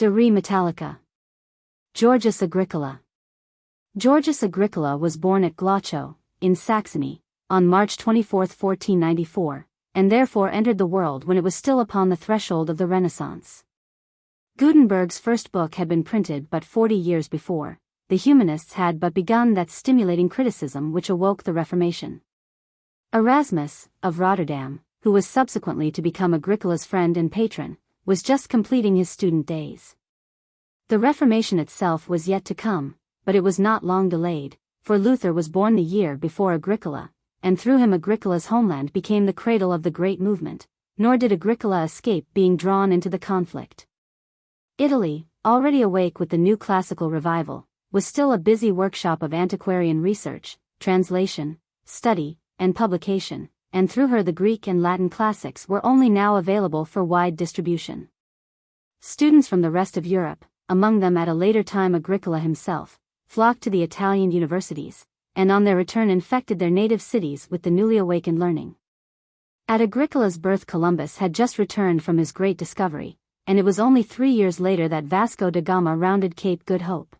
RE METALLICA Georgius Agricola. Georgius Agricola was born at Glauchow, in Saxony, on March 24, 1494, and therefore entered the world when it was still upon the threshold of the Renaissance. Gutenberg's first book had been printed but 40 years before. The humanists had but begun that stimulating criticism which awoke the Reformation. Erasmus, of Rotterdam, who was subsequently to become Agricola's friend and patron, was just completing his student days. The Reformation itself was yet to come, but it was not long delayed, for Luther was born the year before Agricola, and through him Agricola's homeland became the cradle of the great movement, nor did Agricola escape being drawn into the conflict. Italy, already awake with the new classical revival, was still a busy workshop of antiquarian research, translation, study, and publication, and through her the Greek and Latin classics were only now available for wide distribution. Students from the rest of Europe, among them at a later time Agricola himself, flocked to the Italian universities, and on their return infected their native cities with the newly awakened learning. At Agricola's birth Columbus had just returned from his great discovery, and it was only 3 years later that Vasco da Gama rounded Cape Good Hope.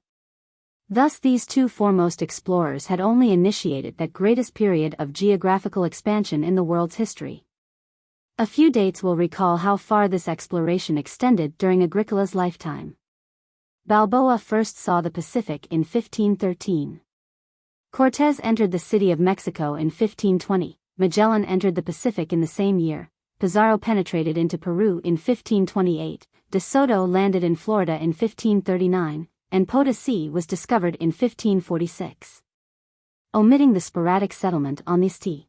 Thus these two foremost explorers had only initiated that greatest period of geographical expansion in the world's history. A few dates will recall how far this exploration extended during Agricola's lifetime. Balboa first saw the Pacific in 1513. Cortés entered the city of Mexico in 1520, Magellan entered the Pacific in the same year, Pizarro penetrated into Peru in 1528, De Soto landed in Florida in 1539, and Potosi was discovered in 1546. Omitting the sporadic settlement on the St.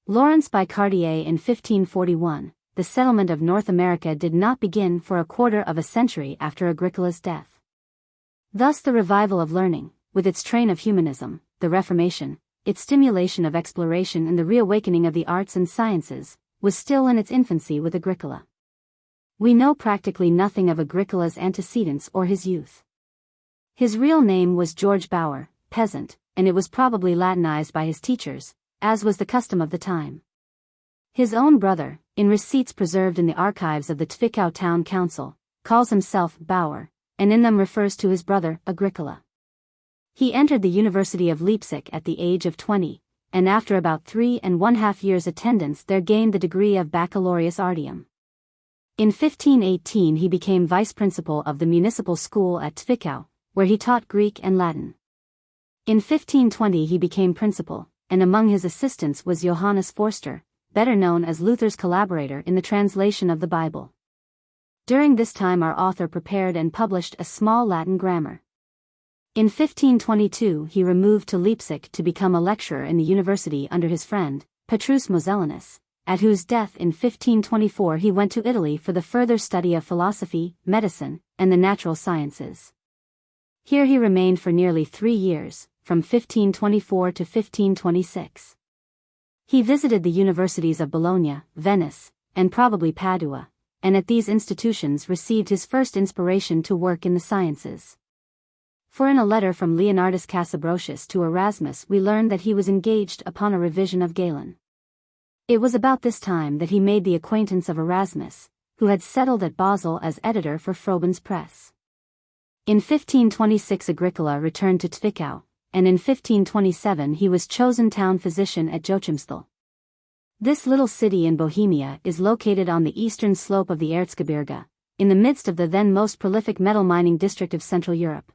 Lawrence by Cartier in 1541, the settlement of North America did not begin for a quarter of a century after Agricola's death. Thus the revival of learning, with its train of humanism, the Reformation, its stimulation of exploration and the reawakening of the arts and sciences, was still in its infancy with Agricola. We know practically nothing of Agricola's antecedents or his youth. His real name was George Bauer, peasant, and it was probably Latinized by his teachers, as was the custom of the time. His own brother, in receipts preserved in the archives of the Twickau Town Council, calls himself Bauer, and in them refers to his brother, Agricola. He entered the University of Leipzig at the age of 20, and after about 3½ years' attendance there gained the degree of Baccalaureus Artium. In 1518 he became vice-principal of the municipal school at Twickau, where he taught Greek and Latin. In 1520 he became principal, and among his assistants was Johannes Forster, better known as Luther's collaborator in the translation of the Bible. During this time our author prepared and published a small Latin grammar. In 1522 he removed to Leipzig to become a lecturer in the university under his friend, Petrus Mosellanus, at whose death in 1524 he went to Italy for the further study of philosophy, medicine, and the natural sciences. Here he remained for nearly 3 years, from 1524 to 1526. He visited the universities of Bologna, Venice, and probably Padua, and at these institutions received his first inspiration to work in the sciences. For in a letter from Leonardus Casabrocius to Erasmus we learn that he was engaged upon a revision of Galen. It was about this time that he made the acquaintance of Erasmus, who had settled at Basel as editor for Froben's Press. In 1526 Agricola returned to Twickau, and in 1527 he was chosen town physician at Joachimsthal. This little city in Bohemia is located on the eastern slope of the Erzgebirge, in the midst of the then most prolific metal mining district of Central Europe.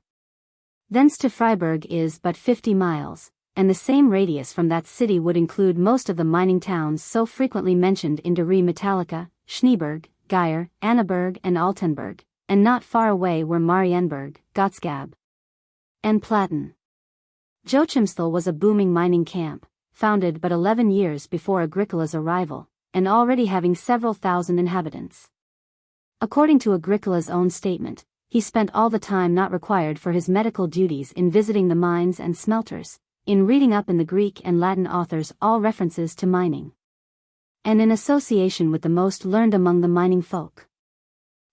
Thence to Freiburg is but 50 miles, and the same radius from that city would include most of the mining towns so frequently mentioned in RE METALLICA, Schneeberg, Geier, Annaberg and Altenburg, and not far away were Marienburg, Gottesgabe, and Platten. Joachimsthal was a booming mining camp, founded but 11 years before Agricola's arrival, and already having several thousand inhabitants. According to Agricola's own statement, he spent all the time not required for his medical duties in visiting the mines and smelters, in reading up in the Greek and Latin authors all references to mining, and in association with the most learned among the mining folk.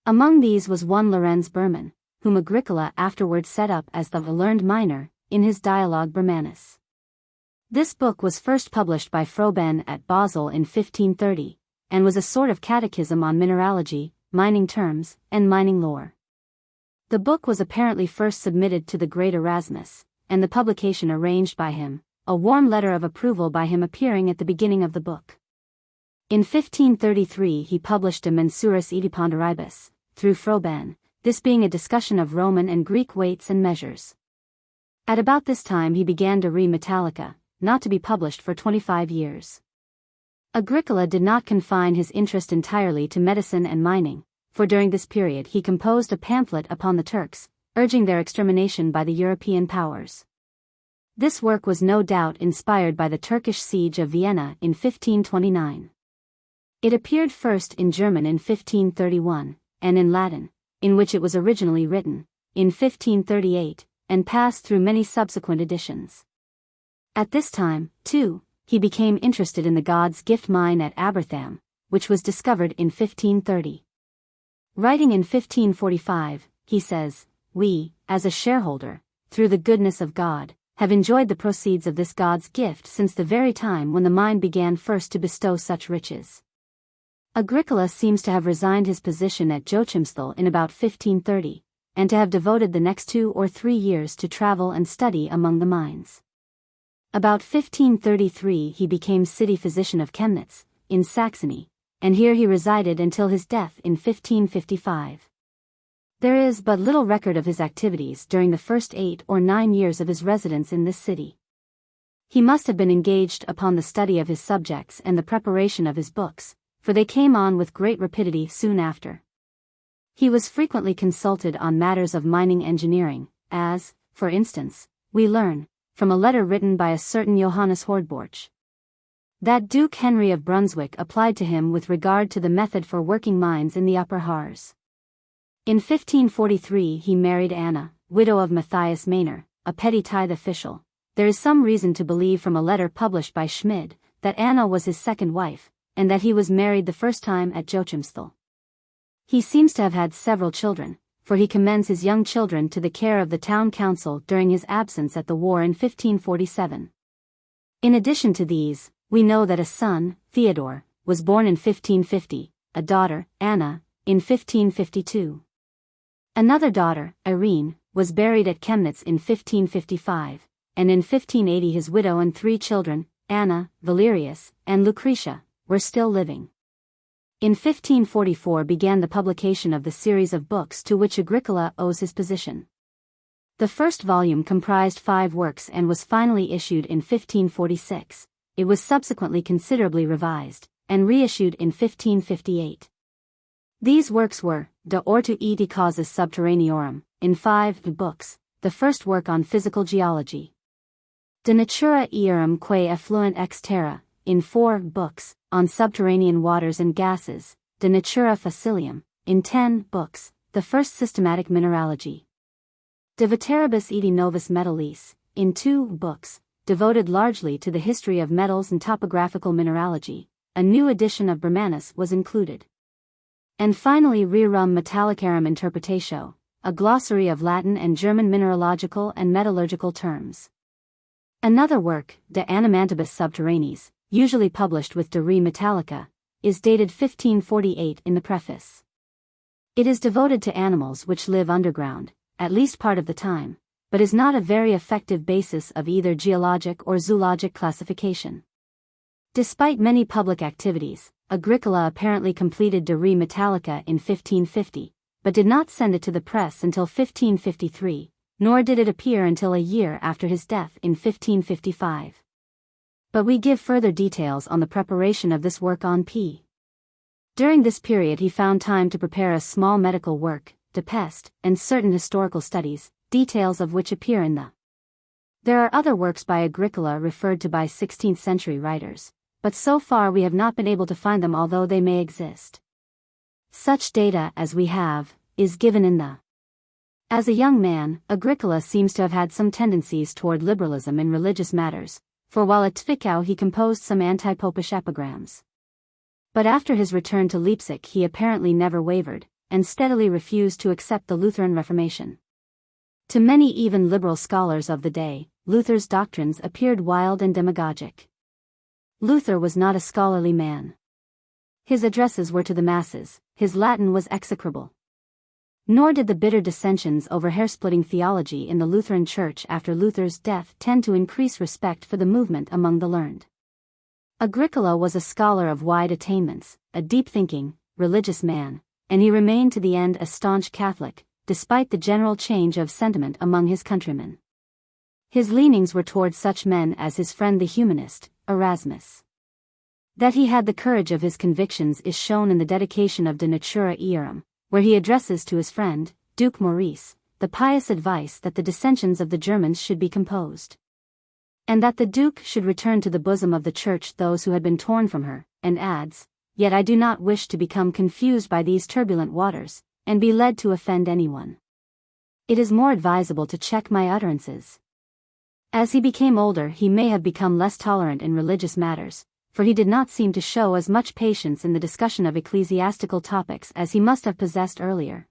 Among these was one Lorenz Berman, whom Agricola afterward set up as the learned miner, in his Dialogue Bermanus. This book was first published by Froben at Basel in 1530, and was a sort of catechism on mineralogy, mining terms, and mining lore. The book was apparently first submitted to the great Erasmus, and the publication arranged by him, a warm letter of approval by him appearing at the beginning of the book. In 1533 he published De Mensuris et Ponderibus, through Froben, this being a discussion of Roman and Greek weights and measures. At about this time he began De Re Metallica, not to be published for 25 years. Agricola did not confine his interest entirely to medicine and mining, for during this period he composed a pamphlet upon the Turks, urging their extermination by the European powers. This work was no doubt inspired by the Turkish siege of Vienna in 1529. It appeared first in German in 1531, and in Latin, in which it was originally written, in 1538, and passed through many subsequent editions. At this time, too, he became interested in the God's gift mine at Abertham, which was discovered in 1530. Writing in 1545, he says, "We, as a shareholder, through the goodness of God, have enjoyed the proceeds of this God's gift since the very time when the mine began first to bestow such riches." Agricola seems to have resigned his position at Joachimsthal in about 1530, and to have devoted the next 2 or 3 years to travel and study among the mines. About 1533 he became city physician of Chemnitz, in Saxony, and here he resided until his death in 1555. There is but little record of his activities during the first 8 or 9 years of his residence in this city. He must have been engaged upon the study of his subjects and the preparation of his books, for they came on with great rapidity soon after. He was frequently consulted on matters of mining engineering, as, for instance, we learn, from a letter written by a certain Johannes Hordborch, that Duke Henry of Brunswick applied to him with regard to the method for working mines in the Upper Harz. In 1543 he married Anna, widow of Matthias Maynor, a petty tithe official. There is some reason to believe from a letter published by Schmid, that Anna was his second wife, and that he was married the first time at Joachimsthal. He seems to have had several children, for he commends his young children to the care of the town council during his absence at the war in 1547. In addition to these, we know that a son, Theodore, was born in 1550, a daughter, Anna, in 1552. Another daughter, Irene, was buried at Chemnitz in 1555, and in 1580 his widow and 3 children, Anna, Valerius, and Lucretia, were still living. In 1544 began the publication of the series of books to which Agricola owes his position. The first volume comprised 5 works and was finally issued in 1546. It was subsequently considerably revised, and reissued in 1558. These works were, De Ortu et Causis Subterraneorum, in 5 books, the first work on physical geology. De Natura Eorum quae effluent ex terra, in 4 books, on subterranean waters and gases, De Natura Fossilium, in 10 books, the first systematic mineralogy. De Veteribus et Novus Metallis, in 2 books, devoted largely to the history of metals and topographical mineralogy. A new edition of Bermanus was included. And finally Rerum Metallicarum Interpretatio, a glossary of Latin and German mineralogical and metallurgical terms. Another work, De Animantibus Subterraneis, usually published with De Re Metallica, is dated 1548 in the preface. It is devoted to animals which live underground, at least part of the time, but is not a very effective basis of either geologic or zoologic classification. Despite many public activities, Agricola apparently completed De Re Metallica in 1550, but did not send it to the press until 1553, nor did it appear until a year after his death in 1555. But we give further details on the preparation of this work on p. During this period he found time to prepare a small medical work, De Peste, and certain historical studies, details of which appear in the. There are other works by Agricola referred to by 16th century writers, but so far we have not been able to find them, although they may exist. Such data as we have, is given in the. As a young man, Agricola seems to have had some tendencies toward liberalism in religious matters, for while at Zwickau he composed some anti-popish epigrams. But after his return to Leipzig he apparently never wavered, and steadily refused to accept the Lutheran Reformation. To many even liberal scholars of the day, Luther's doctrines appeared wild and demagogic. Luther was not a scholarly man. His addresses were to the masses, his Latin was execrable. Nor did the bitter dissensions over hair-splitting theology in the Lutheran Church after Luther's death tend to increase respect for the movement among the learned. Agricola was a scholar of wide attainments, a deep-thinking, religious man, and he remained to the end a staunch Catholic, despite the general change of sentiment among his countrymen. His leanings were toward such men as his friend the humanist, Erasmus. That he had the courage of his convictions is shown in the dedication of De Natura Eorum, where he addresses to his friend, Duke Maurice, the pious advice that the dissensions of the Germans should be composed, and that the Duke should return to the bosom of the Church those who had been torn from her, and adds, "Yet I do not wish to become confused by these turbulent waters, and be led to offend anyone. It is more advisable to check my utterances." As he became older he may have become less tolerant in religious matters, for he did not seem to show as much patience in the discussion of ecclesiastical topics as he must have possessed earlier.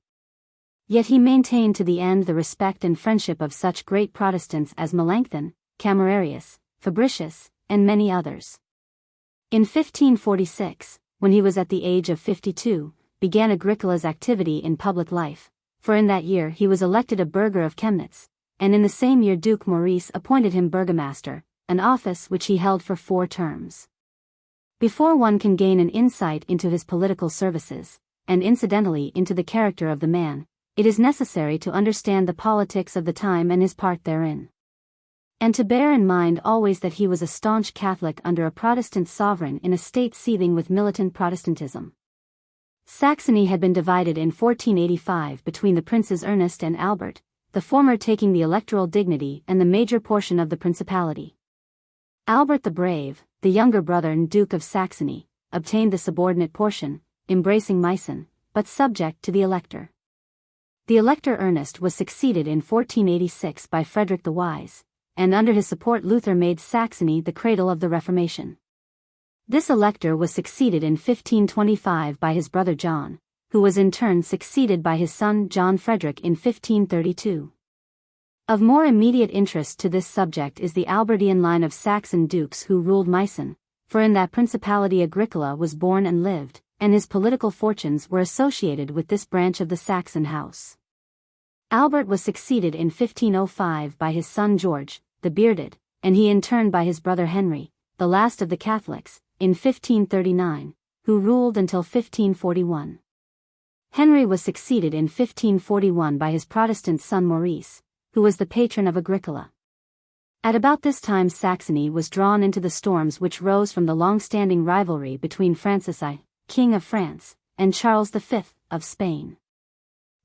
Yet he maintained to the end the respect and friendship of such great Protestants as Melanchthon, Camerarius, Fabricius, and many others. In 1546, when he was at the age of 52, began Agricola's activity in public life, for in that year he was elected a burgher of Chemnitz, and in the same year Duke Maurice appointed him burgomaster, an office which he held for 4 terms. Before one can gain an insight into his political services, and incidentally into the character of the man, it is necessary to understand the politics of the time and his part therein, and to bear in mind always that he was a staunch Catholic under a Protestant sovereign in a state seething with militant Protestantism. Saxony had been divided in 1485 between the princes Ernest and Albert, the former taking the electoral dignity and the major portion of the principality. Albert the Brave, the younger brother and Duke of Saxony, obtained the subordinate portion, embracing Meissen, but subject to the Elector. The Elector Ernest was succeeded in 1486 by Frederick the Wise, and under his support Luther made Saxony the cradle of the Reformation. This Elector was succeeded in 1525 by his brother John, who was in turn succeeded by his son John Frederick in 1532. Of more immediate interest to this subject is the Albertian line of Saxon dukes who ruled Meissen, for in that principality Agricola was born and lived, and his political fortunes were associated with this branch of the Saxon house. Albert was succeeded in 1505 by his son George, the Bearded, and he in turn by his brother Henry, the last of the Catholics, in 1539, who ruled until 1541. Henry was succeeded in 1541 by his Protestant son Maurice, who was the patron of Agricola. At about this time Saxony was drawn into the storms which rose from the long-standing rivalry between Francis I, King of France, and Charles V, of Spain.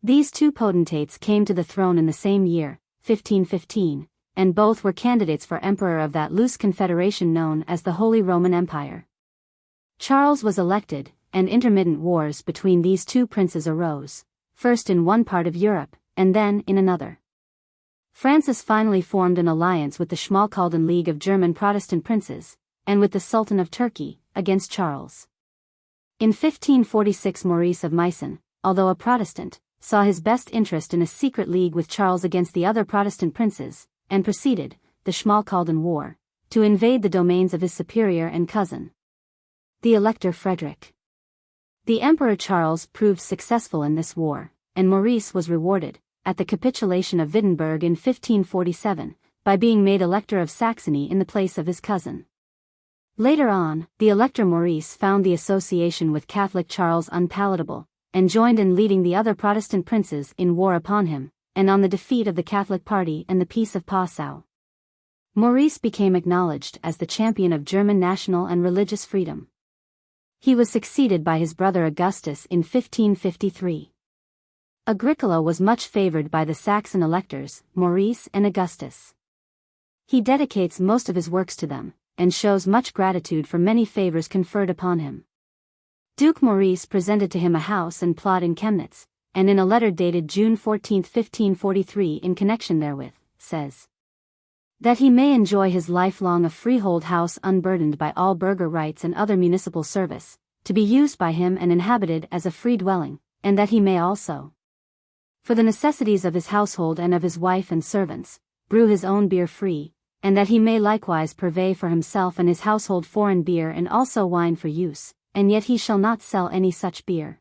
These 2 potentates came to the throne in the same year, 1515, and both were candidates for emperor of that loose confederation known as the Holy Roman Empire. Charles was elected, and intermittent wars between these 2 princes arose, first in one part of Europe, and then in another. Francis finally formed an alliance with the Schmalkalden League of German Protestant princes, and with the Sultan of Turkey, against Charles. In 1546 Maurice of Meissen, although a Protestant, saw his best interest in a secret league with Charles against the other Protestant princes, and proceeded, the Schmalkalden War, to invade the domains of his superior and cousin, the Elector Frederick. The Emperor Charles proved successful in this war, and Maurice was rewarded, at the capitulation of Wittenberg in 1547, by being made Elector of Saxony in the place of his cousin. Later on, the Elector Maurice found the association with Catholic Charles unpalatable, and joined in leading the other Protestant princes in war upon him, and on the defeat of the Catholic party and the Peace of Passau. Maurice became acknowledged as the champion of German national and religious freedom. He was succeeded by his brother Augustus in 1553. Agricola was much favored by the Saxon electors, Maurice and Augustus. He dedicates most of his works to them, and shows much gratitude for many favors conferred upon him. Duke Maurice presented to him a house and plot in Chemnitz, and in a letter dated June 14, 1543 in connection therewith, says that he may enjoy his lifelong a freehold house unburdened by all burgher rights and other municipal service, to be used by him and inhabited as a free dwelling, and that he may also, for the necessities of his household and of his wife and servants, brew his own beer free, and that he may likewise purvey for himself and his household foreign beer and also wine for use, and yet he shall not sell any such beer.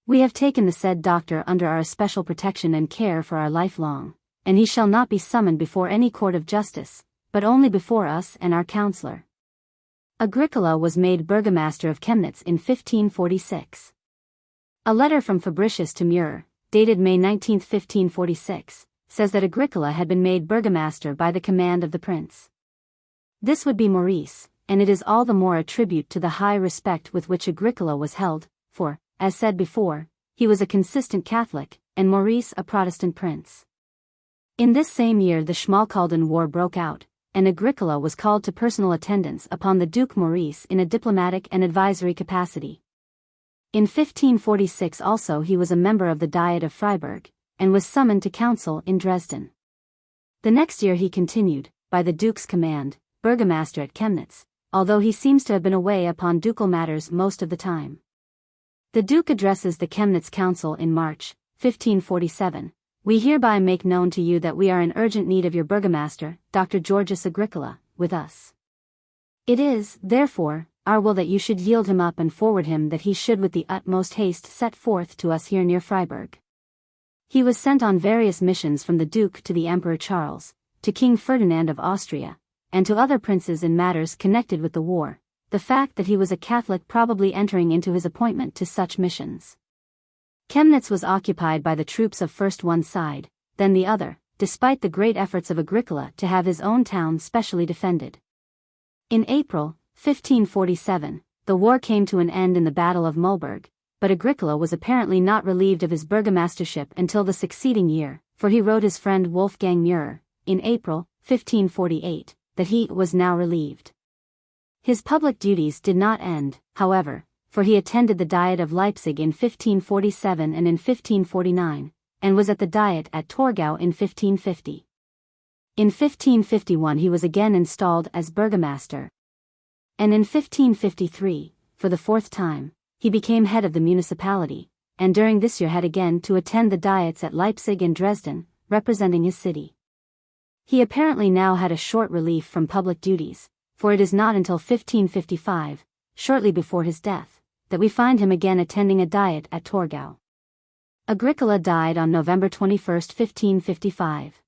We have taken the said doctor under our especial protection and care for our life long, and he shall not be summoned before any court of justice, but only before us and our counselor. Agricola was made burgomaster of Chemnitz in 1546. A letter from Fabricius to Muir, dated May 19, 1546, says that Agricola had been made burgomaster by the command of the prince. This would be Maurice, and it is all the more a tribute to the high respect with which Agricola was held, for, as said before, he was a consistent Catholic, and Maurice a Protestant prince. In this same year the Schmalkalden War broke out, and Agricola was called to personal attendance upon the Duke Maurice in a diplomatic and advisory capacity. In 1546 also he was a member of the Diet of Freiburg, and was summoned to council in Dresden. The next year he continued, by the Duke's command, burgomaster at Chemnitz, although he seems to have been away upon ducal matters most of the time. The Duke addresses the Chemnitz Council in March, 1547. We hereby make known to you that we are in urgent need of your burgomaster, Dr. Georgius Agricola, with us. It is, therefore, our will that you should yield him up and forward him that he should with the utmost haste set forth to us here near Freiburg. He was sent on various missions from the Duke to the Emperor Charles, to King Ferdinand of Austria, and to other princes in matters connected with the war, the fact that he was a Catholic probably entering into his appointment to such missions. Chemnitz was occupied by the troops of first one side, then the other, despite the great efforts of Agricola to have his own town specially defended. In April, 1547, the war came to an end in the Battle of Mulberg, but Agricola was apparently not relieved of his burgomastership until the succeeding year, for he wrote his friend Wolfgang Muir, in April, 1548, that he was now relieved. His public duties did not end, however, for he attended the Diet of Leipzig in 1547 and in 1549, and was at the Diet at Torgau in 1550. In 1551 he was again installed as burgomaster. And in 1553, for the fourth time, he became head of the municipality, and during this year had again to attend the Diets at Leipzig and Dresden, representing his city. He apparently now had a short relief from public duties, for it is not until 1555, shortly before his death, that we find him again attending a Diet at Torgau. Agricola died on November 21, 1555.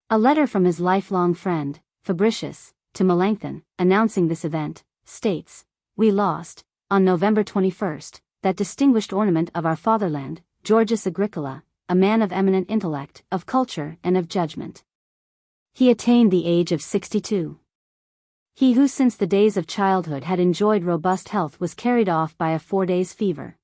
A letter from his lifelong friend, Fabricius, to Melanchthon, announcing this event, states, "We lost, on November 21, that distinguished ornament of our fatherland, Georgius Agricola, a man of eminent intellect, of culture and of judgment. He attained the age of 62. He who since the days of childhood had enjoyed robust health was carried off by a 4 days' fever.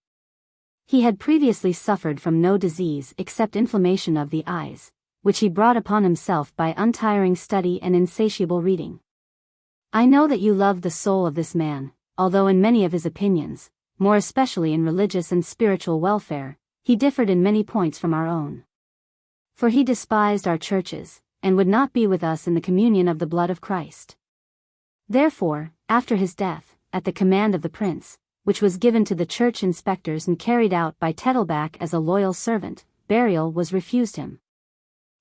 He had previously suffered from no disease except inflammation of the eyes, which he brought upon himself by untiring study and insatiable reading. I know that you love the soul of this man, although in many of his opinions, more especially in religious and spiritual welfare, he differed in many points from our own. For he despised our churches, and would not be with us in the communion of the blood of Christ. Therefore, after his death, at the command of the prince, which was given to the church inspectors and carried out by Tettelbach as a loyal servant, burial was refused him.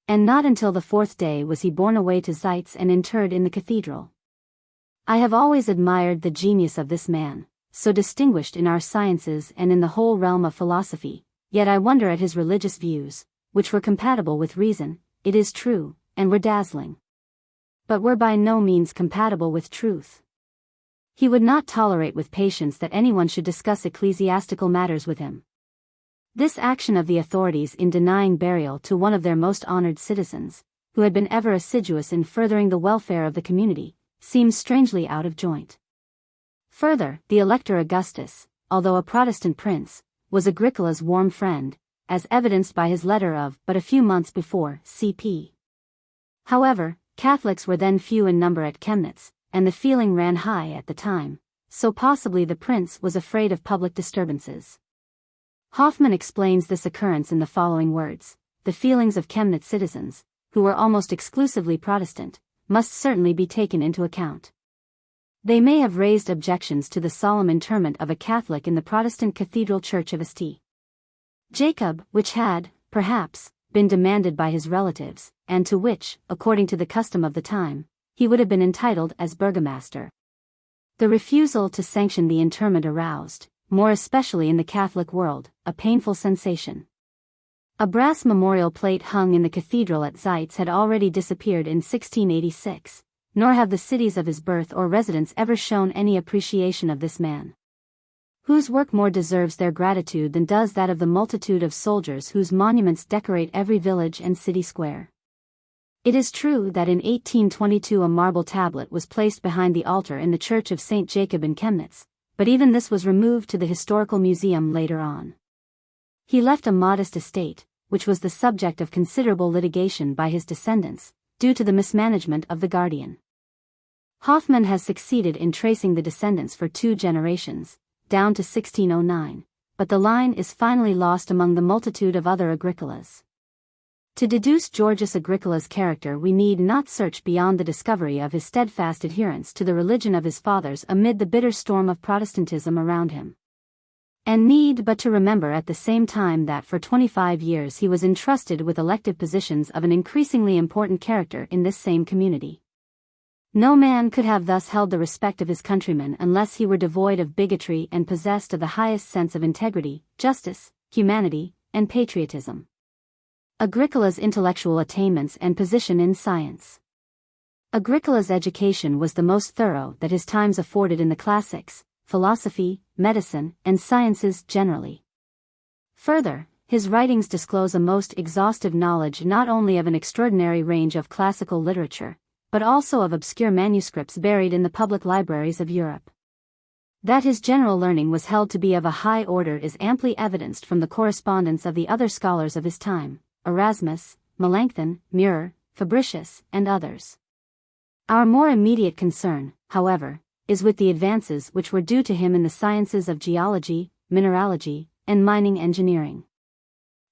And not until the 4th day was he borne away to Zeitz and interred in the cathedral. I have always admired the genius of this man, so distinguished in our sciences and in the whole realm of philosophy, yet I wonder at his religious views, which were compatible with reason, it is true, and were dazzling, but were by no means compatible with truth. He would not tolerate with patience that anyone should discuss ecclesiastical matters with him. This action of the authorities in denying burial to one of their most honored citizens, who had been ever assiduous in furthering the welfare of the community, seems strangely out of joint. Further, the Elector Augustus, although a Protestant prince, was Agricola's warm friend, as evidenced by his letter of but a few months before, cp. However, Catholics were then few in number at Chemnitz, and the feeling ran high at the time, so possibly the prince was afraid of public disturbances. Hoffmann explains this occurrence in the following words: the feelings of Chemnitz citizens, who were almost exclusively Protestant, must certainly be taken into account. They may have raised objections to the solemn interment of a Catholic in the Protestant Cathedral Church of St. Jacob, which had, perhaps, been demanded by his relatives, and to which, according to the custom of the time, he would have been entitled as burgomaster. The refusal to sanction the interment aroused, more especially in the Catholic world, a painful sensation. A brass memorial plate hung in the cathedral at Zeitz had already disappeared in 1686, nor have the cities of his birth or residence ever shown any appreciation of this man, whose work more deserves their gratitude than does that of the multitude of soldiers whose monuments decorate every village and city square. It is true that in 1822 a marble tablet was placed behind the altar in the church of St. Jacob in Chemnitz, but even this was removed to the Historical Museum later on. He left a modest estate, which was the subject of considerable litigation by his descendants, due to the mismanagement of the guardian. Hoffmann has succeeded in tracing the descendants for 2 generations, down to 1609, but the line is finally lost among the multitude of other Agricolas. To deduce Georgius Agricola's character we need not search beyond the discovery of his steadfast adherence to the religion of his fathers amid the bitter storm of Protestantism around him. And need but to remember at the same time that for 25 years he was entrusted with elective positions of an increasingly important character in this same community. No man could have thus held the respect of his countrymen unless he were devoid of bigotry and possessed of the highest sense of integrity, justice, humanity, and patriotism. Agricola's intellectual attainments and position in science. Agricola's education was the most thorough that his times afforded in the classics, philosophy, medicine, and sciences generally. Further, his writings disclose a most exhaustive knowledge not only of an extraordinary range of classical literature, but also of obscure manuscripts buried in the public libraries of Europe. That his general learning was held to be of a high order is amply evidenced from the correspondence of the other scholars of his time, Erasmus, Melanchthon, Muir, Fabricius, and others. Our more immediate concern, however, is with the advances which were due to him in the sciences of geology, mineralogy, and mining engineering.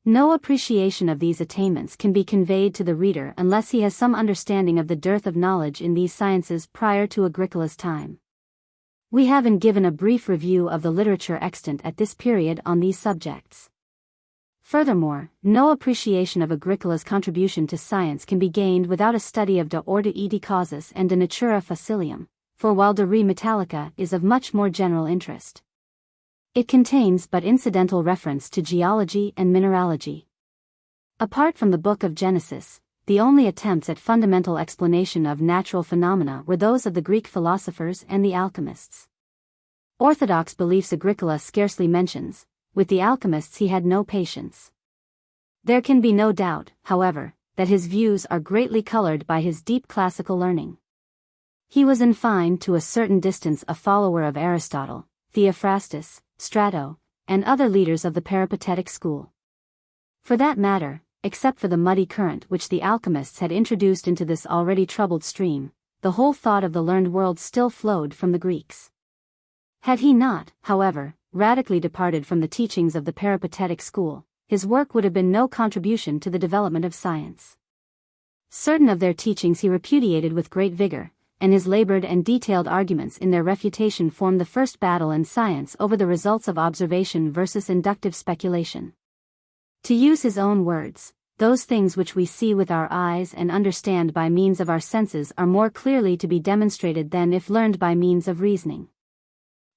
No appreciation of these attainments can be conveyed to the reader unless he has some understanding of the dearth of knowledge in these sciences prior to Agricola's time. We have given a brief review of the literature extant at this period on these subjects. Furthermore, no appreciation of Agricola's contribution to science can be gained without a study of De Ordo et Causis and De Natura Facilium, for while De Re Metallica is of much more general interest, it contains but incidental reference to geology and mineralogy. Apart from the Book of Genesis, the only attempts at fundamental explanation of natural phenomena were those of the Greek philosophers and the alchemists. Orthodox beliefs Agricola scarcely mentions. With the alchemists he had no patience. There can be no doubt, however, that his views are greatly colored by his deep classical learning. He was in fine to a certain distance a follower of Aristotle, Theophrastus, Strato, and other leaders of the peripatetic school. For that matter, except for the muddy current which the alchemists had introduced into this already troubled stream, the whole thought of the learned world still flowed from the Greeks. Had he not, however, radically departed from the teachings of the peripatetic school, his work would have been no contribution to the development of science. Certain of their teachings he repudiated with great vigor, and his labored and detailed arguments in their refutation formed the first battle in science over the results of observation versus inductive speculation. To use his own words, those things which we see with our eyes and understand by means of our senses are more clearly to be demonstrated than if learned by means of reasoning.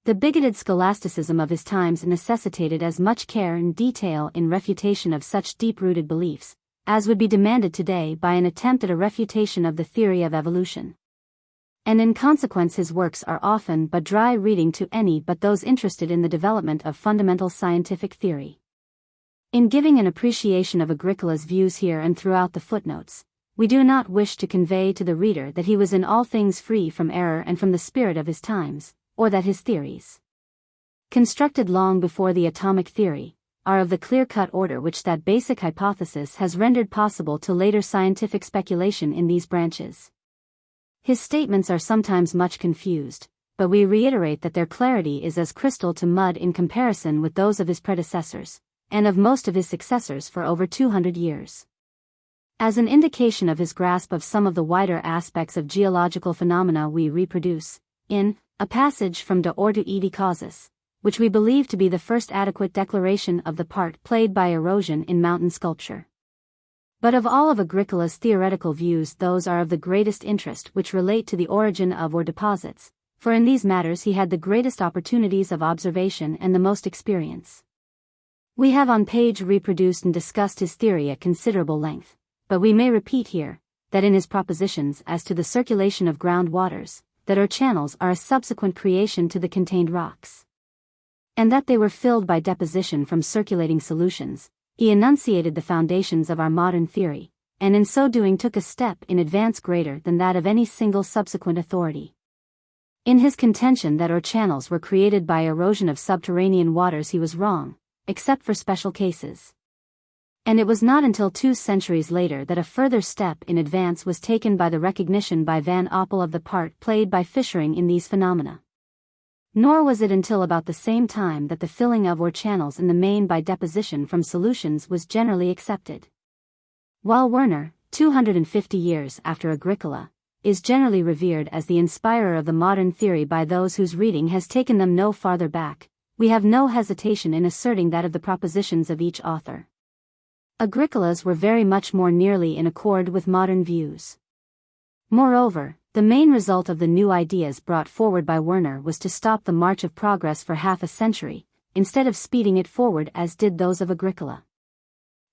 The bigoted scholasticism of his times necessitated as much care and detail in refutation of such deep-rooted beliefs, as would be demanded today by an attempt at a refutation of the theory of evolution. And in consequence his works are often but dry reading to any but those interested in the development of fundamental scientific theory. In giving an appreciation of Agricola's views here and throughout the footnotes, we do not wish to convey to the reader that he was in all things free from error and from the spirit of his times, or that his theories, constructed long before the atomic theory, are of the clear-cut order which that basic hypothesis has rendered possible to later scientific speculation in these branches. His statements are sometimes much confused, but we reiterate that their clarity is as crystal to mud in comparison with those of his predecessors, and of most of his successors for over 200 years. As an indication of his grasp of some of the wider aspects of geological phenomena we reproduce, in a passage from De Ordo et Causis, which we believe to be the first adequate declaration of the part played by erosion in mountain sculpture. But of all of Agricola's theoretical views those are of the greatest interest which relate to the origin of or deposits, for in these matters he had the greatest opportunities of observation and the most experience. We have on page reproduced and discussed his theory at considerable length, but we may repeat here, that in his propositions as to the circulation of ground waters, that our channels are a subsequent creation to the contained rocks, and that they were filled by deposition from circulating solutions, he enunciated the foundations of our modern theory, and in so doing took a step in advance greater than that of any single subsequent authority. In his contention that our channels were created by erosion of subterranean waters he was wrong, except for special cases. And it was not until 2 centuries later that a further step in advance was taken by the recognition by Van Oppel of the part played by fissuring in these phenomena. Nor was it until about the same time that the filling of ore channels in the main by deposition from solutions was generally accepted. While Werner, 250 years after Agricola, is generally revered as the inspirer of the modern theory by those whose reading has taken them no farther back, we have no hesitation in asserting that of the propositions of each author, Agricola's were very much more nearly in accord with modern views. Moreover, the main result of the new ideas brought forward by Werner was to stop the march of progress for half a century, instead of speeding it forward as did those of Agricola.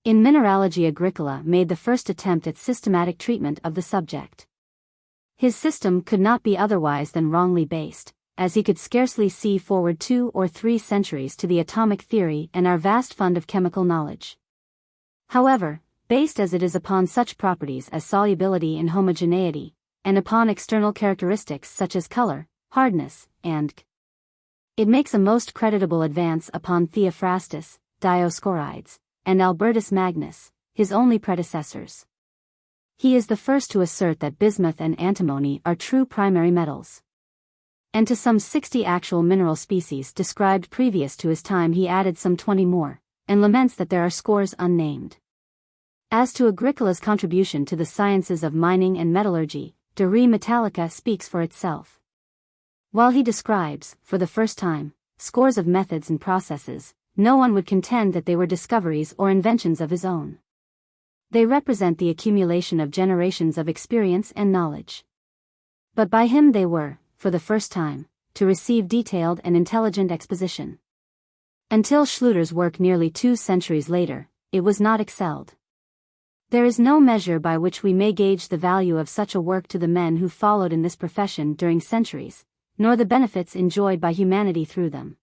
In mineralogy, Agricola made the first attempt at systematic treatment of the subject. His system could not be otherwise than wrongly based, as he could scarcely see forward 2 or 3 centuries to the atomic theory and our vast fund of chemical knowledge. However, based as it is upon such properties as solubility and homogeneity, and upon external characteristics such as color, hardness, and it makes a most creditable advance upon Theophrastus, Dioscorides, and Albertus Magnus, his only predecessors. He is the first to assert that bismuth and antimony are true primary metals. And to some 60 actual mineral species described previous to his time he added some 20 more, and laments that there are scores unnamed. As to Agricola's contribution to the sciences of mining and metallurgy, De Re Metallica speaks for itself. While he describes, for the first time, scores of methods and processes, no one would contend that they were discoveries or inventions of his own. They represent the accumulation of generations of experience and knowledge. But by him they were, for the first time, to receive detailed and intelligent exposition. Until Schluter's work nearly 2 centuries later, it was not excelled. There is no measure by which we may gauge the value of such a work to the men who followed in this profession during centuries, nor the benefits enjoyed by humanity through them.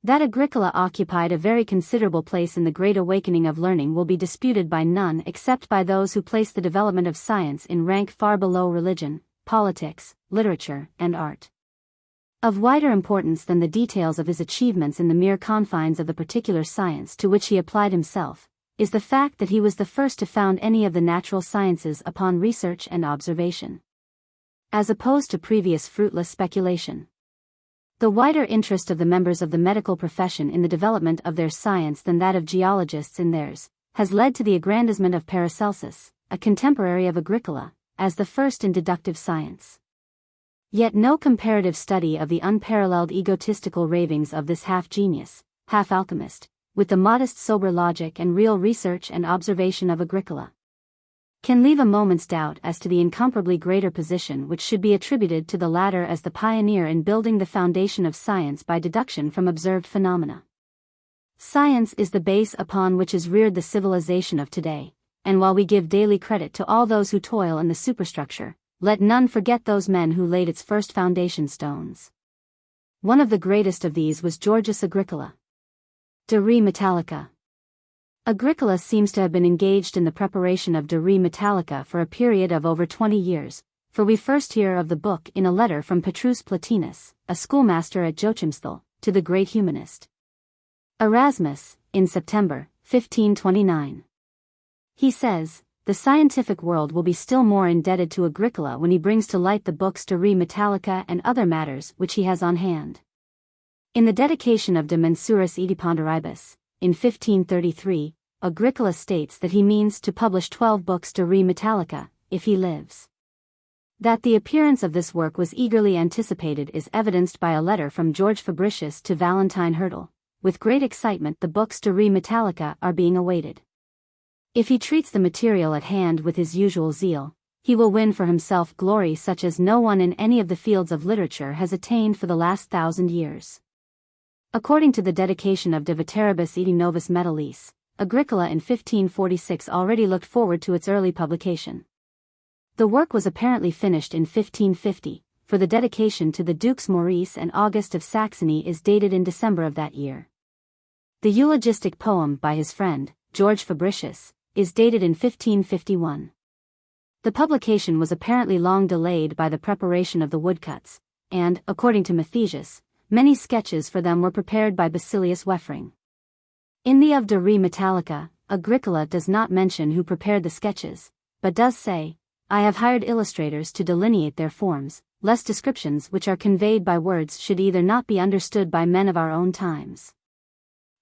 That Agricola occupied a very considerable place in the great awakening of learning will be disputed by none except by those who place the development of science in rank far below religion, politics, literature, and art. Of wider importance than the details of his achievements in the mere confines of the particular science to which he applied himself, is the fact that he was the first to found any of the natural sciences upon research and observation, as opposed to previous fruitless speculation. The wider interest of the members of the medical profession in the development of their science than that of geologists in theirs, has led to the aggrandizement of Paracelsus, a contemporary of Agricola, as the first in deductive science. Yet no comparative study of the unparalleled egotistical ravings of this half-genius, half-alchemist, with the modest sober logic and real research and observation of Agricola, can leave a moment's doubt as to the incomparably greater position which should be attributed to the latter as the pioneer in building the foundation of science by deduction from observed phenomena. Science is the base upon which is reared the civilization of today, and while we give daily credit to all those who toil in the superstructure, let none forget those men who laid its first foundation stones. One of the greatest of these was Georgius Agricola. De Re Metallica. Agricola seems to have been engaged in the preparation of De Re Metallica for a period of over 20 years, for we first hear of the book in a letter from Petrus Plotinus, a schoolmaster at Joachimsthal, to the great humanist Erasmus, in September, 1529. He says, "The scientific world will be still more indebted to Agricola when he brings to light the books De Re Metallica and other matters which he has on hand." In the dedication of De Mensuris Oediponderibus, in 1533, Agricola states that he means to publish 12 books De Re Metallica, if he lives. That the appearance of this work was eagerly anticipated is evidenced by a letter from George Fabricius to Valentine Hyrtl. With great excitement the books De Re Metallica are being awaited. If he treats the material at hand with his usual zeal, he will win for himself glory such as no one in any of the fields of literature has attained for the last 1,000 years. According to the dedication of De Veteribus et Novus Metallis, Agricola in 1546 already looked forward to its early publication. The work was apparently finished in 1550, for the dedication to the Dukes Maurice and August of Saxony is dated in December of that year. The eulogistic poem by his friend, George Fabricius, is dated in 1551. The publication was apparently long delayed by the preparation of the woodcuts, and, according to Mathesius, many sketches for them were prepared by Basilius Weffring. In the of De Re Metallica, Agricola does not mention who prepared the sketches, but does say, "I have hired illustrators to delineate their forms, lest descriptions which are conveyed by words should either not be understood by men of our own times,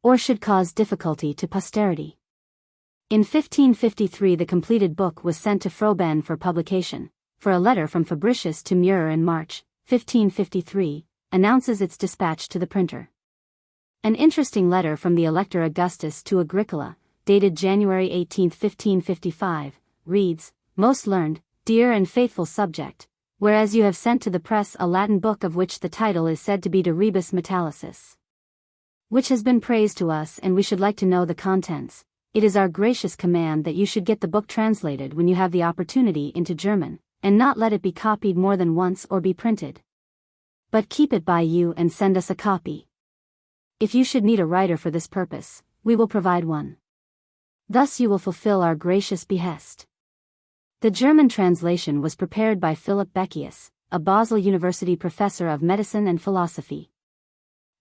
or should cause difficulty to posterity." In 1553 the completed book was sent to Froben for publication, for a letter from Fabricius to Muir in March, 1553, announces its dispatch to the printer. An interesting letter from the Elector Augustus to Agricola, dated January 18, 1555, reads, "Most learned, dear and faithful subject, whereas you have sent to the press a Latin book of which the title is said to be De Rebus Metallicis, which has been praised to us and we should like to know the contents, it is our gracious command that you should get the book translated when you have the opportunity into German, and not let it be copied more than once or be printed. But keep it by you and send us a copy. If you should need a writer for this purpose, we will provide one. Thus you will fulfill our gracious behest." The German translation was prepared by Philip Beccius, a Basel University professor of medicine and philosophy.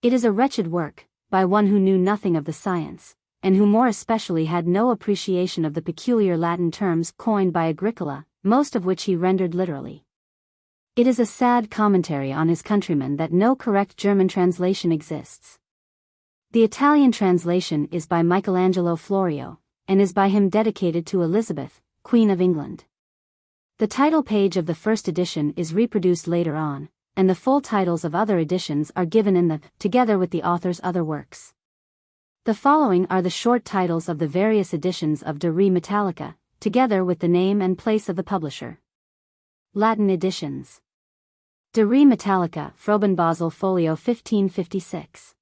It is a wretched work, by one who knew nothing of the science, and who more especially had no appreciation of the peculiar Latin terms coined by Agricola, most of which he rendered literally. It is a sad commentary on his countrymen that no correct German translation exists. The Italian translation is by Michelangelo Florio, and is by him dedicated to Elizabeth, Queen of England. The title page of the first edition is reproduced later on, and the full titles of other editions are given in the, together with the author's other works. The following are the short titles of the various editions of De Re Metallica, together with the name and place of the publisher. Latin editions. De Re Metallica, Froben Basel Folio 1556.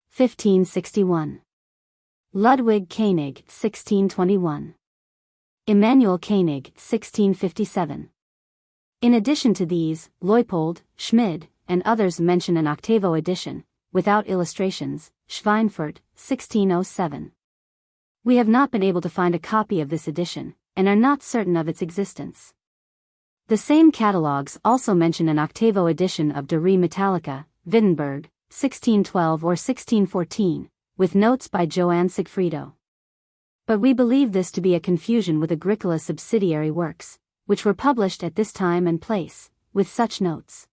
1561. Ludwig Koenig, 1621. Immanuel Koenig, 1657. In addition to these, Leupold, Schmid, and others mention an octavo edition, without illustrations, Schweinfurt, 1607. We have not been able to find a copy of this edition, and are not certain of its existence. The same catalogues also mention an octavo edition of De Re Metallica, Wittenberg, 1612 or 1614, with notes by Johann Sigfredo. But we believe this to be a confusion with Agricola's subsidiary works, which were published at this time and place, with such notes.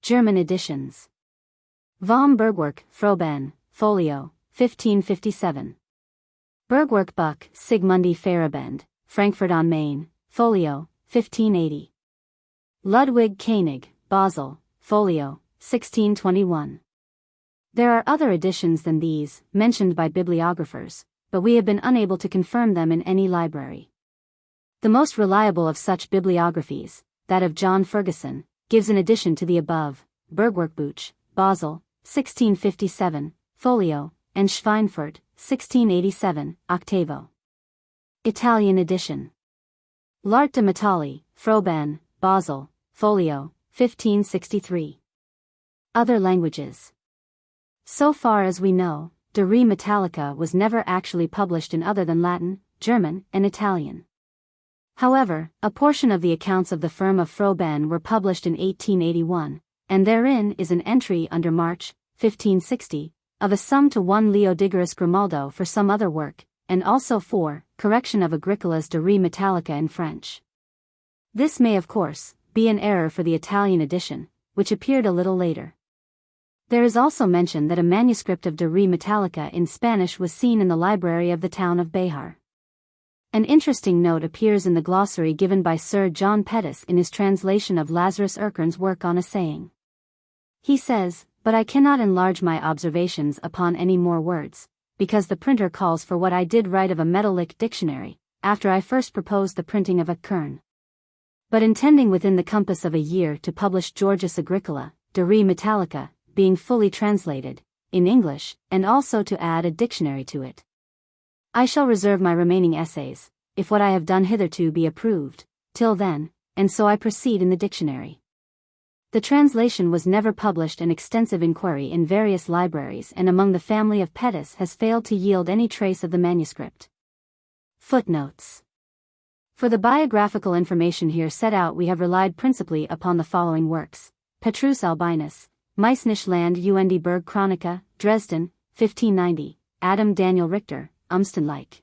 German editions. Vom Bergwerk, Froben, Folio, 1557. Bergwerk Buck, Sigmundi Farabend, Frankfurt on Main, Folio, 1580. Ludwig Koenig, Basel, Folio, 1621. There are other editions than these, mentioned by bibliographers, but we have been unable to confirm them in any library. The most reliable of such bibliographies, that of John Ferguson, gives an addition to the above, Bergwerkbuch, Basel, 1657, Folio, and Schweinfurt, 1687, octavo. Italian edition. L'Arte Metalli, Froben, Basel, Folio, 1563. Other languages. So far as we know, De Re Metallica was never actually published in other than Latin, German, and Italian. However, a portion of the accounts of the firm of Froben were published in 1881, and therein is an entry under March, 1560, of a sum to one Leodigerus Grimaldo for some other work, and also for correction of Agricola's De Re Metallica in French. This may of course be an error for the Italian edition, which appeared a little later. There is also mention that a manuscript of De Re Metallica in Spanish was seen in the library of the town of Béjar. An interesting note appears in the glossary given by Sir John Pettus in his translation of Lazarus Erckern's work on assaying. He says, "But I cannot enlarge my observations upon any more words, because the printer calls for what I did write of a metallic dictionary, after I first proposed the printing of a kern. but intending within the compass of a year to publish Georgius Agricola, de Re Metallica, being fully translated, in English, and also to add a dictionary to it. I shall reserve my remaining essays, if what I have done hitherto be approved, till then, and so I proceed in the dictionary. The translation was never published, and extensive inquiry in various libraries and among the family of Pettis has failed to yield any trace of the manuscript. Footnotes. For the biographical information here set out we have relied principally upon the following works: Petrus Albinus, Meissnisch Land und Berg Chronica, Dresden, 1590, Adam Daniel Richter, Umstenleich.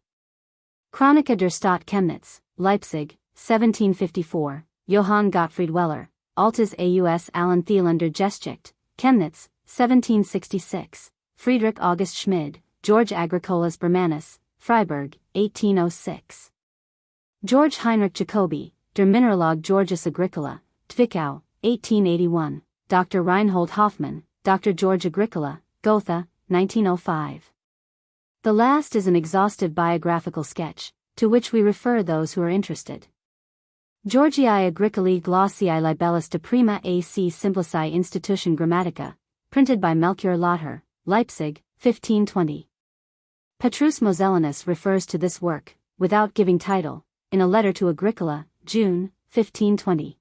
Chronica der Stadt Chemnitz, Leipzig, 1754, Johann Gottfried Weller, Altes Aus Allen Thielander Geschichte, Chemnitz, 1766, Friedrich August Schmid, George Agricola's Bermanus, Freiburg, 1806. George Heinrich Jacobi, Der Mineralog Georgius Agricola, Twickau, 1881, Dr. Reinhold Hoffmann, Dr. George Agricola, Gotha, 1905. The last is an exhaustive biographical sketch, to which we refer those who are interested. Georgii Agricolae Glossiae Libellus de Prima ac Simplici Institution Grammatica, printed by Melchior Lotter, Leipzig, 1520. Petrus Mosellanus refers to this work, without giving title, in a letter to Agricola, June, 1520.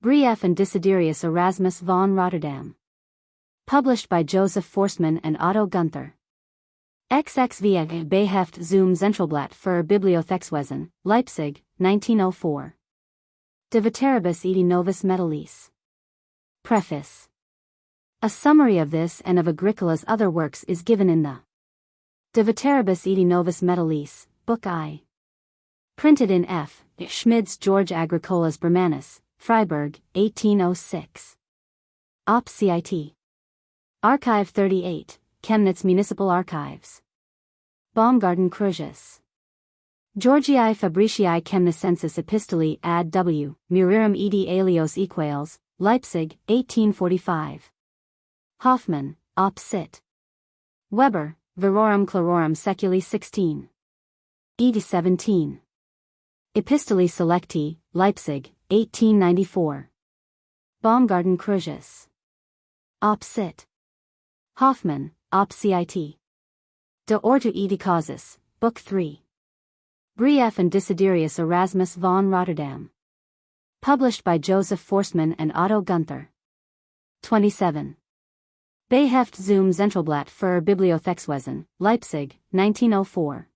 Brief and Desiderius Erasmus von Rotterdam. Published by Joseph Forstmann and Otto Gunther. XXV Beheft zum Zentralblatt für Bibliothekswesen, Leipzig, 1904. De Veteribus Edi Novus Metallis. Preface. A summary of this and of Agricola's other works is given in the De Veteribus Edi Novus Metallis, Book I. Printed in F. Schmid's George Agricola's Bermanus, Freiburg, 1806. Op. Cit. Archive 38, Chemnitz Municipal Archives. Baumgarten Cruzius. Georgii Fabricii Chemnicensis Epistolae ad W. Murirum edi alios equales, Leipzig, 1845. Hoffmann, Op. Cit. Weber, Virorum Chlororum Seculi 16. Ed. 17. Epistolae Selecti, Leipzig, 1894. Baumgarten Cruzius. Op. Cit. Hoffmann, Op. Cit. De Ortu Edi Causis, Book 3. Brief and Desiderius Erasmus von Rotterdam. Published by Joseph Forstmann and Otto Gunther. 27. Beheft zum Zentralblatt für Bibliothekswesen, Leipzig, 1904.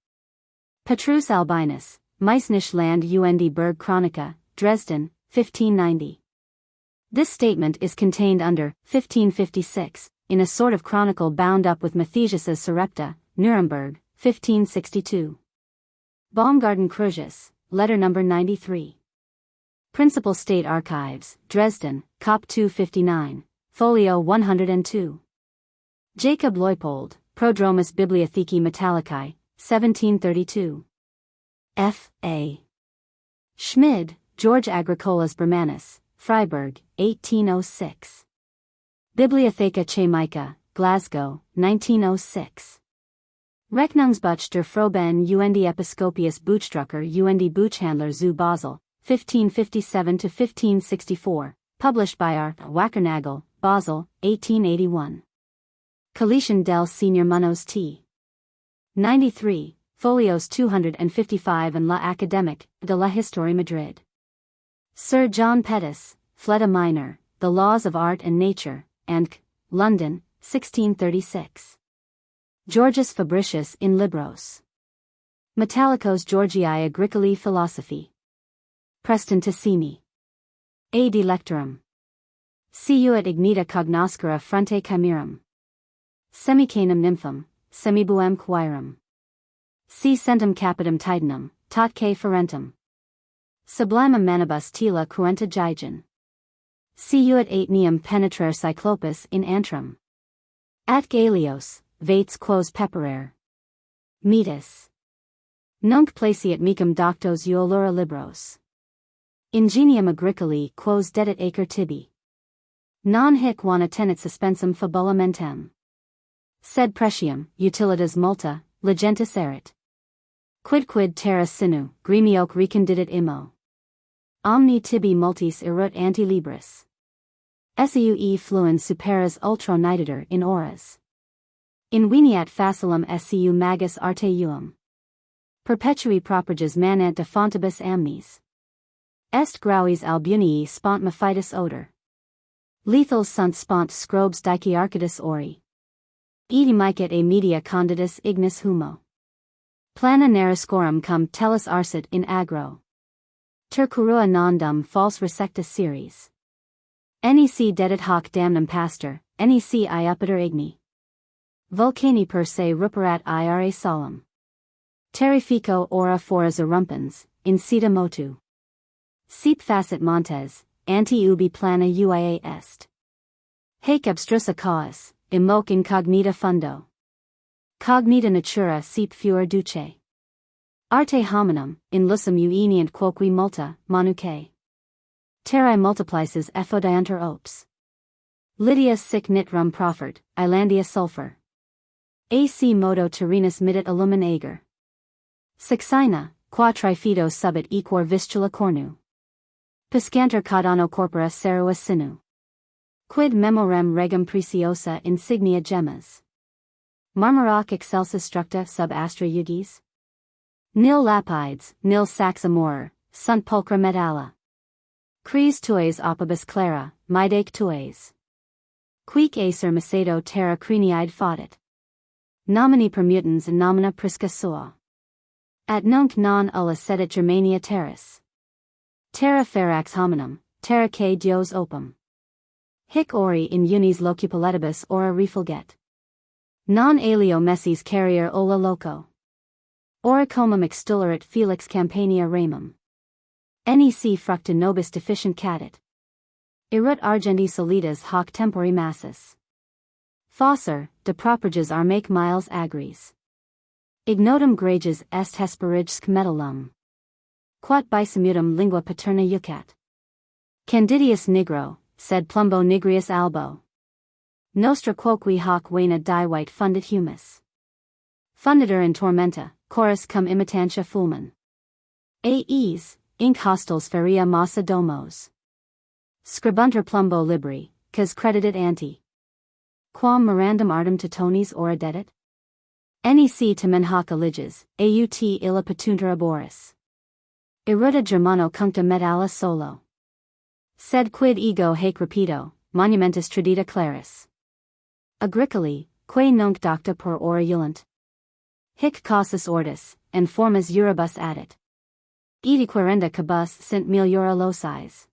Petrus Albinus, Meissnisch Land und Berg Chronica, Dresden, 1590. This statement is contained under 1556, in a sort of chronicle bound up with Matthias's Sarepta, Nuremberg, 1562. Baumgarten Cruzius, Letter No. 93. Principal State Archives, Dresden, Cop 259, Folio 102. Jacob Leupold, Prodromus Bibliothecae Metallicae, 1732. F. A. Schmid, George Agricola's Bermanus, Freiburg, 1806. Bibliotheca Chemica, Glasgow, 1906. Rechnungsbuch der Froben und Episcopius Buchdrucker und Buchhandler zu Basel, 1557–1564, published by R. Wackernagel, Basel, 1881. Collection del Sr. Munoz T. 93, folios 255 and La Académique de la Histoire Madrid. Sir John Pettis, Fleda Minor, The Laws of Art and Nature, and London, 1636. Georgius Fabricius in Libros. Metallicos Georgii Agricolae Philosophy. Preston Tassimi. A. de Lectorum. Ciuit ignita cognoscere fronte chimerum. Semicanum nymphum, semibuem quairum. Si centum capitum titanum, tatque ferentum. Sublimum manibus tela cruenta gigen. Ciuit aetnium penetrare cyclopus in antrum. At Galios, vates quos peperare. Metus. Nunc placiat mecum doctos eolura libros. Ingenium agricolae quos dedit acer tibi. Non hic vana tenet suspensum fabula mentem. Sed pretium, utilitas multa, legentis erit. Quidquid terra sinu, gremioque recondidit imo. Omni tibi multis erut ante libris. Seue fluens superas ultra nitider in auras. Inveniat facilum seu magis arte uum. Perpetui propages manant de fontibus amnis. Est grauis albunii spont mephitis odor. Lethal sunt spont scrobes dichiarchidus ori. Edi micet a media condidus ignis humo. Plana nariscorum cum tellus arsit in agro. Tercurua non-dum false resectus series. Nec dedit hoc damnum pastor, nec iupiter igni. Vulcani per se ruperat ira solum. Terrifico ora foras erumpens, in sita motu. Seep facet montes, anti ubi plana uia est. Haec abstrusa caus, emoc incognita fundo. Cognita natura seep fur duce. Arte hominum, in lusum uenient quoque multa, manuque. Terrae multiplices effodianter ops. Lydia sic nitrum profert, Islandia sulfur. AC modo terrenus midit illumin ager. Saxina, qua trifido subit equor vistula cornu. Piscanter caudano corpora serua sinu. Quid memorem regum preciosa insignia gemmas. Marmarac excelsis structa sub astra yugis? Nil lapides, nil sax amorer, sunt pulchra metalla. Cries tues opibus clara, midaque tues. Quic acer macedo terra criniide faudet. Nomini permutans in nomina prisca sua. At nunc non ulla sedit Germania terris. Terra ferax hominum, terra que dios opum. Hic ori in unis locupaletibus ora refulget. Non alio messis carrier ola loco. Oricomum extullerit felix campania ramum. Nec fructa nobis deficient cadit. Erut argendi solidas hoc tempori massis. Fosser, de properges armaic miles agris. Ignotum grages est hesperigsque metallum. Quat bisimutum lingua paterna yucat. Candidius nigro, sed plumbo nigrius albo. Nostra quoque hoc vena dievite fundit humus. Funditur in tormenta, chorus cum imitantia fulmen. Aes, inc hostels feria massa domos. Scribunter plumbo libri, cas creditit anti. Quam mirandum artem titones ora dedit? Nec tamen hoc eliges, aut illa patunter aboris. Eruta Germano cuncta metalla solo. Sed quid ego haec rapido, monumentus tradita claris. Agricoli, quae nunc docta per ora ulant. Hic causus ordis, and formas uribus addit. Edi querenda cabus sint meliora locis.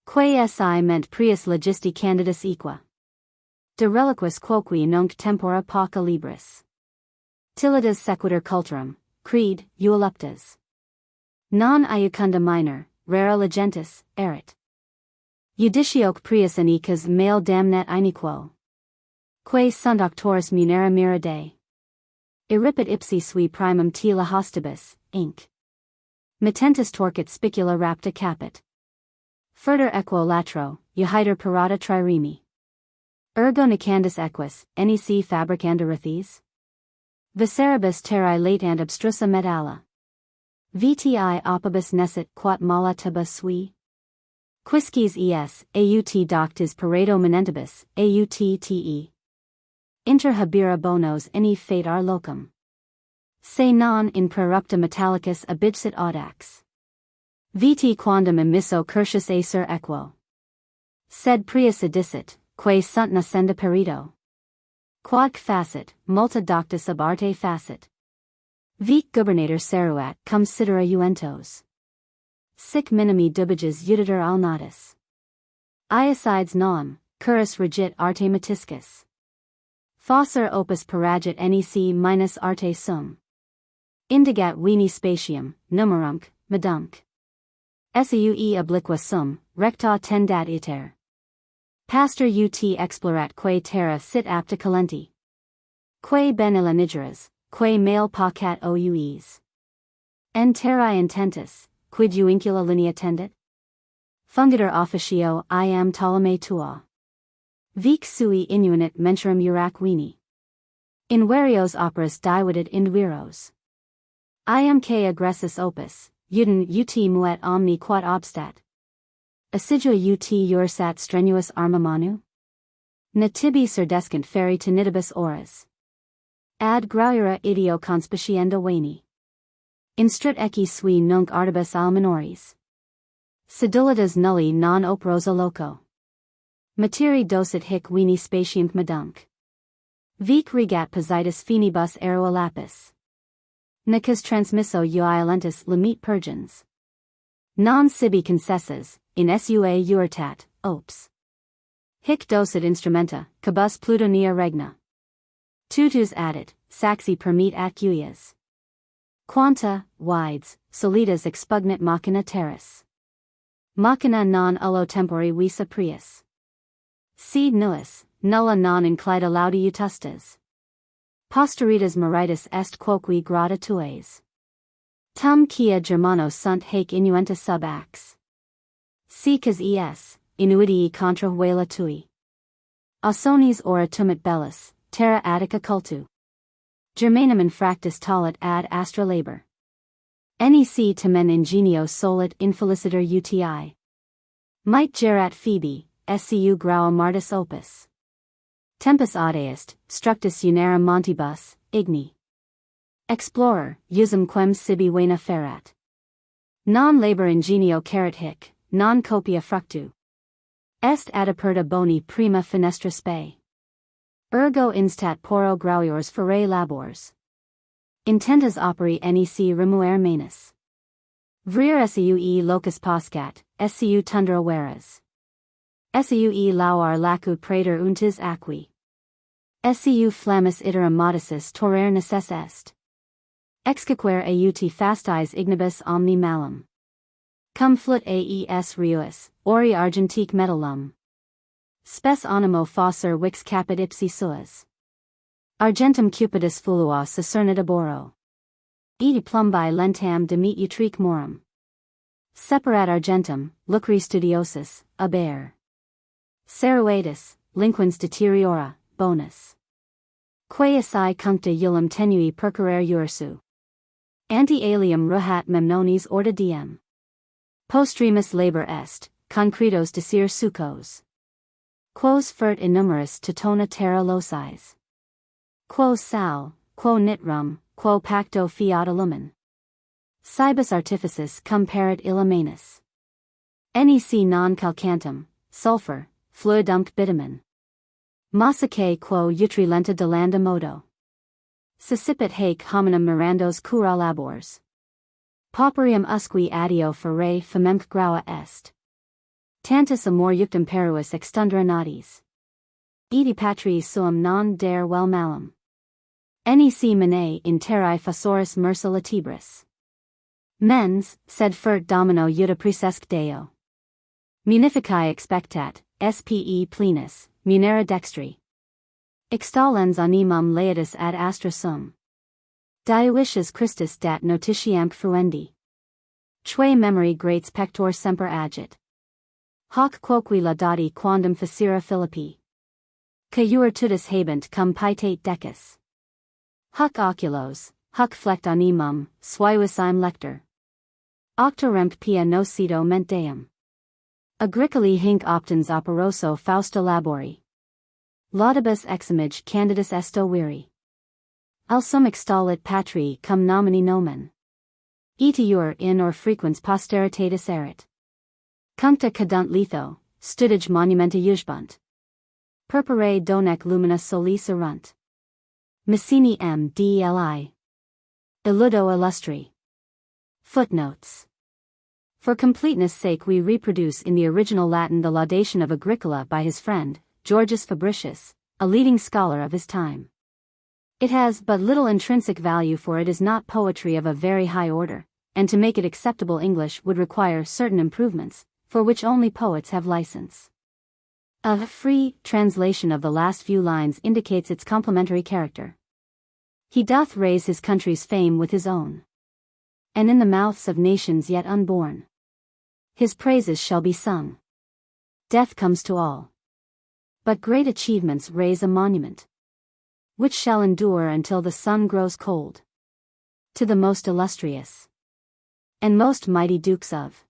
Quae si ment prius logisti candidus equa. De reliquis quoque nunc tempora pauca libris. Tilidas sequitur culturum, creed, euluptas. Non iucunda minor, rara legentis, erit. Judicioque prius anicas male damnet iniquo. Quae sunt auctoris munera miradae. Eripit ipsi sui primum tela hostibus, inc. Mittentus torquit spicula rapta capit. Furter equo latro, euhiter parata triremi. Ergo nicandus equus, nec fabricanda rithes? Viceribus terrae latant abstrusa metalla. VTI opibus nescit quat mala tuba sui? Quisquis es, aut doctis paredo menentibus, aut te. Inter habira bonos any fate ar locum. Se non in prerupta metallicus abidsit audax. Viti quandam emisso curtius acer equo. Sed prius edicit, quae sunt nascenda perito. Quod facit, multa doctus ab arte facit. Vic gubernator seruat cum sidera uentos. Sic minimi dubiges uditor alnatus. Iocides noam, curus regit arte metiscus. Fosser opus paragit nec minus arte sum. Indigat veni spatium, numerumque, medumque. Seue obliqua sum, recta tendat iter. Pastor ut explorat quae terra sit apta calenti. Quae ben illa nigeras, quae male pacat oues. En terrae intentus, quid uincula linea tendit? Fungitur officio iam Ptolemy tua. Vic sui inuinit menturum urac vini. In varios operas dividit in viros. Iam que aggressus opus, Uden ut muet omni quod obstat. Assidua ut ursat strenuus arma manu? Ne tibi surdescent feri tenitibus oras. Ad graura ideo conspicienda veni. Instrit ecce sui nunc artibus al minores. Sedulitas nulli non operosa loco. Materi docet hic veni spatium medunc. Vic regat positus finibus aero lapis. Nicas transmisso uiolentus limit purgens. Non sibi concesses, in sua uertat, ops. Hic docet instrumenta, cabus plutonia regna. Tutus addit, saxi permit acuias. Quanta, wides, solidas expugnat machina terras. Machina non ullo tempori visa prius. Sed nuus, nulla non inclida laudi utustas. Posteritas meritus est quoque grata tues. Tum quia Germanos sunt haec inuenta sub ax. Si cas es, inuitii contra vela tui. Ausones ora tumit bellus, terra attica cultu. Germanum infractus talit ad astra labor. Nec tamen ingenio solit infeliciter uti. Might gerat Phoebe, scu grau martis opus. Tempus audeist, structus unera montibus, igni. Explorer, usum quem sibi vena ferat. Non labor ingenio caret hic, non copia fructu. Est adiperta boni prima fenestra spe. Ergo instat poro grauiors fere labors. Intentas operi nec remuere manus. Vrir sue locus poscat, scu tundra veras. Sue lauar lacut praeter untis aqui. Scu flammis iterum modicis torere necess est. Excaquere aut fastis ignibus omni malum. Cum flut aes rius, ori argentique metallum. Spes animo fosser vix capit ipsi suas. Argentum cupidus fulua secernit aboro. Edi plumbi lentam demit utrique morum. Separat argentum, lucri studiosus, aber. Seruatus, linquens deteriora, bonus. Quae assae cuncta iulum tenui percurere ursu. Anti alium ruhat memnones orta diem. Postremus labor est, concretos desir sucos. Quos fert innumerus totona terra locis. Quo sal, quo nitrum, quo pacto fiat lumen. Cibus artificis cum perit illa manus. Nec non calcantum, sulfur, fluidumque bitumen. Massaque quo utri lenta delanda modo. Sicipit haec hominum mirandos cura labors. Pauperium usque adeo fere fememque graua est. Tantus amor iuctum peruus extundere natis. Edi patrii suum non dare vel malum. Nec mene in terrae fossores mersa latibris. Mens, sed fert domino iuta presesc deo. Munificae expectat, spe plenus, munera dextri. Extallens animum laetus ad astra sum. Diuitius Christus dat notitiamque fruendi. Tue memori greats pector semper agit. Hoc quoque laudati quondam facere Philippi. Caiur tutus habent cum pietate decus. Huc oculos, huc flect animum, suivis im lector. Octoremque pia nocido ment deum. Agricoli hinc optans operoso fausta labori. Laudibus eximage candidus esto viri. Alsum extollit patri cum nomini nomen. Etiur in or frequens posteritatis erit. Cuncta cadunt litho, studige monumenta iusbunt. Purpurae donec lumina solis erunt. Messini M. Dli. Illudo illustri. Footnotes. For completeness' sake we reproduce in the original Latin the laudation of Agricola by his friend, Georgius Fabricius, a leading scholar of his time. It has but little intrinsic value, for it is not poetry of a very high order, and to make it acceptable English would require certain improvements, for which only poets have license. A free translation of the last few lines indicates its complementary character. He doth raise his country's fame with his own. And in the mouths of nations yet unborn, his praises shall be sung. Death comes to all. But great achievements raise a monument, which shall endure until the sun grows cold. To the most illustrious. and most mighty dukes of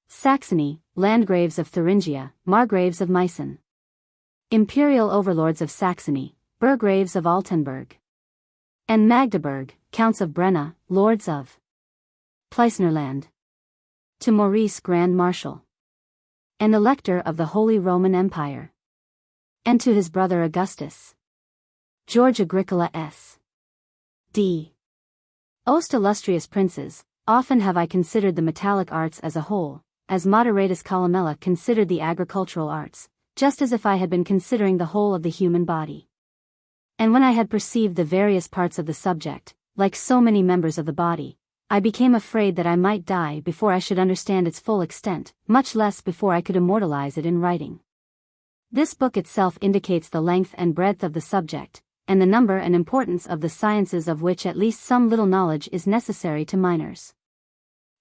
Saxony, landgraves of Thuringia, margraves of Meissen, imperial overlords of Saxony, burgraves of Altenburg and Magdeburg, counts of Brenna, lords of Pleisnerland, to Maurice Grand Marshal and Elector of the Holy Roman Empire, and to his brother Augustus, George Agricola S.D. Most illustrious princes, often have I considered the metallic arts as a whole, as Moderatus Columella considered the agricultural arts, just as if I had been considering the whole of the human body. And when I had perceived the various parts of the subject, like so many members of the body, I became afraid that I might die before I should understand its full extent, much less before I could immortalize it in writing. This book itself indicates the length and breadth of the subject, and the number and importance of the sciences of which at least some little knowledge is necessary to miners.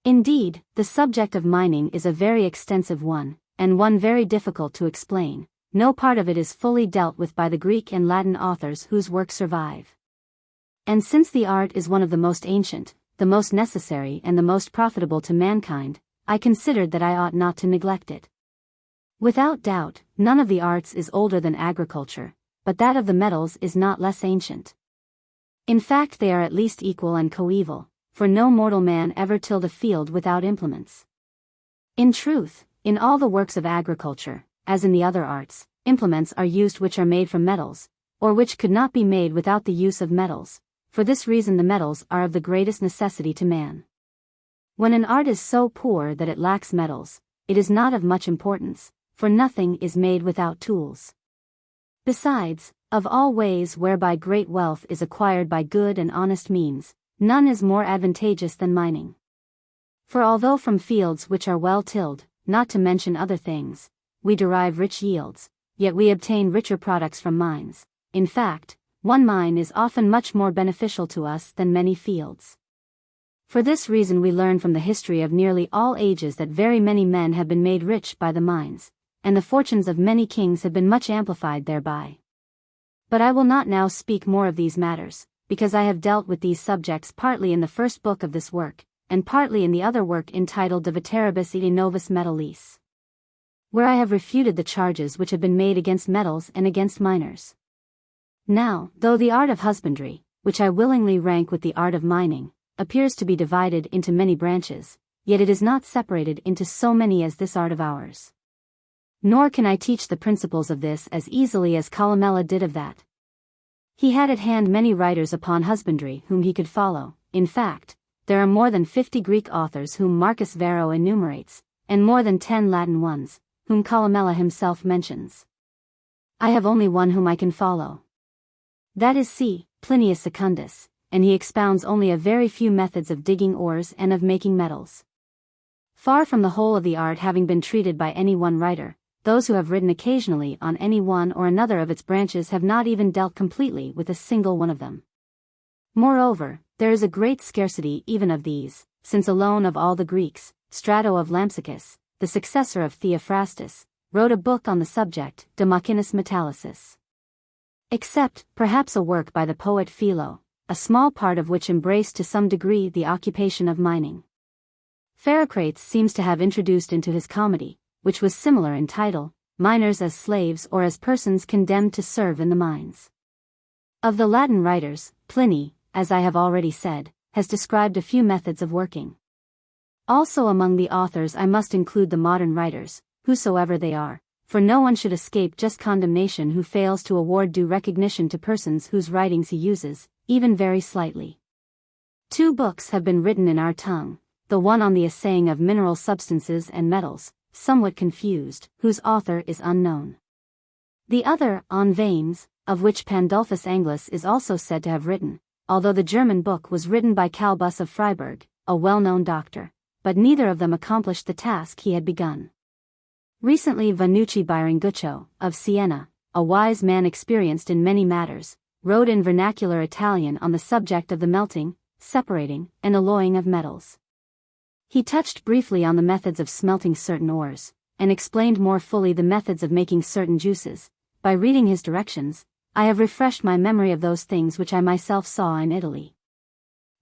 Indeed, the subject of mining is a very extensive one, and one very difficult to explain. No part of it is fully dealt with by the Greek and Latin authors whose works survive. And since the art is one of the most ancient, the most necessary and the most profitable to mankind, I considered that I ought not to neglect it. Without doubt, none of the arts is older than agriculture, but that of the metals is not less ancient. In fact, they are at least equal and coeval, for no mortal man ever tilled a field without implements. In truth, in all the works of agriculture, as in the other arts, implements are used which are made from metals, or which could not be made without the use of metals. For this reason the metals are of the greatest necessity to man. When an art is so poor that it lacks metals, it is not of much importance, for nothing is made without tools. Besides, of all ways whereby great wealth is acquired by good and honest means, none is more advantageous than mining. For although from fields which are well tilled, not to mention other things, we derive rich yields, yet we obtain richer products from mines. In fact, one mine is often much more beneficial to us than many fields. For this reason we learn from the history of nearly all ages that very many men have been made rich by the mines, and the fortunes of many kings have been much amplified thereby. But I will not now speak more of these matters, because I have dealt with these subjects partly in the first book of this work, and partly in the other work entitled De Veteribus et Novus Metallis, where I have refuted the charges which have been made against metals and against miners. Now, though the art of husbandry, which I willingly rank with the art of mining, appears to be divided into many branches, yet it is not separated into so many as this art of ours. Nor can I teach the principles of this as easily as Columella did of that. He had at hand many writers upon husbandry whom he could follow. In fact, there are more than 50 Greek authors whom Marcus Varro enumerates, and more than 10 Latin ones, whom Columella himself mentions. I have only one whom I can follow. That is C. Plinius Secundus, and he expounds only a very few methods of digging ores and of making metals. Far from the whole of the art having been treated by any one writer, those who have written occasionally on any one or another of its branches have not even dealt completely with a single one of them. Moreover, there is a great scarcity even of these, since alone of all the Greeks, Strato of Lampsacus, the successor of Theophrastus, wrote a book on the subject, De Machinis Metallicis. Except, perhaps, a work by the poet Philo, a small part of which embraced to some degree the occupation of mining. Phaerocrates seems to have introduced into his comedy, which was similar in title, miners as slaves or as persons condemned to serve in the mines. Of the Latin writers, Pliny, as I have already said, has described a few methods of working. Also among the authors I must include the modern writers, whosoever they are, for no one should escape just condemnation who fails to award due recognition to persons whose writings he uses, even very slightly. 2 books have been written in our tongue, the one on the assaying of mineral substances and metals, somewhat confused, whose author is unknown. The other, on veins, of which Pandulphus Anglus is also said to have written, although the German book was written by Calbus of Freiburg, a well-known doctor, but neither of them accomplished the task he had begun. Recently Vannucci Biringuccio, of Siena, a wise man experienced in many matters, wrote in vernacular Italian on the subject of the melting, separating, and alloying of metals. He touched briefly on the methods of smelting certain ores, and explained more fully the methods of making certain juices. By reading his directions, I have refreshed my memory of those things which I myself saw in Italy.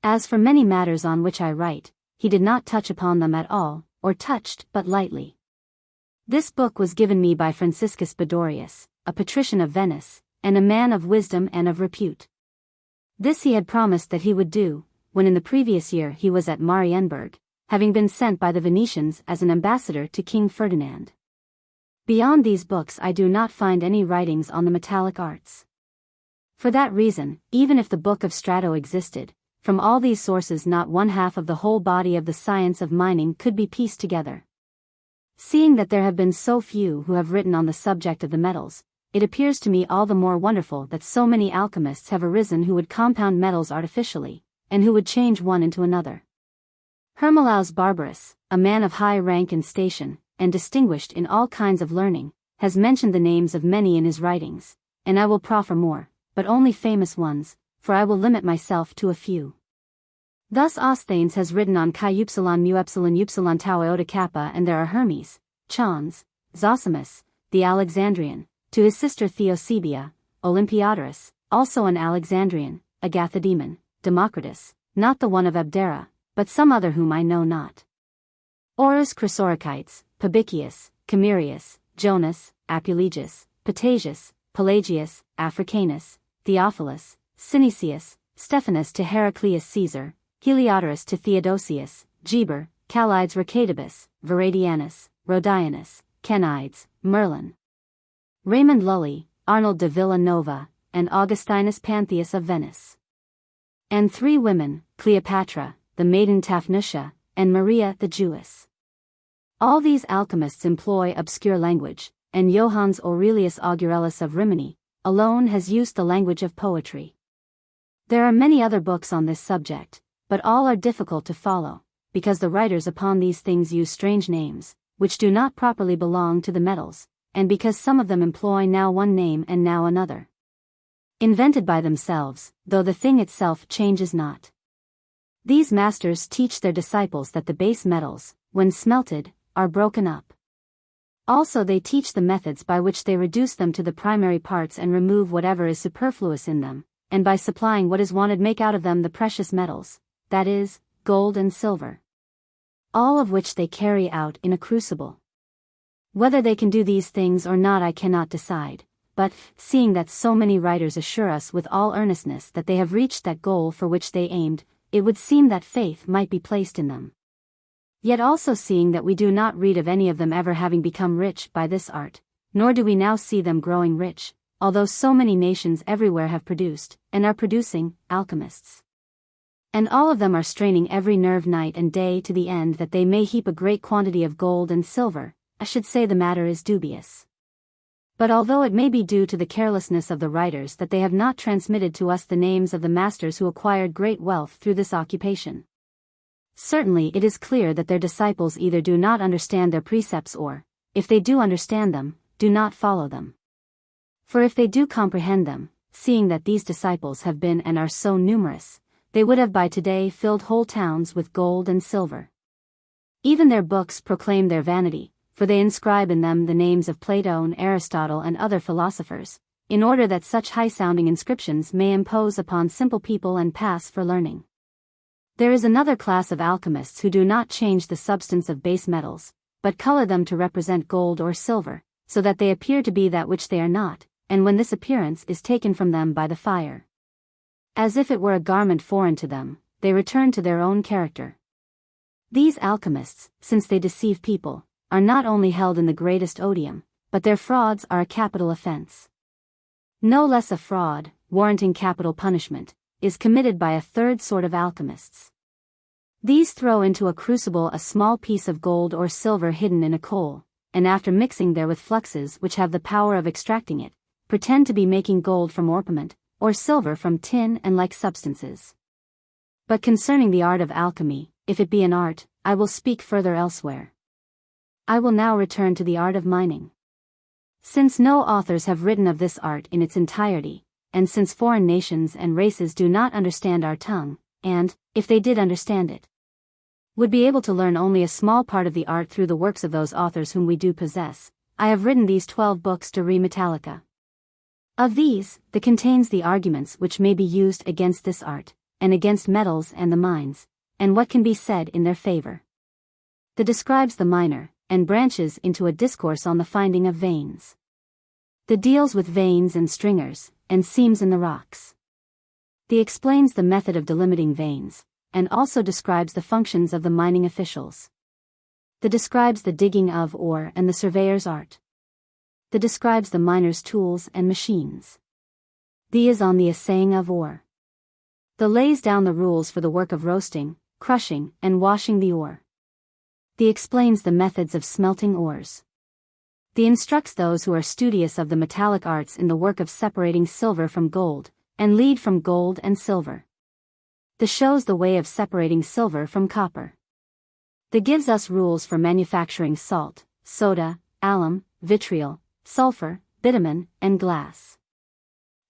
As for many matters on which I write, he did not touch upon them at all, or touched but lightly. This book was given me by Franciscus Bedorius, a patrician of Venice, and a man of wisdom and of repute. This he had promised that he would do, when in the previous year he was at Marienburg, having been sent by the Venetians as an ambassador to King Ferdinand. Beyond these books I do not find any writings on the metallic arts. For that reason, even if the Book of Strato existed, from all these sources not one half of the whole body of the science of mining could be pieced together. Seeing that there have been so few who have written on the subject of the metals, it appears to me all the more wonderful that so many alchemists have arisen who would compound metals artificially, and who would change one into another. Hermolaus Barbarus, a man of high rank and station, and distinguished in all kinds of learning, has mentioned the names of many in his writings, and I will proffer more, but only famous ones, for I will limit myself to a few. Thus Osthanes has written on chi upsilon mu epsilon upsilon tau iota kappa, and there are Hermes, Chons, Zosimus, the Alexandrian, to his sister Theosebia, Olympiodorus, also an Alexandrian, Agathodemon, Democritus, not the one of Abdera, but some other whom I know not. Orus Chrysorichites, Pabicius, Camerius, Jonas, Apulegus, Patagius, Pelagius, Africanus, Theophilus, Synesius, Stephanus to Heraclius Caesar, Heliodorus to Theodosius, Geber, Calides Rhacadibus, Veradianus, Rhodianus, Canides, Merlin, Raymond Lully, Arnold de Villanova, and Augustinus Pantheus of Venice. And 3 women, Cleopatra, the maiden Tafnutia, and Maria the Jewess. All these alchemists employ obscure language, and Johannes Aurelius Augurellus of Rimini alone has used the language of poetry. There are many other books on this subject, but all are difficult to follow, because the writers upon these things use strange names, which do not properly belong to the metals, and because some of them employ now one name and now another, invented by themselves, though the thing itself changes not. These masters teach their disciples that the base metals, when smelted, are broken up. Also they teach the methods by which they reduce them to the primary parts and remove whatever is superfluous in them, and by supplying what is wanted make out of them the precious metals, that is, gold and silver. All of which they carry out in a crucible. Whether they can do these things or not I cannot decide, but, seeing that so many writers assure us with all earnestness that they have reached that goal for which they aimed, it would seem that faith might be placed in them. Yet also seeing that we do not read of any of them ever having become rich by this art, nor do we now see them growing rich, although so many nations everywhere have produced, and are producing, alchemists. And all of them are straining every nerve night and day to the end that they may heap a great quantity of gold and silver, I should say the matter is dubious. But although it may be due to the carelessness of the writers that they have not transmitted to us the names of the masters who acquired great wealth through this occupation, certainly it is clear that their disciples either do not understand their precepts or, if they do understand them, do not follow them. For if they do comprehend them, seeing that these disciples have been and are so numerous, they would have by today filled whole towns with gold and silver. Even their books proclaim their vanity, for they inscribe in them the names of Plato and Aristotle and other philosophers, in order that such high-sounding inscriptions may impose upon simple people and pass for learning. There is another class of alchemists who do not change the substance of base metals, but color them to represent gold or silver, so that they appear to be that which they are not, and when this appearance is taken from them by the fire, as if it were a garment foreign to them, they return to their own character. These alchemists, since they deceive people, are not only held in the greatest odium, but their frauds are a capital offense. No less a fraud, warranting capital punishment, is committed by a third sort of alchemists. These throw into a crucible a small piece of gold or silver hidden in a coal, and after mixing therewith fluxes which have the power of extracting it, pretend to be making gold from orpiment, or silver from tin and like substances. But concerning the art of alchemy, if it be an art, I will speak further elsewhere. I will now return to the art of mining. Since no authors have written of this art in its entirety, and since foreign nations and races do not understand our tongue, and, if they did understand it, would be able to learn only a small part of the art through the works of those authors whom we do possess, I have written these 12 books de Re Metallica. Of these, the contains the arguments which may be used against this art, and against metals and the mines, and what can be said in their favor. The describes the minor, and branches into a discourse on the finding of veins. The deals with veins and stringers, and seams in the rocks. The explains the method of delimiting veins, and also describes the functions of the mining officials. The describes the digging of ore and the surveyor's art. The describes the miner's tools and machines. The is on the assaying of ore. The lays down the rules for the work of roasting, crushing, and washing the ore. The explains the methods of smelting ores. The instructs those who are studious of the metallic arts in the work of separating silver from gold, and lead from gold and silver. The shows the way of separating silver from copper. The gives us rules for manufacturing salt, soda, alum, vitriol, sulfur, bitumen, and glass.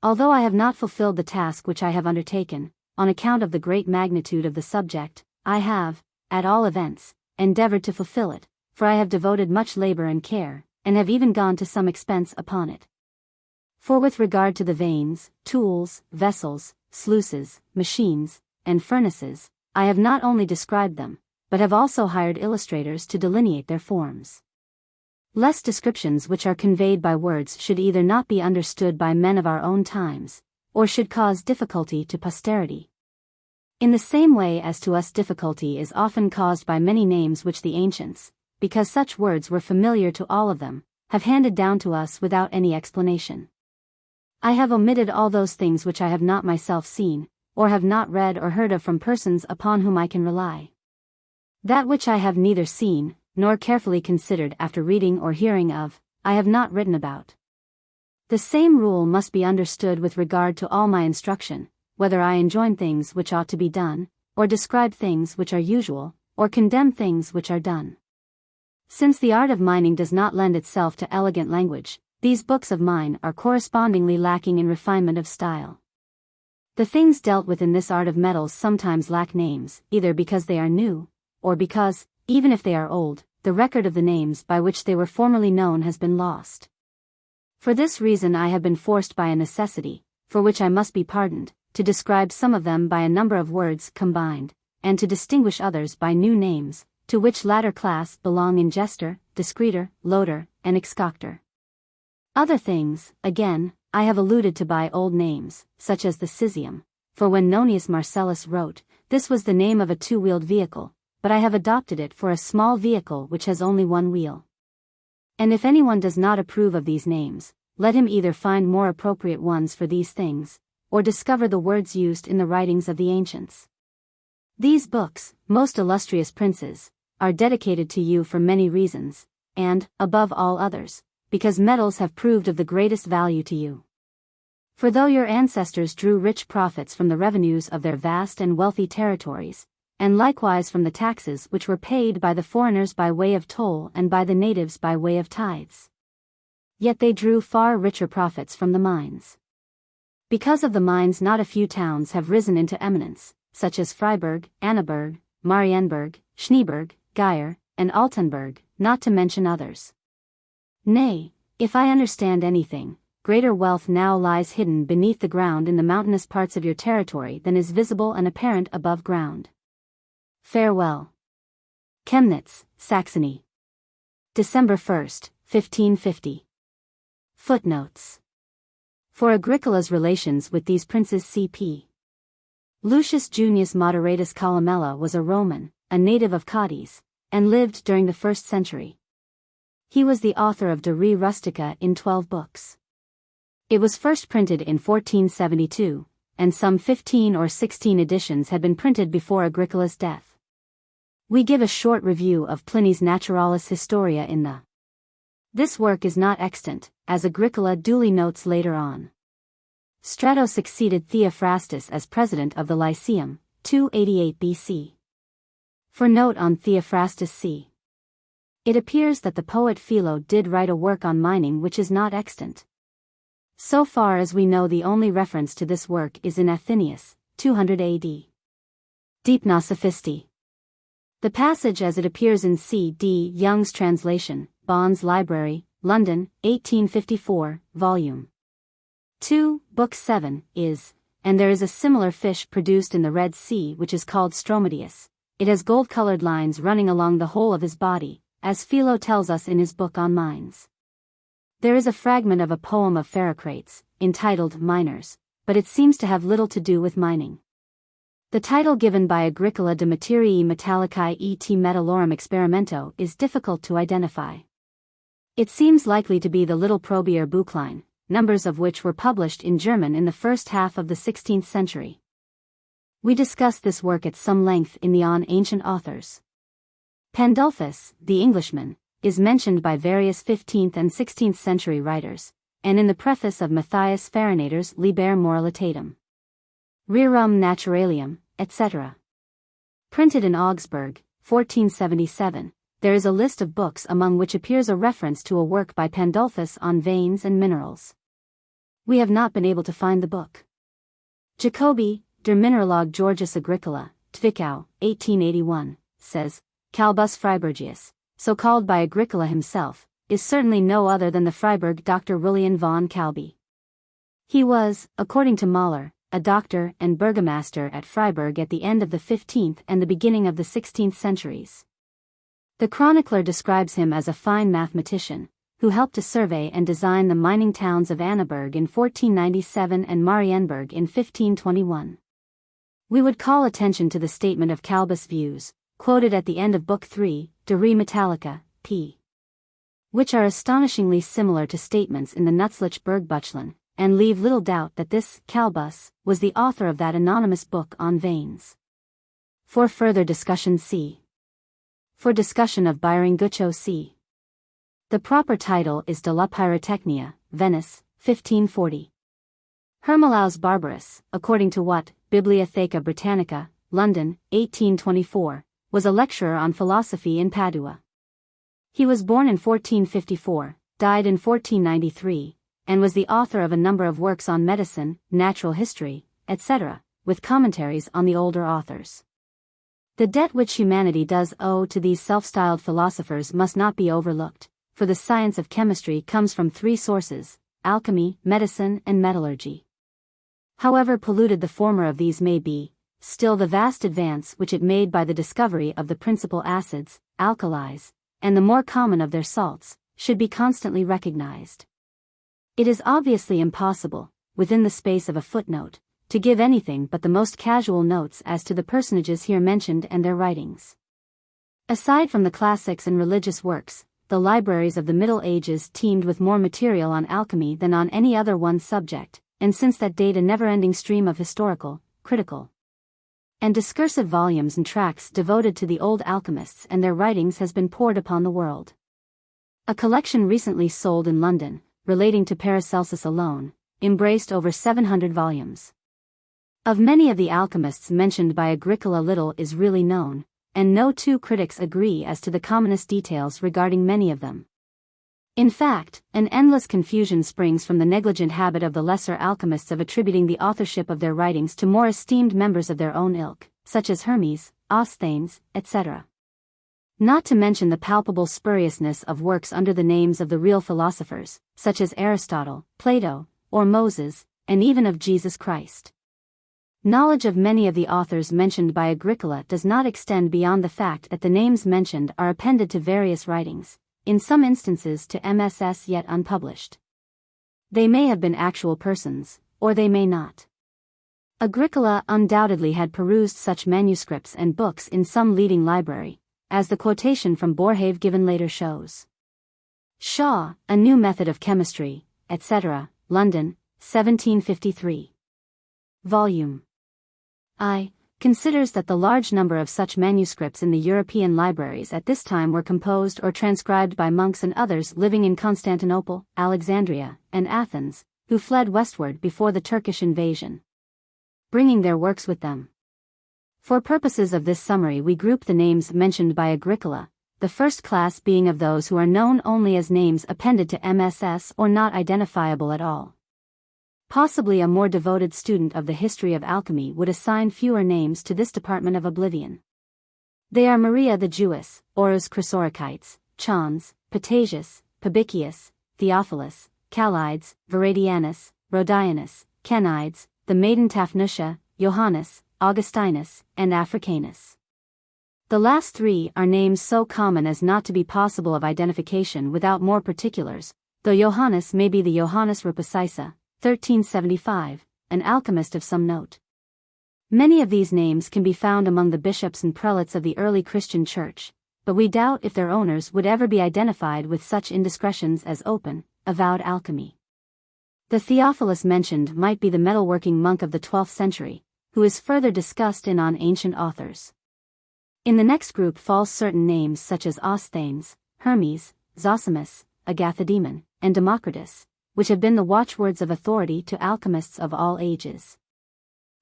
Although I have not fulfilled the task which I have undertaken, on account of the great magnitude of the subject, I have, at all events, endeavored to fulfill it, for I have devoted much labor and care, and have even gone to some expense upon it. For with regard to the veins, tools, vessels, sluices, machines, and furnaces, I have not only described them, but have also hired illustrators to delineate their forms. Lest descriptions which are conveyed by words should either not be understood by men of our own times, or should cause difficulty to posterity. In the same way as to us difficulty is often caused by many names which the ancients, because such words were familiar to all of them, have handed down to us without any explanation. I have omitted all those things which I have not myself seen, or have not read or heard of from persons upon whom I can rely. That which I have neither seen, nor carefully considered after reading or hearing of, I have not written about. The same rule must be understood with regard to all my instruction, whether I enjoin things which ought to be done, or describe things which are usual, or condemn things which are done. Since the art of mining does not lend itself to elegant language, these books of mine are correspondingly lacking in refinement of style. The things dealt with in this art of metals sometimes lack names, either because they are new, or because, even if they are old, the record of the names by which they were formerly known has been lost. For this reason I have been forced by a necessity, for which I must be pardoned, to describe some of them by a number of words combined, and to distinguish others by new names, to which latter class belong ingester, discreter, loader, and excoctor. Other things, again, I have alluded to by old names, such as the cesium, for when Nonius Marcellus wrote, this was the name of a two-wheeled vehicle, but I have adopted it for a small vehicle which has only one wheel. And if anyone does not approve of these names, let him either find more appropriate ones for these things, or discover the words used in the writings of the ancients. These books, most illustrious princes, are dedicated to you for many reasons, and, above all others, because metals have proved of the greatest value to you. For though your ancestors drew rich profits from the revenues of their vast and wealthy territories, and likewise from the taxes which were paid by the foreigners by way of toll and by the natives by way of tithes, yet they drew far richer profits from the mines. Because of the mines not a few towns have risen into eminence, such as Freiburg, Annaberg, Marienburg, Schneeberg, Geier, and Altenburg, not to mention others. Nay, if I understand anything, greater wealth now lies hidden beneath the ground in the mountainous parts of your territory than is visible and apparent above ground. Farewell. Chemnitz, Saxony. December 1st, 1550. Footnotes. For Agricola's relations with these princes C.P. Lucius Junius Moderatus Columella was a Roman, a native of Cadiz, and lived during the 1st century. He was the author of De Re Rustica in 12 books. It was first printed in 1472, and some 15 or 16 editions had been printed before Agricola's death. We give a short review of Pliny's Naturalis Historia in the. This work is not extant, as Agricola duly notes later on. Strato succeeded Theophrastus as president of the Lyceum, 288 BC. For note on Theophrastus c. It appears that the poet Philo did write a work on mining which is not extant. So far as we know, the only reference to this work is in Athenaeus, 200 AD. Deepna Sophisti. The passage as it appears in C.D. Young's translation, Bond's Library, London, 1854, Volume 2, Book 7, is, and there is a similar fish produced in the Red Sea which is called Stromidius, it has gold-colored lines running along the whole of his body, as Philo tells us in his book on mines. There is a fragment of a poem of Pherocrates, entitled Miners, but it seems to have little to do with mining. The title given by Agricola de Materii Metallicae et Metallorum Experimento is difficult to identify. It seems likely to be the Little Probier Buchlein, numbers of which were published in German in the first half of the 16th century. We discussed this work at some length in the On Ancient Authors. Pandulphus, the Englishman, is mentioned by various 15th and 16th century writers, and in the preface of Matthias Farinator's Liber Moralitatem, Rerum Naturalium, etc. Printed in Augsburg, 1477, there is a list of books among which appears a reference to a work by Pandulphus on veins and minerals. We have not been able to find the book. Jacobi, Der Mineralog Georgius Agricola, Twickau, 1881, says, Calbus Freiburgius, so called by Agricola himself, is certainly no other than the Freiburg Dr. William von Calby. He was, according to Mahler, a doctor and burgomaster at Freiburg at the end of the 15th and the beginning of the 16th centuries. The chronicler describes him as a fine mathematician, who helped to survey and design the mining towns of Annaberg in 1497 and Marienburg in 1521. We would call attention to the statement of Calbus' views, quoted at the end of Book 3, De Re Metallica, p. which are astonishingly similar to statements in the Nützliche Bergbüchlein, and leave little doubt that this Calbus was the author of that anonymous book on veins. For further discussion see. For discussion of Byron-Guccio see. The proper title is De la Pyrotechnia, Venice, 1540. Hermolaus Barbarus, according to what, Bibliotheca Britannica, London, 1824, was a lecturer on philosophy in Padua. He was born in 1454, died in 1493, and was the author of a number of works on medicine, natural history, etc., with commentaries on the older authors. The debt which humanity does owe to these self-styled philosophers must not be overlooked, for the science of chemistry comes from three sources: alchemy, medicine, and metallurgy. However polluted the former of these may be, still the vast advance which it made by the discovery of the principal acids, alkalis, and the more common of their salts, should be constantly recognized. It is obviously impossible, within the space of a footnote, to give anything but the most casual notes as to the personages here mentioned and their writings. Aside from the classics and religious works, the libraries of the Middle Ages teemed with more material on alchemy than on any other one subject, and since that date a never-ending stream of historical, critical, and discursive volumes and tracts devoted to the old alchemists and their writings has been poured upon the world. A collection recently sold in London, relating to Paracelsus alone, embraced over 700 volumes. Of many of the alchemists mentioned by Agricola little is really known, and no two critics agree as to the commonest details regarding many of them. In fact, an endless confusion springs from the negligent habit of the lesser alchemists of attributing the authorship of their writings to more esteemed members of their own ilk, such as Hermes, Osthenes, etc. Not to mention the palpable spuriousness of works under the names of the real philosophers, such as Aristotle, Plato, or Moses, and even of Jesus Christ. Knowledge of many of the authors mentioned by Agricola does not extend beyond the fact that the names mentioned are appended to various writings, in some instances to MSS yet unpublished. They may have been actual persons, or they may not. Agricola undoubtedly had perused such manuscripts and books in some leading library, as the quotation from Boerhaave given later shows. Shaw, A New Method of Chemistry, etc., London, 1753. Volume I. Considers that the large number of such manuscripts in the European libraries at this time were composed or transcribed by monks and others living in Constantinople, Alexandria, and Athens, who fled westward before the Turkish invasion, bringing their works with them. For purposes of this summary we group the names mentioned by Agricola, the first class being of those who are known only as names appended to MSS or not identifiable at all. Possibly a more devoted student of the history of alchemy would assign fewer names to this department of oblivion. They are Maria the Jewess, Orus Chrysorikites, Chons, Patagius, Pabicius, Theophilus, Calides, Veradianus, Rhodianus, Kenides, the maiden Tafnutia, Johannes, Augustinus, and Africanus. The last three are names so common as not to be possible of identification without more particulars, though Johannes may be the Johannes Rupesisa, 1375, an alchemist of some note. Many of these names can be found among the bishops and prelates of the early Christian Church, but we doubt if their owners would ever be identified with such indiscretions as open, avowed alchemy. The Theophilus mentioned might be the metalworking monk of the 12th century, who is further discussed in On Ancient Authors. In the next group fall certain names such as Osthenes, Hermes, Zosimus, Agathodemon, and Democritus, which have been the watchwords of authority to alchemists of all ages.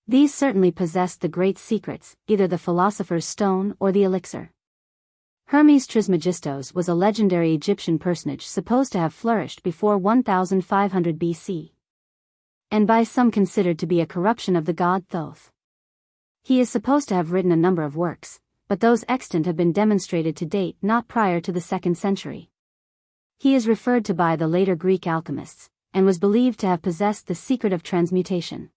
These certainly possessed the great secrets, either the philosopher's stone or the elixir. Hermes Trismegistos was a legendary Egyptian personage supposed to have flourished before 1500 BC, and by some considered to be a corruption of the god Thoth. He is supposed to have written a number of works, but those extant have been demonstrated to date not prior to the 2nd century. He is referred to by the later Greek alchemists, and was believed to have possessed the secret of transmutation.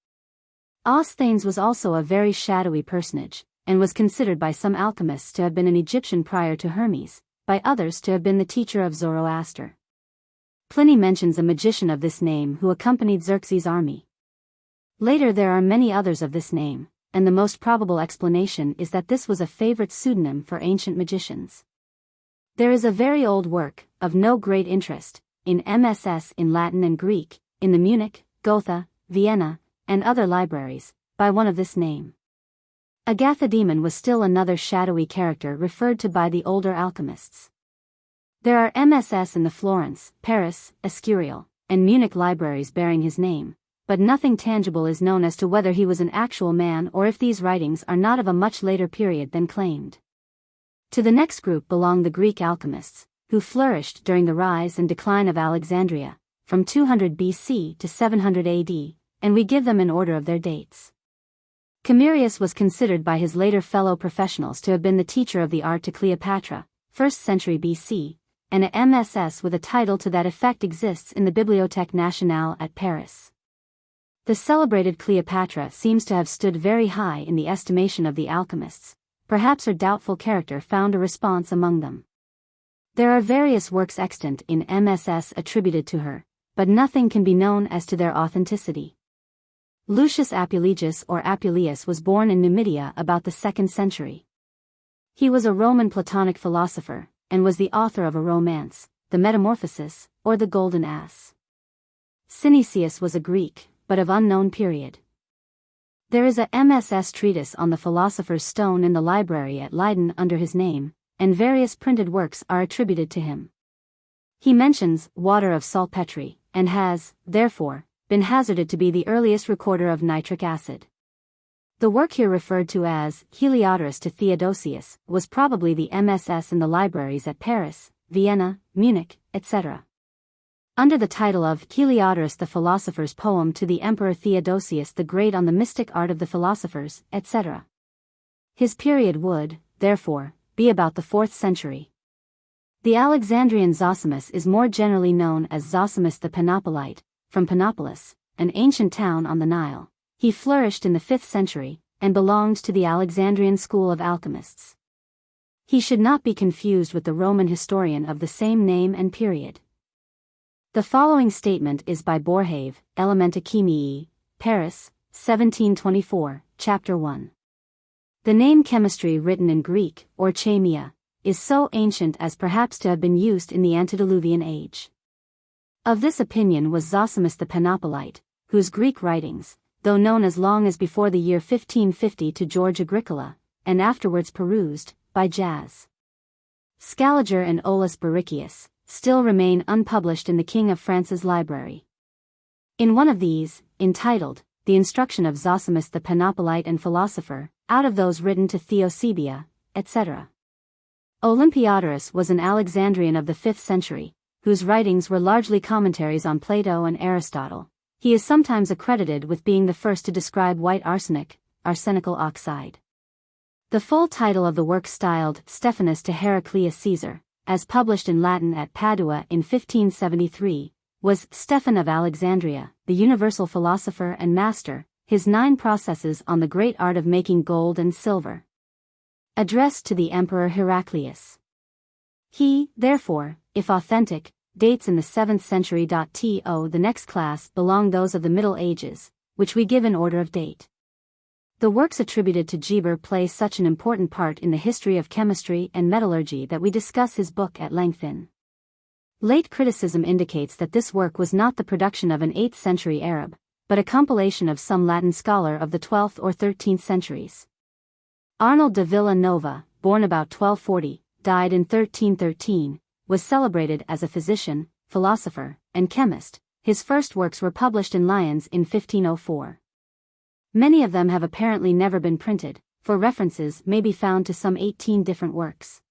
Osthenes was also a very shadowy personage, and was considered by some alchemists to have been an Egyptian prior to Hermes, by others to have been the teacher of Zoroaster. Pliny mentions a magician of this name who accompanied Xerxes' army. Later there are many others of this name, and the most probable explanation is that this was a favorite pseudonym for ancient magicians. There is a very old work, of no great interest, in MSS in Latin and Greek, in the Munich, Gotha, Vienna, and other libraries, by one of this name. Agathodemon was still another shadowy character referred to by the older alchemists. There are MSS in the Florence, Paris, Escurial, and Munich libraries bearing his name, but nothing tangible is known as to whether he was an actual man or if these writings are not of a much later period than claimed. To the next group belong the Greek alchemists, who flourished during the rise and decline of Alexandria, from 200 BC to 700 AD, and we give them in order of their dates. Camerius was considered by his later fellow professionals to have been the teacher of the art to Cleopatra, 1st century BC, and a MSS with a title to that effect exists in the Bibliothèque Nationale at Paris. The celebrated Cleopatra seems to have stood very high in the estimation of the alchemists. Perhaps her doubtful character found a response among them. There are various works extant in MSS attributed to her, but nothing can be known as to their authenticity. Lucius Apuleius or Apuleius was born in Numidia about the 2nd century. He was a Roman Platonic philosopher, and was the author of a romance, the Metamorphosis, or the Golden Ass. Synesius was a Greek, but of unknown period. There is a MSS treatise on the philosopher's stone in the library at Leiden under his name, and various printed works are attributed to him. He mentions water of saltpetre, and has, therefore, been hazarded to be the earliest recorder of nitric acid. The work here referred to as Heliodorus to Theodosius was probably the MSS in the libraries at Paris, Vienna, Munich, etc. Under the title of Heliodorus the Philosopher's Poem to the Emperor Theodosius the Great on the Mystic Art of the Philosophers, etc. His period would, therefore, be about the 4th century. The Alexandrian Zosimus is more generally known as Zosimus the Panopolite, from Panopolis, an ancient town on the Nile. He flourished in the 5th century, and belonged to the Alexandrian school of alchemists. He should not be confused with the Roman historian of the same name and period. The following statement is by Boerhaave, Elementa Chemiae, Paris, 1724, Chapter 1. The name chemistry written in Greek, or chemia, is so ancient as perhaps to have been used in the antediluvian age. Of this opinion was Zosimus the Panopolite, whose Greek writings, though known as long as before the year 1550 to George Agricola, and afterwards perused, by Jas. Scaliger and Olaus Baricius, still remain unpublished in the King of France's library. In one of these, entitled, The Instruction of Zosimus the Panopolite and Philosopher, out of those written to Theosebia, etc. Olympiodorus was an Alexandrian of the 5th century, whose writings were largely commentaries on Plato and Aristotle. He is sometimes accredited with being the first to describe white arsenic, arsenical oxide. The full title of the work styled Stephanus to Heraclius Caesar, as published in Latin at Padua in 1573, was Stephan of Alexandria, the universal philosopher and master, his 9 processes on the great art of making gold and silver. addressed to the Emperor Heraclius. He, therefore, if authentic, dates in the 7th century. To the next class belong those of the Middle Ages, which we give in order of date. The works attributed to Geber play such an important part in the history of chemistry and metallurgy that we discuss his book at length in. Late criticism indicates that this work was not the production of an 8th century Arab, but a compilation of some Latin scholar of the 12th or 13th centuries. Arnold de Villanova, born about 1240, died in 1313, was celebrated as a physician, philosopher, and chemist. His first works were published in Lyons in 1504. Many of them have apparently never been printed, for references may be found to some 18 different works.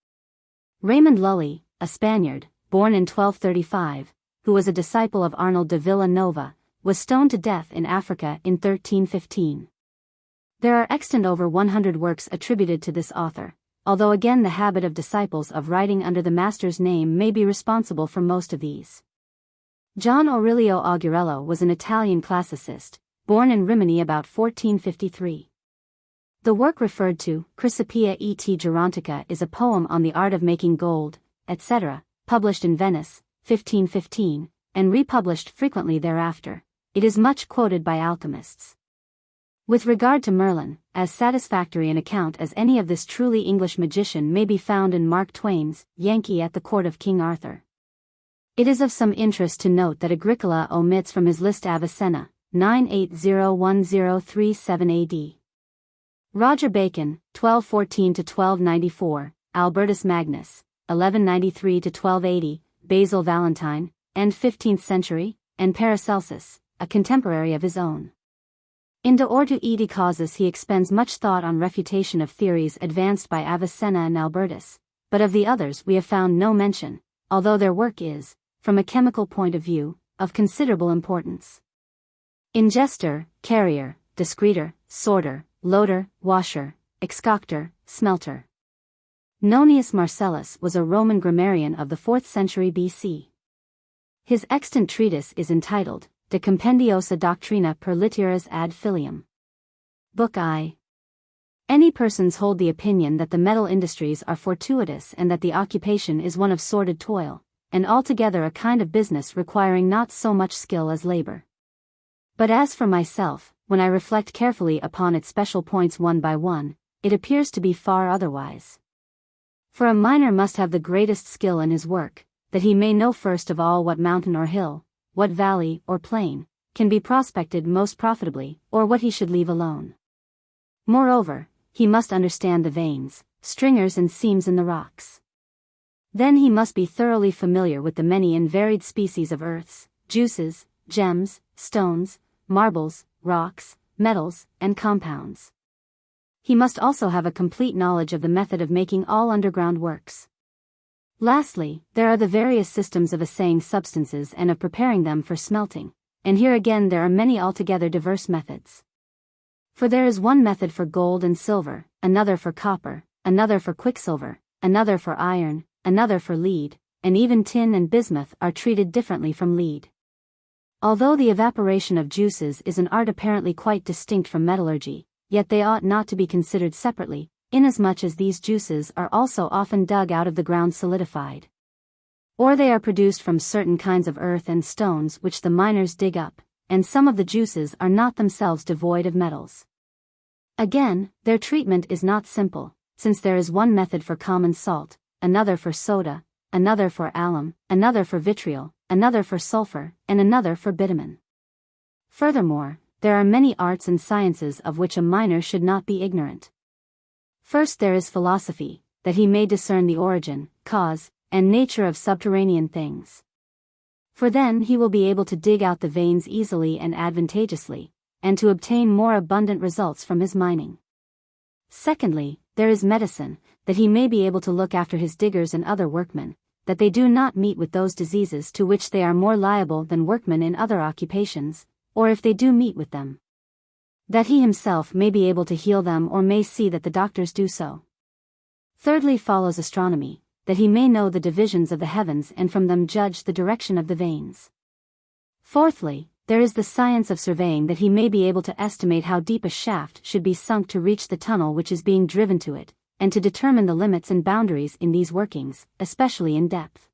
Raymond Lully, a Spaniard, born in 1235, who was a disciple of Arnold de Villanova, was stoned to death in Africa in 1315. There are extant over 100 works attributed to this author, although again the habit of disciples of writing under the master's name may be responsible for most of these. John Aurelio Augurello was an Italian classicist, born in Rimini about 1453. The work referred to, Chrysopoeia et Gerontica, is a poem on the art of making gold, etc., published in Venice, 1515, and republished frequently thereafter. It is much quoted by alchemists. With regard to Merlin, as satisfactory an account as any of this truly English magician may be found in Mark Twain's Yankee at the Court of King Arthur. It is of some interest to note that Agricola omits from his list Avicenna, 9801037 AD. Roger Bacon, 1214–1294, Albertus Magnus, 1193–1280, Basil Valentine, end 15th century, and Paracelsus, a contemporary of his own. In De Ortu et Causis he expends much thought on refutation of theories advanced by Avicenna and Albertus, but of the others we have found no mention, although their work is, from a chemical point of view, of considerable importance. Ingester, carrier, discreter, sorter, loader, washer, excoctor, smelter. Nonius Marcellus was a Roman grammarian of the 4th century BC. His extant treatise is entitled De Compendiosa Doctrina per Litteras ad Filium. Book I. Any persons hold the opinion that the metal industries are fortuitous and that the occupation is one of sordid toil, and altogether a kind of business requiring not so much skill as labor. But as for myself, when I reflect carefully upon its special points one by one, it appears to be far otherwise. For a miner must have the greatest skill in his work, that he may know first of all what mountain or hill, what valley or plain, can be prospected most profitably, or what he should leave alone. Moreover, he must understand the veins, stringers and seams in the rocks. Then he must be thoroughly familiar with the many and varied species of earths, juices, gems, stones, marbles, rocks, metals, and compounds. He must also have a complete knowledge of the method of making all underground works. Lastly, there are the various systems of assaying substances and of preparing them for smelting, and here again there are many altogether diverse methods. For there is one method for gold and silver, another for copper, another for quicksilver, another for iron, another for lead, and even tin and bismuth are treated differently from lead. Although the evaporation of juices is an art apparently quite distinct from metallurgy, yet they ought not to be considered separately, inasmuch as these juices are also often dug out of the ground solidified. Or they are produced from certain kinds of earth and stones which the miners dig up, and some of the juices are not themselves devoid of metals. Again, their treatment is not simple, since there is one method for common salt, another for soda, another for alum, another for vitriol, another for sulfur, and another for bitumen. Furthermore, there are many arts and sciences of which a miner should not be ignorant. First there is philosophy, that he may discern the origin, cause, and nature of subterranean things. For then he will be able to dig out the veins easily and advantageously, and to obtain more abundant results from his mining. Secondly, there is medicine, that he may be able to look after his diggers and other workmen, that they do not meet with those diseases to which they are more liable than workmen in other occupations, or if they do meet with them, that he himself may be able to heal them or may see that the doctors do so. Thirdly follows astronomy, that he may know the divisions of the heavens and from them judge the direction of the veins. Fourthly, there is the science of surveying, that he may be able to estimate how deep a shaft should be sunk to reach the tunnel which is being driven to it, and to determine the limits and boundaries in these workings, especially in depth.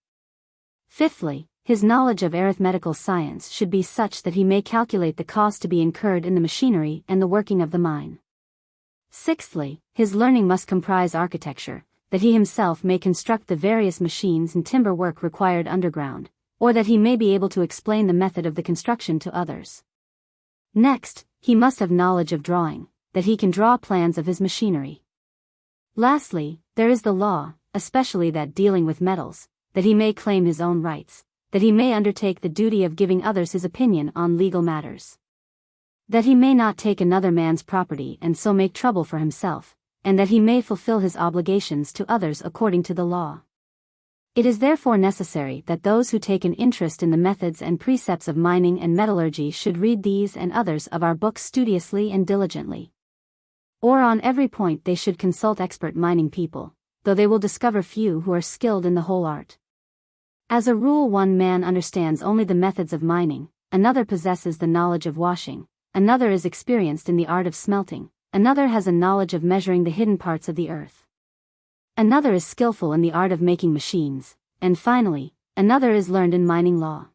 Fifthly, his knowledge of arithmetical science should be such that he may calculate the cost to be incurred in the machinery and the working of the mine. Sixthly, his learning must comprise architecture, that he himself may construct the various machines and timber work required underground, or that he may be able to explain the method of the construction to others. Next, he must have knowledge of drawing, that he can draw plans of his machinery. Lastly, there is the law, especially that dealing with metals, that he may claim his own rights, that he may undertake the duty of giving others his opinion on legal matters, that he may not take another man's property and so make trouble for himself, and that he may fulfill his obligations to others according to the law. It is therefore necessary that those who take an interest in the methods and precepts of mining and metallurgy should read these and others of our books studiously and diligently. Or on every point they should consult expert mining people, though they will discover few who are skilled in the whole art. As a rule, one man understands only the methods of mining, another possesses the knowledge of washing, another is experienced in the art of smelting, another has a knowledge of measuring the hidden parts of the earth. Another is skillful in the art of making machines, and finally, another is learned in mining law.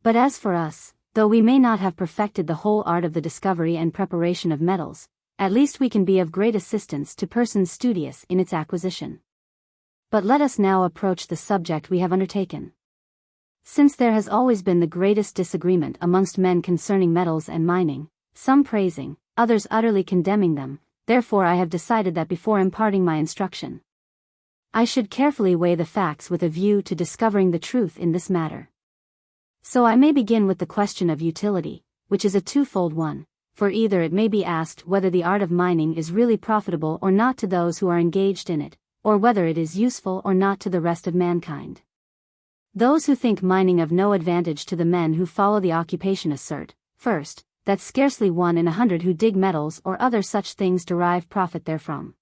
But as for us, though we may not have perfected the whole art of the discovery and preparation of metals, at least we can be of great assistance to persons studious in its acquisition. But let us now approach the subject we have undertaken. Since there has always been the greatest disagreement amongst men concerning metals and mining, some praising, others utterly condemning them, therefore I have decided that before imparting my instruction, I should carefully weigh the facts with a view to discovering the truth in this matter. So I may begin with the question of utility, which is a twofold one, for either it may be asked whether the art of mining is really profitable or not to those who are engaged in it, or whether it is useful or not to the rest of mankind. Those who think mining of no advantage to the men who follow the occupation assert, first, that scarcely 1 in 100 who dig metals or other such things derive profit therefrom.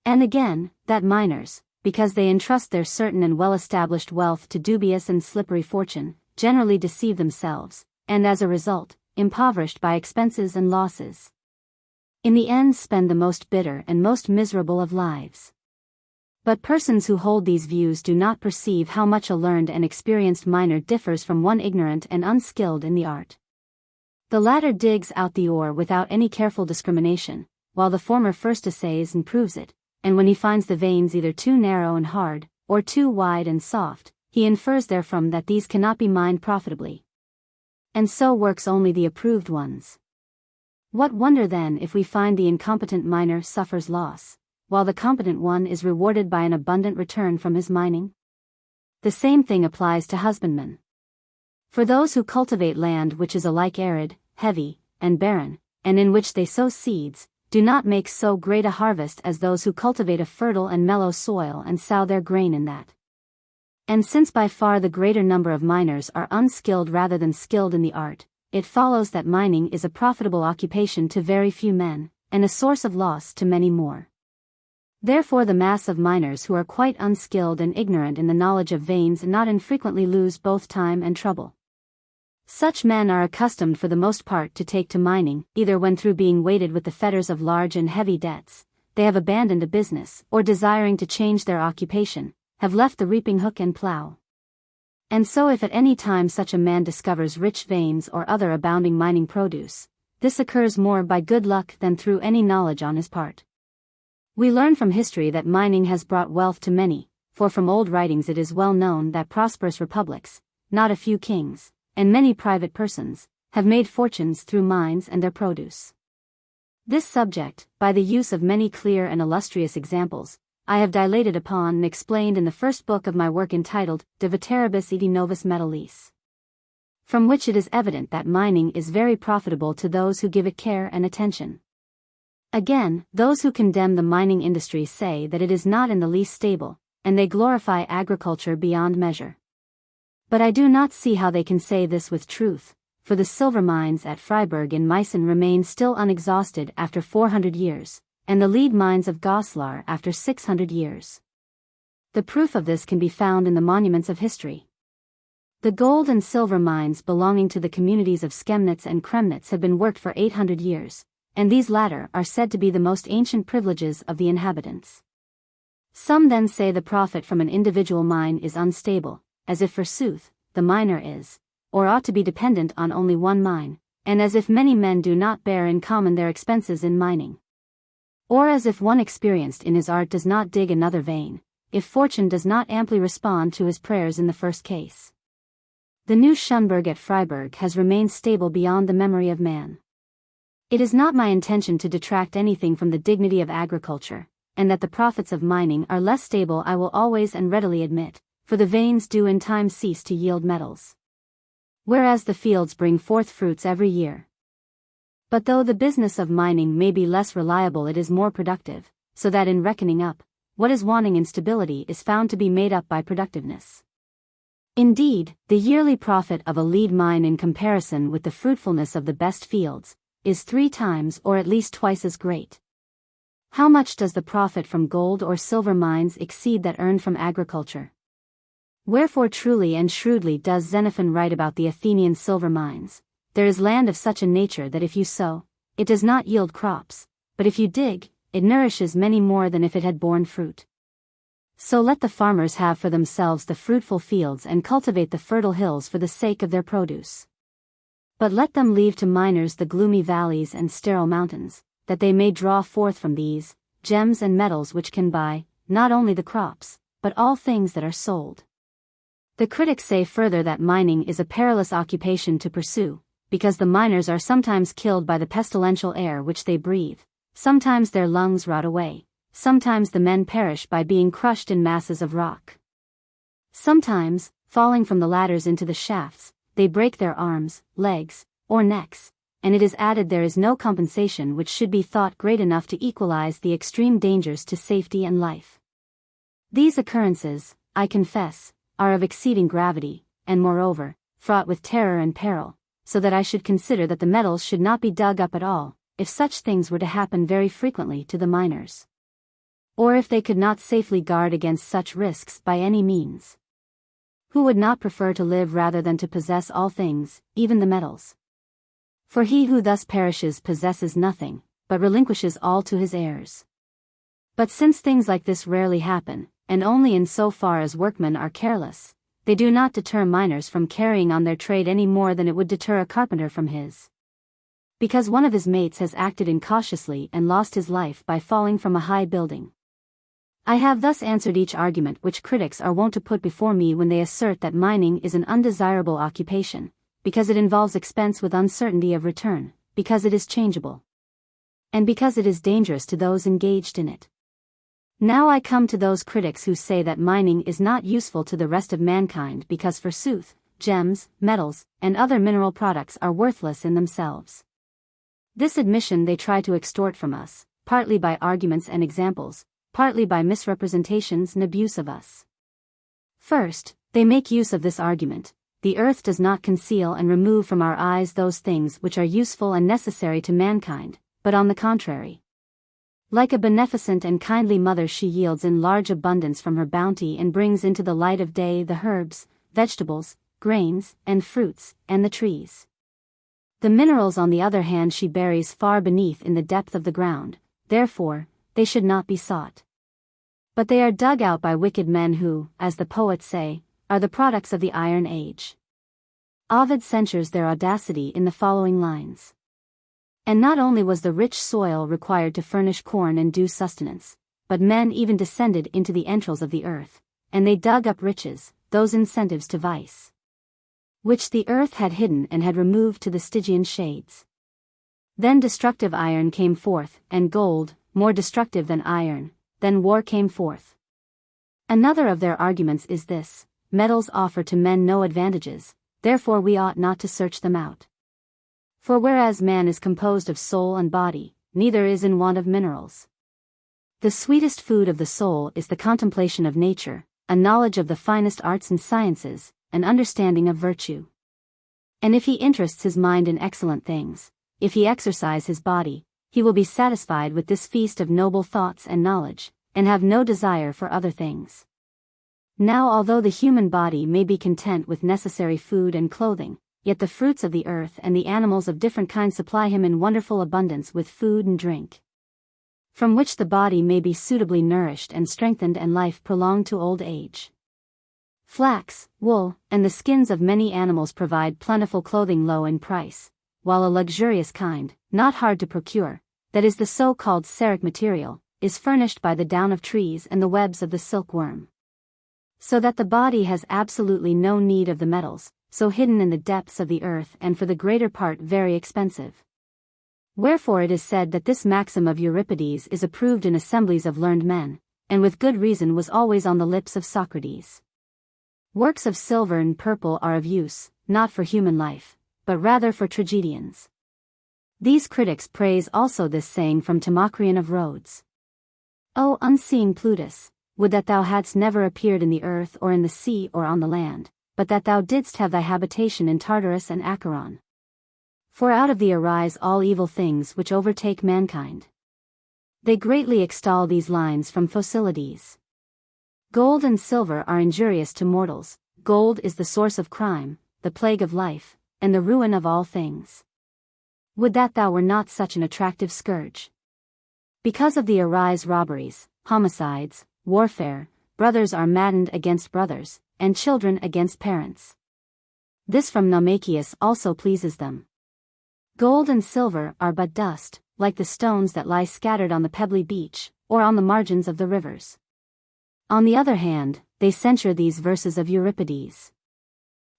And again, that miners, because they entrust their certain and well-established wealth to dubious and slippery fortune, generally deceive themselves, and as a result, impoverished by expenses and losses, in the end spend the most bitter and most miserable of lives. But persons who hold these views do not perceive how much a learned and experienced miner differs from one ignorant and unskilled in the art. The latter digs out the ore without any careful discrimination, while the former first assays and proves it, and when he finds the veins either too narrow and hard, or too wide and soft, he infers therefrom that these cannot be mined profitably, and so works only the approved ones. What wonder then if we find the incompetent miner suffers loss, while the competent one is rewarded by an abundant return from his mining? The same thing applies to husbandmen. For those who cultivate land which is alike arid, heavy, and barren, and in which they sow seeds, do not make so great a harvest as those who cultivate a fertile and mellow soil and sow their grain in that. And since by far the greater number of miners are unskilled rather than skilled in the art, it follows that mining is a profitable occupation to very few men, and a source of loss to many more. Therefore the mass of miners who are quite unskilled and ignorant in the knowledge of veins not infrequently lose both time and trouble. Such men are accustomed for the most part to take to mining, either when through being weighted with the fetters of large and heavy debts, they have abandoned a business, or desiring to change their occupation, have left the reaping hook and plow. And so if at any time such a man discovers rich veins or other abounding mining produce, this occurs more by good luck than through any knowledge on his part. We learn from history that mining has brought wealth to many, for from old writings it is well known that prosperous republics, not a few kings, and many private persons, have made fortunes through mines and their produce. This subject, by the use of many clear and illustrious examples, I have dilated upon and explained in the first book of my work entitled De Veteribus et Novus Metallis, from which it is evident that mining is very profitable to those who give it care and attention. Again, those who condemn the mining industry say that it is not in the least stable, and they glorify agriculture beyond measure. But I do not see how they can say this with truth, for the silver mines at Freiberg in Meissen remain still unexhausted after 400 years, and the lead mines of Goslar after 600 years. The proof of this can be found in the monuments of history. The gold and silver mines belonging to the communities of Chemnitz and Kremnitz have been worked for 800 years, and these latter are said to be the most ancient privileges of the inhabitants. Some then say the profit from an individual mine is unstable, as if forsooth, the miner is, or ought to be dependent on only one mine, and as if many men do not bear in common their expenses in mining. Or as if one experienced in his art does not dig another vein, if fortune does not amply respond to his prayers in the first case. The new Schönberg at Freiburg has remained stable beyond the memory of man. It is not my intention to detract anything from the dignity of agriculture, and that the profits of mining are less stable I will always and readily admit, for the veins do in time cease to yield metals, whereas the fields bring forth fruits every year. But though the business of mining may be less reliable, it is more productive, so that in reckoning up, what is wanting in stability is found to be made up by productiveness. Indeed, the yearly profit of a lead mine in comparison with the fruitfulness of the best fields is 3 times or at least twice as great. How much does the profit from gold or silver mines exceed that earned from agriculture? Wherefore truly and shrewdly does Xenophon write about the Athenian silver mines: there is land of such a nature that if you sow, it does not yield crops, but if you dig, it nourishes many more than if it had borne fruit. So let the farmers have for themselves the fruitful fields and cultivate the fertile hills for the sake of their produce. But let them leave to miners the gloomy valleys and sterile mountains, that they may draw forth from these gems and metals which can buy, not only the crops, but all things that are sold. The critics say further that mining is a perilous occupation to pursue, because the miners are sometimes killed by the pestilential air which they breathe, sometimes their lungs rot away, sometimes the men perish by being crushed in masses of rock. Sometimes, falling from the ladders into the shafts, they break their arms, legs, or necks, and it is added there is no compensation which should be thought great enough to equalize the extreme dangers to safety and life. These occurrences, I confess, are of exceeding gravity, and moreover, fraught with terror and peril, so that I should consider that the metals should not be dug up at all, if such things were to happen very frequently to the miners. Or if they could not safely guard against such risks by any means. Who would not prefer to live rather than to possess all things, even the metals? For he who thus perishes possesses nothing, but relinquishes all to his heirs. But since things like this rarely happen, and only in so far as workmen are careless, they do not deter miners from carrying on their trade any more than it would deter a carpenter from his. Because one of his mates has acted incautiously and lost his life by falling from a high building. I have thus answered each argument which critics are wont to put before me when they assert that mining is an undesirable occupation, because it involves expense with uncertainty of return, because it is changeable, and because it is dangerous to those engaged in it. Now I come to those critics who say that mining is not useful to the rest of mankind because forsooth, gems, metals, and other mineral products are worthless in themselves. This admission they try to extort from us, partly by arguments and examples, partly by misrepresentations and abuse of us. First, they make use of this argument: the earth does not conceal and remove from our eyes those things which are useful and necessary to mankind, but on the contrary. Like a beneficent and kindly mother she yields in large abundance from her bounty and brings into the light of day the herbs, vegetables, grains, and fruits, and the trees. The minerals on the other hand she buries far beneath in the depth of the ground, therefore, they should not be sought. But they are dug out by wicked men who, as the poets say, are the products of the Iron Age. Ovid censures their audacity in the following lines. And not only was the rich soil required to furnish corn and due sustenance, but men even descended into the entrails of the earth, and they dug up riches, those incentives to vice, which the earth had hidden and had removed to the Stygian shades. Then destructive iron came forth, and gold, more destructive than iron, then war came forth. Another of their arguments is this: metals offer to men no advantages, therefore we ought not to search them out. For whereas man is composed of soul and body, neither is in want of minerals. The sweetest food of the soul is the contemplation of nature, a knowledge of the finest arts and sciences, an understanding of virtue. And if he interests his mind in excellent things, if he exercise his body, he will be satisfied with this feast of noble thoughts and knowledge, and have no desire for other things. Now although the human body may be content with necessary food and clothing, yet the fruits of the earth and the animals of different kinds supply him in wonderful abundance with food and drink, from which the body may be suitably nourished and strengthened and life prolonged to old age. Flax, wool, and the skins of many animals provide plentiful clothing low in price, while a luxurious kind, not hard to procure, that is the so-called ceric material, is furnished by the down of trees and the webs of the silkworm. So that the body has absolutely no need of the metals, so hidden in the depths of the earth and for the greater part very expensive. Wherefore it is said that this maxim of Euripides is approved in assemblies of learned men, and with good reason was always on the lips of Socrates. Works of silver and purple are of use, not for human life, but rather for tragedians. These critics praise also this saying from Timocrian of Rhodes. O unseeing Plutus, would that thou hadst never appeared in the earth or in the sea or on the land, but that thou didst have thy habitation in Tartarus and Acheron. For out of thee arise all evil things which overtake mankind. They greatly extol these lines from Phocylides. Gold and silver are injurious to mortals, gold is the source of crime, the plague of life, and the ruin of all things. Would that thou were not such an attractive scourge. Because of thee arise robberies, homicides, warfare, brothers are maddened against brothers, and children against parents. This from Namachius also pleases them. Gold and silver are but dust, like the stones that lie scattered on the pebbly beach, or on the margins of the rivers. On the other hand, they censure these verses of Euripides.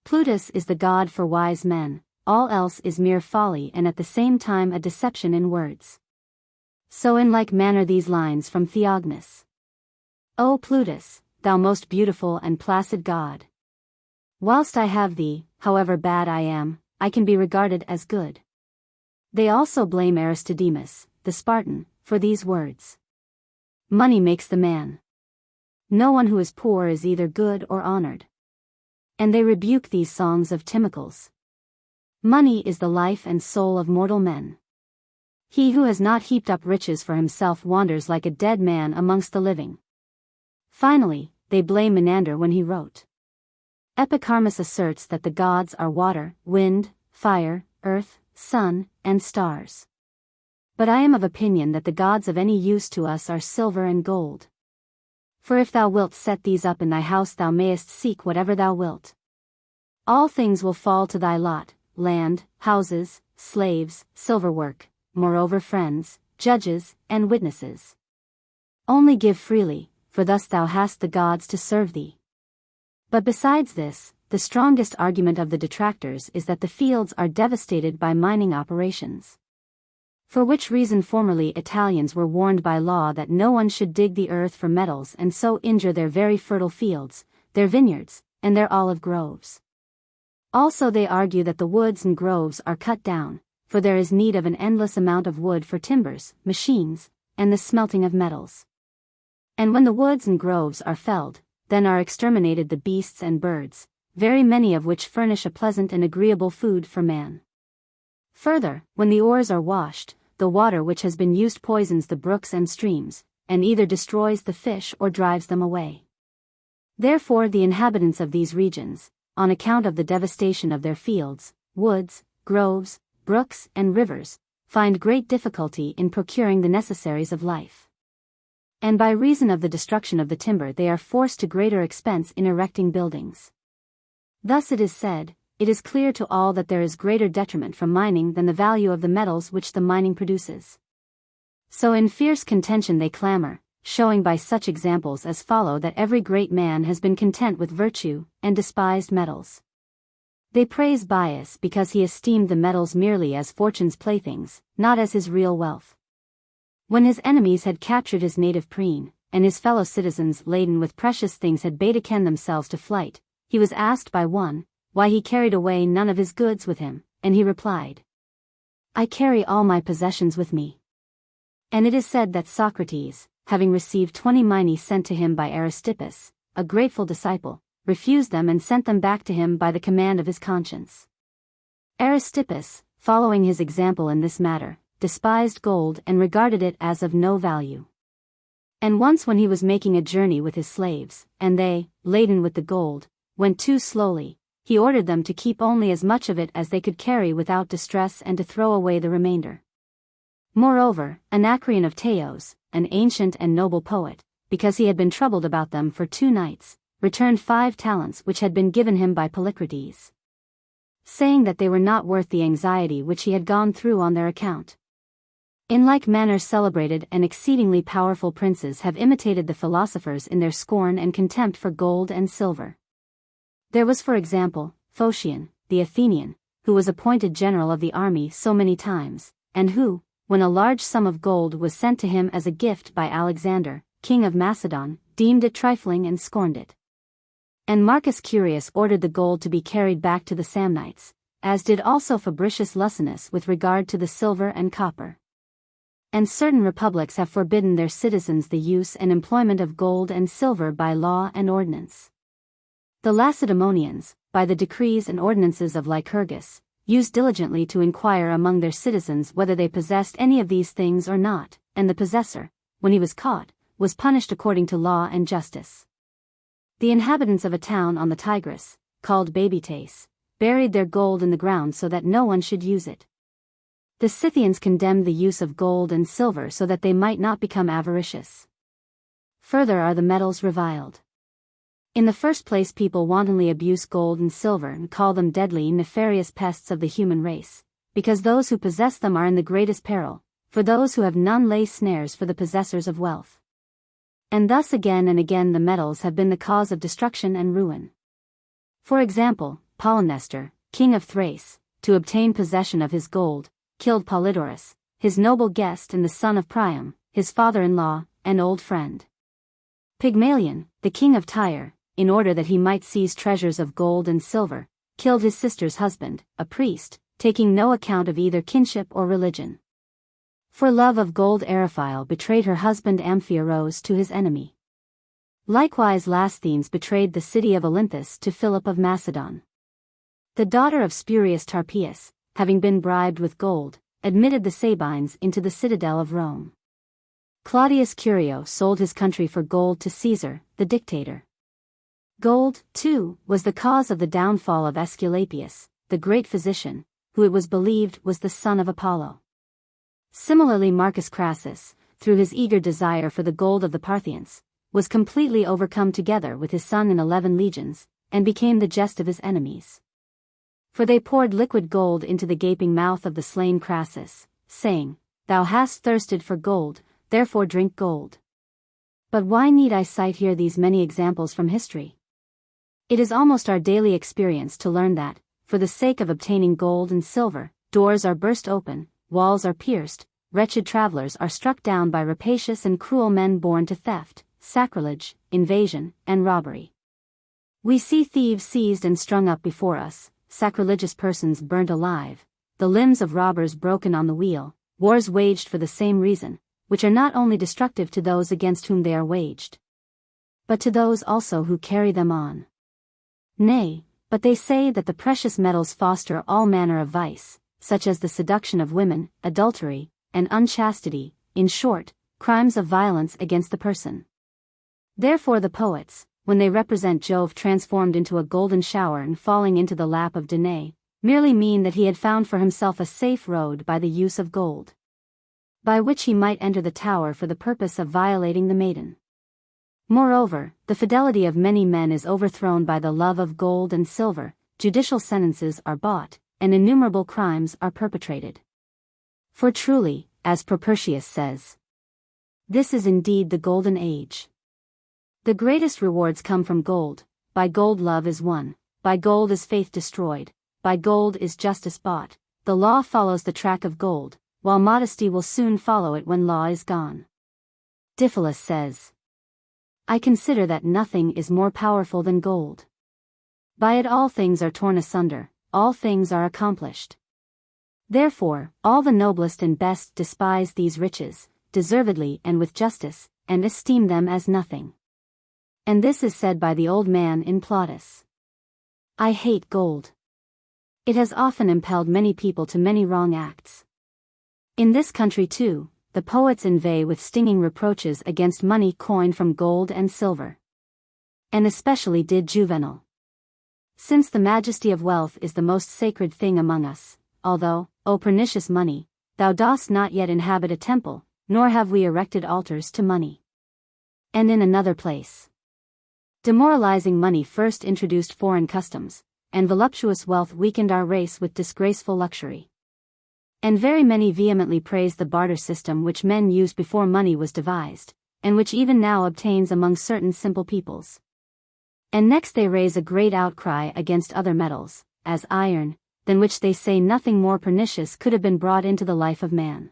Plutus is the god for wise men, all else is mere folly and at the same time a deception in words. So in like manner these lines from Theognis. O Plutus, thou most beautiful and placid god! Whilst I have thee, however bad I am, I can be regarded as good. They also blame Aristodemus, the Spartan, for these words. Money makes the man. No one who is poor is either good or honored. And they rebuke these songs of Timocles. Money is the life and soul of mortal men. He who has not heaped up riches for himself wanders like a dead man amongst the living. Finally, they blame Menander when he wrote. Epicharmus asserts that the gods are water, wind, fire, earth, sun, and stars. But I am of opinion that the gods of any use to us are silver and gold. For if thou wilt set these up in thy house thou mayest seek whatever thou wilt. All things will fall to thy lot, land, houses, slaves, silverwork, moreover friends, judges, and witnesses. Only give freely, for thus thou hast the gods to serve thee. But besides this, the strongest argument of the detractors is that the fields are devastated by mining operations. For which reason formerly Italians were warned by law that no one should dig the earth for metals and so injure their very fertile fields, their vineyards, and their olive groves. Also they argue that the woods and groves are cut down, for there is need of an endless amount of wood for timbers, machines, and the smelting of metals. And when the woods and groves are felled, then are exterminated the beasts and birds, very many of which furnish a pleasant and agreeable food for man. Further, when the ores are washed, the water which has been used poisons the brooks and streams, and either destroys the fish or drives them away. Therefore the inhabitants of these regions, on account of the devastation of their fields, woods, groves, brooks, and rivers, find great difficulty in procuring the necessaries of life. And by reason of the destruction of the timber they are forced to greater expense in erecting buildings. Thus it is said, it is clear to all that there is greater detriment from mining than the value of the metals which the mining produces. So in fierce contention they clamor, showing by such examples as follow that every great man has been content with virtue, and despised metals. They praise Bias because he esteemed the metals merely as fortune's playthings, not as his real wealth. When his enemies had captured his native Priene, and his fellow citizens laden with precious things had betaken themselves to flight, he was asked by one, why he carried away none of his goods with him, and he replied, I carry all my possessions with me. And it is said that Socrates, having received 20 minae sent to him by Aristippus, a grateful disciple, refused them and sent them back to him by the command of his conscience. Aristippus, following his example in this matter, despised gold and regarded it as of no value. And once when he was making a journey with his slaves, and they, laden with the gold, went too slowly, he ordered them to keep only as much of it as they could carry without distress and to throw away the remainder. Moreover, Anacreon of Teos, an ancient and noble poet, because he had been troubled about them for 2 nights, returned 5 talents which had been given him by Polycrates, saying that they were not worth the anxiety which he had gone through on their account. In like manner celebrated and exceedingly powerful princes have imitated the philosophers in their scorn and contempt for gold and silver. There was for example, Phocion, the Athenian, who was appointed general of the army so many times, and who, when a large sum of gold was sent to him as a gift by Alexander, king of Macedon, deemed it trifling and scorned it. And Marcus Curius ordered the gold to be carried back to the Samnites, as did also Fabricius Luscinus with regard to the silver and copper. And certain republics have forbidden their citizens the use and employment of gold and silver by law and ordinance. The Lacedaemonians, by the decrees and ordinances of Lycurgus, used diligently to inquire among their citizens whether they possessed any of these things or not, and the possessor, when he was caught, was punished according to law and justice. The inhabitants of a town on the Tigris, called Babytes, buried their gold in the ground so that no one should use it. The Scythians condemned the use of gold and silver so that they might not become avaricious. Further are the metals reviled. In the first place, people wantonly abuse gold and silver and call them deadly, nefarious pests of the human race, because those who possess them are in the greatest peril, for those who have none lay snares for the possessors of wealth. And thus again and again the metals have been the cause of destruction and ruin. For example, Polymnestor, king of Thrace, to obtain possession of his gold, killed Polydorus, his noble guest and the son of Priam, his father-in-law, and old friend. Pygmalion, the king of Tyre, in order that he might seize treasures of gold and silver, killed his sister's husband, a priest, taking no account of either kinship or religion. For love of gold Eriphyle betrayed her husband Amphiaraus to his enemy. Likewise Lasthenes betrayed the city of Olynthus to Philip of Macedon. The daughter of Spurius Tarpeus, having been bribed with gold, admitted the Sabines into the citadel of Rome. Claudius Curio sold his country for gold to Caesar, the dictator. Gold, too, was the cause of the downfall of Aesculapius, the great physician, who it was believed was the son of Apollo. Similarly Marcus Crassus, through his eager desire for the gold of the Parthians, was completely overcome together with his son in 11 legions, and became the jest of his enemies. For they poured liquid gold into the gaping mouth of the slain Crassus, saying, "Thou hast thirsted for gold, therefore drink gold." But why need I cite here these many examples from history? It is almost our daily experience to learn that, for the sake of obtaining gold and silver, doors are burst open, walls are pierced, wretched travelers are struck down by rapacious and cruel men born to theft, sacrilege, invasion, and robbery. We see thieves seized and strung up before us, sacrilegious persons burnt alive, the limbs of robbers broken on the wheel, wars waged for the same reason, which are not only destructive to those against whom they are waged, but to those also who carry them on. Nay, but they say that the precious metals foster all manner of vice, such as the seduction of women, adultery, and unchastity, in short, crimes of violence against the person. Therefore the poets, when they represent Jove transformed into a golden shower and falling into the lap of Danae, merely mean that he had found for himself a safe road by the use of gold, by which he might enter the tower for the purpose of violating the maiden. Moreover, the fidelity of many men is overthrown by the love of gold and silver, judicial sentences are bought, and innumerable crimes are perpetrated. For truly, as Propertius says, this is indeed the golden age. The greatest rewards come from gold, by gold love is won, by gold is faith destroyed, by gold is justice bought, the law follows the track of gold, while modesty will soon follow it when law is gone. Diphilus says, I consider that nothing is more powerful than gold. By it all things are torn asunder, all things are accomplished. Therefore, all the noblest and best despise these riches, deservedly and with justice, and esteem them as nothing. And this is said by the old man in Plautus. I hate gold. It has often impelled many people to many wrong acts. In this country too, the poets inveigh with stinging reproaches against money coined from gold and silver. And especially did Juvenal. Since the majesty of wealth is the most sacred thing among us, although, O pernicious money, thou dost not yet inhabit a temple, nor have we erected altars to money. And in another place, demoralizing money first introduced foreign customs, and voluptuous wealth weakened our race with disgraceful luxury. And very many vehemently praise the barter system which men used before money was devised, and which even now obtains among certain simple peoples. And next they raise a great outcry against other metals, as iron, than which they say nothing more pernicious could have been brought into the life of man.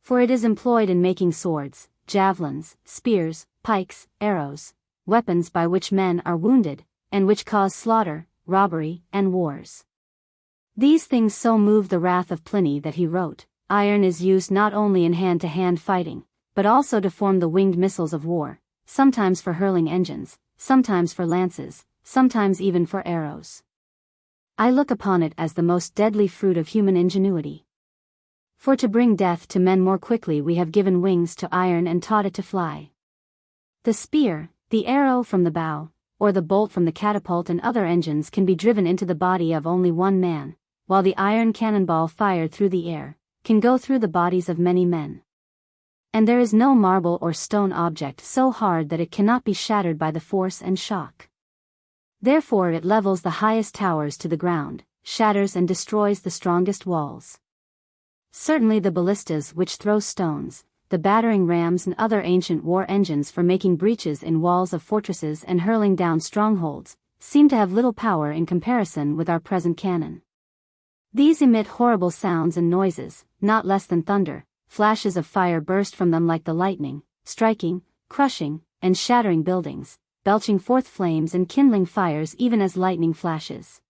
For it is employed in making swords, javelins, spears, pikes, arrows, weapons by which men are wounded, and which cause slaughter, robbery, and wars. These things so moved the wrath of Pliny that he wrote, "Iron is used not only in hand-to-hand fighting, but also to form the winged missiles of war, sometimes for hurling engines, sometimes for lances, sometimes even for arrows. I look upon it as the most deadly fruit of human ingenuity. For to bring death to men more quickly we have given wings to iron and taught it to fly. The spear, the arrow from the bow, or the bolt from the catapult and other engines can be driven into the body of only one man, while the iron cannonball fired through the air can go through the bodies of many men. And there is no marble or stone object so hard that it cannot be shattered by the force and shock. Therefore it levels the highest towers to the ground, shatters and destroys the strongest walls. Certainly the ballistas which throw stones, the battering rams and other ancient war engines for making breaches in walls of fortresses and hurling down strongholds, seem to have little power in comparison with our present cannon. These emit horrible sounds and noises, not less than thunder. Flashes of fire burst from them like the lightning, striking, crushing, and shattering buildings, belching forth flames and kindling fires even as lightning flashes.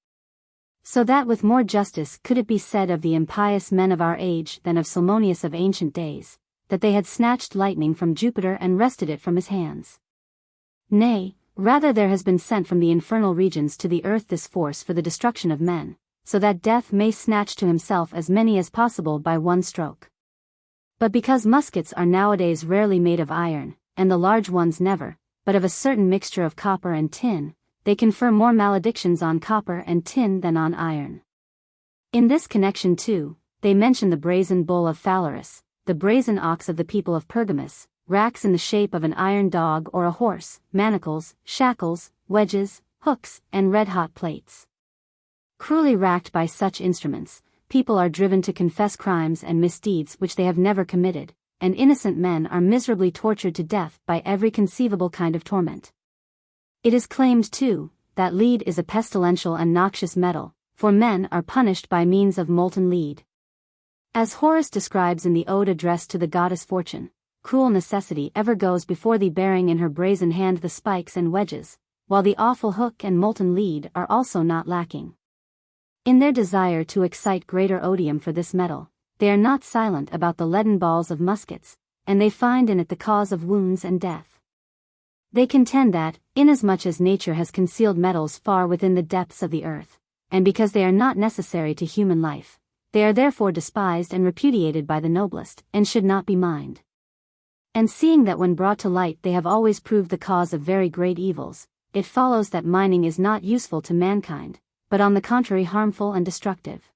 So that with more justice could it be said of the impious men of our age than of Salmoneus of ancient days, that they had snatched lightning from Jupiter and wrested it from his hands. Nay, rather there has been sent from the infernal regions to the earth this force for the destruction of men, so that death may snatch to himself as many as possible by one stroke. But because muskets are nowadays rarely made of iron, and the large ones never, but of a certain mixture of copper and tin, they confer more maledictions on copper and tin than on iron. In this connection too, they mention the brazen bull of Phalaris, the brazen ox of the people of Pergamus, racks in the shape of an iron dog or a horse, manacles, shackles, wedges, hooks, and red-hot plates. Cruelly racked by such instruments, people are driven to confess crimes and misdeeds which they have never committed, and innocent men are miserably tortured to death by every conceivable kind of torment. It is claimed, too, that lead is a pestilential and noxious metal, for men are punished by means of molten lead. As Horace describes in the ode addressed to the goddess Fortune, cruel necessity ever goes before thee bearing in her brazen hand the spikes and wedges, while the awful hook and molten lead are also not lacking. In their desire to excite greater odium for this metal, they are not silent about the leaden balls of muskets, and they find in it the cause of wounds and death. They contend that, inasmuch as nature has concealed metals far within the depths of the earth, and because they are not necessary to human life, they are therefore despised and repudiated by the noblest, and should not be mined. And seeing that when brought to light they have always proved the cause of very great evils, it follows that mining is not useful to mankind, but on the contrary harmful and destructive.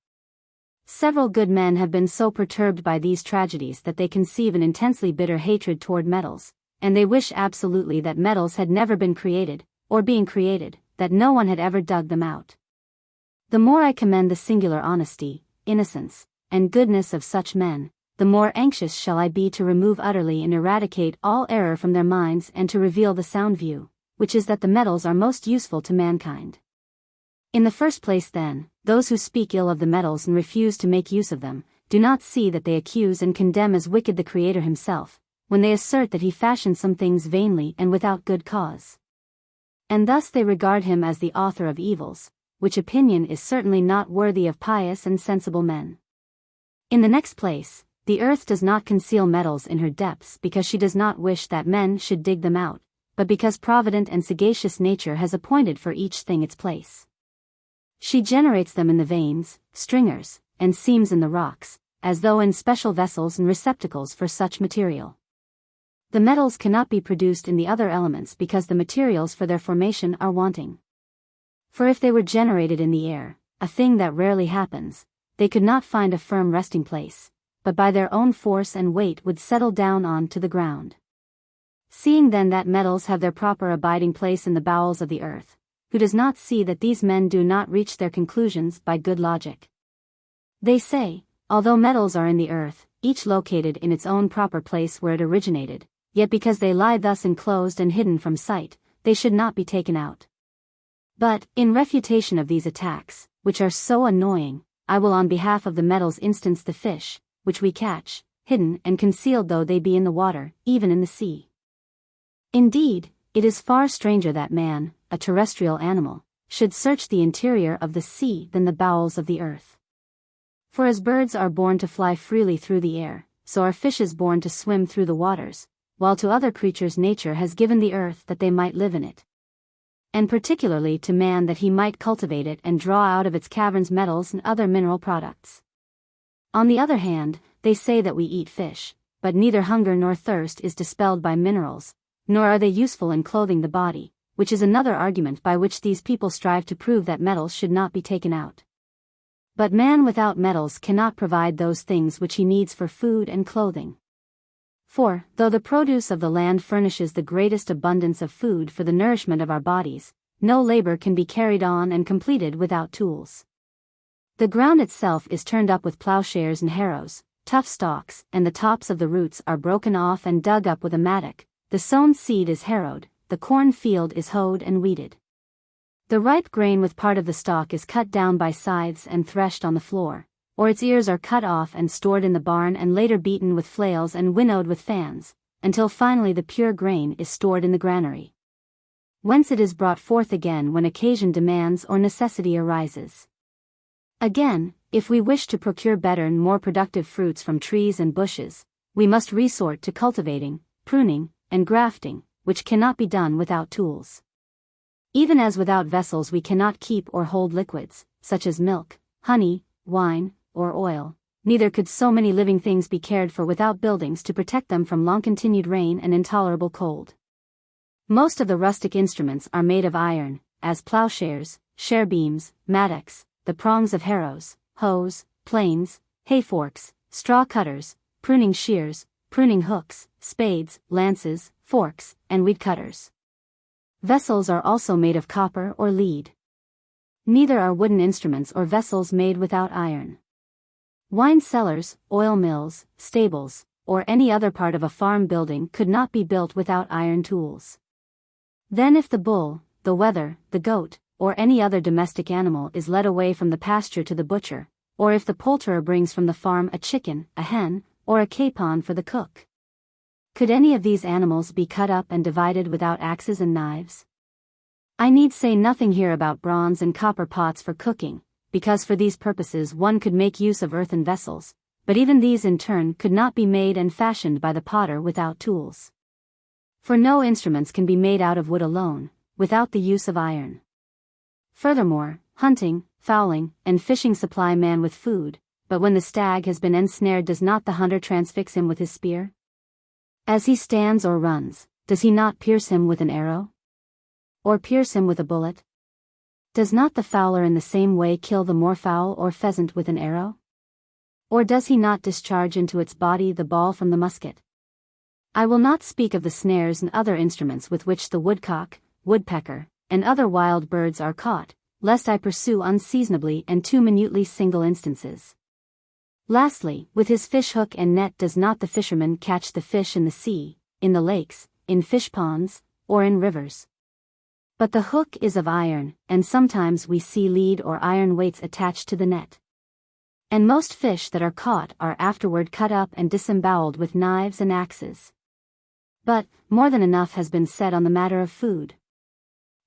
Several good men have been so perturbed by these tragedies that they conceive an intensely bitter hatred toward metals, and they wish absolutely that metals had never been created, or being created, that no one had ever dug them out. The more I commend the singular honesty, innocence, and goodness of such men, the more anxious shall I be to remove utterly and eradicate all error from their minds and to reveal the sound view, which is that the metals are most useful to mankind. In the first place then, those who speak ill of the metals and refuse to make use of them, do not see that they accuse and condemn as wicked the Creator himself, when they assert that he fashioned some things vainly and without good cause. And thus they regard him as the author of evils, which opinion is certainly not worthy of pious and sensible men. In the next place, the earth does not conceal metals in her depths because she does not wish that men should dig them out, but because provident and sagacious nature has appointed for each thing its place. She generates them in the veins, stringers, and seams in the rocks, as though in special vessels and receptacles for such material. The metals cannot be produced in the other elements because the materials for their formation are wanting. For if they were generated in the air, a thing that rarely happens, they could not find a firm resting place, but by their own force and weight would settle down on to the ground. Seeing then that metals have their proper abiding place in the bowels of the earth, who does not see that these men do not reach their conclusions by good logic? They say, although metals are in the earth, each located in its own proper place where it originated, yet because they lie thus enclosed and hidden from sight, they should not be taken out. But, in refutation of these attacks, which are so annoying, I will on behalf of the metals instance the fish, which we catch, hidden and concealed though they be in the water, even in the sea. Indeed, it is far stranger that man, a terrestrial animal, should search the interior of the sea than the bowels of the earth. For as birds are born to fly freely through the air, so are fishes born to swim through the waters, while to other creatures nature has given the earth that they might live in it. And particularly to man that he might cultivate it and draw out of its caverns metals and other mineral products. On the other hand, they say that we eat fish, but neither hunger nor thirst is dispelled by minerals, nor are they useful in clothing the body, which is another argument by which these people strive to prove that metals should not be taken out. But man without metals cannot provide those things which he needs for food and clothing. For, though the produce of the land furnishes the greatest abundance of food for the nourishment of our bodies, no labor can be carried on and completed without tools. The ground itself is turned up with plowshares and harrows, tough stalks, and the tops of the roots are broken off and dug up with a mattock, the sown seed is harrowed, the corn field is hoed and weeded. The ripe grain with part of the stalk is cut down by scythes and threshed on the floor, or its ears are cut off and stored in the barn and later beaten with flails and winnowed with fans, until finally the pure grain is stored in the granary, whence it is brought forth again when occasion demands or necessity arises. Again, if we wish to procure better and more productive fruits from trees and bushes, we must resort to cultivating, pruning, and grafting, which cannot be done without tools. Even as without vessels we cannot keep or hold liquids, such as milk, honey, wine, or oil, neither could so many living things be cared for without buildings to protect them from long-continued rain and intolerable cold. Most of the rustic instruments are made of iron, as plowshares, share beams, mattocks, the prongs of harrows, hoes, planes, hay forks, straw cutters, pruning shears, pruning hooks, spades, lances, forks, and weed cutters. Vessels are also made of copper or lead. Neither are wooden instruments or vessels made without iron. Wine cellars, oil mills, stables, or any other part of a farm building could not be built without iron tools. Then if the bull, the wether, the goat, or any other domestic animal is led away from the pasture to the butcher, or if the poulterer brings from the farm a chicken, a hen, or a capon for the cook, could any of these animals be cut up and divided without axes and knives? I need say nothing here about bronze and copper pots for cooking, because for these purposes one could make use of earthen vessels, but even these in turn could not be made and fashioned by the potter without tools. For no instruments can be made out of wood alone, without the use of iron. Furthermore, hunting, fowling, and fishing supply man with food, but when the stag has been ensnared does not the hunter transfix him with his spear? As he stands or runs, does he not pierce him with an arrow? Or pierce him with a bullet? Does not the fowler in the same way kill the moorfowl or pheasant with an arrow? Or does he not discharge into its body the ball from the musket? I will not speak of the snares and other instruments with which the woodcock, woodpecker, and other wild birds are caught, lest I pursue unseasonably and too minutely single instances. Lastly, with his fish hook and net does not the fisherman catch the fish in the sea, in the lakes, in fish ponds, or in rivers? But the hook is of iron, and sometimes we see lead or iron weights attached to the net. And most fish that are caught are afterward cut up and disemboweled with knives and axes. But, more than enough has been said on the matter of food.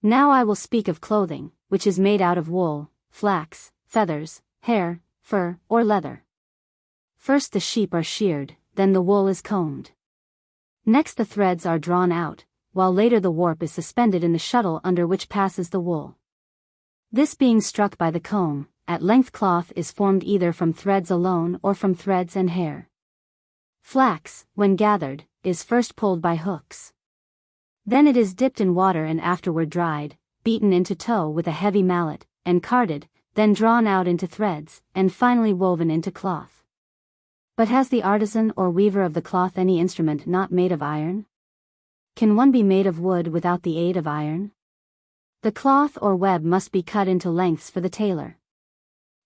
Now I will speak of clothing, which is made out of wool, flax, feathers, hair, fur, or leather. First the sheep are sheared, then the wool is combed. Next the threads are drawn out, while later the warp is suspended in the shuttle under which passes the wool. This being struck by the comb, at length cloth is formed either from threads alone or from threads and hair. Flax, when gathered, is first pulled by hooks. Then it is dipped in water and afterward dried, beaten into tow with a heavy mallet, and carded, then drawn out into threads, and finally woven into cloth. But has the artisan or weaver of the cloth any instrument not made of iron? Can one be made of wood without the aid of iron? The cloth or web must be cut into lengths for the tailor.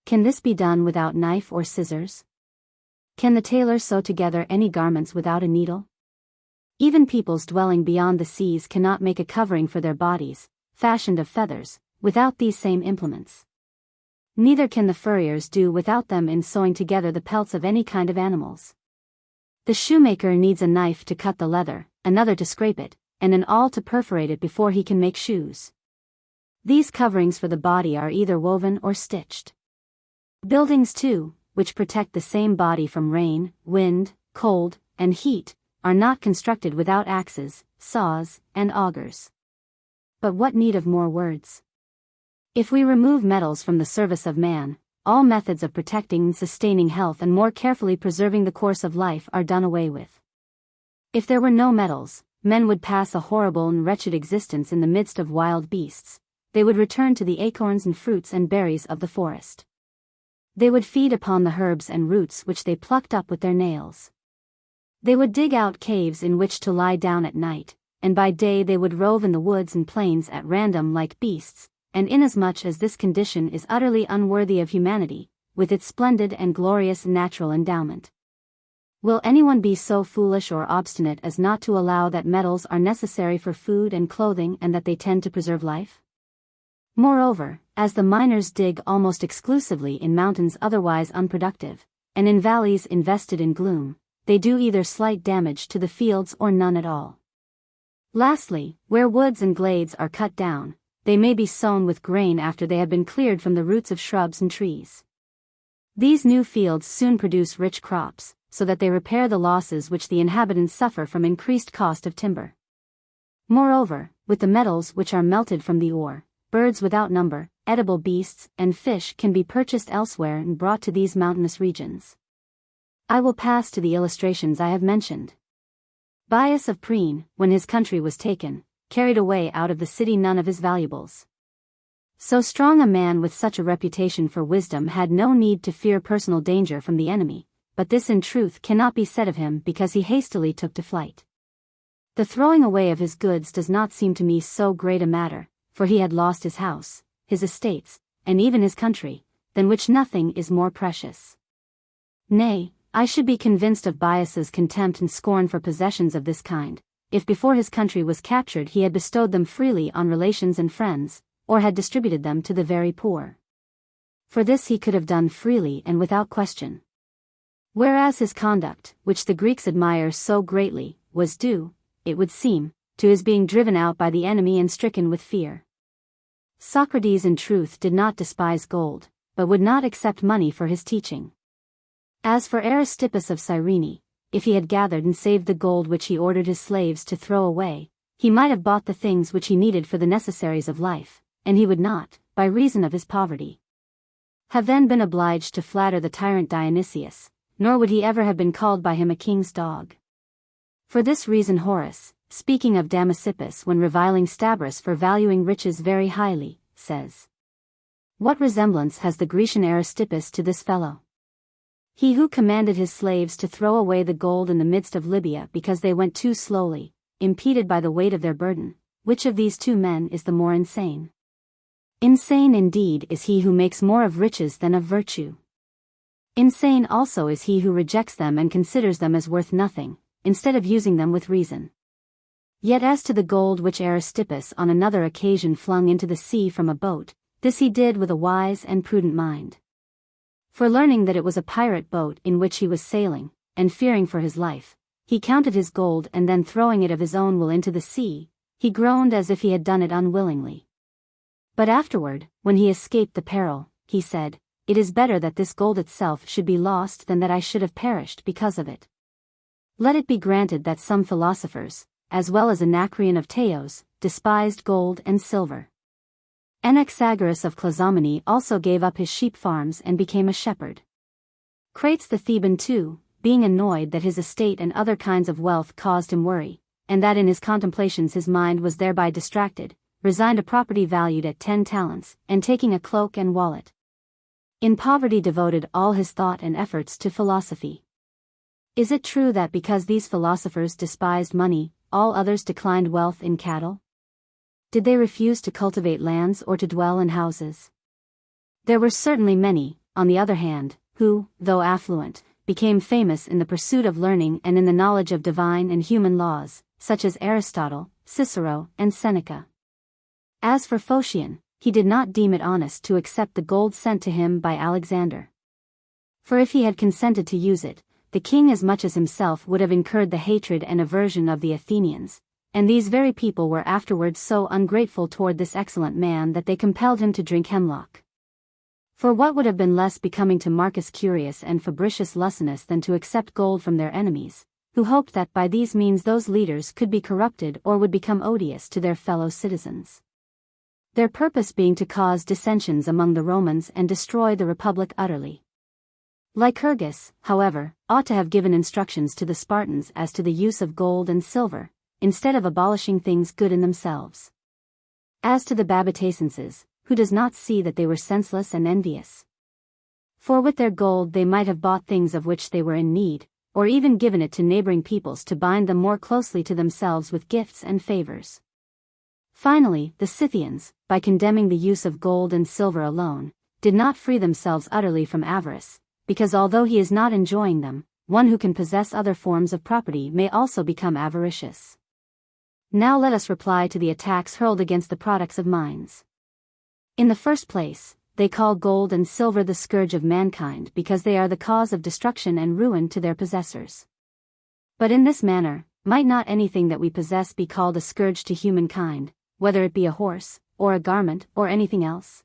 Can this be done without knife or scissors? Can the tailor sew together any garments without a needle? Even peoples dwelling beyond the seas cannot make a covering for their bodies, fashioned of feathers, without these same implements. Neither can the furriers do without them in sewing together the pelts of any kind of animals. The shoemaker needs a knife to cut the leather, another to scrape it, and an awl to perforate it before he can make shoes. These coverings for the body are either woven or stitched. Buildings too, which protect the same body from rain, wind, cold, and heat, are not constructed without axes, saws, and augers. But what need of more words? If we remove metals from the service of man, all methods of protecting and sustaining health and more carefully preserving the course of life are done away with. If there were no metals, men would pass a horrible and wretched existence in the midst of wild beasts. They would return to the acorns and fruits and berries of the forest. They would feed upon the herbs and roots which they plucked up with their nails. They would dig out caves in which to lie down at night, and by day they would rove in the woods and plains at random like beasts, and inasmuch as this condition is utterly unworthy of humanity, with its splendid and glorious natural endowment. Will anyone be so foolish or obstinate as not to allow that metals are necessary for food and clothing and that they tend to preserve life? Moreover, as the miners dig almost exclusively in mountains otherwise unproductive, and in valleys invested in gloom, they do either slight damage to the fields or none at all. Lastly, where woods and glades are cut down, they may be sown with grain after they have been cleared from the roots of shrubs and trees. These new fields soon produce rich crops, so that they repair the losses which the inhabitants suffer from increased cost of timber. Moreover, with the metals which are melted from the ore, birds without number, edible beasts, and fish can be purchased elsewhere and brought to these mountainous regions. I will pass to the illustrations I have mentioned. Bias of Priene, when his country was taken, carried away out of the city none of his valuables. So strong a man with such a reputation for wisdom had no need to fear personal danger from the enemy, but this in truth cannot be said of him because he hastily took to flight. The throwing away of his goods does not seem to me so great a matter, for he had lost his house, his estates, and even his country, than which nothing is more precious. Nay, I should be convinced of Bias's contempt and scorn for possessions of this kind, if before his country was captured he had bestowed them freely on relations and friends, or had distributed them to the very poor. For this he could have done freely and without question. Whereas his conduct, which the Greeks admire so greatly, was due, it would seem, to his being driven out by the enemy and stricken with fear. Socrates in truth did not despise gold, but would not accept money for his teaching. As for Aristippus of Cyrene, if he had gathered and saved the gold which he ordered his slaves to throw away, he might have bought the things which he needed for the necessaries of life, and he would not, by reason of his poverty, have then been obliged to flatter the tyrant Dionysius, nor would he ever have been called by him a king's dog. For this reason Horace, speaking of Damasippus when reviling Stabris for valuing riches very highly, says, "What resemblance has the Grecian Aristippus to this fellow? He who commanded his slaves to throw away the gold in the midst of Libya because they went too slowly, impeded by the weight of their burden, which of these two men is the more insane? Insane indeed is he who makes more of riches than of virtue. Insane also is he who rejects them and considers them as worth nothing, instead of using them with reason. Yet as to the gold which Aristippus on another occasion flung into the sea from a boat, this he did with a wise and prudent mind. For learning that it was a pirate boat in which he was sailing, and fearing for his life, he counted his gold and then throwing it of his own will into the sea, he groaned as if he had done it unwillingly. But afterward, when he escaped the peril, he said, 'It is better that this gold itself should be lost than that I should have perished because of it.' Let it be granted that some philosophers, as well as Anacreon of Teos, despised gold and silver. Anaxagoras of Clazomenae also gave up his sheep farms and became a shepherd. Crates the Theban too, being annoyed that his estate and other kinds of wealth caused him worry, and that in his contemplations his mind was thereby distracted, resigned a property valued at 10 talents, and taking a cloak and wallet. In poverty devoted all his thought and efforts to philosophy. Is it true that because these philosophers despised money, all others declined wealth in cattle? Did they refuse to cultivate lands or to dwell in houses? There were certainly many, on the other hand, who, though affluent, became famous in the pursuit of learning and in the knowledge of divine and human laws, such as Aristotle, Cicero, and Seneca. As for Phocion, he did not deem it honest to accept the gold sent to him by Alexander. For if he had consented to use it, the king as much as himself would have incurred the hatred and aversion of the Athenians, and these very people were afterwards so ungrateful toward this excellent man that they compelled him to drink hemlock. For what would have been less becoming to Marcus Curius and Fabricius Luscinus than to accept gold from their enemies, who hoped that by these means those leaders could be corrupted or would become odious to their fellow citizens? Their purpose being to cause dissensions among the Romans and destroy the Republic utterly. Lycurgus, however, ought to have given instructions to the Spartans as to the use of gold and silver, instead of abolishing things good in themselves. As to the Babatacenses, who does not see that they were senseless and envious? For with their gold they might have bought things of which they were in need, or even given it to neighboring peoples to bind them more closely to themselves with gifts and favors. Finally, the Scythians, by condemning the use of gold and silver alone, did not free themselves utterly from avarice, because although he is not enjoying them, one who can possess other forms of property may also become avaricious. Now let us reply to the attacks hurled against the products of mines. In the first place, they call gold and silver the scourge of mankind because they are the cause of destruction and ruin to their possessors. But in this manner, might not anything that we possess be called a scourge to humankind, whether it be a horse, or a garment, or anything else?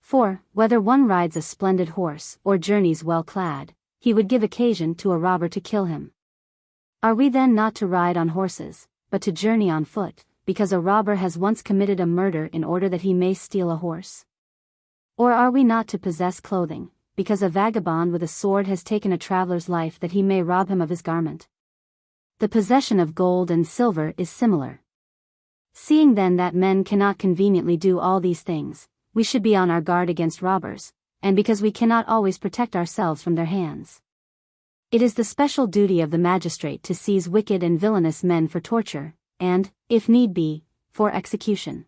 For, whether one rides a splendid horse or journeys well clad, he would give occasion to a robber to kill him. Are we then not to ride on horses, but to journey on foot, because a robber has once committed a murder in order that he may steal a horse? Or are we not to possess clothing, because a vagabond with a sword has taken a traveler's life that he may rob him of his garment? The possession of gold and silver is similar. Seeing then that men cannot conveniently do all these things, we should be on our guard against robbers, and because we cannot always protect ourselves from their hands. It is the special duty of the magistrate to seize wicked and villainous men for torture, and, if need be, for execution.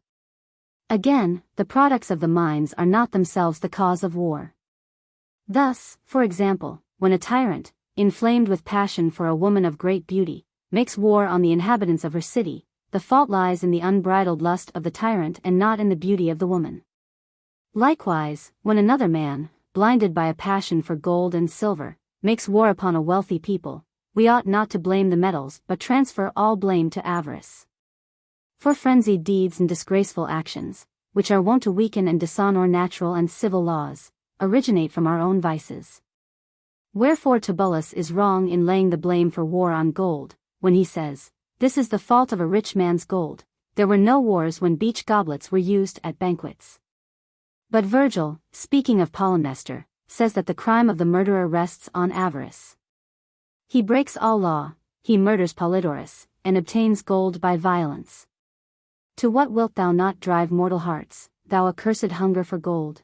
Again, the products of the mines are not themselves the cause of war. Thus, for example, when a tyrant, inflamed with passion for a woman of great beauty, makes war on the inhabitants of her city, the fault lies in the unbridled lust of the tyrant and not in the beauty of the woman. Likewise, when another man, blinded by a passion for gold and silver, makes war upon a wealthy people, we ought not to blame the metals but transfer all blame to avarice. For frenzied deeds and disgraceful actions, which are wont to weaken and dishonor natural and civil laws, originate from our own vices. Wherefore Tibullus is wrong in laying the blame for war on gold, when he says, "This is the fault of a rich man's gold. There were no wars when beech goblets were used at banquets." But Virgil, speaking of Polymnestor, says that the crime of the murderer rests on avarice. He breaks all law, he murders Polydorus, and obtains gold by violence. To what wilt thou not drive mortal hearts, thou accursed hunger for gold?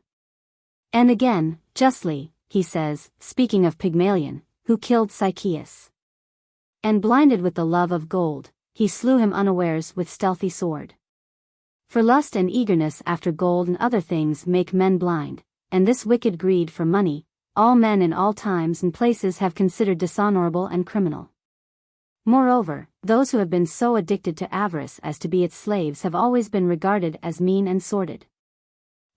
And again, justly, he says, speaking of Pygmalion, who killed Sychaeus. And blinded with the love of gold, he slew him unawares with stealthy sword. For lust and eagerness after gold and other things make men blind, and this wicked greed for money, all men in all times and places have considered dishonorable and criminal. Moreover, those who have been so addicted to avarice as to be its slaves have always been regarded as mean and sordid.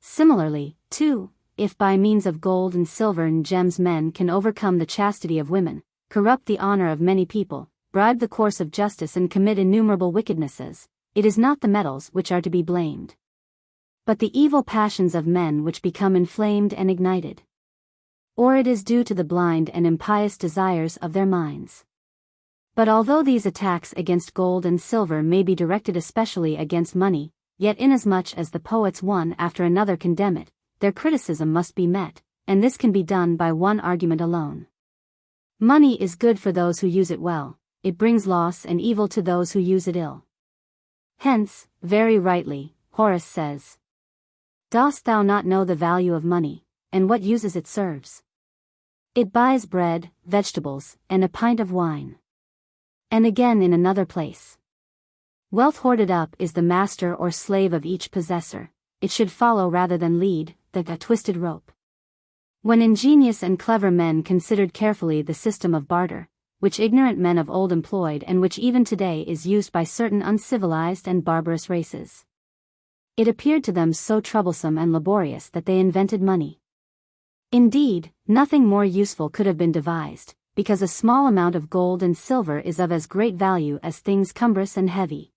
Similarly, too, if by means of gold and silver and gems men can overcome the chastity of women, corrupt the honor of many people, bribe the course of justice and commit innumerable wickednesses, it is not the metals which are to be blamed, but the evil passions of men which become inflamed and ignited. Or it is due to the blind and impious desires of their minds. But although these attacks against gold and silver may be directed especially against money, yet inasmuch as the poets one after another condemn it, their criticism must be met, and this can be done by one argument alone. Money is good for those who use it well, it brings loss and evil to those who use it ill. Hence, very rightly, Horace says, "Dost thou not know the value of money, and what uses it serves? It buys bread, vegetables, and a pint of wine." And again in another place, "Wealth hoarded up is the master or slave of each possessor, it should follow rather than lead, like a twisted rope." When ingenious and clever men considered carefully the system of barter, which ignorant men of old employed and which even today is used by certain uncivilized and barbarous races, it appeared to them so troublesome and laborious that they invented money. Indeed, nothing more useful could have been devised, because a small amount of gold and silver is of as great value as things cumbrous and heavy.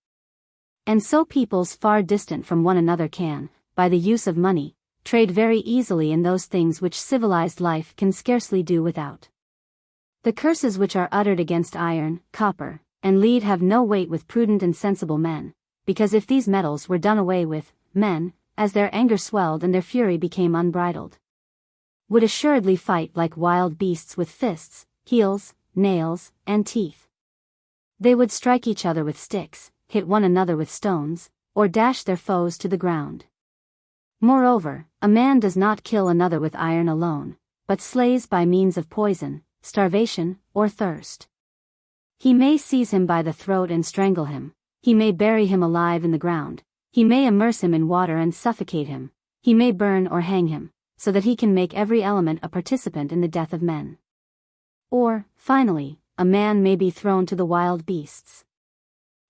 And so peoples far distant from one another can, by the use of money, trade very easily in those things which civilized life can scarcely do without. The curses which are uttered against iron, copper, and lead have no weight with prudent and sensible men, because if these metals were done away with, men, as their anger swelled and their fury became unbridled, would assuredly fight like wild beasts with fists, heels, nails, and teeth. They would strike each other with sticks, hit one another with stones, or dash their foes to the ground. Moreover, a man does not kill another with iron alone, but slays by means of poison, starvation, or thirst. He may seize him by the throat and strangle him, he may bury him alive in the ground, he may immerse him in water and suffocate him, he may burn or hang him, so that he can make every element a participant in the death of men. Or, finally, a man may be thrown to the wild beasts.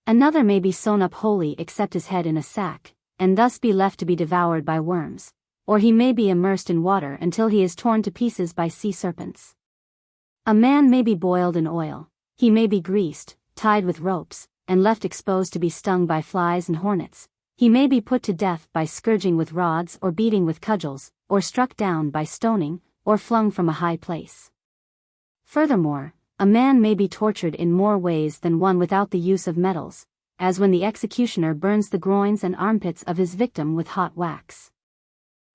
Another may be sewn up wholly except his head in a sack, and thus be left to be devoured by worms, or he may be immersed in water until he is torn to pieces by sea serpents. A man may be boiled in oil, he may be greased, tied with ropes, and left exposed to be stung by flies and hornets, he may be put to death by scourging with rods or beating with cudgels, or struck down by stoning, or flung from a high place. Furthermore, a man may be tortured in more ways than one without the use of metals, as when the executioner burns the groins and armpits of his victim with hot wax,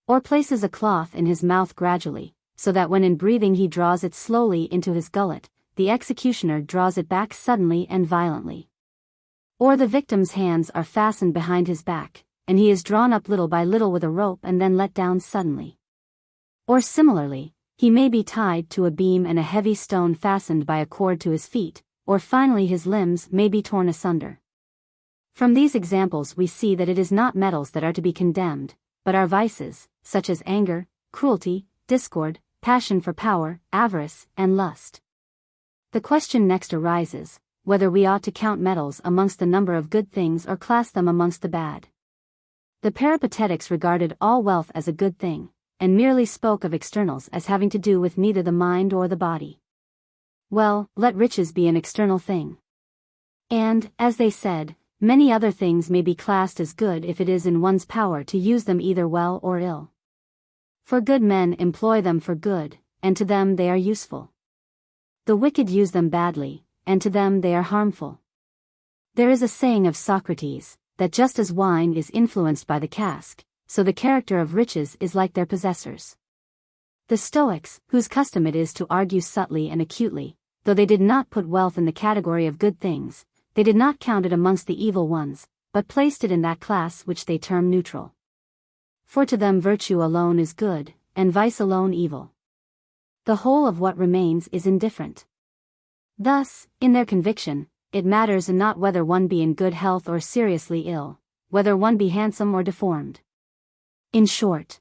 or places a cloth in his mouth gradually, so that when in breathing he draws it slowly into his gullet, the executioner draws it back suddenly and violently. Or the victim's hands are fastened behind his back, and he is drawn up little by little with a rope and then let down suddenly. Or similarly, he may be tied to a beam and a heavy stone fastened by a cord to his feet, or finally his limbs may be torn asunder. From these examples we see that it is not metals that are to be condemned, but our vices, such as anger, cruelty, discord, passion for power, avarice, and lust. The question next arises, whether we ought to count metals amongst the number of good things or class them amongst the bad. The Peripatetics regarded all wealth as a good thing, and merely spoke of externals as having to do with neither the mind or the body. Well, let riches be an external thing. And, as they said, many other things may be classed as good if it is in one's power to use them either well or ill. For good men employ them for good, and to them they are useful. The wicked use them badly, and to them they are harmful. There is a saying of Socrates, that just as wine is influenced by the cask, so the character of riches is like their possessors. The Stoics, whose custom it is to argue subtly and acutely, though they did not put wealth in the category of good things, they did not count it amongst the evil ones, but placed it in that class which they term neutral. For to them virtue alone is good, and vice alone evil. The whole of what remains is indifferent. Thus, in their conviction, it matters not whether one be in good health or seriously ill, whether one be handsome or deformed. In short,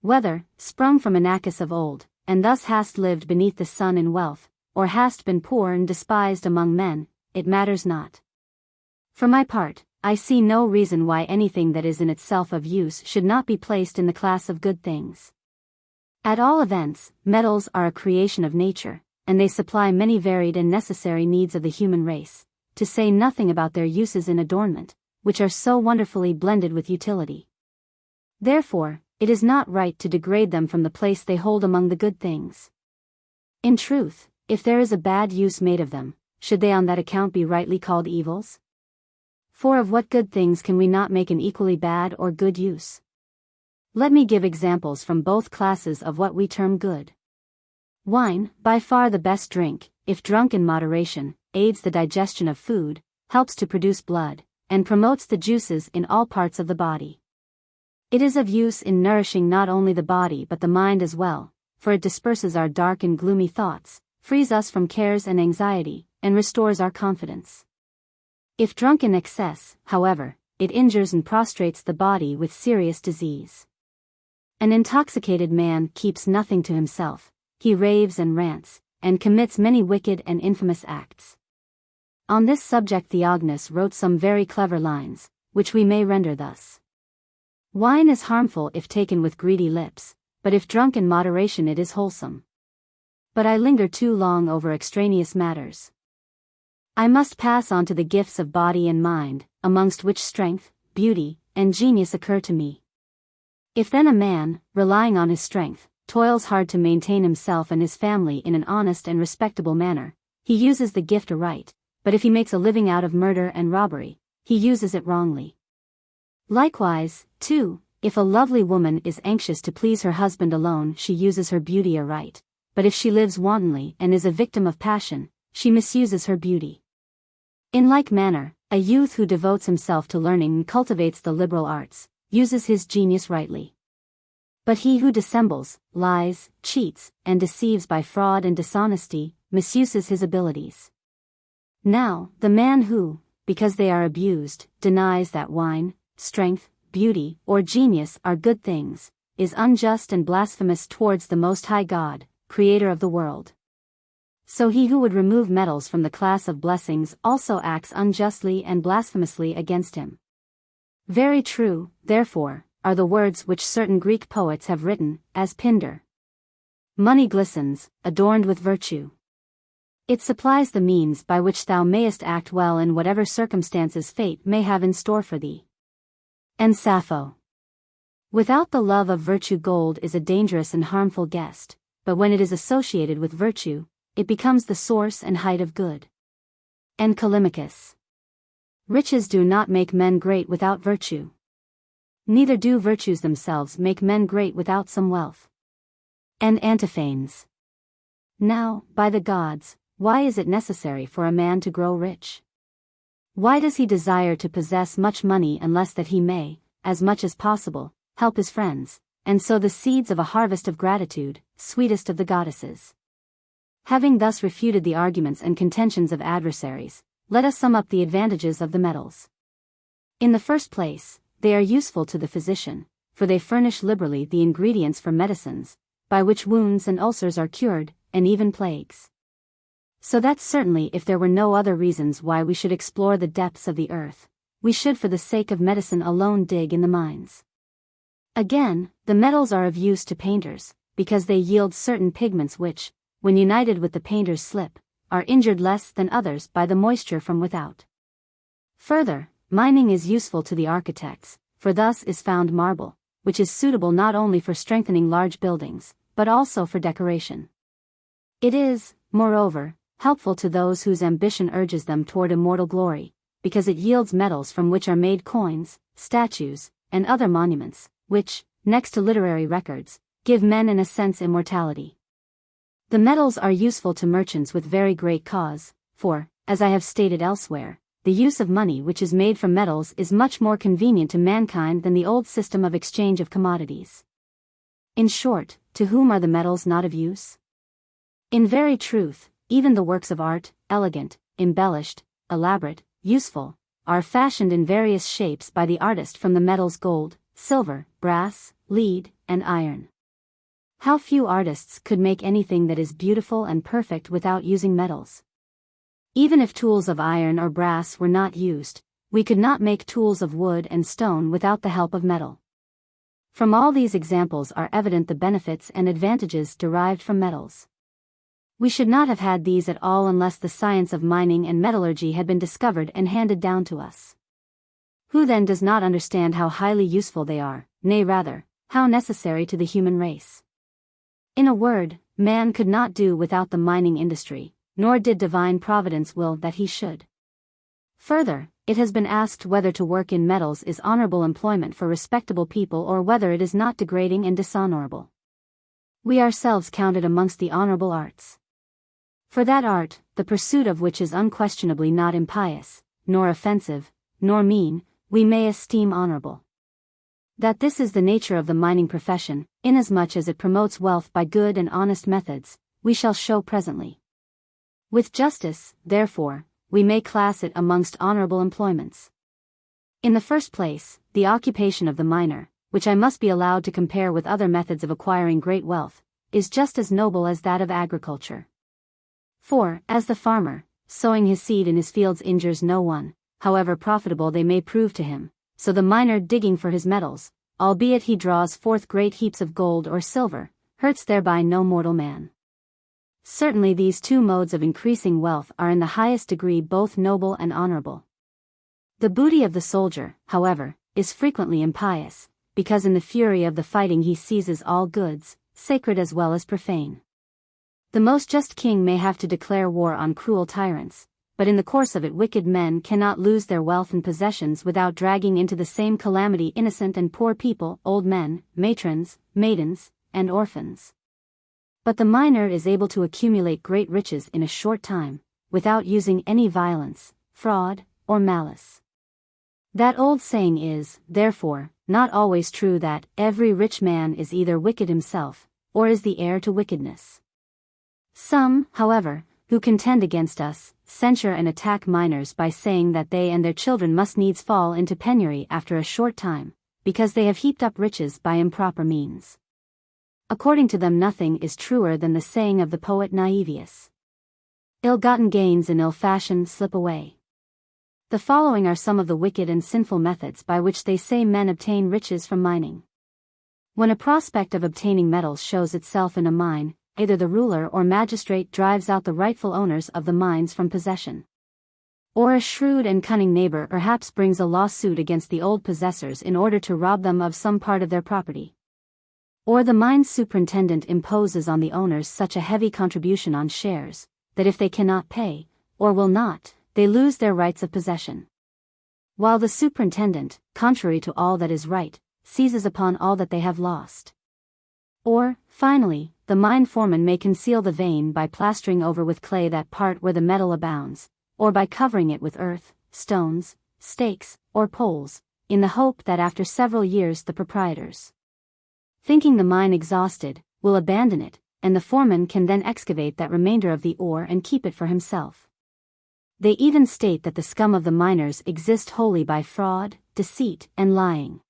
whether, sprung from Inachus of old, and thus hast lived beneath the sun in wealth, or hast been poor and despised among men, it matters not. For my part, I see no reason why anything that is in itself of use should not be placed in the class of good things. At all events, metals are a creation of nature, and they supply many varied and necessary needs of the human race, to say nothing about their uses in adornment, which are so wonderfully blended with utility. Therefore, it is not right to degrade them from the place they hold among the good things. In truth, if there is a bad use made of them, should they on that account be rightly called evils? For of what good things can we not make an equally bad or good use? Let me give examples from both classes of what we term good. Wine, by far the best drink, if drunk in moderation, aids the digestion of food, helps to produce blood, and promotes the juices in all parts of the body. It is of use in nourishing not only the body but the mind as well, for it disperses our dark and gloomy thoughts, frees us from cares and anxiety, and restores our confidence. If drunk in excess, however, it injures and prostrates the body with serious disease. An intoxicated man keeps nothing to himself, he raves and rants, and commits many wicked and infamous acts. On this subject Theognis wrote some very clever lines, which we may render thus. Wine is harmful if taken with greedy lips, but if drunk in moderation it is wholesome. But I linger too long over extraneous matters. I must pass on to the gifts of body and mind, amongst which strength, beauty, and genius occur to me. If then a man, relying on his strength, toils hard to maintain himself and his family in an honest and respectable manner, he uses the gift aright, but if he makes a living out of murder and robbery, he uses it wrongly. Likewise, too, if a lovely woman is anxious to please her husband alone she uses her beauty aright, but if she lives wantonly and is a victim of passion, she misuses her beauty. In like manner, a youth who devotes himself to learning and cultivates the liberal arts, uses his genius rightly. But he who dissembles, lies, cheats, and deceives by fraud and dishonesty, misuses his abilities. Now, the man who, because they are abused, denies that wine, strength, beauty, or genius are good things, is unjust and blasphemous towards the Most High God, Creator of the world. So he who would remove metals from the class of blessings also acts unjustly and blasphemously against him. Very true, therefore, are the words which certain Greek poets have written, as Pindar. Money glistens, adorned with virtue. It supplies the means by which thou mayest act well in whatever circumstances fate may have in store for thee. And Sappho. Without the love of virtue gold is a dangerous and harmful guest, but when it is associated with virtue, it becomes the source and height of good. And Callimachus. Riches do not make men great without virtue. Neither do virtues themselves make men great without some wealth. And Antiphanes. Now, by the gods, why is it necessary for a man to grow rich? Why does he desire to possess much money unless that he may, as much as possible, help his friends, and sow the seeds of a harvest of gratitude, sweetest of the goddesses? Having thus refuted the arguments and contentions of adversaries, let us sum up the advantages of the metals. In the first place, they are useful to the physician, for they furnish liberally the ingredients for medicines, by which wounds and ulcers are cured, and even plagues. So that certainly if there were no other reasons why we should explore the depths of the earth, we should for the sake of medicine alone dig in the mines. Again, the metals are of use to painters, because they yield certain pigments which, when united with the painter's slip, are injured less than others by the moisture from without. Further, mining is useful to the architects, for thus is found marble, which is suitable not only for strengthening large buildings, but also for decoration. It is, moreover, helpful to those whose ambition urges them toward immortal glory, because it yields metals from which are made coins, statues, and other monuments, which, next to literary records, give men in a sense immortality. The metals are useful to merchants with very great cause, for, as I have stated elsewhere, the use of money which is made from metals is much more convenient to mankind than the old system of exchange of commodities. In short, to whom are the metals not of use? In very truth, even the works of art, elegant, embellished, elaborate, useful, are fashioned in various shapes by the artist from the metals gold, silver, brass, lead, and iron. How few artists could make anything that is beautiful and perfect without using metals. Even if tools of iron or brass were not used, we could not make tools of wood and stone without the help of metal. From all these examples are evident the benefits and advantages derived from metals. We should not have had these at all unless the science of mining and metallurgy had been discovered and handed down to us. Who then does not understand how highly useful they are, nay rather, how necessary to the human race? In a word, man could not do without the mining industry, nor did divine providence will that he should. Further, it has been asked whether to work in metals is honorable employment for respectable people or whether it is not degrading and dishonorable. We ourselves count it amongst the honorable arts. For that art, the pursuit of which is unquestionably not impious, nor offensive, nor mean, we may esteem honorable. That this is the nature of the mining profession, inasmuch as it promotes wealth by good and honest methods, we shall show presently. With justice, therefore, we may class it amongst honorable employments. In the first place, the occupation of the miner, which I must be allowed to compare with other methods of acquiring great wealth, is just as noble as that of agriculture. For, as the farmer, sowing his seed in his fields injures no one, however profitable they may prove to him, so the miner digging for his metals, albeit he draws forth great heaps of gold or silver, hurts thereby no mortal man. Certainly these two modes of increasing wealth are in the highest degree both noble and honorable. The booty of the soldier, however, is frequently impious, because in the fury of the fighting he seizes all goods, sacred as well as profane. The most just king may have to declare war on cruel tyrants, but in the course of it wicked men cannot lose their wealth and possessions without dragging into the same calamity innocent and poor people, old men, matrons, maidens, and orphans. But the miner is able to accumulate great riches in a short time, without using any violence, fraud, or malice. That old saying is, therefore, not always true that every rich man is either wicked himself, or is the heir to wickedness. Some, however, who contend against us, censure and attack miners by saying that they and their children must needs fall into penury after a short time, because they have heaped up riches by improper means. According to them nothing is truer than the saying of the poet Naevius. Ill-gotten gains in ill fashion slip away. The following are some of the wicked and sinful methods by which they say men obtain riches from mining. When a prospect of obtaining metals shows itself in a mine, either the ruler or magistrate drives out the rightful owners of the mines from possession. Or a shrewd and cunning neighbor perhaps brings a lawsuit against the old possessors in order to rob them of some part of their property. Or the mine superintendent imposes on the owners such a heavy contribution on shares, that if they cannot pay, or will not, they lose their rights of possession. While the superintendent, contrary to all that is right, seizes upon all that they have lost. Or, finally, the mine foreman may conceal the vein by plastering over with clay that part where the metal abounds, or by covering it with earth, stones, stakes, or poles, in the hope that after several years the proprietors, thinking the mine exhausted, will abandon it, and the foreman can then excavate that remainder of the ore and keep it for himself. They even state that the scum of the miners exist wholly by fraud, deceit, and lying.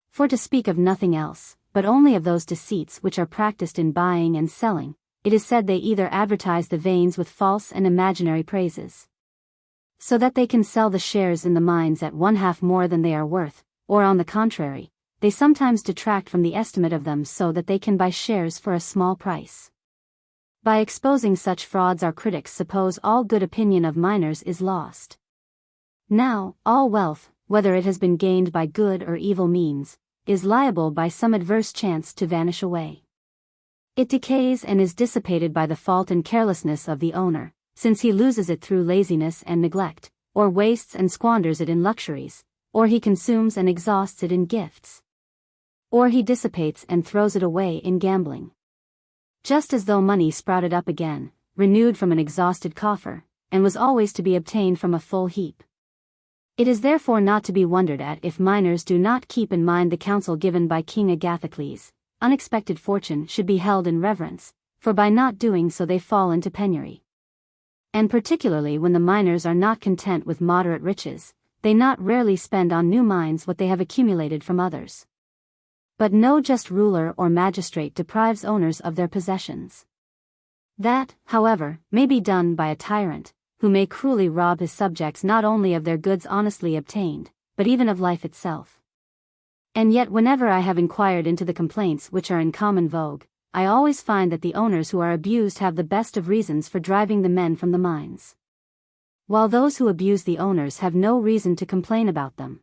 For to speak of nothing else, but only of those deceits which are practiced in buying and selling, it is said they either advertise the veins with false and imaginary praises, so that they can sell the shares in the mines at 1/2 more than they are worth, or on the contrary, they sometimes detract from the estimate of them so that they can buy shares for a small price. By exposing such frauds our critics suppose all good opinion of miners is lost. Now, all wealth, whether it has been gained by good or evil means, is liable by some adverse chance to vanish away. It decays and is dissipated by the fault and carelessness of the owner, since he loses it through laziness and neglect, or wastes and squanders it in luxuries, or he consumes and exhausts it in gifts, or he dissipates and throws it away in gambling. Just as though money sprouted up again, renewed from an exhausted coffer, and was always to be obtained from a full heap. It is therefore not to be wondered at if miners do not keep in mind the counsel given by King Agathocles: unexpected fortune should be held in reverence, for by not doing so they fall into penury. And particularly when the miners are not content with moderate riches, they not rarely spend on new mines what they have accumulated from others. But no just ruler or magistrate deprives owners of their possessions. That, however, may be done by a tyrant, who may cruelly rob his subjects not only of their goods honestly obtained, but even of life itself. And yet whenever I have inquired into the complaints which are in common vogue, I always find that the owners who are abused have the best of reasons for driving the men from the mines, while those who abuse the owners have no reason to complain about them.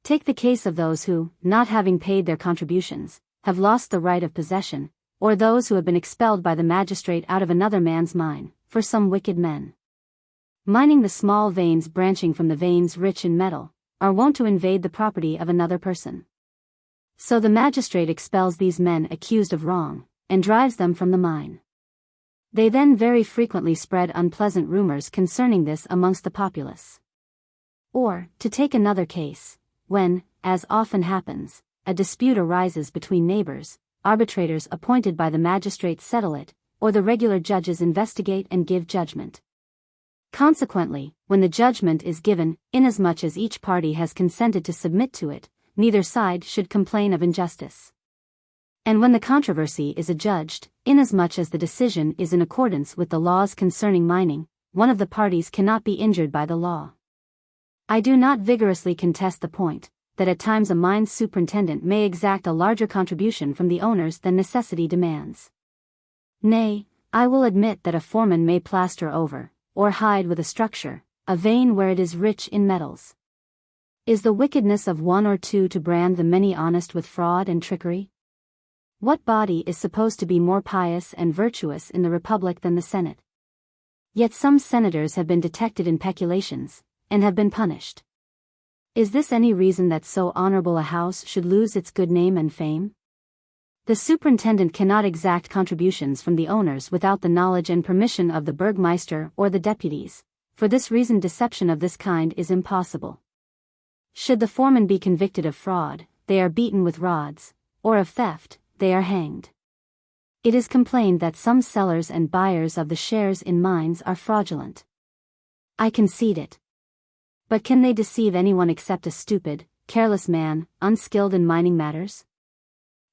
Take the case of those who, not having paid their contributions, have lost the right of possession, or those who have been expelled by the magistrate out of another man's mine, for some wicked men, mining the small veins branching from the veins rich in metal, are wont to invade the property of another person. So the magistrate expels these men accused of wrong, and drives them from the mine. They then very frequently spread unpleasant rumors concerning this amongst the populace. Or, to take another case, when, as often happens, a dispute arises between neighbors, arbitrators appointed by the magistrates settle it, or the regular judges investigate and give judgment. Consequently, when the judgment is given, inasmuch as each party has consented to submit to it, neither side should complain of injustice. And when the controversy is adjudged, inasmuch as the decision is in accordance with the laws concerning mining, one of the parties cannot be injured by the law. I do not vigorously contest the point, that at times a mine superintendent may exact a larger contribution from the owners than necessity demands. Nay, I will admit that a foreman may plaster over, or hide with a structure, a vein where it is rich in metals. Is the wickedness of one or two to brand the many honest with fraud and trickery? What body is supposed to be more pious and virtuous in the Republic than the Senate? Yet some senators have been detected in peculations, and have been punished. Is this any reason that so honorable a house should lose its good name and fame? The superintendent cannot exact contributions from the owners without the knowledge and permission of the burgmeister or the deputies. For this reason deception of this kind is impossible. Should the foreman be convicted of fraud, they are beaten with rods, or of theft, they are hanged. It is complained that some sellers and buyers of the shares in mines are fraudulent. I concede it. But can they deceive anyone except a stupid, careless man, unskilled in mining matters?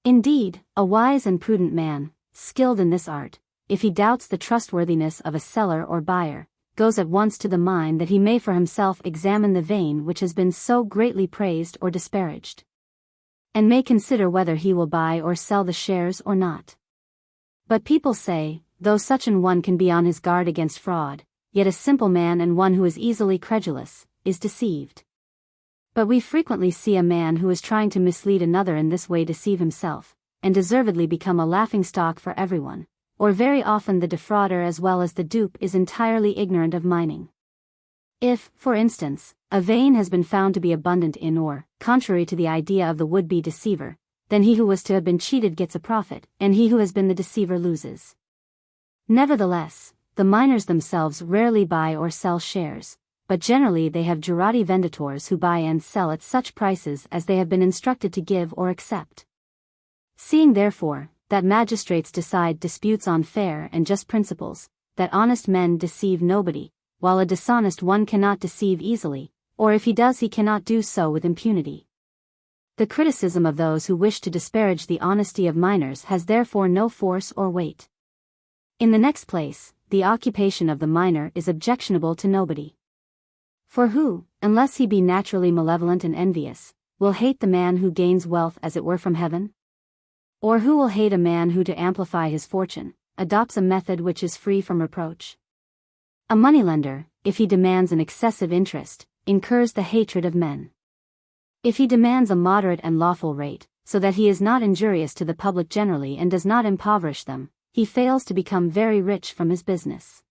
Indeed, a wise and prudent man, skilled in this art, if he doubts the trustworthiness of a seller or buyer, goes at once to the mine that he may for himself examine the vein which has been so greatly praised or disparaged, and may consider whether he will buy or sell the shares or not. But people say, though such an one can be on his guard against fraud, yet a simple man and one who is easily credulous, is deceived. But we frequently see a man who is trying to mislead another in this way deceive himself, and deservedly become a laughingstock for everyone, or very often the defrauder as well as the dupe is entirely ignorant of mining. If, for instance, a vein has been found to be abundant in ore, contrary to the idea of the would-be deceiver, then he who was to have been cheated gets a profit, and he who has been the deceiver loses. Nevertheless, the miners themselves rarely buy or sell shares, but generally they have jurati venditors who buy and sell at such prices as they have been instructed to give or accept. Seeing therefore, that magistrates decide disputes on fair and just principles, that honest men deceive nobody, while a dishonest one cannot deceive easily, or if he does he cannot do so with impunity. The criticism of those who wish to disparage the honesty of miners has therefore no force or weight. In the next place, the occupation of the miner is objectionable to nobody. For who, unless he be naturally malevolent and envious, will hate the man who gains wealth as it were from heaven? Or who will hate a man who to amplify his fortune, adopts a method which is free from reproach? A moneylender, if he demands an excessive interest, incurs the hatred of men. If he demands a moderate and lawful rate, so that he is not injurious to the public generally and does not impoverish them, he fails to become very rich from his business.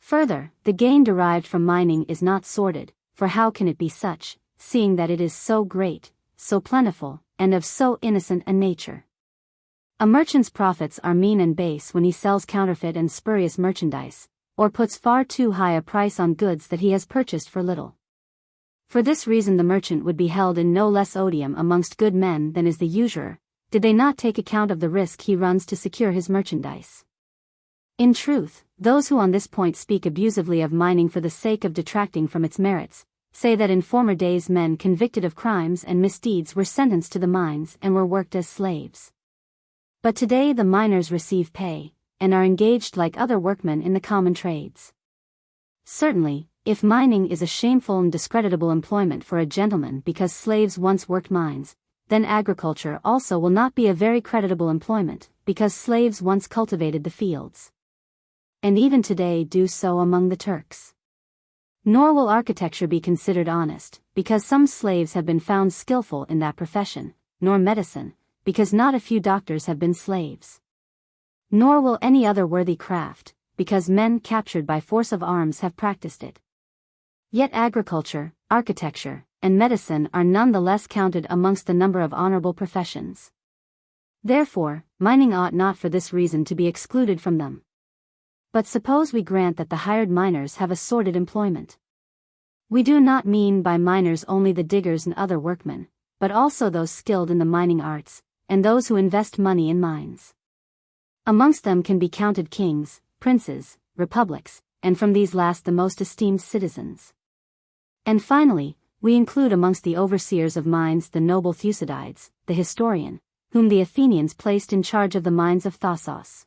Further, the gain derived from mining is not sordid, for how can it be such, seeing that it is so great, so plentiful, and of so innocent a nature? A merchant's profits are mean and base when he sells counterfeit and spurious merchandise, or puts far too high a price on goods that he has purchased for little. For this reason the merchant would be held in no less odium amongst good men than is the usurer, did they not take account of the risk he runs to secure his merchandise. In truth, those who on this point speak abusively of mining for the sake of detracting from its merits, say that in former days men convicted of crimes and misdeeds were sentenced to the mines and were worked as slaves. But today the miners receive pay, and are engaged like other workmen in the common trades. Certainly, if mining is a shameful and discreditable employment for a gentleman because slaves once worked mines, then agriculture also will not be a very creditable employment, because slaves once cultivated the fields. And even today do so among the Turks. Nor will architecture be considered honest, because some slaves have been found skillful in that profession, nor medicine, because not a few doctors have been slaves. Nor will any other worthy craft, because men captured by force of arms have practiced it. Yet agriculture, architecture, and medicine are none the less counted amongst the number of honorable professions. Therefore, mining ought not for this reason to be excluded from them. But suppose we grant that the hired miners have a sordid employment. We do not mean by miners only the diggers and other workmen, but also those skilled in the mining arts, and those who invest money in mines. Amongst them can be counted kings, princes, republics, and from these last the most esteemed citizens. And finally, we include amongst the overseers of mines the noble Thucydides, the historian, whom the Athenians placed in charge of the mines of Thasos.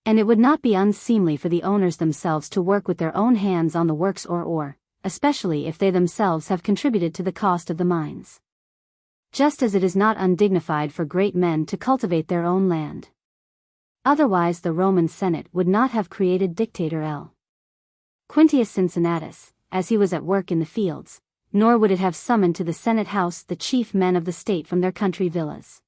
And it would not be unseemly for the owners themselves to work with their own hands on the works or ore, especially if they themselves have contributed to the cost of the mines. Just as it is not undignified for great men to cultivate their own land. Otherwise the Roman Senate would not have created Dictator L. Quintius Cincinnatus, as he was at work in the fields, nor would it have summoned to the Senate house the chief men of the state from their country villas.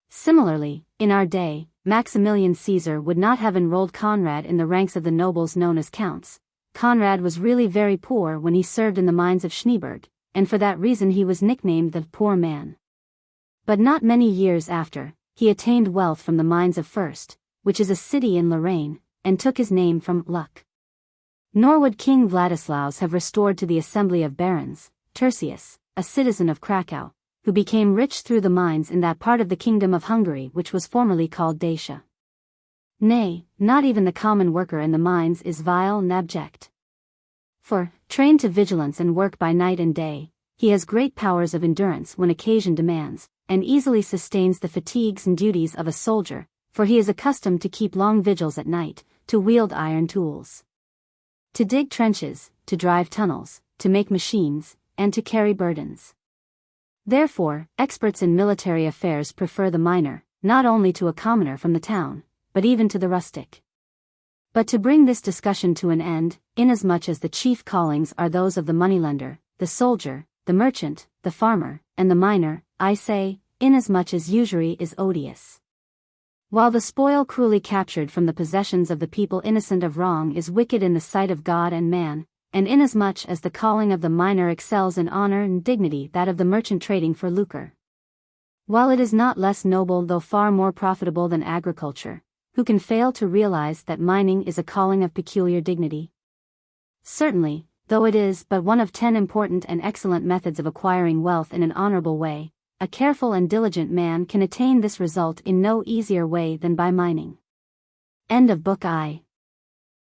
Similarly, in our day, Maximilian Caesar would not have enrolled Conrad in the ranks of the nobles known as counts. Conrad was really very poor when he served in the mines of Schneeberg, and for that reason he was nicknamed the poor man. But not many years after, he attained wealth from the mines of First, which is a city in Lorraine, and took his name from luck. Nor would King Vladislaus have restored to the assembly of barons, Tertius, a citizen of Krakow, who became rich through the mines in that part of the kingdom of Hungary which was formerly called Dacia. Nay, not even the common worker in the mines is vile and abject. For, trained to vigilance and work by night and day, he has great powers of endurance when occasion demands, and easily sustains the fatigues and duties of a soldier, for he is accustomed to keep long vigils at night, to wield iron tools, to dig trenches, to drive tunnels, to make machines, and to carry burdens. Therefore, experts in military affairs prefer the miner, not only to a commoner from the town, but even to the rustic. But to bring this discussion to an end, inasmuch as the chief callings are those of the moneylender, the soldier, the merchant, the farmer, and the miner, I say, inasmuch as usury is odious. While the spoil cruelly captured from the possessions of the people innocent of wrong is wicked in the sight of God and man, and inasmuch as the calling of the miner excels in honor and dignity that of the merchant trading for lucre. While it is not less noble though far more profitable than agriculture, who can fail to realize that mining is a calling of peculiar dignity? Certainly, though it is but one of 10 important and excellent methods of acquiring wealth in an honorable way, a careful and diligent man can attain this result in no easier way than by mining. End of Book I.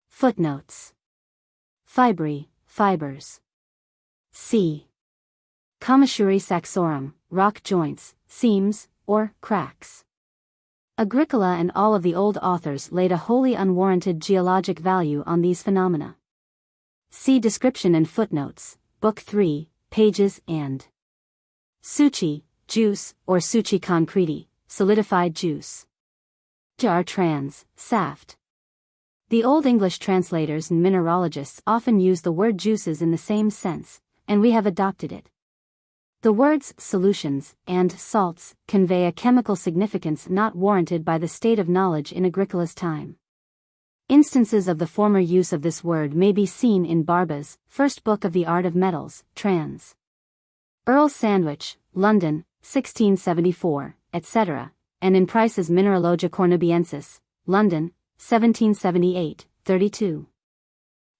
Footnotes. Fibrae, fibers. C. Commissuri saxorum, rock joints, seams, or cracks. Agricola and all of the old authors laid a wholly unwarranted geologic value on these phenomena. See description and footnotes, Book 3, pages and. Suci, juice, or suci concreti, solidified juice. Jar trans, saft. The Old English translators and mineralogists often use the word juices in the same sense, and we have adopted it. The words solutions and salts convey a chemical significance not warranted by the state of knowledge in Agricola's time. Instances of the former use of this word may be seen in Barba's First Book of the Art of Metals, trans. Earl Sandwich, London, 1674, etc., and in Price's Mineralogia Cornubiensis, London, 1778, 32.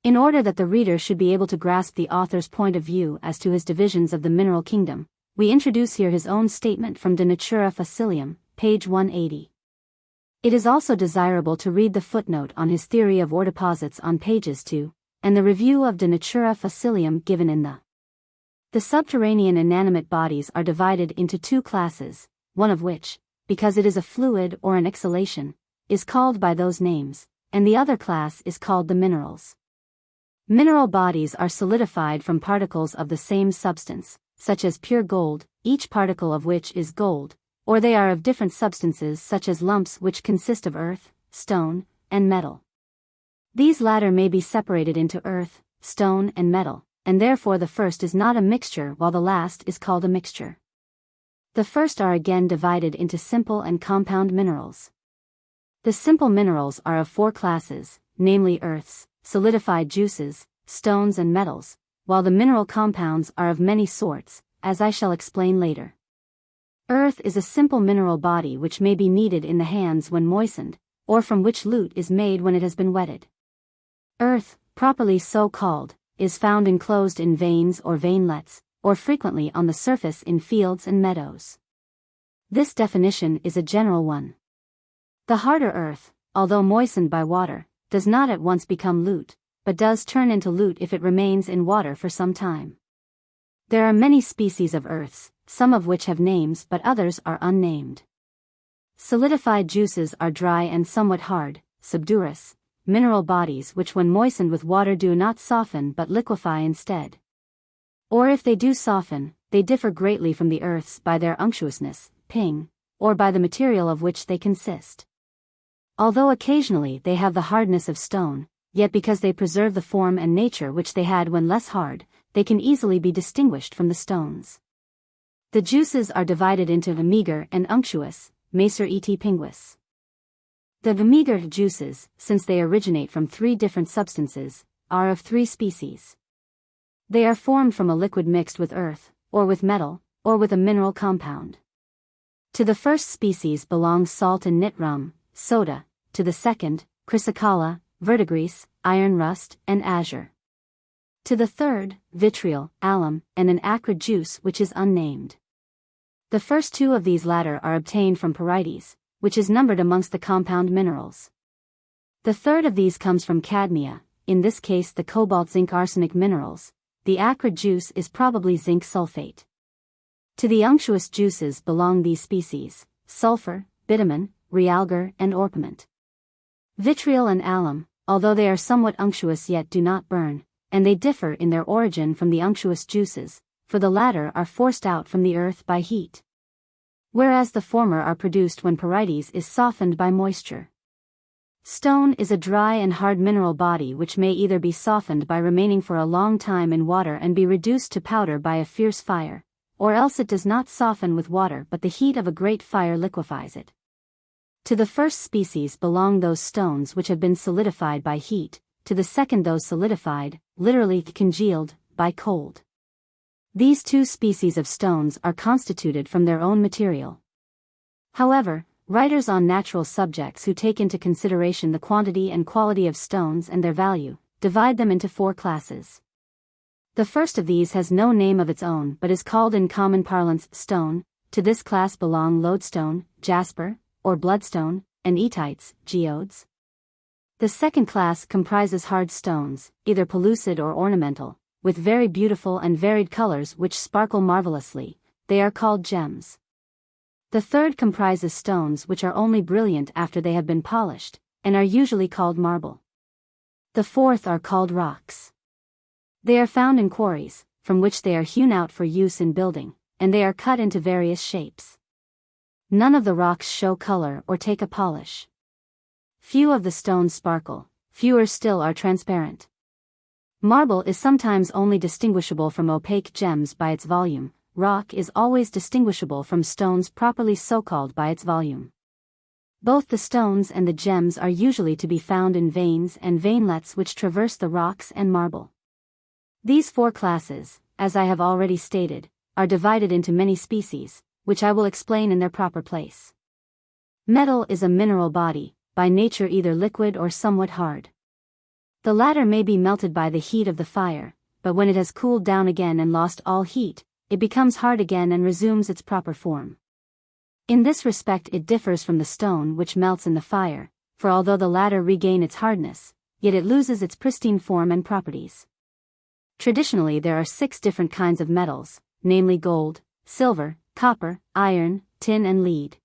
In order that the reader should be able to grasp the author's point of view as to his divisions of the mineral kingdom, we introduce here his own statement from De Natura Fossilium, page 180. It is also desirable to read the footnote on his theory of ore deposits on pages 2, and the review of De Natura Fossilium given in the. The subterranean inanimate bodies are divided into 2 classes, one of which, because it is a fluid or an exhalation, is called by those names, and the other class is called the minerals. Mineral bodies are solidified from particles of the same substance, such as pure gold, each particle of which is gold, or they are of different substances such as lumps which consist of earth, stone, and metal. These latter may be separated into earth, stone, and metal, and therefore the first is not a mixture while the last is called a mixture. The first are again divided into simple and compound minerals. The simple minerals are of 4 classes, namely earths, solidified juices, stones and metals, while the mineral compounds are of many sorts, as I shall explain later. Earth is a simple mineral body which may be kneaded in the hands when moistened, or from which lute is made when it has been wetted. Earth, properly so called, is found enclosed in veins or veinlets, or frequently on the surface in fields and meadows. This definition is a general one. The harder earth, although moistened by water, does not at once become loot, but does turn into loot if it remains in water for some time. There are many species of earths, some of which have names but others are unnamed. Solidified juices are dry and somewhat hard, subdurous, mineral bodies which when moistened with water do not soften but liquefy instead. Or if they do soften, they differ greatly from the earths by their unctuousness, ping, or by the material of which they consist. Although occasionally they have the hardness of stone, yet because they preserve the form and nature which they had when less hard, they can easily be distinguished from the stones. The juices are divided into vinegar and unctuous, macer et pinguis. The vinegar juices, since they originate from 3 different substances, are of 3 species. They are formed from a liquid mixed with earth, or with metal, or with a mineral compound. To the first species belongs salt and nit rum, soda, to the second, chrysocolla, verdigris, iron rust, and azure. To the third, vitriol, alum, and an acrid juice which is unnamed. The first 2 of these latter are obtained from pyrites, which is numbered amongst the compound minerals. The third of these comes from cadmia, in this case the cobalt-zinc-arsenic minerals. The acrid juice is probably zinc sulfate. To the unctuous juices belong these species: sulfur, bitumen, realgar, and orpiment. Vitriol and alum, although they are somewhat unctuous yet do not burn, and they differ in their origin from the unctuous juices, for the latter are forced out from the earth by heat, whereas the former are produced when pyrites is softened by moisture. Stone is a dry and hard mineral body which may either be softened by remaining for a long time in water and be reduced to powder by a fierce fire, or else it does not soften with water but the heat of a great fire liquefies it. To the first species belong those stones which have been solidified by heat, to the second those solidified, literally congealed, by cold. These 2 species of stones are constituted from their own material. However, writers on natural subjects who take into consideration the quantity and quality of stones and their value, divide them into 4 classes. The first of these has no name of its own but is called in common parlance stone. To this class belong lodestone, jasper, or bloodstone, and etites, geodes. The second class comprises hard stones, either pellucid or ornamental, with very beautiful and varied colors which sparkle marvelously. They are called gems. The third comprises stones which are only brilliant after they have been polished, and are usually called marble. The fourth are called rocks. They are found in quarries, from which they are hewn out for use in building, and they are cut into various shapes. None of the rocks show color or take a polish. Few of the stones sparkle, fewer still are transparent. Marble is sometimes only distinguishable from opaque gems by its volume. Rock is always distinguishable from stones properly so-called by its volume. Both the stones and the gems are usually to be found in veins and veinlets which traverse the rocks and marble. These 4 classes, as I have already stated, are divided into many species, which I will explain in their proper place. Metal is a mineral body, by nature either liquid or somewhat hard. The latter may be melted by the heat of the fire, but when it has cooled down again and lost all heat, it becomes hard again and resumes its proper form. In this respect it differs from the stone which melts in the fire, for although the latter regain its hardness, yet it loses its pristine form and properties. Traditionally there are 6 different kinds of metals, namely gold, silver, copper, iron, tin and lead.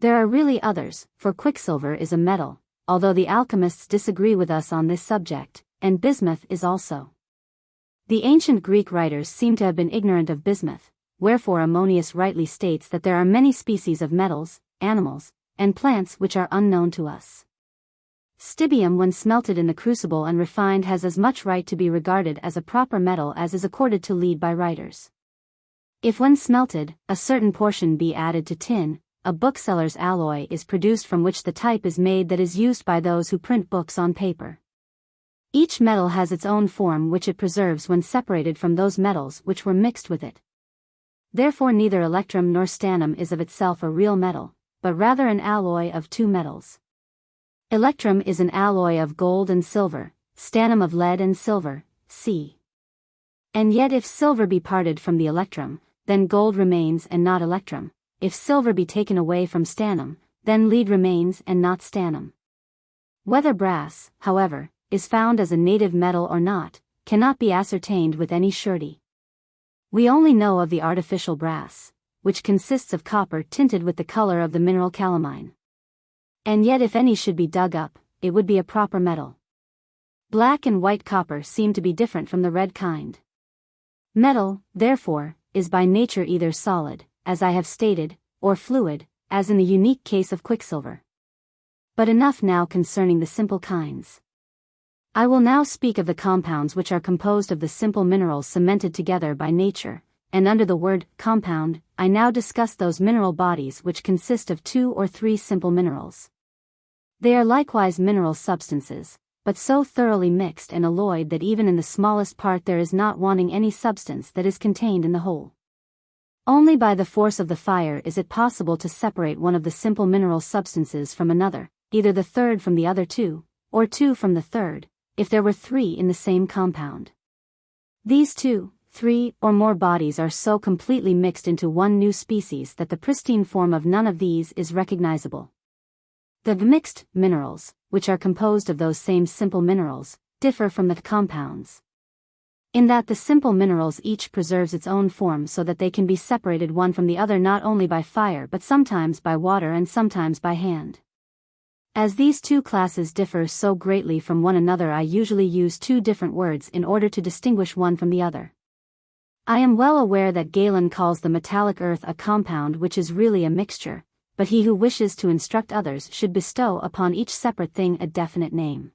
There are really others, for quicksilver is a metal, although the alchemists disagree with us on this subject, and bismuth is also. The ancient Greek writers seem to have been ignorant of bismuth, wherefore Ammonius rightly states that there are many species of metals, animals, and plants which are unknown to us. Stibium when smelted in the crucible and refined has as much right to be regarded as a proper metal as is accorded to lead by writers. If when smelted, a certain portion be added to tin, a bookseller's alloy is produced from which the type is made that is used by those who print books on paper. Each metal has its own form which it preserves when separated from those metals which were mixed with it. Therefore neither electrum nor stannum is of itself a real metal, but rather an alloy of 2 metals. Electrum is an alloy of gold and silver, stannum of lead and silver, C. And yet if silver be parted from the electrum, then gold remains and not electrum. If silver be taken away from stannum, then lead remains and not stannum. Whether brass, however, is found as a native metal or not, cannot be ascertained with any surety. We only know of the artificial brass, which consists of copper tinted with the color of the mineral calamine. And yet if any should be dug up, it would be a proper metal. Black and white copper seem to be different from the red kind. Metal, therefore, is by nature either solid, as I have stated, or fluid, as in the unique case of quicksilver. But enough now concerning the simple kinds. I will now speak of the compounds which are composed of the simple minerals cemented together by nature, and under the word compound, I now discuss those mineral bodies which consist of 2 or 3 simple minerals. They are likewise mineral substances, but so thoroughly mixed and alloyed that even in the smallest part there is not wanting any substance that is contained in the whole. Only by the force of the fire is it possible to separate one of the simple mineral substances from another, either the third from the other 2, or 2 from the third, if there were 3 in the same compound. These 2, 3, or more bodies are so completely mixed into one new species that the pristine form of none of these is recognizable. The mixed minerals, which are composed of those same simple minerals, differ from the compounds, in that the simple minerals each preserves its own form so that they can be separated one from the other not only by fire but sometimes by water and sometimes by hand. As these 2 classes differ so greatly from one another, I usually use 2 different words in order to distinguish one from the other. I am well aware that Galen calls the metallic earth a compound which is really a mixture, but he who wishes to instruct others should bestow upon each separate thing a definite name.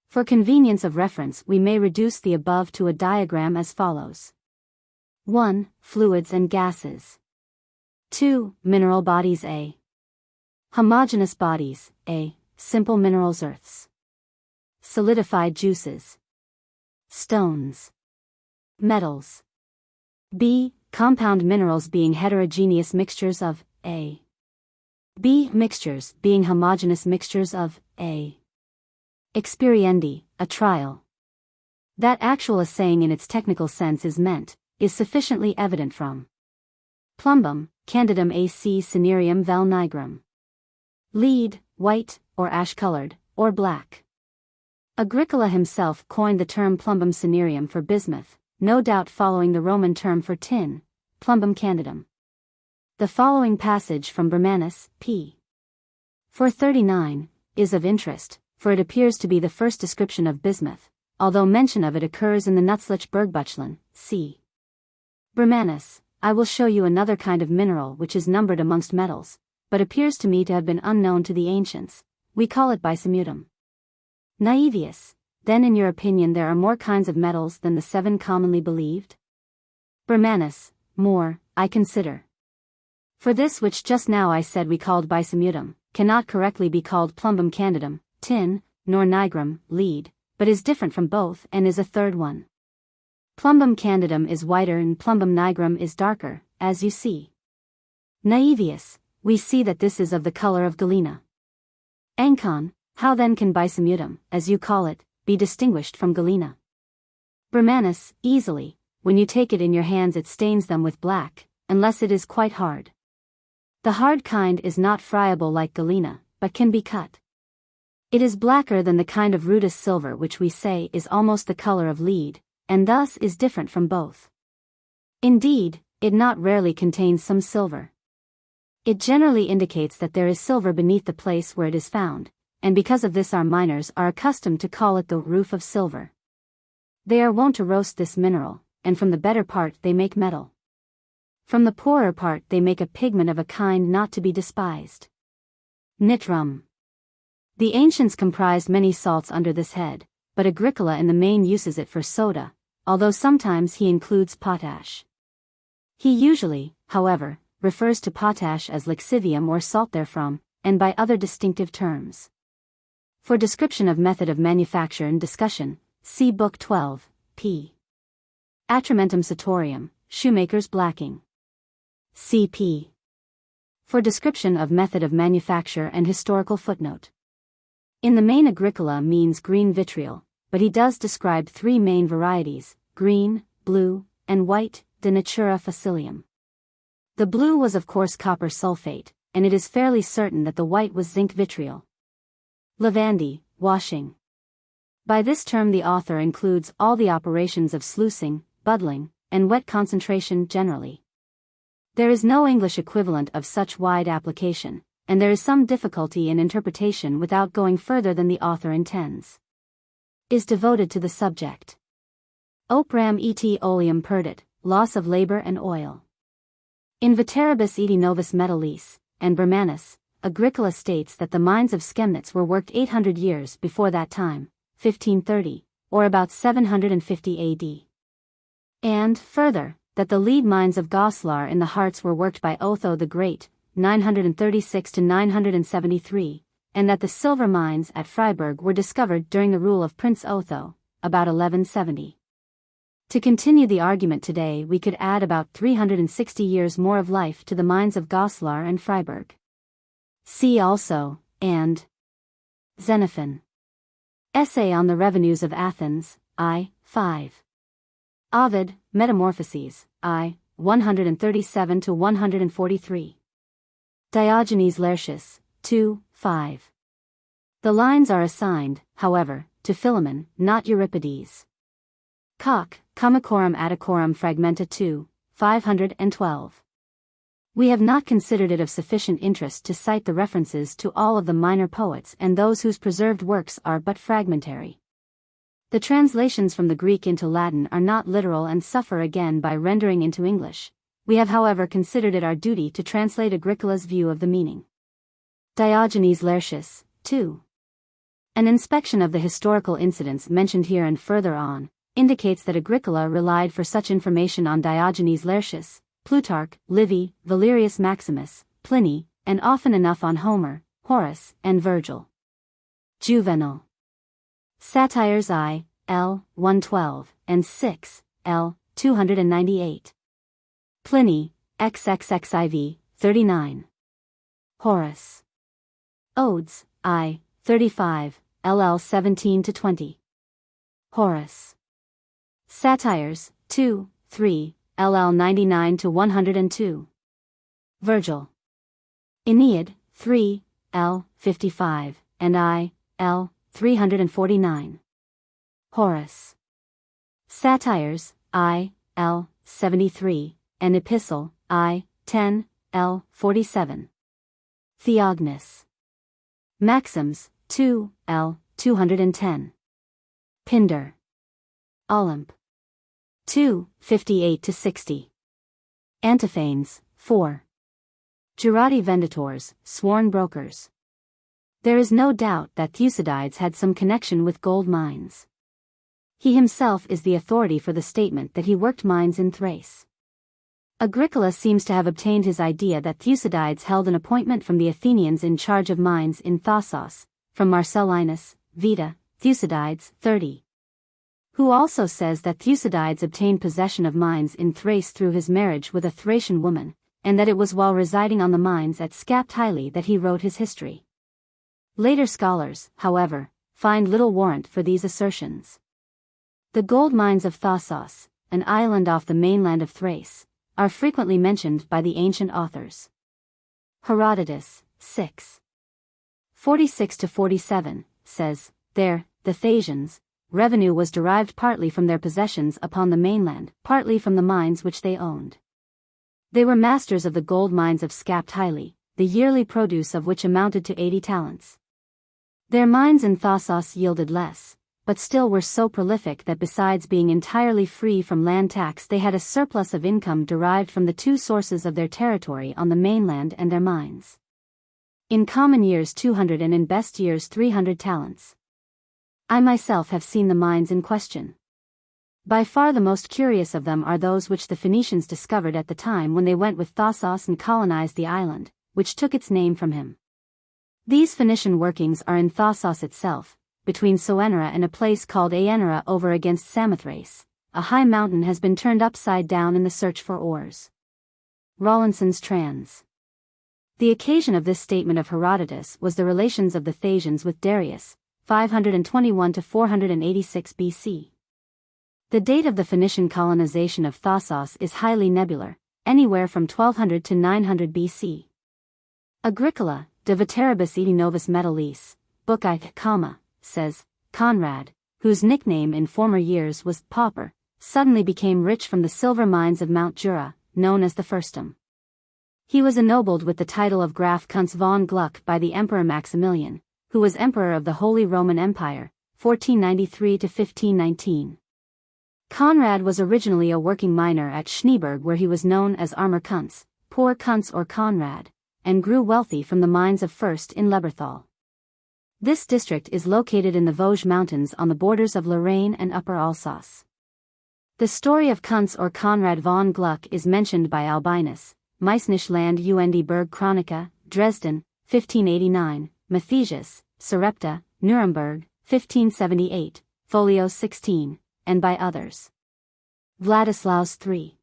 For convenience of reference we may reduce the above to a diagram as follows. 1. Fluids and gases. 2. Mineral bodies. A. Homogeneous bodies. A. Simple minerals. Earths. Solidified juices. Stones. Metals. B. Compound minerals being heterogeneous mixtures of A. B. Mixtures being homogeneous mixtures of A. Experiendi, a trial. That actual assaying in its technical sense is meant, is sufficiently evident from plumbum, candidum ac cinerarium vel nigrum. Lead, white, or ash-colored, or black. Agricola himself coined the term plumbum cinerarium for bismuth, no doubt following the Roman term for tin, plumbum candidum. The following passage from Bermanus, p. 439, is of interest, for it appears to be the first description of bismuth, although mention of it occurs in the Nützliche Bergbüchlein, c. Bermanus. I will show you another kind of mineral which is numbered amongst metals, but appears to me to have been unknown to the ancients. We call it bisamutum. Naevius. Then in your opinion there are more kinds of metals than the 7 commonly believed? Bermanus. More, I consider. For this which just now I said we called bisamutum, cannot correctly be called plumbum candidum, tin, nor nigrum, lead, but is different from both and is a third one. Plumbum candidum is whiter and plumbum nigrum is darker, as you see. Naevius. We see that this is of the color of galena. Ancon. How then can bisamutum, as you call it, be distinguished from galena? Bermanus. Easily. When you take it in your hands it stains them with black, unless it is quite hard. The hard kind is not friable like galena, but can be cut. It is blacker than the kind of rudous silver which we say is almost the color of lead, and thus is different from both. Indeed, it not rarely contains some silver. It generally indicates that there is silver beneath the place where it is found, and because of this our miners are accustomed to call it the roof of silver. They are wont to roast this mineral, and from the better part they make metal. From the poorer part they make a pigment of a kind not to be despised. Nitrum. The ancients comprised many salts under this head, but Agricola in the main uses it for soda, although sometimes he includes potash. He usually, however, refers to potash as lixivium or salt therefrom, and by other distinctive terms. For description of method of manufacture and discussion, see Book 12, p. Atramentum Satorium, Shoemaker's Blacking. C.P. For description of method of manufacture and historical footnote. In the main Agricola means green vitriol, but he does describe three main varieties: green, blue, and white, de natura facilium. The blue was of course copper sulfate, and it is fairly certain that the white was zinc vitriol. Lavandi, washing. By this term the author includes all the operations of sluicing, buddling, and wet concentration generally. There is no English equivalent of such wide application, and there is some difficulty in interpretation without going further than the author intends. Is devoted to the subject. Opram et oleum perdit, loss of labor and oil. In Veteribus eti novus metallis, and Bermanus, Agricola states that the mines of Chemnitz were worked 800 years before that time, 1530, or about 750 AD. And, further, that the lead mines of Goslar in the Harz were worked by Otho the Great, 936 to 973, and that the silver mines at Freiburg were discovered during the rule of Prince Otho, about 1170. To continue the argument today, we could add about 360 years more of life to the mines of Goslar and Freiburg. See also, and Xenophon. Essay on the Revenues of Athens, I. 5. Ovid, Metamorphoses, I. 137 to 143. Diogenes Laertius, 2. 5. The lines are assigned, however, to Philemon, not Euripides. Koch, Comicorum Atticorum Fragmenta 2, 512. We have not considered it of sufficient interest to cite the references to all of the minor poets and those whose preserved works are but fragmentary. The translations from the Greek into Latin are not literal and suffer again by rendering into English. We have however considered it our duty to translate Agricola's view of the meaning. Diogenes Laertius, 2. An inspection of the historical incidents mentioned here and further on indicates that Agricola relied for such information on Diogenes Laertius, Plutarch, Livy, Valerius Maximus, Pliny, and often enough on Homer, Horace, and Virgil. Juvenal. Satires I, L. 112, and 6, L. 298. Pliny, XXXIV, 39. Horace. Odes, I. 35, LL 17 to 20. Horace. Satires, 2, 3, LL 99 to 102. Virgil. Aeneid, 3, L. 55, and I. L. 349. Horace. Satires, I. L. 73, and Epistle, I. 10, L. 47. Theognis. Maxims, 2, L. 210. Pindar. Olymp. 2, 58 to 60. Antiphanes, 4. Jurati venditors, sworn brokers. There is no doubt that Thucydides had some connection with gold mines. He himself is the authority for the statement that he worked mines in Thrace. Agricola seems to have obtained his idea that Thucydides held an appointment from the Athenians in charge of mines in Thassos, from Marcellinus, Vita, Thucydides, 30. Who also says that Thucydides obtained possession of mines in Thrace through his marriage with a Thracian woman, and that it was while residing on the mines at Scaptili that he wrote his history. Later scholars, however, find little warrant for these assertions. The gold mines of Thassos, an island off the mainland of Thrace, are frequently mentioned by the ancient authors. Herodotus, 6. 46 to 47, says, there, the Thasians, revenue was derived partly from their possessions upon the mainland, partly from the mines which they owned. They were masters of the gold mines of Scaptili, the yearly produce of which amounted to 80 talents. Their mines in Thassos yielded less, but still were so prolific that besides being entirely free from land tax they had a surplus of income derived from the two sources of their territory on the mainland and their mines. In common years 200 and in best years 300 talents. I myself have seen the mines in question. By far the most curious of them are those which the Phoenicians discovered at the time when they went with Thassos and colonized the island, which took its name from him. These Phoenician workings are in Thassos itself, between Soenera and a place called Aenera over against Samothrace. A high mountain has been turned upside down in the search for ores. Rawlinson's Trans. The occasion of this statement of Herodotus was the relations of the Thasians with Darius, 521 to 486 BC. The date of the Phoenician colonization of Thasos is highly nebular, anywhere from 1200 to 900 BC. Agricola, De Veteribus Edi Novus Metallis, Book I, says, Conrad, whose nickname in former years was Pauper, suddenly became rich from the silver mines of Mount Jura, known as the Fürstum. He was ennobled with the title of Graf Kunz von Gluck by the Emperor Maximilian, who was Emperor of the Holy Roman Empire, 1493 to 1519. Conrad was originally a working miner at Schneeberg, where he was known as Armer Kunz, Poor Kunz or Conrad, and grew wealthy from the mines of Fürst in Leberthal. This district is located in the Vosges Mountains on the borders of Lorraine and Upper Alsace. The story of Kunz or Conrad von Gluck is mentioned by Albinus, Meissnisch Land und Berg Chronica, Dresden, 1589, Mathesius, Sarepta, Nuremberg, 1578, folio 16, and by others. Vladislaus III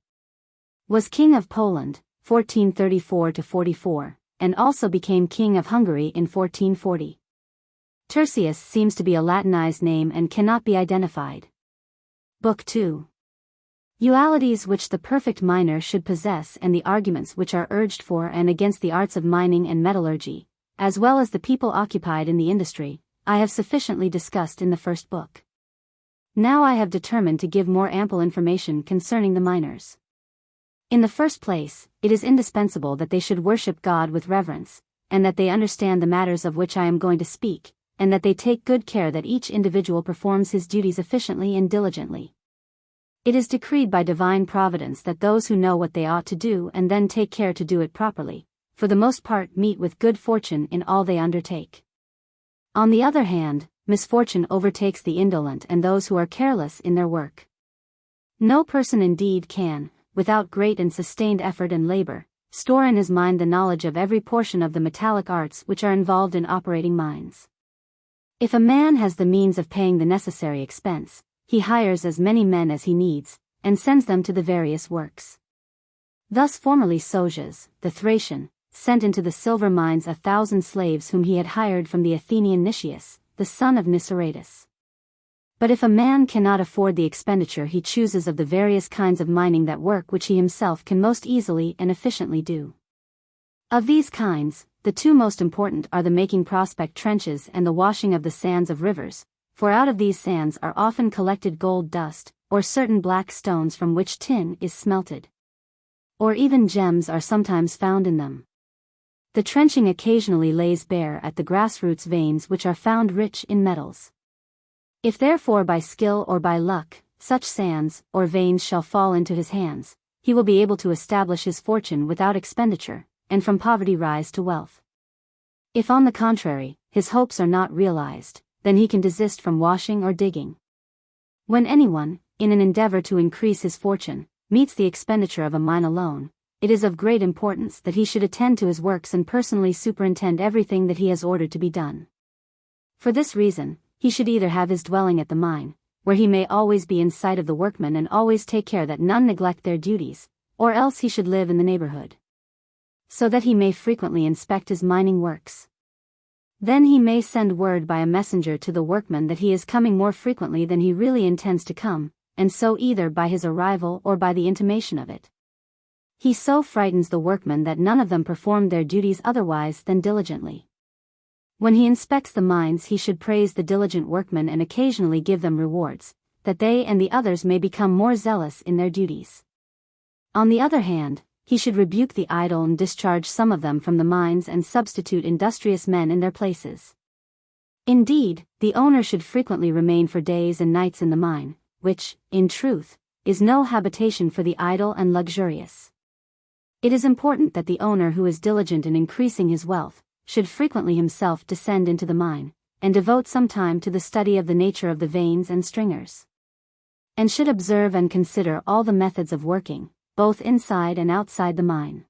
was king of Poland, 1434 to 44, and also became king of Hungary in 1440. Tertius seems to be a Latinized name and cannot be identified. Book 2. Dualities which the perfect miner should possess and the arguments which are urged for and against the arts of mining and metallurgy, as well as the people occupied in the industry, I have sufficiently discussed in the first book. Now I have determined to give more ample information concerning the miners. In the first place, it is indispensable that they should worship God with reverence, and that they understand the matters of which I am going to speak, and that they take good care that each individual performs his duties efficiently and diligently. It is decreed by divine providence that those who know what they ought to do and then take care to do it properly, for the most part meet with good fortune in all they undertake. On the other hand, misfortune overtakes the indolent and those who are careless in their work. No person indeed can, without great and sustained effort and labor, store in his mind the knowledge of every portion of the metallic arts which are involved in operating mines. If a man has the means of paying the necessary expense, he hires as many men as he needs, and sends them to the various works. Thus formerly Soges, the Thracian, sent into the silver mines 1,000 slaves whom he had hired from the Athenian Nicias, the son of Niceratus. But if a man cannot afford the expenditure he chooses of the various kinds of mining, that work which he himself can most easily and efficiently do. Of these kinds, the two most important are the making prospect trenches and the washing of the sands of rivers, for out of these sands are often collected gold dust, or certain black stones from which tin is smelted. Or even gems are sometimes found in them. The trenching occasionally lays bare at the grassroots veins which are found rich in metals. If therefore by skill or by luck, such sands or veins shall fall into his hands, he will be able to establish his fortune without expenditure, and from poverty rise to wealth. If on the contrary, his hopes are not realized, then he can desist from washing or digging. When anyone, in an endeavor to increase his fortune, meets the expenditure of a mine alone, it is of great importance that he should attend to his works and personally superintend everything that he has ordered to be done. For this reason, he should either have his dwelling at the mine, where he may always be in sight of the workmen and always take care that none neglect their duties, or else he should live in the neighborhood, so that he may frequently inspect his mining works. Then he may send word by a messenger to the workman that he is coming more frequently than he really intends to come, and so either by his arrival or by the intimation of it, he so frightens the workmen that none of them perform their duties otherwise than diligently. When he inspects the mines he should praise the diligent workmen and occasionally give them rewards, that they and the others may become more zealous in their duties. On the other hand, he should rebuke the idle and discharge some of them from the mines and substitute industrious men in their places. Indeed, the owner should frequently remain for days and nights in the mine, which, in truth, is no habitation for the idle and luxurious. It is important that the owner who is diligent in increasing his wealth, should frequently himself descend into the mine, and devote some time to the study of the nature of the veins and stringers, and should observe and consider all the methods of working, both inside and outside the mine.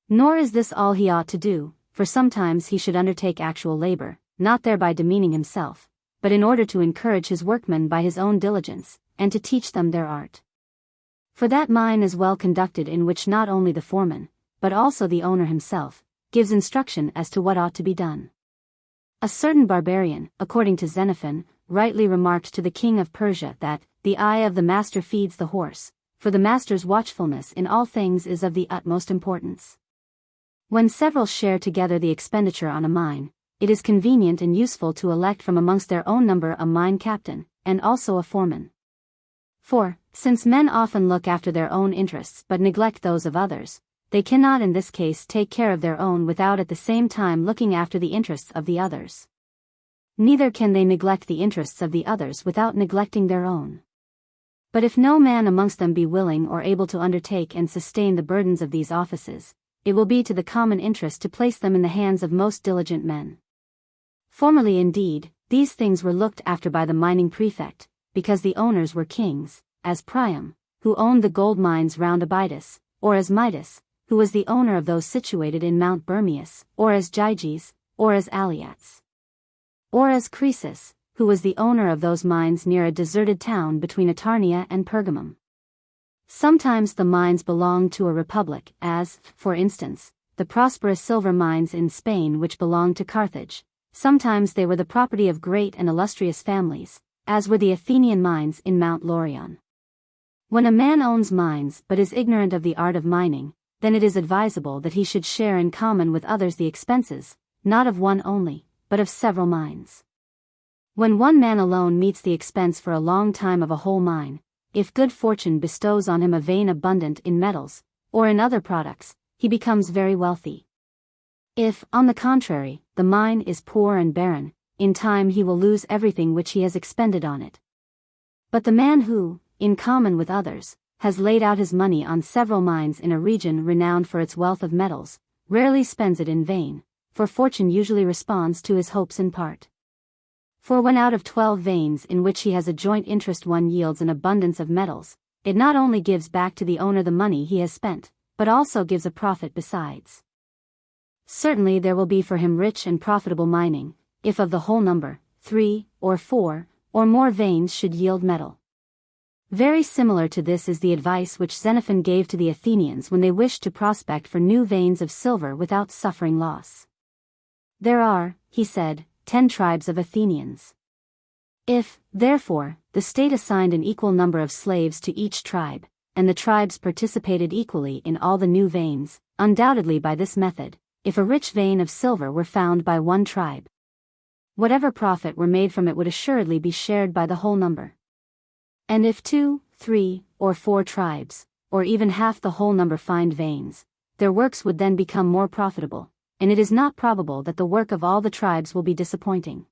Nor is this all he ought to do, for sometimes he should undertake actual labor, not thereby demeaning himself, but in order to encourage his workmen by his own diligence, and to teach them their art. For that mine is well conducted in which not only the foreman, but also the owner himself, gives instruction as to what ought to be done. A certain barbarian, according to Xenophon, rightly remarked to the king of Persia that, "The eye of the master feeds the horse, for the master's watchfulness in all things is of the utmost importance." When several share together the expenditure on a mine, it is convenient and useful to elect from amongst their own number a mine captain, and also a foreman. For, since men often look after their own interests but neglect those of others, they cannot in this case take care of their own without at the same time looking after the interests of the others. Neither can they neglect the interests of the others without neglecting their own. But if no man amongst them be willing or able to undertake and sustain the burdens of these offices, it will be to the common interest to place them in the hands of most diligent men. Formerly indeed, these things were looked after by the mining prefect, because the owners were kings, as Priam, who owned the gold mines round Abydos, or as Midas, who was the owner of those situated in Mount Bermius, or as Gyges, or as Aliats. Or as Croesus, who was the owner of those mines near a deserted town between Atarnia and Pergamum. Sometimes the mines belonged to a republic, as, for instance, the prosperous silver mines in Spain which belonged to Carthage. Sometimes they were the property of great and illustrious families, as were the Athenian mines in Mount Laurion. When a man owns mines but is ignorant of the art of mining, then it is advisable that he should share in common with others the expenses, not of one only, but of several mines. When one man alone meets the expense for a long time of a whole mine, if good fortune bestows on him a vein abundant in metals, or in other products, he becomes very wealthy. If, on the contrary, the mine is poor and barren, in time he will lose everything which he has expended on it. But the man who, in common with others, has laid out his money on several mines in a region renowned for its wealth of metals, rarely spends it in vain, for fortune usually responds to his hopes in part. For when out of 12 veins in which he has a joint interest one yields an abundance of metals, it not only gives back to the owner the money he has spent, but also gives a profit besides. Certainly there will be for him rich and profitable mining, if of the whole number, 3, or 4, or more veins should yield metal. Very similar to this is the advice which Xenophon gave to the Athenians when they wished to prospect for new veins of silver without suffering loss. There are, he said, 10 tribes of Athenians. If, therefore, the state assigned an equal number of slaves to each tribe, and the tribes participated equally in all the new veins, undoubtedly by this method, if a rich vein of silver were found by one tribe, whatever profit were made from it would assuredly be shared by the whole number. And if 2, 3, or 4 tribes, or even half the whole number find veins, their works would then become more profitable, and it is not probable that the work of all the tribes will be disappointing.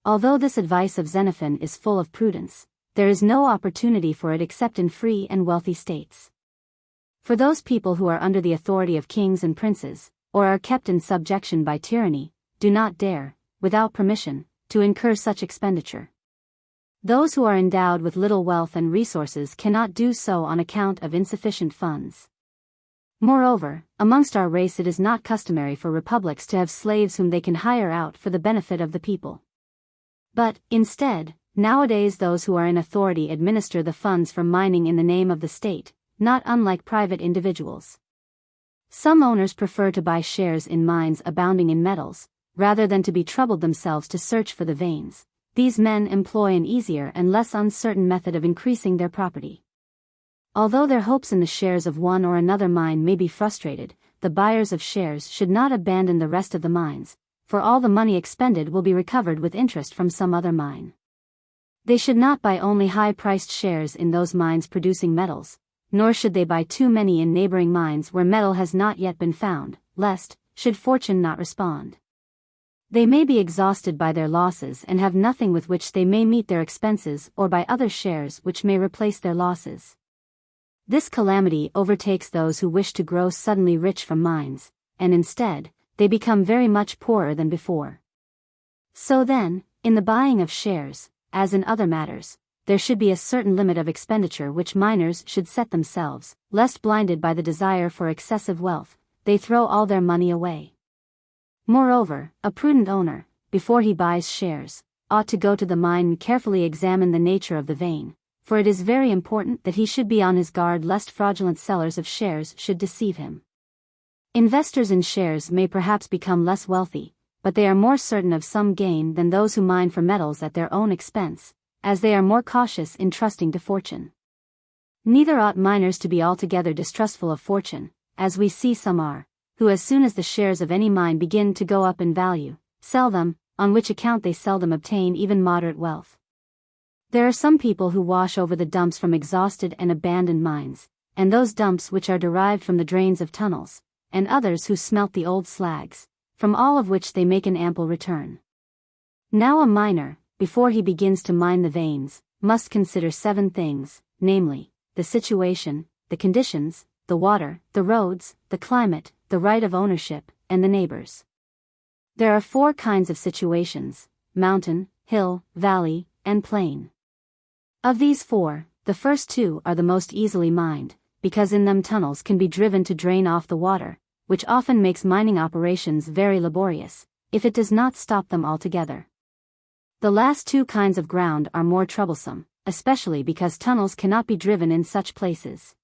Although this advice of Xenophon is full of prudence, there is no opportunity for it except in free and wealthy states. For those people who are under the authority of kings and princes, or are kept in subjection by tyranny, do not dare, without permission, to incur such expenditure. Those who are endowed with little wealth and resources cannot do so on account of insufficient funds. Moreover, amongst our race it is not customary for republics to have slaves whom they can hire out for the benefit of the people. But, instead, nowadays those who are in authority administer the funds for mining in the name of the state, not unlike private individuals. Some owners prefer to buy shares in mines abounding in metals, rather than to be troubled themselves to search for the veins. These men employ an easier and less uncertain method of increasing their property. Although their hopes in the shares of one or another mine may be frustrated, the buyers of shares should not abandon the rest of the mines, for all the money expended will be recovered with interest from some other mine. They should not buy only high-priced shares in those mines producing metals, nor should they buy too many in neighboring mines where metal has not yet been found, lest, should fortune not respond, they may be exhausted by their losses and have nothing with which they may meet their expenses, or by other shares which may replace their losses. This calamity overtakes those who wish to grow suddenly rich from mines, and instead, they become very much poorer than before. So then, in the buying of shares, as in other matters, there should be a certain limit of expenditure which miners should set themselves, lest blinded by the desire for excessive wealth, they throw all their money away. Moreover, a prudent owner, before he buys shares, ought to go to the mine and carefully examine the nature of the vein, for it is very important that he should be on his guard lest fraudulent sellers of shares should deceive him. Investors in shares may perhaps become less wealthy, but they are more certain of some gain than those who mine for metals at their own expense, as they are more cautious in trusting to fortune. Neither ought miners to be altogether distrustful of fortune, as we see some are, who as soon as the shares of any mine begin to go up in value, sell them, on which account they seldom obtain even moderate wealth. There are some people who wash over the dumps from exhausted and abandoned mines, and those dumps which are derived from the drains of tunnels, and others who smelt the old slags, from all of which they make an ample return. Now a miner, before he begins to mine the veins, must consider 7 things, namely, the situation, the conditions, the water, the roads, the climate, the right of ownership, and the neighbors. There are 4 kinds of situations: mountain, hill, valley, and plain. Of these 4, the first 2 are the most easily mined, because in them tunnels can be driven to drain off the water, which often makes mining operations very laborious, if it does not stop them altogether. The last 2 kinds of ground are more troublesome, especially because tunnels cannot be driven in such places.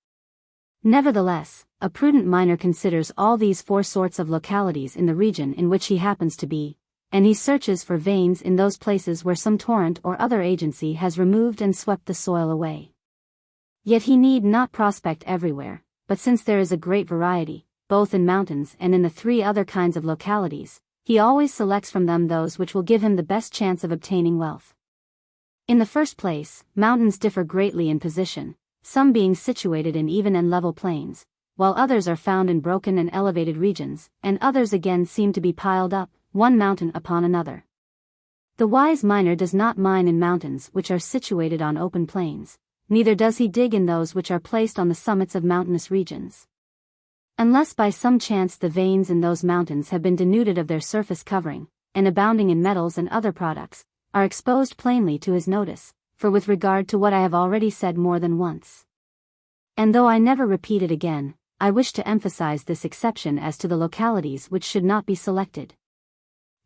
Nevertheless, a prudent miner considers all these 4 sorts of localities in the region in which he happens to be, and he searches for veins in those places where some torrent or other agency has removed and swept the soil away. Yet he need not prospect everywhere, but since there is a great variety, both in mountains and in the 3 other kinds of localities, he always selects from them those which will give him the best chance of obtaining wealth. In the first place, mountains differ greatly in position, some being situated in even and level plains, while others are found in broken and elevated regions, and others again seem to be piled up, one mountain upon another. The wise miner does not mine in mountains which are situated on open plains, neither does he dig in those which are placed on the summits of mountainous regions. Unless by some chance the veins in those mountains have been denuded of their surface covering, and abounding in metals and other products, are exposed plainly to his notice, for with regard to what I have already said more than once, and though I never repeat it again, I wish to emphasize this exception as to the localities which should not be selected.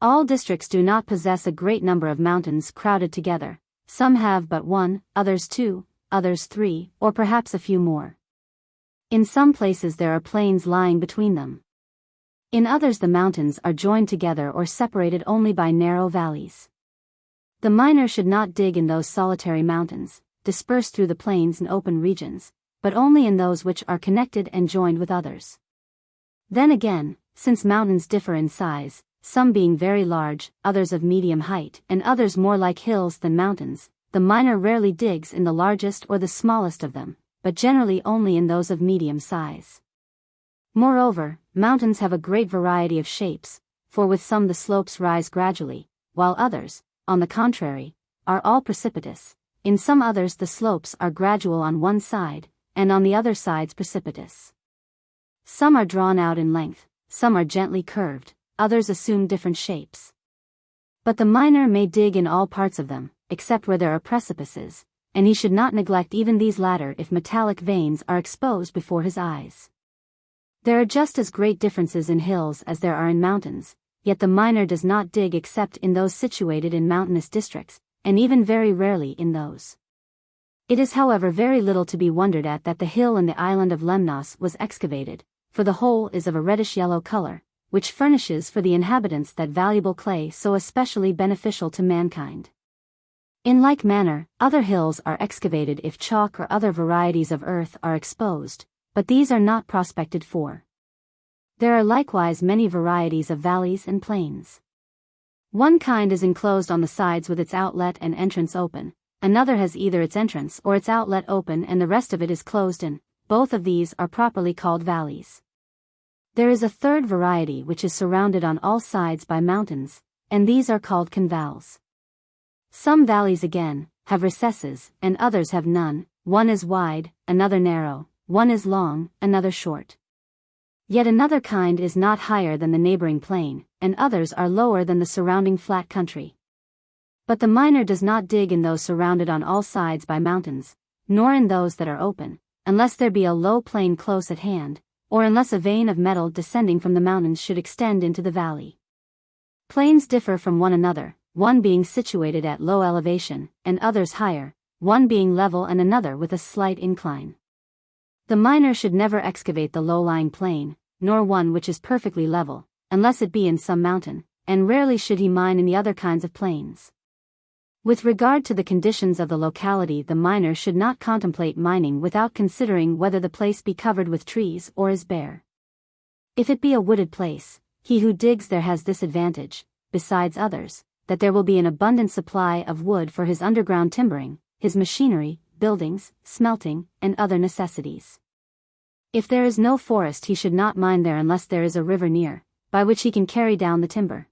All districts do not possess a great number of mountains crowded together, some have but 1, others 2, others 3, or perhaps a few more. In some places there are plains lying between them. In others the mountains are joined together or separated only by narrow valleys. The miner should not dig in those solitary mountains, dispersed through the plains and open regions, but only in those which are connected and joined with others. Then again, since mountains differ in size, some being very large, others of medium height, and others more like hills than mountains, the miner rarely digs in the largest or the smallest of them, but generally only in those of medium size. Moreover, mountains have a great variety of shapes, for with some the slopes rise gradually, while others, on the contrary, are all precipitous. In some others the slopes are gradual on one side, and on the other sides precipitous. Some are drawn out in length, some are gently curved, others assume different shapes. But the miner may dig in all parts of them, except where there are precipices, and he should not neglect even these latter if metallic veins are exposed before his eyes. There are just as great differences in hills as there are in mountains, yet the miner does not dig except in those situated in mountainous districts, and even very rarely in those. It is however very little to be wondered at that the hill in the island of Lemnos was excavated, for the whole is of a reddish-yellow color, which furnishes for the inhabitants that valuable clay so especially beneficial to mankind. In like manner, other hills are excavated if chalk or other varieties of earth are exposed, but these are not prospected for. There are likewise many varieties of valleys and plains. One kind is enclosed on the sides with its outlet and entrance open, another has either its entrance or its outlet open and the rest of it is closed in. Both of these are properly called valleys. There is a third variety which is surrounded on all sides by mountains, and these are called convals. Some valleys again have recesses, and others have none, one is wide, another narrow, one is long, another short. Yet another kind is not higher than the neighboring plain, and others are lower than the surrounding flat country. But the miner does not dig in those surrounded on all sides by mountains, nor in those that are open, unless there be a low plain close at hand, or unless a vein of metal descending from the mountains should extend into the valley. Plains differ from one another, one being situated at low elevation, and others higher, one being level and another with a slight incline. The miner should never excavate the low-lying plain, nor one which is perfectly level, unless it be in some mountain, and rarely should he mine in the other kinds of plains. With regard to the conditions of the locality, the miner should not contemplate mining without considering whether the place be covered with trees or is bare. If it be a wooded place, he who digs there has this advantage, besides others, that there will be an abundant supply of wood for his underground timbering, his machinery, buildings, smelting, and other necessities. If there is no forest, he should not mine there unless there is a river near, by which he can carry down the timber.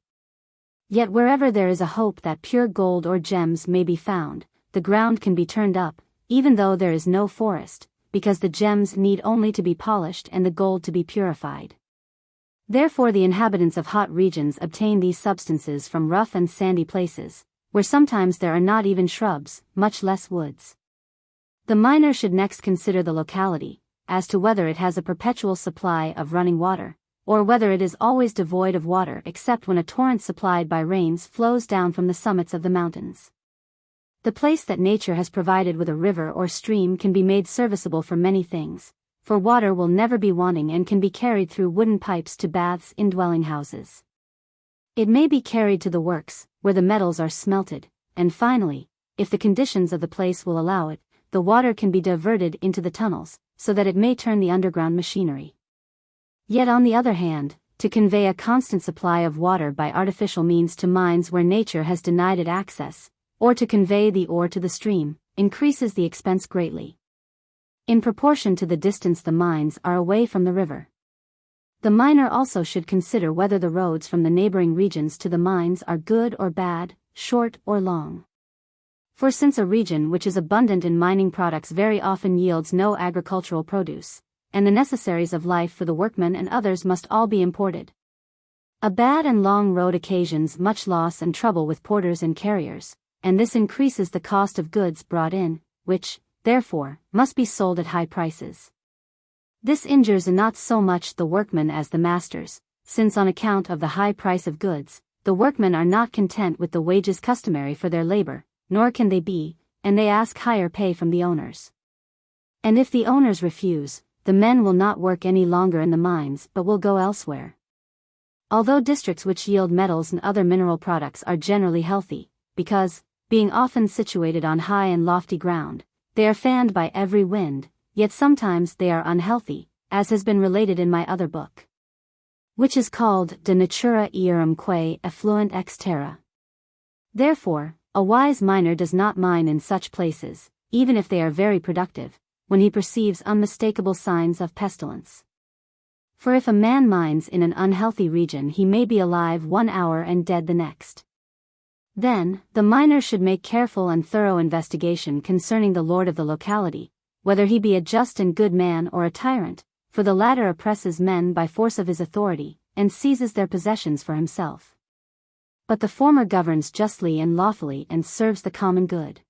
Yet wherever there is a hope that pure gold or gems may be found, the ground can be turned up, even though there is no forest, because the gems need only to be polished and the gold to be purified. Therefore the inhabitants of hot regions obtain these substances from rough and sandy places, where sometimes there are not even shrubs, much less woods. The miner should next consider the locality, as to whether it has a perpetual supply of running water, or whether it is always devoid of water except when a torrent supplied by rains flows down from the summits of the mountains. The place that nature has provided with a river or stream can be made serviceable for many things, for water will never be wanting and can be carried through wooden pipes to baths in dwelling houses. It may be carried to the works, where the metals are smelted, and finally, if the conditions of the place will allow it, the water can be diverted into the tunnels, so that it may turn the underground machinery. Yet on the other hand, to convey a constant supply of water by artificial means to mines where nature has denied it access, or to convey the ore to the stream, increases the expense greatly, in proportion to the distance the mines are away from the river. The miner also should consider whether the roads from the neighboring regions to the mines are good or bad, short or long. For since a region which is abundant in mining products very often yields no agricultural produce, and the necessaries of life for the workmen and others must all be imported, a bad and long road occasions much loss and trouble with porters and carriers, and this increases the cost of goods brought in, which, therefore, must be sold at high prices. This injures not so much the workmen as the masters, since on account of the high price of goods, the workmen are not content with the wages customary for their labor, nor can they be, and they ask higher pay from the owners. And if the owners refuse, the men will not work any longer in the mines but will go elsewhere. Although districts which yield metals and other mineral products are generally healthy, because, being often situated on high and lofty ground, they are fanned by every wind, yet sometimes they are unhealthy, as has been related in my other book, which is called De Natura Earum Quae Effluent Ex Terra. Therefore, a wise miner does not mine in such places, even if they are very productive, when he perceives unmistakable signs of pestilence. For if a man mines in an unhealthy region, he may be alive 1 hour and dead the next. Then, the miner should make careful and thorough investigation concerning the lord of the locality, whether he be a just and good man or a tyrant, for the latter oppresses men by force of his authority, and seizes their possessions for himself. But the former governs justly and lawfully and serves the common good.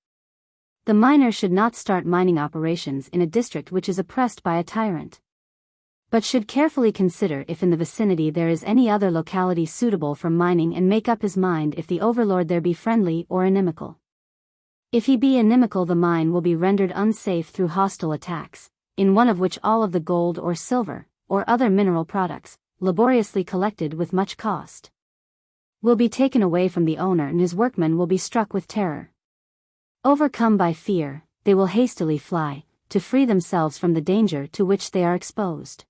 The miner should not start mining operations in a district which is oppressed by a tyrant, but should carefully consider if in the vicinity there is any other locality suitable for mining and make up his mind if the overlord there be friendly or inimical. If he be inimical, the mine will be rendered unsafe through hostile attacks, in one of which all of the gold or silver, or other mineral products, laboriously collected with much cost, will be taken away from the owner, and his workmen will be struck with terror. Overcome by fear, they will hastily fly, to free themselves from the danger to which they are exposed.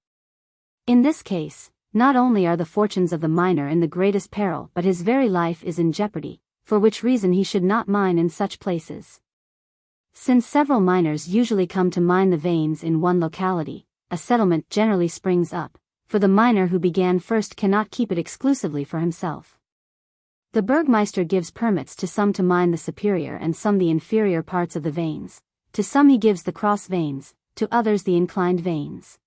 In this case, not only are the fortunes of the miner in the greatest peril, but his very life is in jeopardy, for which reason he should not mine in such places. Since several miners usually come to mine the veins in one locality, a settlement generally springs up, for the miner who began first cannot keep it exclusively for himself. The burgmeister gives permits to some to mine the superior and some the inferior parts of the veins, to some he gives the cross veins, to others the inclined veins.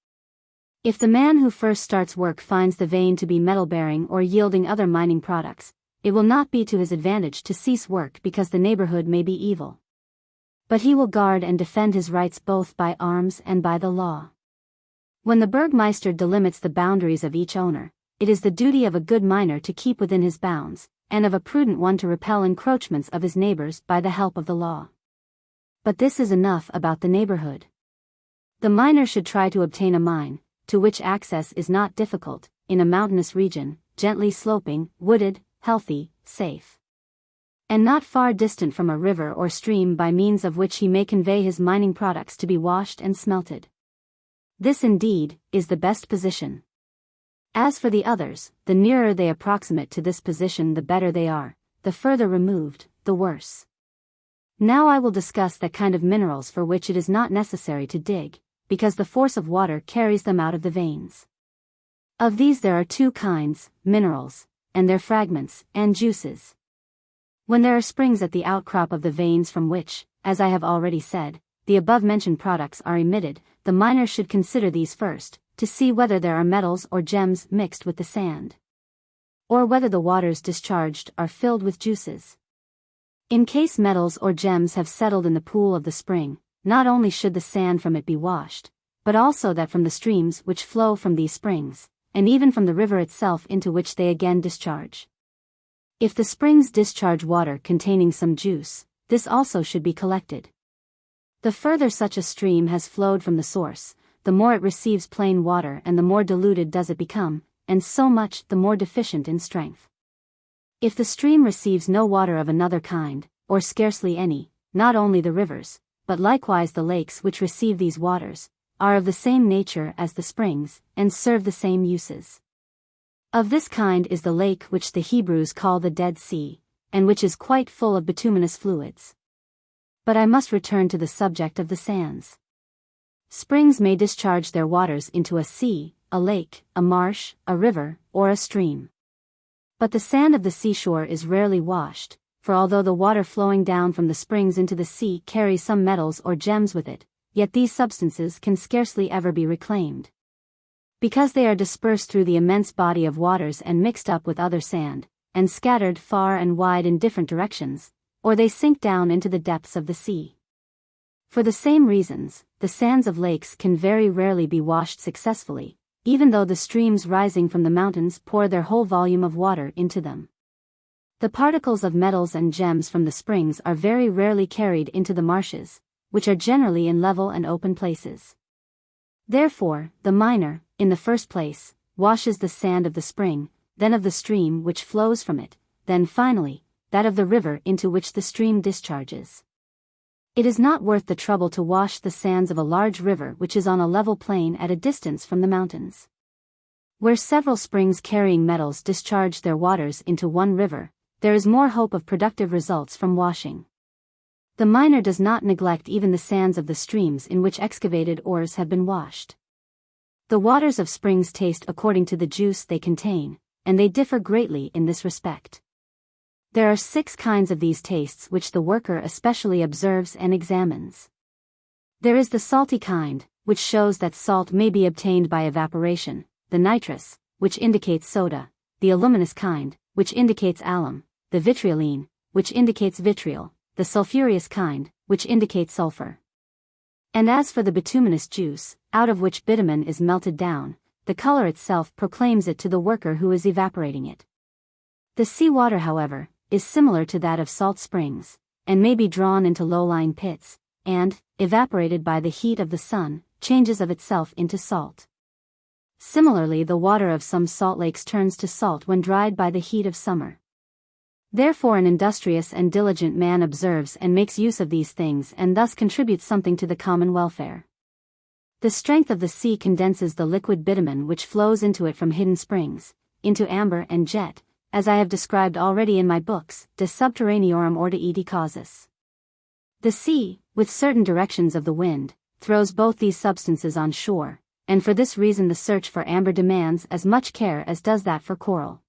If the man who first starts work finds the vein to be metal-bearing or yielding other mining products, it will not be to his advantage to cease work because the neighborhood may be evil. But he will guard and defend his rights both by arms and by the law. When the burgmeister delimits the boundaries of each owner, it is the duty of a good miner to keep within his bounds, and of a prudent one to repel encroachments of his neighbors by the help of the law. But this is enough about the neighborhood. The miner should try to obtain a mine, to which access is not difficult, in a mountainous region, gently sloping, wooded, healthy, safe, and not far distant from a river or stream by means of which he may convey his mining products to be washed and smelted. This indeed is the best position. As for the others, the nearer they approximate to this position the better they are, the further removed, the worse. Now I will discuss that kind of minerals for which it is not necessary to dig, because the force of water carries them out of the veins. Of these there are two kinds, minerals, and their fragments, and juices. When there are springs at the outcrop of the veins from which, as I have already said, the above-mentioned products are emitted, the miner should consider these first, to see whether there are metals or gems mixed with the sand, or whether the waters discharged are filled with juices. In case metals or gems have settled in the pool of the spring, not only should the sand from it be washed, but also that from the streams which flow from these springs, and even from the river itself into which they again discharge. If the springs discharge water containing some juice, this also should be collected. The further such a stream has flowed from the source, the more it receives plain water and the more diluted does it become, and so much the more deficient in strength. If the stream receives no water of another kind, or scarcely any, not only the rivers, but likewise the lakes which receive these waters, are of the same nature as the springs, and serve the same uses. Of this kind is the lake which the Hebrews call the Dead Sea, and which is quite full of bituminous fluids. But I must return to the subject of the sands. Springs may discharge their waters into a sea, a lake, a marsh, a river, or a stream. But the sand of the seashore is rarely washed, for although the water flowing down from the springs into the sea carries some metals or gems with it, yet these substances can scarcely ever be reclaimed, because they are dispersed through the immense body of waters and mixed up with other sand, and scattered far and wide in different directions, or they sink down into the depths of the sea. For the same reasons, the sands of lakes can very rarely be washed successfully, even though the streams rising from the mountains pour their whole volume of water into them. The particles of metals and gems from the springs are very rarely carried into the marshes, which are generally in level and open places. Therefore, the miner, in the first place, washes the sand of the spring, then of the stream which flows from it, then finally, that of the river into which the stream discharges. It is not worth the trouble to wash the sands of a large river which is on a level plain at a distance from the mountains. Where several springs carrying metals discharge their waters into one river, there is more hope of productive results from washing. The miner does not neglect even the sands of the streams in which excavated ores have been washed. The waters of springs taste according to the juice they contain, and they differ greatly in this respect. There are 6 kinds of these tastes which the worker especially observes and examines. There is the salty kind, which shows that salt may be obtained by evaporation, the nitrous, which indicates soda, the aluminous kind, which indicates alum, the vitrioline, which indicates vitriol, the sulfurous kind, which indicates sulfur. And as for the bituminous juice, out of which bitumen is melted down, the color itself proclaims it to the worker who is evaporating it. The sea water, however, is similar to that of salt springs, and may be drawn into low-lying pits, and, evaporated by the heat of the sun, changes of itself into salt. Similarly, the water of some salt lakes turns to salt when dried by the heat of summer. Therefore an industrious and diligent man observes and makes use of these things and thus contributes something to the common welfare. The strength of the sea condenses the liquid bitumen which flows into it from hidden springs, into amber and jet, as I have described already in my books, De Subterraneorum Ortaeti Causis. The sea, with certain directions of the wind, throws both these substances on shore, and for this reason the search for amber demands as much care as does that for coral.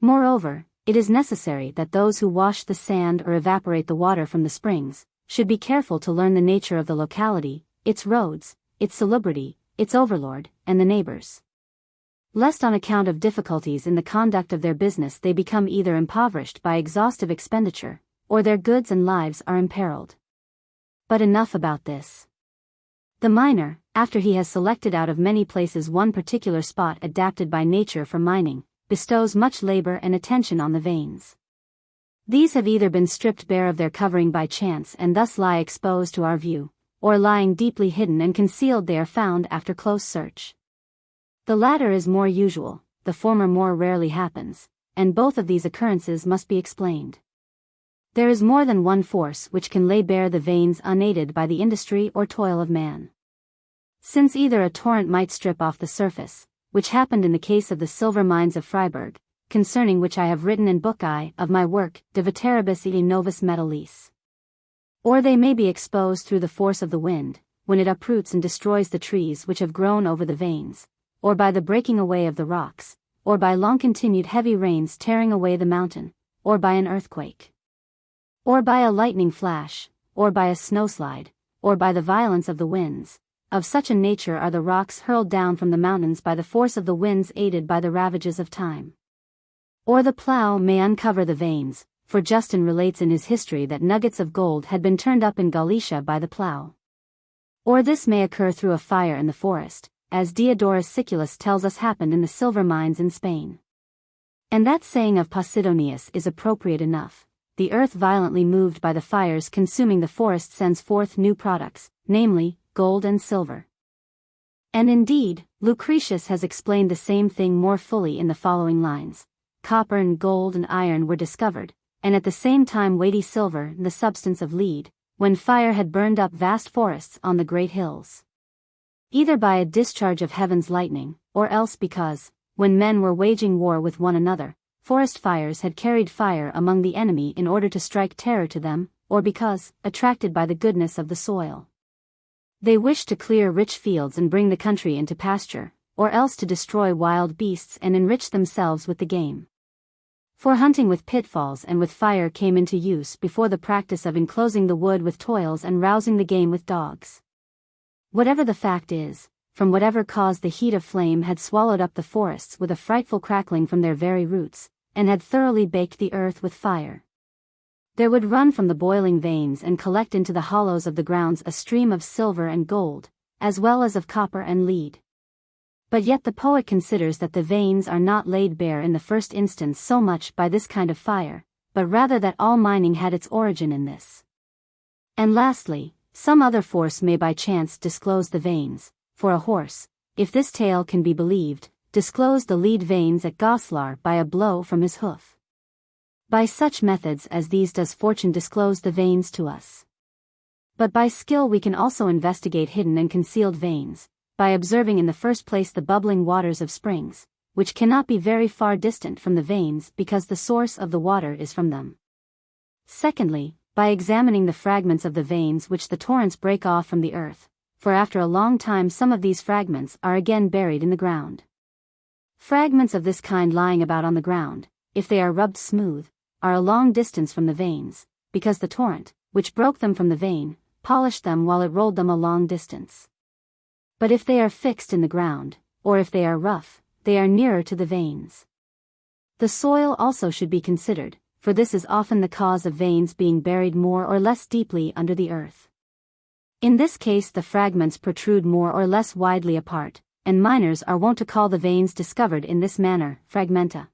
Moreover, it is necessary that those who wash the sand or evaporate the water from the springs, should be careful to learn the nature of the locality, its roads, its salubrity, its overlord, and the neighbors, lest on account of difficulties in the conduct of their business they become either impoverished by exhaustive expenditure, or their goods and lives are imperiled. But enough about this. The miner, after he has selected out of many places one particular spot adapted by nature for mining, bestows much labor and attention on the veins. These have either been stripped bare of their covering by chance and thus lie exposed to our view, or lying deeply hidden and concealed they are found after close search. The latter is more usual, the former more rarely happens, and both of these occurrences must be explained. There is more than one force which can lay bare the veins unaided by the industry or toil of man. Since either a torrent might strip off the surface, which happened in the case of the silver mines of Freiburg, concerning which I have written in Book I of my work De Veteribus et Novus Metallis. Or they may be exposed through the force of the wind, when it uproots and destroys the trees which have grown over the veins, or by the breaking away of the rocks, or by long-continued heavy rains tearing away the mountain, or by an earthquake, or by a lightning flash, or by a snowslide, or by the violence of the winds. Of such a nature are the rocks hurled down from the mountains by the force of the winds aided by the ravages of time. Or the plough may uncover the veins, for Justin relates in his history that nuggets of gold had been turned up in Galicia by the plough. Or this may occur through a fire in the forest, as Diodorus Siculus tells us happened in the silver mines in Spain. And that saying of Posidonius is appropriate enough: the earth violently moved by the fires consuming the forest sends forth new products, namely, gold and silver. And indeed, Lucretius has explained the same thing more fully in the following lines: copper and gold and iron were discovered, and at the same time weighty silver, the substance of lead, when fire had burned up vast forests on the great hills. Either by a discharge of heaven's lightning, or else because, when men were waging war with one another, forest fires had carried fire among the enemy in order to strike terror to them, or because, attracted by the goodness of the soil, they wished to clear rich fields and bring the country into pasture, or else to destroy wild beasts and enrich themselves with the game. For hunting with pitfalls and with fire came into use before the practice of enclosing the wood with toils and rousing the game with dogs. Whatever the fact is, from whatever cause the heat of flame had swallowed up the forests with a frightful crackling from their very roots, and had thoroughly baked the earth with fire, there would run from the boiling veins and collect into the hollows of the grounds a stream of silver and gold, as well as of copper and lead. But yet the poet considers that the veins are not laid bare in the first instance so much by this kind of fire, but rather that all mining had its origin in this. And lastly, some other force may by chance disclose the veins, for a horse, if this tale can be believed, disclosed the lead veins at Goslar by a blow from his hoof. By such methods as these does fortune disclose the veins to us. But by skill we can also investigate hidden and concealed veins, by observing in the first place the bubbling waters of springs, which cannot be very far distant from the veins because the source of the water is from them. Secondly, by examining the fragments of the veins which the torrents break off from the earth, for after a long time some of these fragments are again buried in the ground. Fragments of this kind lying about on the ground, if they are rubbed smooth, are a long distance from the veins, because the torrent, which broke them from the vein, polished them while it rolled them a long distance. But if they are fixed in the ground, or if they are rough, they are nearer to the veins. The soil also should be considered, for this is often the cause of veins being buried more or less deeply under the earth. In this case the fragments protrude more or less widely apart, and miners are wont to call the veins discovered in this manner fragmenta.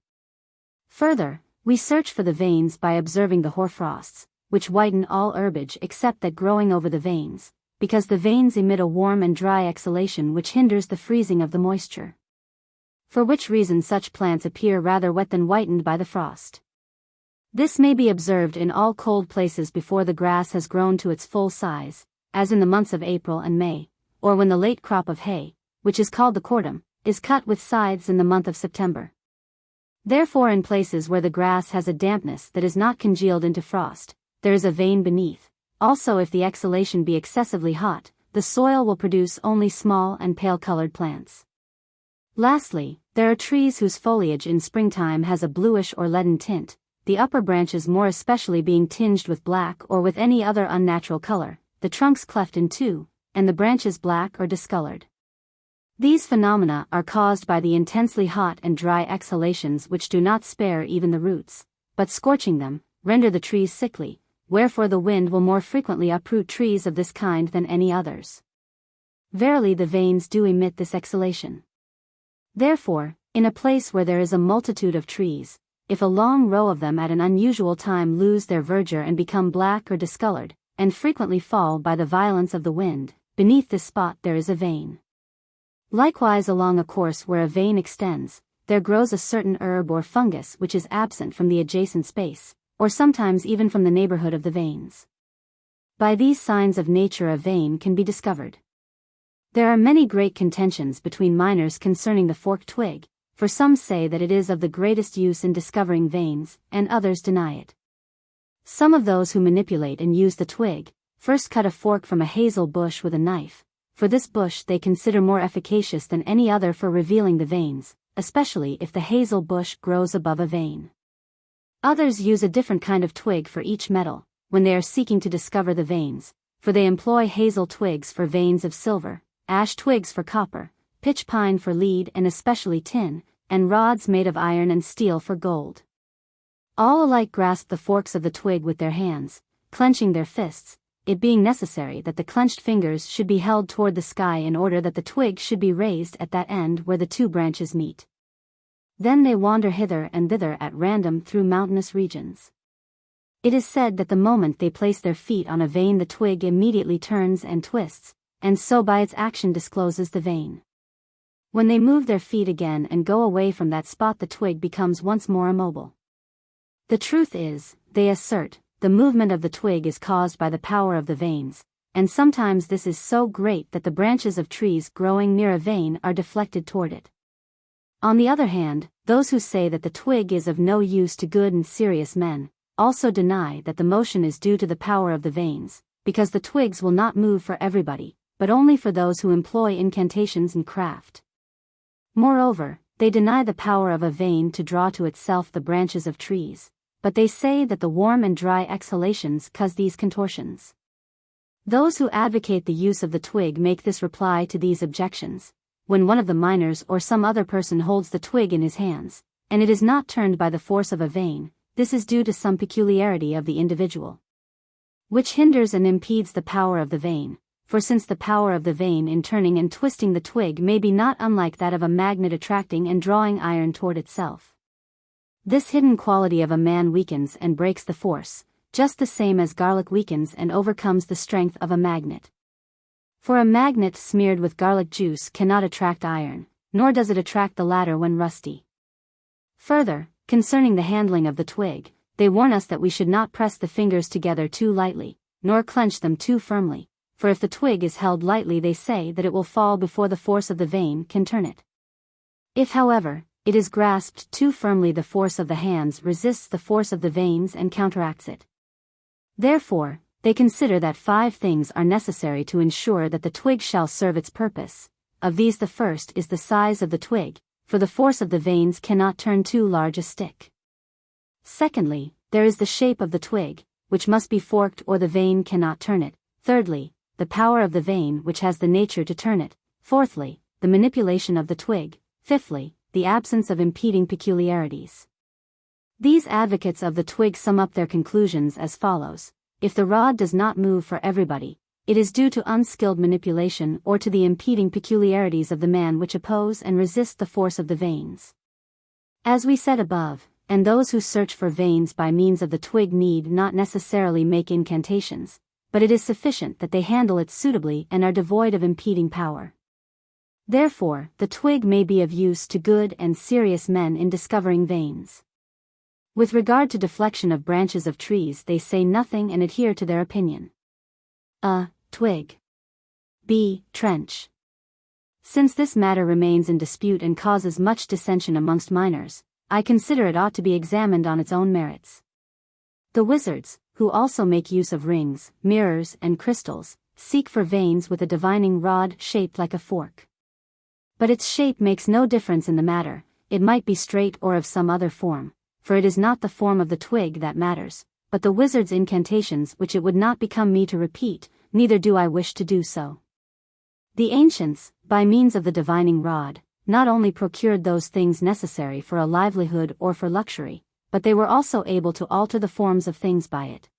Further, we search for the veins by observing the hoarfrosts, which whiten all herbage except that growing over the veins, because the veins emit a warm and dry exhalation which hinders the freezing of the moisture. For which reason such plants appear rather wet than whitened by the frost. This may be observed in all cold places before the grass has grown to its full size, as in the months of April and May, or when the late crop of hay, which is called the cordum, is cut with scythes in the month of September. Therefore in places where the grass has a dampness that is not congealed into frost, there is a vein beneath. Also if the exhalation be excessively hot, the soil will produce only small and pale-colored plants. Lastly, there are trees whose foliage in springtime has a bluish or leaden tint, the upper branches more especially being tinged with black or with any other unnatural color, the trunks cleft in two, and the branches black or discolored. These phenomena are caused by the intensely hot and dry exhalations which do not spare even the roots, but scorching them, render the trees sickly, wherefore the wind will more frequently uproot trees of this kind than any others. Verily the veins do emit this exhalation. Therefore, in a place where there is a multitude of trees, if a long row of them at an unusual time lose their verdure and become black or discolored, and frequently fall by the violence of the wind, beneath this spot there is a vein. Likewise along a course where a vein extends, there grows a certain herb or fungus which is absent from the adjacent space, or sometimes even from the neighborhood of the veins. By these signs of nature a vein can be discovered. There are many great contentions between miners concerning the forked twig, for some say that it is of the greatest use in discovering veins, and others deny it. Some of those who manipulate and use the twig, first cut a fork from a hazel bush with a knife, for this bush they consider more efficacious than any other for revealing the veins, especially if the hazel bush grows above a vein. Others use a different kind of twig for each metal, when they are seeking to discover the veins, for they employ hazel twigs for veins of silver, ash twigs for copper, pitch pine for lead and especially tin, and rods made of iron and steel for gold. All alike grasp the forks of the twig with their hands, clenching their fists, it being necessary that the clenched fingers should be held toward the sky in order that the twig should be raised at that end where the two branches meet. Then they wander hither and thither at random through mountainous regions. It is said that the moment they place their feet on a vein the twig immediately turns and twists, and so by its action discloses the vein. When they move their feet again and go away from that spot the twig becomes once more immobile. The truth is, they assert, the movement of the twig is caused by the power of the veins, and sometimes this is so great that the branches of trees growing near a vein are deflected toward it. On the other hand, those who say that the twig is of no use to good and serious men, also deny that the motion is due to the power of the veins, because the twigs will not move for everybody, but only for those who employ incantations and craft. Moreover, they deny the power of a vein to draw to itself the branches of trees, but they say that the warm and dry exhalations cause these contortions. Those who advocate the use of the twig make this reply to these objections: when one of the miners or some other person holds the twig in his hands, and it is not turned by the force of a vein, this is due to some peculiarity of the individual, which hinders and impedes the power of the vein. For since the power of the vein in turning and twisting the twig may be not unlike that of a magnet attracting and drawing iron toward itself, this hidden quality of a man weakens and breaks the force, just the same as garlic weakens and overcomes the strength of a magnet. For a magnet smeared with garlic juice cannot attract iron, nor does it attract the latter when rusty. Further, concerning the handling of the twig, they warn us that we should not press the fingers together too lightly, nor clench them too firmly. For if the twig is held lightly they say that it will fall before the force of the vein can turn it. If however, it is grasped too firmly the force of the hands resists the force of the veins and counteracts it. Therefore, they consider that 5 things are necessary to ensure that the twig shall serve its purpose. Of these the first is the size of the twig, for the force of the veins cannot turn too large a stick. Secondly, there is the shape of the twig, which must be forked or the vein cannot turn it. Thirdly, the power of the vein which has the nature to turn it. Fourthly, the manipulation of the twig. Fifthly, the absence of impeding peculiarities. These advocates of the twig sum up their conclusions as follows: if the rod does not move for everybody, it is due to unskilled manipulation or to the impeding peculiarities of the man which oppose and resist the force of the veins. As we said above, and those who search for veins by means of the twig need not necessarily make incantations, but it is sufficient that they handle it suitably and are devoid of impeding power. Therefore, the twig may be of use to good and serious men in discovering veins. With regard to deflection of branches of trees they say nothing and adhere to their opinion. A. Twig. B. Trench. Since this matter remains in dispute and causes much dissension amongst miners, I consider it ought to be examined on its own merits. The wizards, who also make use of rings, mirrors, and crystals, seek for veins with a divining rod shaped like a fork. But its shape makes no difference in the matter, it might be straight or of some other form, for it is not the form of the twig that matters, but the wizard's incantations which it would not become me to repeat, neither do I wish to do so. The ancients, by means of the divining rod, not only procured those things necessary for a livelihood or for luxury, but they were also able to alter the forms of things by it.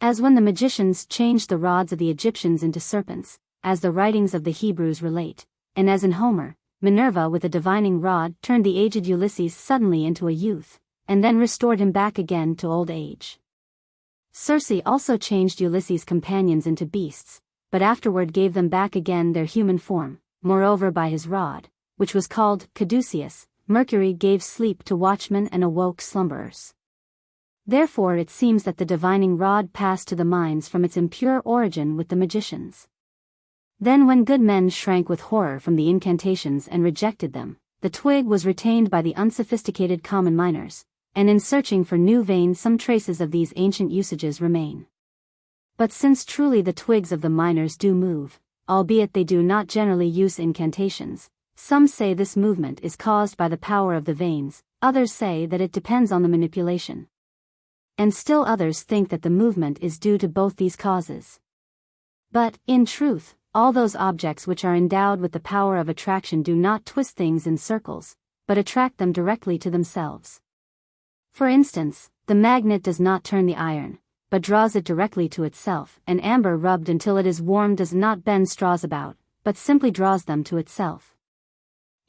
As when the magicians changed the rods of the Egyptians into serpents, as the writings of the Hebrews relate, and as in Homer, Minerva with a divining rod turned the aged Ulysses suddenly into a youth, and then restored him back again to old age. Circe also changed Ulysses' companions into beasts, but afterward gave them back again their human form, moreover by his rod, which was called caduceus, Mercury gave sleep to watchmen and awoke slumberers. Therefore it seems that the divining rod passed to the mines from its impure origin with the magicians. Then when good men shrank with horror from the incantations and rejected them, the twig was retained by the unsophisticated common miners, and in searching for new veins some traces of these ancient usages remain. But since truly the twigs of the miners do move, albeit they do not generally use incantations, some say this movement is caused by the power of the veins, others say that it depends on the manipulation. And still others think that the movement is due to both these causes. But, in truth, all those objects which are endowed with the power of attraction do not twist things in circles, but attract them directly to themselves. For instance, the magnet does not turn the iron, but draws it directly to itself, and amber rubbed until it is warm does not bend straws about, but simply draws them to itself.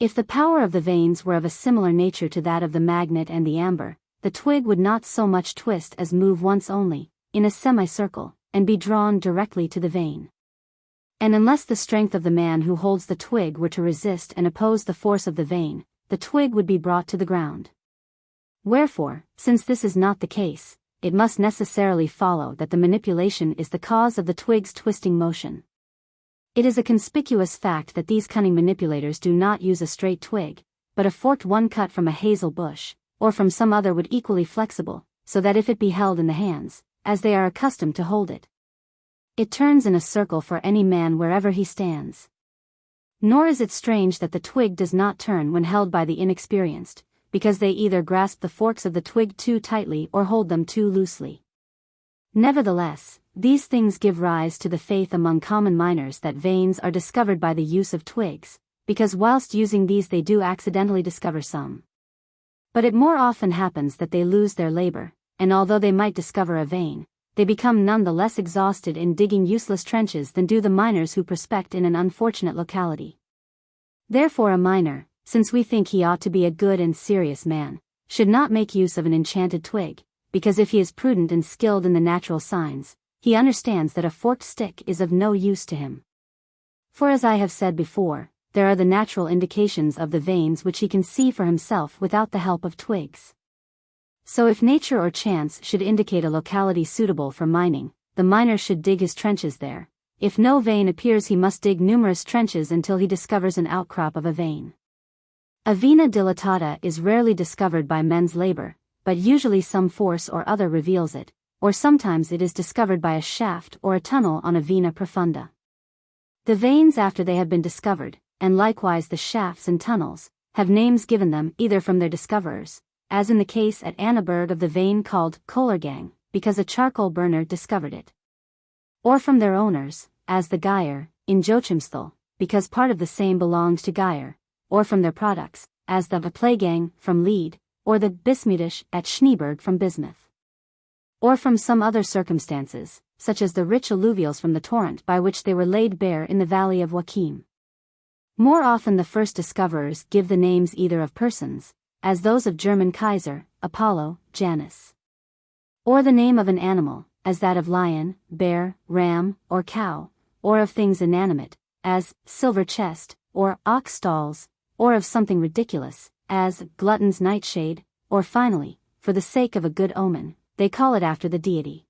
If the power of the veins were of a similar nature to that of the magnet and the amber, the twig would not so much twist as move once only, in a semicircle, and be drawn directly to the vein. And unless the strength of the man who holds the twig were to resist and oppose the force of the vein, the twig would be brought to the ground. Wherefore, since this is not the case, it must necessarily follow that the manipulation is the cause of the twig's twisting motion. It is a conspicuous fact that these cunning manipulators do not use a straight twig, but a forked one cut from a hazel bush, or from some other wood equally flexible, so that if it be held in the hands, as they are accustomed to hold it, it turns in a circle for any man wherever he stands. Nor is it strange that the twig does not turn when held by the inexperienced, because they either grasp the forks of the twig too tightly or hold them too loosely. Nevertheless, these things give rise to the faith among common miners that veins are discovered by the use of twigs, because whilst using these they do accidentally discover some. But it more often happens that they lose their labor, and although they might discover a vein, they become none the less exhausted in digging useless trenches than do the miners who prospect in an unfortunate locality. Therefore a miner, since we think he ought to be a good and serious man, should not make use of an enchanted twig, because if he is prudent and skilled in the natural signs, he understands that a forked stick is of no use to him. For as I have said before, there are the natural indications of the veins which he can see for himself without the help of twigs. So if nature or chance should indicate a locality suitable for mining, the miner should dig his trenches there. If no vein appears he must dig numerous trenches until he discovers an outcrop of a vein. A vena dilatata is rarely discovered by men's labor, but usually some force or other reveals it, or sometimes it is discovered by a shaft or a tunnel on a vena profunda. The veins after they have been discovered, and likewise the shafts and tunnels, have names given them either from their discoverers, as in the case at Annaberg of the vein called Kohlergang, because a charcoal burner discovered it, or from their owners, as the Geyer, in Joachimsthal, because part of the same belonged to Geyer, or from their products, as the Vaplegang from Lead, or the Bismuitisch at Schneeberg from bismuth, or from some other circumstances, such as the rich alluvials from the torrent by which they were laid bare in the valley of Joachim. More often the first discoverers give the names either of persons, as those of German Kaiser, Apollo, Janus, or the name of an animal, as that of lion, bear, ram, or cow, or of things inanimate, as silver chest, or ox stalls, or of something ridiculous, as glutton's nightshade, or finally, for the sake of a good omen, they call it after the deity.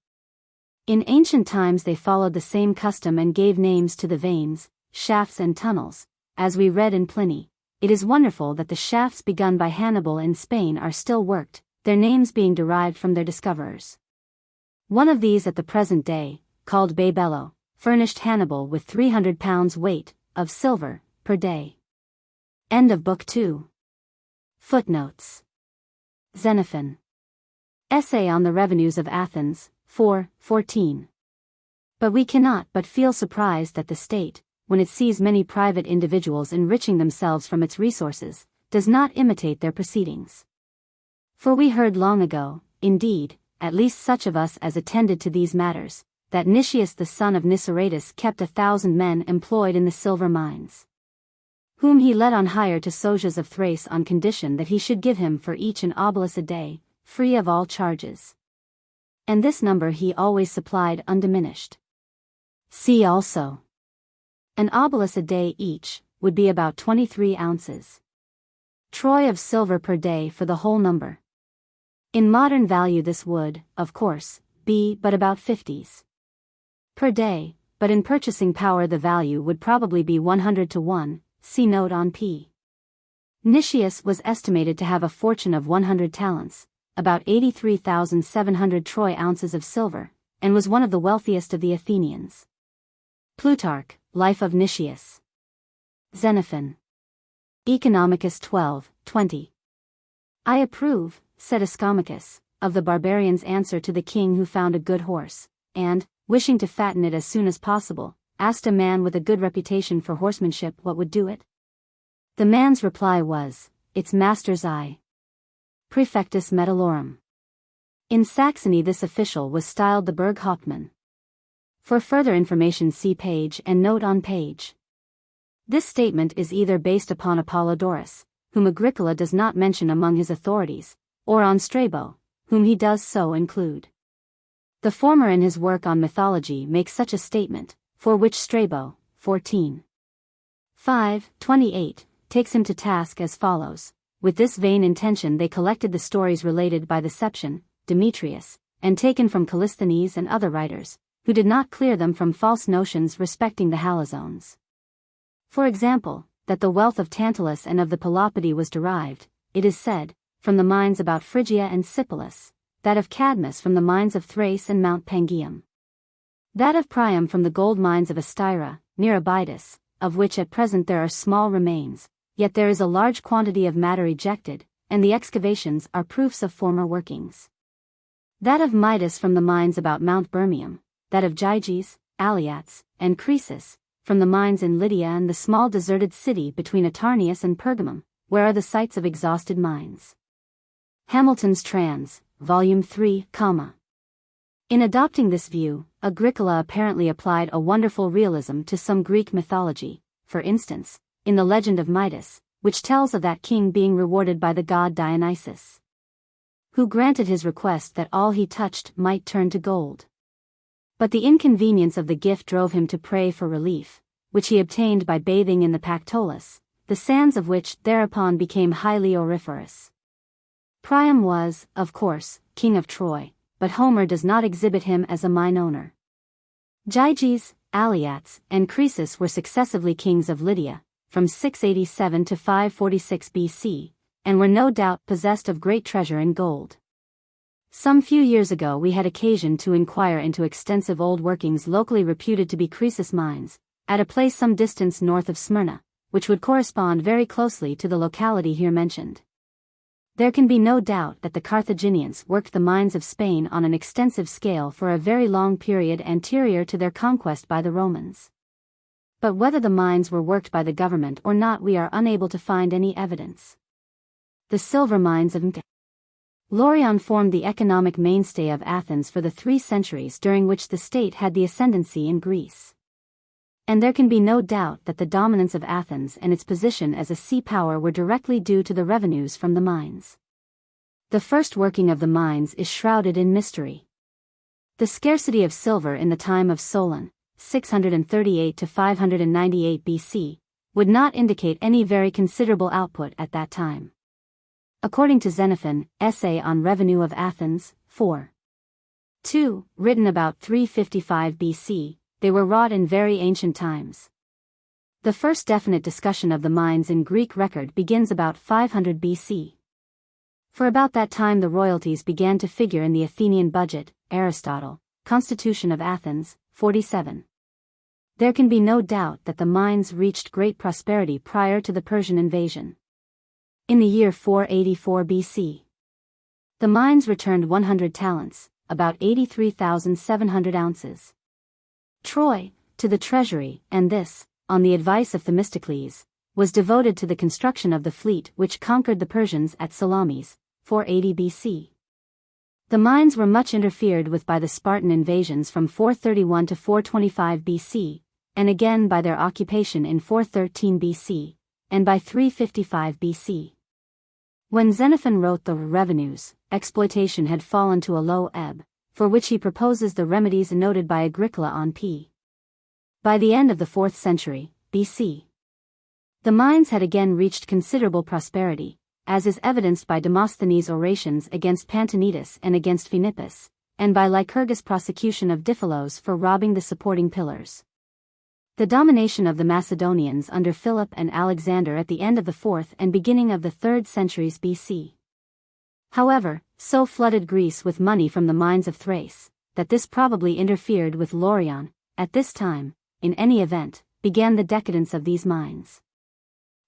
In ancient times they followed the same custom and gave names to the veins, shafts and tunnels, as we read in Pliny. It is wonderful that the shafts begun by Hannibal in Spain are still worked, their names being derived from their discoverers. One of these at the present day, called Baybello, furnished Hannibal with 300 pounds weight of silver per day. End of Book 2. Footnotes. Xenophon. Essay on the Revenues of Athens, 4:14. But we cannot but feel surprised that the state, when it sees many private individuals enriching themselves from its resources, does not imitate their proceedings. For we heard long ago, indeed, at least such of us as attended to these matters, that Nicias the son of Niceratus kept 1,000 men employed in the silver mines, whom he let on hire to Sosias of Thrace on condition that he should give him for each an obolus a day, free of all charges. And this number he always supplied undiminished. See also. An obolus a day each, would be about 23 ounces. troy of silver per day for the whole number. In modern value this would, of course, be but about 50s per day, but in purchasing power the value would probably be 100 to 1, see note on p. Nicias was estimated to have a fortune of 100 talents, about 83,700 troy ounces of silver, and was one of the wealthiest of the Athenians. Plutarch, Life of Nicias. Xenophon. Economicus 12:20. I approve, said Ischomachus, of the barbarian's answer to the king who found a good horse, and, wishing to fatten it as soon as possible, asked a man with a good reputation for horsemanship what would do it. The man's reply was, its master's eye. Praefectus metallorum. In Saxony this official was styled the Berghauptmann. For further information see page and note on page. This statement is either based upon Apollodorus, whom Agricola does not mention among his authorities, or on Strabo, whom he does so include. The former in his work on mythology makes such a statement, for which Strabo, 14.5.28, takes him to task as follows. With this vain intention they collected the stories related by the Septian, Demetrius, and taken from Callisthenes and other writers, who did not clear them from false notions respecting the halizones. For example, that the wealth of Tantalus and of the Pelopidi was derived, it is said, from the mines about Phrygia and Sipylus, that of Cadmus from the mines of Thrace and Mount Pangaeum. That of Priam from the gold mines of Astyra, near Abydos, of which at present there are small remains, yet there is a large quantity of matter ejected, and the excavations are proofs of former workings. That of Midas from the mines about Mount Bermium, that of Gyges, Aliats, and Croesus, from the mines in Lydia and the small deserted city between Atarneus and Pergamum, where are the sites of exhausted mines. Hamilton's Trans, Volume 3, In adopting this view, Agricola apparently applied a wonderful realism to some Greek mythology, for instance, in the legend of Midas, which tells of that king being rewarded by the god Dionysus, who granted his request that all he touched might turn to gold. But the inconvenience of the gift drove him to pray for relief, which he obtained by bathing in the Pactolus, the sands of which thereupon became highly auriferous. Priam was, of course, king of Troy, but Homer does not exhibit him as a mine owner. Gyges, Aliats, and Croesus were successively kings of Lydia, from 687 to 546 BC, and were no doubt possessed of great treasure in gold. Some few years ago we had occasion to inquire into extensive old workings locally reputed to be Croesus mines, at a place some distance north of Smyrna, which would correspond very closely to the locality here mentioned. There can be no doubt that the Carthaginians worked the mines of Spain on an extensive scale for a very long period anterior to their conquest by the Romans. But whether the mines were worked by the government or not we are unable to find any evidence. The silver mines of Laurion formed the economic mainstay of Athens for the 3 centuries during which the state had the ascendancy in Greece. And there can be no doubt that the dominance of Athens and its position as a sea power were directly due to the revenues from the mines. The first working of the mines is shrouded in mystery. The scarcity of silver in the time of Solon, 638 to 598 BC, would not indicate any very considerable output at that time. According to Xenophon, Essay on Revenue of Athens, 4.2, written about 355 BC, they were wrought in very ancient times. The first definite discussion of the mines in Greek record begins about 500 BC. For about that time the royalties began to figure in the Athenian budget, Aristotle, Constitution of Athens, 47. There can be no doubt that the mines reached great prosperity prior to the Persian invasion. In the year 484 BC, the mines returned 100 talents, about 83,700 ounces. Troy, to the treasury, and this, on the advice of Themistocles, was devoted to the construction of the fleet which conquered the Persians at Salamis, 480 BC. The mines were much interfered with by the Spartan invasions from 431 to 425 BC, and again by their occupation in 413 BC, and by 355 BC. When Xenophon wrote the Revenues, exploitation had fallen to a low ebb, for which he proposes the remedies noted by Agricola on p. By the end of the 4th century, BC, the mines had again reached considerable prosperity, as is evidenced by Demosthenes' orations against Pantanitis and against Phenippus, and by Lycurgus' prosecution of Diphilos for robbing the supporting pillars. The domination of the Macedonians under Philip and Alexander at the end of the 4th and beginning of the 3rd centuries BC. However, so flooded Greece with money from the mines of Thrace, that this probably interfered with Laurion. At this time, in any event, began the decadence of these mines.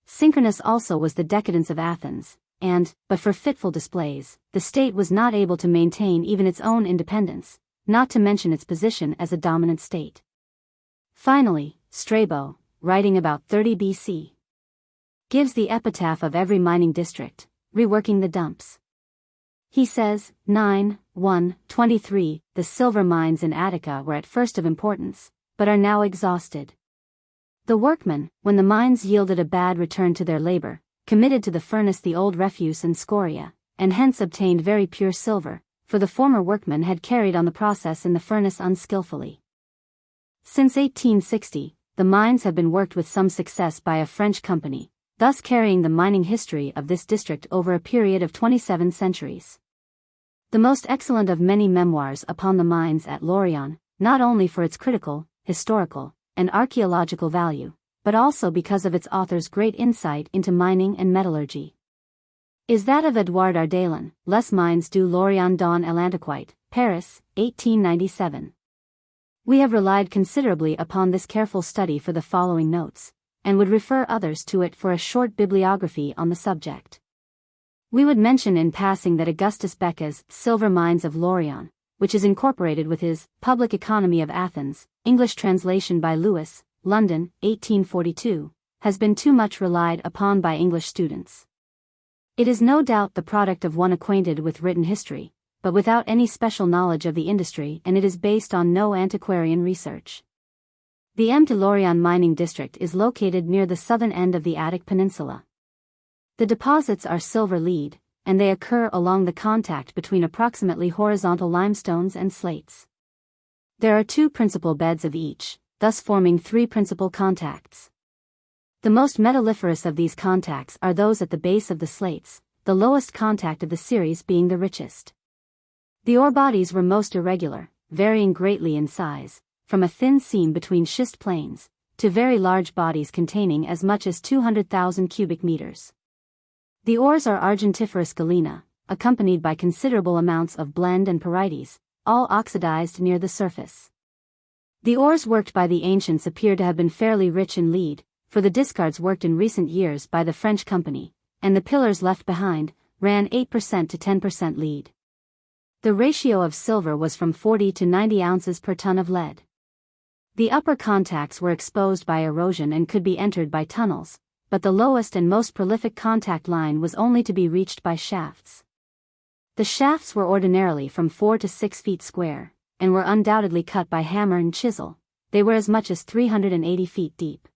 Synchronous also was the decadence of Athens, and, but for fitful displays, the state was not able to maintain even its own independence, not to mention its position as a dominant state. Finally, Strabo, writing about 30 BC, gives the epitaph of every mining district, reworking the dumps. He says, 9:1-23, the silver mines in Attica were at first of importance, but are now exhausted. The workmen, when the mines yielded a bad return to their labor, committed to the furnace the old refuse and scoria, and hence obtained very pure silver, for the former workmen had carried on the process in the furnace unskillfully. Since 1860, the mines have been worked with some success by a French company, thus carrying the mining history of this district over a period of 27 centuries. The most excellent of many memoirs upon the mines at Laurion, not only for its critical, historical, and archaeological value, but also because of its author's great insight into mining and metallurgy, is that of Edouard Ardelin, Les Mines du Laurion dans l'Antiquité, Paris, 1897. We have relied considerably upon this careful study for the following notes, and would refer others to it for a short bibliography on the subject. We would mention in passing that Augustus Becca's Silver Mines of Laurion, which is incorporated with his Public Economy of Athens, English translation by Lewis, London, 1842, has been too much relied upon by English students. It is no doubt the product of one acquainted with written history, but without any special knowledge of the industry, and it is based on no antiquarian research. The M. de Laurion mining district is located near the southern end of the Attic Peninsula. The deposits are silver lead, and they occur along the contact between approximately horizontal limestones and slates. There are 2 principal beds of each, thus forming 3 principal contacts. The most metalliferous of these contacts are those at the base of the slates, the lowest contact of the series being the richest. The ore bodies were most irregular, varying greatly in size, from a thin seam between schist planes, to very large bodies containing as much as 200,000 cubic meters. The ores are argentiferous galena, accompanied by considerable amounts of blende and pyrites, all oxidized near the surface. The ores worked by the ancients appear to have been fairly rich in lead, for the discards worked in recent years by the French company, and the pillars left behind, ran 8% to 10% lead. The ratio of silver was from 40 to 90 ounces per ton of lead. The upper contacts were exposed by erosion and could be entered by tunnels, but the lowest and most prolific contact line was only to be reached by shafts. The shafts were ordinarily from 4 to 6 feet square, and were undoubtedly cut by hammer and chisel. They were as much as 380 feet deep.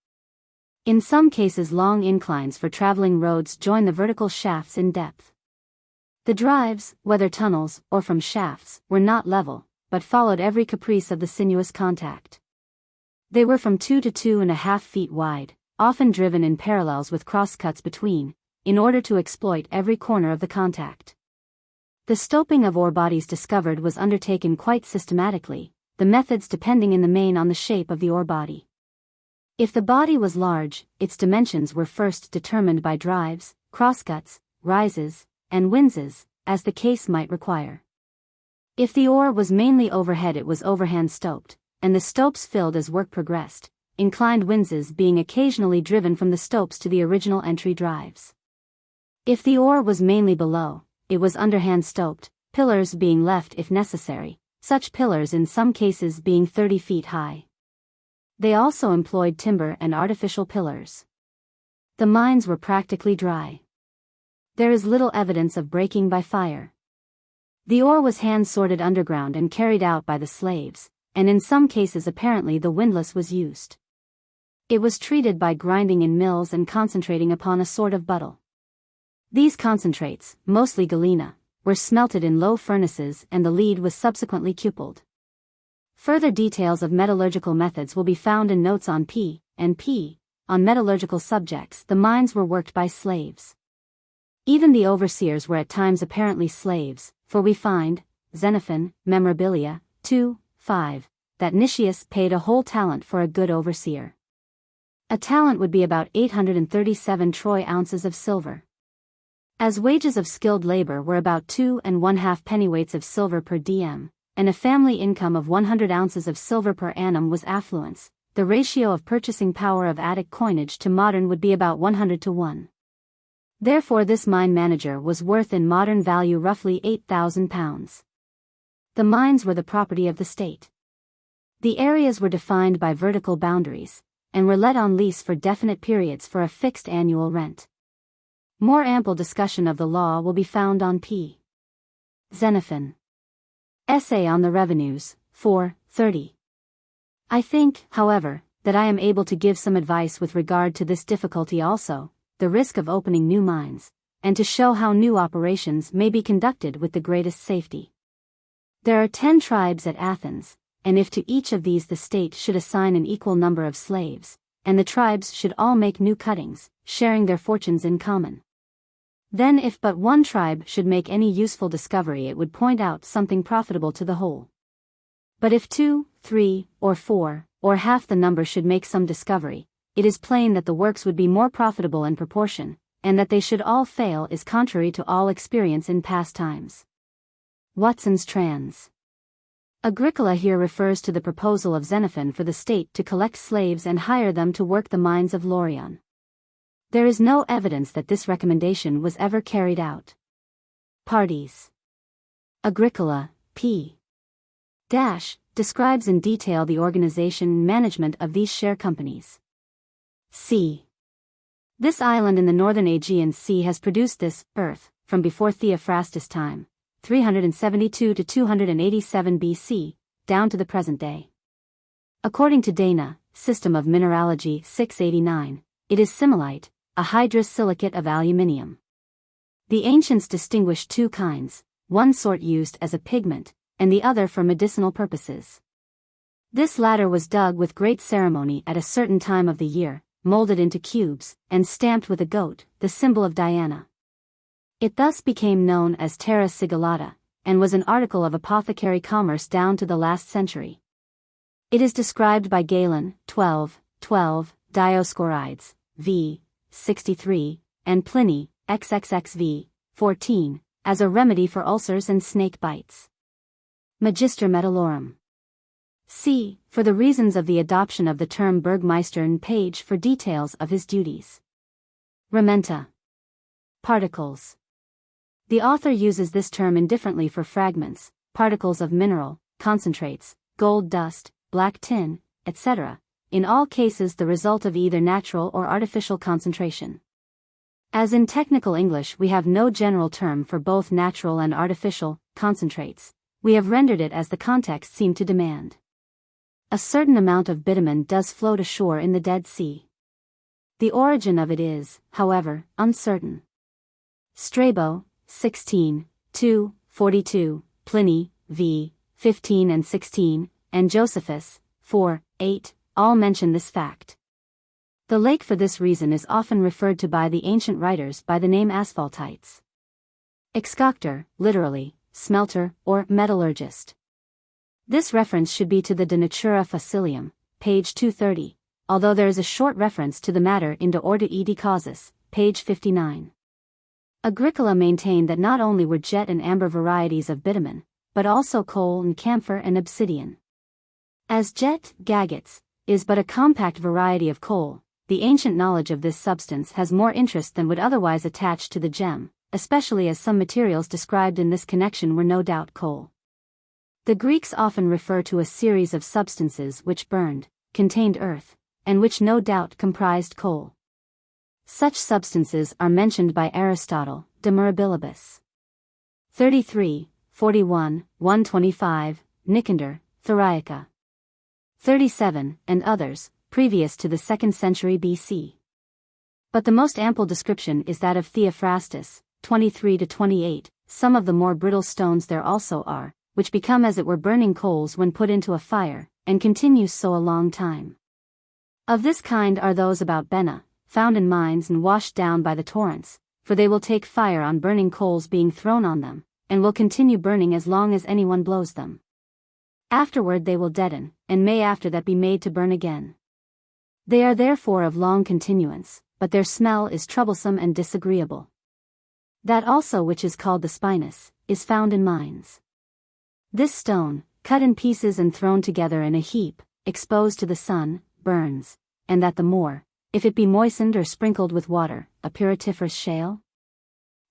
In some cases long inclines for traveling roads join the vertical shafts in depth. The drives, whether tunnels or from shafts, were not level, but followed every caprice of the sinuous contact. They were from 2 to 2.5 feet wide, often driven in parallels with crosscuts between, in order to exploit every corner of the contact. The stoping of ore bodies discovered was undertaken quite systematically, the methods depending in the main on the shape of the ore body. If the body was large, its dimensions were first determined by drives, crosscuts, rises, and winzes, as the case might require. If the ore was mainly overhead, it was overhand stoped, and the stopes filled as work progressed, inclined winzes being occasionally driven from the stopes to the original entry drives. If the ore was mainly below, it was underhand stoped, pillars being left if necessary, such pillars in some cases being 30 feet high. They also employed timber and artificial pillars. The mines were practically dry. There is little evidence of breaking by fire. The ore was hand-sorted underground and carried out by the slaves, and in some cases apparently the windlass was used. It was treated by grinding in mills and concentrating upon a sort of buttle. These concentrates, mostly galena, were smelted in low furnaces and the lead was subsequently cupelled. Further details of metallurgical methods will be found in notes on P. and P. On metallurgical subjects. The mines were worked by slaves. Even the overseers were at times apparently slaves, for we find, Xenophon, Memorabilia, 2:5, that Nicias paid a whole talent for a good overseer. A talent would be about 837 troy ounces of silver. As wages of skilled labor were about 2½ pennyweights of silver per diem, and a family income of 100 ounces of silver per annum was affluence, the ratio of purchasing power of Attic coinage to modern would be about 100 to 1. Therefore this mine manager was worth in modern value roughly £8,000. The mines were the property of the state. The areas were defined by vertical boundaries, and were let on lease for definite periods for a fixed annual rent. More ample discussion of the law will be found on p. Xenophon. Essay on the Revenues, 4:30. I think, however, that I am able to give some advice with regard to this difficulty also, the risk of opening new mines, and to show how new operations may be conducted with the greatest safety. There are 10 tribes at Athens, and if to each of these the state should assign an equal number of slaves, and the tribes should all make new cuttings, sharing their fortunes in common. Then if but one tribe should make any useful discovery it would point out something profitable to the whole. But if 2, 3, or 4, or half the number should make some discovery, it is plain that the works would be more profitable in proportion, and that they should all fail is contrary to all experience in past times. Watson's Trans. Agricola here refers to the proposal of Xenophon for the state to collect slaves and hire them to work the mines of Laurion. There is no evidence that this recommendation was ever carried out. Parties. Agricola, p. Describes in detail the organization and management of these share companies. C. This island in the northern Aegean Sea has produced this earth from before Theophrastus' time, 372 to 287 BC, down to the present day. According to Dana, System of Mineralogy 689, it is similite, a hydrous silicate of aluminium. The ancients distinguished two kinds, one sort used as a pigment, and the other for medicinal purposes. This latter was dug with great ceremony at a certain time of the year, molded into cubes, and stamped with a goat, the symbol of Diana. It thus became known as terra sigillata, and was an article of apothecary commerce down to the last century. It is described by Galen, 12, Dioscorides, v. 63, and Pliny, XXXV, 14, as a remedy for ulcers and snake bites. Magister Metallorum. C. For the reasons of the adoption of the term Burgmeister and page for details of his duties. Rementa. Particles. The author uses this term indifferently for fragments, particles of mineral, concentrates, gold dust, black tin, etc., in all cases the result of either natural or artificial concentration. As in technical English we have no general term for both natural and artificial concentrates, we have rendered it as the context seemed to demand. A certain amount of bitumen does float ashore in the Dead Sea. The origin of it is, however, uncertain. Strabo, 16, 42, Pliny, v. 15 and 16, and Josephus, 4:8, all mention this fact. The lake for this reason is often referred to by the ancient writers by the name asphaltites. Excoctor, literally, smelter or metallurgist. This reference should be to the De Natura Fossilium, page 230, although there is a short reference to the matter in De Ordo Edi Causis, page 59. Agricola maintained that not only were jet and amber varieties of bitumen, but also coal and camphor and obsidian. As jet, gagates, is but a compact variety of coal, the ancient knowledge of this substance has more interest than would otherwise attach to the gem, especially as some materials described in this connection were no doubt coal. The Greeks often refer to a series of substances which burned, contained earth, and which no doubt comprised coal. Such substances are mentioned by Aristotle, De Mirabilibus. 33, 41, 125, Nicander, Theriaca. 37, and others, previous to the 2nd century BC. But the most ample description is that of Theophrastus, 23 to 28, some of the more brittle stones there also are, which become as it were burning coals when put into a fire, and continue so a long time. Of this kind are those about Benna, found in mines and washed down by the torrents, for they will take fire on burning coals being thrown on them, and will continue burning as long as anyone blows them. Afterward they will deaden, and may after that be made to burn again. They are therefore of long continuance, but their smell is troublesome and disagreeable. That also which is called the spinous, is found in mines. This stone, cut in pieces and thrown together in a heap, exposed to the sun, burns, and that the more, if it be moistened or sprinkled with water, a puriferous shale?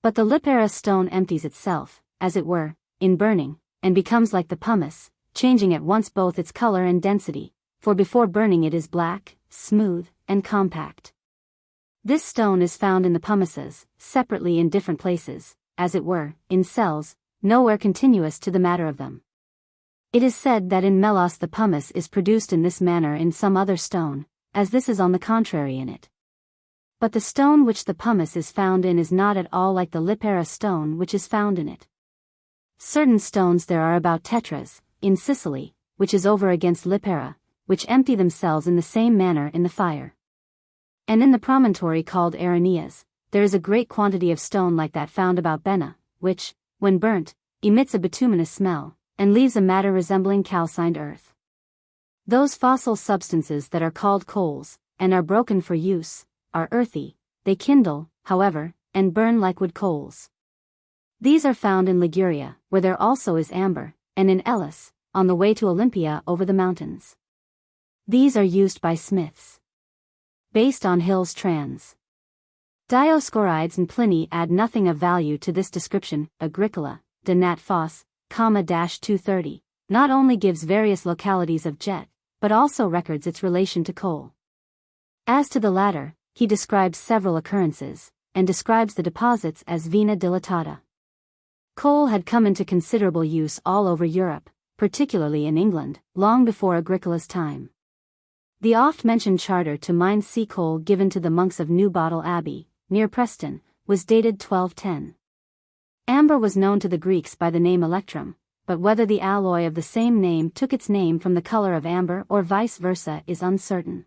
But the lipara stone empties itself, as it were, in burning, and becomes like the pumice, changing at once both its color and density, for before burning it is black, smooth, and compact. This stone is found in the pumices, separately in different places, as it were, in cells, nowhere continuous to the matter of them. It is said that in Melos the pumice is produced in this manner in some other stone, as this is on the contrary in it. But the stone which the pumice is found in is not at all like the lipara stone which is found in it. Certain stones there are about Tetras, in Sicily, which is over against lipara, which empty themselves in the same manner in the fire. And in the promontory called Araneas, there is a great quantity of stone like that found about Benna, which, when burnt, emits a bituminous smell, and leaves a matter resembling calcined earth. Those fossil substances that are called coals, and are broken for use, are earthy. They kindle, however, and burn like wood coals. These are found in Liguria, where there also is amber, and in Elis, on the way to Olympia over the mountains. These are used by smiths. Based on Hill's trans. Dioscorides and Pliny add nothing of value to this description. Agricola, de Nat Foss, -230, not only gives various localities of jet, but also records its relation to coal. As to the latter, he describes several occurrences, and describes the deposits as vena dilatata. Coal had come into considerable use all over Europe, particularly in England, long before Agricola's time. The oft-mentioned charter to mine sea coal given to the monks of New Bottle Abbey, near Preston, was dated 1210. Amber was known to the Greeks by the name electrum, but whether the alloy of the same name took its name from the color of amber or vice versa is uncertain.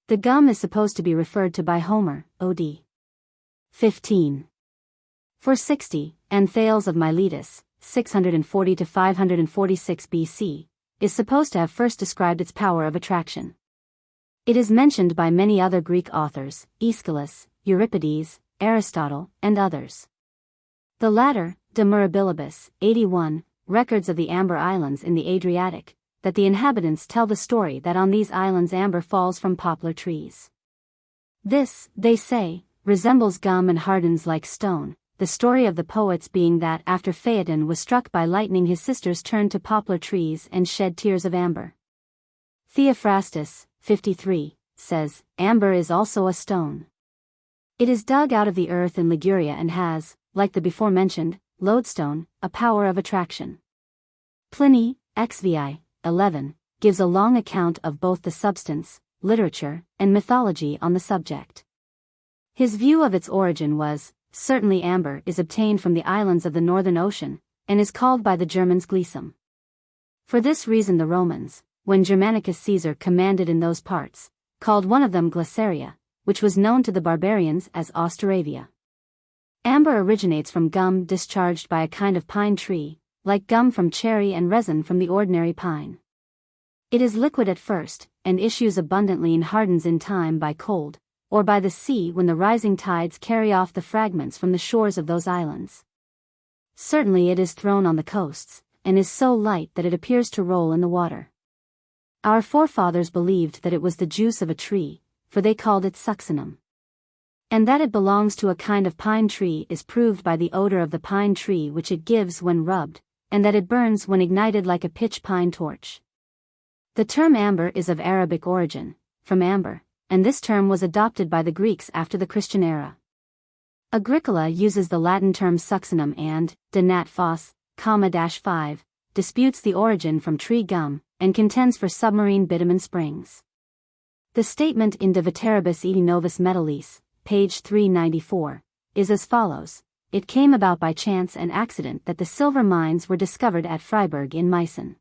The gum is supposed to be referred to by Homer, Od. 15. For 60, and Thales of Miletus, 640 to 546 BC, is supposed to have first described its power of attraction. It is mentioned by many other Greek authors, Aeschylus, Euripides, Aristotle, and others. The latter, De Mirabilibus, 81, records of the Amber Islands in the Adriatic, that the inhabitants tell the story that on these islands amber falls from poplar trees. This, they say, resembles gum and hardens like stone, the story of the poets being that after Phaeton was struck by lightning his sisters turned to poplar trees and shed tears of amber. Theophrastus, 53, says, amber is also a stone. It is dug out of the earth in Liguria and has, like the before-mentioned, lodestone, a power of attraction. Pliny, XVI, 11, gives a long account of both the substance, literature, and mythology on the subject. His view of its origin was, certainly amber is obtained from the islands of the Northern Ocean, and is called by the Germans glissum. For this reason the Romans, when Germanicus Caesar commanded in those parts, called one of them Glyceria, which was known to the barbarians as Austraravia. Amber originates from gum discharged by a kind of pine tree, like gum from cherry and resin from the ordinary pine. It is liquid at first, and issues abundantly and hardens in time by cold, or by the sea when the rising tides carry off the fragments from the shores of those islands. Certainly it is thrown on the coasts, and is so light that it appears to roll in the water. Our forefathers believed that it was the juice of a tree, for they called it succinum. And that it belongs to a kind of pine tree is proved by the odor of the pine tree which it gives when rubbed, and that it burns when ignited like a pitch pine torch. The term amber is of Arabic origin, from amber, and this term was adopted by the Greeks after the Christian era. Agricola uses the Latin term succinum and, de Nat Foss, -5, disputes the origin from tree gum, and contends for submarine bitumen springs. The statement in De Veteribus Edi Novus Metallis, page 394, is as follows: it came about by chance and accident that the silver mines were discovered at Freiburg in Meissen.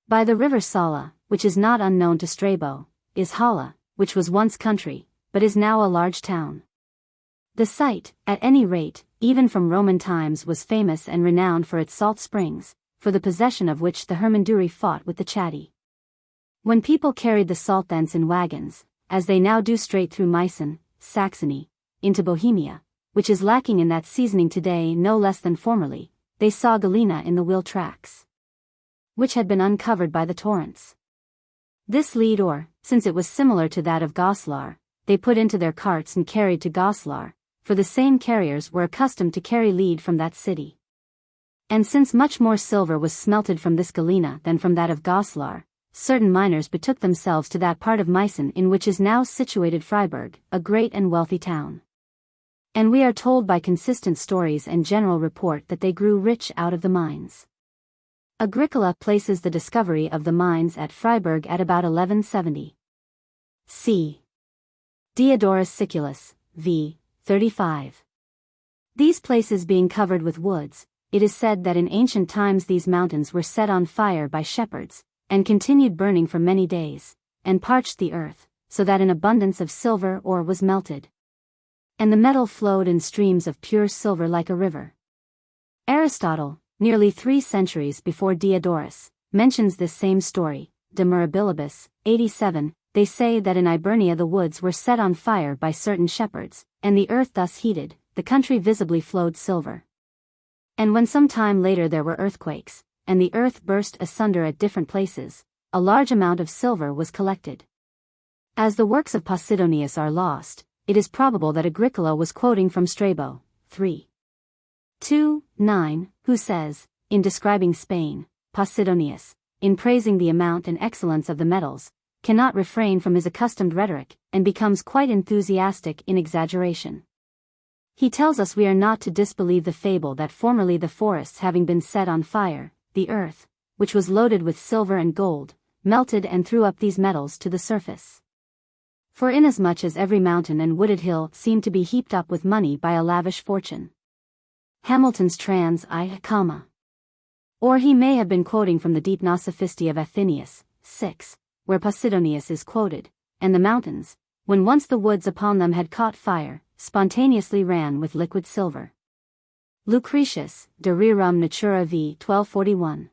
By the river Sala, which is not unknown to Strabo, is Halle, which was once country, but is now a large town. The site, at any rate, even from Roman times was famous and renowned for its salt springs, for the possession of which the Hermunduri fought with the Chatti. When people carried the salt thence in wagons, as they now do straight through Meissen, Saxony, into Bohemia, which is lacking in that seasoning today no less than formerly, they saw galena in the wheel tracks, which had been uncovered by the torrents. This lead or, since it was similar to that of Goslar, they put into their carts and carried to Goslar, for the same carriers were accustomed to carry lead from that city. And since much more silver was smelted from this galena than from that of Goslar, certain miners betook themselves to that part of Meissen in which is now situated Freiburg, a great and wealthy town. And we are told by consistent stories and general report that they grew rich out of the mines. Agricola places the discovery of the mines at Freiburg at about 1170. C. Diodorus Siculus, v. 35. These places being covered with woods, it is said that in ancient times these mountains were set on fire by shepherds, and continued burning for many days, and parched the earth, so that an abundance of silver ore was melted. And the metal flowed in streams of pure silver like a river. Aristotle, nearly 3 centuries before Diodorus, mentions this same story, De Mirabilibus, 87. They say that in Ibernia the woods were set on fire by certain shepherds, and the earth thus heated, the country visibly flowed silver. And when some time later there were earthquakes, and the earth burst asunder at different places, a large amount of silver was collected. As the works of Posidonius are lost, it is probable that Agricola was quoting from Strabo, 3. 2:9, who says, in describing Spain, Posidonius, in praising the amount and excellence of the metals, cannot refrain from his accustomed rhetoric, and becomes quite enthusiastic in exaggeration. He tells us we are not to disbelieve the fable that formerly the forests having been set on fire, the earth, which was loaded with silver and gold, melted and threw up these metals to the surface. For inasmuch as every mountain and wooded hill seemed to be heaped up with money by a lavish fortune. Hamilton's trans I, or he may have been quoting from the deep Nosophisti of Athenaeus, 6, where Posidonius is quoted, and the mountains, when once the woods upon them had caught fire, spontaneously ran with liquid silver. Lucretius, De Rerum Natura v. 1241.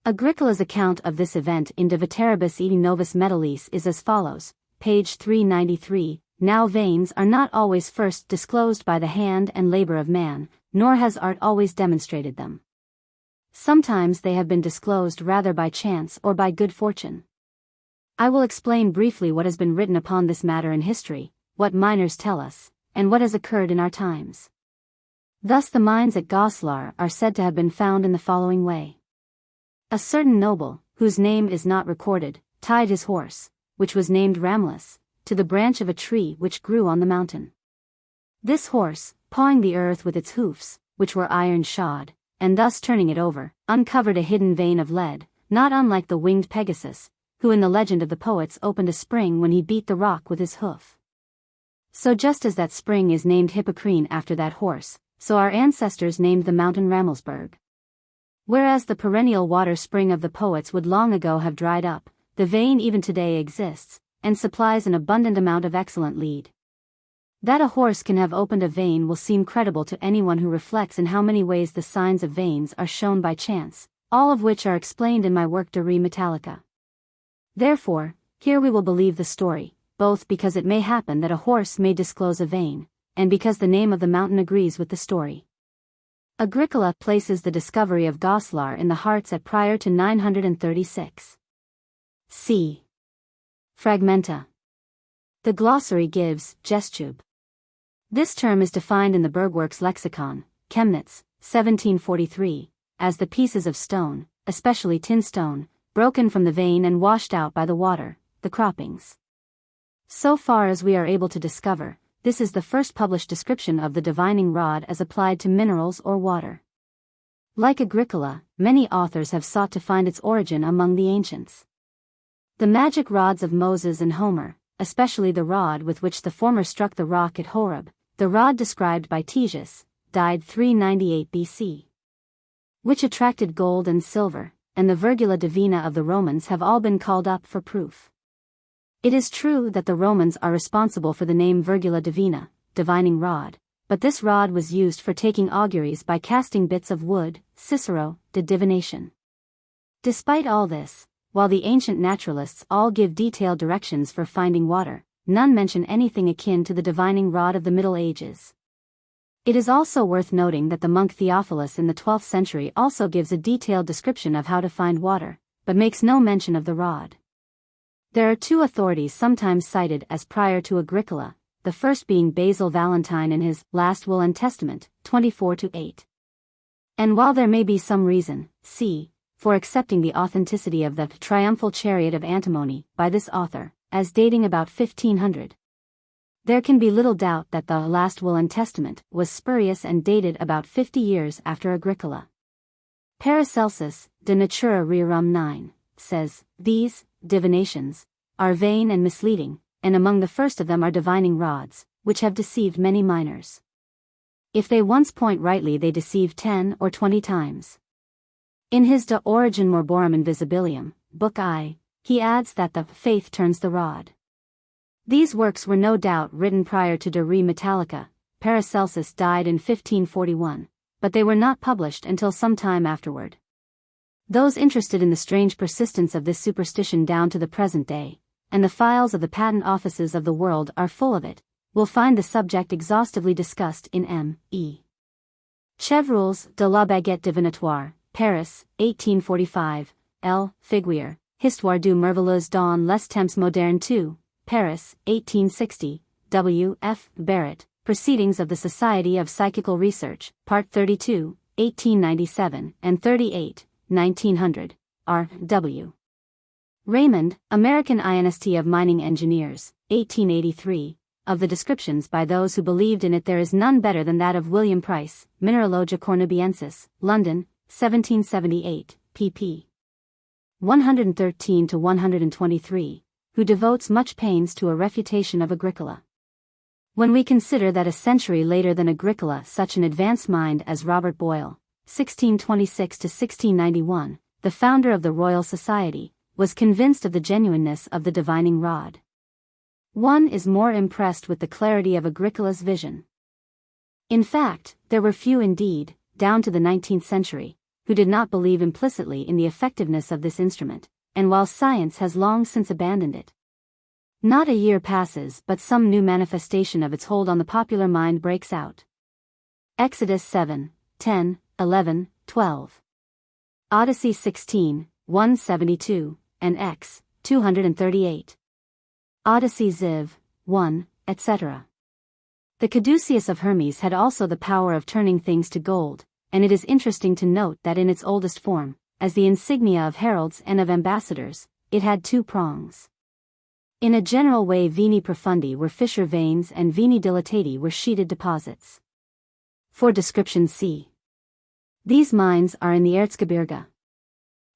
Agricola's account of this event in De Veteribus et Novus Metallis is as follows, page 393, now veins are not always first disclosed by the hand and labor of man, nor has art always demonstrated them. Sometimes they have been disclosed rather by chance or by good fortune. I will explain briefly what has been written upon this matter in history, what miners tell us, and what has occurred in our times. Thus the mines at Goslar are said to have been found in the following way. A certain noble, whose name is not recorded, tied his horse, which was named Ramlus, to the branch of a tree which grew on the mountain. This horse, pawing the earth with its hoofs, which were iron shod, and thus turning it over, uncovered a hidden vein of lead, not unlike the winged Pegasus, who in the legend of the poets opened a spring when he beat the rock with his hoof. So just as that spring is named Hippocrene after that horse, so our ancestors named the mountain Ramelsberg. Whereas the perennial water spring of the poets would long ago have dried up, the vein even today exists, and supplies an abundant amount of excellent lead. That a horse can have opened a vein will seem credible to anyone who reflects in how many ways the signs of veins are shown by chance, all of which are explained in my work De Re Metallica. Therefore, here we will believe the story, both because it may happen that a horse may disclose a vein, and because the name of the mountain agrees with the story. Agricola places the discovery of Goslar in the Harz at prior to 936. C. Fragmenta. The glossary gives, gestube. This term is defined in the Bergwerks Lexicon, Chemnitz, 1743, as the pieces of stone, especially tin stone, broken from the vein and washed out by the water, the croppings. So far as we are able to discover, this is the first published description of the divining rod as applied to minerals or water. Like Agricola, many authors have sought to find its origin among the ancients. The magic rods of Moses and Homer, especially the rod with which the former struck the rock at Horeb, the rod described by Ctesias, died 398 BC, which attracted gold and silver, and the Virgula Divina of the Romans have all been called up for proof. It is true that the Romans are responsible for the name Virgula Divina, divining rod, but this rod was used for taking auguries by casting bits of wood, Cicero, de divination. Despite all this, while the ancient naturalists all give detailed directions for finding water, none mention anything akin to the divining rod of the Middle Ages. It is also worth noting that the monk Theophilus in the 12th century also gives a detailed description of how to find water, but makes no mention of the rod. There are two authorities sometimes cited as prior to Agricola, the first being Basil Valentine in his Last Will and Testament, 24-8. And while there may be some reason, c. for accepting the authenticity of the Triumphal Chariot of Antimony by this author, as dating about 1500, there can be little doubt that the Last Will and Testament was spurious and dated about 50 years after Agricola. Paracelsus, De Natura Rerum 9, says, "These divinations are vain and misleading, and among the first of them are divining rods, which have deceived many miners. If they once point rightly, they deceive 10 or 20 times." In his De Origine Morborum Invisibilium, Book I, he adds that the faith turns the rod. These works were no doubt written prior to De Re Metallica. Paracelsus died in 1541, but they were not published until some time afterward. Those interested in the strange persistence of this superstition down to the present day, and the files of the patent offices of the world are full of it, will find the subject exhaustively discussed in M. E. Chevreul's De la Baguette Divinatoire, Paris, 1845, L. Figuier, Histoire du merveilleux dans les temps modernes 2, Paris, 1860, W. F. Barrett, Proceedings of the Society of Psychical Research, Part 32, 1897, and 38, 1900, R. W. Raymond, American Inst. of Mining Engineers, 1883, of the descriptions by those who believed in it there is none better than that of William Price, Mineralogia Cornubiensis, London, 1778, pp. 113-123, who devotes much pains to a refutation of Agricola. When we consider that a century later than Agricola such an advanced mind as Robert Boyle, 1626-1691, the founder of the Royal Society, was convinced of the genuineness of the divining rod, one is more impressed with the clarity of Agricola's vision. In fact, there were few indeed, down to the 19th century, who did not believe implicitly in the effectiveness of this instrument, and while science has long since abandoned it, not a year passes but some new manifestation of its hold on the popular mind breaks out. Exodus 7, 10, 11, 12. Odyssey 16, 172, and X, 238. Odyssey Ziv, 1, etc. The caduceus of Hermes had also the power of turning things to gold, and it is interesting to note that in its oldest form, as the insignia of heralds and of ambassadors, it had two prongs. In a general way, veni profundi were fissure veins and veni dilatati were sheeted deposits. For description see. These mines are in the Erzgebirge.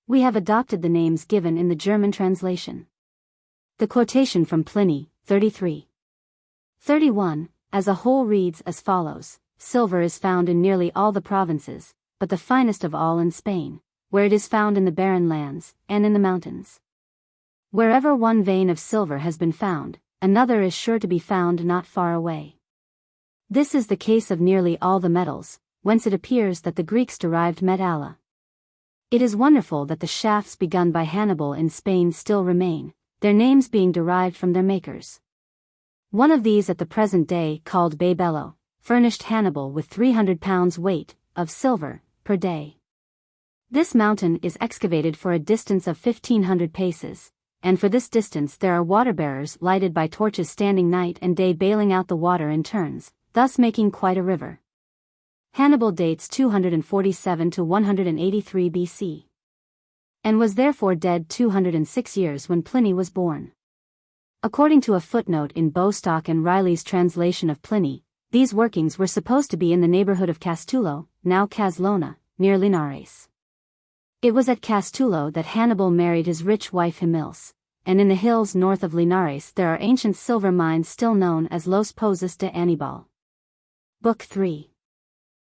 We have adopted the names given in the German translation. The quotation from Pliny, 33. 31, as a whole reads as follows: silver is found in nearly all the provinces, but the finest of all in Spain, where it is found in the barren lands, and in the mountains. Wherever one vein of silver has been found, another is sure to be found not far away. This is the case of nearly all the metals, whence it appears that the Greeks derived metalla. It is wonderful that the shafts begun by Hannibal in Spain still remain, their names being derived from their makers. One of these at the present day, called Babello, furnished Hannibal with 300 pounds weight of silver per day. This mountain is excavated for a distance of 1,500 paces, and for this distance there are water-bearers lighted by torches standing night and day bailing out the water in turns, thus making quite a river. Hannibal dates 247 to 183 BC, and was therefore dead 206 years when Pliny was born. According to a footnote in Bostock and Riley's translation of Pliny, these workings were supposed to be in the neighborhood of Castulo, now Caslona, near Linares. It was at Castulo that Hannibal married his rich wife Himils, and in the hills north of Linares there are ancient silver mines still known as Los Pozos de Anibal. Book 3.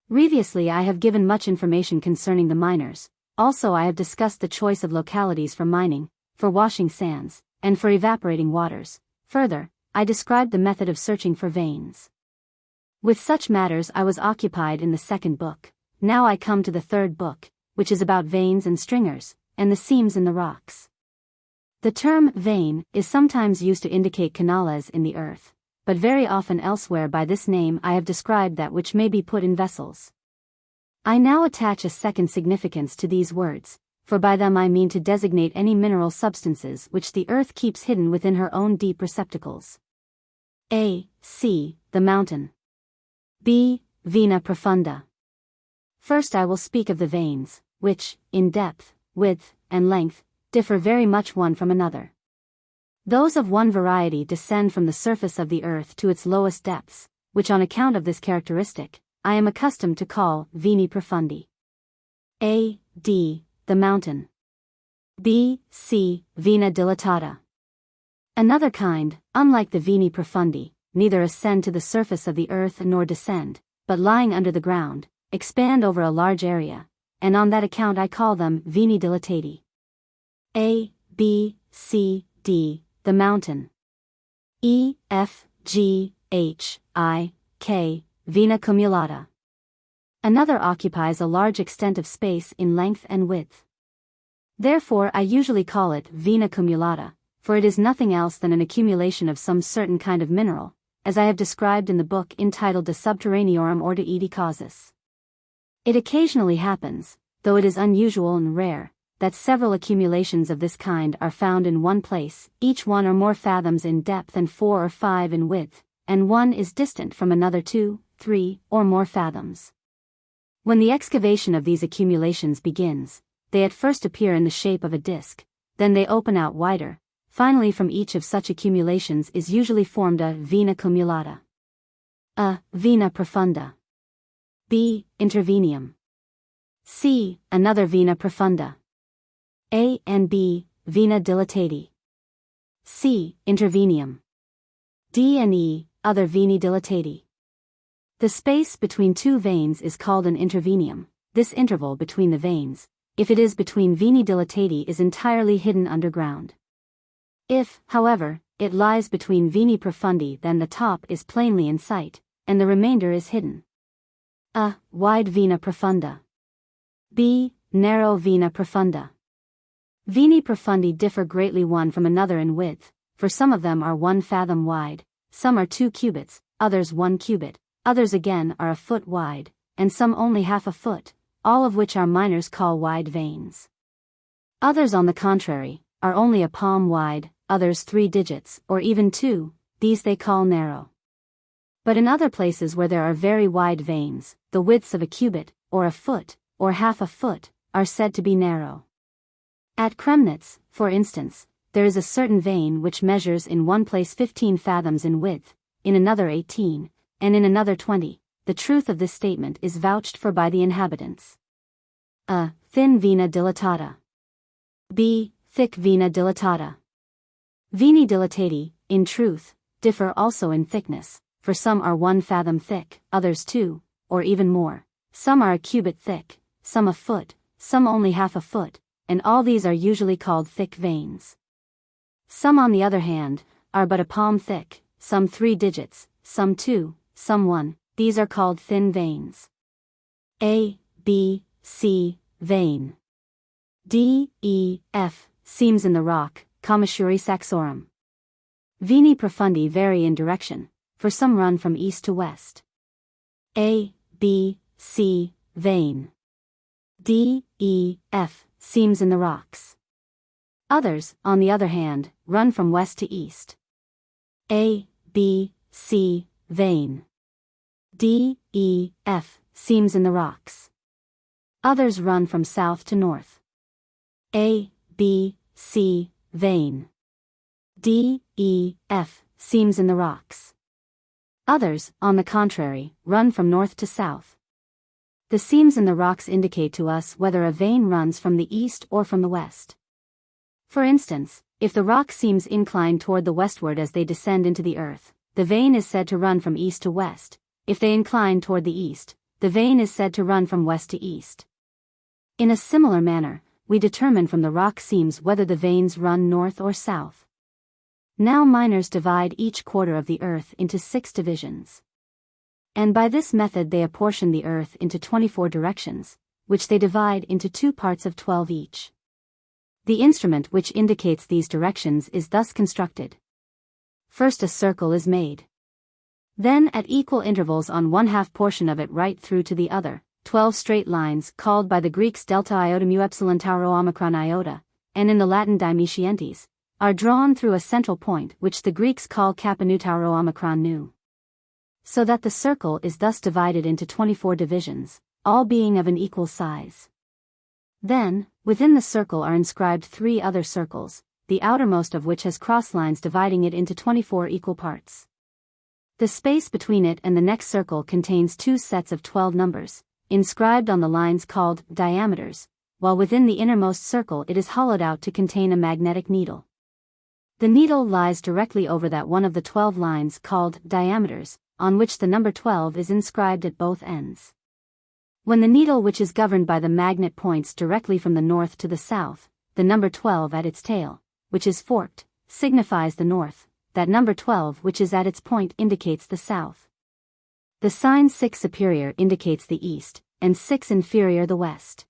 Previously I have given much information concerning the miners, also I have discussed the choice of localities for mining, for washing sands, and for evaporating waters. Further, I described the method of searching for veins. With such matters I was occupied in the second book. Now I come to the third book, which is about veins and stringers, and the seams in the rocks. The term vein is sometimes used to indicate canales in the earth, but very often elsewhere by this name I have described that which may be put in vessels. I now attach a second significance to these words, for by them I mean to designate any mineral substances which the earth keeps hidden within her own deep receptacles. A. C. The mountain. B. Vena profunda. First I will speak of the veins, which, in depth, width, and length, differ very much one from another. Those of one variety descend from the surface of the earth to its lowest depths, which on account of this characteristic, I am accustomed to call veni profundi. A. D. The mountain. B. C. Vena dilatata. Another kind, unlike the veni profundi, neither ascend to the surface of the earth nor descend, but lying under the ground, expand over a large area, and on that account I call them veni dilatati. A. B. C. D. The mountain. E. F. G. H. I. K. Vena cumulata. Another occupies a large extent of space in length and width. Therefore I usually call it vena cumulata, for it is nothing else than an accumulation of some certain kind of mineral, as I have described in the book entitled De Subterraneorum Ordoidi Causis. It occasionally happens, though it is unusual and rare, that several accumulations of this kind are found in one place, each 1 or more fathoms in depth and 4 or 5 in width, and one is distant from another 2, 3, or more fathoms. When the excavation of these accumulations begins, they at first appear in the shape of a disc, then they open out wider. Finally from each of such accumulations is usually formed a vena cumulata. A. Vena profunda. B. Intervenium. C. Another vena profunda. A and B. Vena dilatati. C. Intervenium. D and E. Other veni dilatati. The space between two veins is called an intervenium. This interval between the veins, if it is between veni dilatati, is entirely hidden underground. If, however, it lies between veni profundi, then the top is plainly in sight, and the remainder is hidden. A. Wide vena profunda. B. Narrow vena profunda. Veni profundi differ greatly one from another in width, for some of them are 1 fathom wide, some are 2 cubits, others 1 cubit, others again are a foot wide, and some only half a foot, all of which our miners call wide veins. Others on the contrary, are only a palm wide, others 3 digits, or even 2, these they call narrow. But in other places where there are very wide veins, the widths of a cubit, or a foot, or half a foot, are said to be narrow. At Kremnitz, for instance, there is a certain vein which measures in one place 15 fathoms in width, in another 18, and in another 20. The truth of this statement is vouched for by the inhabitants. A. Thin vena dilatata. B. Thick vena dilatata. Veni dilatati, in truth, differ also in thickness, for some are 1 fathom thick, others 2, or even more. Some are a cubit thick, some a foot, some only half a foot, and all these are usually called thick veins. Some on the other hand, are but a palm thick, some 3 digits, some 2, some 1, these are called thin veins. A. B. C. Vein. D. E. F. Seams in the rock, commissuri saxorum. Veni profundi vary in direction, for some run from east to west. A. B. C. Vein. D. E. F. Seams in the rocks. Others, on the other hand, run from west to east. A. B. C. Vein. D. E. F. Seams in the rocks. Others run from south to north. A. B. C. Vein. D. E. F. Seams in the rocks. Others, on the contrary, run from north to south. The seams in the rocks indicate to us whether a vein runs from the east or from the west. For instance, if the rock seams incline toward the westward as they descend into the earth, the vein is said to run from east to west. If they incline toward the east, the vein is said to run from west to east. In a similar manner, we determine from the rock seams whether the veins run north or south. Now miners divide each quarter of the earth into 6 divisions. And by this method they apportion the earth into 24 directions, which they divide into 2 parts of 12 each. The instrument which indicates these directions is thus constructed. First a circle is made. Then at equal intervals on 1/2 portion of it right through to the other, 12 straight lines called by the Greeks delta iota mu epsilon tau rho omicron iota, and in the Latin dimetientes, are drawn through a central point which the Greeks call kappa nu tau rho omicron nu. So that the circle is thus divided into 24 divisions, all being of an equal size. Then, within the circle are inscribed 3 other circles, the outermost of which has cross lines dividing it into 24 equal parts. The space between it and the next circle contains 2 sets of 12 numbers, inscribed on the lines called diameters, while within the innermost circle it is hollowed out to contain a magnetic needle. The needle lies directly over that one of the 12 lines called diameters, on which the number 12 is inscribed at both ends. When the needle which is governed by the magnet points directly from the north to the south, the number 12 at its tail, which is forked, signifies the north, that number 12 which is at its point indicates the south. The sign 6 superior indicates the east, and 6 inferior the west.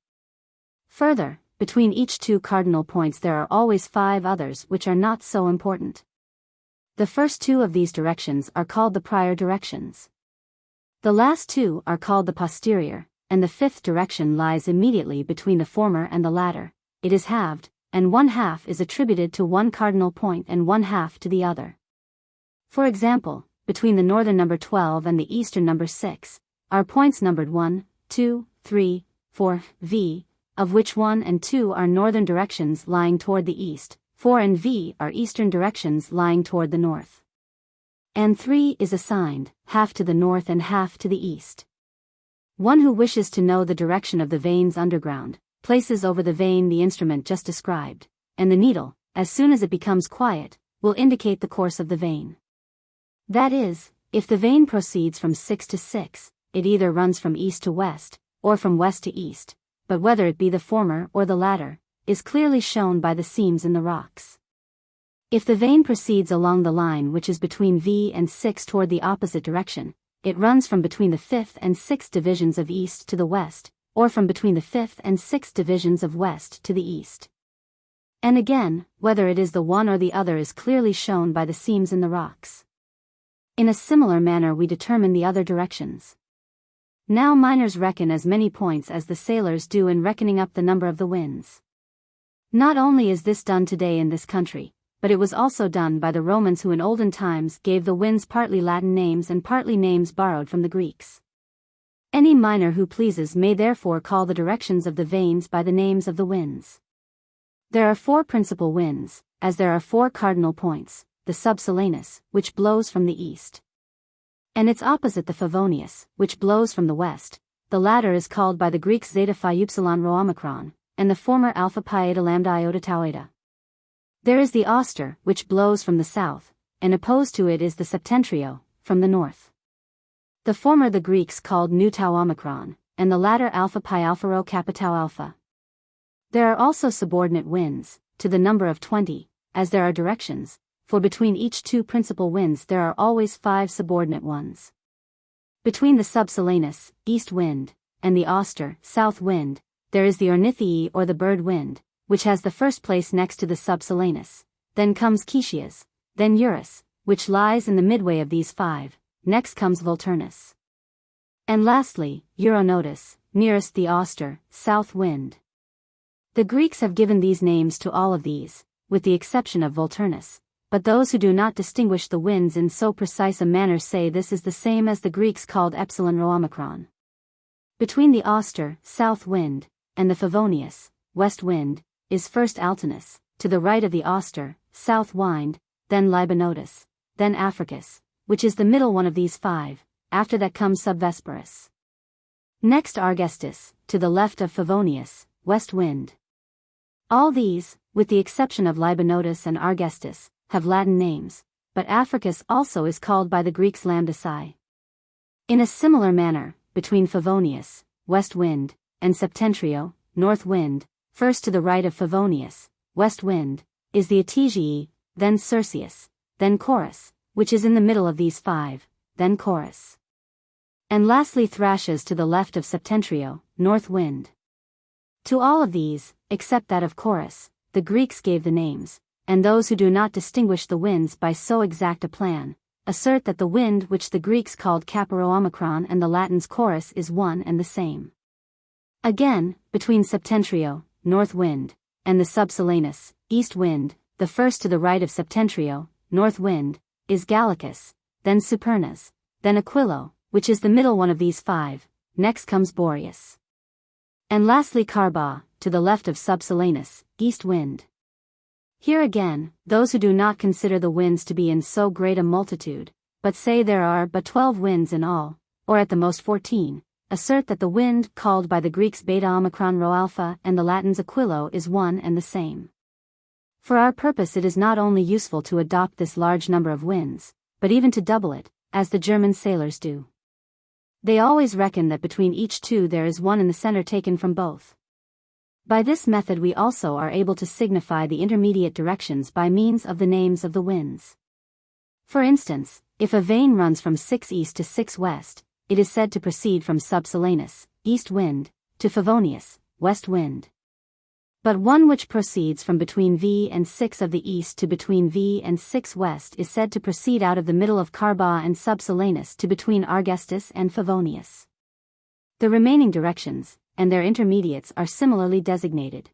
Further, between each 2 cardinal points there are always 5 others which are not so important. The first 2 of these directions are called the prior directions. The last 2 are called the posterior, and the 5th direction lies immediately between the former and the latter. It is halved, and 1/2 is attributed to one cardinal point and 1/2 to the other. For example, between the northern number 12 and the eastern number 6, are points numbered 1, 2, 3, 4, V, of which 1 and 2 are northern directions lying toward the east, 4 and V are eastern directions lying toward the north. And 3 is assigned, half to the north and half to the east. One who wishes to know the direction of the veins underground, places over the vein the instrument just described, and the needle, as soon as it becomes quiet, will indicate the course of the vein. That is, if the vein proceeds from 6 to 6, it either runs from east to west, or from west to east, but whether it be the former or the latter, is clearly shown by the seams in the rocks. If the vein proceeds along the line which is between V and 6 toward the opposite direction, it runs from between the 5th and 6th divisions of east to the west, or from between the 5th and 6th divisions of west to the east. And again, whether it is the one or the other is clearly shown by the seams in the rocks. In a similar manner we determine the other directions. Now miners reckon as many points as the sailors do in reckoning up the number of the winds. Not only is this done today in this country, but it was also done by the Romans, who in olden times gave the winds partly Latin names and partly names borrowed from the Greeks. Any miner who pleases may therefore call the directions of the veins by the names of the winds. There are 4 principal winds, as there are 4 cardinal points: the subsolanus, which blows from the east, and its opposite the favonius, which blows from the west. The latter is called by the Greeks zeta phi upsilon rho omicron, and the former alpha pi eta lambda iota tau eta. There is the auster, which blows from the south, and opposed to it is the septentrio, from the north. The former the Greeks called nu tau omicron, and the latter alpha pi alpha rho kappa tau alpha. There are also subordinate winds, to the number of 20, as there are directions, for between each 2 principal winds there are always 5 subordinate ones. Between the subsolanus, east wind, and the auster, south wind, there is the ornithii or the bird wind, which has the first place next to the subsolanus. Then comes Kishias, then Eurus, which lies in the midway of these 5, next comes Volturnus. And lastly, Euronotus, nearest the auster, south wind. The Greeks have given these names to all of these, with the exception of Volturnus, but those who do not distinguish the winds in so precise a manner say this is the same as the Greeks called epsilon rho omicron. Between the auster, south wind, and the favonius, west wind, is first Altinus, to the right of the auster, south wind, then Libanotus, then Africus, which is the middle one of these 5, after that comes Subvesperus. Next Argestis, to the left of Favonius, west wind. All these, with the exception of Libanotus and Argestis, have Latin names, but Africus also is called by the Greeks lambda psi. In a similar manner, between Favonius, west wind, and Septentrio, north wind, first to the right of Favonius, west wind, is the Etegii, then Circeus, then Chorus, which is in the middle of these 5, then Chorus. And lastly thrashes to the left of septentrio, north wind. To all of these, except that of chorus, the Greeks gave the names, and those who do not distinguish the winds by so exact a plan, assert that the wind which the Greeks called Caparo Omicron and the Latins chorus is one and the same. Again, between septentrio, north wind, and the subsolanus, east wind, the first to the right of septentrio, north wind, is Gallicus, then Supernus, then Aquilo, which is the middle one of these five, next comes Boreas. And lastly Carba, to the left of subsolanus, east wind. Here again, those who do not consider the winds to be in so great a multitude, but say there are but 12 winds in all, or at the most 14, assert that the wind called by the Greeks Beta Omicron Rho Alpha and the Latins Aquilo is one and the same. For our purpose it is not only useful to adopt this large number of winds, but even to double it, as the German sailors do. They always reckon that between each two there is one in the center taken from both. By this method we also are able to signify the intermediate directions by means of the names of the winds. For instance, if a vein runs from 6 east to 6 west, it is said to proceed from subsolanus, east wind, to Favonius, west wind. But one which proceeds from between V and 6 of the east to between V and 6 west is said to proceed out of the middle of Carba and subsolanus to between Argestus and Favonius. The remaining directions, and their intermediates are similarly designated.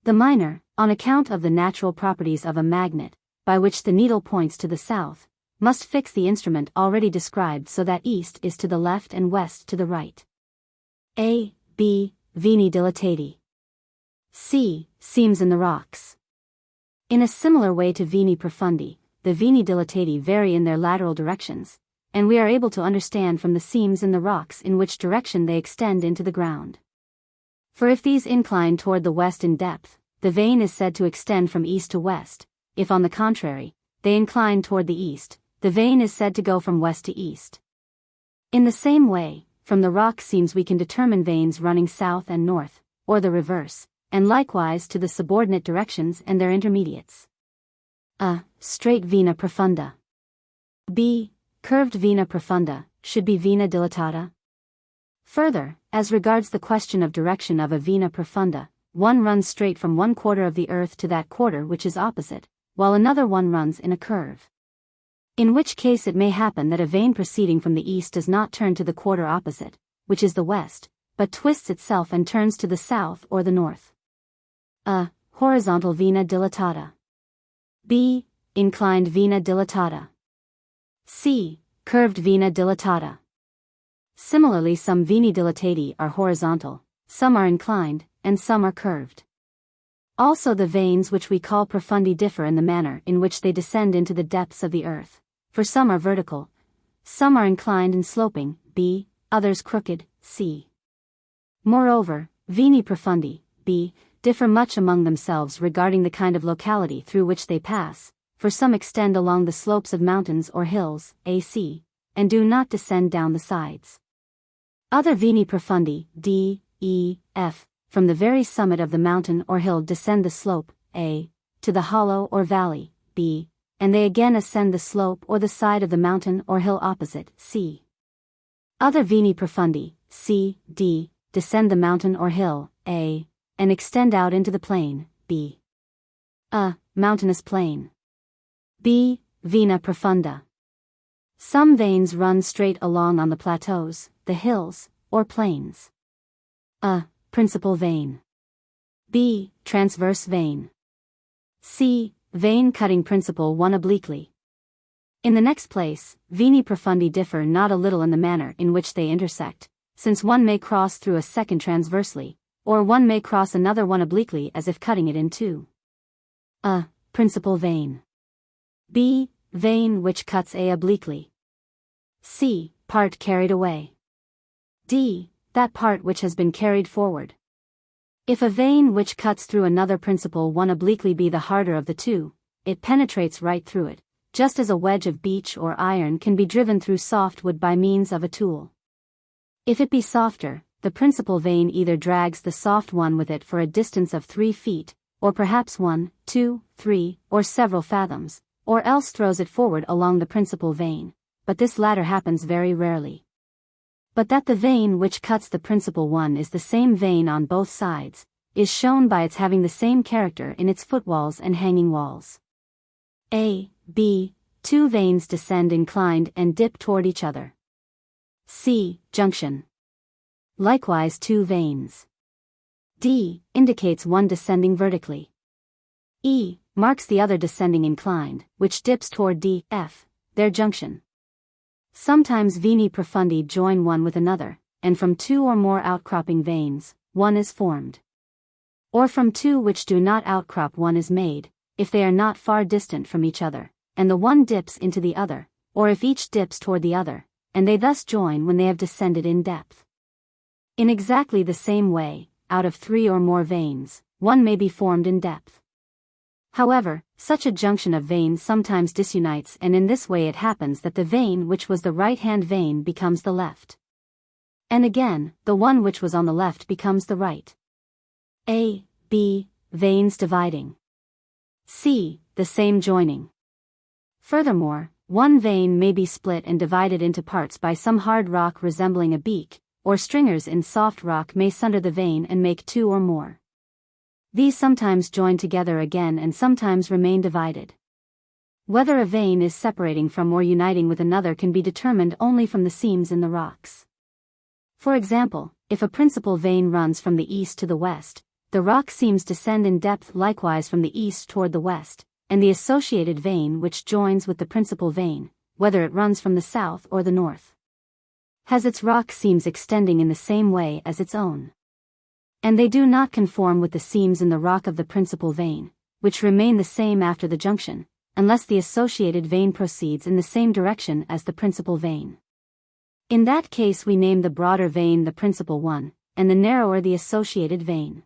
The minor, on account of the natural properties of a magnet, by which the needle points to the south, must fix the instrument already described so that east is to the left and west to the right. A. B. Veni dilatati. C. Seams in the rocks. In a similar way to veni profundi, the veni dilatati vary in their lateral directions, and we are able to understand from the seams in the rocks in which direction they extend into the ground. For if these incline toward the west in depth, the vein is said to extend from east to west; if on the contrary, they incline toward the east, the vein is said to go from west to east. In the same way, from the rock seams we can determine veins running south and north, or the reverse, and likewise to the subordinate directions and their intermediates. A. Straight vena profunda. B. Curved vena profunda, should be vena dilatata. Further, as regards the question of direction of a vena profunda, one runs straight from one quarter of the earth to that quarter which is opposite, while another one runs in a curve. In which case it may happen that a vein proceeding from the east does not turn to the quarter opposite, which is the west, but twists itself and turns to the south or the north. A. Horizontal vena dilatata. B. Inclined vena dilatata. C. Curved vena dilatata. Similarly, some veni dilatati are horizontal, some are inclined, and some are curved. Also the veins which we call profundi differ in the manner in which they descend into the depths of the earth, for some are vertical, some are inclined and sloping, B, others crooked, C. Moreover, veni profundi, B, differ much among themselves regarding the kind of locality through which they pass, for some extend along the slopes of mountains or hills, AC, and do not descend down the sides. Other veni profundi, D, E, F, from the very summit of the mountain or hill descend the slope, A, to the hollow or valley, B, and they again ascend the slope or the side of the mountain or hill opposite, C. Other veni profundi, C, D, descend the mountain or hill, A, and extend out into the plain, B. A. Mountainous plain. B. Vena profunda. Some veins run straight along on the plateaus, the hills, or plains. A. Principal vein. B. Transverse vein. C. Vein cutting principal one obliquely. In the next place, veni profundi differ not a little in the manner in which they intersect, since one may cross through a second transversely, or one may cross another one obliquely as if cutting it in two. A. Principal vein. B. Vein which cuts A obliquely. C. Part carried away. D. That part which has been carried forward. If a vein which cuts through another principal one obliquely be the harder of the two, it penetrates right through it, just as a wedge of beech or iron can be driven through soft wood by means of a tool. If it be softer, the principal vein either drags the soft one with it for a distance of 3 feet, or perhaps 1, 2, 3, or several fathoms, or else throws it forward along the principal vein, but this latter happens very rarely. But that the vein which cuts the principal one is the same vein on both sides, is shown by its having the same character in its footwalls and hanging walls. A, B, two veins descend inclined and dip toward each other. C, junction. Likewise two veins. D, indicates one descending vertically. E, marks the other descending inclined, which dips toward D, F, their junction. Sometimes veni profundi join one with another, and from two or more outcropping veins, one is formed. Or from two which do not outcrop one is made, if they are not far distant from each other, and the one dips into the other, or if each dips toward the other, and they thus join when they have descended in depth. In exactly the same way, out of three or more veins, one may be formed in depth. However, such a junction of veins sometimes disunites, and in this way it happens that the vein which was the right-hand vein becomes the left. And again, the one which was on the left becomes the right. A, B, veins dividing. C, the same joining. Furthermore, one vein may be split and divided into parts by some hard rock resembling a beak, or stringers in soft rock may sunder the vein and make two or more. These sometimes join together again and sometimes remain divided. Whether a vein is separating from or uniting with another can be determined only from the seams in the rocks. For example, if a principal vein runs from the east to the west, the rock seams descend in depth likewise from the east toward the west, and the associated vein which joins with the principal vein, whether it runs from the south or the north, has its rock seams extending in the same way as its own. And they do not conform with the seams in the rock of the principal vein, which remain the same after the junction, unless the associated vein proceeds in the same direction as the principal vein. In that case we name the broader vein the principal one, and the narrower the associated vein.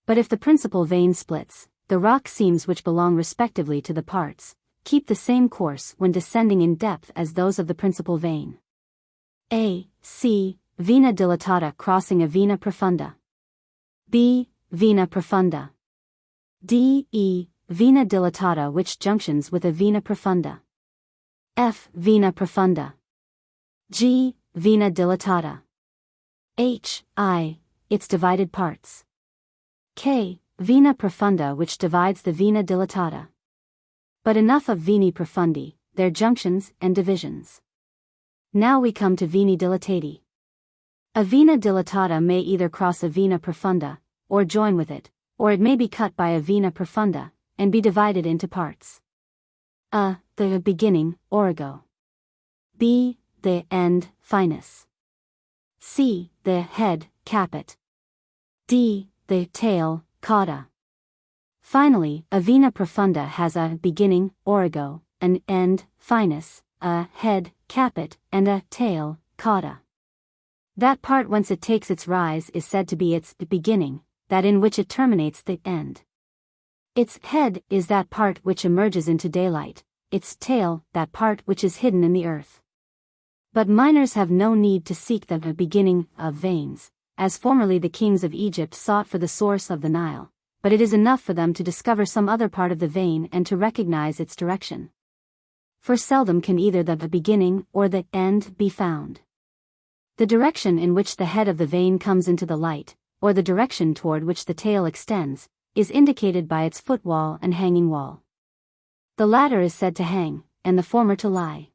But if the principal vein splits, the rock seams which belong respectively to the parts, keep the same course when descending in depth as those of the principal vein. A, C, vena dilatata crossing a vena profunda. B, vena profunda. D, E, vena dilatata which junctions with a vena profunda. F, vena profunda. G, vena dilatata. H, I, its divided parts. K, vena profunda which divides the vena dilatata. But enough of veni profundi, their junctions and divisions. Now we come to veni dilatati. A vena dilatata may either cross a vena profunda, or join with it, or it may be cut by a vena profunda, and be divided into parts. A, the beginning, origo. B, the end, finus. C, the head, caput. D, the tail, cauda. Finally, a vena profunda has a beginning, origo, an end, finus, a head, caput, and a tail, cauda. That part whence it takes its rise is said to be its beginning, that in which it terminates the end. Its head is that part which emerges into daylight, its tail that part which is hidden in the earth. But miners have no need to seek the beginning of veins, as formerly the kings of Egypt sought for the source of the Nile, but it is enough for them to discover some other part of the vein and to recognize its direction. For seldom can either the beginning or the end be found. The direction in which the head of the vein comes into the light, or the direction toward which the tail extends, is indicated by its footwall and hanging wall. The latter is said to hang, and the former to lie.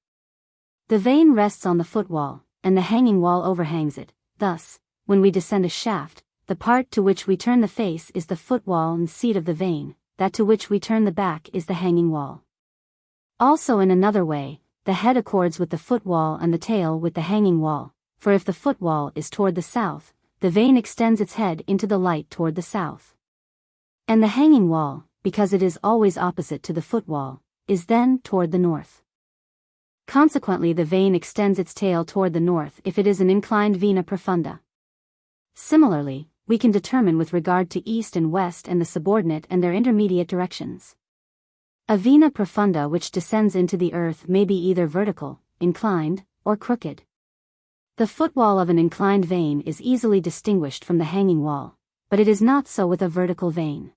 The vein rests on the footwall, and the hanging wall overhangs it. Thus, when we descend a shaft, the part to which we turn the face is the footwall and seat of the vein, that to which we turn the back is the hanging wall. Also in another way, the head accords with the footwall and the tail with the hanging wall, for if the footwall is toward the south, the vein extends its head into the light toward the south. And the hanging wall, because it is always opposite to the footwall, is then toward the north. Consequently the vein extends its tail toward the north if it is an inclined vena profunda. Similarly, we can determine with regard to east and west and the subordinate and their intermediate directions. A vena profunda which descends into the earth may be either vertical, inclined, or crooked. The footwall of an inclined vein is easily distinguished from the hanging wall, but it is not so with a vertical vein.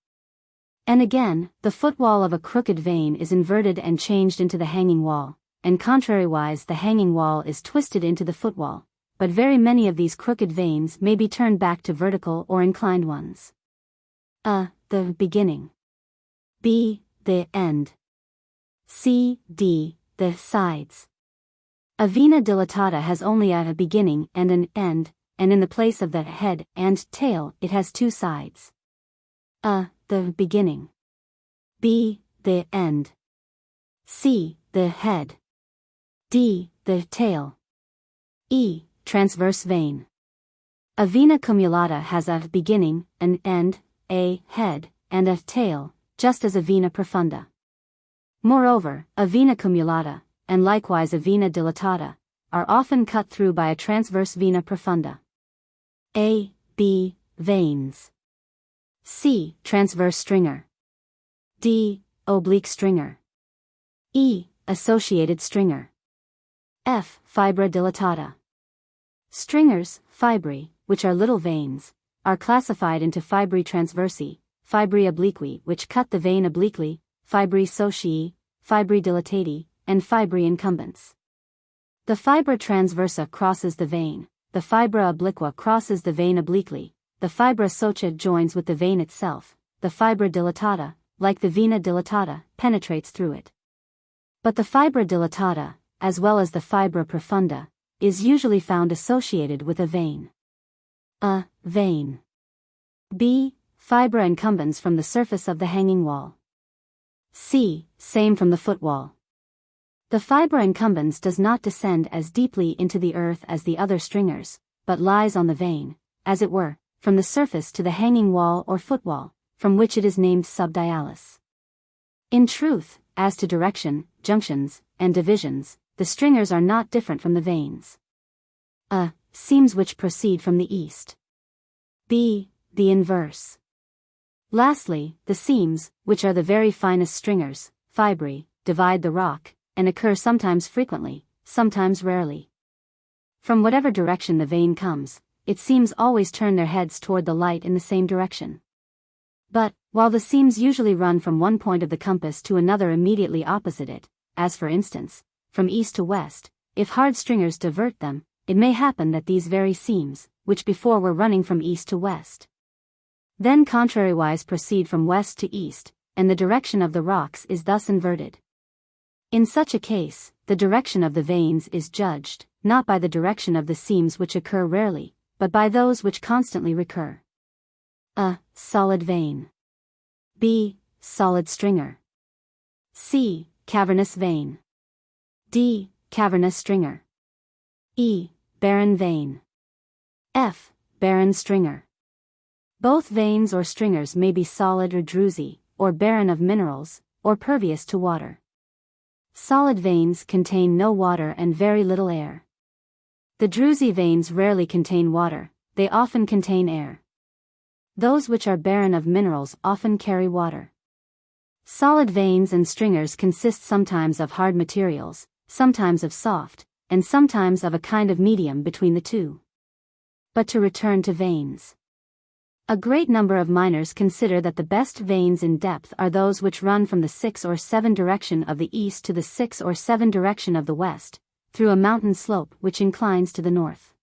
And again, the footwall of a crooked vein is inverted and changed into the hanging wall, and contrariwise the hanging wall is twisted into the footwall, but very many of these crooked veins may be turned back to vertical or inclined ones. A. The beginning. B. The end. C. D. The sides. A vena dilatata has only a beginning and an end, and in the place of the head and tail it has two sides. A. The beginning. B. The end. C. The head. D. The tail. E. Transverse vein. A vena cumulata has a beginning, an end, a head, and a tail, just as a vena profunda. Moreover, a vena cumulata, and likewise a vena dilatata, are often cut through by a transverse vena profunda. A. B. Veins. C. Transverse stringer. D. Oblique stringer. E. Associated stringer. F. Fibra dilatata. Stringers, fibrae, which are little veins, are classified into fibrae transversi, fibrae obliqui, which cut the vein obliquely, fibrae socii, fibrae dilatati, and fibrae incumbents. The fibra transversa crosses the vein, the fibra obliqua crosses the vein obliquely, the fibra socia joins with the vein itself, the fibra dilatata, like the vena dilatata, penetrates through it. But the fibra dilatata, as well as the fibra profunda, is usually found associated with a vein. A. Vein. B. Fibra incumbens from the surface of the hanging wall. C. Same from the footwall. The fibra incumbens does not descend as deeply into the earth as the other stringers, but lies on the vein, as it were, from the surface to the hanging wall or footwall, from which it is named subdialis. In truth, as to direction, junctions, and divisions, the stringers are not different from the veins. A. Seams which proceed from the east. B. The inverse. Lastly, the seams, which are the very finest stringers, fibrae, divide the rock, and occur sometimes frequently, sometimes rarely. From whatever direction the vein comes, its seams always turn their heads toward the light in the same direction. But, while the seams usually run from one point of the compass to another immediately opposite it, as for instance, from east to west, if hard stringers divert them, it may happen that these very seams, which before were running from east to west, then contrariwise proceed from west to east, and the direction of the rocks is thus inverted. In such a case, the direction of the veins is judged, not by the direction of the seams which occur rarely, but by those which constantly recur. A. Solid vein. B. Solid stringer. C. Cavernous vein. D. Cavernous stringer. E. Barren vein. F. Barren stringer. Both veins or stringers may be solid or druzy, or barren of minerals, or pervious to water. Solid veins contain no water and very little air. The druzy veins rarely contain water, they often contain air. Those which are barren of minerals often carry water. Solid veins and stringers consist sometimes of hard materials, sometimes of soft, and sometimes of a kind of medium between the two. But to return to veins. A great number of miners consider that the best veins in depth are those which run from the 6 or 7 direction of the east to the 6 or 7 direction of the west, through a mountain slope which inclines to the north,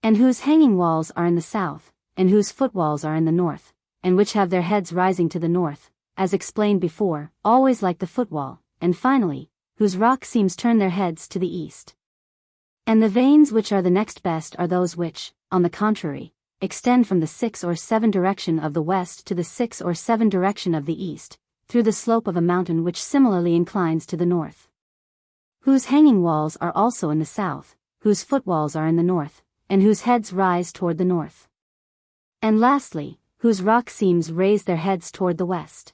and whose hanging walls are in the south, and whose footwalls are in the north, and which have their heads rising to the north, as explained before, always like the footwall, and finally, whose rock seams turn their heads to the east. And the veins which are the next best are those which, on the contrary, extend from the 6 or 7 direction of the west to the 6 or 7 direction of the east, through the slope of a mountain which similarly inclines to the north, whose hanging walls are also in the south, whose footwalls are in the north, and whose heads rise toward the north. And lastly, whose rock seams raise their heads toward the west.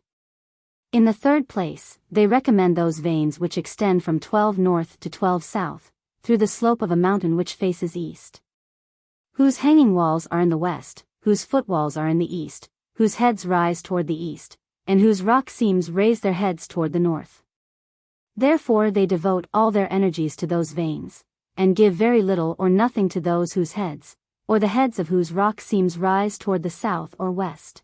In the third place, they recommend those veins which extend from 12 north to 12 south, through the slope of a mountain which faces east, whose hanging walls are in the west, whose footwalls are in the east, whose heads rise toward the east, and whose rock seams raise their heads toward the north. Therefore they devote all their energies to those veins, and give very little or nothing to those whose heads, or the heads of whose rock seams rise toward the south or west.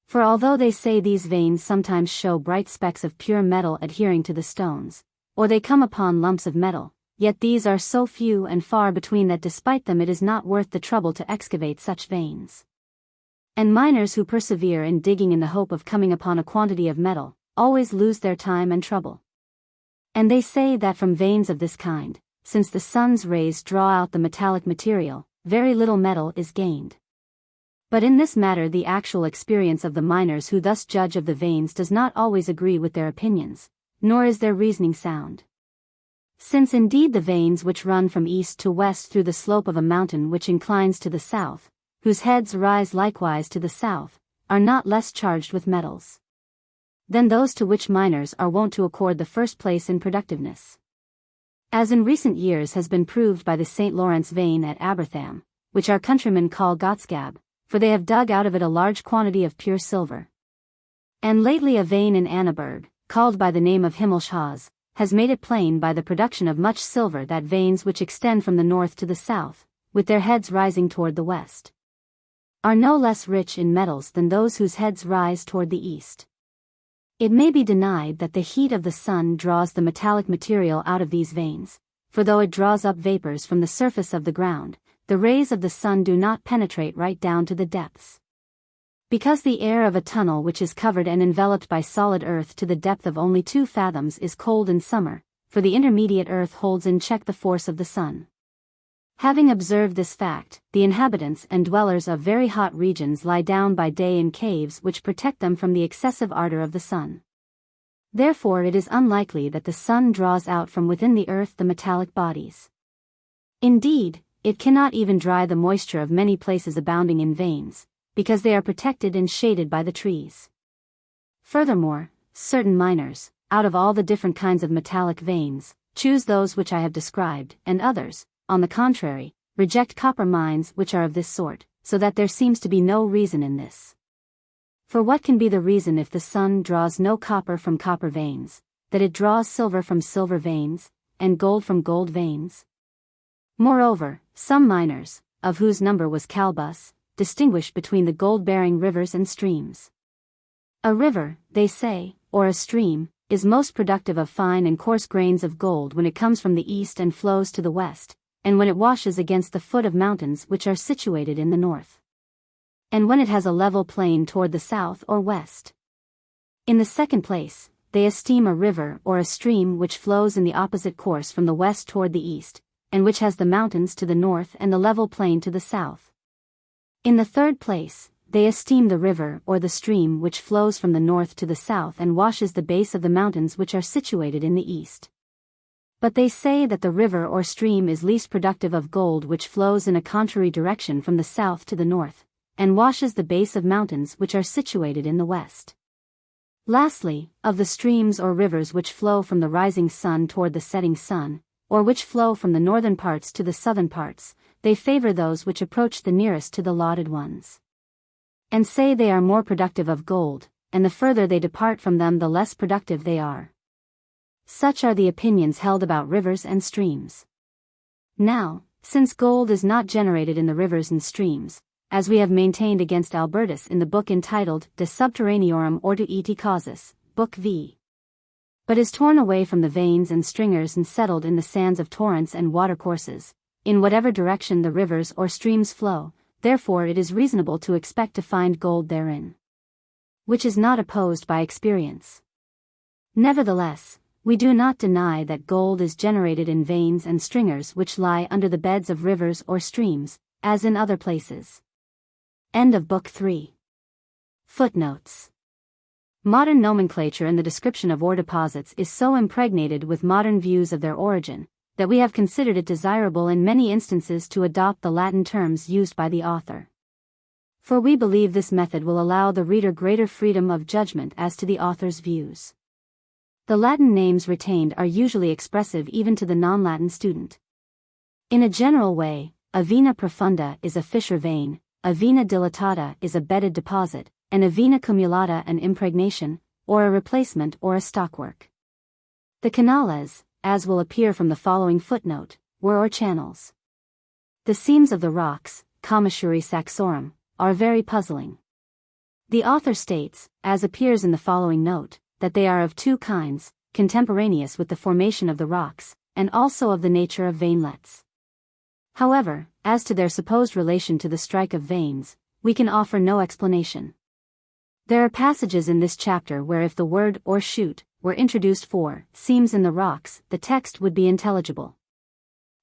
For although they say these veins sometimes show bright specks of pure metal adhering to the stones, or they come upon lumps of metal, yet these are so few and far between that despite them it is not worth the trouble to excavate such veins. And miners who persevere in digging in the hope of coming upon a quantity of metal, always lose their time and trouble. And they say that from veins of this kind, since the sun's rays draw out the metallic material, very little metal is gained. But in this matter the actual experience of the miners who thus judge of the veins does not always agree with their opinions, nor is their reasoning sound. Since indeed the veins which run from east to west through the slope of a mountain which inclines to the south, whose heads rise likewise to the south, are not less charged with metals than those to which miners are wont to accord the first place in productiveness. As in recent years has been proved by the St. Lawrence vein at Abertham, which our countrymen call Gottsgab, for they have dug out of it a large quantity of pure silver. And lately a vein in Annaberg, called by the name of Himmelschhaus, has made it plain by the production of much silver that veins which extend from the north to the south, with their heads rising toward the west, are no less rich in metals than those whose heads rise toward the east. It may be denied that the heat of the sun draws the metallic material out of these veins, for though it draws up vapors from the surface of the ground, the rays of the sun do not penetrate right down to the depths. Because the air of a tunnel which is covered and enveloped by solid earth to the depth of only 2 fathoms is cold in summer, for the intermediate earth holds in check the force of the sun. Having observed this fact, the inhabitants and dwellers of very hot regions lie down by day in caves which protect them from the excessive ardor of the sun. Therefore it is unlikely that the sun draws out from within the earth the metallic bodies. Indeed, it cannot even dry the moisture of many places abounding in veins, because they are protected and shaded by the trees. Furthermore, certain miners, out of all the different kinds of metallic veins, choose those which I have described, and others, on the contrary, reject copper mines which are of this sort, so that there seems to be no reason in this. For what can be the reason if the sun draws no copper from copper veins, that it draws silver from silver veins, and gold from gold veins? Moreover, some miners, of whose number was Calbus, distinguish between the gold-bearing rivers and streams. A river, they say, or a stream, is most productive of fine and coarse grains of gold when it comes from the east and flows to the west, and when it washes against the foot of mountains which are situated in the north, and when it has a level plain toward the south or west. In the second place, they esteem a river or a stream which flows in the opposite course from the west toward the east, and which has the mountains to the north and the level plain to the south. In the third place, they esteem the river or the stream which flows from the north to the south and washes the base of the mountains which are situated in the east. But they say that the river or stream is least productive of gold which flows in a contrary direction from the south to the north, and washes the base of mountains which are situated in the west. Lastly, of the streams or rivers which flow from the rising sun toward the setting sun, or which flow from the northern parts to the southern parts, they favor those which approach the nearest to the lauded ones, and say they are more productive of gold, and the further they depart from them the less productive they are. Such are the opinions held about rivers and streams. Now, since gold is not generated in the rivers and streams, as we have maintained against Albertus in the book entitled De Subterraneorum Ortuiti Causis, Book V, but is torn away from the veins and stringers and settled in the sands of torrents and watercourses, in whatever direction the rivers or streams flow, therefore it is reasonable to expect to find gold therein, which is not opposed by experience. Nevertheless, we do not deny that gold is generated in veins and stringers which lie under the beds of rivers or streams, as in other places. End of Book 3. Footnotes. Modern nomenclature in the description of ore deposits is so impregnated with modern views of their origin, that we have considered it desirable in many instances to adopt the Latin terms used by the author. For we believe this method will allow the reader greater freedom of judgment as to the author's views. The Latin names retained are usually expressive even to the non-Latin student. In a general way, a vena profunda is a fissure vein, a vena dilatata is a bedded deposit, and a vena cumulata an impregnation, or a replacement or a stockwork. The canales, as will appear from the following footnote, were or channels. The seams of the rocks, commissuri saxorum, are very puzzling. The author states, as appears in the following note, that they are of 2 kinds, contemporaneous with the formation of the rocks, and also of the nature of veinlets. However, as to their supposed relation to the strike of veins, we can offer no explanation. There are passages in this chapter where if the word or shoot were introduced for seams in the rocks, the text would be intelligible.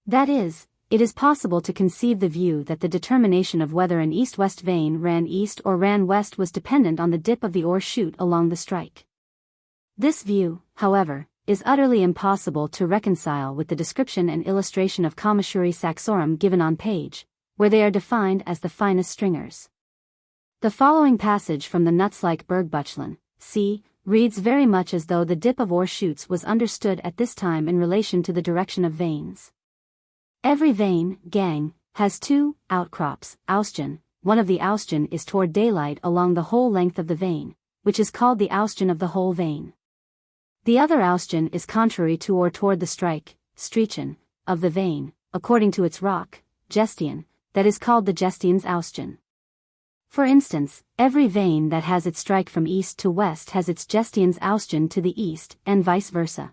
That is, it is possible to conceive the view that the determination of whether an east-west vein ran east or ran west was dependent on the dip of the ore shoot along the strike. This view, however, is utterly impossible to reconcile with the description and illustration of commissuri saxorum given on page, where they are defined as the finest stringers. The following passage from the Nutzlike Bergbüchlein, c. reads very much as though the dip of ore shoots was understood at this time in relation to the direction of veins. Every vein, gang, has two outcrops, Austgen. One of the Austgen is toward daylight along the whole length of the vein, which is called the Austgen of the whole vein. The other Austgen is contrary to or toward the strike, Strichen, of the vein, according to its rock, Gestian, that is called the Gestian's Austgen. For instance, every vein that has its strike from east to west has its Gestian's Austgen to the east, and vice versa.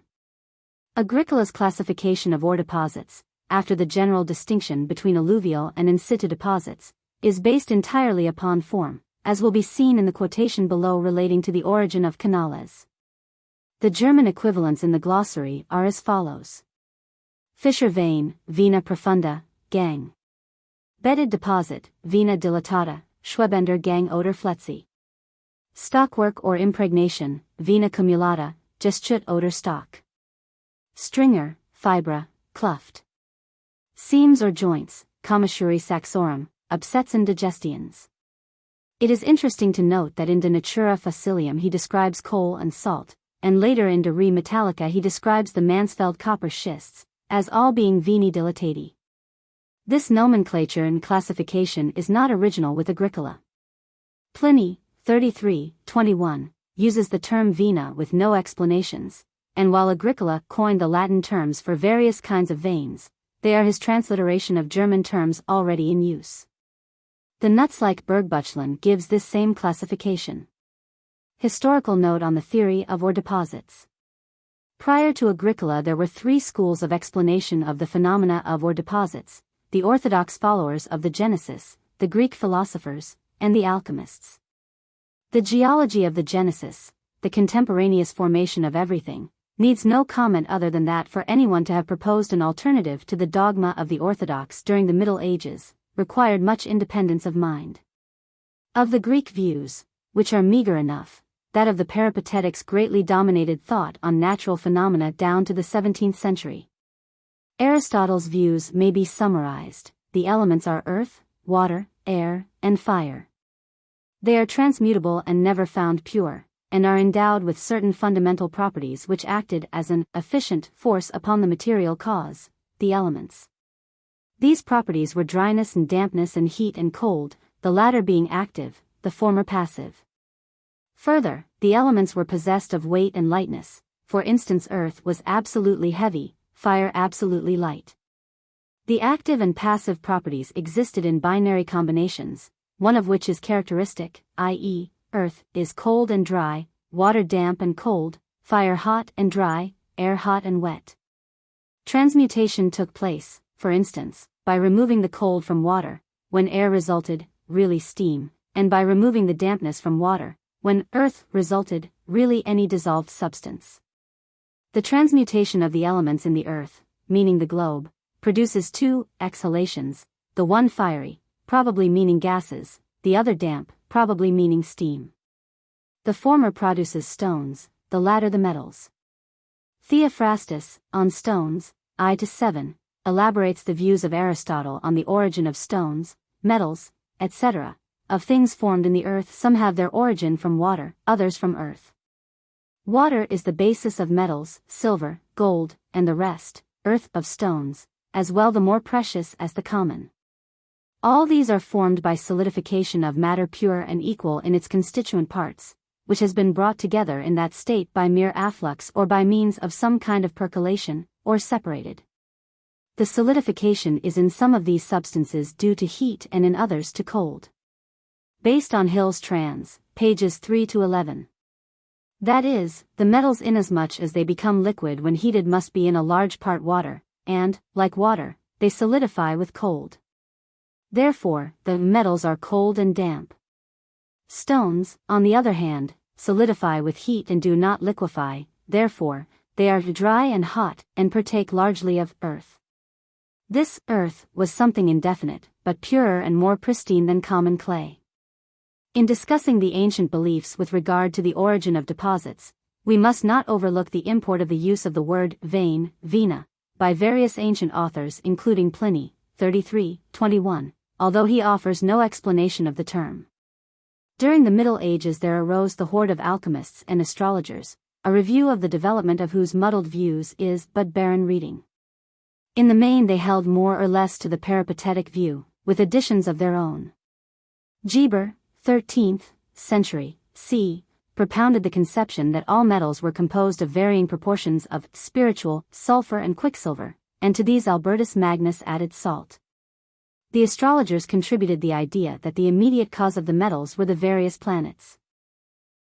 Agricola's classification of ore deposits, after the general distinction between alluvial and in situ deposits, is based entirely upon form, as will be seen in the quotation below relating to the origin of canales. The German equivalents in the glossary are as follows. Fissure vein, vena profunda, gang. Bedded deposit, vena dilatata, Schwebender gang oder Fletzi. Stockwork or impregnation, vena cumulata, Gestschut oder Stock. Stringer, fibra, Kluft. Seams or joints, commissuri saxorum, Absetzen digestians. It is interesting to note that in De Natura Fossilium he describes coal and salt, and later in De Re Metallica he describes the Mansfeld copper schists, as all being veni dilatati. This nomenclature and classification is not original with Agricola. Pliny, 33:21, uses the term vena with no explanations, and while Agricola coined the Latin terms for various kinds of veins, they are his transliteration of German terms already in use. The Nutzlike Bergbüchlein gives this same classification. Historical note on the theory of ore deposits. Prior to Agricola there were three schools of explanation of the phenomena of ore deposits: the orthodox followers of the Genesis, the Greek philosophers, and the alchemists. The geology of the Genesis, the contemporaneous formation of everything, needs no comment other than that for anyone to have proposed an alternative to the dogma of the orthodox during the Middle Ages, required much independence of mind. Of the Greek views, which are meager enough, that of the Peripatetics greatly dominated thought on natural phenomena down to the 17th century. Aristotle's views may be summarized: the elements are earth, water, air, and fire. They are transmutable and never found pure, and are endowed with certain fundamental properties which acted as an efficient force upon the material cause, the elements. These properties were dryness and dampness and heat and cold, the latter being active, the former passive. Further, the elements were possessed of weight and lightness. For instance, earth was absolutely heavy, fire absolutely light. The active and passive properties existed in binary combinations, one of which is characteristic, i.e., earth is cold and dry, water damp and cold, fire hot and dry, air hot and wet. Transmutation took place, for instance, by removing the cold from water, when air resulted, really steam, and by removing the dampness from water, when earth resulted, really any dissolved substance. The transmutation of the elements in the earth, meaning the globe, produces two exhalations, the one fiery, probably meaning gases, the other damp, probably meaning steam. The former produces stones, the latter the metals. Theophrastus, on stones, I-7, elaborates the views of Aristotle on the origin of stones, metals, etc. Of things formed in the earth. Some have their origin from water, others from earth. Water is the basis of metals, silver, gold, and the rest, earth of stones, as well the more precious as the common. All these are formed by solidification of matter pure and equal in its constituent parts, which has been brought together in that state by mere afflux or by means of some kind of percolation, or separated. The solidification is in some of these substances due to heat and in others to cold. Based on Hill's trans, pages 3 to 11. That is, the metals inasmuch as they become liquid when heated must be in a large part water, and, like water, they solidify with cold. Therefore, the metals are cold and damp. Stones, on the other hand, solidify with heat and do not liquefy, therefore, they are dry and hot, and partake largely of earth. This earth was something indefinite, but purer and more pristine than common clay. In discussing the ancient beliefs with regard to the origin of deposits, we must not overlook the import of the use of the word vein, vena, by various ancient authors including Pliny, 33:21, although he offers no explanation of the term. During the Middle Ages there arose the horde of alchemists and astrologers, a review of the development of whose muddled views is but barren reading. In the main they held more or less to the peripatetic view, with additions of their own. Geber, 13th century, c. propounded the conception that all metals were composed of varying proportions of spiritual, sulfur and quicksilver, and to these Albertus Magnus added salt. The astrologers contributed the idea that the immediate cause of the metals were the various planets.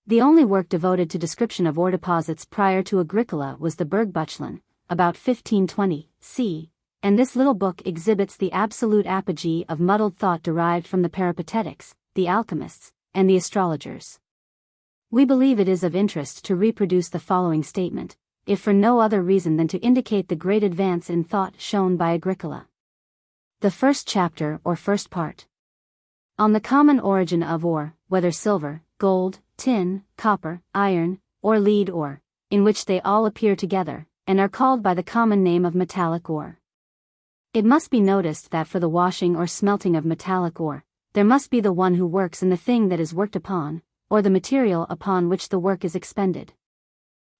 The only work devoted to description of ore deposits prior to Agricola was the Bergbuchlein, about 1520 c., and this little book exhibits the absolute apogee of muddled thought derived from the peripatetics, the alchemists, and the astrologers. We believe it is of interest to reproduce the following statement, if for no other reason than to indicate the great advance in thought shown by Agricola. The first chapter or first part. On the common origin of ore, whether silver, gold, tin, copper, iron, or lead ore, in which they all appear together, and are called by the common name of metallic ore. It must be noticed that for the washing or smelting of metallic ore, there must be the one who works in the thing that is worked upon, or the material upon which the work is expended.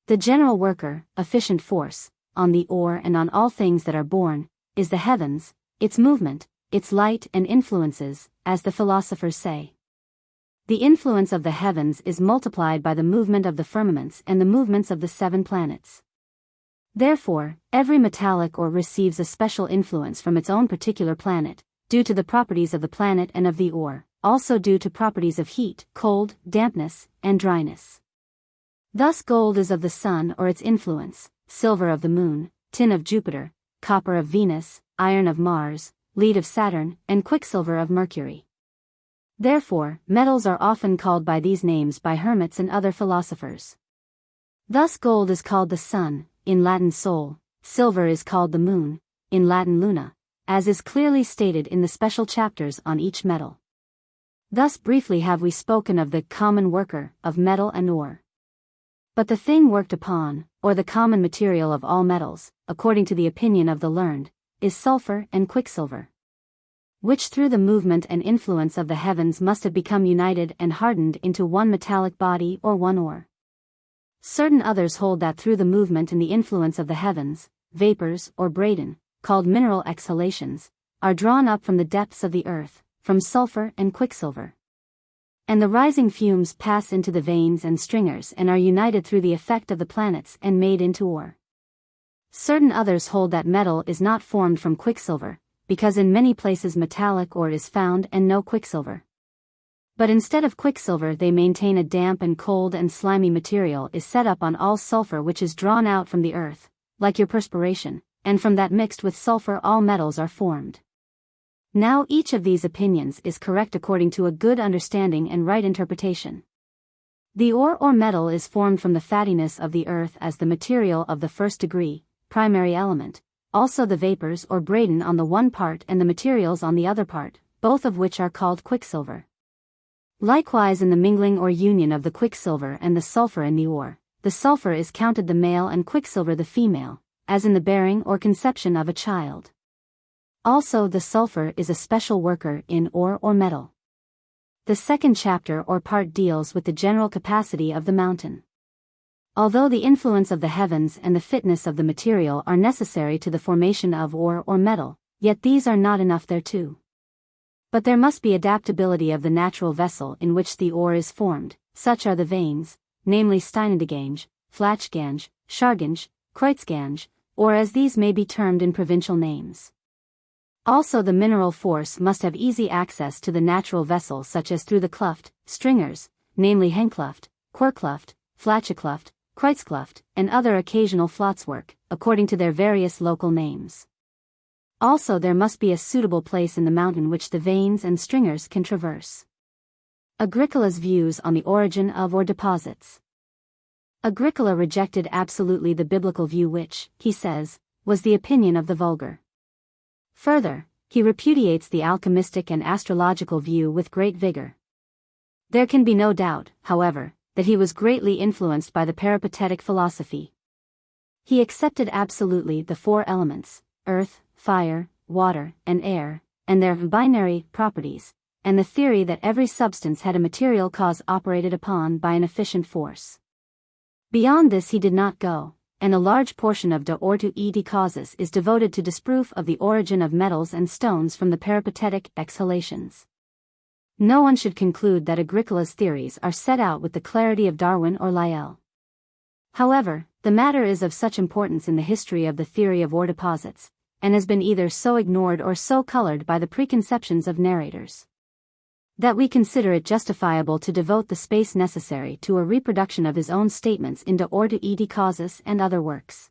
The general worker, efficient force, on the ore and on all things that are born, is the heavens, its movement, its light and influences, as the philosophers say. The influence of the heavens is multiplied by the movement of the firmaments and the movements of the 7 planets. Therefore, every metallic ore receives a special influence from its own particular planet, due to the properties of the planet and of the ore, also due to properties of heat, cold, dampness, and dryness. Thus gold is of the sun or its influence, silver of the moon, tin of Jupiter, copper of Venus, iron of Mars, lead of Saturn, and quicksilver of Mercury. Therefore, metals are often called by these names by hermits and other philosophers. Thus gold is called the sun, in Latin sol, silver is called the moon, in Latin luna, as is clearly stated in the special chapters on each metal. Thus briefly have we spoken of the common worker of metal and ore. But the thing worked upon, or the common material of all metals, according to the opinion of the learned, is sulfur and quicksilver, which through the movement and influence of the heavens must have become united and hardened into one metallic body or one ore. Certain others hold that through the movement and the influence of the heavens, vapors or braden, called mineral exhalations, are drawn up from the depths of the earth, from sulfur and quicksilver. And the rising fumes pass into the veins and stringers and are united through the effect of the planets and made into ore. Certain others hold that metal is not formed from quicksilver, because in many places metallic ore is found and no quicksilver. But instead of quicksilver they maintain a damp and cold and slimy material is set up on all sulfur which is drawn out from the earth, like your perspiration, and from that mixed with sulfur all metals are formed. Now each of these opinions is correct according to a good understanding and right interpretation. The ore or metal is formed from the fattiness of the earth as the material of the first degree, primary element, also the vapors or braden on the one part and the materials on the other part, both of which are called quicksilver. Likewise in the mingling or union of the quicksilver and the sulfur in the ore, the sulfur is counted the male and quicksilver the female, as in the bearing or conception of a child. Also the sulfur is a special worker in ore or metal. The second chapter or part deals with the general capacity of the mountain. Although the influence of the heavens and the fitness of the material are necessary to the formation of ore or metal, yet these are not enough thereto. But there must be adaptability of the natural vessel in which the ore is formed, such are the veins, namely Steinendegange, Flachgange, Schargange, Kreutzgange, or as these may be termed in provincial names. Also the mineral force must have easy access to the natural vessel such as through the kluft, stringers, namely Henkluft, Querkluft, Flatschekluft, Kreuzkluft, and other occasional flotswork, according to their various local names. Also there must be a suitable place in the mountain which the veins and stringers can traverse. Agricola's views on the origin of ore deposits. Agricola rejected absolutely the biblical view which, he says, was the opinion of the vulgar. Further, he repudiates the alchemistic and astrological view with great vigor. There can be no doubt, however, that he was greatly influenced by the peripatetic philosophy. He accepted absolutely the four elements, earth, fire, water, and air, and their binary properties, and the theory that every substance had a material cause operated upon by an efficient force. Beyond this he did not go, and a large portion of De Ortu et Causes is devoted to disproof of the origin of metals and stones from the peripatetic exhalations. No one should conclude that Agricola's theories are set out with the clarity of Darwin or Lyell. However, the matter is of such importance in the history of the theory of ore deposits, and has been either so ignored or so colored by the preconceptions of narrators, that we consider it justifiable to devote the space necessary to a reproduction of his own statements in De Ortu et Causes and other works.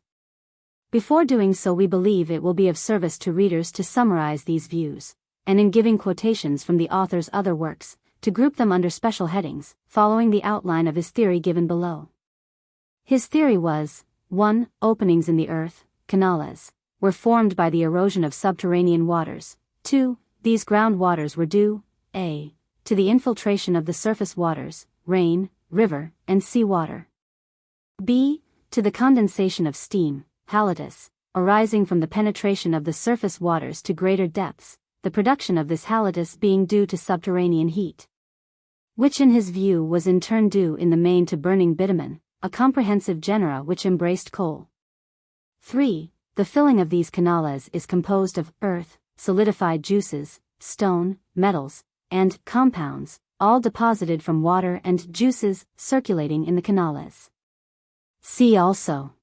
Before doing so we believe it will be of service to readers to summarize these views, and in giving quotations from the author's other works, to group them under special headings, following the outline of his theory given below. His theory was, 1. Openings in the earth, canales, were formed by the erosion of subterranean waters. 2. These ground waters were due, a. to the infiltration of the surface waters, rain, river, and sea water. b. to the condensation of steam, halitus, arising from the penetration of the surface waters to greater depths, the production of this halitus being due to subterranean heat, which in his view was in turn due in the main to burning bitumen, a comprehensive genera which embraced coal. 3. The filling of these canales is composed of earth, solidified juices, stone, metals, and compounds, all deposited from water and juices circulating in the canales. See also.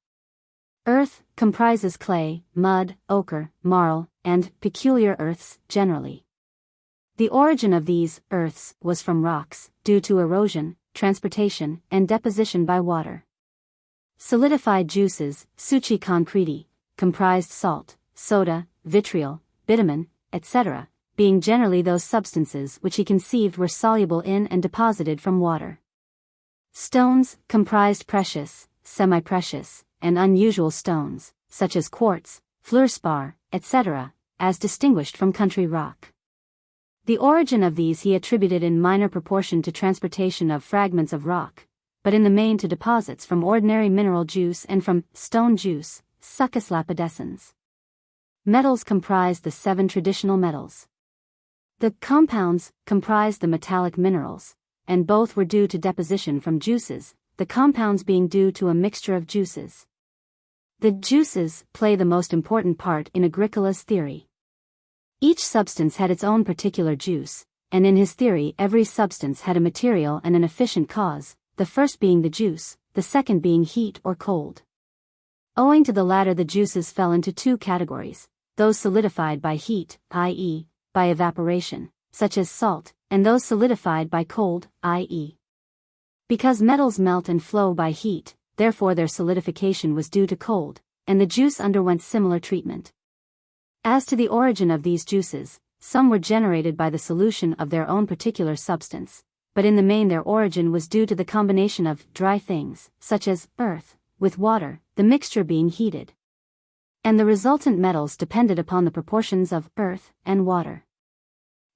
Earth comprises clay, mud, ochre, marl, and peculiar earths generally. The origin of these earths was from rocks, due to erosion, transportation, and deposition by water. Solidified juices, suci concreti, comprised salt, soda, vitriol, bitumen, etc., being generally those substances which he conceived were soluble in and deposited from water. Stones comprised precious, semi-precious, and unusual stones, such as quartz, fluorspar, etc., as distinguished from country rock. The origin of these he attributed in minor proportion to transportation of fragments of rock, but in the main to deposits from ordinary mineral juice and from stone juice, succus lapidescens. Metals comprised the 7 traditional metals. The compounds comprised the metallic minerals, and both were due to deposition from juices, the compounds being due to a mixture of juices. The juices play the most important part in Agricola's theory. Each substance had its own particular juice, and in his theory every substance had a material and an efficient cause, the first being the juice, the second being heat or cold. Owing to the latter the juices fell into 2 categories, those solidified by heat, i.e., by evaporation, such as salt, and those solidified by cold, i.e. because metals melt and flow by heat, therefore their solidification was due to cold, and the juice underwent similar treatment. As to the origin of these juices, some were generated by the solution of their own particular substance, but in the main their origin was due to the combination of dry things, such as earth, with water, the mixture being heated. And the resultant metals depended upon the proportions of earth and water.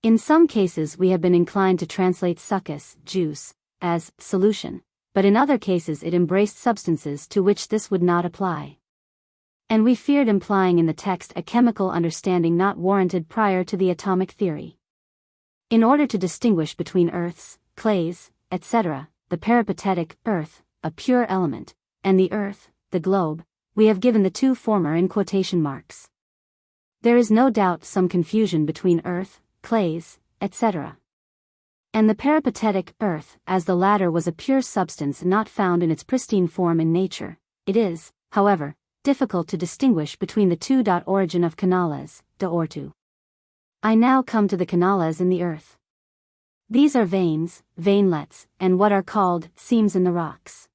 In some cases we have been inclined to translate succus, juice, as solution, but in other cases it embraced substances to which this would not apply. And we feared implying in the text a chemical understanding not warranted prior to the atomic theory. In order to distinguish between earths, clays, etc., the peripatetic earth, a pure element, and the earth, the globe, we have given the 2 former in quotation marks. There is no doubt some confusion between earth, clays, etc. and the peripatetic earth, as the latter was a pure substance not found in its pristine form in nature. It is, however, difficult to distinguish between the 2. Origin of canales, De Ortu. I now come to the canales in the earth. These are veins, veinlets, and what are called seams in the rocks.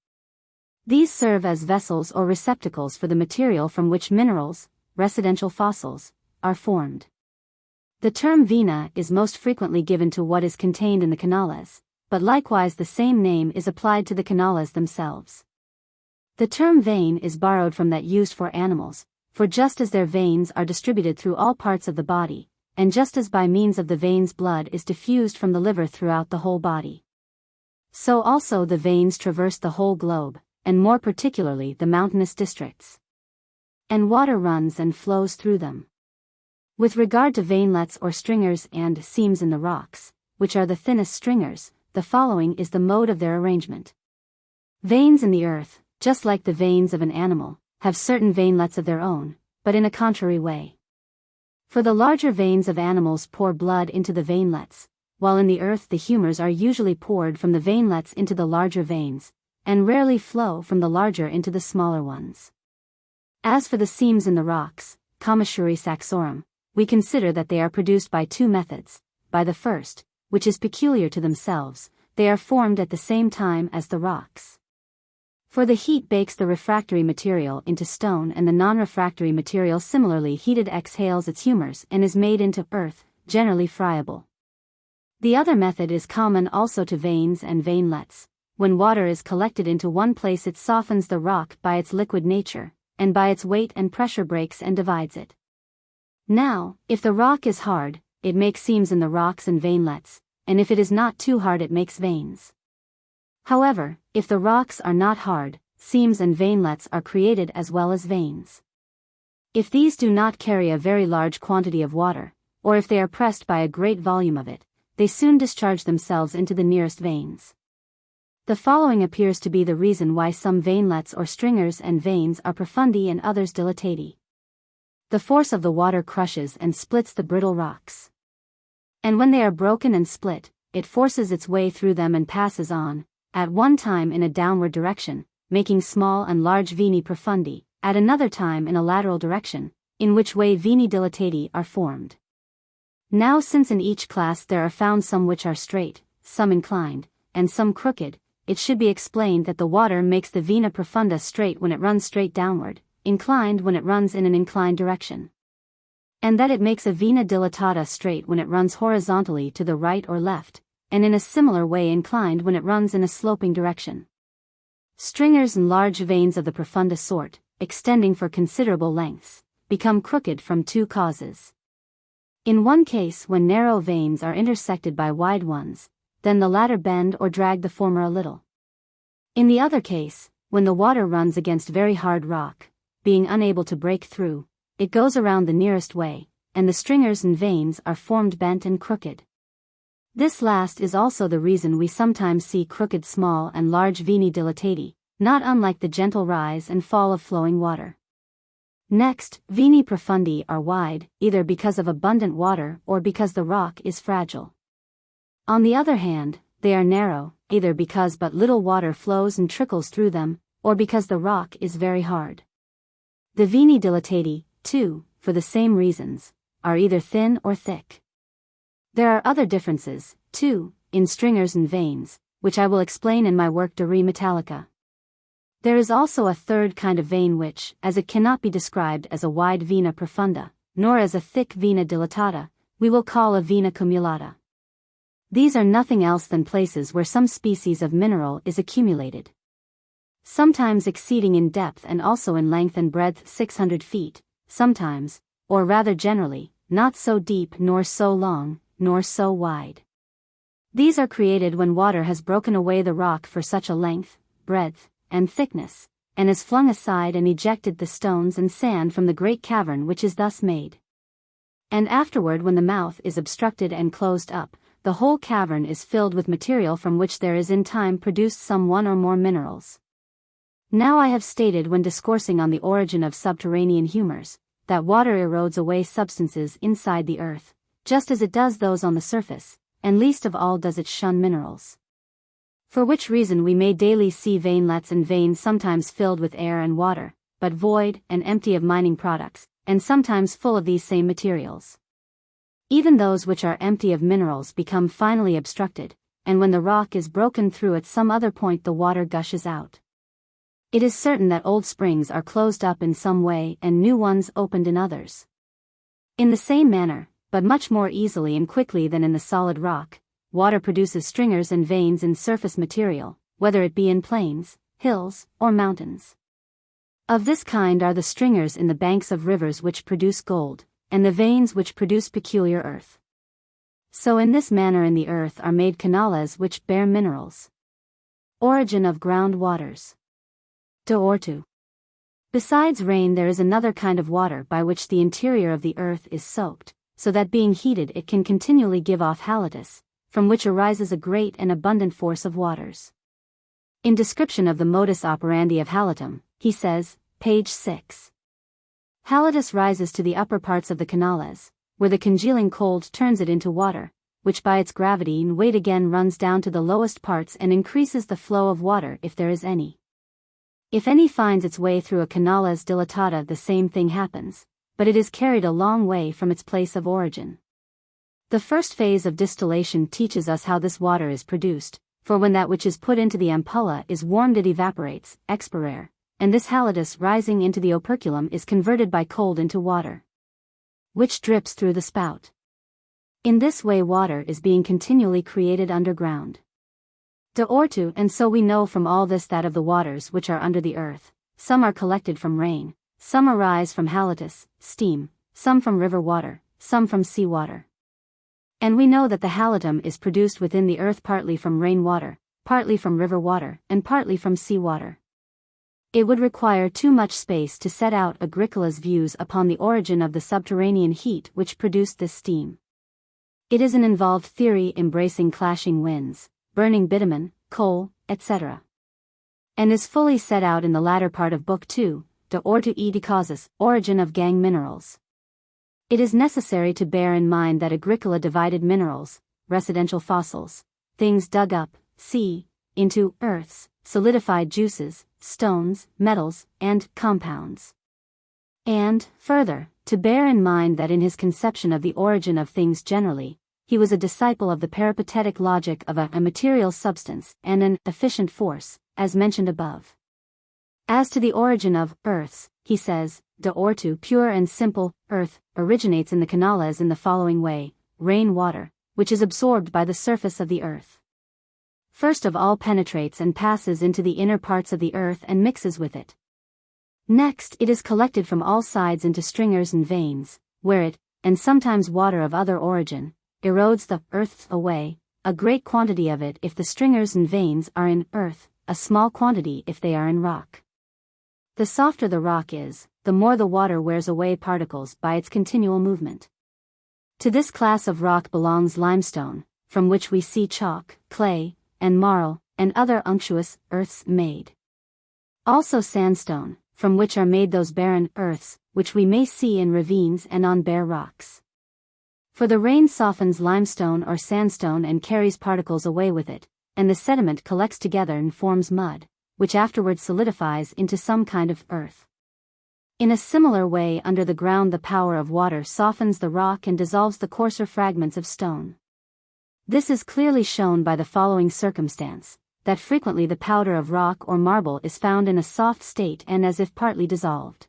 These serve as vessels or receptacles for the material from which minerals, residential fossils, are formed. The term vena is most frequently given to what is contained in the canales, but likewise the same name is applied to the canales themselves. The term vein is borrowed from that used for animals, for just as their veins are distributed through all parts of the body, and just as by means of the veins blood is diffused from the liver throughout the whole body, so also the veins traverse the whole globe, and more particularly the mountainous districts. And water runs and flows through them. With regard to veinlets or stringers and seams in the rocks, which are the thinnest stringers, the following is the mode of their arrangement. Veins in the earth, just like the veins of an animal, have certain veinlets of their own, but in a contrary way. For the larger veins of animals pour blood into the veinlets, while in the earth the humors are usually poured from the veinlets into the larger veins, and rarely flow from the larger into the smaller ones. As for the seams in the rocks, commissuri saxorum, we consider that they are produced by two methods. By the first, which is peculiar to themselves, they are formed at the same time as the rocks. For the heat bakes the refractory material into stone, and the non-refractory material similarly heated exhales its humors and is made into earth, generally friable. The other method is common also to veins and veinlets. When water is collected into one place, it softens the rock by its liquid nature, and by its weight and pressure breaks and divides it. Now, if the rock is hard, it makes seams in the rocks and veinlets, and if it is not too hard, it makes veins. However, if the rocks are not hard, seams and veinlets are created as well as veins. If these do not carry a very large quantity of water, or if they are pressed by a great volume of it, they soon discharge themselves into the nearest veins. The following appears to be the reason why some veinlets or stringers and veins are profundi and others dilatati. The force of the water crushes and splits the brittle rocks. And when they are broken and split, it forces its way through them and passes on, at one time in a downward direction, making small and large veni profundi, at another time in a lateral direction, in which way veni dilatati are formed. Now, since in each class there are found some which are straight, some inclined, and some crooked, it should be explained that the water makes the vena profunda straight when it runs straight downward, inclined when it runs in an inclined direction, and that it makes a vena dilatata straight when it runs horizontally to the right or left, and in a similar way inclined when it runs in a sloping direction. Stringers and large veins of the profunda sort, extending for considerable lengths, become crooked from two causes. In one case, when narrow veins are intersected by wide ones, then the latter bend or drag the former a little. In the other case, when the water runs against very hard rock, being unable to break through, it goes around the nearest way, and the stringers and veins are formed bent and crooked. This last is also the reason we sometimes see crooked small and large veni dilatati, not unlike the gentle rise and fall of flowing water. Next, veni profundi are wide, either because of abundant water or because the rock is fragile. On the other hand, they are narrow, either because but little water flows and trickles through them, or because the rock is very hard. The veni dilatati, too, for the same reasons, are either thin or thick. There are other differences, too, in stringers and veins, which I will explain in my work De Re Metallica. There is also a third kind of vein which, as it cannot be described as a wide vena profunda, nor as a thick vena dilatata, we will call a vena cumulata. These are nothing else than places where some species of mineral is accumulated, sometimes exceeding in depth and also in length and breadth 600 feet, sometimes, or rather generally, not so deep nor so long, nor so wide. These are created when water has broken away the rock for such a length, breadth, and thickness, and has flung aside and ejected the stones and sand from the great cavern which is thus made. And afterward, when the mouth is obstructed and closed up, the whole cavern is filled with material from which there is in time produced some one or more minerals. Now I have stated when discoursing on the origin of subterranean humors, that water erodes away substances inside the earth, just as it does those on the surface, and least of all does it shun minerals. For which reason we may daily see veinlets and veins sometimes filled with air and water, but void and empty of mining products, and sometimes full of these same materials. Even those which are empty of minerals become finally obstructed, and when the rock is broken through at some other point the water gushes out. It is certain that old springs are closed up in some way and new ones opened in others. In the same manner, but much more easily and quickly than in the solid rock, water produces stringers and veins in surface material, whether it be in plains, hills, or mountains. Of this kind are the stringers in the banks of rivers which produce gold, and the veins which produce peculiar earth. So in this manner in the earth are made canales which bear minerals. Origin of ground waters. De ortu. Besides rain there is another kind of water by which the interior of the earth is soaked, so that being heated it can continually give off halitus, from which arises a great and abundant force of waters. In description of the modus operandi of halitum, he says, page 6. Halitus rises to the upper parts of the canales, where the congealing cold turns it into water, which by its gravity and weight again runs down to the lowest parts and increases the flow of water if there is any. If any finds its way through a canales dilatata the same thing happens, but it is carried a long way from its place of origin. The first phase of distillation teaches us how this water is produced, for when that which is put into the ampulla is warmed it evaporates, expirare, and this halitus rising into the operculum is converted by cold into water, which drips through the spout. In this way water is being continually created underground. De ortu, and so we know from all this that of the waters which are under the earth, some are collected from rain, some arise from halitus, steam, some from river water, some from sea water. And we know that the halitum is produced within the earth partly from rain water, partly from river water, and partly from sea water. It would require too much space to set out Agricola's views upon the origin of the subterranean heat which produced this steam. It is an involved theory embracing clashing winds, burning bitumen, coal, etc. and is fully set out in the latter part of Book 2, De ortu e de causis, Origin of Gangue Minerals. It is necessary to bear in mind that Agricola divided minerals, residential fossils, things dug up, sea, into earths, solidified juices, stones, metals, and compounds. And, further, to bear in mind that in his conception of the origin of things generally, he was a disciple of the peripatetic logic of a material substance and an efficient force, as mentioned above. As to the origin of earths, he says, De ortu, pure and simple earth originates in the canales in the following way: rain water, which is absorbed by the surface of the earth, first of all penetrates and passes into the inner parts of the earth and mixes with it. Next it is collected from all sides into stringers and veins, where it, and sometimes water of other origin, erodes the earth away, a great quantity of it if the stringers and veins are in earth, a small quantity if they are in rock. The softer the rock is, the more the water wears away particles by its continual movement. To this class of rock belongs limestone, from which we see chalk, clay, and marl, and other unctuous earths made. Also sandstone, from which are made those barren earths, which we may see in ravines and on bare rocks. For the rain softens limestone or sandstone and carries particles away with it, and the sediment collects together and forms mud, which afterwards solidifies into some kind of earth. In a similar way under the ground the power of water softens the rock and dissolves the coarser fragments of stone. This is clearly shown by the following circumstance, that frequently the powder of rock or marble is found in a soft state and as if partly dissolved.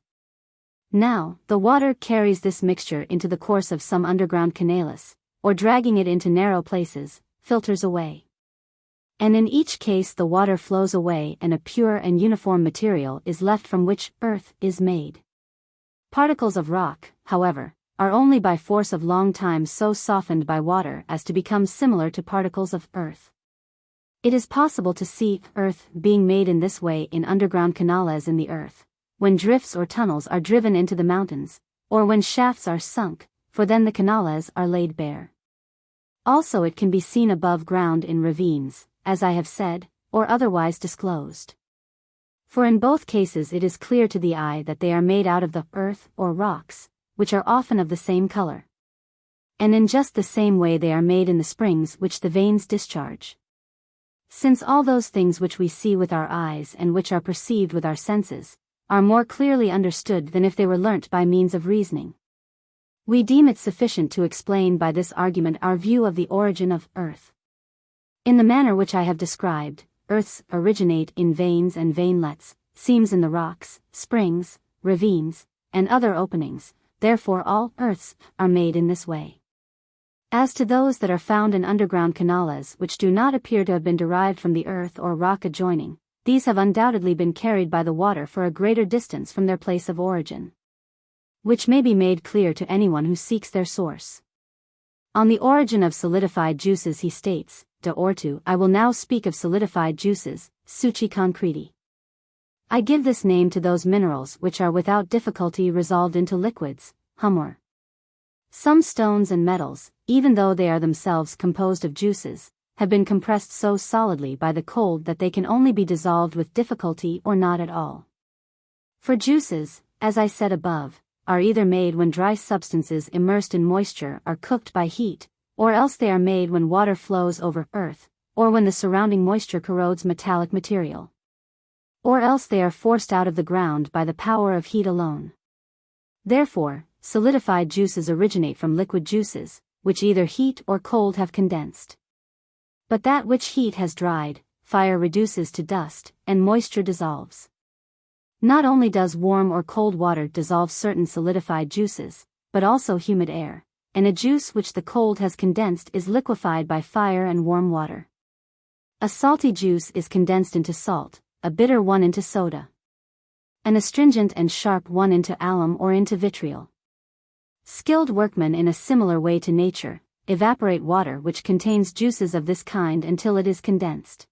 Now, the water carries this mixture into the course of some underground canales, or dragging it into narrow places, filters away. And in each case the water flows away and a pure and uniform material is left from which earth is made. Particles of rock, however, are only by force of long time so softened by water as to become similar to particles of earth. It is possible to see earth being made in this way in underground canales in the earth, when drifts or tunnels are driven into the mountains, or when shafts are sunk, for then the canales are laid bare. Also it can be seen above ground in ravines, as I have said, or otherwise disclosed. For in both cases it is clear to the eye that they are made out of the earth or rocks, which are often of the same color. And in just the same way they are made in the springs which the veins discharge. Since all those things which we see with our eyes and which are perceived with our senses, are more clearly understood than if they were learnt by means of reasoning, we deem it sufficient to explain by this argument our view of the origin of earth. In the manner which I have described, earths originate in veins and veinlets, seams in the rocks, springs, ravines, and other openings, therefore all earths are made in this way. As to those that are found in underground canales which do not appear to have been derived from the earth or rock adjoining, these have undoubtedly been carried by the water for a greater distance from their place of origin, which may be made clear to anyone who seeks their source. On the origin of solidified juices he states, de ortu, I will now speak of solidified juices, suci concreti. I give this name to those minerals which are without difficulty resolved into liquids, humor. Some stones and metals, even though they are themselves composed of juices, have been compressed so solidly by the cold that they can only be dissolved with difficulty or not at all. For juices, as I said above, are either made when dry substances immersed in moisture are cooked by heat, or else they are made when water flows over earth, or when the surrounding moisture corrodes metallic material. Or else they are forced out of the ground by the power of heat alone. Therefore, solidified juices originate from liquid juices, which either heat or cold have condensed. But that which heat has dried, fire reduces to dust, and moisture dissolves. Not only does warm or cold water dissolve certain solidified juices, but also humid air, and a juice which the cold has condensed is liquefied by fire and warm water. A salty juice is condensed into salt, a bitter one into soda, an astringent and sharp one into alum or into vitriol. Skilled workmen in a similar way to nature, evaporate water which contains juices of this kind until it is condensed.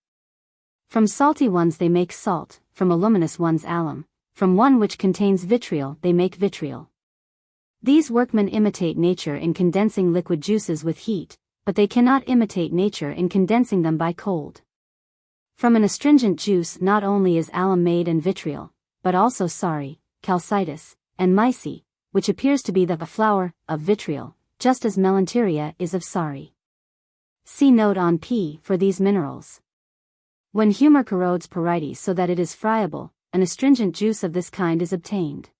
From salty ones they make salt, from aluminous ones alum, from one which contains vitriol they make vitriol. These workmen imitate nature in condensing liquid juices with heat, but they cannot imitate nature in condensing them by cold. From an astringent juice not only is alum made and vitriol, but also sari, calcitis, and myce, which appears to be the flour of vitriol, just as melanteria is of sari. See note on P for these minerals. When humor corrodes porites so that it is friable, an astringent juice of this kind is obtained.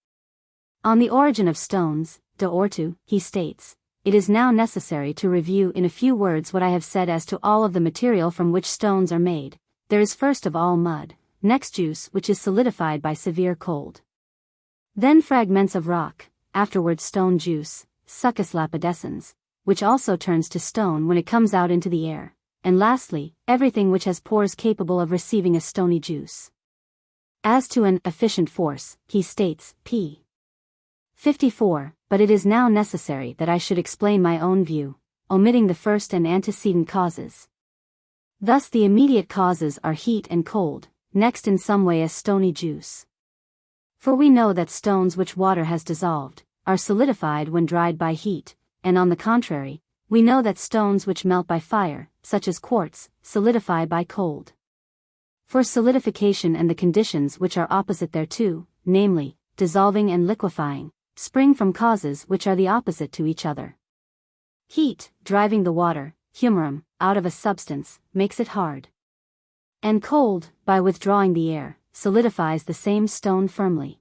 On the origin of stones, de ortu, he states, it is now necessary to review in a few words what I have said as to all of the material from which stones are made. There is first of all mud, next juice which is solidified by severe cold. Then fragments of rock, afterwards stone juice, succus lapidescens, which also turns to stone when it comes out into the air, and lastly, everything which has pores capable of receiving a stony juice. As to an efficient force, he states, p. 54, but it is now necessary that I should explain my own view, omitting the first and antecedent causes. Thus the immediate causes are heat and cold, next in some way a stony juice. For we know that stones which water has dissolved, are solidified when dried by heat, and on the contrary, we know that stones which melt by fire, such as quartz, solidify by cold. For solidification and the conditions which are opposite thereto, namely, dissolving and liquefying, spring from causes which are the opposite to each other. Heat, driving the water, humorum, out of a substance, makes it hard. And cold, by withdrawing the air, solidifies the same stone firmly.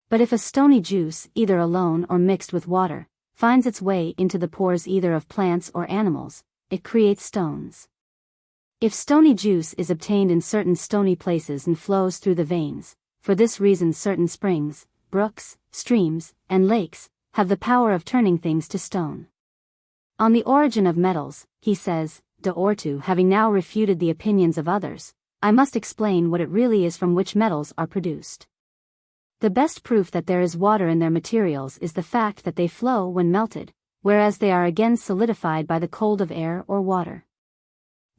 But if a stony juice, either alone or mixed with water, finds its way into the pores either of plants or animals, it creates stones. If stony juice is obtained in certain stony places and flows through the veins, for this reason certain springs, brooks, streams, and lakes, have the power of turning things to stone. On the origin of metals, he says, de ortu, having now refuted the opinions of others, I must explain what it really is from which metals are produced. The best proof that there is water in their materials is the fact that they flow when melted, whereas they are again solidified by the cold of air or water.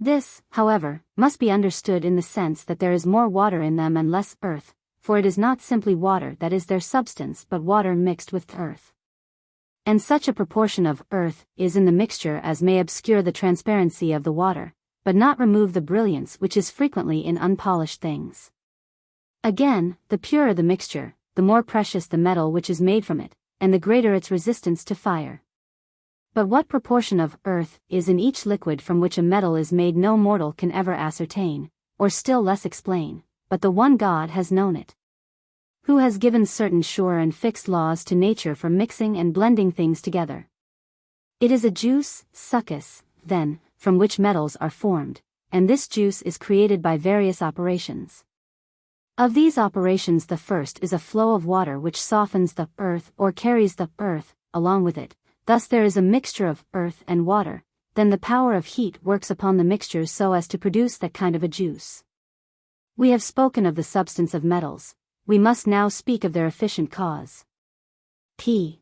This, however, must be understood in the sense that there is more water in them and less earth, for it is not simply water that is their substance but water mixed with earth. And such a proportion of earth is in the mixture as may obscure the transparency of the water, but not remove the brilliance which is frequently in unpolished things. Again, the purer the mixture, the more precious the metal which is made from it, and the greater its resistance to fire. But what proportion of earth is in each liquid from which a metal is made no mortal can ever ascertain, or still less explain, but the one God has known it, who has given certain sure and fixed laws to nature for mixing and blending things together. It is a juice, succus, then, from which metals are formed, and this juice is created by various operations. Of these operations, the first is a flow of water which softens the earth or carries the earth along with it. Thus there is a mixture of earth and water. Then the power of heat works upon the mixture so as to produce that kind of a juice. We have spoken of the substance of metals. We must now speak of their efficient cause. p.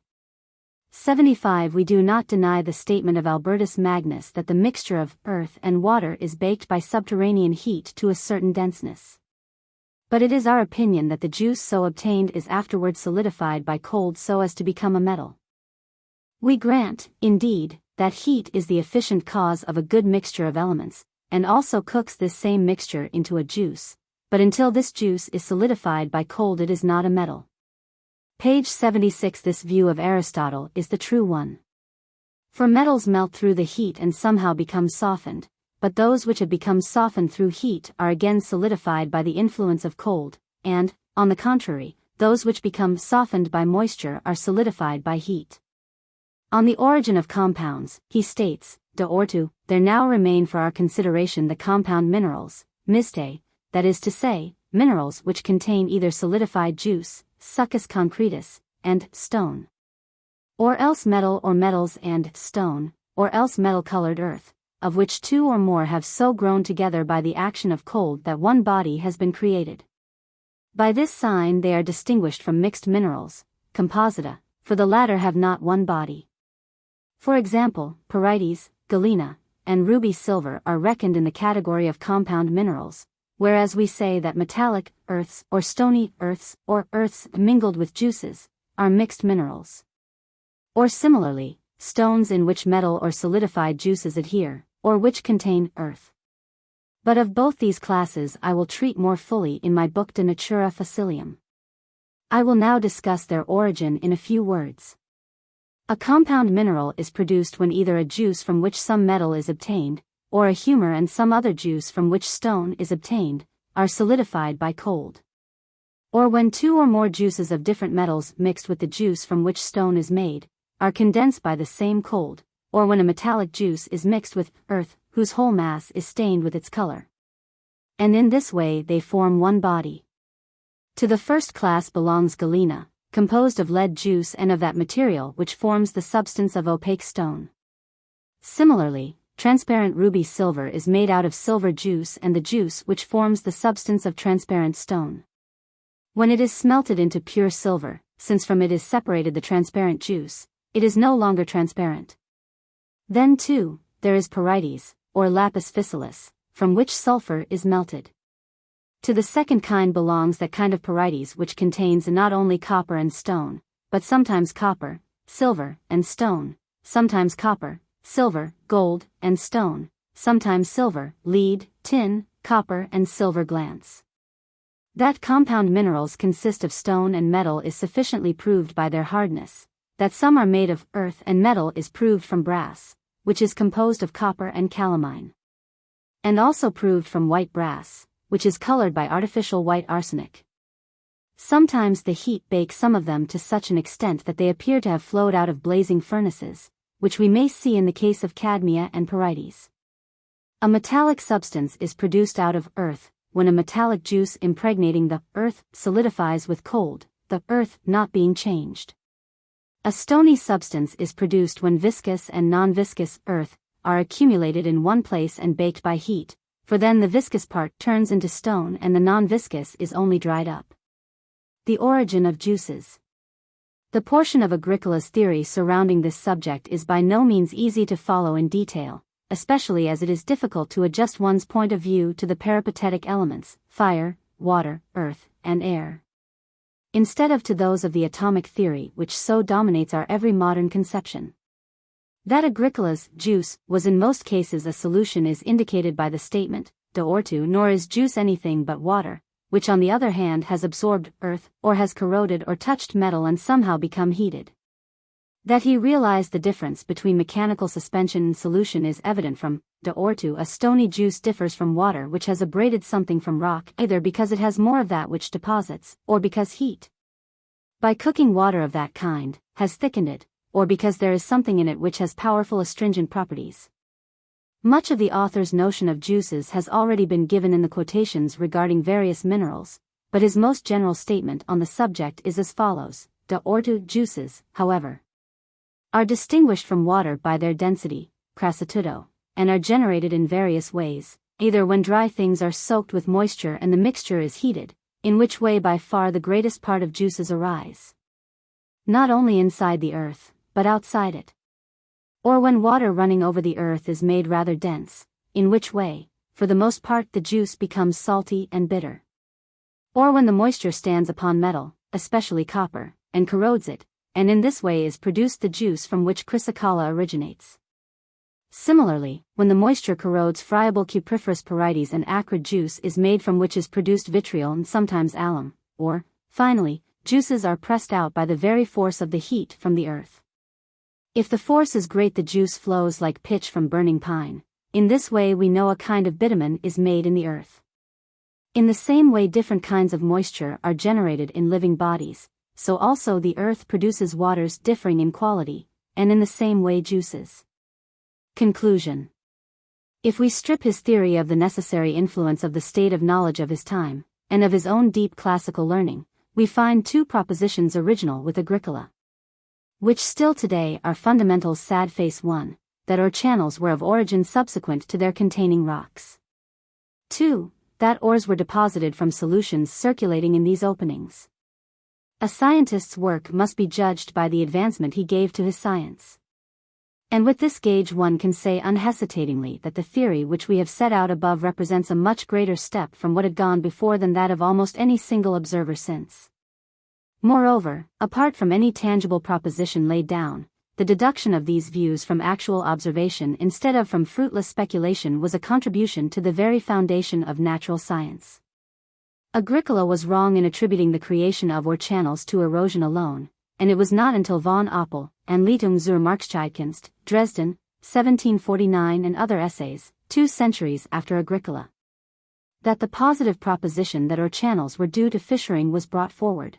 75. We do not deny the statement of Albertus Magnus that the mixture of earth and water is baked by subterranean heat to a certain denseness. But it is our opinion that the juice so obtained is afterwards solidified by cold so as to become a metal. We grant, indeed, that heat is the efficient cause of a good mixture of elements, and also cooks this same mixture into a juice, but until this juice is solidified by cold it is not a metal. Page 76. This view of Aristotle is the true one. For metals melt through the heat and somehow become softened, but those which have become softened through heat are again solidified by the influence of cold, and, on the contrary, those which become softened by moisture are solidified by heat. On the origin of compounds, he states, de ortu, there now remain for our consideration the compound minerals, miste, that is to say, minerals which contain either solidified juice, succus concretus, and stone. Or else metal or metals and stone, or else metal-colored earth, of which two or more have so grown together by the action of cold that one body has been created. By this sign they are distinguished from mixed minerals, composita, for the latter have not one body. For example, pyrites, galena, and ruby silver are reckoned in the category of compound minerals, whereas we say that metallic earths or stony earths or earths mingled with juices are mixed minerals. Or similarly, stones in which metal or solidified juices adhere, or which contain earth. But of both these classes I will treat more fully in my book De Natura Facilium. I will now discuss their origin in a few words. A compound mineral is produced when either a juice from which some metal is obtained, or a humor and some other juice from which stone is obtained, are solidified by cold. Or when two or more juices of different metals mixed with the juice from which stone is made, are condensed by the same cold, or when a metallic juice is mixed with earth, whose whole mass is stained with its color. And in this way they form one body. To the first class belongs galena, composed of lead juice and of that material which forms the substance of opaque stone. Similarly, transparent ruby silver is made out of silver juice and the juice which forms the substance of transparent stone. When it is smelted into pure silver, since from it is separated the transparent juice, it is no longer transparent. Then too, there is pyrites, or lapis facialis, from which sulfur is melted. To the second kind belongs that kind of pyrites which contains not only copper and stone, but sometimes copper, silver, and stone, sometimes copper, silver, gold, and stone, sometimes silver, lead, tin, copper and silver glance. That compound minerals consist of stone and metal is sufficiently proved by their hardness. That some are made of earth and metal is proved from brass, which is composed of copper and calamine. And also proved from white brass, which is colored by artificial white arsenic. Sometimes the heat bakes some of them to such an extent that they appear to have flowed out of blazing furnaces, which we may see in the case of cadmia and pyrites. A metallic substance is produced out of earth, when a metallic juice impregnating the earth solidifies with cold, the earth not being changed. A stony substance is produced when viscous and non-viscous earth are accumulated in one place and baked by heat, for then the viscous part turns into stone and the non-viscous is only dried up. The origin of juices. The portion of Agricola's theory surrounding this subject is by no means easy to follow in detail, especially as it is difficult to adjust one's point of view to the peripatetic elements, fire, water, earth, and air, instead of to those of the atomic theory which so dominates our every modern conception. That Agricola's juice was in most cases a solution is indicated by the statement, de ortu, nor is juice anything but water, which on the other hand has absorbed earth, or has corroded or touched metal and somehow become heated. That he realized the difference between mechanical suspension and solution is evident from, de ortu, a stony juice differs from water which has abraded something from rock either because it has more of that which deposits, or because heat, by cooking water of that kind, has thickened it, or because there is something in it which has powerful astringent properties. Much of the author's notion of juices has already been given in the quotations regarding various minerals, but his most general statement on the subject is as follows: the ortu juices, however, are distinguished from water by their density, crassitudo, and are generated in various ways, either when dry things are soaked with moisture and the mixture is heated, in which way by far the greatest part of juices arise, not only inside the earth, but outside it. Or when water running over the earth is made rather dense, in which way, for the most part the juice becomes salty and bitter. Or when the moisture stands upon metal, especially copper, and corrodes it, and in this way is produced the juice from which chrysocolla originates. Similarly, when the moisture corrodes friable cupriferous parites, an acrid juice is made from which is produced vitriol and sometimes alum, or, finally, juices are pressed out by the very force of the heat from the earth. If the force is great, the juice flows like pitch from burning pine. In this way we know a kind of bitumen is made in the earth. In the same way different kinds of moisture are generated in living bodies, so also the earth produces waters differing in quality, and in the same way juices. Conclusion. If we strip his theory of the necessary influence of the state of knowledge of his time, and of his own deep classical learning, we find two propositions original with Agricola, which still today are fundamentals. Sad face 1, that ore channels were of origin subsequent to their containing rocks. 2, that ores were deposited from solutions circulating in these openings. A scientist's work must be judged by the advancement he gave to his science. And with this gauge one can say unhesitatingly that the theory which we have set out above represents a much greater step from what had gone before than that of almost any single observer since. Moreover, apart from any tangible proposition laid down, the deduction of these views from actual observation instead of from fruitless speculation was a contribution to the very foundation of natural science. Agricola was wrong in attributing the creation of ore channels to erosion alone, and it was not until von Oppel, Anleitung zur Marktscheikunst, Dresden, 1749 and other essays, 2 centuries after Agricola, that the positive proposition that ore channels were due to fissuring was brought forward.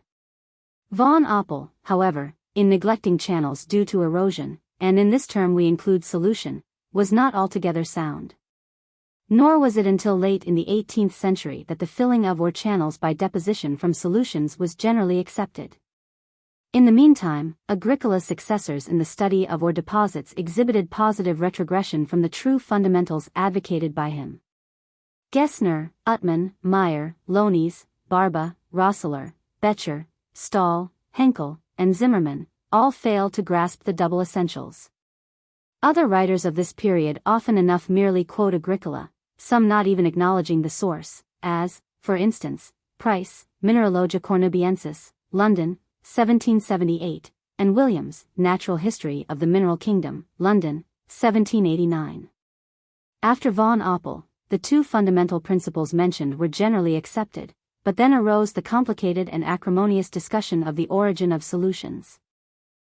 Von Oppel, however, in neglecting channels due to erosion, and in this term we include solution, was not altogether sound. Nor was it until late in the 18th century that the filling of ore channels by deposition from solutions was generally accepted. In the meantime, Agricola's successors in the study of ore deposits exhibited positive retrogression from the true fundamentals advocated by him. Gessner, Uttmann, Meyer, Lones, Barba, Rosseler, Becher, Stahl, Henkel, and Zimmermann all failed to grasp the double essentials. Other writers of this period often enough merely quote Agricola, some not even acknowledging the source, as, for instance, Price, Mineralogia Cornubiensis, London, 1778, and Williams, Natural History of the Mineral Kingdom, London, 1789. After von Oppel, the two fundamental principles mentioned were generally accepted, but then arose the complicated and acrimonious discussion of the origin of solutions.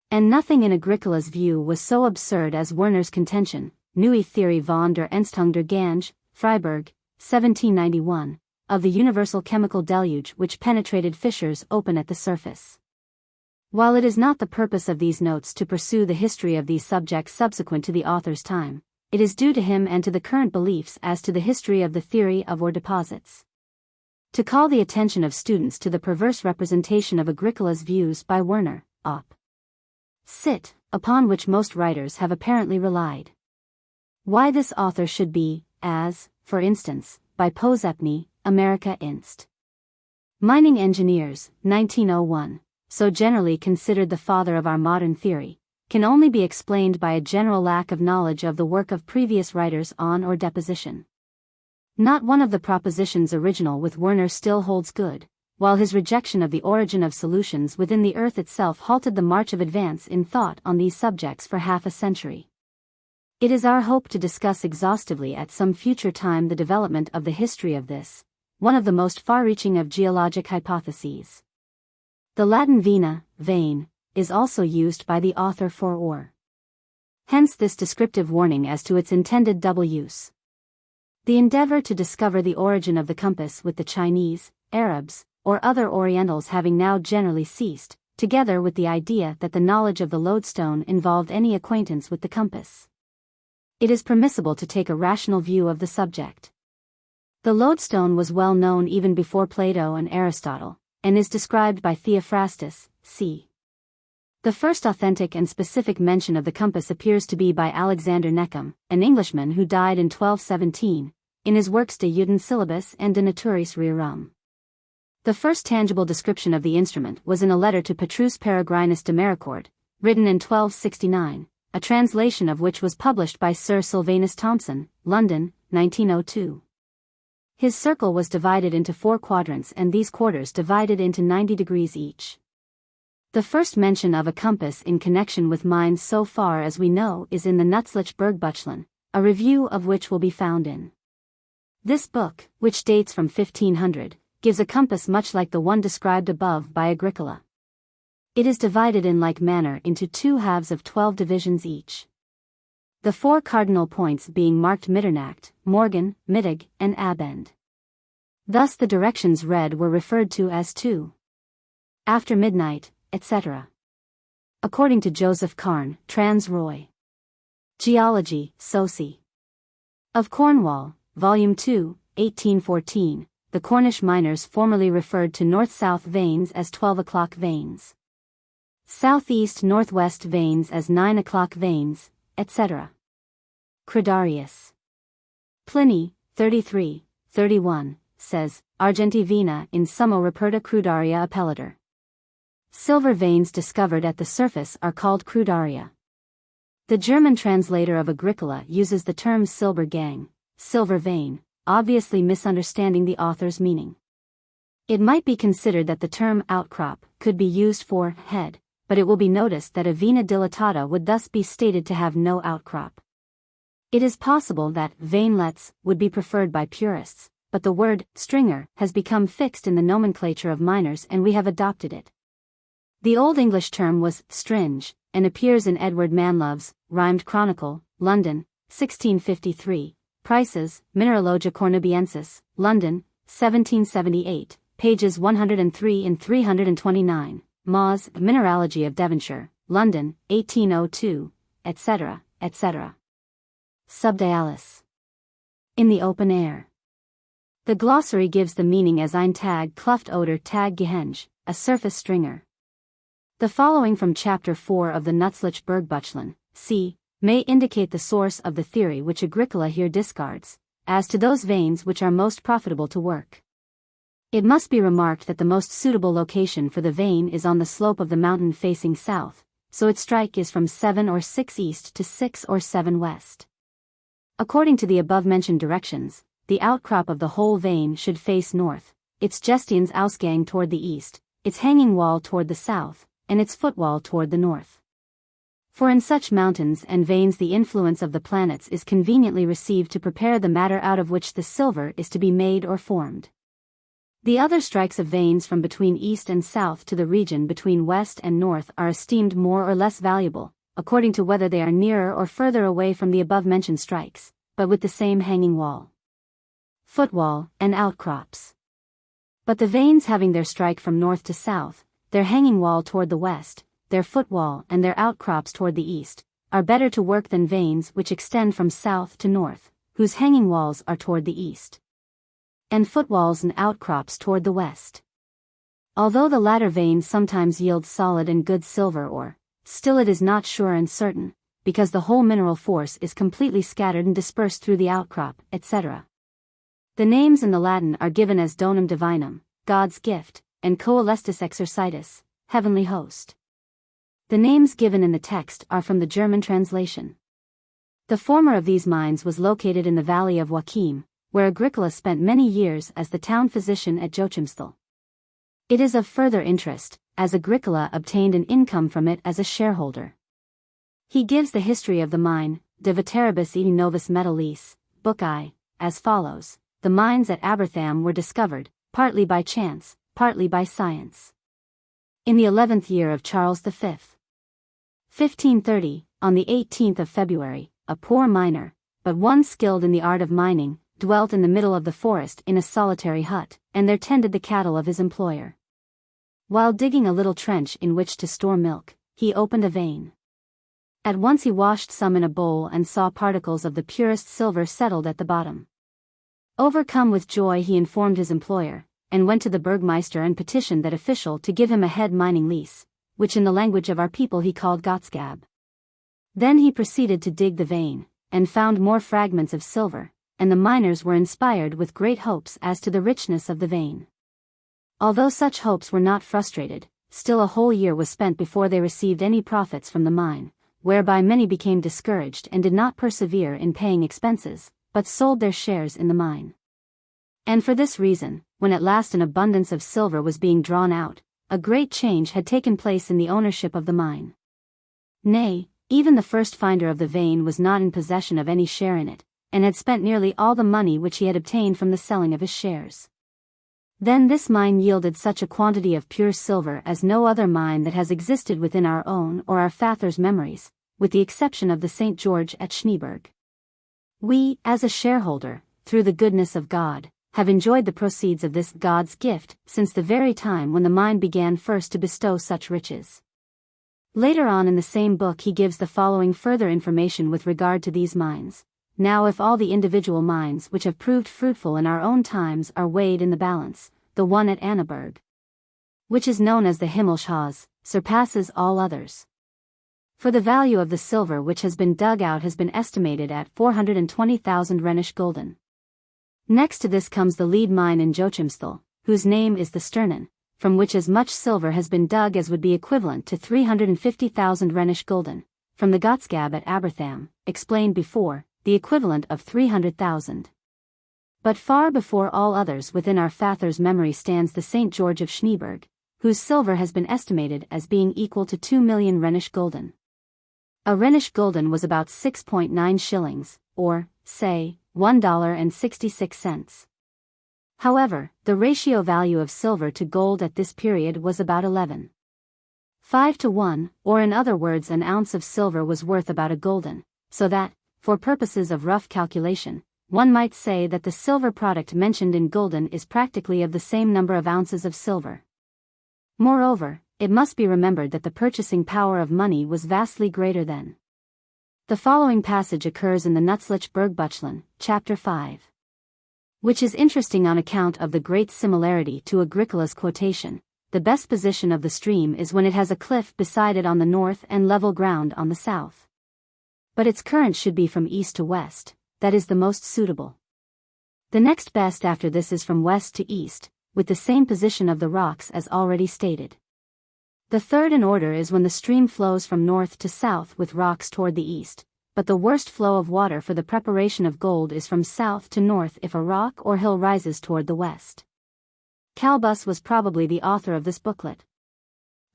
And nothing in Agricola's view was so absurd as Werner's contention, Neue Theorie von der Entstehung der Gange, Freiburg, 1791, of the universal chemical deluge which penetrated fissures open at the surface. While it is not the purpose of these notes to pursue the history of these subjects subsequent to the author's time, it is due to him and to the current beliefs as to the history of the theory of ore deposits, to call the attention of students to the perverse representation of Agricola's views by Werner, op. Cit., upon which most writers have apparently relied. Why this author should be, as, for instance, by Posepny, America Inst. Mining Engineers, 1901, so generally considered the father of our modern theory, can only be explained by a general lack of knowledge of the work of previous writers on ore deposition. Not one of the propositions original with Werner still holds good, while his rejection of the origin of solutions within the earth itself halted the march of advance in thought on these subjects for half a century. It is our hope to discuss exhaustively at some future time the development of the history of this, one of the most far-reaching of geologic hypotheses. The Latin vena, vein, is also used by the author for ore. Hence this descriptive warning as to its intended double use. The endeavor to discover the origin of the compass with the Chinese, Arabs, or other Orientals having now generally ceased, together with the idea that the knowledge of the lodestone involved any acquaintance with the compass. It is permissible to take a rational view of the subject. The lodestone was well known even before Plato and Aristotle, and is described by Theophrastus, c. The first authentic and specific mention of the compass appears to be by Alexander Neckham, an Englishman who died in 1217, in his works De Utensilibus and De Naturis Rerum. The first tangible description of the instrument was in a letter to Petrus Peregrinus de Maricourt, written in 1269, a translation of which was published by Sir Sylvanus Thompson, London, 1902. His circle was divided into 4 quadrants and these quarters divided into 90 degrees each. The first mention of a compass in connection with mines so far as we know is in the Nützliche Bergbüchlein, a review of which will be found in. This book, which dates from 1500, gives a compass much like the one described above by Agricola. It is divided in like manner into 2 halves of 12 divisions each. The 4 cardinal points being marked Mitternacht, Morgen, Mittag, and Abend. Thus the directions read were referred to as to after midnight, etc. According to Joseph Carn, Trans Roy. Geology, Soci. Of Cornwall, Volume 2, 1814, the Cornish miners formerly referred to north-south veins as 12 o'clock veins, southeast-northwest veins as 9 o'clock veins, etc. Credarius. Pliny, 33, 31, says, Argenti vena in summo reperta crudaria appellator. Silver veins discovered at the surface are called crudaria. The German translator of Agricola uses the term Silbergang, silver vein, obviously misunderstanding the author's meaning. It might be considered that the term outcrop could be used for head, but it will be noticed that a vena dilatata would thus be stated to have no outcrop. It is possible that veinlets would be preferred by purists, but the word stringer has become fixed in the nomenclature of miners and we have adopted it. The Old English term was stringe, and appears in Edward Manlove's Rhymed Chronicle, London, 1653, Price's Mineralogia Cornubiensis, London, 1778, pages 103 and 329, Maw's Mineralogy of Devonshire, London, 1802, etc., etc. Subdialis. In the open air. The glossary gives the meaning as ein Tag Kluft oder Tag Gehenge, a surface stringer. The following from Chapter 4 of the Nützliche Bergbüchlein, c. may indicate the source of the theory which Agricola here discards, as to those veins which are most profitable to work. It must be remarked that the most suitable location for the vein is on the slope of the mountain facing south, so its strike is from 7 or 6 east to 6 or 7 west. According to the above-mentioned directions, the outcrop of the whole vein should face north, its Gestiensausgang toward the east, its hanging wall toward the south, and its footwall toward the north. For in such mountains and veins the influence of the planets is conveniently received to prepare the matter out of which the silver is to be made or formed. The other strikes of veins from between east and south to the region between west and north are esteemed more or less valuable, according to whether they are nearer or further away from the above-mentioned strikes, but with the same hanging wall, footwall, and outcrops. But the veins having their strike from north to south, their hanging wall toward the west, their footwall and their outcrops toward the east, are better to work than veins which extend from south to north, whose hanging walls are toward the east, and footwalls and outcrops toward the west. Although the latter veins sometimes yield solid and good silver ore, still it is not sure and certain, because the whole mineral force is completely scattered and dispersed through the outcrop, etc. The names in the Latin are given as donum divinum, God's gift, and coelestis exercitus, heavenly host. The names given in the text are from the German translation. The former of these mines was located in the valley of Joachim, where Agricola spent many years as the town physician at Joachimsthal. It is of further interest, as Agricola obtained an income from it as a shareholder. He gives the history of the mine, De Veteribus et Novus Metallis, Book I, as follows: the mines at Abertham were discovered, partly by chance, partly by science. In the 11th year of Charles V. 1530, on the 18th of February, a poor miner, but one skilled in the art of mining, dwelt in the middle of the forest in a solitary hut, and there tended the cattle of his employer. While digging a little trench in which to store milk, he opened a vein. At once he washed some in a bowl and saw particles of the purest silver settled at the bottom. Overcome with joy, he informed his employer, and went to the burgmeister and petitioned that official to give him a head mining lease, which in the language of our people he called Gottskab. Then he proceeded to dig the vein, and found more fragments of silver, and the miners were inspired with great hopes as to the richness of the vein. Although such hopes were not frustrated, still a whole year was spent before they received any profits from the mine, whereby many became discouraged and did not persevere in paying expenses, but sold their shares in the mine. And for this reason, when at last an abundance of silver was being drawn out, a great change had taken place in the ownership of the mine. Nay, even the first finder of the vein was not in possession of any share in it, and had spent nearly all the money which he had obtained from the selling of his shares. Then this mine yielded such a quantity of pure silver as no other mine that has existed within our own or our fathers' memories, with the exception of the St. George at Schneeberg. We, as a shareholder, through the goodness of God, have enjoyed the proceeds of this God's gift since the very time when the mine began first to bestow such riches. Later on in the same book he gives the following further information with regard to these mines. Now if all the individual mines which have proved fruitful in our own times are weighed in the balance, the one at Annaberg, which is known as the Himmelshaus, surpasses all others. For the value of the silver which has been dug out has been estimated at 420,000 Rhenish gulden. Next to this comes the lead mine in Joachimsthal, whose name is the Sternen, from which as much silver has been dug as would be equivalent to 350,000 Rhenish gulden, from the Gottskab at Abertham, explained before, the equivalent of 300,000. But far before all others within our fathers' memory stands the St. George of Schneeberg, whose silver has been estimated as being equal to 2 million Rhenish gulden. A Rhenish gulden was about 6.9 shillings, or, say, $1.66. However, the ratio value of silver to gold at this period was about 11.5 to 1, or in other words an ounce of silver was worth about a gulden, so that, for purposes of rough calculation, one might say that the silver product mentioned in gulden is practically of the same number of ounces of silver. Moreover, it must be remembered that the purchasing power of money was vastly greater then. The following passage occurs in the Nützlich Bergbüchlein, chapter 5. Which is interesting on account of the great similarity to Agricola's quotation. The best position of the stream is when it has a cliff beside it on the north and level ground on the south. But its current should be from east to west, that is the most suitable. The next best after this is from west to east, with the same position of the rocks as already stated. The third in order is when the stream flows from north to south with rocks toward the east, but the worst flow of water for the preparation of gold is from south to north if a rock or hill rises toward the west. Calbus was probably the author of this booklet.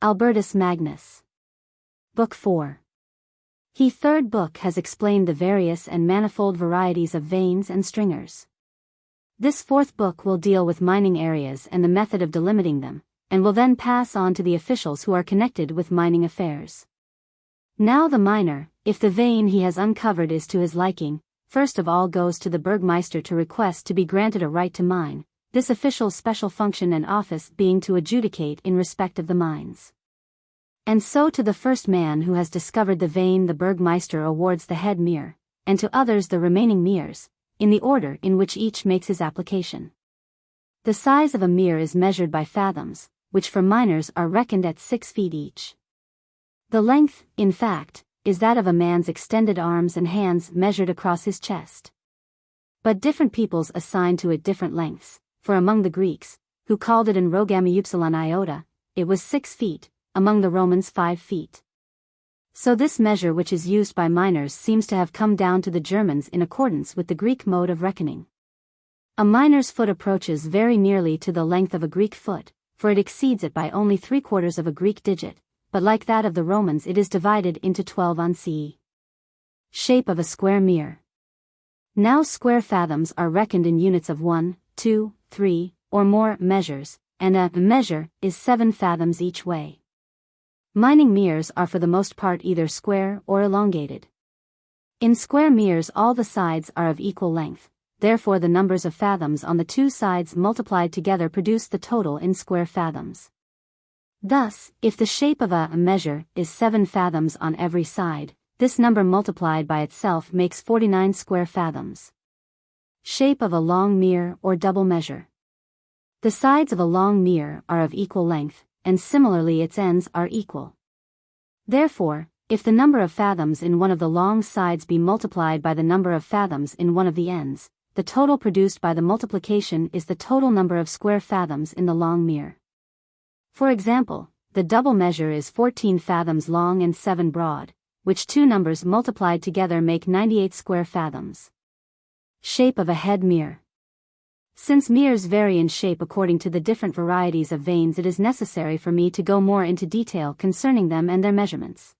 Albertus Magnus. Book 4. He third book has explained the various and manifold varieties of veins and stringers. This fourth book will deal with mining areas and the method of delimiting them, and will then pass on to the officials who are connected with mining affairs. Now the miner, if the vein he has uncovered is to his liking, first of all goes to the burgmeister to request to be granted a right to mine, this official's special function and office being to adjudicate in respect of the mines. And so to the first man who has discovered the vein the burgmeister awards the head mere, and to others the remaining meres, in the order in which each makes his application. The size of a mere is measured by fathoms, which for miners are reckoned at 6 feet each. The length, in fact, is that of a man's extended arms and hands measured across his chest. But different peoples assign to it different lengths, for among the Greeks, who called it in Rogami iota, it was 6 feet, among the Romans 5 feet. So this measure which is used by miners seems to have come down to the Germans in accordance with the Greek mode of reckoning. A miner's foot approaches very nearly to the length of a Greek foot, for it exceeds it by only 3/4 of a Greek digit, but like that of the Romans it is divided into 12 unci. Shape of a square mere. Now square fathoms are reckoned in units of 1, 2, 3, or more measures, and a measure is 7 fathoms each way. Mining meres are for the most part either square or elongated. In square meres all the sides are of equal length, therefore the numbers of fathoms on the two sides multiplied together produce the total in square fathoms. Thus, if the shape of a measure is 7 fathoms on every side, this number multiplied by itself makes 49 square fathoms. Shape of a long mere or double measure. The sides of a long mere are of equal length, and similarly its ends are equal. Therefore, if the number of fathoms in one of the long sides be multiplied by the number of fathoms in one of the ends, the total produced by the multiplication is the total number of square fathoms in the long mere. For example, the double measure is 14 fathoms long and 7 broad, which two numbers multiplied together make 98 square fathoms. Shape of a head mere. Since meres vary in shape according to the different varieties of veins, it is necessary for me to go more into detail concerning them and their measurements.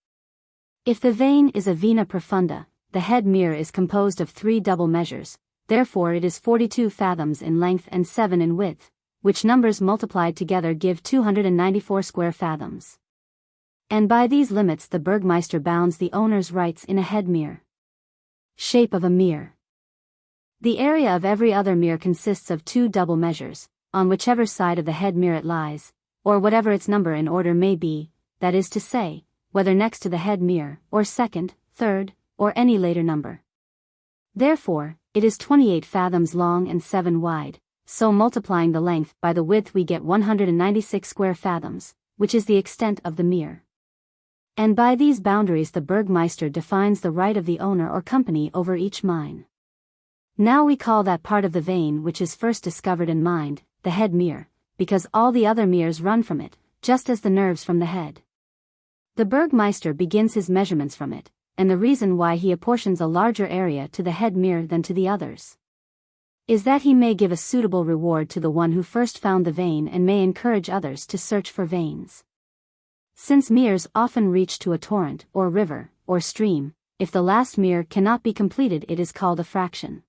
If the vein is a vena profunda, the head mere is composed of 3 double measures, therefore it is 42 fathoms in length and 7 in width, which numbers multiplied together give 294 square fathoms. And by these limits the burgmeister bounds the owner's rights in a head mere. Shape of a mere. The area of every other mere consists of 2 double measures, on whichever side of the head mere it lies, or whatever its number in order may be, that is to say, whether next to the head mere, or second, third, or any later number. Therefore, it is 28 fathoms long and 7 wide, so multiplying the length by the width we get 196 square fathoms, which is the extent of the mere. And by these boundaries the burgmeister defines the right of the owner or company over each mine. Now we call that part of the vein which is first discovered and mined, the head mere, because all the other meres run from it, just as the nerves from the head. The burgmeister begins his measurements from it, and the reason why he apportions a larger area to the head mere than to the others is that he may give a suitable reward to the one who first found the vein and may encourage others to search for veins. Since meres often reach to a torrent, or river, or stream, if the last mere cannot be completed it is called a fraction.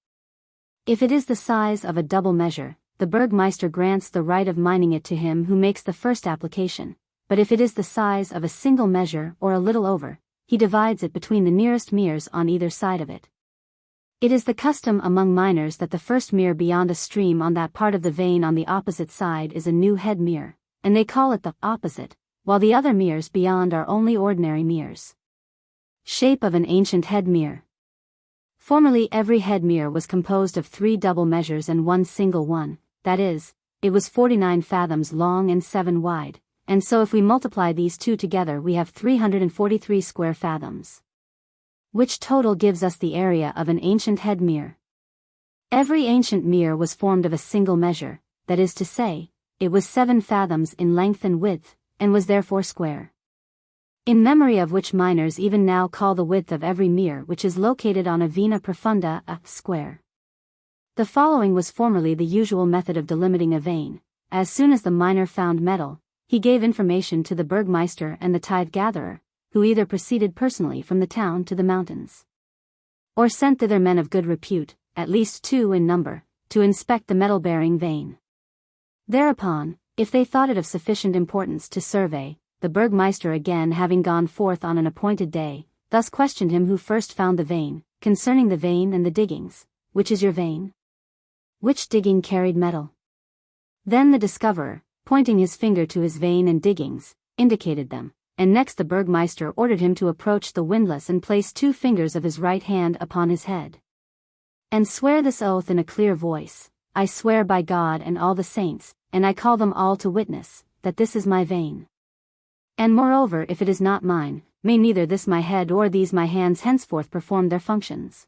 If it is the size of a double measure, the burgmeister grants the right of mining it to him who makes the first application, but if it is the size of a single measure or a little over, he divides it between the nearest meres on either side of it. It is the custom among miners that the first mere beyond a stream on that part of the vein on the opposite side is a new head mere, and they call it the opposite, while the other meres beyond are only ordinary meres. Shape of an ancient head mere. Formerly every head mere was composed of 3 double measures and 1 single one, that is, it was 49 fathoms long and 7 wide, and so if we multiply these two together we have 343 square fathoms. Which total gives us the area of an ancient head mere. Every ancient mere was formed of a single measure, that is to say, it was 7 fathoms in length and width, and was therefore square. In memory of which miners even now call the width of every mere which is located on a vena profunda a square. The following was formerly the usual method of delimiting a vein. As soon as the miner found metal, he gave information to the burgmeister and the tithe-gatherer, who either proceeded personally from the town to the mountains, or sent thither men of good repute, at least 2 in number, to inspect the metal-bearing vein. Thereupon, if they thought it of sufficient importance to survey, the burgmeister again having gone forth on an appointed day, thus questioned him who first found the vein, concerning the vein and the diggings, which is your vein? Which digging carried metal? Then the discoverer, pointing his finger to his vein and diggings, indicated them, and next the burgmeister ordered him to approach the windlass and place 2 fingers of his right hand upon his head. And swear this oath in a clear voice, I swear by God and all the saints, and I call them all to witness, that this is my vein. And moreover if it is not mine, may neither this my head or these my hands henceforth perform their functions.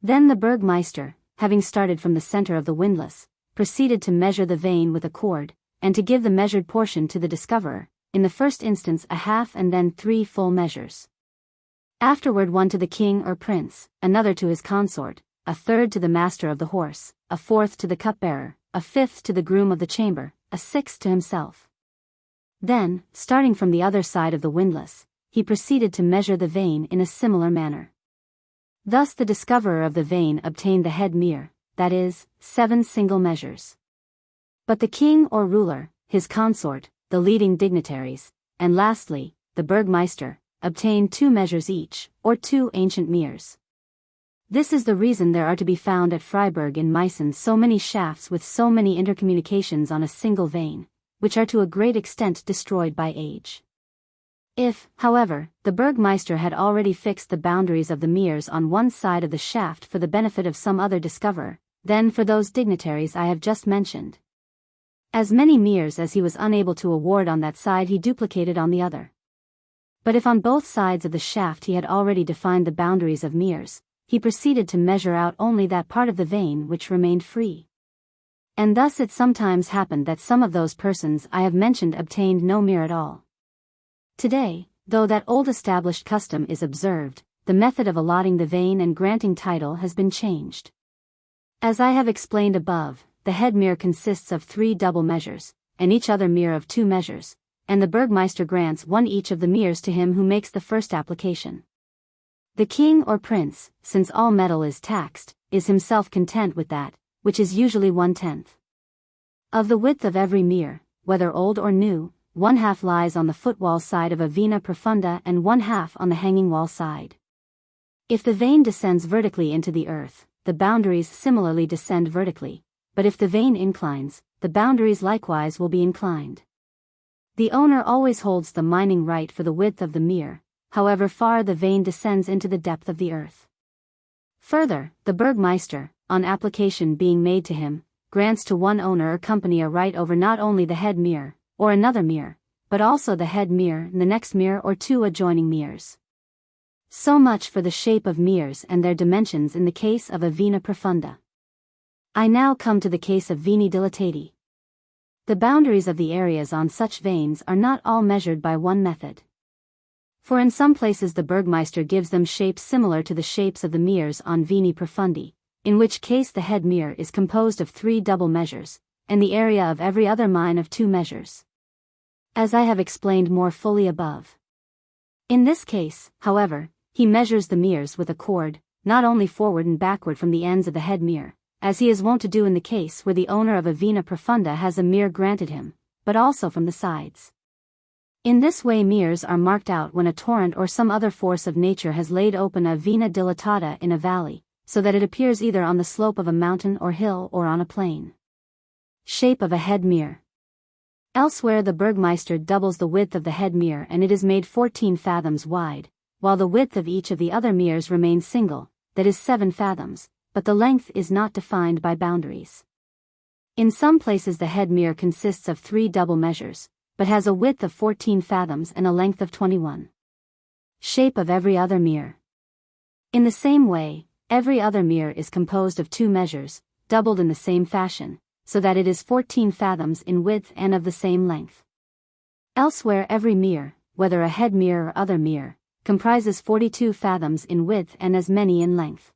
Then the burgmeister, having started from the center of the windlass, proceeded to measure the vein with a cord, and to give the measured portion to the discoverer, in the first instance a half and then 3 full measures. Afterward 1 to the king or prince, another to his consort, a third to the master of the horse, a 4th to the cupbearer, a 5th to the groom of the chamber, a 6th to himself. Then, starting from the other side of the windlass, he proceeded to measure the vein in a similar manner. Thus the discoverer of the vein obtained the head mere, that is, 7 single measures. But the king or ruler, his consort, the leading dignitaries, and lastly, the burgmeister, obtained 2 measures each, or 2 ancient meres. This is the reason there are to be found at Freiburg in Meissen so many shafts with so many intercommunications on a single vein, which are to a great extent destroyed by age. If, however, the burgmeister had already fixed the boundaries of the meres on one side of the shaft for the benefit of some other discoverer, than for those dignitaries I have just mentioned. As many meres as he was unable to award on that side he duplicated on the other. But if on both sides of the shaft he had already defined the boundaries of meres, he proceeded to measure out only that part of the vein which remained free. And thus it sometimes happened that some of those persons I have mentioned obtained no mere at all. Today, though that old established custom is observed, the method of allotting the vein and granting title has been changed. As I have explained above, the head mere consists of 3 double measures, and each other mere of 2 measures, and the burgmeister grants one each of the meres to him who makes the first application. The king or prince, since all metal is taxed, is himself content with that, which is usually 1/10 of the width of every mere, whether old or new. 1/2 lies on the footwall side of a vena profunda and 1/2 on the hanging wall side. If the vein descends vertically into the earth, the boundaries similarly descend vertically, but if the vein inclines, the boundaries likewise will be inclined. The owner always holds the mining right for the width of the mere, however far the vein descends into the depth of the earth. Further, the burgmeister, on application being made to him, grants to one owner or company a right over not only the head mere, or another mere, but also the head mere, the next mere or 2 adjoining meres. So much for the shape of meres and their dimensions in the case of a vena profunda. I now come to the case of veni dilatati. The boundaries of the areas on such veins are not all measured by one method. For in some places the burgmeister gives them shapes similar to the shapes of the meres on veni profundi, in which case the head mere is composed of 3 double measures, and the area of every other mine of 2 measures. As I have explained more fully above. In this case, however, he measures the meres with a cord, not only forward and backward from the ends of the head mere, as he is wont to do in the case where the owner of a vena profunda has a mere granted him, but also from the sides. In this way meres are marked out when a torrent or some other force of nature has laid open a vena dilatata in a valley, so that it appears either on the slope of a mountain or hill or on a plain. Shape of a head mere. Elsewhere the burgmeister doubles the width of the head mere and it is made 14 fathoms wide, while the width of each of the other meres remains single, that is 7 fathoms, but the length is not defined by boundaries. In some places the head mere consists of 3 double measures, but has a width of 14 fathoms and a length of 21. Shape of every other mere. In the same way, every other mere is composed of 2 measures, doubled in the same fashion, so that it is 14 fathoms in width and of the same length. Elsewhere every mere, whether a head mere or other mere, comprises 42 fathoms in width and as many in length.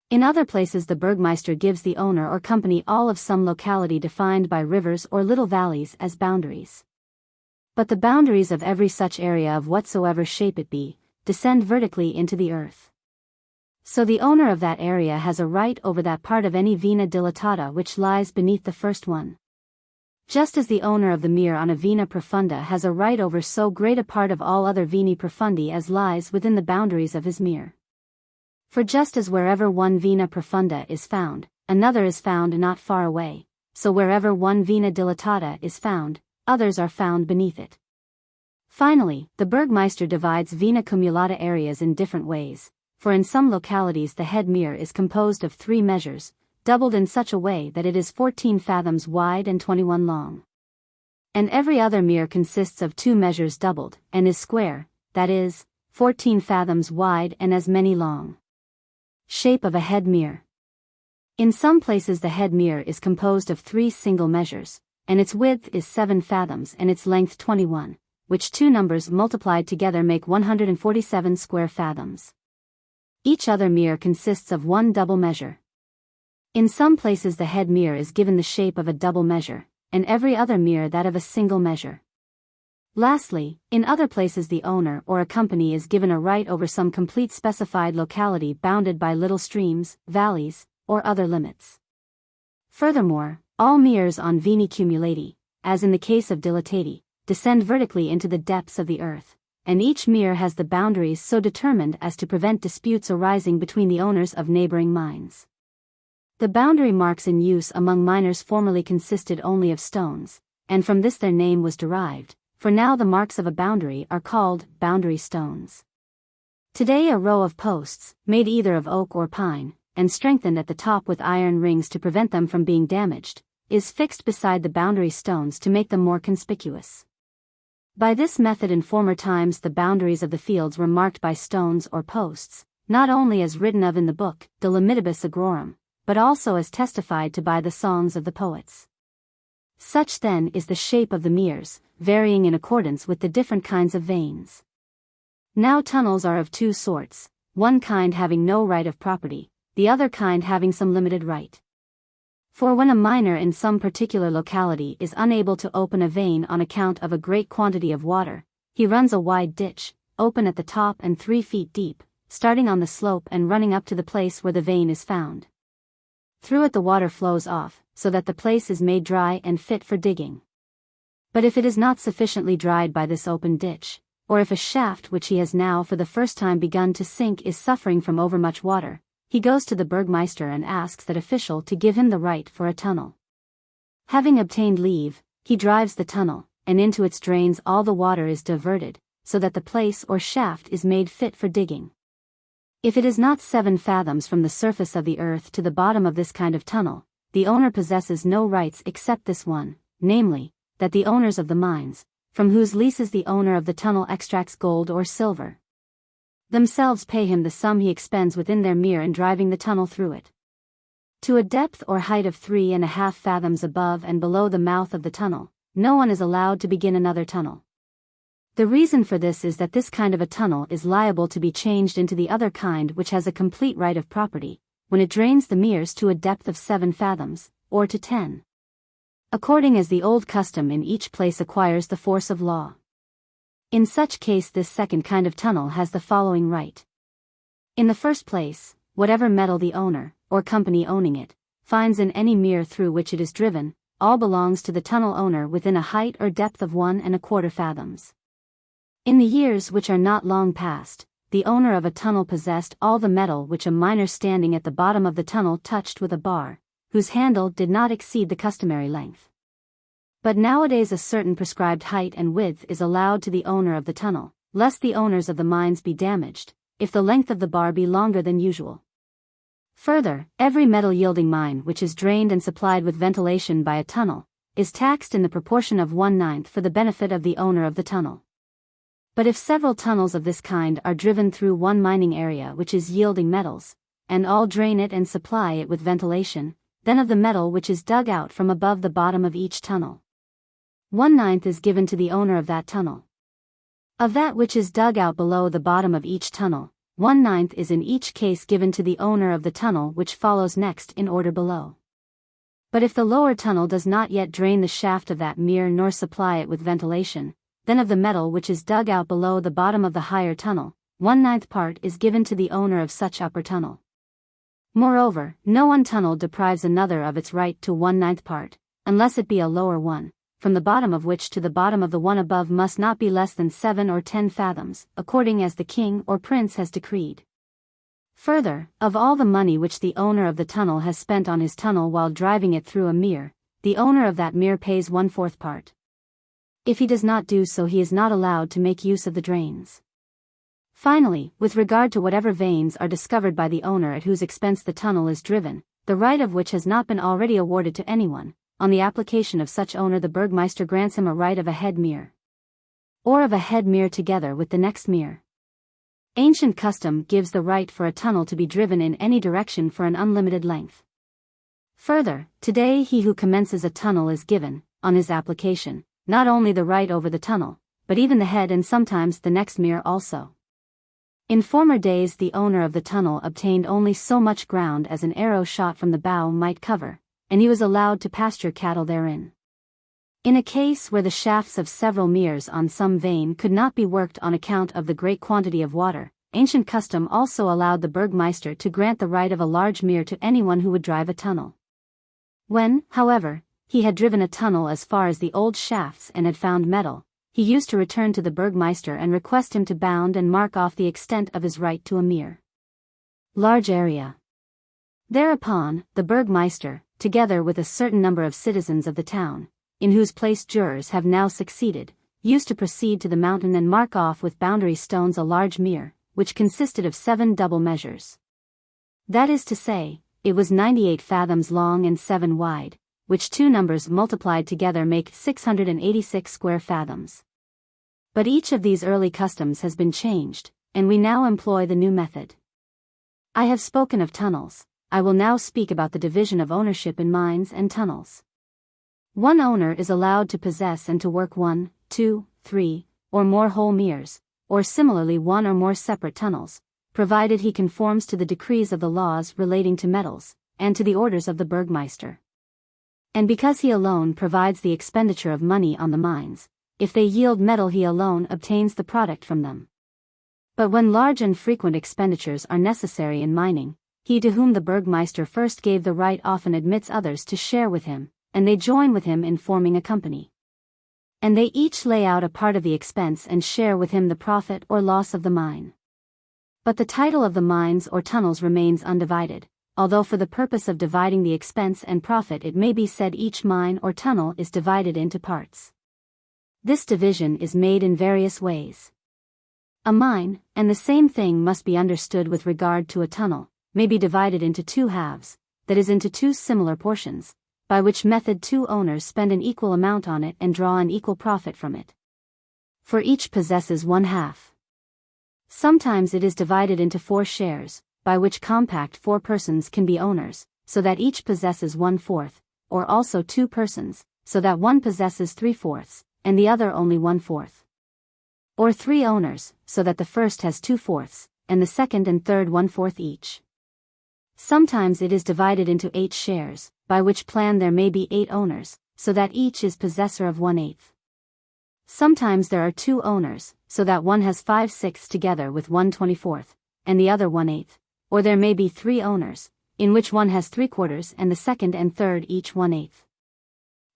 In other places the burgmeister gives the owner or company all of some locality defined by rivers or little valleys as boundaries. But the boundaries of every such area of whatsoever shape it be, descend vertically into the earth. So the owner of that area has a right over that part of any vena dilatata which lies beneath the first one. Just as the owner of the mere on a vena profunda has a right over so great a part of all other veni profundi as lies within the boundaries of his mere. For just as wherever one vena profunda is found, another is found not far away, so wherever one vena dilatata is found, others are found beneath it. Finally, the burgmeister divides vena cumulata areas in different ways, for in some localities the head mere is composed of 3 measures, doubled in such a way that it is 14 fathoms wide and 21 long. And every other mere consists of 2 measures doubled, and is square, that is, 14 fathoms wide and as many long. Shape of a head mere. In some places the head mere is composed of 3 single measures, and its width is 7 fathoms and its length 21, which 2 numbers multiplied together make 147 square fathoms. Each other mere consists of 1 double measure. In some places the head mere is given the shape of a double measure, and every other mere that of a single measure. Lastly, in other places the owner or a company is given a right over some complete specified locality bounded by little streams, valleys, or other limits. Furthermore, all meres on veni cumulati, as in the case of dilatati, descend vertically into the depths of the earth, and each mere has the boundaries so determined as to prevent disputes arising between the owners of neighboring mines. The boundary marks in use among miners formerly consisted only of stones, and from this their name was derived, for now the marks of a boundary are called boundary stones. Today a row of posts, made either of oak or pine, and strengthened at the top with iron rings to prevent them from being damaged, is fixed beside the boundary stones to make them more conspicuous. By this method in former times the boundaries of the fields were marked by stones or posts, not only as written of in the book, De Limitibus Agrorum, but also as testified to by the songs of the poets. Such then is the shape of the meres, varying in accordance with the different kinds of veins. Now tunnels are of two sorts, one kind having no right of property, the other kind having some limited right. For when a miner in some particular locality is unable to open a vein on account of a great quantity of water, he runs a wide ditch, open at the top and 3 feet deep, starting on the slope and running up to the place where the vein is found. Through it the water flows off, so that the place is made dry and fit for digging. But if it is not sufficiently dried by this open ditch, or if a shaft which he has now for the first time begun to sink is suffering from overmuch water, he goes to the Burgmeister and asks that official to give him the right for a tunnel. Having obtained leave, he drives the tunnel, and into its drains all the water is diverted, so that the place or shaft is made fit for digging. If it is not 7 fathoms from the surface of the earth to the bottom of this kind of tunnel, the owner possesses no rights except this one, namely, that the owners of the mines, from whose leases the owner of the tunnel extracts gold or silver, themselves pay him the sum he expends within their mere in driving the tunnel through it. To a depth or height of 3.5 fathoms above and below the mouth of the tunnel, no one is allowed to begin another tunnel. The reason for this is that this kind of a tunnel is liable to be changed into the other kind which has a complete right of property, when it drains the meres to a depth of 7 fathoms, or to 10. According as the old custom in each place acquires the force of law. In such case this second kind of tunnel has the following right. In the first place, whatever metal the owner, or company owning it, finds in any mere through which it is driven, all belongs to the tunnel owner within a height or depth of 1.25 fathoms. In the years which are not long past, the owner of a tunnel possessed all the metal which a miner standing at the bottom of the tunnel touched with a bar, whose handle did not exceed the customary length. But nowadays a certain prescribed height and width is allowed to the owner of the tunnel, lest the owners of the mines be damaged, if the length of the bar be longer than usual. Further, every metal-yielding mine which is drained and supplied with ventilation by a tunnel, is taxed in the proportion of 1/9 for the benefit of the owner of the tunnel. But if several tunnels of this kind are driven through one mining area which is yielding metals, and all drain it and supply it with ventilation, then of the metal which is dug out from above the bottom of each tunnel, 1/9 is given to the owner of that tunnel. Of that which is dug out below the bottom of each tunnel, 1/9 is in each case given to the owner of the tunnel which follows next in order below. But if the lower tunnel does not yet drain the shaft of that mere nor supply it with ventilation, then of the metal which is dug out below the bottom of the higher tunnel, 1/9 part is given to the owner of such upper tunnel. Moreover, no one tunnel deprives another of its right to 1/9 part, unless it be a lower one, from the bottom of which to the bottom of the one above must not be less than 7 or 10 fathoms, according as the king or prince has decreed. Further, of all the money which the owner of the tunnel has spent on his tunnel while driving it through a mere, the owner of that mere pays 1/4 part. If he does not do so he is not allowed to make use of the drains. Finally, with regard to whatever veins are discovered by the owner at whose expense the tunnel is driven, the right of which has not been already awarded to anyone, on the application of such owner the Burgmeister grants him a right of a head mere, or of a head mere together with the next mere. Ancient custom gives the right for a tunnel to be driven in any direction for an unlimited length. Further, today he who commences a tunnel is given, on his application, not only the right over the tunnel, but even the head and sometimes the next mere also. In former days the owner of the tunnel obtained only so much ground as an arrow shot from the bow might cover, and he was allowed to pasture cattle therein. In a case where the shafts of several meres on some vein could not be worked on account of the great quantity of water, ancient custom also allowed the Burgmeister to grant the right of a large mere to anyone who would drive a tunnel. When, however, he had driven a tunnel as far as the old shafts and had found metal, he used to return to the Burgmeister and request him to bound and mark off the extent of his right to a mere large area. Thereupon, the Burgmeister, together with a certain number of citizens of the town, in whose place jurors have now succeeded, used to proceed to the mountain and mark off with boundary stones a large mere, which consisted of 7 double measures. That is to say, it was 98 fathoms long and 7 wide, which two numbers multiplied together make 686 square fathoms. But each of these early customs has been changed, and we now employ the new method. I have spoken of tunnels. I will now speak about the division of ownership in mines and tunnels. One owner is allowed to possess and to work 1, 2, 3, or more whole meres, or similarly one or more separate tunnels, provided he conforms to the decrees of the laws relating to metals, and to the orders of the burgmeister. And because he alone provides the expenditure of money on the mines, if they yield metal he alone obtains the product from them. But when large and frequent expenditures are necessary in mining, he to whom the burgmeister first gave the right often admits others to share with him, and they join with him in forming a company. And they each lay out a part of the expense and share with him the profit or loss of the mine. But the title of the mines or tunnels remains undivided, although for the purpose of dividing the expense and profit it may be said each mine or tunnel is divided into parts. This division is made in various ways. A mine, and the same thing must be understood with regard to a tunnel, may be divided into two halves, that is into two similar portions, by which method two owners spend an equal amount on it and draw an equal profit from it. For each possesses one half. Sometimes it is divided into 4 shares, by which compact 4 persons can be owners, so that each possesses 1/4, or also 2 persons, so that one possesses 3/4, and the other only 1/4. Or 3 owners, so that the first has 2/4, and the second and third 1/4 each. Sometimes it is divided into 8 shares, by which plan there may be 8 owners, so that each is possessor of 1/8. Sometimes there are 2 owners, so that one has 5/6 together with 1/24, and the other 1/8, or there may be 3 owners, in which one has 3/4 and the second and third each 1/8.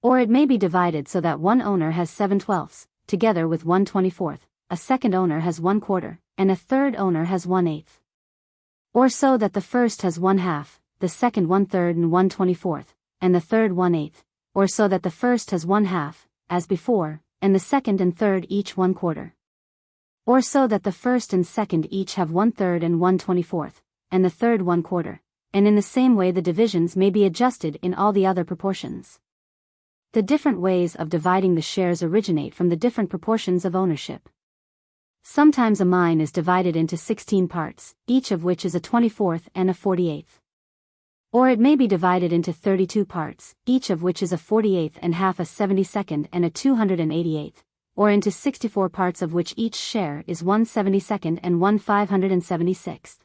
Or it may be divided so that one owner has 7/12, together with 1/24, a second owner has 1/4, and a third owner has 1/8. Or so that the first has 1/2, the second 1/3 and 1/24, and the third 1/8, or so that the first has 1/2, as before, and the second and third each 1/4. Or so that the first and second each have 1/3 and 1/24, and the third 1/4, and in the same way the divisions may be adjusted in all the other proportions. The different ways of dividing the shares originate from the different proportions of ownership. Sometimes a mine is divided into 16 parts, each of which is a 24th and a 48th. Or it may be divided into 32 parts, each of which is a 48th and half a 72nd and a 288th, or into 64 parts of which each share is 1/72nd and 1/576th.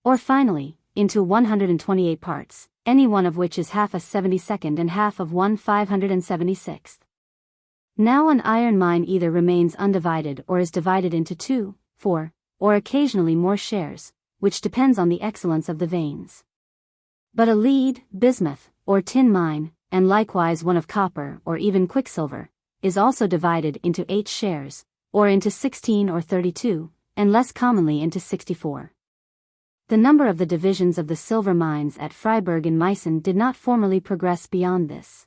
Or finally, into 128 parts, any one of which is half a 72nd and half of 1/576th. Now an iron mine either remains undivided or is divided into 2, 4, or occasionally more shares, which depends on the excellence of the veins. But a lead, bismuth, or tin mine, and likewise one of copper or even quicksilver, is also divided into 8 shares, or into 16 or 32, and less commonly into 64. The number of the divisions of the silver mines at Freiberg in Meissen did not formerly progress beyond this.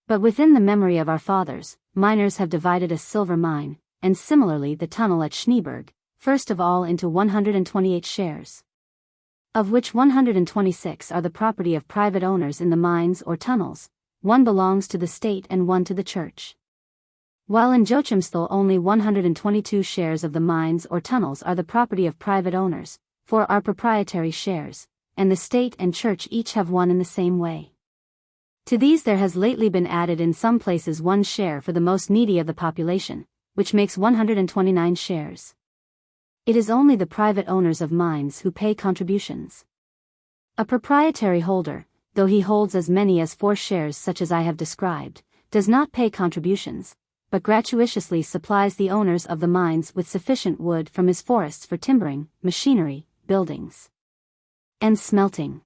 But within the memory of our fathers, miners have divided a silver mine, and similarly the tunnel at Schneeberg, first of all into 128 shares, of which 126 are the property of private owners in the mines or tunnels, one belongs to the state and one to the church. While in Joachimsthal only 122 shares of the mines or tunnels are the property of private owners, 4 are proprietary shares, and the state and church each have one in the same way. To these there has lately been added in some places 1 share for the most needy of the population, which makes 129 shares. It is only the private owners of mines who pay contributions. A proprietary holder, though he holds as many as 4 shares such as I have described, does not pay contributions, but gratuitously supplies the owners of the mines with sufficient wood from his forests for timbering, machinery, buildings, and smelting.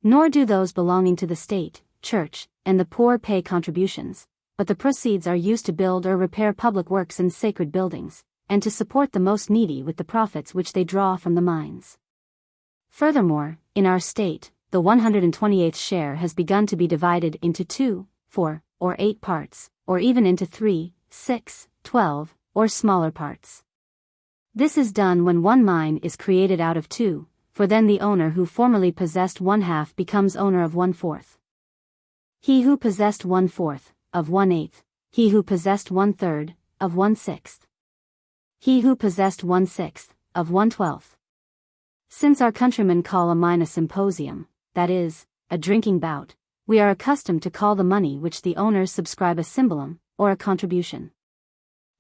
Nor do those belonging to the state, church, and the poor pay contributions, but the proceeds are used to build or repair public works and sacred buildings, and to support the most needy with the profits which they draw from the mines. Furthermore, in our state, the 128th share has begun to be divided into 2, 4, or 8 parts, or even into 3, 6, 12, or smaller parts. This is done when one mine is created out of 2, for then the owner who formerly possessed 1/2 becomes owner of 1/4. He who possessed 1/4, of 1/8, he who possessed 1/3, of 1/6. He who possessed 1/6, of 1/12. Since our countrymen call a mine a symposium, that is, a drinking bout, we are accustomed to call the money which the owners subscribe a symbolum, or a contribution.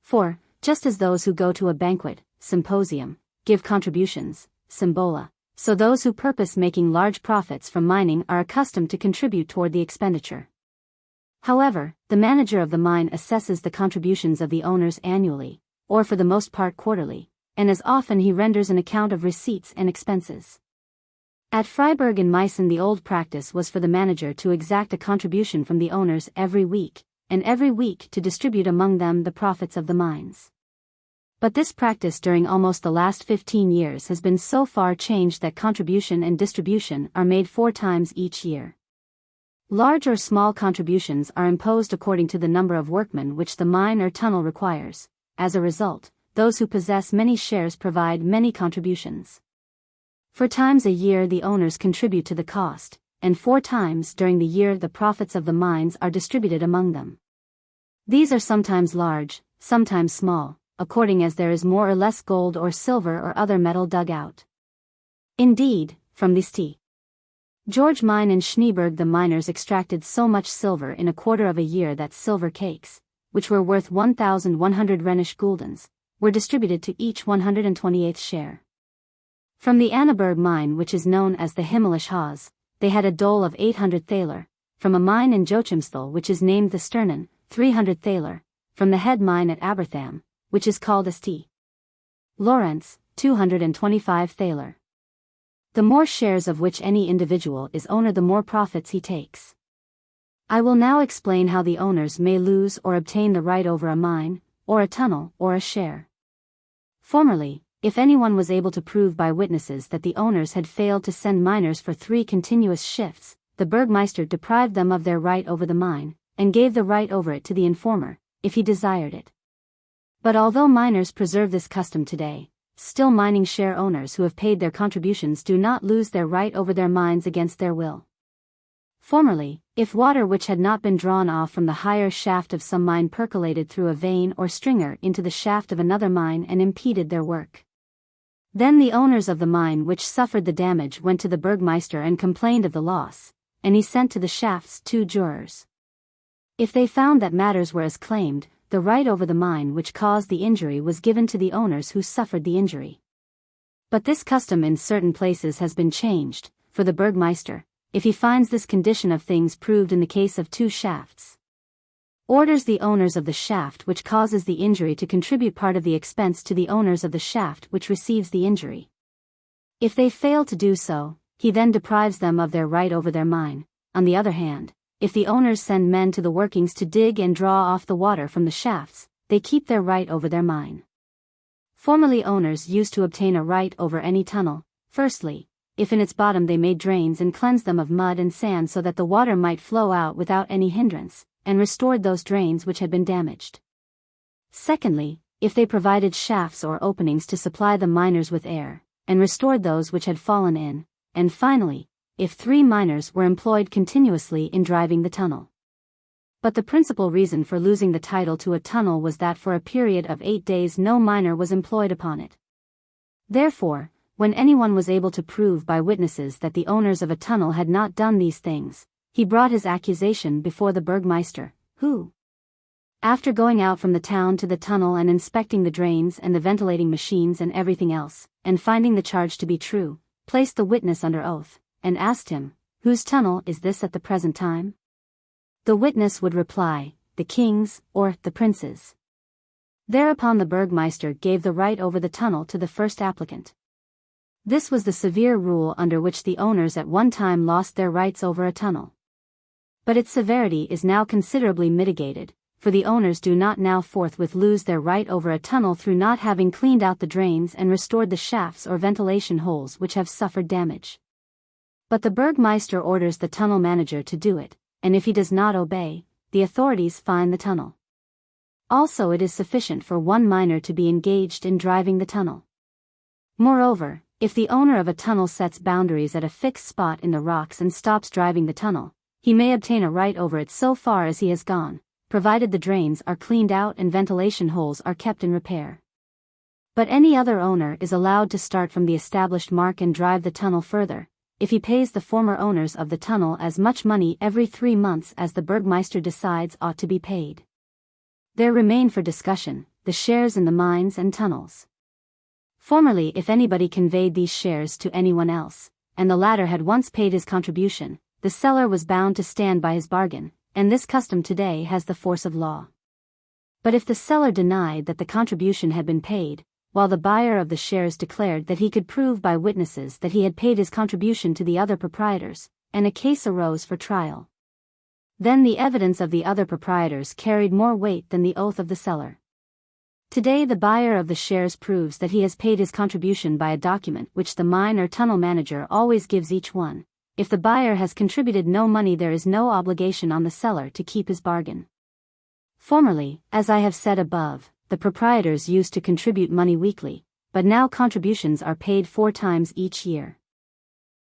For, just as those who go to a banquet, symposium, give contributions, symbola, so those who purpose making large profits from mining are accustomed to contribute toward the expenditure. However, the manager of the mine assesses the contributions of the owners annually, or for the most part quarterly, and as often he renders an account of receipts and expenses. At Freiburg in Meissen the old practice was for the manager to exact a contribution from the owners every week, and every week to distribute among them the profits of the mines. But this practice during almost the last 15 years has been so far changed that contribution and distribution are made 4 times each year. Large or small contributions are imposed according to the number of workmen which the mine or tunnel requires. As a result, those who possess many shares provide many contributions. 4 times a year the owners contribute to the cost, and 4 times during the year the profits of the mines are distributed among them. These are sometimes large, sometimes small, according as there is more or less gold or silver or other metal dug out. Indeed, from the St. George mine in Schneeberg the miners extracted so much silver in a quarter of a year that silver cakes, which were worth 1,100 Rhenish guldens, were distributed to each 128th share. From the Annaberg mine which is known as the Himmelisch Haus, they had a dole of 800 thaler, from a mine in Joachimsthal which is named the Sternen, 300 thaler, from the head mine at Abertham, which is called St. Lawrence, 225 thaler. The more shares of which any individual is owner the more profits he takes. I will now explain how the owners may lose or obtain the right over a mine, or a tunnel, or a share. Formerly, if anyone was able to prove by witnesses that the owners had failed to send miners for 3 continuous shifts, the burgmeister deprived them of their right over the mine, and gave the right over it to the informer, if he desired it. But although miners preserve this custom today, still mining share owners who have paid their contributions do not lose their right over their mines against their will. Formerly, if water which had not been drawn off from the higher shaft of some mine percolated through a vein or stringer into the shaft of another mine and impeded their work, then the owners of the mine which suffered the damage went to the burgmeister and complained of the loss, and he sent to the shafts 2 jurors. If they found that matters were as claimed, the right over the mine which caused the injury was given to the owners who suffered the injury. But this custom in certain places has been changed, for the burgmeister, if he finds this condition of things proved in the case of 2 shafts, orders the owners of the shaft which causes the injury to contribute part of the expense to the owners of the shaft which receives the injury. If they fail to do so, he then deprives them of their right over their mine. On the other hand, if the owners send men to the workings to dig and draw off the water from the shafts, they keep their right over their mine. Formerly owners used to obtain a right over any tunnel, firstly, if in its bottom they made drains and cleansed them of mud and sand so that the water might flow out without any hindrance, and restored those drains which had been damaged. Secondly, if they provided shafts or openings to supply the miners with air, and restored those which had fallen in, and finally, if 3 miners were employed continuously in driving the tunnel. But the principal reason for losing the title to a tunnel was that for a period of 8 days no miner was employed upon it. Therefore, when anyone was able to prove by witnesses that the owners of a tunnel had not done these things, he brought his accusation before the burgmeister, who, after going out from the town to the tunnel and inspecting the drains and the ventilating machines and everything else, and finding the charge to be true, placed the witness under oath, and asked him, "Whose tunnel is this at the present time?" The witness would reply, "The king's, or the prince's." Thereupon the burgmeister gave the right over the tunnel to the first applicant. This was the severe rule under which the owners at one time lost their rights over a tunnel. But its severity is now considerably mitigated, for the owners do not now forthwith lose their right over a tunnel through not having cleaned out the drains and restored the shafts or ventilation holes which have suffered damage. But the burgmeister orders the tunnel manager to do it, and if he does not obey, the authorities fine the tunnel. Also it is sufficient for 1 miner to be engaged in driving the tunnel. Moreover, if the owner of a tunnel sets boundaries at a fixed spot in the rocks and stops driving the tunnel, he may obtain a right over it so far as he has gone, provided the drains are cleaned out and ventilation holes are kept in repair. But any other owner is allowed to start from the established mark and drive the tunnel further, if he pays the former owners of the tunnel as much money every 3 months as the Burgmeister decides ought to be paid. There remain for discussion the shares in the mines and tunnels. Formerly, if anybody conveyed these shares to anyone else, and the latter had once paid his contribution, the seller was bound to stand by his bargain, and this custom today has the force of law. But if the seller denied that the contribution had been paid, while the buyer of the shares declared that he could prove by witnesses that he had paid his contribution to the other proprietors, and a case arose for trial, then the evidence of the other proprietors carried more weight than the oath of the seller. Today the buyer of the shares proves that he has paid his contribution by a document which the mine or tunnel manager always gives each one. If the buyer has contributed no money, there is no obligation on the seller to keep his bargain. Formerly, as I have said above, the proprietors used to contribute money weekly, but now contributions are paid 4 times each year.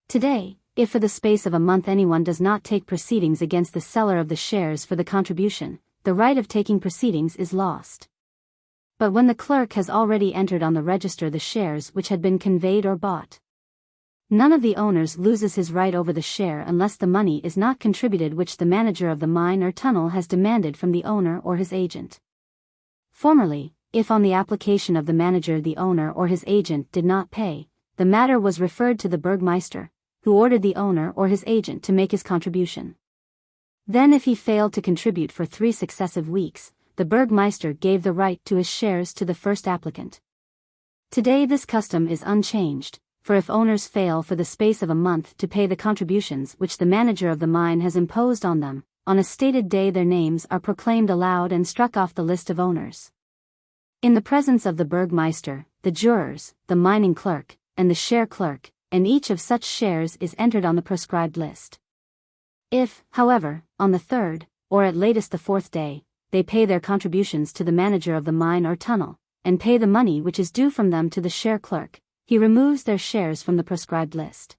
Today, if for the space of a month anyone does not take proceedings against the seller of the shares for the contribution, the right of taking proceedings is lost. But when the clerk has already entered on the register the shares which had been conveyed or bought, none of the owners loses his right over the share unless the money is not contributed which the manager of the mine or tunnel has demanded from the owner or his agent. Formerly, if on the application of the manager the owner or his agent did not pay, the matter was referred to the Burgmeister, who ordered the owner or his agent to make his contribution. Then if he failed to contribute for 3 successive weeks, the Burgmeister gave the right to his shares to the first applicant. Today this custom is unchanged, for if owners fail for the space of a month to pay the contributions which the manager of the mine has imposed on them, on a stated day their names are proclaimed aloud and struck off the list of owners. In the presence of the Burgmeister, the jurors, the mining clerk, and the share clerk, and each of such shares is entered on the proscribed list. If, however, on the 3rd, or at latest the 4th day, they pay their contributions to the manager of the mine or tunnel, and pay the money which is due from them to the share clerk, he removes their shares from the proscribed list.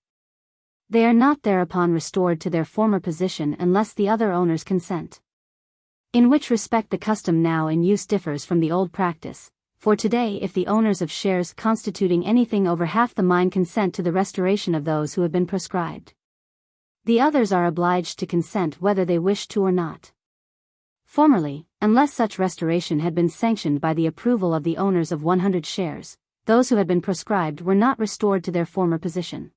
They are not thereupon restored to their former position unless the other owners consent. In which respect the custom now in use differs from the old practice, for today if the owners of shares constituting anything over half the mine consent to the restoration of those who have been proscribed, the others are obliged to consent whether they wish to or not. Formerly, unless such restoration had been sanctioned by the approval of the owners of 100 shares, those who had been proscribed were not restored to their former position.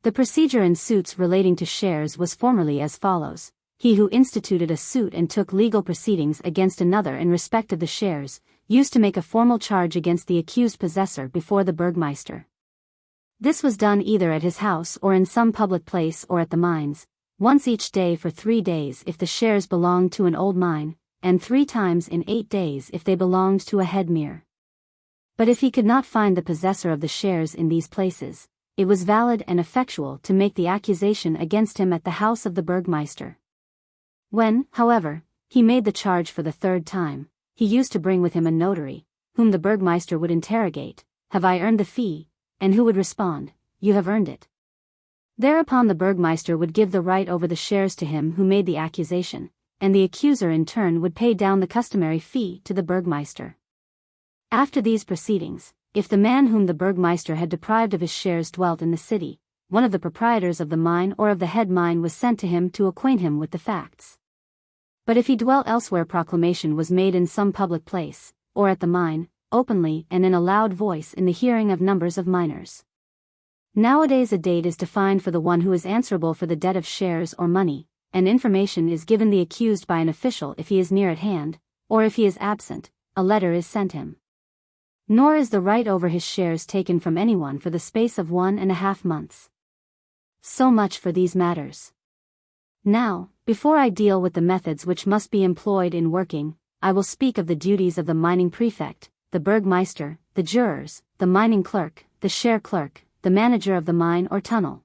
The procedure in suits relating to shares was formerly as follows: he who instituted a suit and took legal proceedings against another in respect of the shares, used to make a formal charge against the accused possessor before the Burgmeister. This was done either at his house or in some public place or at the mines, once each day for 3 days if the shares belonged to an old mine, and 3 times in 8 days if they belonged to a head mere. But if he could not find the possessor of the shares in these places, it was valid and effectual to make the accusation against him at the house of the Burgmeister. When, however, he made the charge for the 3rd time, he used to bring with him a notary, whom the Burgmeister would interrogate, "Have I earned the fee?" and who would respond, "You have earned it." Thereupon the Burgmeister would give the right over the shares to him who made the accusation, and the accuser in turn would pay down the customary fee to the Burgmeister. After these proceedings, if the man whom the Burgmeister had deprived of his shares dwelt in the city, one of the proprietors of the mine or of the head mine was sent to him to acquaint him with the facts. But if he dwelt elsewhere, proclamation was made in some public place, or at the mine, openly and in a loud voice in the hearing of numbers of miners. Nowadays a date is defined for the one who is answerable for the debt of shares or money, and information is given the accused by an official if he is near at hand, or if he is absent, a letter is sent him. Nor is the right over his shares taken from anyone for the space of 1.5 months. So much for these matters. Now, before I deal with the methods which must be employed in working, I will speak of the duties of the mining prefect, the Burgmeister, the jurors, the mining clerk, the share clerk, the manager of the mine or tunnel,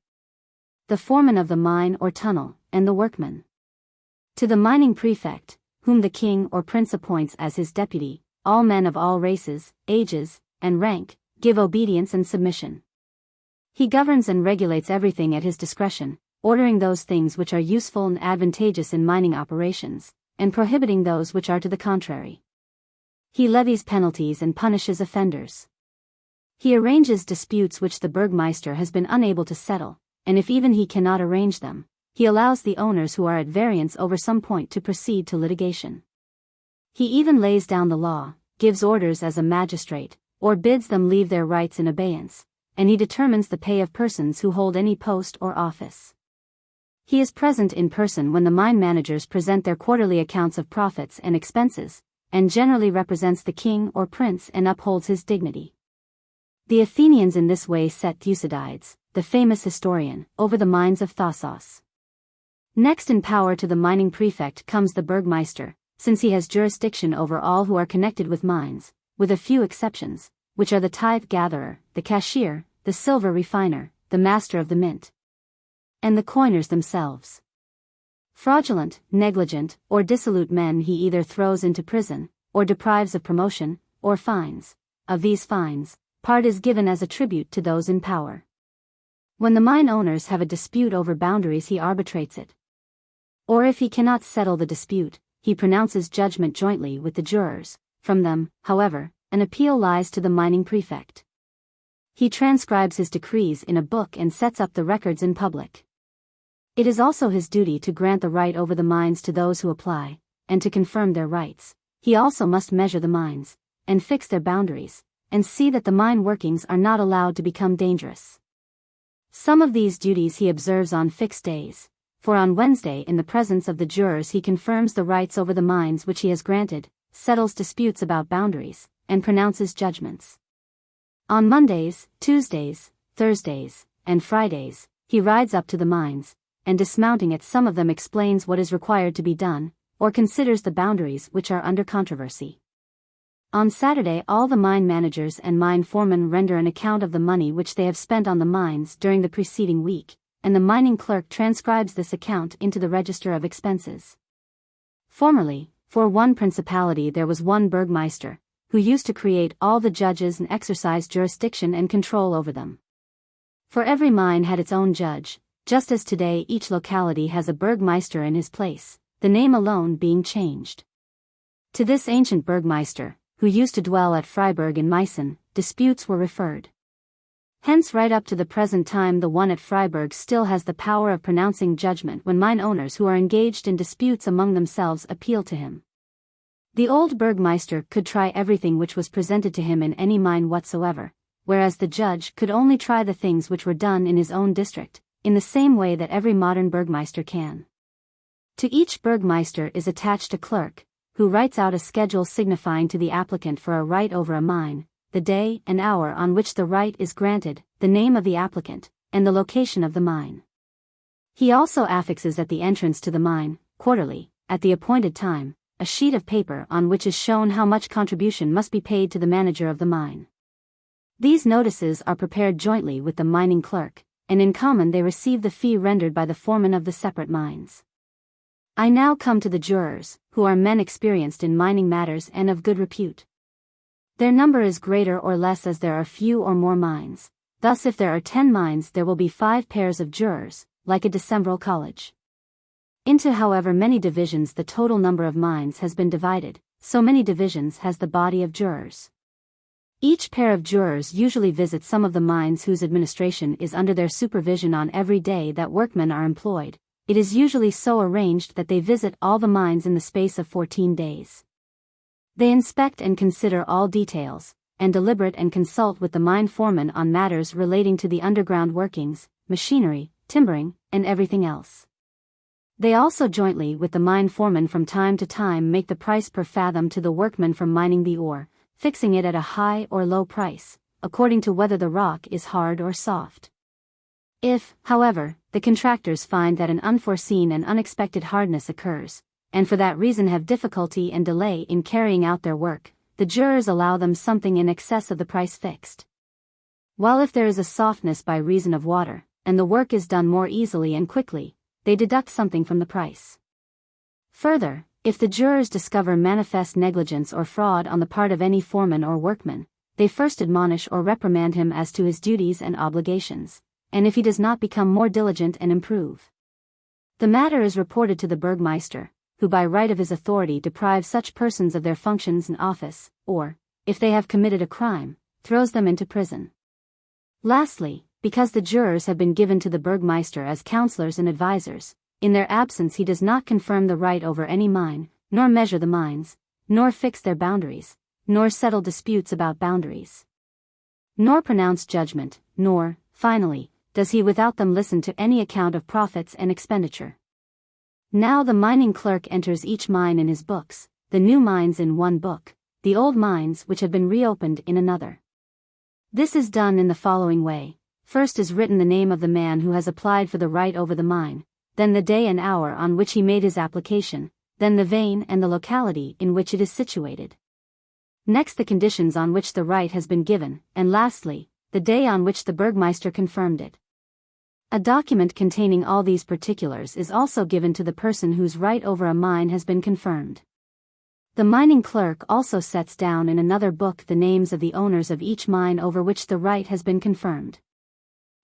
the foreman of the mine or tunnel, and the workman. To the mining prefect, whom the king or prince appoints as his deputy, all men of all races, ages, and rank, give obedience and submission. He governs and regulates everything at his discretion, ordering those things which are useful and advantageous in mining operations, and prohibiting those which are to the contrary. He levies penalties and punishes offenders. He arranges disputes which the burgmeister has been unable to settle, and if even he cannot arrange them, he allows the owners who are at variance over some point to proceed to litigation. He even lays down the law, gives orders as a magistrate, or bids them leave their rights in abeyance, and he determines the pay of persons who hold any post or office. He is present in person when the mine managers present their quarterly accounts of profits and expenses, and generally represents the king or prince and upholds his dignity. The Athenians in this way set Thucydides, the famous historian, over the mines of Thasos. Next in power to the mining prefect comes the burgmeister, since he has jurisdiction over all who are connected with mines, with a few exceptions, which are the tithe gatherer, the cashier, the silver refiner, the master of the mint, and the coiners themselves. Fraudulent, negligent, or dissolute men he either throws into prison, or deprives of promotion, or fines. Of these fines, part is given as a tribute to those in power. When the mine owners have a dispute over boundaries, he arbitrates it. Or if he cannot settle the dispute, he pronounces judgment jointly with the jurors. From them, however, an appeal lies to the mining prefect. He transcribes his decrees in a book and sets up the records in public. It is also his duty to grant the right over the mines to those who apply, and to confirm their rights. He also must measure the mines, and fix their boundaries, and see that the mine workings are not allowed to become dangerous. Some of these duties he observes on fixed days, for on Wednesday in the presence of the jurors he confirms the rights over the mines which he has granted, settles disputes about boundaries, and pronounces judgments. On Mondays, Tuesdays, Thursdays, and Fridays, he rides up to the mines, and dismounting at some of them explains what is required to be done, or considers the boundaries which are under controversy. On Saturday all the mine managers and mine foremen render an account of the money which they have spent on the mines during the preceding week, and the mining clerk transcribes this account into the register of expenses. Formerly, for one principality there was one burgmeister, who used to create all the judges and exercise jurisdiction and control over them. For every mine had its own judge, just as today each locality has a burgmeister in his place, the name alone being changed. To this ancient burgmeister, who used to dwell at Freiburg in Meissen, disputes were referred. Hence right up to the present time the one at Freiburg still has the power of pronouncing judgment when mine owners who are engaged in disputes among themselves appeal to him. The old burgmeister could try everything which was presented to him in any mine whatsoever, whereas the judge could only try the things which were done in his own district, in the same way that every modern burgmeister can. To each burgmeister is attached a clerk, who writes out a schedule signifying to the applicant for a right over a mine, the day and hour on which the right is granted, the name of the applicant, and the location of the mine. He also affixes at the entrance to the mine, quarterly, at the appointed time, a sheet of paper on which is shown how much contribution must be paid to the manager of the mine. These notices are prepared jointly with the mining clerk, and in common they receive the fee rendered by the foreman of the separate mines. I now come to the jurors, who are men experienced in mining matters and of good repute. Their number is greater or less as there are few or more mines. Thus if there are 10 mines there will be 5 pairs of jurors, like a decembral college. Into however many divisions the total number of mines has been divided, so many divisions has the body of jurors. Each pair of jurors usually visits some of the mines whose administration is under their supervision on every day that workmen are employed. It is usually so arranged that they visit all the mines in the space of 14 days. They inspect and consider all details, and deliberate and consult with the mine foreman on matters relating to the underground workings, machinery, timbering, and everything else. They also jointly with the mine foreman from time to time make the price per fathom to the workmen from mining the ore, fixing it at a high or low price, according to whether the rock is hard or soft. If, however, the contractors find that an unforeseen and unexpected hardness occurs, and for that reason have difficulty and delay in carrying out their work, the jurors allow them something in excess of the price fixed. While if there is a softness by reason of water, and the work is done more easily and quickly, they deduct something from the price. Further, if the jurors discover manifest negligence or fraud on the part of any foreman or workman, they first admonish or reprimand him as to his duties and obligations, and if he does not become more diligent and improve. The matter is reported to the burgmeister, who by right of his authority deprives such persons of their functions in office, or, if they have committed a crime, throws them into prison. Lastly, because the jurors have been given to the burgmeister as counselors and advisers, in their absence he does not confirm the right over any mine, nor measure the mines, nor fix their boundaries, nor settle disputes about boundaries, nor pronounce judgment, nor, finally, does he without them listen to any account of profits and expenditure. Now the mining clerk enters each mine in his books, the new mines in one book, the old mines which have been reopened in another. This is done in the following way. First is written the name of the man who has applied for the right over the mine, then the day and hour on which he made his application, then the vein and the locality in which it is situated. Next the conditions on which the right has been given, and lastly, the day on which the burgmeister confirmed it. A document containing all these particulars is also given to the person whose right over a mine has been confirmed. The mining clerk also sets down in another book the names of the owners of each mine over which the right has been confirmed.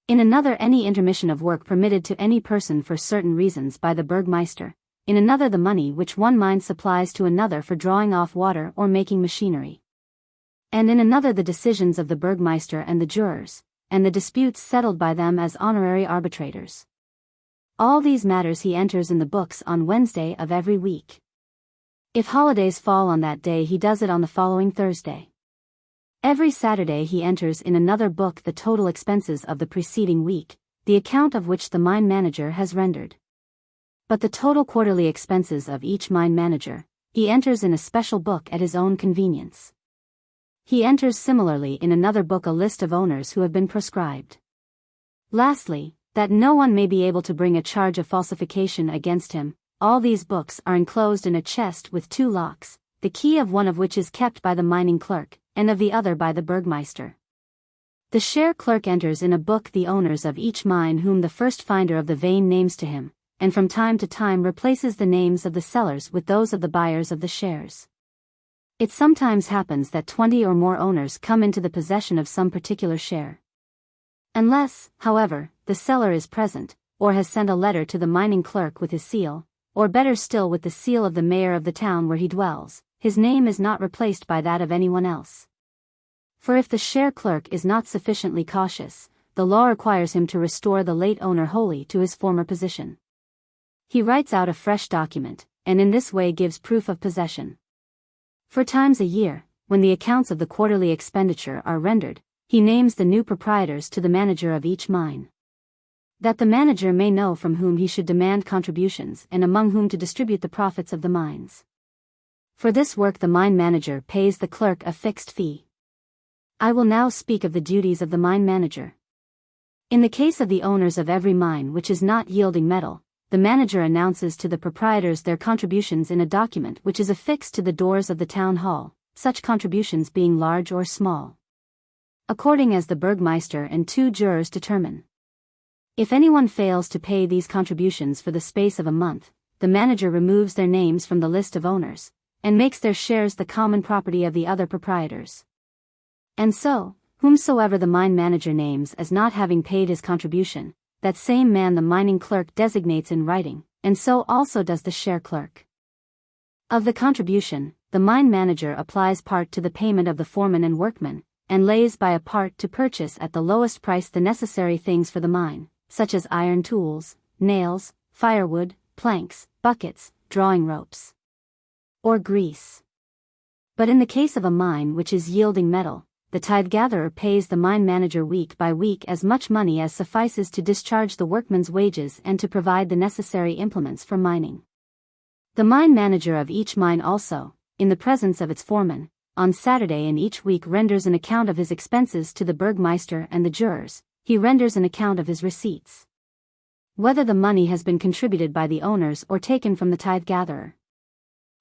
In another any intermission of work permitted to any person for certain reasons by the burgmeister, in another the money which one mine supplies to another for drawing off water or making machinery, and in another the decisions of the burgmeister and the jurors, and the disputes settled by them as honorary arbitrators. All these matters he enters in the books on Wednesday of every week. If holidays fall on that day he does it on the following Thursday. Every Saturday he enters in another book the total expenses of the preceding week, the account of which the mine manager has rendered. But the total quarterly expenses of each mine manager, he enters in a special book at his own convenience. He enters similarly in another book a list of owners who have been proscribed. Lastly, that no one may be able to bring a charge of falsification against him, all these books are enclosed in a chest with 2 locks, the key of one of which is kept by the mining clerk, and of the other by the burgmeister. The share clerk enters in a book the owners of each mine whom the first finder of the vein names to him, and from time to time replaces the names of the sellers with those of the buyers of the shares. It sometimes happens that 20 or more owners come into the possession of some particular share. Unless, however, the seller is present, or has sent a letter to the mining clerk with his seal, or better still with the seal of the mayor of the town where he dwells, his name is not replaced by that of anyone else. For if the share clerk is not sufficiently cautious, the law requires him to restore the late owner wholly to his former position. He writes out a fresh document, and in this way gives proof of possession. 4 times a year, when the accounts of the quarterly expenditure are rendered, he names the new proprietors to the manager of each mine, that the manager may know from whom he should demand contributions and among whom to distribute the profits of the mines. For this work the mine manager pays the clerk a fixed fee. I will now speak of the duties of the mine manager. In the case of the owners of every mine which is not yielding metal, the manager announces to the proprietors their contributions in a document which is affixed to the doors of the town hall, such contributions being large or small, according as the burgmeister and 2 jurors determine. If anyone fails to pay these contributions for the space of a month, the manager removes their names from the list of owners, and makes their shares the common property of the other proprietors. And so, whomsoever the mine manager names as not having paid his contribution, that same man the mining clerk designates in writing, and so also does the share clerk. Of the contribution, the mine manager applies part to the payment of the foreman and workmen, and lays by a part to purchase at the lowest price the necessary things for the mine, such as iron tools, nails, firewood, planks, buckets, drawing ropes, or grease. But in the case of a mine which is yielding metal, the tithe-gatherer pays the mine manager week by week as much money as suffices to discharge the workmen's wages and to provide the necessary implements for mining. The mine manager of each mine also, in the presence of its foreman, on Saturday in each week renders an account of his expenses to the burgmeister and the jurors. He renders an account of his receipts, whether the money has been contributed by the owners or taken from the tithe-gatherer,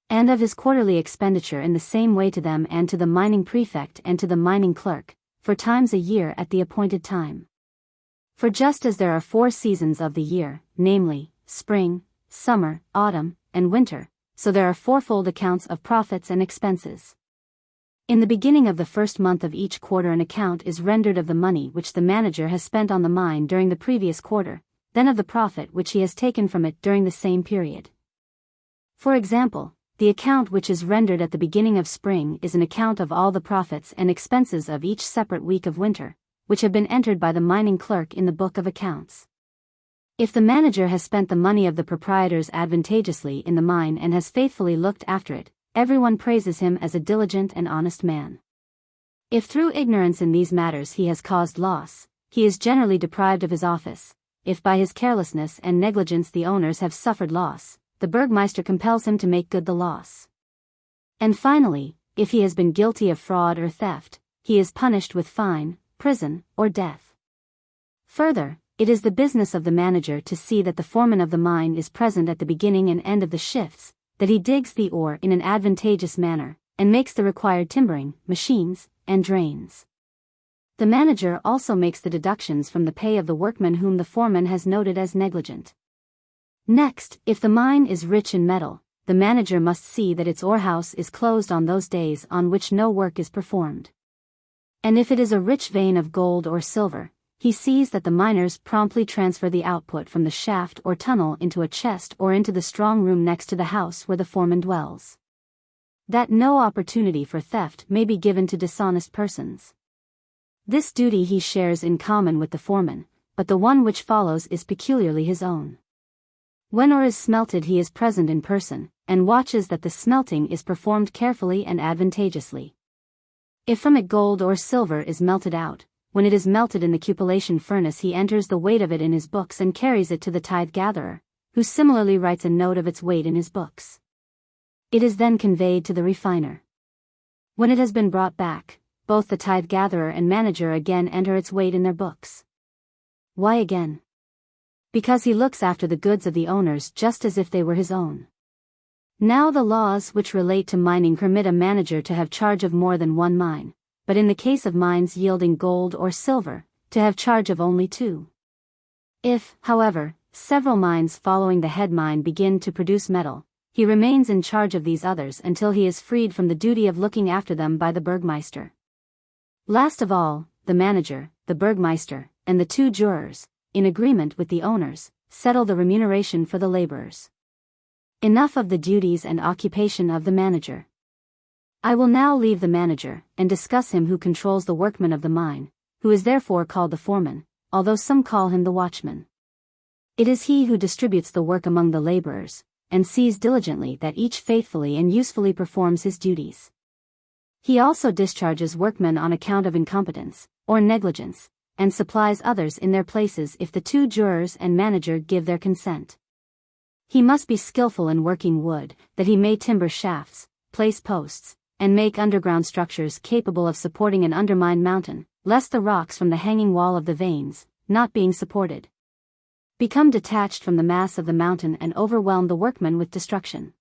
and of his quarterly expenditure in the same way to them and to the mining prefect and to the mining clerk, 4 times a year at the appointed time. For just as there are 4 seasons of the year, namely, spring, summer, autumn, and winter, so there are 4-fold accounts of profits and expenses. In the beginning of the first month of each quarter an account is rendered of the money which the manager has spent on the mine during the previous quarter, then of the profit which he has taken from it during the same period. For example, the account which is rendered at the beginning of spring is an account of all the profits and expenses of each separate week of winter, which have been entered by the mining clerk in the book of accounts. If the manager has spent the money of the proprietors advantageously in the mine and has faithfully looked after it, everyone praises him as a diligent and honest man. If through ignorance in these matters he has caused loss, he is generally deprived of his office. If by his carelessness and negligence the owners have suffered loss, the burgmeister compels him to make good the loss. And finally, if he has been guilty of fraud or theft, he is punished with fine, prison, or death. Further, it is the business of the manager to see that the foreman of the mine is present at the beginning and end of the shifts, that he digs the ore in an advantageous manner, and makes the required timbering, machines, and drains. The manager also makes the deductions from the pay of the workmen whom the foreman has noted as negligent. Next, if the mine is rich in metal, the manager must see that its orehouse is closed on those days on which no work is performed. And if it is a rich vein of gold or silver, he sees that the miners promptly transfer the output from the shaft or tunnel into a chest or into the strong room next to the house where the foreman dwells. That no opportunity for theft may be given to dishonest persons. This duty he shares in common with the foreman, but the one which follows is peculiarly his own. When ore is smelted he is present in person, and watches that the smelting is performed carefully and advantageously. If from it gold or silver is melted out, when it is melted in the cupellation furnace he enters the weight of it in his books and carries it to the tithe-gatherer, who similarly writes a note of its weight in his books. It is then conveyed to the refiner. When it has been brought back, both the tithe-gatherer and manager again enter its weight in their books. Why again? Because he looks after the goods of the owners just as if they were his own. Now the laws which relate to mining permit a manager to have charge of more than one mine, but in the case of mines yielding gold or silver, to have charge of only two. If, however, several mines following the head mine begin to produce metal, he remains in charge of these others until he is freed from the duty of looking after them by the burgmeister. Last of all, the manager, the burgmeister, and the two jurors, in agreement with the owners, settle the remuneration for the laborers. Enough of the duties and occupation of the manager. I will now leave the manager, and discuss him who controls the workmen of the mine, who is therefore called the foreman, although some call him the watchman. It is he who distributes the work among the laborers, and sees diligently that each faithfully and usefully performs his duties. He also discharges workmen on account of incompetence, or negligence, and supplies others in their places if the two jurors and manager give their consent. He must be skillful in working wood, that he may timber shafts, place posts, and make underground structures capable of supporting an undermined mountain, lest the rocks from the hanging wall of the veins, not being supported, become detached from the mass of the mountain and overwhelm the workmen with destruction.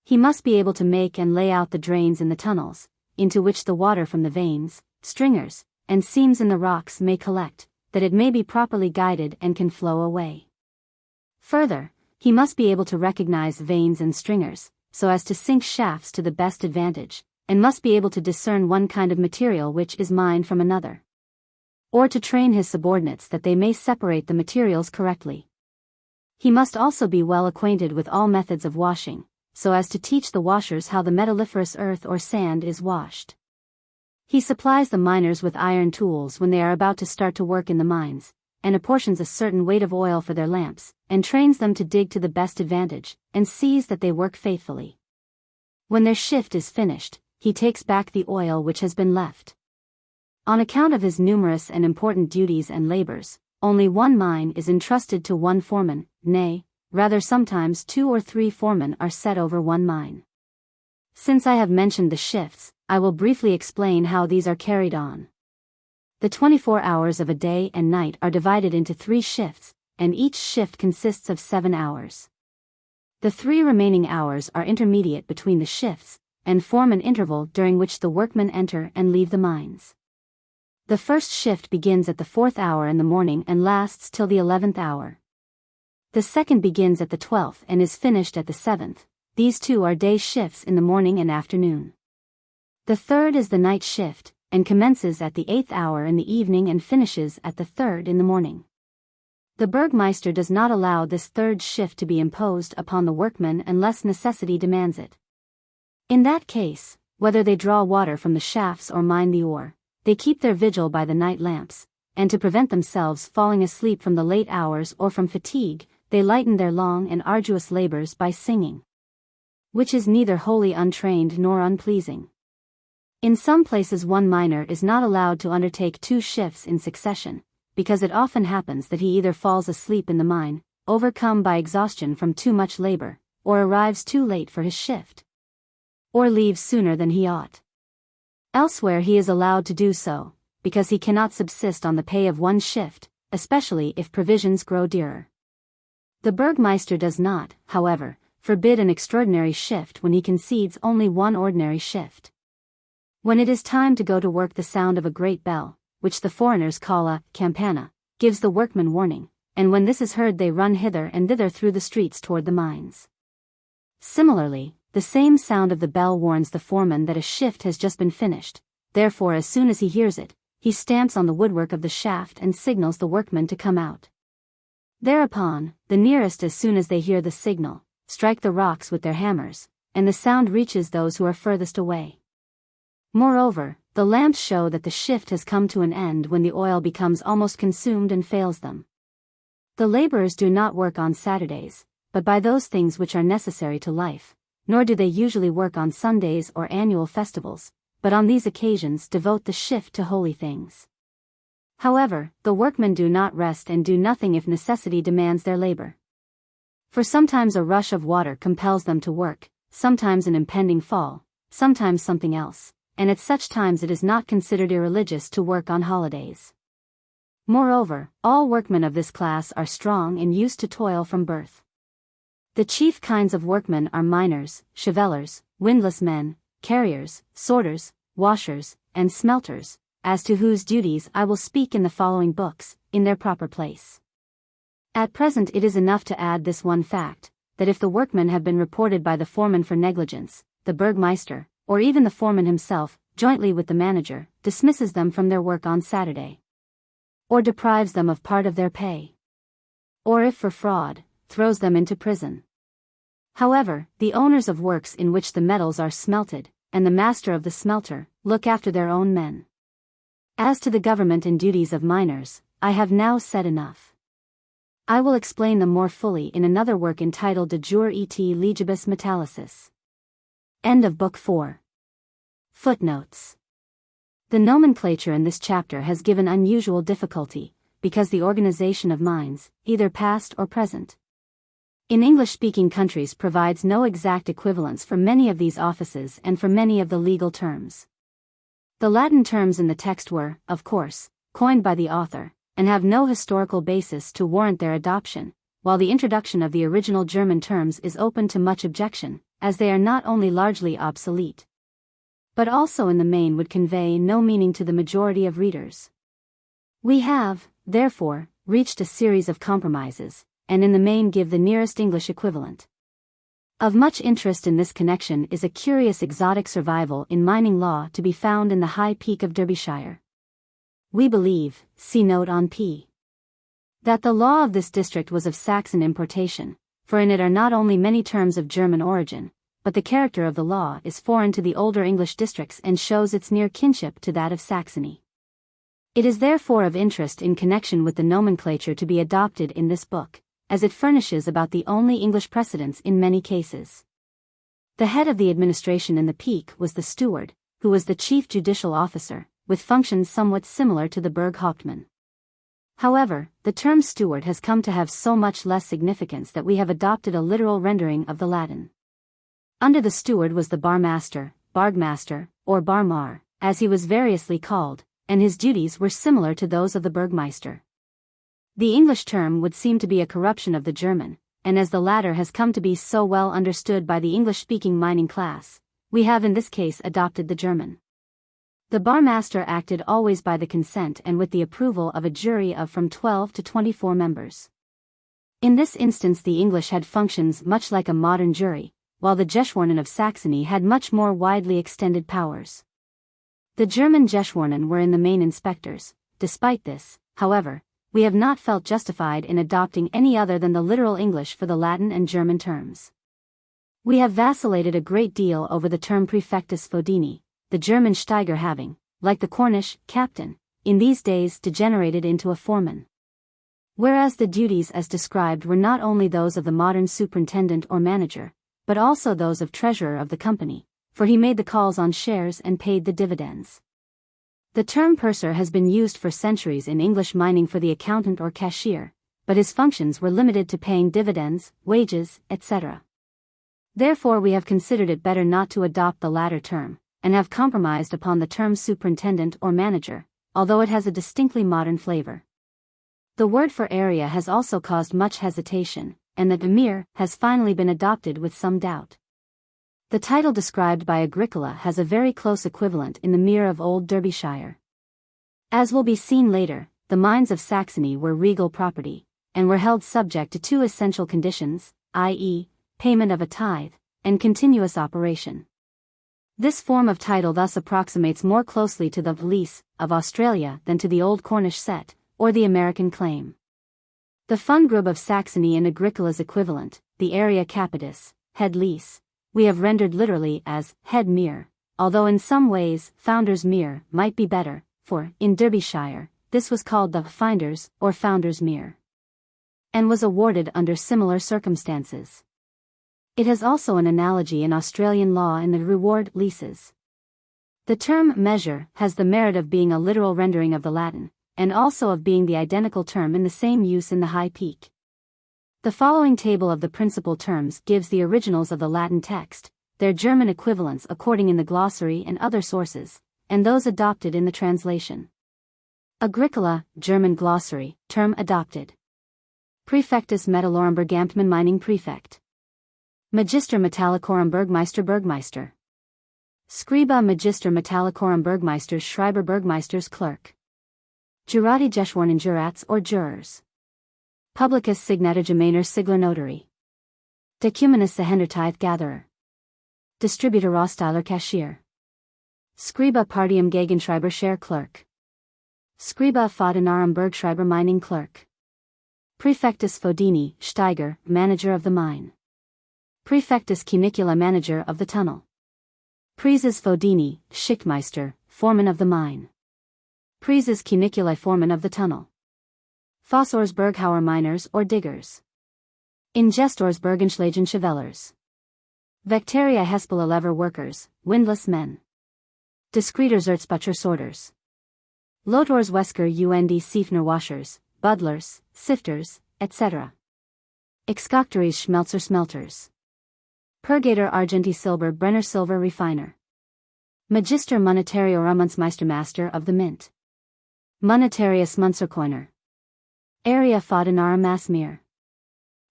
He must be able to make and lay out the drains in the tunnels, into which the water from the veins, stringers, and seams in the rocks may collect, that it may be properly guided and can flow away. Further, he must be able to recognize veins and stringers, so as to sink shafts to the best advantage, and must be able to discern one kind of material which is mined from another. Or to train his subordinates that they may separate the materials correctly. He must also be well acquainted with all methods of washing, so as to teach the washers how the metalliferous earth or sand is washed. He supplies the miners with iron tools when they are about to start to work in the mines, and apportions a certain weight of oil for their lamps, and trains them to dig to the best advantage, and sees that they work faithfully. When their shift is finished, he takes back the oil which has been left. On account of his numerous and important duties and labors, only one mine is entrusted to one foreman, nay, rather sometimes 2 or 3 foremen are set over one mine. Since I have mentioned the shifts, I will briefly explain how these are carried on. The 24 hours of a day and night are divided into 3 shifts, and each shift consists of 7 hours. The 3 remaining hours are intermediate between the shifts, and form an interval during which the workmen enter and leave the mines. The first shift begins at the 4th hour in the morning and lasts till the 11th hour. The second begins at the 12th and is finished at the 7th. These 2 are day shifts in the morning and afternoon. The third is the night shift, and commences at the 8th hour in the evening and finishes at the 3rd in the morning. The Burgmeister does not allow this third shift to be imposed upon the workmen unless necessity demands it. In that case, whether they draw water from the shafts or mine the ore, they keep their vigil by the night lamps, and to prevent themselves falling asleep from the late hours or from fatigue, they lighten their long and arduous labors by singing, which is neither wholly untrained nor unpleasing. In some places one miner is not allowed to undertake 2 shifts in succession, because it often happens that he either falls asleep in the mine, overcome by exhaustion from too much labor, or arrives too late for his shift, or leaves sooner than he ought. Elsewhere he is allowed to do so, because he cannot subsist on the pay of one shift, especially if provisions grow dearer. The Burgmeister does not, however, forbid an extraordinary shift when he concedes only one ordinary shift. When it is time to go to work, the sound of a great bell, which the foreigners call a campana, gives the workmen warning, and when this is heard they run hither and thither through the streets toward the mines. Similarly, the same sound of the bell warns the foreman that a shift has just been finished, therefore as soon as he hears it, he stamps on the woodwork of the shaft and signals the workmen to come out. Thereupon, the nearest, as soon as they hear the signal, strike the rocks with their hammers, and the sound reaches those who are furthest away. Moreover, the lamps show that the shift has come to an end when the oil becomes almost consumed and fails them. The laborers do not work on Saturdays, but by those things which are necessary to life, nor do they usually work on Sundays or annual festivals, but on these occasions devote the shift to holy things. However, the workmen do not rest and do nothing if necessity demands their labor. For sometimes a rush of water compels them to work, sometimes an impending fall, sometimes something else, and at such times it is not considered irreligious to work on holidays. Moreover, all workmen of this class are strong and used to toil from birth. The chief kinds of workmen are miners, shovelers, windlass men, carriers, sorters, washers, and smelters, as to whose duties I will speak in the following books, in their proper place. At present it is enough to add this one fact, that if the workmen have been reported by the foreman for negligence, the Burgmeister, or even the foreman himself, jointly with the manager, dismisses them from their work on Saturday, or deprives them of part of their pay, or if for fraud, throws them into prison. However, the owners of works in which the metals are smelted, and the master of the smelter, look after their own men. As to the government and duties of miners, I have now said enough. I will explain them more fully in another work entitled De Jure et Legibus Metallicis. End of Book 4. Footnotes. The nomenclature in this chapter has given unusual difficulty, because the organization of mines, either past or present, in English-speaking countries provides no exact equivalence for many of these offices and for many of the legal terms. The Latin terms in the text were, of course, coined by the author, and have no historical basis to warrant their adoption, while the introduction of the original German terms is open to much objection, as they are not only largely obsolete, but also in the main would convey no meaning to the majority of readers. We have, therefore, reached a series of compromises, and in the main give the nearest English equivalent. Of much interest in this connection is a curious exotic survival in mining law to be found in the High Peak of Derbyshire. We believe, see note on p. that the law of this district was of Saxon importation, for in it are not only many terms of German origin, but the character of the law is foreign to the older English districts and shows its near kinship to that of Saxony. It is therefore of interest in connection with the nomenclature to be adopted in this book, as it furnishes about the only English precedents in many cases. The head of the administration in the Peak was the steward, who was the chief judicial officer, with functions somewhat similar to the Burghauptmann. However, the term steward has come to have so much less significance that we have adopted a literal rendering of the Latin. Under the steward was the barmaster, bargmaster, or barmar, as he was variously called, and his duties were similar to those of the Burgmeister. The English term would seem to be a corruption of the German, and as the latter has come to be so well understood by the English-speaking mining class, we have in this case adopted the German. The barmaster acted always by the consent and with the approval of a jury of from 12 to 24 members. In this instance the English had functions much like a modern jury, while the Geschwornen of Saxony had much more widely extended powers. The German Geschworenen were in the main inspectors. Despite this, however, we have not felt justified in adopting any other than the literal English for the Latin and German terms. We have vacillated a great deal over the term praefectus foedini, the German Steiger having, like the Cornish captain, in these days degenerated into a foreman. Whereas the duties as described were not only those of the modern superintendent or manager, but also those of treasurer of the company, for he made the calls on shares and paid the dividends. The term purser has been used for centuries in English mining for the accountant or cashier, but his functions were limited to paying dividends, wages, etc. Therefore we have considered it better not to adopt the latter term, and have compromised upon the term superintendent or manager, although it has a distinctly modern flavor. The word for area has also caused much hesitation, and the emir has finally been adopted with some doubt. The title described by Agricola has a very close equivalent in the Mere of Old Derbyshire. As will be seen later, the mines of Saxony were regal property, and were held subject to two essential conditions, i.e., payment of a tithe, and continuous operation. This form of title thus approximates more closely to the lease of Australia than to the old Cornish set, or the American claim. The Fundgrub of Saxony in Agricola's equivalent, the area capitis, head lease, we have rendered literally as head mere, although in some ways founder's mere might be better, for, in Derbyshire, this was called the finder's or founder's mere, and was awarded under similar circumstances. It has also an analogy in Australian law in the reward leases. The term measure has the merit of being a literal rendering of the Latin, and also of being the identical term in the same use in the High Peak. The following table of the principal terms gives the originals of the Latin text, their German equivalents according in the glossary and other sources, and those adopted in the translation. Agricola, German glossary, term adopted. Praefectus Metallorum Bergamtmann mining prefect. Magister Metallicorum Burgmeister. Scriba Magister Metallicorum Burgmeisters Schreiber Burgmeisters Clerk. Jurati Geschworenen Jurats or jurors. Publicus Signator Gemainer Sigler Notary. Decumanus Sehendertithe Gatherer. Distributor Rostyler Cashier. Scriba Partium Gegenschreiber Share Clerk. Scriba Fadenarum Bergschreiber Mining Clerk. Praefectus Foedini, Steiger, Manager of the Mine. Praefectus Cunicula Manager of the Tunnel. Praeses Foedini, Schichtmeister, Foreman of the Mine. Praeses Cuniculae Foreman of the Tunnel. Fossors Berghauer Miners or Diggers. Ingestors Bergenschlagen Chevellers. Vectaria Hespela Lever Workers, Windlass Men. Discreters Erzbutcher Sorters. Lotors Wesker und Siefner Washers, Buddlers, Sifters, etc. Excoctories Schmelzer Smelters. Purgator Argenti Silber Brenner Silver Refiner. Magister Monetarior Master of the Mint. Monetarius Munzercoiner. Area Fadenarum Massmere.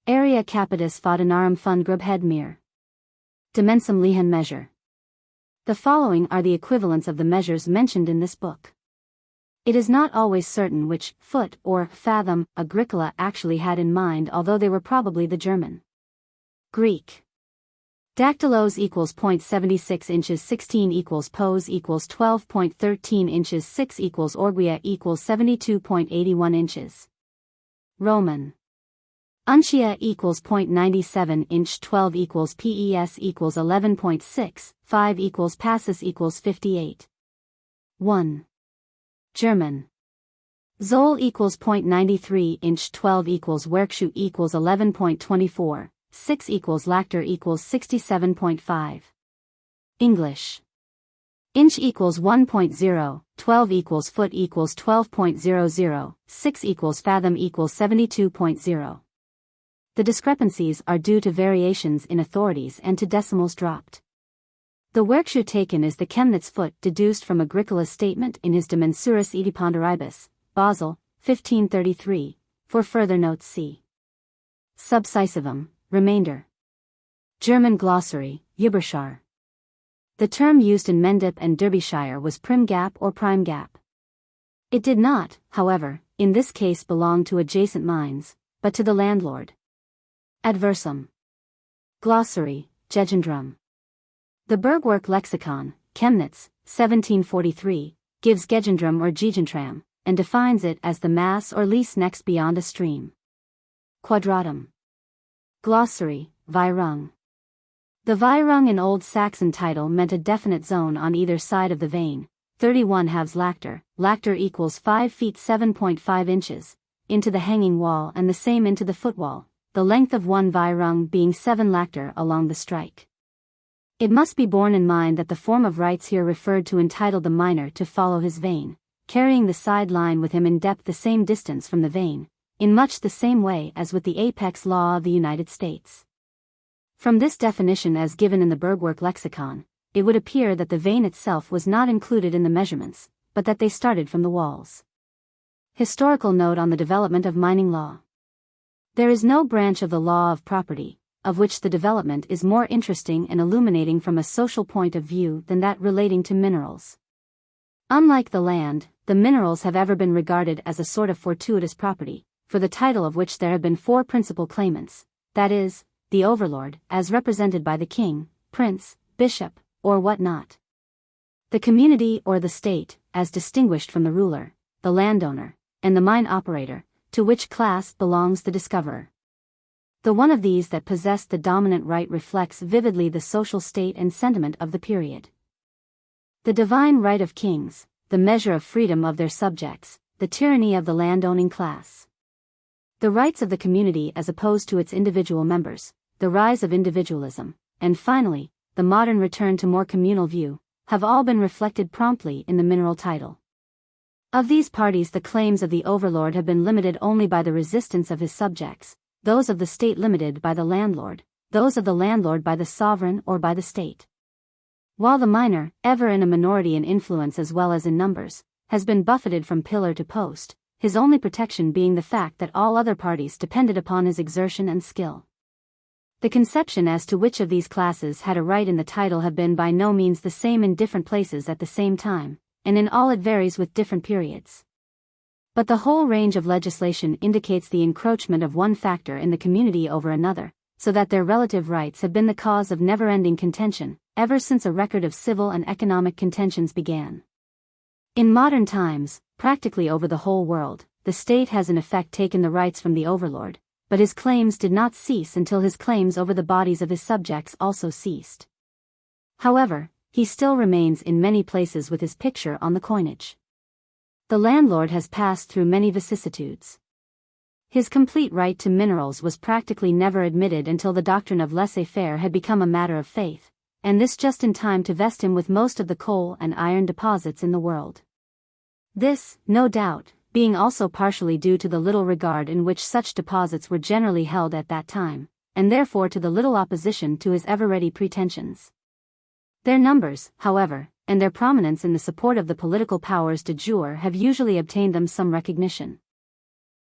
Area Capitis Fadenarum Fundgrub Headmere. Dimensum Lehen Measure. The following are the equivalents of the measures mentioned in this book. It is not always certain which foot or fathom Agricola actually had in mind, although they were probably the German. Greek. Dactylos equals 0.76 inches 16 equals pose equals 12.13 inches 6 equals orguia equals 72.81 inches. Roman. Uncia equals 0.97 inch 12 equals pes equals 11.6, 5 equals passus equals 58. 1. German. Zoll equals 0.93 inch 12 equals Werkschuh equals 11.24, 6 equals Lacter equals 67.5. English. Inch equals 1.0, 12 equals foot equals 12.00, 6 equals fathom equals 72.0. The discrepancies are due to variations in authorities and to decimals dropped. The Werkschuh taken is the Chemnitz foot deduced from Agricola's statement in his De Mensuris Edi Ponderibus, Basel, 1533, for further notes see. Subcisivum, remainder. German glossary, Überschar. The term used in Mendip and Derbyshire was prim gap or prime gap. It did not, however, in this case belong to adjacent mines, but to the landlord. Adversum. Glossary, Gegendrum. The Bergwerk Lexicon, Chemnitz, 1743, gives Gegendrum or Gegentram, and defines it as the mass or lease next beyond a stream. Quadratum. Glossary, Weirung. The Weirung in Old Saxon title meant a definite zone on either side of the vein, 31 halves lacter, lacter equals 5 feet 7.5 inches, into the hanging wall and the same into the footwall, the length of one Weirung being 7 lacter along the strike. It must be borne in mind that the form of rights here referred to entitled the miner to follow his vein, carrying the side line with him in depth the same distance from the vein, in much the same way as with the apex law of the United States. From this definition as given in the Bergwerk lexicon, it would appear that the vein itself was not included in the measurements, but that they started from the walls. Historical note on the development of mining law. There is no branch of the law of property, of which the development is more interesting and illuminating from a social point of view than that relating to minerals. Unlike the land, the minerals have ever been regarded as a sort of fortuitous property, for the title of which there have been 4 principal claimants, that is, the overlord, as represented by the king, prince, bishop, or what not. The community or the state, as distinguished from the ruler, the landowner, and the mine operator, to which class belongs the discoverer. The one of these that possessed the dominant right reflects vividly the social state and sentiment of the period. The divine right of kings, the measure of freedom of their subjects, the tyranny of the landowning class. The rights of the community as opposed to its individual members, the rise of individualism, and finally, the modern return to more communal view, have all been reflected promptly in the mineral title. Of these parties the claims of the overlord have been limited only by the resistance of his subjects, those of the state limited by the landlord, those of the landlord by the sovereign or by the state. While the miner, ever in a minority in influence as well as in numbers, has been buffeted from pillar to post, his only protection being the fact that all other parties depended upon his exertion and skill. The conception as to which of these classes had a right in the title have been by no means the same in different places at the same time, and in all it varies with different periods. But the whole range of legislation indicates the encroachment of one factor in the community over another, so that their relative rights have been the cause of never-ending contention, ever since a record of civil and economic contentions began. In modern times, practically over the whole world, the state has in effect taken the rights from the overlord, but his claims did not cease until his claims over the bodies of his subjects also ceased. However, he still remains in many places with his picture on the coinage. The landlord has passed through many vicissitudes. His complete right to minerals was practically never admitted until the doctrine of laissez-faire had become a matter of faith, and this just in time to vest him with most of the coal and iron deposits in the world. This, no doubt, being also partially due to the little regard in which such deposits were generally held at that time, and therefore to the little opposition to his ever-ready pretensions. Their numbers, however, and their prominence in the support of the political powers de jure have usually obtained them some recognition.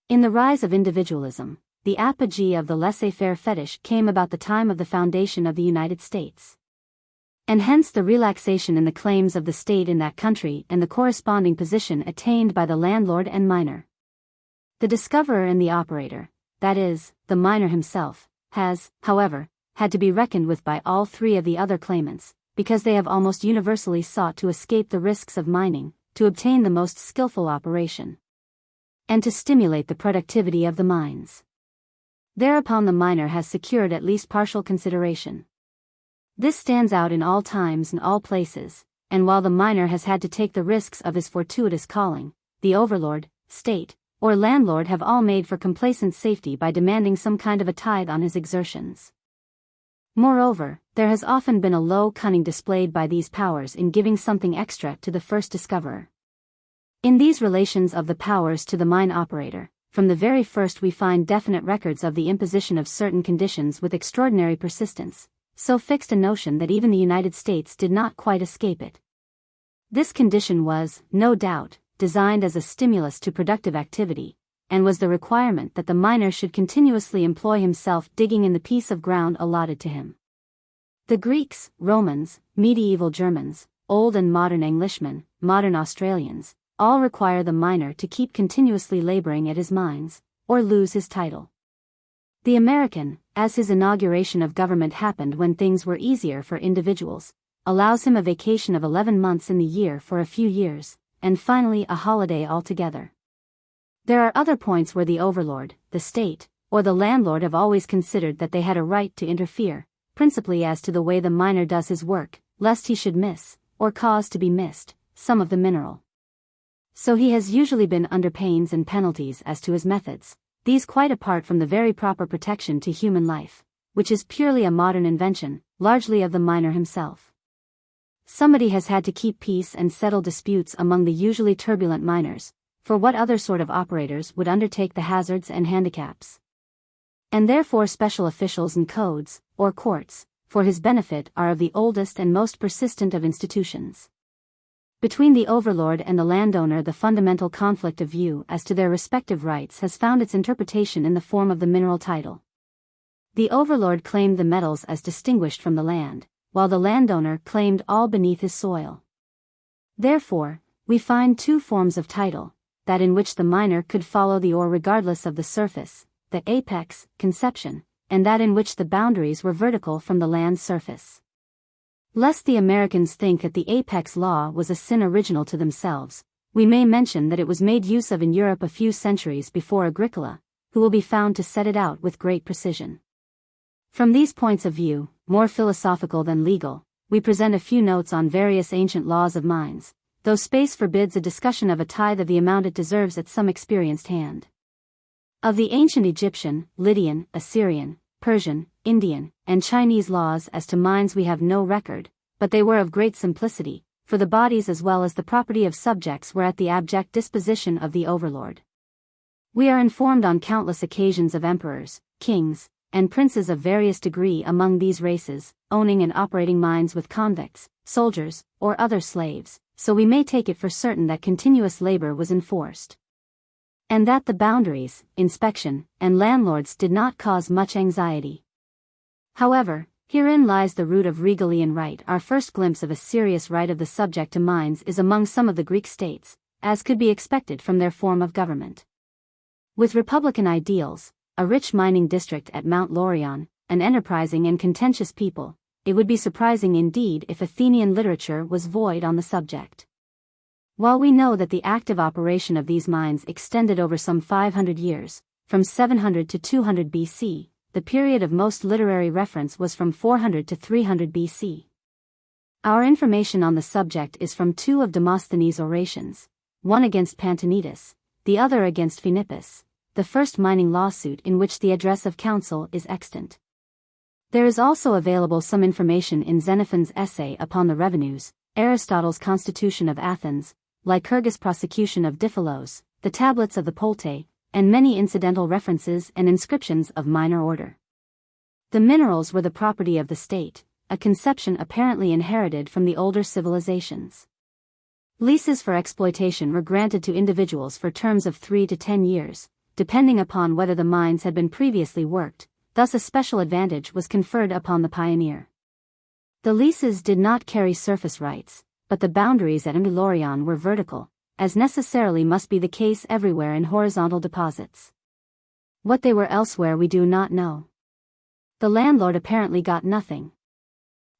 In the rise of individualism, the apogee of the laissez-faire fetish came about the time of the foundation of the United States. And hence the relaxation in the claims of the state in that country and the corresponding position attained by the landlord and miner. The discoverer and the operator, that is, the miner himself, has, however, had to be reckoned with by all 3 of the other claimants, because they have almost universally sought to escape the risks of mining, to obtain the most skillful operation, and to stimulate the productivity of the mines. Thereupon the miner has secured at least partial consideration. This stands out in all times and all places, and while the miner has had to take the risks of his fortuitous calling, the overlord, state, or landlord have all made for complacent safety by demanding some kind of a tithe on his exertions. Moreover, there has often been a low cunning displayed by these powers in giving something extra to the first discoverer. In these relations of the powers to the mine operator, from the very first we find definite records of the imposition of certain conditions with extraordinary persistence, so fixed a notion that even the United States did not quite escape it. This condition was, no doubt, designed as a stimulus to productive activity, and was the requirement that the miner should continuously employ himself digging in the piece of ground allotted to him. The Greeks, Romans, medieval Germans, old and modern Englishmen, modern Australians, all require the miner to keep continuously laboring at his mines, or lose his title. The American, as his inauguration of government happened when things were easier for individuals, allows him a vacation of 11 months in the year for a few years, and finally a holiday altogether. There are other points where the overlord, the state, or the landlord have always considered that they had a right to interfere, principally as to the way the miner does his work, lest he should miss, or cause to be missed, some of the mineral. So he has usually been under pains and penalties as to his methods, these quite apart from the very proper protection to human life, which is purely a modern invention, largely of the miner himself. Somebody has had to keep peace and settle disputes among the usually turbulent miners, for what other sort of operators would undertake the hazards and handicaps? And therefore special officials and codes, or courts, for his benefit are of the oldest and most persistent of institutions. Between the overlord and the landowner the fundamental conflict of view as to their respective rights has found its interpretation in the form of the mineral title. The overlord claimed the metals as distinguished from the land, while the landowner claimed all beneath his soil. Therefore, we find two forms of title, that in which the miner could follow the ore regardless of the surface, the apex, conception, and that in which the boundaries were vertical from the land surface. Lest the Americans think that the apex law was a sin original to themselves, we may mention that it was made use of in Europe a few centuries before Agricola, who will be found to set it out with great precision. From these points of view, more philosophical than legal, we present a few notes on various ancient laws of mines, though space forbids a discussion of a tithe of the amount it deserves at some experienced hand. Of the ancient Egyptian, Lydian, Assyrian, Persian, Indian, and Chinese laws as to mines we have no record, but they were of great simplicity, for the bodies as well as the property of subjects were at the abject disposition of the overlord. We are informed on countless occasions of emperors, kings, and princes of various degree among these races, owning and operating mines with convicts, soldiers, or other slaves, so we may take it for certain that continuous labor was enforced. And that the boundaries, inspection, and landlords did not cause much anxiety. However, herein lies the root of regalian right. Our first glimpse of a serious right of the subject to mines is among some of the Greek states, as could be expected from their form of government. With republican ideals, a rich mining district at Mount Laurion, an enterprising and contentious people, it would be surprising indeed if Athenian literature was void on the subject. While we know that the active operation of these mines extended over some 500 years, from 700 to 200 BC, the period of most literary reference was from 400 to 300 BC. Our information on the subject is from two of Demosthenes' orations, one against Pantanidas, the other against Phenippus, the first mining lawsuit in which the address of counsel is extant. There is also available some information in Xenophon's essay upon the revenues, Aristotle's Constitution of Athens, Lycurgus' prosecution of Diphilos, the tablets of the Poltae, and many incidental references and inscriptions of minor order. The minerals were the property of the state, a conception apparently inherited from the older civilizations. Leases for exploitation were granted to individuals for terms of 3 to 10 years, depending upon whether the mines had been previously worked, thus a special advantage was conferred upon the pioneer. The leases did not carry surface rights, but the boundaries at Laurion were vertical, as necessarily must be the case everywhere in horizontal deposits. What they were elsewhere we do not know. The landlord apparently got nothing.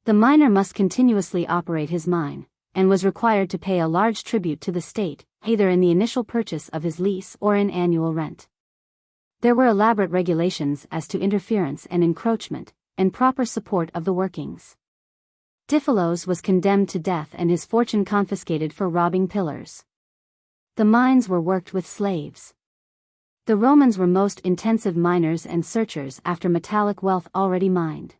The miner must continuously operate his mine, and was required to pay a large tribute to the state, either in the initial purchase of his lease or in annual rent. There were elaborate regulations as to interference and encroachment, and proper support of the workings. Diphilos was condemned to death and his fortune confiscated for robbing pillars. The mines were worked with slaves. The Romans were most intensive miners and searchers after metallic wealth already mined.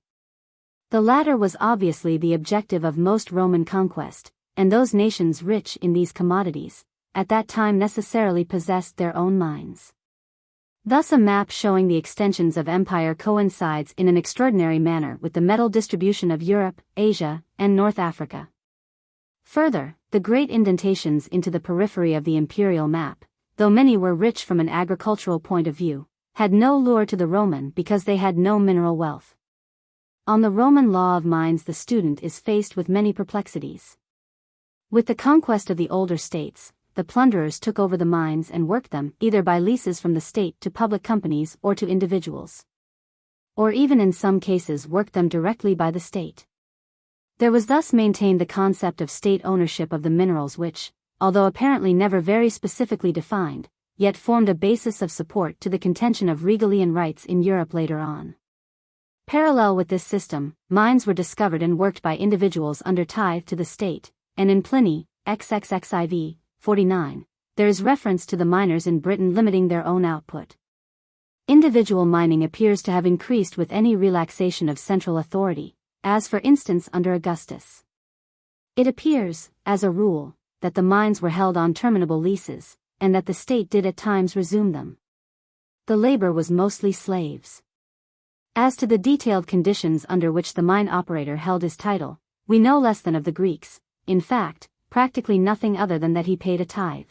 The latter was obviously the objective of most Roman conquest, and those nations rich in these commodities, at that time necessarily possessed their own mines. Thus a map showing the extensions of empire coincides in an extraordinary manner with the metal distribution of Europe, Asia, and North Africa. Further, the great indentations into the periphery of the imperial map, though many were rich from an agricultural point of view, had no lure to the Roman because they had no mineral wealth. On the Roman law of mines the student is faced with many perplexities. With the conquest of the older states, the plunderers took over the mines and worked them either by leases from the state to public companies or to individuals. Or even in some cases worked them directly by the state. There was thus maintained the concept of state ownership of the minerals which, although apparently never very specifically defined, yet formed a basis of support to the contention of regalian rights in Europe later on. Parallel with this system, mines were discovered and worked by individuals under tithe to the state, and in Pliny, XXXIV, 49, there is reference to the miners in Britain limiting their own output. Individual mining appears to have increased with any relaxation of central authority, as for instance under Augustus. It appears, as a rule, that the mines were held on terminable leases, and that the state did at times resume them. The labor was mostly slaves. As to the detailed conditions under which the mine operator held his title, we know less than of the Greeks, in fact, practically nothing other than that he paid a tithe.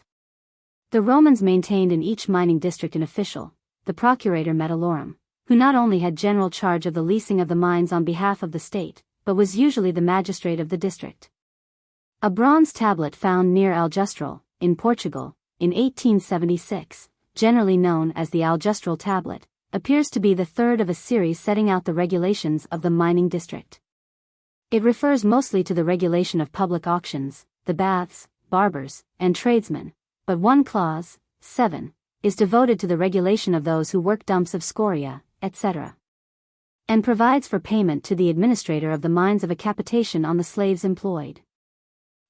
The Romans maintained in each mining district an official, the procurator metallorum, who not only had general charge of the leasing of the mines on behalf of the state, but was usually the magistrate of the district. A bronze tablet found near Aljustrel, in Portugal, in 1876, generally known as the Aljustrel tablet, appears to be the third of a series setting out the regulations of the mining district. It refers mostly to the regulation of public auctions, the baths, barbers, and tradesmen, but one clause, 7, is devoted to the regulation of those who work dumps of scoria, etc., and provides for payment to the administrator of the mines of a capitation on the slaves employed.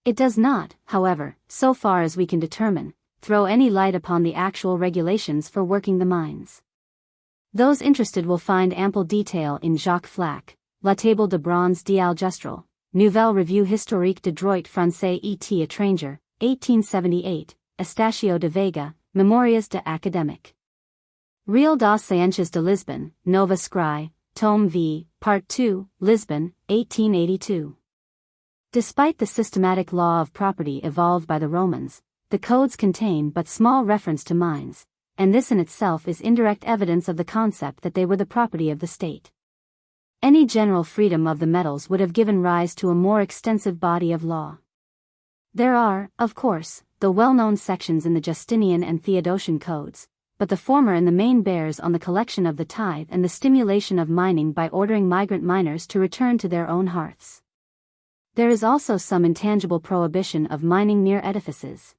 It does not, however, so far as we can determine, throw any light upon the actual regulations for working the mines. Those interested will find ample detail in Jacques Flack, La Table de Bronze d'Aljustrel, Nouvelle Revue Historique de Droit Français et étranger, 1878, Estacio de Vega, Memorias de Academic. Real das Ciências de Lisbon, Nova Scry, Tome V, Part 2, Lisbon, 1882. Despite the systematic law of property evolved by the Romans, the codes contain but small reference to mines, and this in itself is indirect evidence of the concept that they were the property of the state. Any general freedom of the metals would have given rise to a more extensive body of law. There are, of course, the well-known sections in the Justinian and Theodosian codes, but the former in the main bears on the collection of the tithe and the stimulation of mining by ordering migrant miners to return to their own hearths. There is also some intangible prohibition of mining near edifices.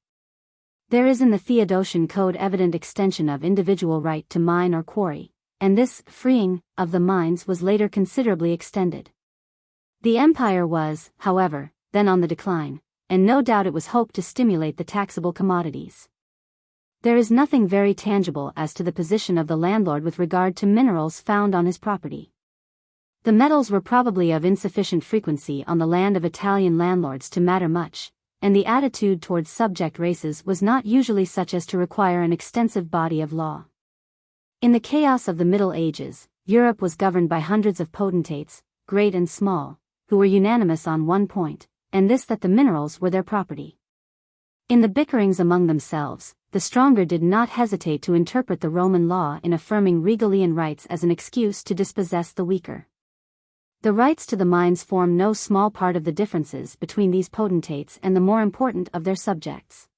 There is in the Theodosian code evident extension of individual right to mine or quarry, and this freeing of the mines was later considerably extended. The empire was, however, then on the decline, and no doubt it was hoped to stimulate the taxable commodities. There is nothing very tangible as to the position of the landlord with regard to minerals found on his property. The metals were probably of insufficient frequency on the land of Italian landlords to matter much, and the attitude towards subject races was not usually such as to require an extensive body of law. In the chaos of the Middle Ages, Europe was governed by hundreds of potentates, great and small, who were unanimous on one point, and this that the minerals were their property. In the bickerings among themselves, the stronger did not hesitate to interpret the Roman law in affirming regalian rights as an excuse to dispossess the weaker. The rights to the mines form no small part of the differences between these potentates and the more important of their subjects.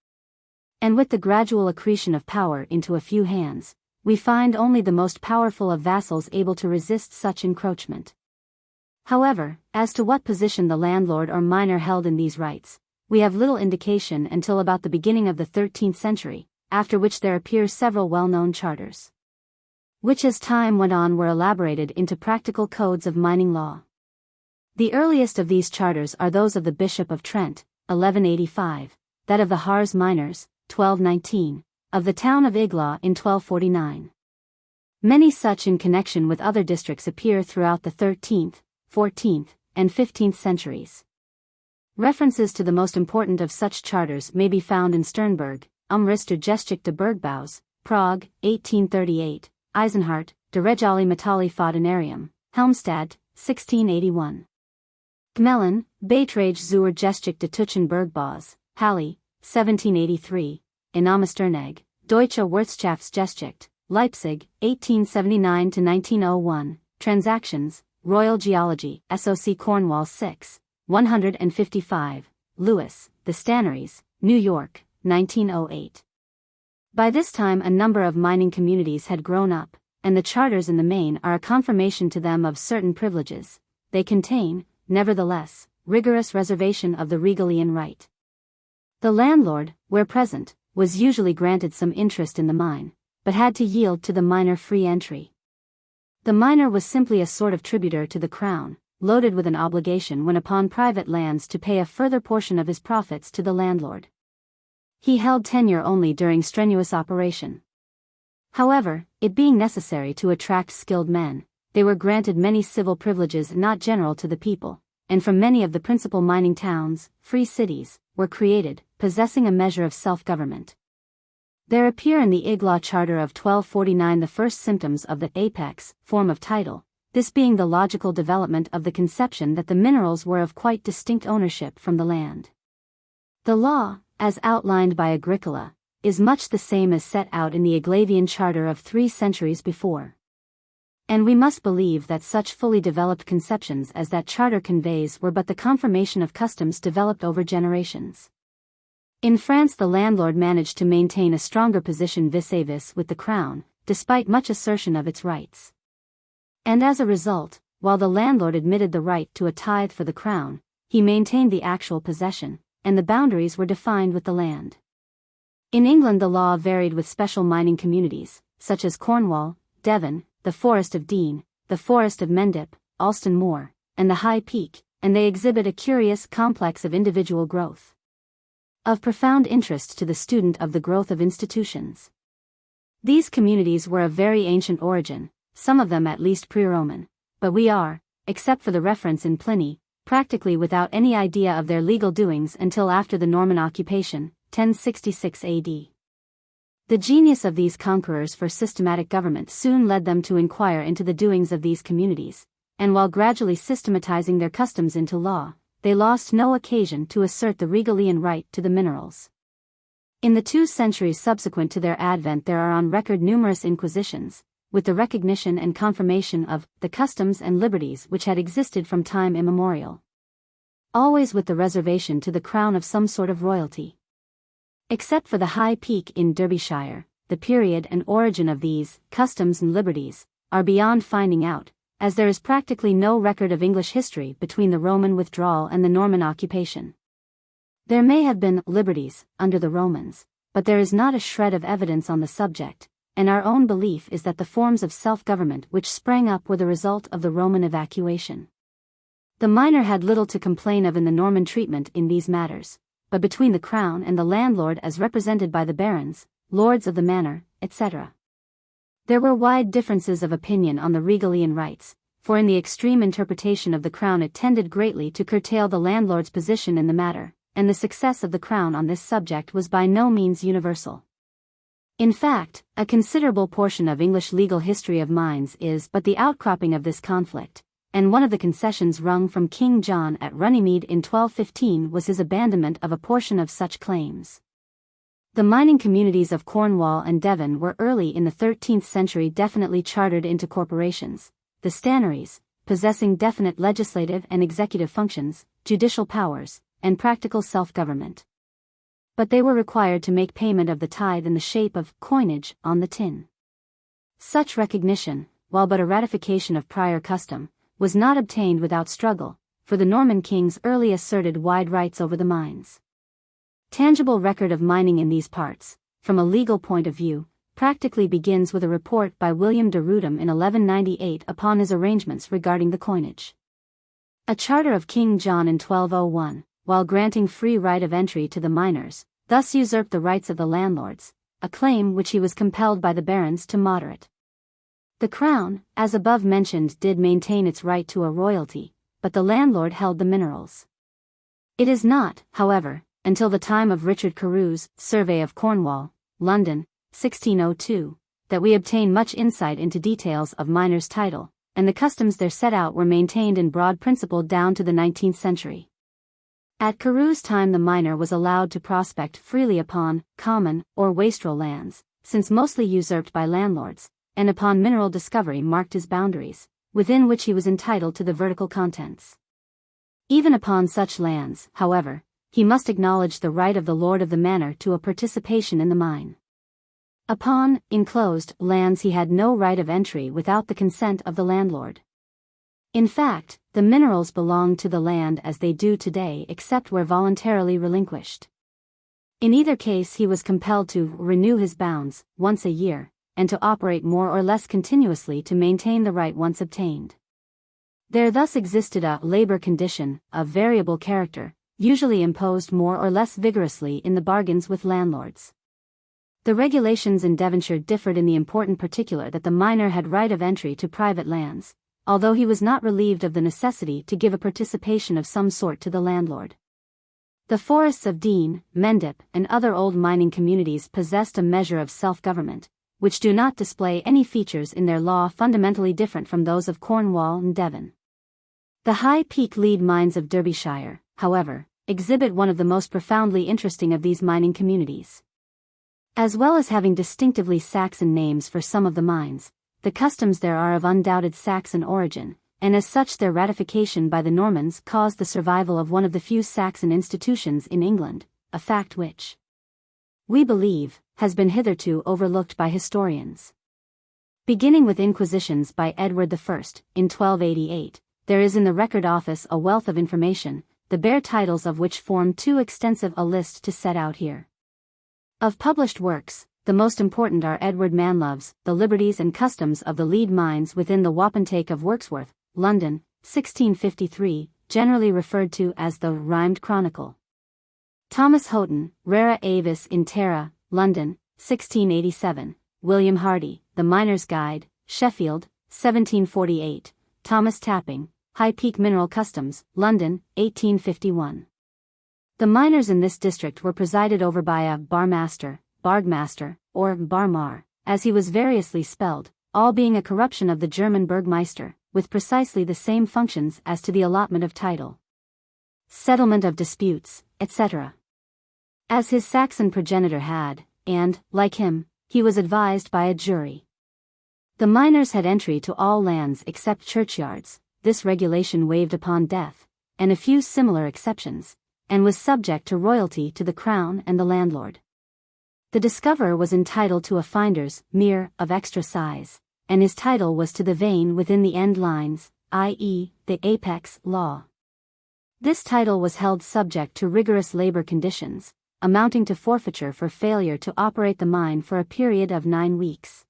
And with the gradual accretion of power into a few hands, we find only the most powerful of vassals able to resist such encroachment. However, as to what position the landlord or miner held in these rights, we have little indication until about the beginning of the 13th century, after which there appear several well-known charters, which as time went on were elaborated into practical codes of mining law. The earliest of these charters are those of the Bishop of Trent, 1185, that of the Harz miners, 1219, of the town of Igla in 1249. Many such in connection with other districts appear throughout the 13th, 14th, and 15th centuries. References to the most important of such charters may be found in Sternberg, Umrister Geschichte de Bergbau's, Prague, 1838, Eisenhardt, De Regale Metalli Fadenarium, Helmstad, 1681. Gmelin, Beitrage zur Geschichte Tuchen Bergbaus, Halle, 1783, Inamasternegg, Deutsche Wirtschaftsgeschichte, Leipzig, 1879–1901, Transactions, Royal Geology, SOC Cornwall 6, 155, Lewis, The Stannaries, New York, 1908. By this time a number of mining communities had grown up, and the charters in the main are a confirmation to them of certain privileges. They contain, nevertheless, rigorous reservation of the regalian right. The landlord, where present, was usually granted some interest in the mine, but had to yield to the miner free entry. The miner was simply a sort of tributor to the crown, loaded with an obligation when upon private lands to pay a further portion of his profits to the landlord. He held tenure only during strenuous operation. However, it being necessary to attract skilled men, they were granted many civil privileges not general to the people, and from many of the principal mining towns, free cities, were created, possessing a measure of self-government. There appear in the Igla Charter of 1249 the first symptoms of the apex form of title, this being the logical development of the conception that the minerals were of quite distinct ownership from the land. The law, as outlined by Agricola, is much the same as set out in the Iglavian Charter of 3 centuries before. And we must believe that such fully developed conceptions as that charter conveys were but the confirmation of customs developed over generations. In France the landlord managed to maintain a stronger position vis-a-vis with the crown, despite much assertion of its rights. And as a result, while the landlord admitted the right to a tithe for the crown, he maintained the actual possession, and the boundaries were defined with the land. In England the law varied with special mining communities, such as Cornwall, Devon, the Forest of Dean, the Forest of Mendip, Alston Moor, and the High Peak, and they exhibit a curious complex of individual growth. Of profound interest to the student of the growth of institutions. These communities were of very ancient origin, some of them at least pre-Roman, but we are, except for the reference in Pliny, practically without any idea of their legal doings until after the Norman occupation, 1066 AD. The genius of these conquerors for systematic government soon led them to inquire into the doings of these communities, and while gradually systematizing their customs into law, they lost no occasion to assert the regalian right to the minerals. In the 2 centuries subsequent to their advent there are on record numerous inquisitions, with the recognition and confirmation of the customs and liberties which had existed from time immemorial. Always with the reservation to the crown of some sort of royalty. Except for the High Peak in Derbyshire, the period and origin of these customs and liberties are beyond finding out, as there is practically no record of English history between the Roman withdrawal and the Norman occupation. There may have been liberties under the Romans, but there is not a shred of evidence on the subject, and our own belief is that the forms of self-government which sprang up were the result of the Roman evacuation. The miner had little to complain of in the Norman treatment in these matters, but between the crown and the landlord as represented by the barons, lords of the manor, etc. There were wide differences of opinion on the regalian rights, for in the extreme interpretation of the crown it tended greatly to curtail the landlord's position in the matter, and the success of the crown on this subject was by no means universal. In fact, a considerable portion of English legal history of mines is but the outcropping of this conflict, and one of the concessions wrung from King John at Runnymede in 1215 was his abandonment of a portion of such claims. The mining communities of Cornwall and Devon were early in the 13th century definitely chartered into corporations, the stannaries, possessing definite legislative and executive functions, judicial powers, and practical self-government. But they were required to make payment of the tithe in the shape of coinage on the tin. Such recognition, while but a ratification of prior custom, was not obtained without struggle, for the Norman kings early asserted wide rights over the mines. Tangible record of mining in these parts, from a legal point of view, practically begins with a report by William de Rudham in 1198 upon his arrangements regarding the coinage. A charter of King John in 1201, while granting free right of entry to the miners, thus usurped the rights of the landlords, a claim which he was compelled by the barons to moderate. The crown, as above mentioned, did maintain its right to a royalty, but the landlord held the minerals. It is not, however, until the time of Richard Carew's Survey of Cornwall, London, 1602, that we obtain much insight into details of miners' title, and the customs there set out were maintained in broad principle down to the 19th century. At Carew's time the miner was allowed to prospect freely upon common or wastrel lands, since mostly usurped by landlords, and upon mineral discovery marked his boundaries, within which he was entitled to the vertical contents. Even upon such lands, however, he must acknowledge the right of the lord of the manor to a participation in the mine. Upon enclosed lands he had no right of entry without the consent of the landlord. In fact, the minerals belonged to the land as they do today except where voluntarily relinquished. In either case he was compelled to renew his bounds once a year, and to operate more or less continuously to maintain the right once obtained. There thus existed a labor condition of variable character, usually imposed more or less vigorously in the bargains with landlords. The regulations in Devonshire differed in the important particular that the miner had right of entry to private lands, although he was not relieved of the necessity to give a participation of some sort to the landlord. The forests of Dean, Mendip, and other old mining communities possessed a measure of self-government, which do not display any features in their law fundamentally different from those of Cornwall and Devon. The High Peak lead mines of Derbyshire, however, exhibit one of the most profoundly interesting of these mining communities. As well as having distinctively Saxon names for some of the mines, the customs there are of undoubted Saxon origin, and as such their ratification by the Normans caused the survival of one of the few Saxon institutions in England, a fact which, we believe, has been hitherto overlooked by historians. Beginning with inquisitions by Edward I, in 1288, there is in the Record Office a wealth of information, the bare titles of which form too extensive a list to set out here. Of published works, the most important are Edward Manlove's The Liberties and Customs of the Lead Mines within the Wapentake of Wirksworth, London, 1653, generally referred to as the Rhymed Chronicle. Thomas Houghton, Rara Avis in Terra, London, 1687, William Hardy, The Miner's Guide, Sheffield, 1748, Thomas Tapping, High Peak Mineral Customs, London, 1851. The miners in this district were presided over by a barmaster, Bargmaster, or Barmar, as he was variously spelled, all being a corruption of the German Burgmeister, with precisely the same functions as to the allotment of title, settlement of disputes, etc. As his Saxon progenitor had, and, like him, he was advised by a jury. The miners had entry to all lands except churchyards, this regulation waived upon death, and a few similar exceptions, and was subject to royalty to the crown and the landlord. The discoverer was entitled to a finder's mere of extra size, and his title was to the vein within the end lines, i.e., the apex law. This title was held subject to rigorous labor conditions, amounting to forfeiture for failure to operate the mine for a period of 9 weeks.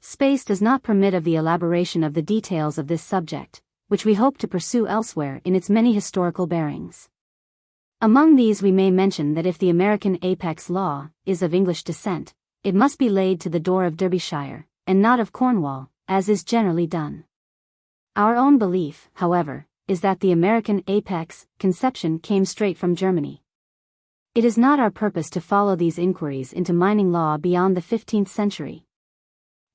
Space does not permit of the elaboration of the details of this subject, which we hope to pursue elsewhere in its many historical bearings. Among these we may mention that if the American apex law is of English descent, it must be laid to the door of Derbyshire, and not of Cornwall, as is generally done. Our own belief, however, is that the American apex conception came straight from Germany. It is not our purpose to follow these inquiries into mining law beyond the 15th century.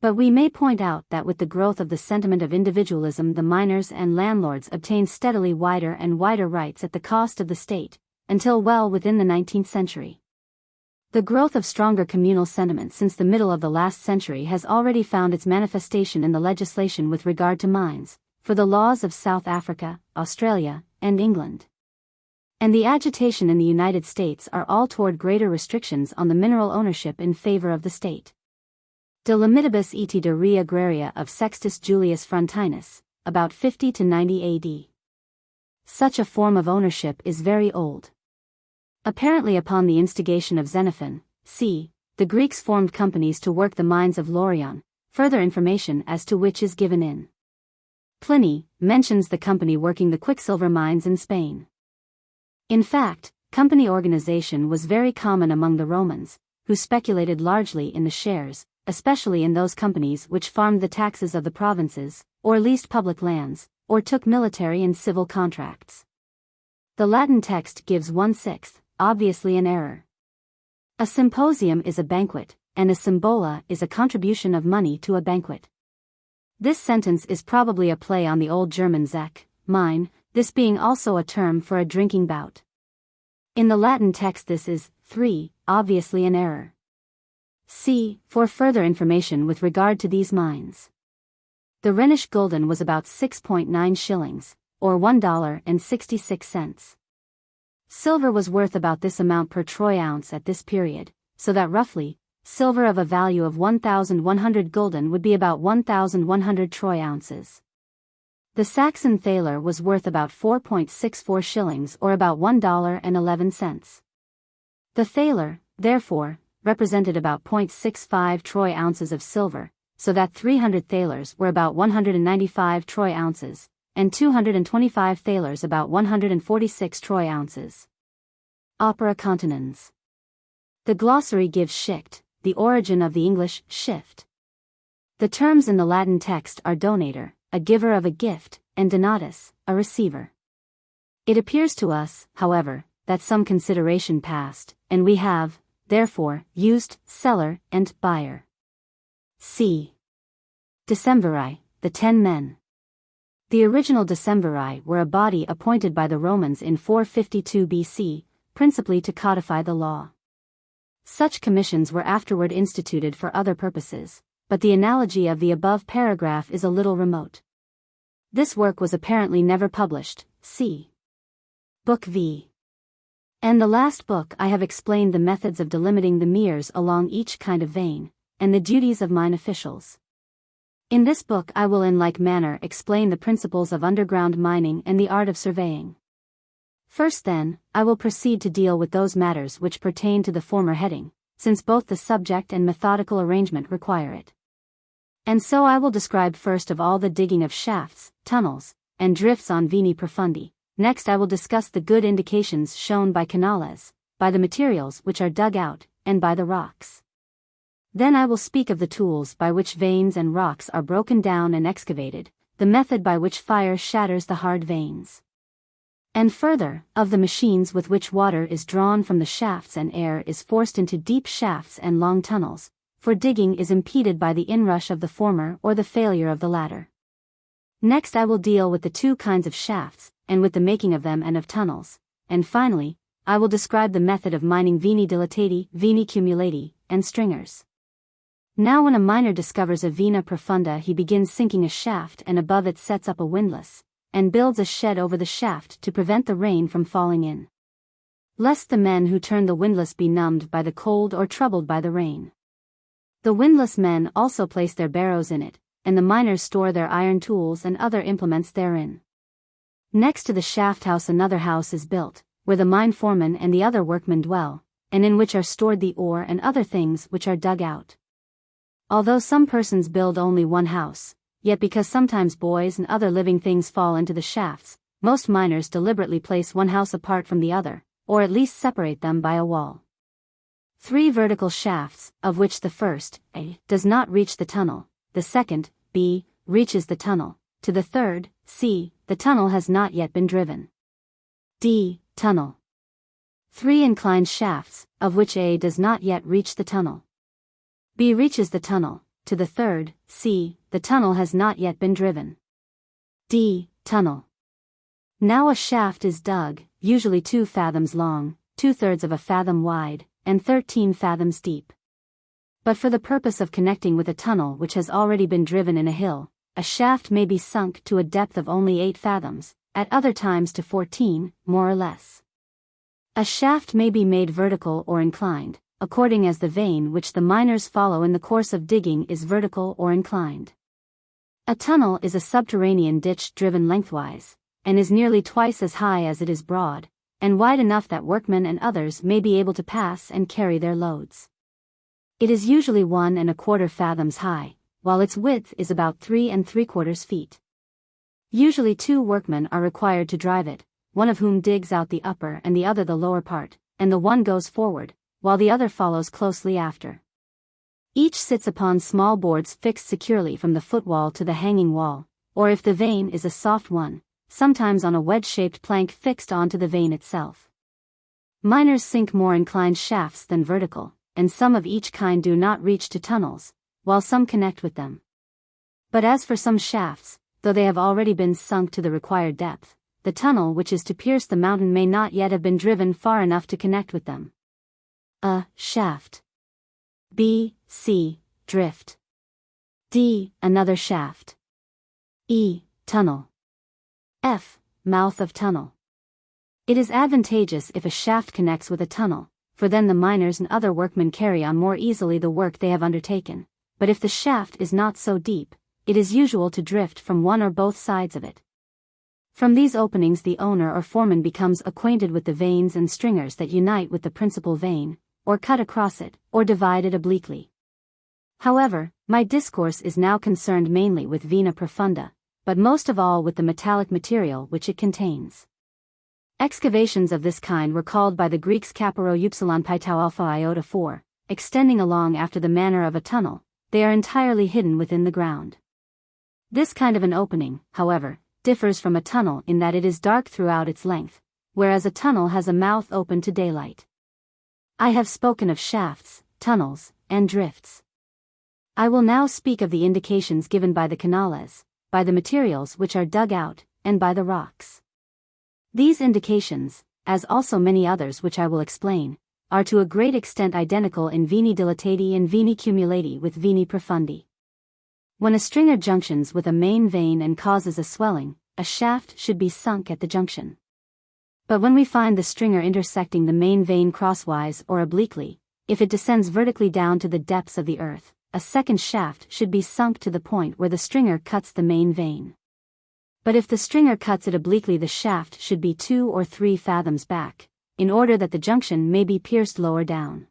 But we may point out that with the growth of the sentiment of individualism, the miners and landlords obtained steadily wider and wider rights at the cost of the state, until well within the 19th century. The growth of stronger communal sentiment since the middle of the last century has already found its manifestation in the legislation with regard to mines, for the laws of South Africa, Australia, and England. And the agitation in the United States are all toward greater restrictions on the mineral ownership in favor of the state. De limitibus et de re agraria of Sextus Julius Frontinus, about 50 to 90 AD. Such a form of ownership is very old. Apparently upon the instigation of Xenophon, c. the Greeks formed companies to work the mines of Laurion, further information as to which is given in. Pliny mentions the company working the quicksilver mines in Spain. In fact, company organization was very common among the Romans, who speculated largely in the shares, especially in those companies which farmed the taxes of the provinces, or leased public lands, or took military and civil contracts. The Latin text gives 1/6, obviously an error. A symposium is a banquet, and a symbola is a contribution of money to a banquet. This sentence is probably a play on the old German Zech, mine, this being also a term for a drinking bout. In the Latin text this is 3, obviously an error. See, for further information with regard to these mines. The Rhenish gulden was about 6.9 shillings, or $1.66. Silver was worth about this amount per troy ounce at this period, so that roughly, silver of a value of 1,100 gulden would be about 1,100 troy ounces. The Saxon thaler was worth about 4.64 shillings or about $1.11. The thaler, therefore, represented about 0.65 troy ounces of silver, so that 300 thalers were about 195 troy ounces, and 225 thalers about 146 troy ounces. Opera continens. The glossary gives schicht, the origin of the English shift. The terms in the Latin text are donator, a giver of a gift, and donatus, a receiver. It appears to us, however, that some consideration passed, and we have, therefore, used seller and buyer. C. Decemviri, the 10 men. The original decemviri were a body appointed by the Romans in 452 BC, principally to codify the law. Such commissions were afterward instituted for other purposes, but the analogy of the above paragraph is a little remote. This work was apparently never published. See Book V. And the last book I have explained the methods of delimiting the meres along each kind of vein, and the duties of mine officials. In this book I will in like manner explain the principles of underground mining and the art of surveying. First then, I will proceed to deal with those matters which pertain to the former heading, since both the subject and methodical arrangement require it. And so I will describe first of all the digging of shafts, tunnels, and drifts on veni profundi. Next I will discuss the good indications shown by canales, by the materials which are dug out, and by the rocks. Then I will speak of the tools by which veins and rocks are broken down and excavated, the method by which fire shatters the hard veins. And further, of the machines with which water is drawn from the shafts and air is forced into deep shafts and long tunnels, for digging is impeded by the inrush of the former or the failure of the latter. Next I will deal with the two kinds of shafts, and with the making of them and of tunnels, and finally, I will describe the method of mining veni dilatati, veni cumulati, and stringers. Now when a miner discovers a vena profunda he begins sinking a shaft and above it sets up a windlass, and builds a shed over the shaft to prevent the rain from falling in, lest the men who turn the windlass be numbed by the cold or troubled by the rain. The windlass men also place their barrows in it, and the miners store their iron tools and other implements therein. Next to the shaft house another house is built, where the mine foreman and the other workmen dwell, and in which are stored the ore and other things which are dug out. Although some persons build only one house, yet because sometimes boys and other living things fall into the shafts, most miners deliberately place one house apart from the other, or at least separate them by a wall. 3 vertical shafts, of which the first, A, does not reach the tunnel, the second, B, reaches the tunnel, to the third, C, the tunnel has not yet been driven. D, tunnel. 3 inclined shafts, of which A does not yet reach the tunnel. B reaches the tunnel, to the third, C, the tunnel has not yet been driven. D, tunnel. Now a shaft is dug, usually 2 fathoms long, 2/3 of a fathom wide, and 13 fathoms deep. But for the purpose of connecting with a tunnel which has already been driven in a hill, a shaft may be sunk to a depth of only 8 fathoms, at other times to 14, more or less. A shaft may be made vertical or inclined, according as the vein which the miners follow in the course of digging is vertical or inclined. A tunnel is a subterranean ditch driven lengthwise, and is nearly twice as high as it is broad, and wide enough that workmen and others may be able to pass and carry their loads. It is usually 1 1/4 fathoms high, while its width is about 3 3/4 feet. Usually 2 workmen are required to drive it, one of whom digs out the upper and the other the lower part, and the one goes forward, while the other follows closely after. Each sits upon small boards fixed securely from the footwall to the hanging wall, or if the vein is a soft one, sometimes on a wedge-shaped plank fixed onto the vein itself. Miners sink more inclined shafts than vertical, and some of each kind do not reach to tunnels, while some connect with them. But as for some shafts, though they have already been sunk to the required depth, the tunnel which is to pierce the mountain may not yet have been driven far enough to connect with them. A. Shaft. B. C. Drift. D. Another shaft. E. Tunnel. F. Mouth of tunnel. It is advantageous if a shaft connects with a tunnel, for then the miners and other workmen carry on more easily the work they have undertaken, but if the shaft is not so deep, it is usual to drift from one or both sides of it, From these openings the owner or foreman becomes acquainted with the veins and stringers that unite with the principal vein, or cut across it, or divide it obliquely. However, my discourse is now concerned mainly with vena profunda, but most of all with the metallic material which it contains. Excavations of this kind were called by the Greeks kaparo upsilon pi tau alpha iota 4, extending along after the manner of a tunnel. They are entirely hidden within the ground. This kind of an opening, however, differs from a tunnel in that it is dark throughout its length, whereas a tunnel has a mouth open to daylight. I have spoken of shafts, tunnels, and drifts. I will now speak of the indications given by the canales, by the materials which are dug out, and by the rocks. These indications, as also many others which I will explain, are to a great extent identical in veni dilatati and veni cumulati with veni profundi. When a stringer junctions with a main vein and causes a swelling, a shaft should be sunk at the junction. But when we find the stringer intersecting the main vein crosswise or obliquely, if it descends vertically down to the depths of the earth, a second shaft should be sunk to the point where the stringer cuts the main vein. But if the stringer cuts it obliquely, the shaft should be 2 or 3 fathoms back, in order that the junction may be pierced lower down.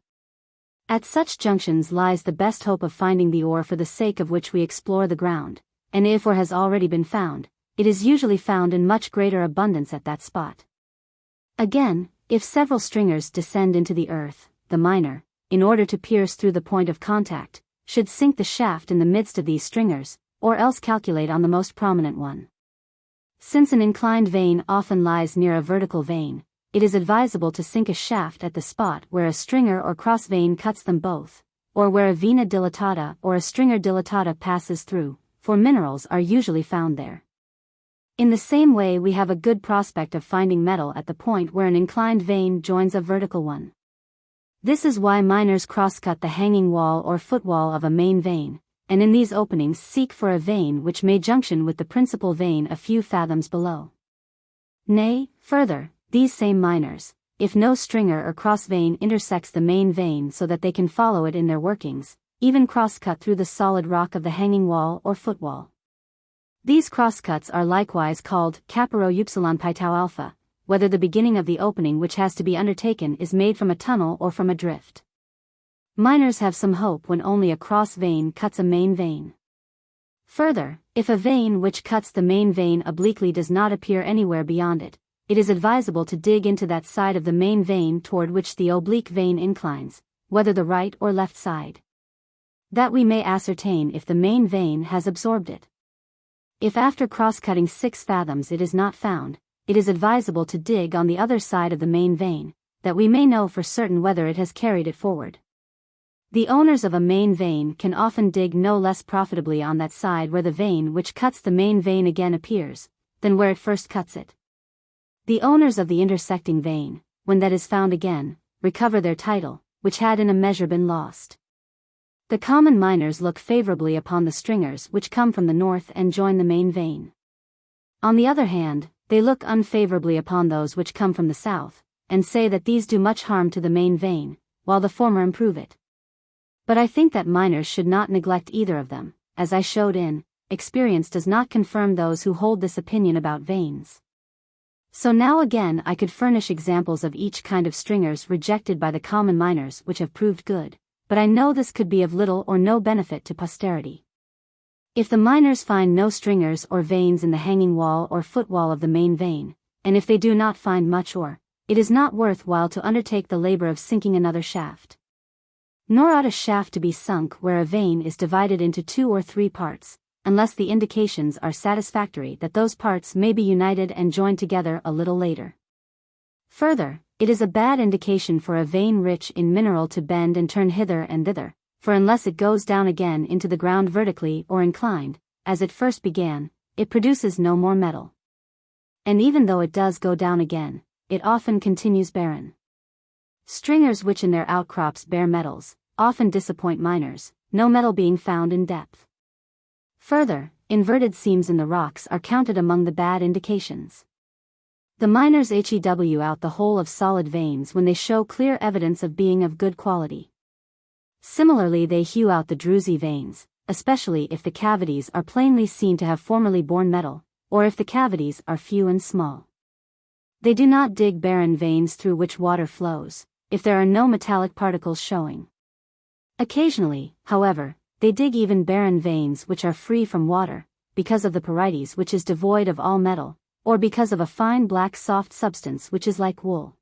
At such junctions lies the best hope of finding the ore for the sake of which we explore the ground, and if ore has already been found, it is usually found in much greater abundance at that spot. Again, if several stringers descend into the earth, the miner, in order to pierce through the point of contact, should sink the shaft in the midst of these stringers, or else calculate on the most prominent one. Since an inclined vein often lies near a vertical vein, it is advisable to sink a shaft at the spot where a stringer or cross vein cuts them both, or where a vena dilatata or a stringer dilatata passes through, for minerals are usually found there. In the same way we have a good prospect of finding metal at the point where an inclined vein joins a vertical one. This is why miners crosscut the hanging wall or footwall of a main vein, and in these openings seek for a vein which may junction with the principal vein a few fathoms below. Nay, further, these same miners, if no stringer or cross vein intersects the main vein so that they can follow it in their workings, even crosscut through the solid rock of the hanging wall or footwall. These crosscuts are likewise called kaparo upsilon pi tau alpha, whether the beginning of the opening which has to be undertaken is made from a tunnel or from a drift. Miners have some hope when only a cross vein cuts a main vein. Further, if a vein which cuts the main vein obliquely does not appear anywhere beyond it, it is advisable to dig into that side of the main vein toward which the oblique vein inclines, whether the right or left side, that we may ascertain if the main vein has absorbed it. If after cross-cutting 6 fathoms it is not found, it is advisable to dig on the other side of the main vein, that we may know for certain whether it has carried it forward. The owners of a main vein can often dig no less profitably on that side where the vein which cuts the main vein again appears, than where it first cuts it. The owners of the intersecting vein, when that is found again, recover their title, which had in a measure been lost. The common miners look favorably upon the stringers which come from the north and join the main vein. On the other hand, they look unfavorably upon those which come from the south, and say that these do much harm to the main vein, while the former improve it. But I think that miners should not neglect either of them, as I showed in, experience does not confirm those who hold this opinion about veins. So now again I could furnish examples of each kind of stringers rejected by the common miners which have proved good, but I know this could be of little or no benefit to posterity. If the miners find no stringers or veins in the hanging wall or footwall of the main vein, and if they do not find much ore, it is not worth while to undertake the labor of sinking another shaft. Nor ought a shaft to be sunk where a vein is divided into 2 or 3 parts, unless the indications are satisfactory that those parts may be united and joined together a little later. Further, it is a bad indication for a vein rich in mineral to bend and turn hither and thither, for unless it goes down again into the ground vertically or inclined, as it first began, it produces no more metal. And even though it does go down again, it often continues barren. Stringers which in their outcrops bear metals, often disappoint miners, no metal being found in depth. Further, inverted seams in the rocks are counted among the bad indications. The miners hew out the whole of solid veins when they show clear evidence of being of good quality. Similarly they hew out the druzy veins, especially if the cavities are plainly seen to have formerly borne metal, or if the cavities are few and small. They do not dig barren veins through which water flows, if there are no metallic particles showing. Occasionally, however, they dig even barren veins which are free from water, because of the perites which is devoid of all metal, or because of a fine black soft substance which is like wool.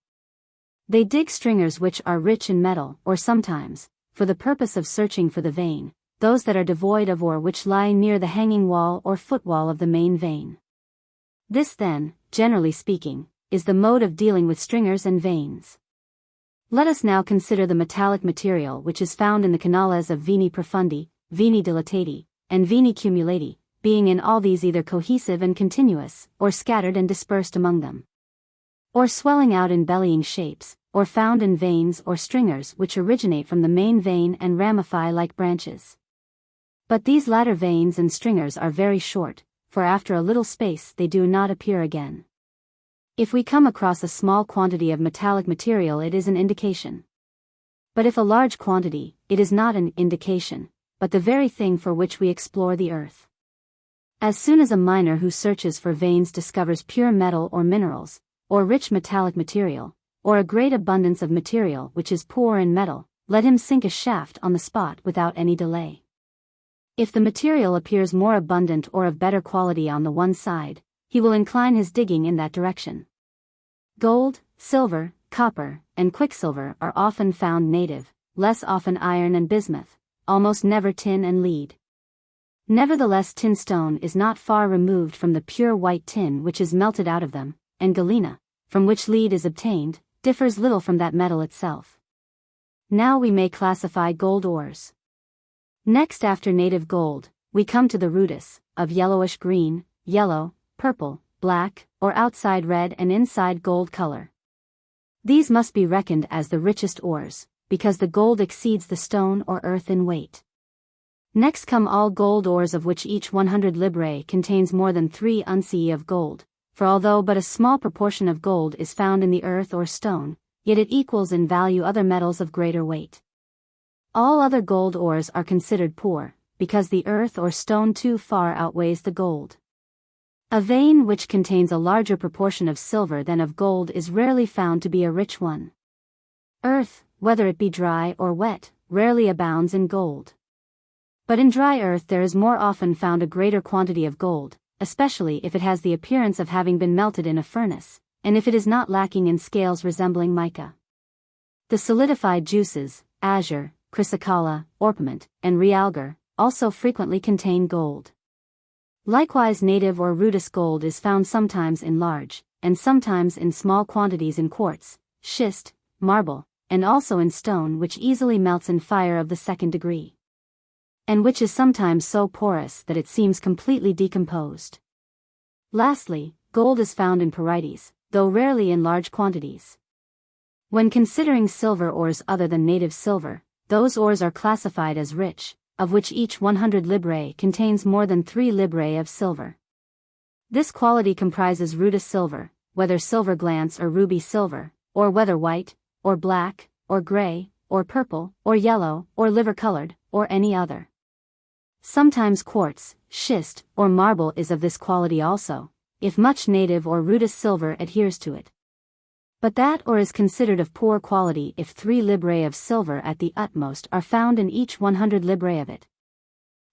They dig stringers which are rich in metal, or sometimes, for the purpose of searching for the vein, those that are devoid of ore which lie near the hanging wall or footwall of the main vein. This then, generally speaking, is the mode of dealing with stringers and veins. Let us now consider the metallic material which is found in the canales of veni profundi, veni dilatati, and veni cumulati, being in all these either cohesive and continuous, or scattered and dispersed among them, or swelling out in bellying shapes, or found in veins or stringers which originate from the main vein and ramify like branches. But these latter veins and stringers are very short, for after a little space they do not appear again. If we come across a small quantity of metallic material, it is an indication. But if a large quantity, it is not an indication, but the very thing for which we explore the earth. As soon as a miner who searches for veins discovers pure metal or minerals, or rich metallic material, or a great abundance of material which is poor in metal, let him sink a shaft on the spot without any delay. If the material appears more abundant or of better quality on the one side, he will incline his digging in that direction. Gold, silver, copper, and quicksilver are often found native, less often iron and bismuth, almost never tin and lead. Nevertheless, tin stone is not far removed from the pure white tin which is melted out of them, and galena, from which lead is obtained, differs little from that metal itself. Now we may classify gold ores. Next, after native gold, we come to the rudis, of yellowish green, yellow, purple, black, or outside red and inside gold color. These must be reckoned as the richest ores, because the gold exceeds the stone or earth in weight. Next come all gold ores, of which each 100 librae contains more than 3 uncii of gold, for although but a small proportion of gold is found in the earth or stone, yet it equals in value other metals of greater weight. All other gold ores are considered poor, because the earth or stone too far outweighs the gold. A vein which contains a larger proportion of silver than of gold is rarely found to be a rich one. Earth, whether it be dry or wet, rarely abounds in gold. But in dry earth there is more often found a greater quantity of gold, especially if it has the appearance of having been melted in a furnace, and if it is not lacking in scales resembling mica. The solidified juices, azure, chrysocolla, orpiment, and realgar, also frequently contain gold. Likewise, native or rudis gold is found sometimes in large, and sometimes in small quantities in quartz, schist, marble, and also in stone which easily melts in fire of the second degree, and which is sometimes so porous that it seems completely decomposed. Lastly, gold is found in perites, though rarely in large quantities. When considering silver ores other than native silver, those ores are classified as rich, of which each 100 librae contains more than 3 librae of silver. This quality comprises rudis silver, whether silver glance or ruby silver, or whether white, or black, or gray, or purple, or yellow, or liver-colored, or any other. Sometimes quartz, schist, or marble is of this quality also, if much native or rudis silver adheres to it. But that ore is considered of poor quality if 3 librae of silver at the utmost are found in each 100 librae of it.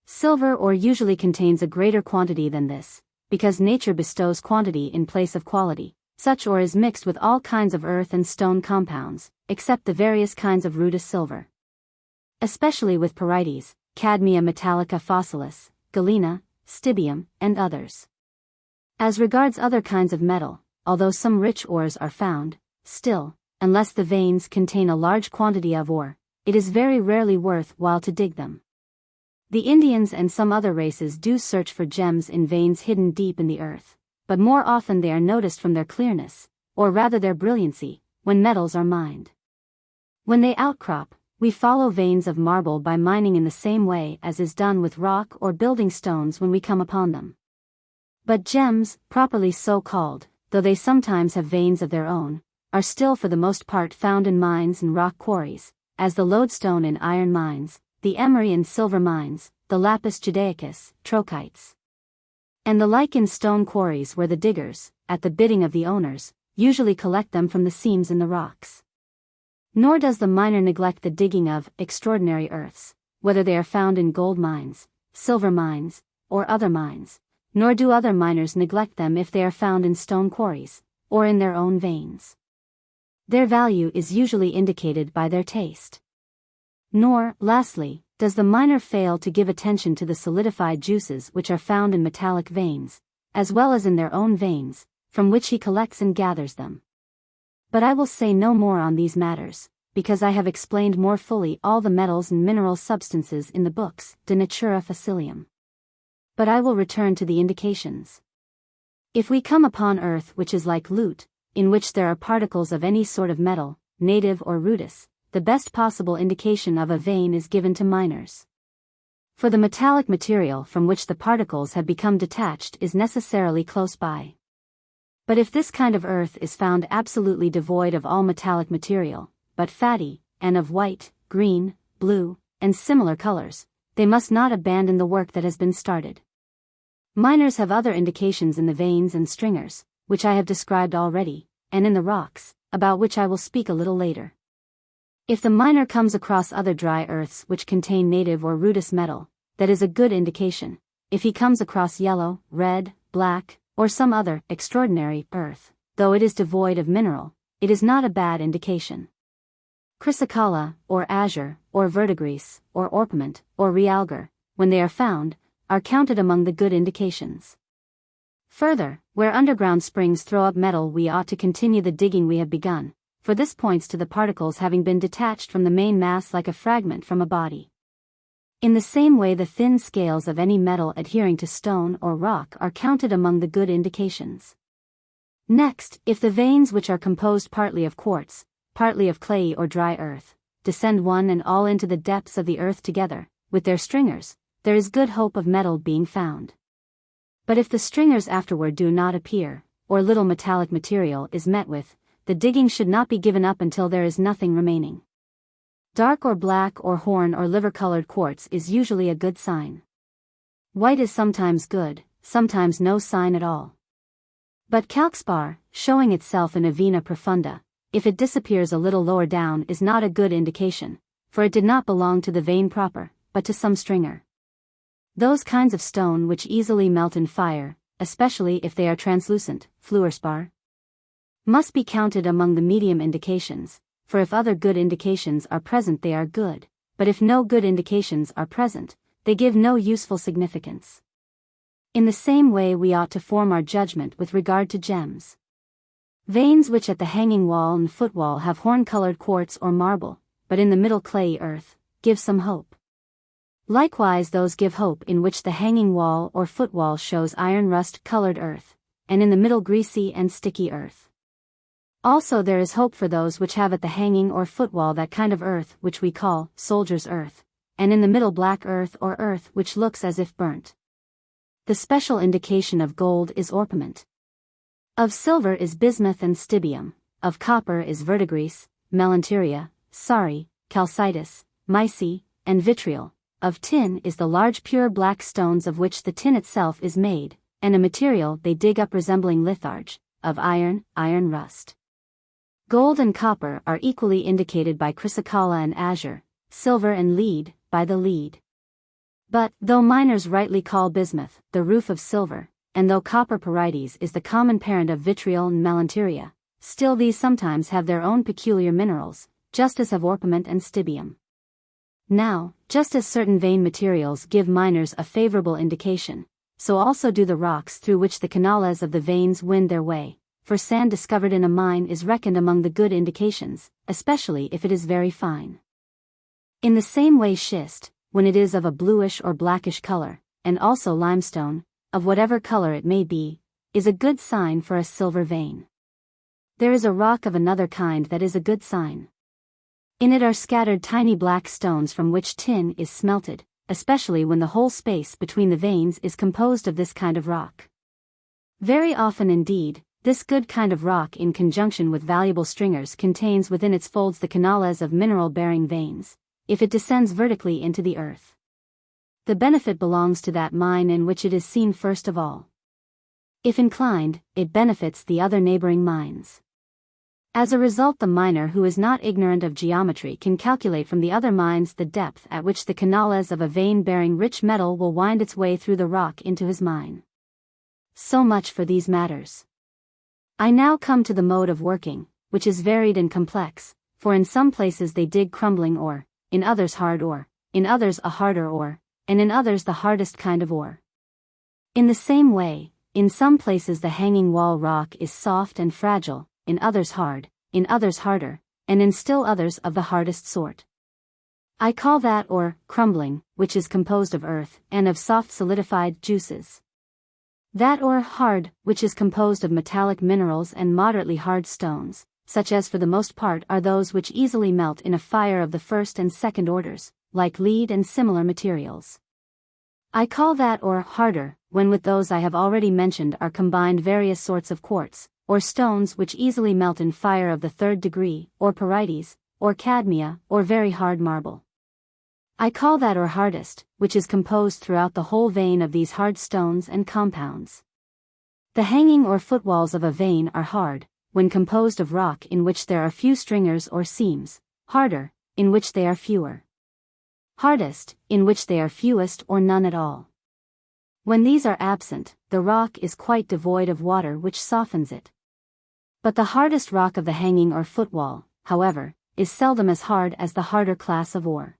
Silver ore usually contains a greater quantity than this, because nature bestows quantity in place of quality. Such ore is mixed with all kinds of earth and stone compounds, except the various kinds of rudis silver. Especially with perites, cadmia metallica fossilis, galena, stibium, and others. As regards other kinds of metal, although some rich ores are found, still, unless the veins contain a large quantity of ore, it is very rarely worth while to dig them. The Indians and some other races do search for gems in veins hidden deep in the earth, but more often they are noticed from their clearness, or rather their brilliancy, when metals are mined. When they outcrop, we follow veins of marble by mining in the same way as is done with rock or building stones when we come upon them. But gems, properly so called, though they sometimes have veins of their own, are still for the most part found in mines and rock quarries, as the lodestone in iron mines, the emery in silver mines, the lapis judaicus, trochites. And the like in stone quarries where the diggers, at the bidding of the owners, usually collect them from the seams in the rocks. Nor does the miner neglect the digging of extraordinary earths, whether they are found in gold mines, silver mines, or other mines, nor do other miners neglect them if they are found in stone quarries, or in their own veins. Their value is usually indicated by their taste. Nor, lastly, does the miner fail to give attention to the solidified juices which are found in metallic veins, as well as in their own veins, from which he collects and gathers them. But I will say no more on these matters, because I have explained more fully all the metals and mineral substances in the books De Natura Fossilium. But I will return to the indications. If we come upon earth which is like lute, in which there are particles of any sort of metal, native or rudis, the best possible indication of a vein is given to miners. For the metallic material from which the particles have become detached is necessarily close by. But if this kind of earth is found absolutely devoid of all metallic material, but fatty, and of white, green, blue, and similar colors, they must not abandon the work that has been started. Miners have other indications in the veins and stringers, which I have described already, and in the rocks, about which I will speak a little later. If the miner comes across other dry earths which contain native or rudis metal, that is a good indication. If he comes across yellow, red, black, or some other extraordinary earth, though it is devoid of mineral, it is not a bad indication. Chrysocolla, or azure, or verdigris, or orpiment, or realgar, when they are found, are counted among the good indications. Further, where underground springs throw up metal, we ought to continue the digging we have begun, for this points to the particles having been detached from the main mass like a fragment from a body. In the same way, the thin scales of any metal adhering to stone or rock are counted among the good indications. Next, if the veins which are composed partly of quartz, partly of clayey or dry earth, descend one and all into the depths of the earth together, with their stringers, there is good hope of metal being found. But if the stringers afterward do not appear, or little metallic material is met with, the digging should not be given up until there is nothing remaining. Dark or black or horn or liver-colored quartz is usually a good sign. White is sometimes good, sometimes no sign at all. But calcspar, showing itself in a vena profunda, if it disappears a little lower down, is not a good indication, for it did not belong to the vein proper, but to some stringer. Those kinds of stone which easily melt in fire, especially if they are translucent, fluorspar, must be counted among the medium indications, for if other good indications are present they are good, but if no good indications are present, they give no useful significance. In the same way we ought to form our judgment with regard to gems. Veins which at the hanging wall and footwall have horn-colored quartz or marble, but in the middle clayey earth, give some hope. Likewise those give hope in which the hanging wall or footwall shows iron rust-colored earth, and in the middle greasy and sticky earth. Also there is hope for those which have at the hanging or footwall that kind of earth which we call soldier's earth, and in the middle black earth or earth which looks as if burnt. The special indication of gold is orpiment. Of silver is bismuth and stibium, of copper is verdigris, melanteria, sari, calcitus, myci, and vitriol, of tin is the large pure black stones of which the tin itself is made, and a material they dig up resembling litharge, of iron, iron rust. Gold and copper are equally indicated by chrysocolla and azure, silver and lead, by the lead. But, though miners rightly call bismuth the roof of silver, and though copper parides is the common parent of vitriol and melanteria, still these sometimes have their own peculiar minerals, just as have orpiment and stibium. Now, just as certain vein materials give miners a favorable indication, so also do the rocks through which the canales of the veins wind their way, for sand discovered in a mine is reckoned among the good indications, especially if it is very fine. In the same way schist, when it is of a bluish or blackish color, and also limestone, of whatever color it may be, is a good sign for a silver vein. There is a rock of another kind that is a good sign. In it are scattered tiny black stones from which tin is smelted, especially when the whole space between the veins is composed of this kind of rock. Very often indeed, this good kind of rock in conjunction with valuable stringers contains within its folds the canales of mineral-bearing veins, if it descends vertically into the earth. The benefit belongs to that mine in which it is seen first of all. If inclined, it benefits the other neighboring mines. As a result, the miner who is not ignorant of geometry can calculate from the other mines the depth at which the canales of a vein bearing rich metal will wind its way through the rock into his mine. So much for these matters. I now come to the mode of working, which is varied and complex, for in some places they dig crumbling ore, in others hard ore, in others a harder ore, and in others the hardest kind of ore. In the same way, in some places the hanging wall rock is soft and fragile, in others hard, in others harder, and in still others of the hardest sort. I call that ore crumbling, which is composed of earth and of soft solidified juices. That ore hard, which is composed of metallic minerals and moderately hard stones, such as for the most part are those which easily melt in a fire of the first and second orders, like lead and similar materials. I call that ore harder, when with those I have already mentioned are combined various sorts of quartz, or stones which easily melt in fire of the third degree, or pyrites, or cadmia, or very hard marble. I call that ore hardest, which is composed throughout the whole vein of these hard stones and compounds. The hanging or footwalls of a vein are hard, when composed of rock in which there are few stringers or seams, harder, in which they are fewer. Hardest, in which they are fewest or none at all. When these are absent, the rock is quite devoid of water which softens it. But the hardest rock of the hanging or footwall, however, is seldom as hard as the harder class of ore.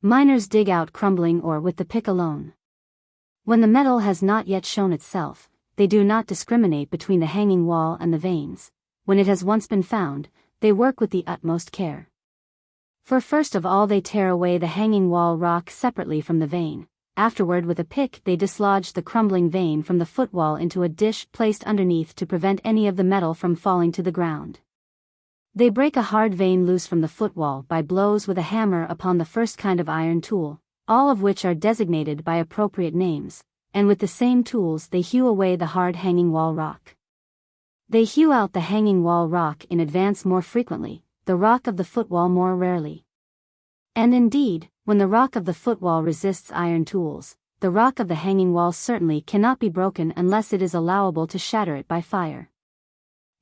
Miners dig out crumbling ore with the pick alone. When the metal has not yet shown itself, they do not discriminate between the hanging wall and the veins. When it has once been found, they work with the utmost care. For first of all they tear away the hanging wall rock separately from the vein. Afterward with a pick they dislodge the crumbling vein from the footwall into a dish placed underneath to prevent any of the metal from falling to the ground. They break a hard vein loose from the footwall by blows with a hammer upon the first kind of iron tool, all of which are designated by appropriate names, and with the same tools they hew away the hard hanging wall rock. They hew out the hanging wall rock in advance more frequently, the rock of the footwall more rarely. And indeed, when the rock of the footwall resists iron tools, the rock of the hanging wall certainly cannot be broken unless it is allowable to shatter it by fire.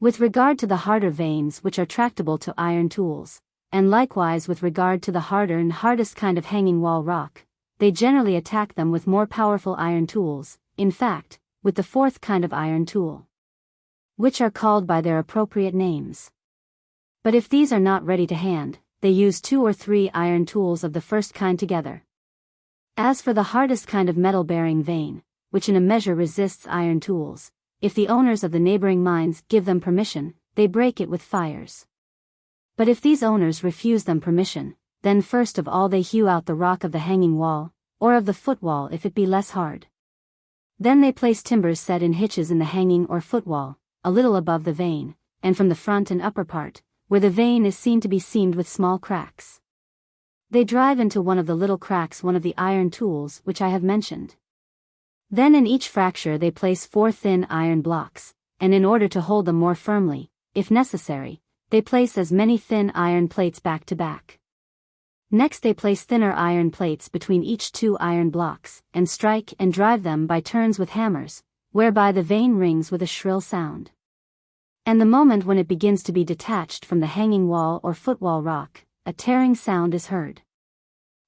With regard to the harder veins which are tractable to iron tools, and likewise with regard to the harder and hardest kind of hanging wall rock, they generally attack them with more powerful iron tools, in fact, with the fourth kind of iron tool, which are called by their appropriate names. But if these are not ready to hand, they use 2 or 3 iron tools of the first kind together. As for the hardest kind of metal-bearing vein, which in a measure resists iron tools, if the owners of the neighboring mines give them permission, they break it with fires. But if these owners refuse them permission, then first of all they hew out the rock of the hanging wall, or of the footwall if it be less hard. Then they place timbers set in hitches in the hanging or footwall, a little above the vein, and from the front and upper part, where the vein is seen to be seamed with small cracks. They drive into one of the little cracks one of the iron tools which I have mentioned. Then in each fracture they place 4 thin iron blocks, and in order to hold them more firmly, if necessary, they place as many thin iron plates back to back. Next they place thinner iron plates between each 2 iron blocks, and strike and drive them by turns with hammers, whereby the vein rings with a shrill sound. And the moment when it begins to be detached from the hanging wall or footwall rock, a tearing sound is heard.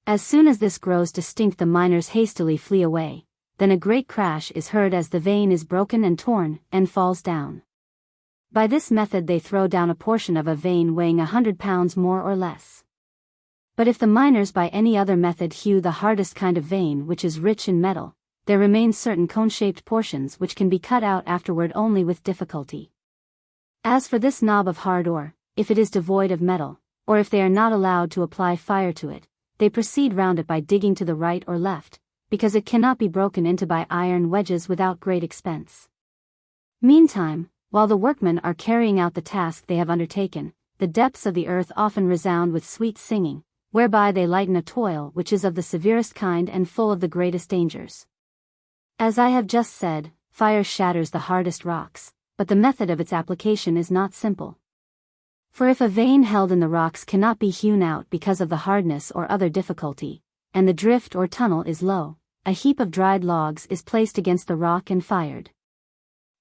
As soon as this grows distinct the miners hastily flee away, then a great crash is heard as the vein is broken and torn, and falls down. By this method they throw down a portion of a vein weighing 100 pounds more or less. But if the miners by any other method hew the hardest kind of vein which is rich in metal, there remain certain cone-shaped portions which can be cut out afterward only with difficulty. As for this knob of hard ore, if it is devoid of metal, or if they are not allowed to apply fire to it, they proceed round it by digging to the right or left, because it cannot be broken into by iron wedges without great expense. Meantime, while the workmen are carrying out the task they have undertaken, the depths of the earth often resound with sweet singing, whereby they lighten a toil which is of the severest kind and full of the greatest dangers. As I have just said, fire shatters the hardest rocks, but the method of its application is not simple. For if a vein held in the rocks cannot be hewn out because of the hardness or other difficulty, and the drift or tunnel is low, a heap of dried logs is placed against the rock and fired.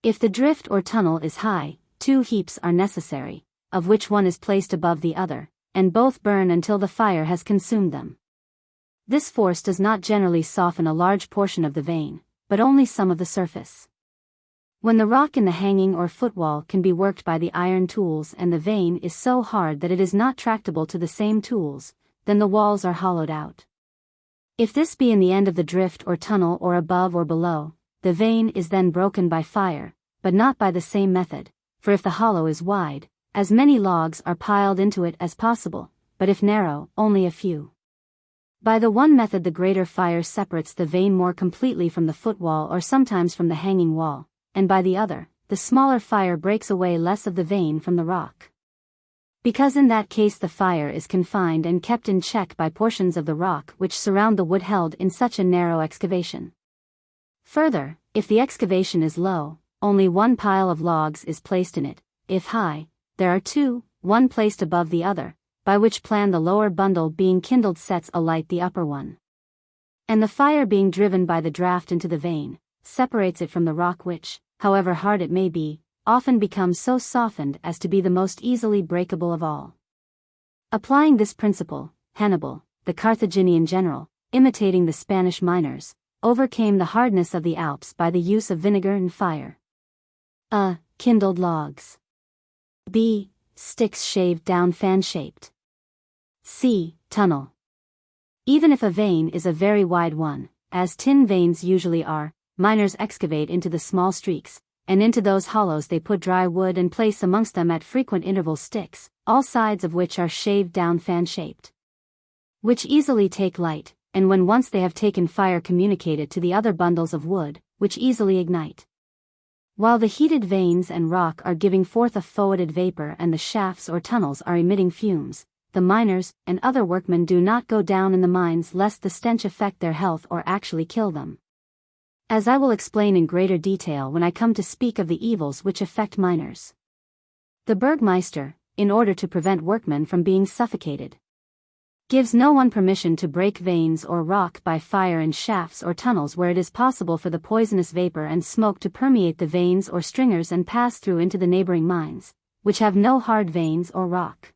If the drift or tunnel is high, 2 heaps are necessary, of which one is placed above the other, and both burn until the fire has consumed them. This force does not generally soften a large portion of the vein, but only some of the surface. When the rock in the hanging or footwall can be worked by the iron tools and the vein is so hard that it is not tractable to the same tools, then the walls are hollowed out. If this be in the end of the drift or tunnel or above or below, the vein is then broken by fire, but not by the same method, for if the hollow is wide, as many logs are piled into it as possible, but if narrow, only a few. By the one method the greater fire separates the vein more completely from the footwall or sometimes from the hanging wall, and by the other, the smaller fire breaks away less of the vein from the rock. Because in that case the fire is confined and kept in check by portions of the rock which surround the wood held in such a narrow excavation. Further, if the excavation is low, only one pile of logs is placed in it; if high, there are 2, one placed above the other, by which plan the lower bundle being kindled sets alight the upper one. And the fire being driven by the draught into the vein, separates it from the rock which, however hard it may be, often becomes so softened as to be the most easily breakable of all. Applying this principle, Hannibal, the Carthaginian general, imitating the Spanish miners, overcame the hardness of the Alps by the use of vinegar and fire. A. Kindled logs. B. Sticks shaved down fan-shaped. C. Tunnel. Even if a vein is a very wide one, as tin veins usually are, miners excavate into the small streaks, and into those hollows they put dry wood and place amongst them at frequent intervals sticks, all sides of which are shaved down fan-shaped, which easily take light, and when once they have taken fire communicate it to the other bundles of wood, which easily ignite. While the heated veins and rock are giving forth a foetid vapor and the shafts or tunnels are emitting fumes, the miners and other workmen do not go down in the mines lest the stench affect their health or actually kill them, as I will explain in greater detail when I come to speak of the evils which affect miners. The Burgmeister, in order to prevent workmen from being suffocated, gives no one permission to break veins or rock by fire in shafts or tunnels where it is possible for the poisonous vapor and smoke to permeate the veins or stringers and pass through into the neighboring mines, which have no hard veins or rock.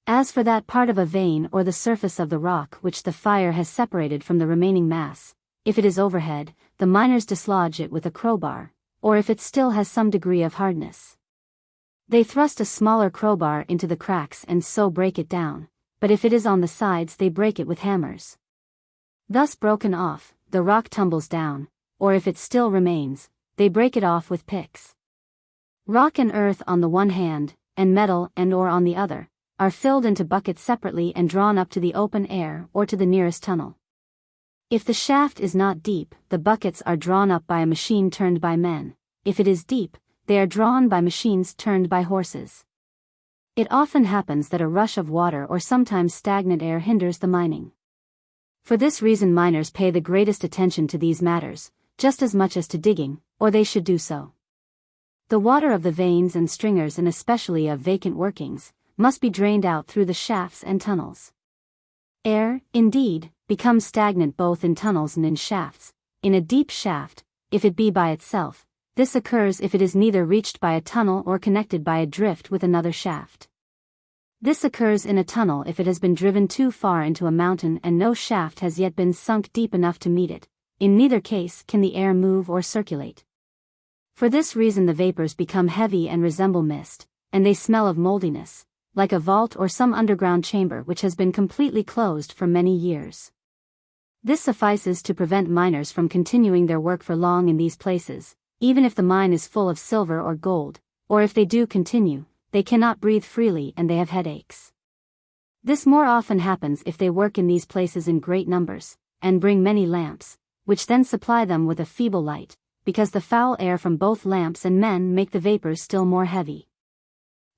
As for that part of a vein or the surface of the rock which the fire has separated from the remaining mass, if it is overhead, the miners dislodge it with a crowbar, or if it still has some degree of hardness, they thrust a smaller crowbar into the cracks and so break it down, but if it is on the sides they break it with hammers. Thus broken off, the rock tumbles down, or if it still remains, they break it off with picks. Rock and earth on the one hand, and metal and ore on the other, are filled into buckets separately and drawn up to the open air or to the nearest tunnel. If the shaft is not deep, the buckets are drawn up by a machine turned by men; if it is deep, they are drawn by machines turned by horses. It often happens that a rush of water or sometimes stagnant air hinders the mining. For this reason miners pay the greatest attention to these matters, just as much as to digging, or they should do so. The water of the veins and stringers and especially of vacant workings, must be drained out through the shafts and tunnels. Air, indeed, becomes stagnant both in tunnels and in shafts. In a deep shaft, if it be by itself, this occurs if it is neither reached by a tunnel or connected by a drift with another shaft. This occurs in a tunnel if it has been driven too far into a mountain and no shaft has yet been sunk deep enough to meet it. In neither case can the air move or circulate. For this reason the vapors become heavy and resemble mist, and they smell of moldiness, like a vault or some underground chamber which has been completely closed for many years. This suffices to prevent miners from continuing their work for long in these places, even if the mine is full of silver or gold, or if they do continue, they cannot breathe freely and they have headaches. This more often happens if they work in these places in great numbers, and bring many lamps, which then supply them with a feeble light, because the foul air from both lamps and men make the vapors still more heavy.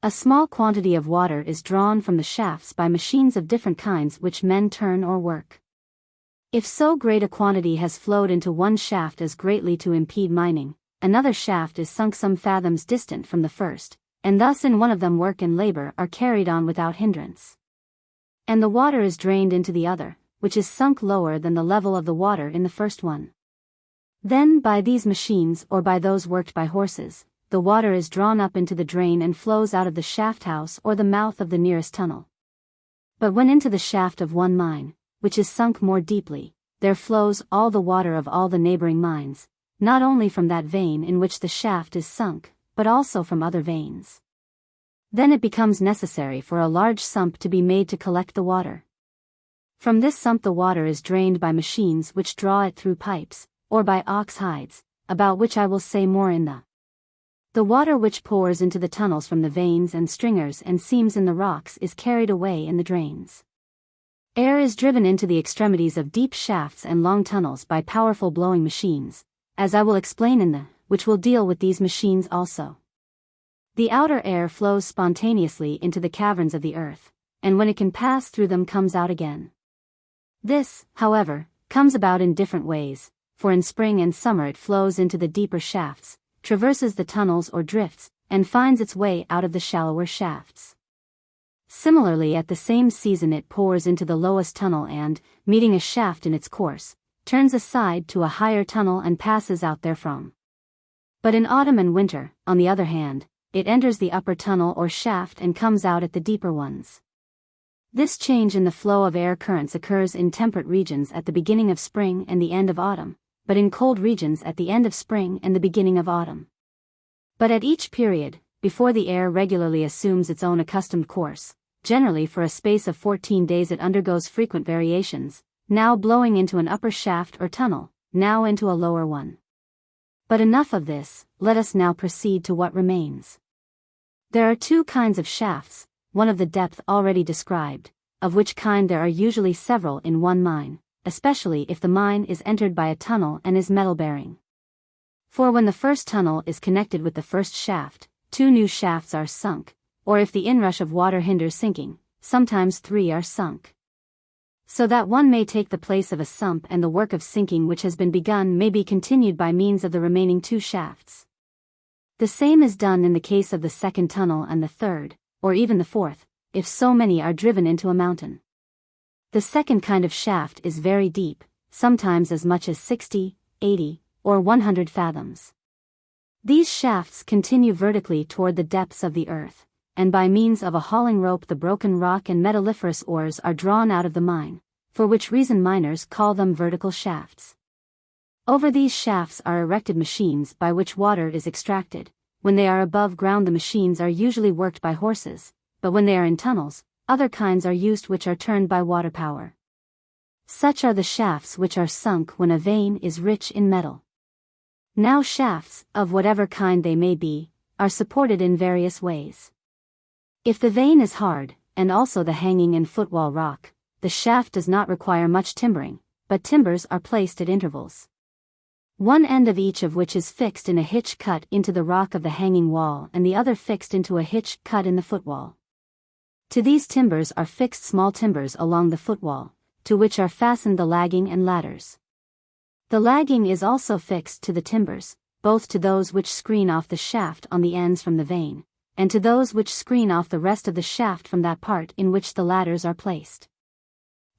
A small quantity of water is drawn from the shafts by machines of different kinds which men turn or work. If so great a quantity has flowed into one shaft as greatly to impede mining, another shaft is sunk some fathoms distant from the first, and thus in one of them work and labor are carried on without hindrance. And the water is drained into the other, which is sunk lower than the level of the water in the first one. Then by these machines or by those worked by horses, the water is drawn up into the drain and flows out of the shaft house or the mouth of the nearest tunnel. But when into the shaft of one mine, which is sunk more deeply, there flows all the water of all the neighboring mines, not only from that vein in which the shaft is sunk, but also from other veins. Then it becomes necessary for a large sump to be made to collect the water. From this sump the water is drained by machines which draw it through pipes, or by ox hides, about which I will say more in the water which pours into the tunnels from the veins and stringers and seams in the rocks is carried away in the drains. Air is driven into the extremities of deep shafts and long tunnels by powerful blowing machines, as I will explain in which will deal with these machines also. The outer air flows spontaneously into the caverns of the earth, and when it can pass through them comes out again. This, however, comes about in different ways, for in spring and summer it flows into the deeper shafts, traverses the tunnels or drifts, and finds its way out of the shallower shafts. Similarly at the same season it pours into the lowest tunnel and, meeting a shaft in its course, turns aside to a higher tunnel and passes out therefrom. But in autumn and winter, on the other hand, it enters the upper tunnel or shaft and comes out at the deeper ones. This change in the flow of air currents occurs in temperate regions at the beginning of spring and the end of autumn, but in cold regions at the end of spring and the beginning of autumn. But at each period, before the air regularly assumes its own accustomed course, generally for a space of 14 days it undergoes frequent variations, now blowing into an upper shaft or tunnel, now into a lower one. But enough of this, let us now proceed to what remains. There are two kinds of shafts, one of the depth already described, of which kind there are usually several in one mine, especially if the mine is entered by a tunnel and is metal-bearing. For when the first tunnel is connected with the first shaft, 2 new shafts are sunk, or if the inrush of water hinders sinking, sometimes 3 are sunk. So that one may take the place of a sump and the work of sinking which has been begun may be continued by means of the remaining 2 shafts. The same is done in the case of the second tunnel and the third, or even the fourth, if so many are driven into a mountain. The second kind of shaft is very deep, sometimes as much as 60, 80, or 100 fathoms. These shafts continue vertically toward the depths of the earth, and by means of a hauling rope the broken rock and metalliferous ores are drawn out of the mine, for which reason miners call them vertical shafts. Over these shafts are erected machines by which water is extracted. When they are above ground the machines are usually worked by horses, but when they are in tunnels, other kinds are used which are turned by water power. Such are the shafts which are sunk when a vein is rich in metal. Now shafts, of whatever kind they may be, are supported in various ways. If the vein is hard, and also the hanging and footwall rock, the shaft does not require much timbering, but timbers are placed at intervals. One end of each of which is fixed in a hitch cut into the rock of the hanging wall and the other fixed into a hitch cut in the footwall. To these timbers are fixed small timbers along the footwall, to which are fastened the lagging and ladders. The lagging is also fixed to the timbers, both to those which screen off the shaft on the ends from the vein, and to those which screen off the rest of the shaft from that part in which the ladders are placed.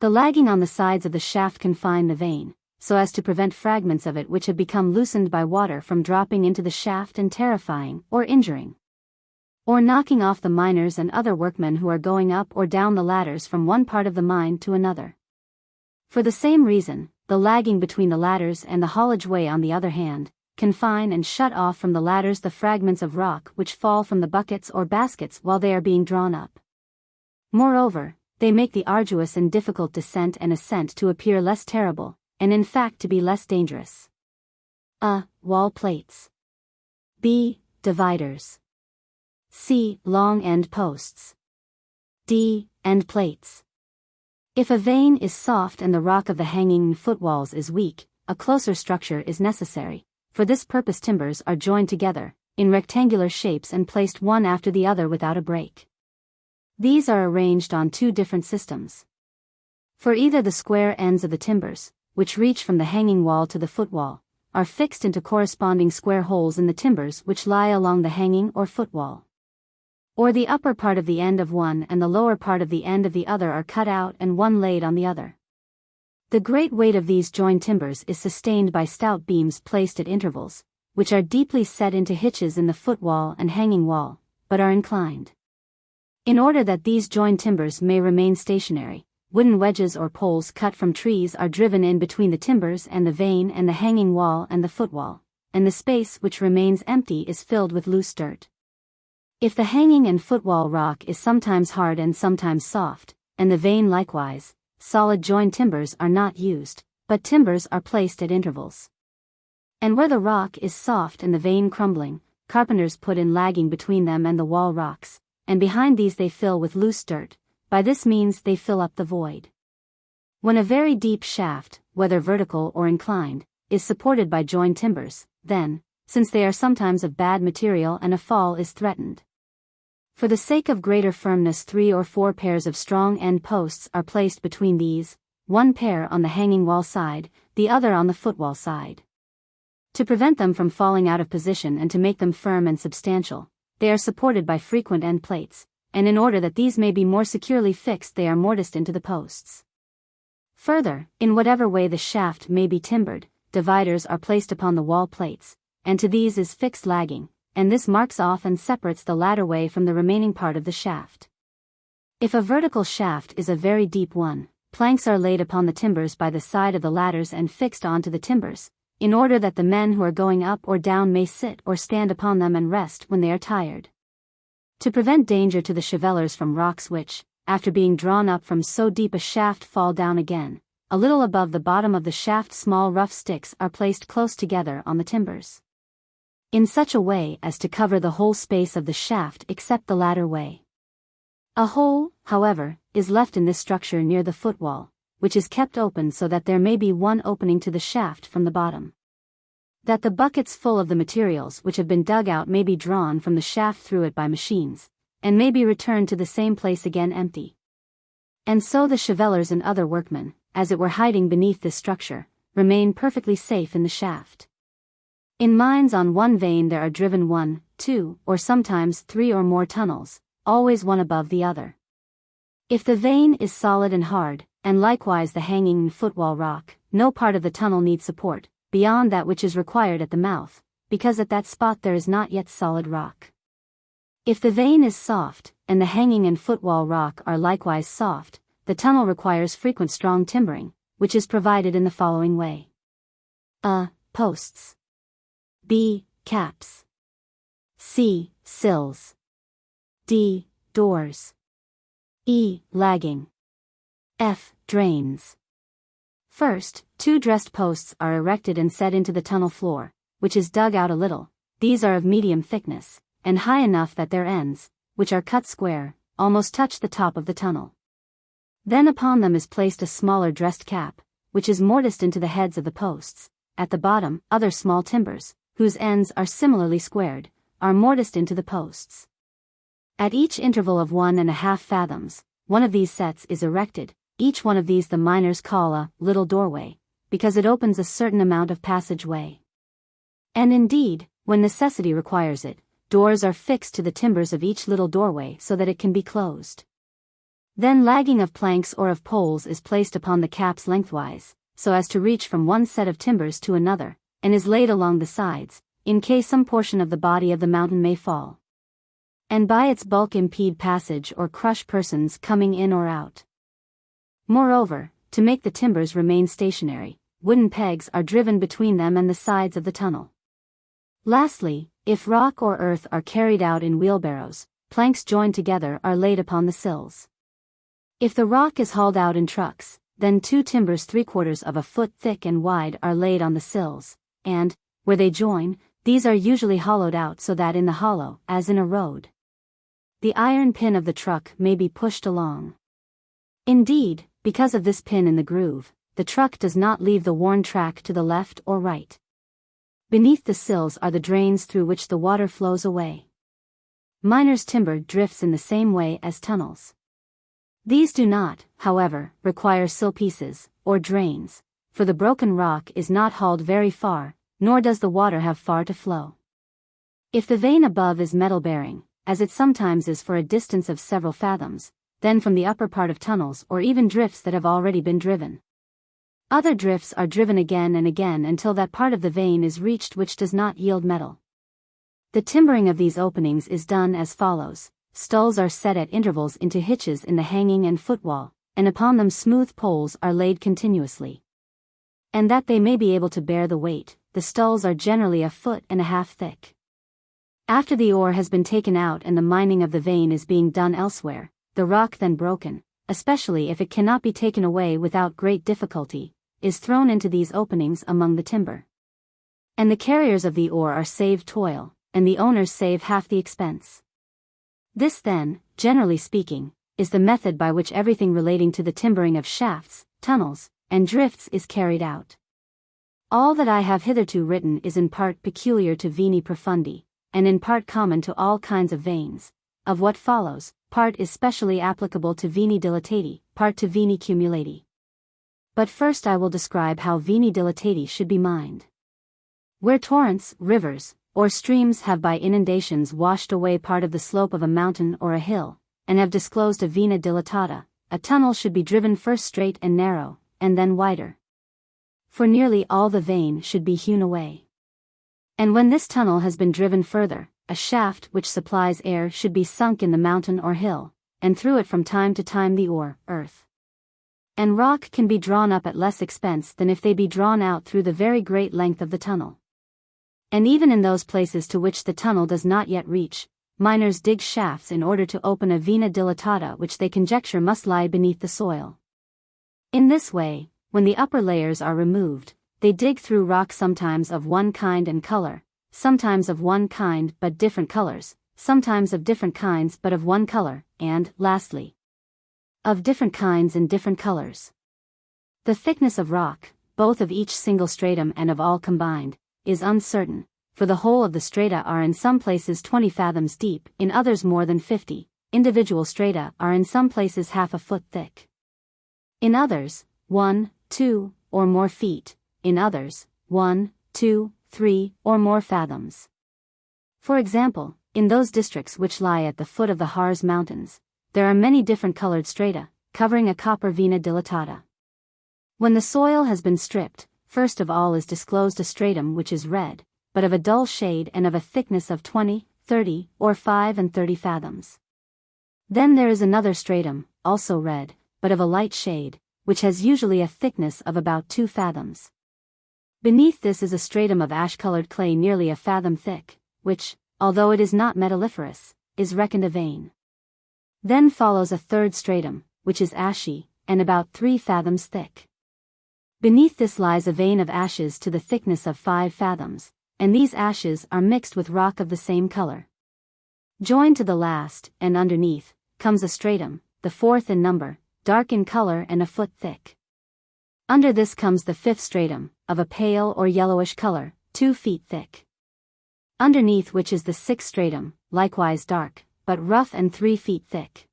The lagging on the sides of the shaft confine the vein, so as to prevent fragments of it which have become loosened by water from dropping into the shaft and terrifying or injuring, or knocking off the miners and other workmen who are going up or down the ladders from one part of the mine to another. For the same reason, the lagging between the ladders and the haulage way on the other hand, confine and shut off from the ladders the fragments of rock which fall from the buckets or baskets while they are being drawn up. Moreover, they make the arduous and difficult descent and ascent to appear less terrible, and in fact to be less dangerous. A. Wall plates. B. Dividers. C. Long end posts. D. End plates. If a vein is soft and the rock of the hanging footwalls is weak, a closer structure is necessary. For this purpose timbers are joined together, in rectangular shapes and placed one after the other without a break. These are arranged on 2 different systems. For either the square ends of the timbers, which reach from the hanging wall to the footwall, are fixed into corresponding square holes in the timbers which lie along the hanging or footwall. Or the upper part of the end of one and the lower part of the end of the other are cut out and one laid on the other. The great weight of these joined timbers is sustained by stout beams placed at intervals, which are deeply set into hitches in the footwall and hanging wall, but are inclined. In order that these joined timbers may remain stationary, wooden wedges or poles cut from trees are driven in between the timbers and the vane and the hanging wall and the footwall, and the space which remains empty is filled with loose dirt. If the hanging and footwall rock is sometimes hard and sometimes soft, and the vane likewise, solid joined timbers are not used, but timbers are placed at intervals. And where the rock is soft and the vane crumbling, carpenters put in lagging between them and the wall rocks, and behind these they fill with loose dirt. By this means they fill up the void. When a very deep shaft, whether vertical or inclined, is supported by joined timbers, then, since they are sometimes of bad material and a fall is threatened, for the sake of greater firmness 3 or 4 pairs of strong end posts are placed between these, one pair on the hanging wall side, the other on the footwall side. To prevent them from falling out of position and to make them firm and substantial, they are supported by frequent end plates, and in order that these may be more securely fixed they are mortised into the posts. Further, in whatever way the shaft may be timbered, dividers are placed upon the wall plates, and to these is fixed lagging, and this marks off and separates the latter way from the remaining part of the shaft. If a vertical shaft is a very deep one, planks are laid upon the timbers by the side of the ladders and fixed onto the timbers, in order that the men who are going up or down may sit or stand upon them and rest when they are tired. To prevent danger to the chevellers from rocks which, after being drawn up from so deep a shaft fall down again, a little above the bottom of the shaft small rough sticks are placed close together on the timbers, in such a way as to cover the whole space of the shaft except the latter way. A hole, however, is left in this structure near the footwall, which is kept open so that there may be one opening to the shaft from the bottom, that the buckets full of the materials which have been dug out may be drawn from the shaft through it by machines, and may be returned to the same place again empty. And so the chevellers and other workmen, as it were hiding beneath this structure, remain perfectly safe in the shaft. In mines on one vein there are driven 1, 2, or sometimes 3 or more tunnels, always one above the other. If the vein is solid and hard, and likewise the hanging and footwall rock, no part of the tunnel needs support, beyond that which is required at the mouth, because at that spot there is not yet solid rock. If the vein is soft, and the hanging and footwall rock are likewise soft, the tunnel requires frequent strong timbering, which is provided in the following way. A. Posts. B. Caps. C. Sills. D. Doors. E. Lagging. F. Drains. First, 2 dressed posts are erected and set into the tunnel floor, which is dug out a little. These are of medium thickness, and high enough that their ends, which are cut square, almost touch the top of the tunnel. Then upon them is placed a smaller dressed cap, which is mortised into the heads of the posts. At the bottom, other small timbers, whose ends are similarly squared, are mortised into the posts. At each interval of 1½ fathoms, one of these sets is erected. Each one of these the miners call a little doorway, because it opens a certain amount of passageway. And indeed, when necessity requires it, doors are fixed to the timbers of each little doorway so that it can be closed. Then lagging of planks or of poles is placed upon the caps lengthwise, so as to reach from one set of timbers to another, and is laid along the sides, in case some portion of the body of the mountain may fall, and by its bulk impede passage or crush persons coming in or out. Moreover, to make the timbers remain stationary, wooden pegs are driven between them and the sides of the tunnel. Lastly, if rock or earth are carried out in wheelbarrows, planks joined together are laid upon the sills. If the rock is hauled out in trucks, then 2 timbers 3/4 of a foot thick and wide are laid on the sills, and, where they join, these are usually hollowed out so that in the hollow, as in a road, the iron pin of the truck may be pushed along. Indeed, because of this pin in the groove, the truck does not leave the worn track to the left or right. Beneath the sills are the drains through which the water flows away. Miners' timber drifts in the same way as tunnels. These do not, however, require sill pieces, or drains, for the broken rock is not hauled very far, nor does the water have far to flow. If the vein above is metal-bearing, as it sometimes is for a distance of several fathoms, then from the upper part of tunnels or even drifts that have already been driven, Other drifts are driven again and again until that part of the vein is reached which does not yield metal. The timbering of these openings is done as follows. Stalls are set at intervals into hitches in the hanging and footwall, and upon them smooth poles are laid continuously. And that they may be able to bear the weight, the stalls are generally 1.5 feet thick. After the ore has been taken out and the mining of the vein is being done elsewhere, the rock then broken, especially if it cannot be taken away without great difficulty, is thrown into these openings among the timber. And the carriers of the ore are saved toil, and the owners save half the expense. This then, generally speaking, is the method by which everything relating to the timbering of shafts, tunnels, and drifts is carried out. All that I have hitherto written is in part peculiar to veni profundi, and in part common to all kinds of veins. Of what follows, part is specially applicable to veni dilatati, part to veni cumulati. But first I will describe how veni dilatati should be mined. Where torrents, rivers, or streams have by inundations washed away part of the slope of a mountain or a hill, and have disclosed a vena dilatata, a tunnel should be driven first straight and narrow, and then wider. For nearly all the vein should be hewn away. And when this tunnel has been driven further, a shaft which supplies air should be sunk in the mountain or hill, and through it from time to time the ore, earth, and rock can be drawn up at less expense than if they be drawn out through the very great length of the tunnel. And even in those places to which the tunnel does not yet reach, miners dig shafts in order to open a vena dilatata which they conjecture must lie beneath the soil. In this way, when the upper layers are removed, they dig through rock sometimes of one kind and color, sometimes of one kind but different colors, sometimes of different kinds but of one color, and, lastly, of different kinds and different colors. The thickness of rock, both of each single stratum and of all combined, is uncertain, for the whole of the strata are in some places 20 fathoms deep, in others more than 50, individual strata are in some places 1/2 foot thick. In others, 1, 2, or more feet, in others, 1, 2, 3, or more fathoms. For example, in those districts which lie at the foot of the Harz Mountains, there are many different colored strata, covering a copper vena dilatata. When the soil has been stripped, first of all is disclosed a stratum which is red, but of a dull shade and of a thickness of 20, 30, or 5 and 30 fathoms. Then there is another stratum, also red, but of a light shade, which has usually a thickness of about 2 fathoms. Beneath this is a stratum of ash-colored clay nearly a fathom thick, which, although it is not metalliferous, is reckoned a vein. Then follows a third stratum, which is ashy, and about 3 fathoms thick. Beneath this lies a vein of ashes to the thickness of 5 fathoms, and these ashes are mixed with rock of the same color. Joined to the last, and underneath, comes a stratum, the 4th in number, dark in color and a foot thick. Under this comes the 5th stratum, of a pale or yellowish color, 2 feet thick. Underneath which is the 6th stratum, likewise dark, but rough and 3 feet thick.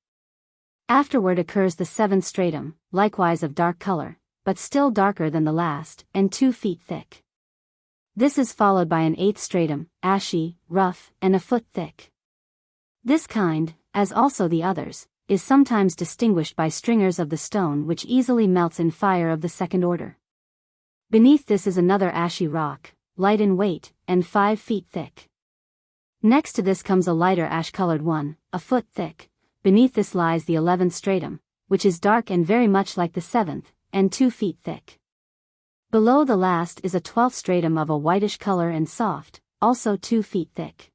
Afterward occurs the 7th stratum, likewise of dark color, but still darker than the last, and 2 feet thick. This is followed by an 8th stratum, ashy, rough, and a foot thick. This kind, as also the others, is sometimes distinguished by stringers of the stone which easily melts in fire of the 2nd order. Beneath this is another ashy rock, light in weight, and 5 feet thick. Next to this comes a lighter ash-colored one, a foot thick. Beneath this lies the 11th stratum, which is dark and very much like the 7th, and 2 feet thick. Below the last is a 12th stratum of a whitish color and soft, also 2 feet thick.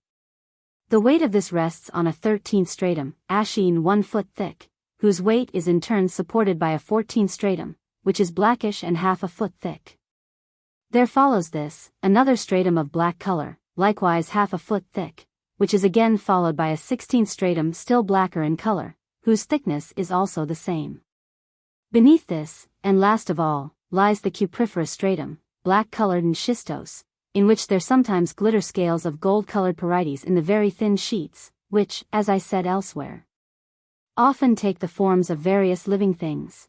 The weight of this rests on a 13th stratum, ashine 1 foot thick, whose weight is in turn supported by a 14th stratum, which is blackish and 1/2 foot thick. There follows this, another stratum of black color, likewise 1/2 foot thick, which is again followed by a 16th stratum still blacker in color, whose thickness is also the same. Beneath this, and last of all, lies the cupriferous stratum, black-colored and schistose, in which there sometimes glitter scales of gold-colored parites in the very thin sheets, which, as I said elsewhere, often take the forms of various living things.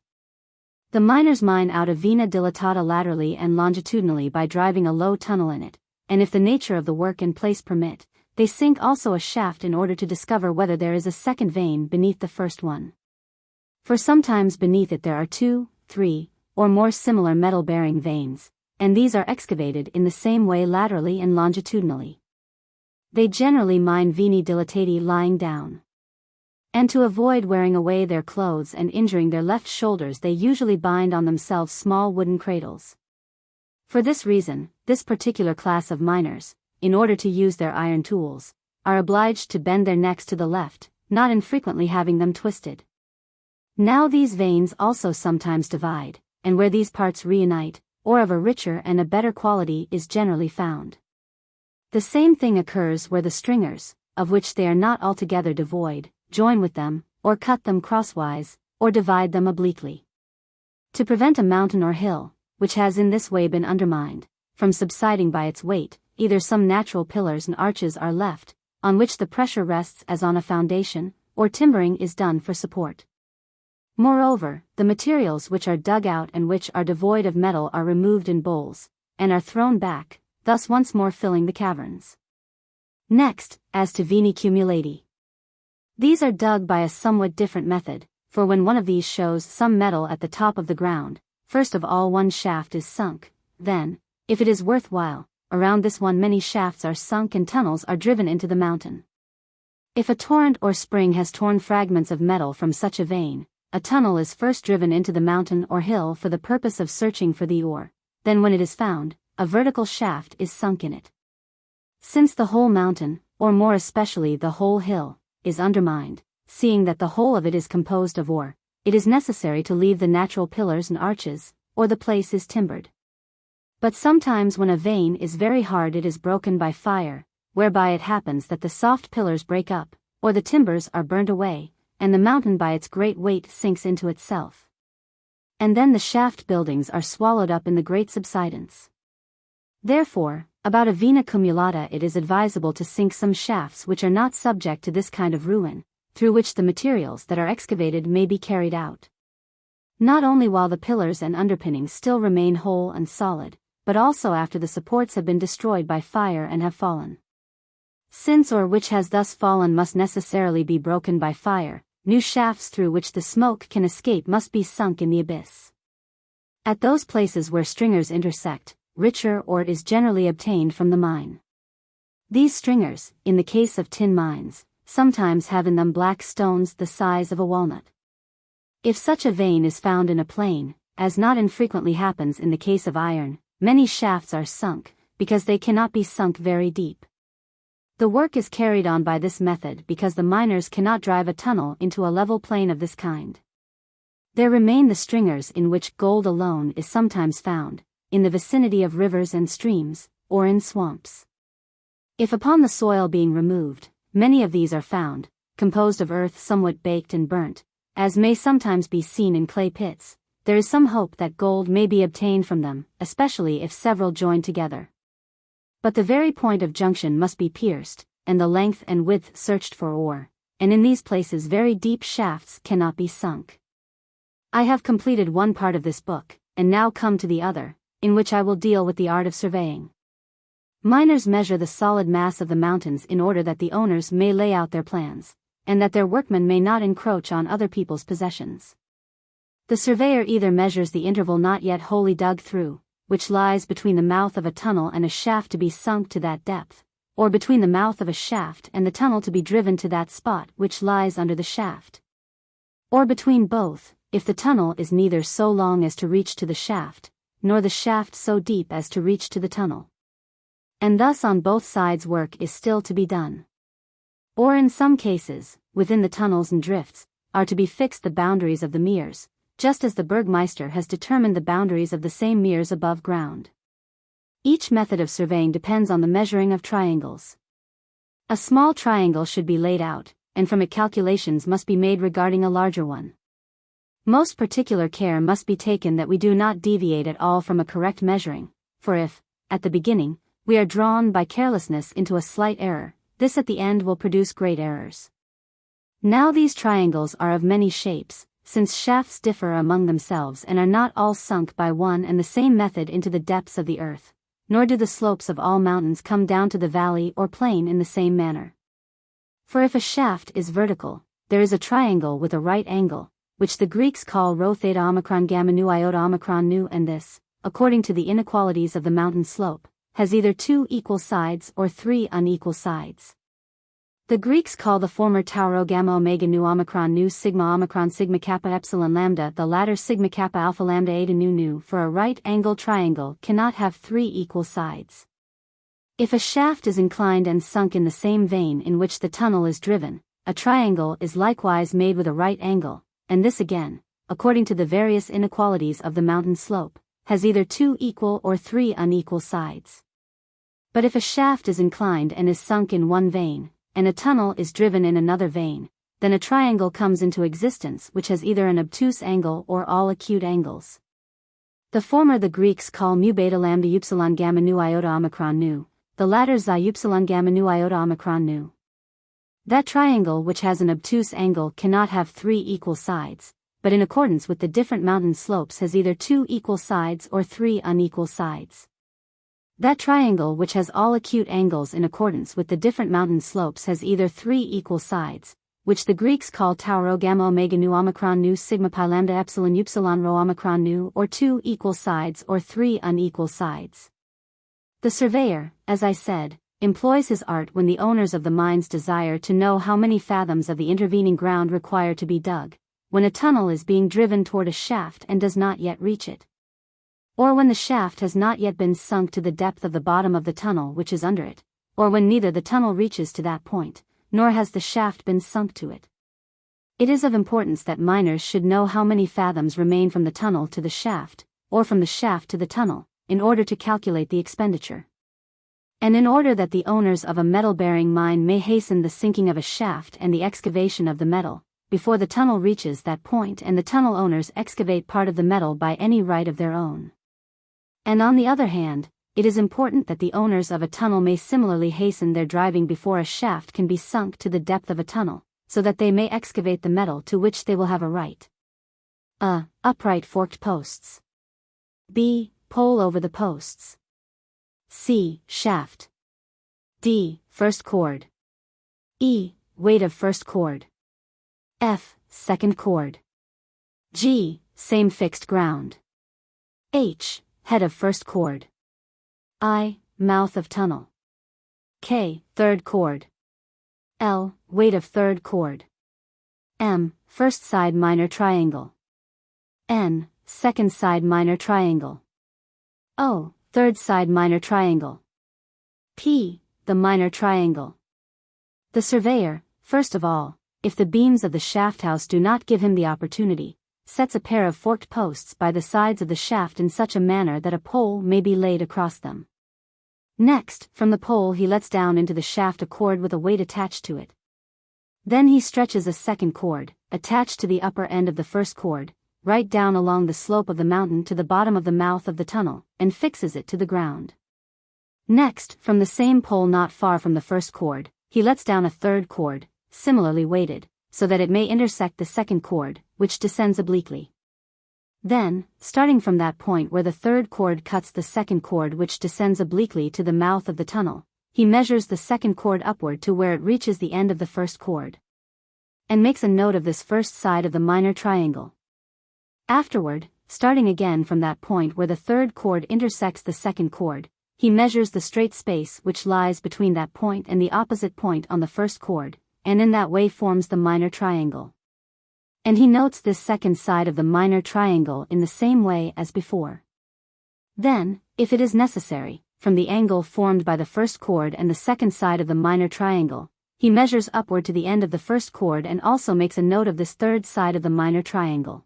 The miners mine out a vena dilatata laterally and longitudinally by driving a low tunnel in it, and if the nature of the work and place permit, they sink also a shaft in order to discover whether there is a second vein beneath the first one. For sometimes beneath it there are 2, 3, or more similar metal-bearing veins, and these are excavated in the same way laterally and longitudinally. They generally mine veni dilatati lying down. And to avoid wearing away their clothes and injuring their left shoulders, they usually bind on themselves small wooden cradles. For this reason, this particular class of miners, in order to use their iron tools, are obliged to bend their necks to the left, not infrequently having them twisted. Now these veins also sometimes divide, and where these parts reunite, or of a richer and a better quality is generally found. The same thing occurs where the stringers, of which they are not altogether devoid, join with them, or cut them crosswise, or divide them obliquely. To prevent a mountain or hill, which has in this way been undermined, from subsiding by its weight, either some natural pillars and arches are left, on which the pressure rests as on a foundation, or timbering is done for support. Moreover, the materials which are dug out and which are devoid of metal are removed in bowls, and are thrown back, thus once more filling the caverns. Next, as to veni cumulati. These are dug by a somewhat different method, for when one of these shows some metal at the top of the ground, first of all one shaft is sunk, then, if it is worthwhile, around this one many shafts are sunk and tunnels are driven into the mountain. If a torrent or spring has torn fragments of metal from such a vein, a tunnel is first driven into the mountain or hill for the purpose of searching for the ore, then when it is found, a vertical shaft is sunk in it. Since the whole mountain, or more especially the whole hill, is undermined, seeing that the whole of it is composed of ore, it is necessary to leave the natural pillars and arches, or the place is timbered. But sometimes when a vein is very hard it is broken by fire, whereby it happens that the soft pillars break up, or the timbers are burned away, and the mountain by its great weight sinks into itself. And then the shaft buildings are swallowed up in the great subsidence. Therefore, about a vena cumulata it is advisable to sink some shafts which are not subject to this kind of ruin, through which the materials that are excavated may be carried out. Not only while the pillars and underpinnings still remain whole and solid, but also after the supports have been destroyed by fire and have fallen. Since ore which has thus fallen must necessarily be broken by fire, new shafts through which the smoke can escape must be sunk in the abyss. At those places where stringers intersect, richer ore is generally obtained from the mine. These stringers, in the case of tin mines, sometimes have in them black stones the size of a walnut. If such a vein is found in a plain, as not infrequently happens in the case of iron, many shafts are sunk, because they cannot be sunk very deep. The work is carried on by this method because the miners cannot drive a tunnel into a level plain of this kind. There remain the stringers in which gold alone is sometimes found, in the vicinity of rivers and streams, or in swamps. If upon the soil being removed, many of these are found, composed of earth somewhat baked and burnt, as may sometimes be seen in clay pits, there is some hope that gold may be obtained from them, especially if several join together. But the very point of junction must be pierced, and the length and width searched for ore, and in these places very deep shafts cannot be sunk. I have completed one part of this book, and now come to the other, in which I will deal with the art of surveying. Miners measure the solid mass of the mountains in order that the owners may lay out their plans, and that their workmen may not encroach on other people's possessions. The surveyor either measures the interval not yet wholly dug through, which lies between the mouth of a tunnel and a shaft to be sunk to that depth, or between the mouth of a shaft and the tunnel to be driven to that spot which lies under the shaft. Or between both, if the tunnel is neither so long as to reach to the shaft, nor the shaft so deep as to reach to the tunnel. And thus on both sides work is still to be done. Or in some cases, within the tunnels and drifts, are to be fixed the boundaries of the meres, just as the Burgmeister has determined the boundaries of the same meres above ground. Each method of surveying depends on the measuring of triangles. A small triangle should be laid out, and from it calculations must be made regarding a larger one. Most particular care must be taken that we do not deviate at all from a correct measuring, for if, at the beginning, we are drawn by carelessness into a slight error, this at the end will produce great errors. Now these triangles are of many shapes, since shafts differ among themselves and are not all sunk by one and the same method into the depths of the earth, nor do the slopes of all mountains come down to the valley or plain in the same manner. For if a shaft is vertical, there is a triangle with a right angle, which the Greeks call rho theta omicron gamma nu iota omicron nu, and this, according to the inequalities of the mountain slope, has either 2 equal sides or 3 unequal sides. The Greeks call the former tau rho gamma omega nu omicron nu sigma kappa epsilon lambda, the latter sigma kappa alpha lambda eta nu nu. For a right-angled triangle cannot have 3 equal sides. If a shaft is inclined and sunk in the same vein in which the tunnel is driven, a triangle is likewise made with a right angle, and this again, according to the various inequalities of the mountain slope, has either 2 equal or 3 unequal sides. But if a shaft is inclined and is sunk in one vein, and a tunnel is driven in another vein, then a triangle comes into existence which has either an obtuse angle or all acute angles. The former the Greeks call mu beta lambda upsilon gamma nu iota omicron nu, the latter xi upsilon gamma nu iota omicron nu. That triangle which has an obtuse angle cannot have 3 equal sides, but in accordance with the different mountain slopes has either 2 equal sides or 3 unequal sides. That triangle which has all acute angles in accordance with the different mountain slopes has either 3 equal sides, which the Greeks call tau rho gamma omega nu omicron nu sigma pi lambda epsilon upsilon rho omicron nu, or 2 equal sides or 3 unequal sides. The surveyor, as I said, employs his art when the owners of the mines desire to know how many fathoms of the intervening ground require to be dug, when a tunnel is being driven toward a shaft and does not yet reach it, or when the shaft has not yet been sunk to the depth of the bottom of the tunnel which is under it, or when neither the tunnel reaches to that point, nor has the shaft been sunk to it. It is of importance that miners should know how many fathoms remain from the tunnel to the shaft, or from the shaft to the tunnel, in order to calculate the expenditure. And in order that the owners of a metal-bearing mine may hasten the sinking of a shaft and the excavation of the metal, before the tunnel reaches that point, and the tunnel owners excavate part of the metal by any right of their own. And on the other hand, it is important that the owners of a tunnel may similarly hasten their driving before a shaft can be sunk to the depth of a tunnel, so that they may excavate the metal to which they will have a right. A. Upright forked posts. B. Pole over the posts. C. Shaft. D. First chord. E. Weight of first chord. F. Second chord. G. Same fixed ground. H. Head of first chord. I. Mouth of tunnel. K. Third chord. L. Weight of third chord. M. First side minor triangle. N. Second side minor triangle. O. Third side minor triangle. P. The minor triangle. The surveyor, first of all, if the beams of the shaft house do not give him the opportunity, sets a pair of forked posts by the sides of the shaft in such a manner that a pole may be laid across them. Next, from the pole he lets down into the shaft a cord with a weight attached to it. Then he stretches a second cord, attached to the upper end of the first cord, right down along the slope of the mountain to the bottom of the mouth of the tunnel, and fixes it to the ground. Next, from the same pole not far from the first cord, he lets down a third cord, similarly weighted, so that it may intersect the second cord, which descends obliquely. Then, starting from that point where the third cord cuts the second cord which descends obliquely to the mouth of the tunnel, he measures the second cord upward to where it reaches the end of the first cord, and makes a note of this first side of the minor triangle. Afterward, starting again from that point where the third cord intersects the second cord, he measures the straight space which lies between that point and the opposite point on the first cord, and in that way forms the minor triangle. And he notes this second side of the minor triangle in the same way as before. Then, if it is necessary, from the angle formed by the first cord and the second side of the minor triangle, he measures upward to the end of the first cord and also makes a note of this third side of the minor triangle.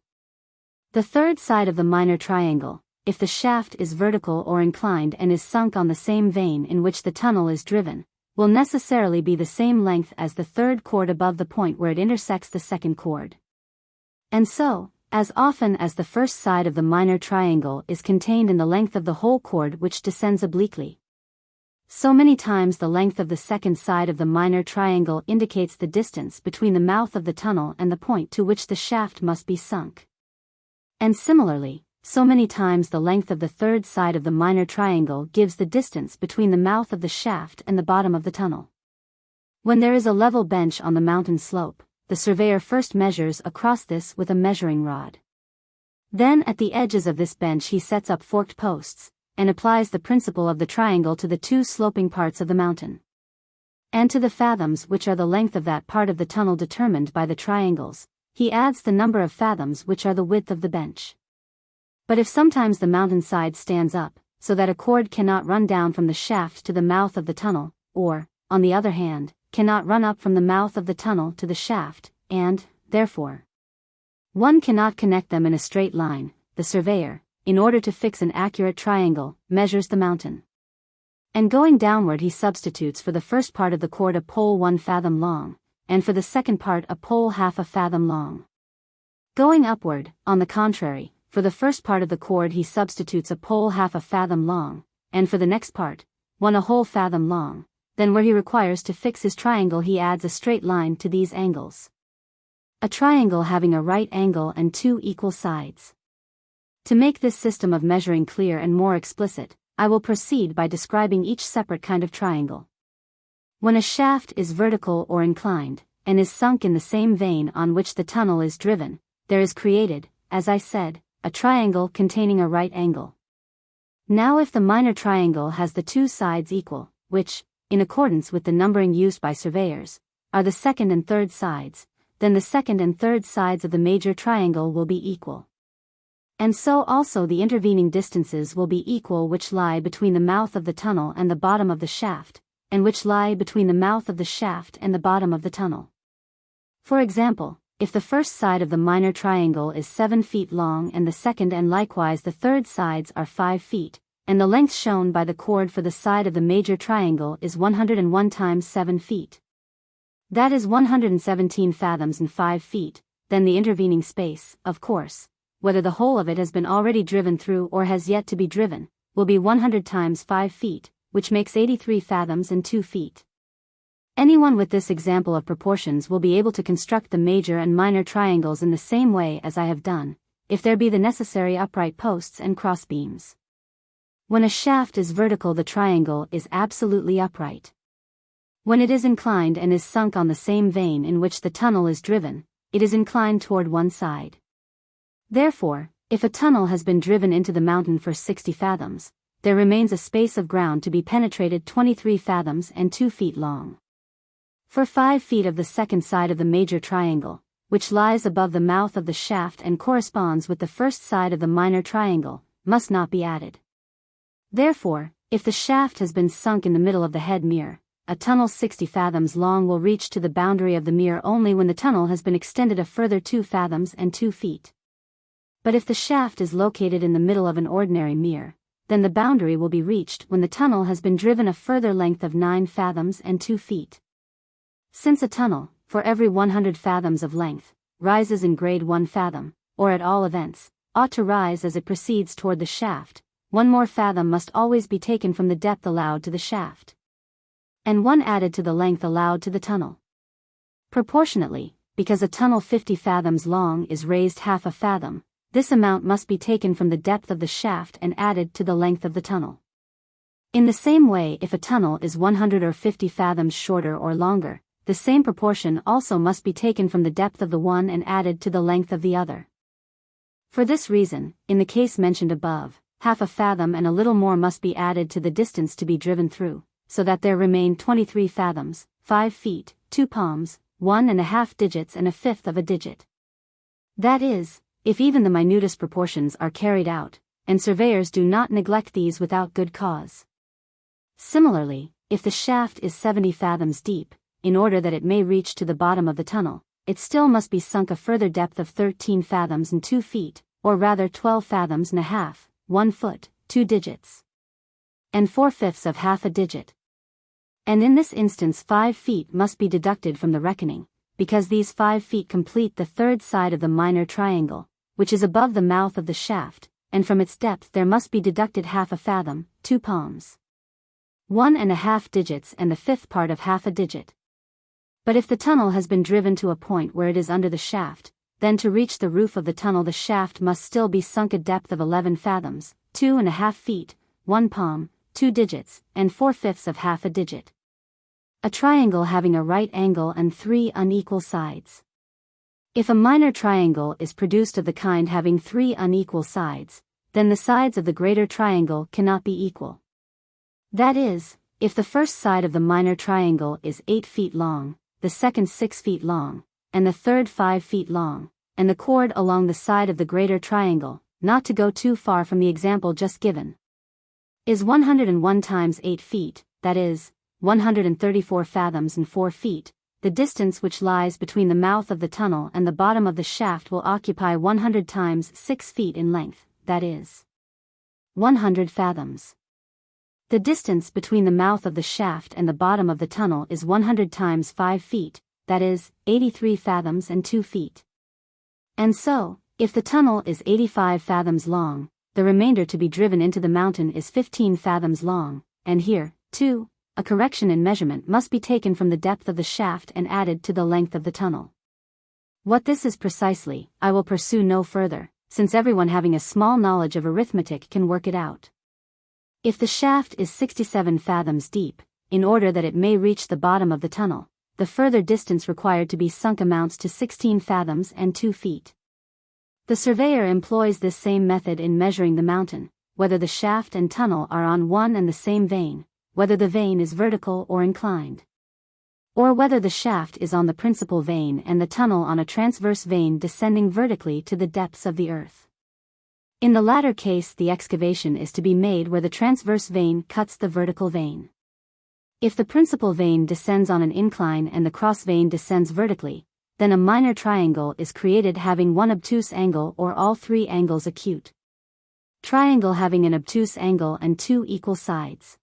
The third side of the minor triangle, if the shaft is vertical or inclined and is sunk on the same vein in which the tunnel is driven, will necessarily be the same length as the third cord above the point where it intersects the second cord. And so, as often as the first side of the minor triangle is contained in the length of the whole cord which descends obliquely, so many times the length of the second side of the minor triangle indicates the distance between the mouth of the tunnel and the point to which the shaft must be sunk. And similarly, so many times the length of the third side of the minor triangle gives the distance between the mouth of the shaft and the bottom of the tunnel. When there is a level bench on the mountain slope, the surveyor first measures across this with a measuring rod. Then at the edges of this bench he sets up forked posts, and applies the principle of the triangle to the two sloping parts of the mountain. And to the fathoms which are the length of that part of the tunnel determined by the triangles, he adds the number of fathoms which are the width of the bench. But if sometimes the mountain side stands up, so that a cord cannot run down from the shaft to the mouth of the tunnel, or, on the other hand, cannot run up from the mouth of the tunnel to the shaft, and, therefore, one cannot connect them in a straight line, the surveyor, in order to fix an accurate triangle, measures the mountain. And going downward he substitutes for the first part of the cord a pole 1 fathom long, and for the second part a pole half a fathom long. Going upward, on the contrary, for the first part of the cord he substitutes a pole half a fathom long, and for the next part, one a whole fathom long. Then where he requires to fix his triangle he adds a straight line to these angles. A triangle having a right angle and 2 equal sides. To make this system of measuring clear and more explicit, I will proceed by describing each separate kind of triangle. When a shaft is vertical or inclined, and is sunk in the same vein on which the tunnel is driven, there is created, as I said, a triangle containing a right angle. Now if the minor triangle has the two sides equal, which, in accordance with the numbering used by surveyors, are the second and third sides, then the second and third sides of the major triangle will be equal. And so also the intervening distances will be equal which lie between the mouth of the tunnel and the bottom of the shaft, and which lie between the mouth of the shaft and the bottom of the tunnel. For example, if the first side of the minor triangle is 7 feet long and the second and likewise the third sides are 5 feet, and the length shown by the cord for the side of the major triangle is 101 times 7 feet. That is 117 fathoms and 5 feet, then the intervening space, of course, whether the whole of it has been already driven through or has yet to be driven, will be 100 times 5 feet, which makes 83 fathoms and 2 feet. Anyone with this example of proportions will be able to construct the major and minor triangles in the same way as I have done, if there be the necessary upright posts and crossbeams. When a shaft is vertical the triangle is absolutely upright. When it is inclined and is sunk on the same vein in which the tunnel is driven, it is inclined toward one side. Therefore, if a tunnel has been driven into the mountain for 60 fathoms, there remains a space of ground to be penetrated 23 fathoms and 2 feet long. For 5 feet of the second side of the major triangle, which lies above the mouth of the shaft and corresponds with the first side of the minor triangle, must not be added. Therefore, if the shaft has been sunk in the middle of the head mere, a tunnel 60 fathoms long will reach to the boundary of the mere only when the tunnel has been extended a further 2 fathoms and 2 feet. But if the shaft is located in the middle of an ordinary mere, then the boundary will be reached when the tunnel has been driven a further length of 9 fathoms and 2 feet. Since a tunnel, for every 100 fathoms of length, rises in grade 1 fathom, or at all events, ought to rise as it proceeds toward the shaft, 1 more fathom must always be taken from the depth allowed to the shaft, and 1 added to the length allowed to the tunnel. Proportionately, because a tunnel 50 fathoms long is raised half a fathom, this amount must be taken from the depth of the shaft and added to the length of the tunnel. In the same way, if a tunnel is 100 or 50 fathoms shorter or longer, the same proportion also must be taken from the depth of the one and added to the length of the other. For this reason, in the case mentioned above, half a fathom and a little more must be added to the distance to be driven through, so that there remain 23 fathoms, 5 feet, 2 palms, 1½ digits and 1/5 of a digit. That is, if even the minutest proportions are carried out, and surveyors do not neglect these without good cause. Similarly, if the shaft is 70 fathoms deep, in order that it may reach to the bottom of the tunnel, it still must be sunk a further depth of 13 fathoms and 2 feet, or rather 12 fathoms and a half, 1 foot, 2 digits, and 4/5 of half a digit. And in this instance 5 feet must be deducted from the reckoning, because these 5 feet complete the third side of the minor triangle, which is above the mouth of the shaft, and from its depth there must be deducted half a fathom, 2 palms, 1½ digits and the 5th part of half a digit. But if the tunnel has been driven to a point where it is under the shaft, then to reach the roof of the tunnel the shaft must still be sunk a depth of 11 fathoms, 2½ feet, 1 palm, 2 digits, and 4/5 of half a digit. A triangle having a right angle and 3 unequal sides. If a minor triangle is produced of the kind having 3 unequal sides, then the sides of the greater triangle cannot be equal. That is, if the first side of the minor triangle is 8 feet long, the second 6 feet long, and the third 5 feet long, and the chord along the side of the greater triangle, not to go too far from the example just given, is 101 times 8 feet, that is, 134 fathoms and 4 feet, the distance which lies between the mouth of the tunnel and the bottom of the shaft will occupy 100 times 6 feet in length, that is, 100 fathoms. The distance between the mouth of the shaft and the bottom of the tunnel is 100 times 5 feet, that is, 83 fathoms and 2 feet. And so, if the tunnel is 85 fathoms long, the remainder to be driven into the mountain is 15 fathoms long, and here, too, a correction in measurement must be taken from the depth of the shaft and added to the length of the tunnel. What this is precisely, I will pursue no further, since everyone having a small knowledge of arithmetic can work it out. If the shaft is 67 fathoms deep, in order that it may reach the bottom of the tunnel, the further distance required to be sunk amounts to 16 fathoms and 2 feet. The surveyor employs this same method in measuring the mountain, whether the shaft and tunnel are on one and the same vein, whether the vein is vertical or inclined, or whether the shaft is on the principal vein and the tunnel on a transverse vein descending vertically to the depths of the earth. In the latter case, the excavation is to be made where the transverse vein cuts the vertical vein. If the principal vein descends on an incline and the cross vein descends vertically, then a minor triangle is created having one obtuse angle or all 3 angles acute. Triangle having an obtuse angle and 2 equal sides.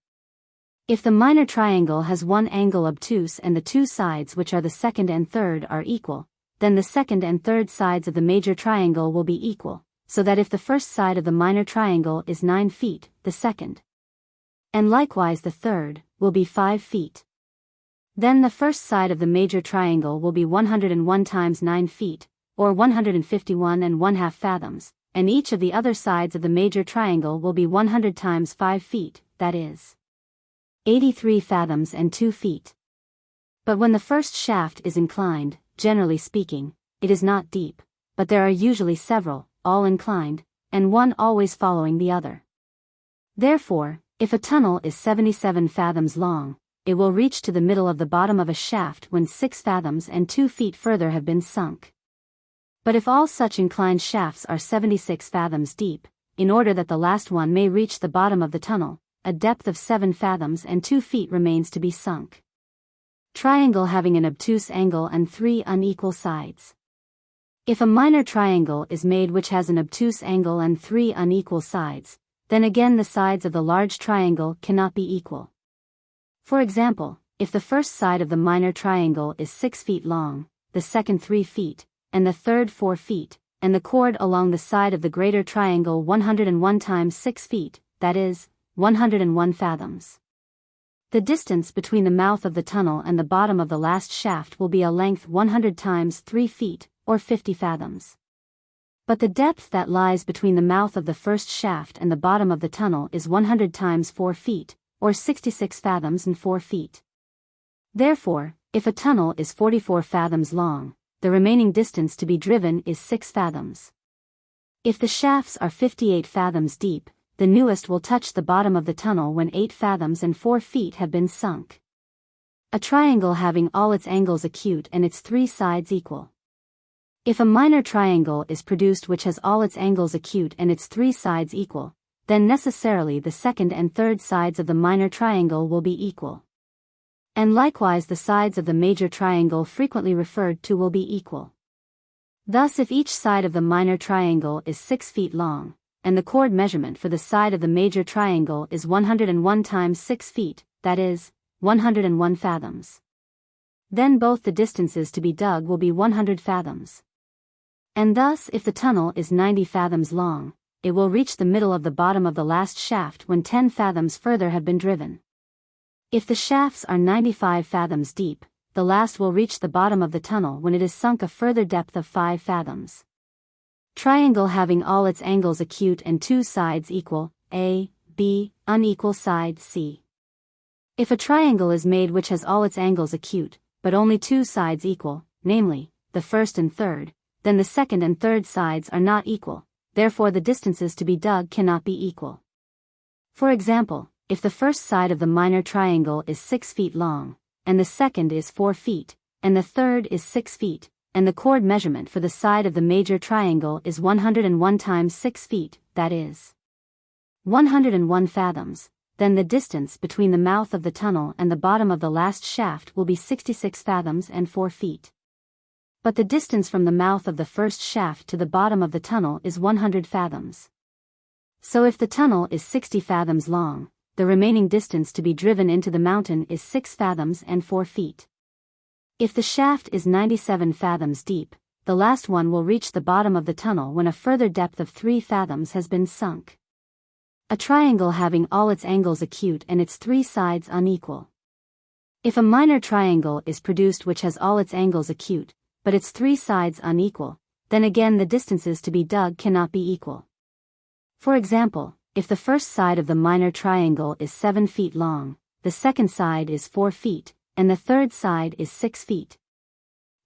If the minor triangle has one angle obtuse and the 2 sides which are the second and third are equal, then the second and third sides of the major triangle will be equal, so that if the first side of the minor triangle is 9 feet, the second, and likewise the third, will be 5 feet. Then the first side of the major triangle will be 101 times 9 feet, or 151 1/2 fathoms, and each of the other sides of the major triangle will be 100 times 5 feet, that is, 83 fathoms and 2 feet. But when the first shaft is inclined, generally speaking, it is not deep, but there are usually several, all inclined, and one always following the other. Therefore, if a tunnel is 77 fathoms long, it will reach to the middle of the bottom of a shaft when 6 fathoms and 2 feet further have been sunk. But if all such inclined shafts are 76 fathoms deep, in order that the last one may reach the bottom of the tunnel, a depth of 7 fathoms and 2 feet remains to be sunk. Triangle having an obtuse angle and 3 unequal sides. If a minor triangle is made which has an obtuse angle and 3 unequal sides, then again the sides of the large triangle cannot be equal. For example, if the first side of the minor triangle is 6 feet long, the second 3 feet, and the third 4 feet, and the chord along the side of the greater triangle 101 times 6 feet, that is, 101 fathoms. The distance between the mouth of the tunnel and the bottom of the last shaft will be a length 100 times 3 feet, or 50 fathoms. But the depth that lies between the mouth of the first shaft and the bottom of the tunnel is 100 times 4 feet, or 66 fathoms and 4 feet. Therefore, if a tunnel is 44 fathoms long, the remaining distance to be driven is 6 fathoms. If the shafts are 58 fathoms deep, the newest will touch the bottom of the tunnel when 8 fathoms and 4 feet have been sunk. A triangle having all its angles acute and its 3 sides equal. If a minor triangle is produced which has all its angles acute and its 3 sides equal, then necessarily the second and third sides of the minor triangle will be equal. And likewise the sides of the major triangle frequently referred to will be equal. Thus if each side of the minor triangle is 6 feet long, and the chord measurement for the side of the major triangle is 101 times 6 feet, that is, 101 fathoms, then both the distances to be dug will be 100 fathoms. And thus if the tunnel is 90 fathoms long, it will reach the middle of the bottom of the last shaft when 10 fathoms further have been driven. If the shafts are 95 fathoms deep, the last will reach the bottom of the tunnel when it is sunk a further depth of 5 fathoms. Triangle having all its angles acute and 2 sides equal, A, B, unequal side C. If a triangle is made which has all its angles acute, but only 2 sides equal, namely, the first and third, then the second and third sides are not equal, therefore the distances to be dug cannot be equal. For example, if the first side of the minor triangle is 6 feet long, and the second is 4 feet, and the third is 6 feet, and the chord measurement for the side of the major triangle is 101 times 6 feet, that is 101 fathoms, then the distance between the mouth of the tunnel and the bottom of the last shaft will be 66 fathoms and 4 feet. But the distance from the mouth of the first shaft to the bottom of the tunnel is 100 fathoms. So if the tunnel is 60 fathoms long, the remaining distance to be driven into the mountain is 6 fathoms and 4 feet. If the shaft is 97 fathoms deep, the last one will reach the bottom of the tunnel when a further depth of 3 fathoms has been sunk. A triangle having all its angles acute and its 3 sides unequal. If a minor triangle is produced which has all its angles acute, but its 3 sides unequal, then again the distances to be dug cannot be equal. For example, if the first side of the minor triangle is 7 feet long, the second side is 4 feet, and the third side is 6 feet.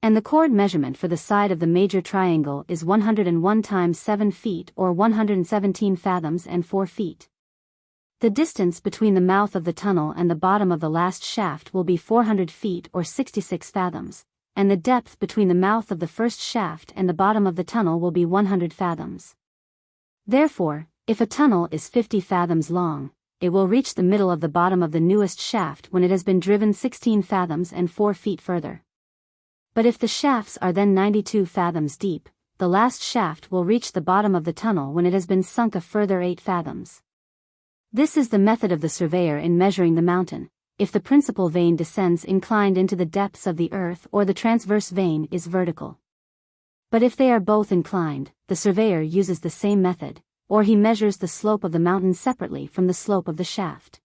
And the chord measurement for the side of the major triangle is 101 times 7 feet or 117 fathoms and 4 feet. The distance between the mouth of the tunnel and the bottom of the last shaft will be 400 feet or 66 fathoms, and the depth between the mouth of the first shaft and the bottom of the tunnel will be 100 fathoms. Therefore, if a tunnel is 50 fathoms long, it will reach the middle of the bottom of the newest shaft when it has been driven 16 fathoms and 4 feet further. But if the shafts are then 92 fathoms deep, the last shaft will reach the bottom of the tunnel when it has been sunk a further 8 fathoms. This is the method of the surveyor in measuring the mountain, if the principal vein descends inclined into the depths of the earth or the transverse vein is vertical. But if they are both inclined, the surveyor uses the same method, or he measures the slope of the mountain separately from the slope of the shaft.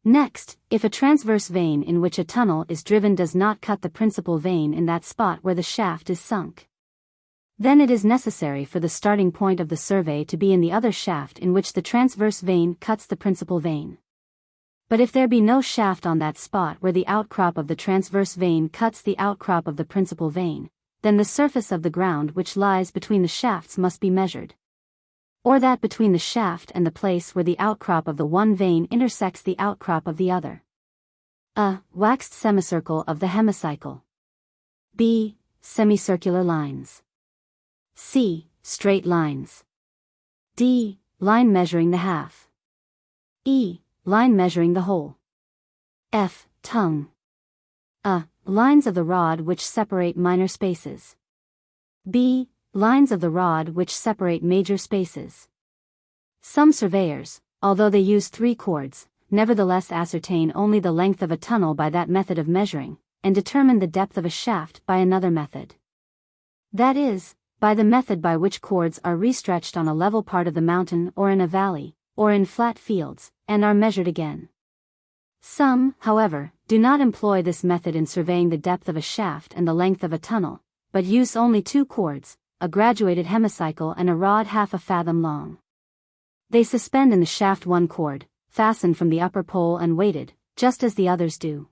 Next, if a transverse vein in which a tunnel is driven does not cut the principal vein in that spot where the shaft is sunk, then it is necessary for the starting point of the survey to be in the other shaft in which the transverse vein cuts the principal vein. But if there be no shaft on that spot where the outcrop of the transverse vein cuts the outcrop of the principal vein, then the surface of the ground which lies between the shafts must be measured. Or that between the shaft and the place where the outcrop of the one vein intersects the outcrop of the other. A. Waxed semicircle of the hemicycle. B. Semicircular lines. C. Straight lines. D. Line measuring the half. E. Line measuring the whole. F. Tongue. A. Lines of the rod which separate minor spaces. B. Lines of the rod which separate major spaces. Some surveyors, although they use 3 chords, nevertheless ascertain only the length of a tunnel by that method of measuring, and determine the depth of a shaft by another method. That is, by the method by which chords are restretched on a level part of the mountain or in a valley, or in flat fields, and are measured again. Some, however, do not employ this method in surveying the depth of a shaft and the length of a tunnel, but use only 2 chords, a graduated hemicycle and a rod half a fathom long. They suspend in the shaft 1 cord, fastened from the upper pole and weighted, just as the others do.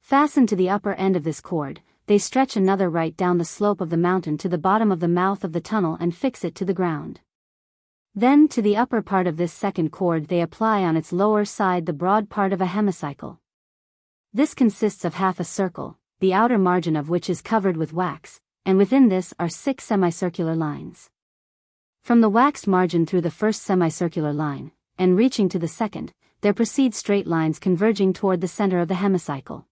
Fastened to the upper end of this cord, they stretch another right down the slope of the mountain to the bottom of the mouth of the tunnel and fix it to the ground. Then to the upper part of this second cord they apply on its lower side the broad part of a hemicycle. This consists of half a circle, the outer margin of which is covered with wax, and within this are 6 semicircular lines. From the waxed margin through the first semicircular line, and reaching to the second, there proceed straight lines converging toward the center of the hemicycle.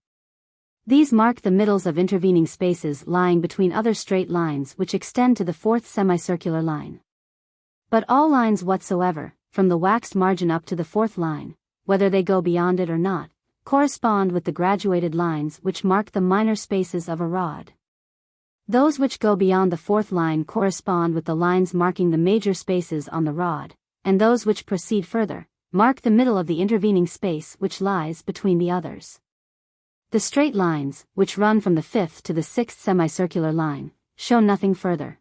These mark the middles of intervening spaces lying between other straight lines which extend to the 4th semicircular line. But all lines whatsoever, from the waxed margin up to the 4th line, whether they go beyond it or not, correspond with the graduated lines which mark the minor spaces of a rod. Those which go beyond the 4th line correspond with the lines marking the major spaces on the rod, and those which proceed further, mark the middle of the intervening space which lies between the others. The straight lines, which run from the 5th to the 6th semicircular line, show nothing further.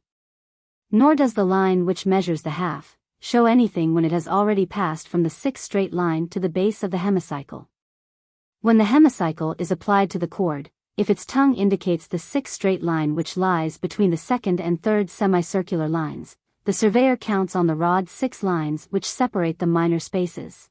Nor does the line which measures the half show anything when it has already passed from the 6th straight line to the base of the hemicycle. When the hemicycle is applied to the cord, if its tongue indicates the sixth straight line which lies between the second and third semicircular lines, the surveyor counts on the rod 6 lines which separate the minor spaces.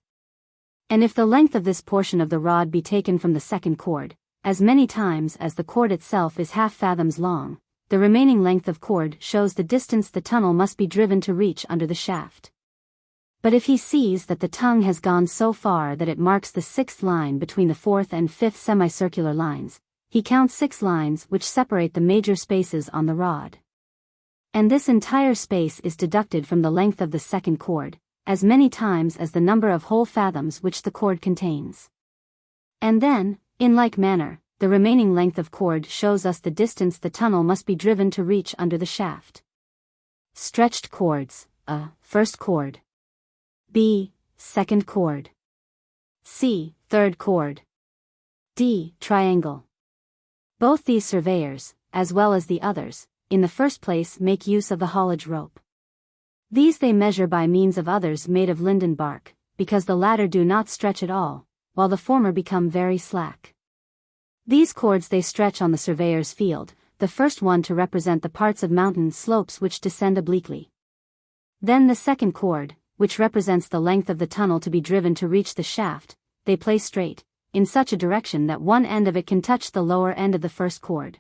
And if the length of this portion of the rod be taken from the second cord, as many times as the cord itself is half fathoms long, the remaining length of cord shows the distance the tunnel must be driven to reach under the shaft. But if he sees that the tongue has gone so far that it marks the 6th line between the 4th and 5th semicircular lines, he counts 6 lines which separate the major spaces on the rod. And this entire space is deducted from the length of the second cord, as many times as the number of whole fathoms which the cord contains. And then, in like manner, the remaining length of cord shows us the distance the tunnel must be driven to reach under the shaft. Stretched chords: A. First chord. B. Second chord. C. Third chord. D. Triangle. Both these surveyors, as well as the others, in the first place make use of the haulage rope. These they measure by means of others made of linden bark, because the latter do not stretch at all, while the former become very slack. These cords they stretch on the surveyor's field, the first one to represent the parts of mountain slopes which descend obliquely. Then the second cord, which represents the length of the tunnel to be driven to reach the shaft, they place straight, in such a direction that one end of it can touch the lower end of the first cord.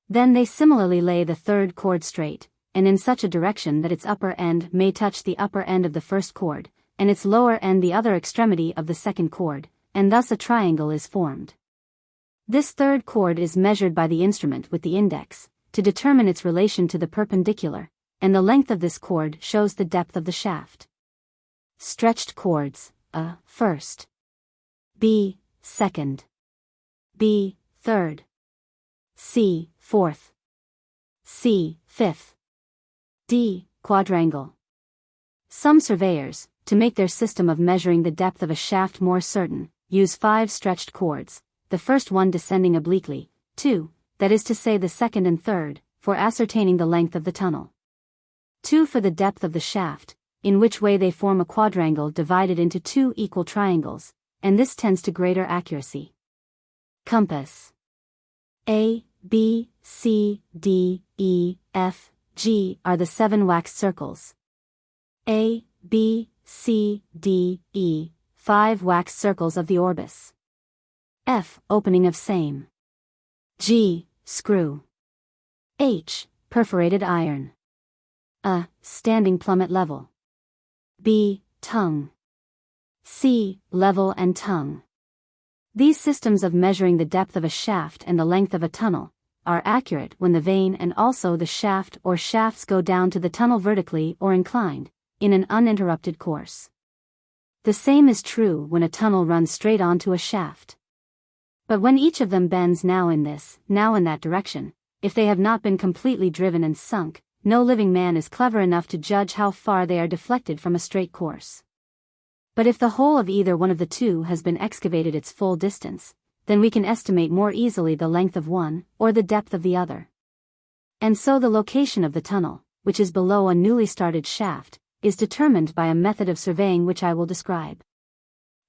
Then they similarly lay the third cord straight, and in such a direction that its upper end may touch the upper end of the first cord, and its lower end the other extremity of the second cord, and thus a triangle is formed. This third cord is measured by the instrument with the index, to determine its relation to the perpendicular, and the length of this cord shows the depth of the shaft. Stretched chords: A. First. B. Second. B. Third. C. Fourth. C. Fifth. D. Quadrangle. Some surveyors, to make their system of measuring the depth of a shaft more certain, use 5 stretched chords, the first one descending obliquely, 2, that is to say the second and third, for ascertaining the length of the tunnel. 2 for the depth of the shaft, in which way they form a quadrangle divided into 2 equal triangles, and this tends to greater accuracy. Compass. A, B, C, D, E, F, G are the 7 waxed circles. A, B, C, D, E, 5 waxed circles of the orbis. F, opening of same. G, screw. H, perforated iron. A, standing plummet level. B, tongue. C, level and tongue. These systems of measuring the depth of a shaft and the length of a tunnel are accurate when the vein and also the shaft or shafts go down to the tunnel vertically or inclined, in an uninterrupted course. The same is true when a tunnel runs straight onto a shaft. But when each of them bends now in this, now in that direction, if they have not been completely driven and sunk, no living man is clever enough to judge how far they are deflected from a straight course. But if the whole of either one of the two has been excavated its full distance, then we can estimate more easily the length of one, or the depth of the other. And so the location of the tunnel, which is below a newly started shaft, is determined by a method of surveying which I will describe.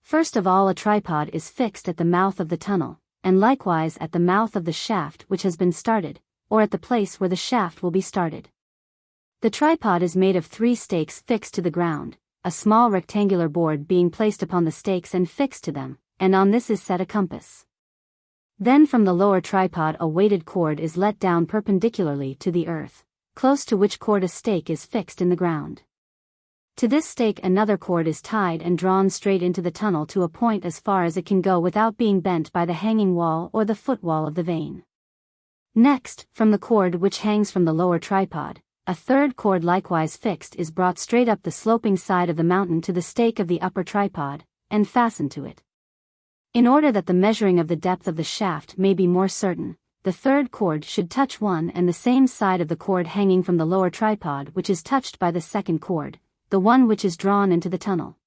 First of all, a tripod is fixed at the mouth of the tunnel, and likewise at the mouth of the shaft which has been started, or at the place where the shaft will be started. The tripod is made of 3 stakes fixed to the ground, a small rectangular board being placed upon the stakes and fixed to them, and on this is set a compass. Then from the lower tripod a weighted cord is let down perpendicularly to the earth, close to which cord a stake is fixed in the ground. To this stake another cord is tied and drawn straight into the tunnel to a point as far as it can go without being bent by the hanging wall or the footwall of the vein. Next, from the cord which hangs from the lower tripod, a third cord likewise fixed is brought straight up the sloping side of the mountain to the stake of the upper tripod, and fastened to it. In order that the measuring of the depth of the shaft may be more certain, the third cord should touch one and the same side of the cord hanging from the lower tripod which is touched by the second cord, the one which is drawn into the tunnel.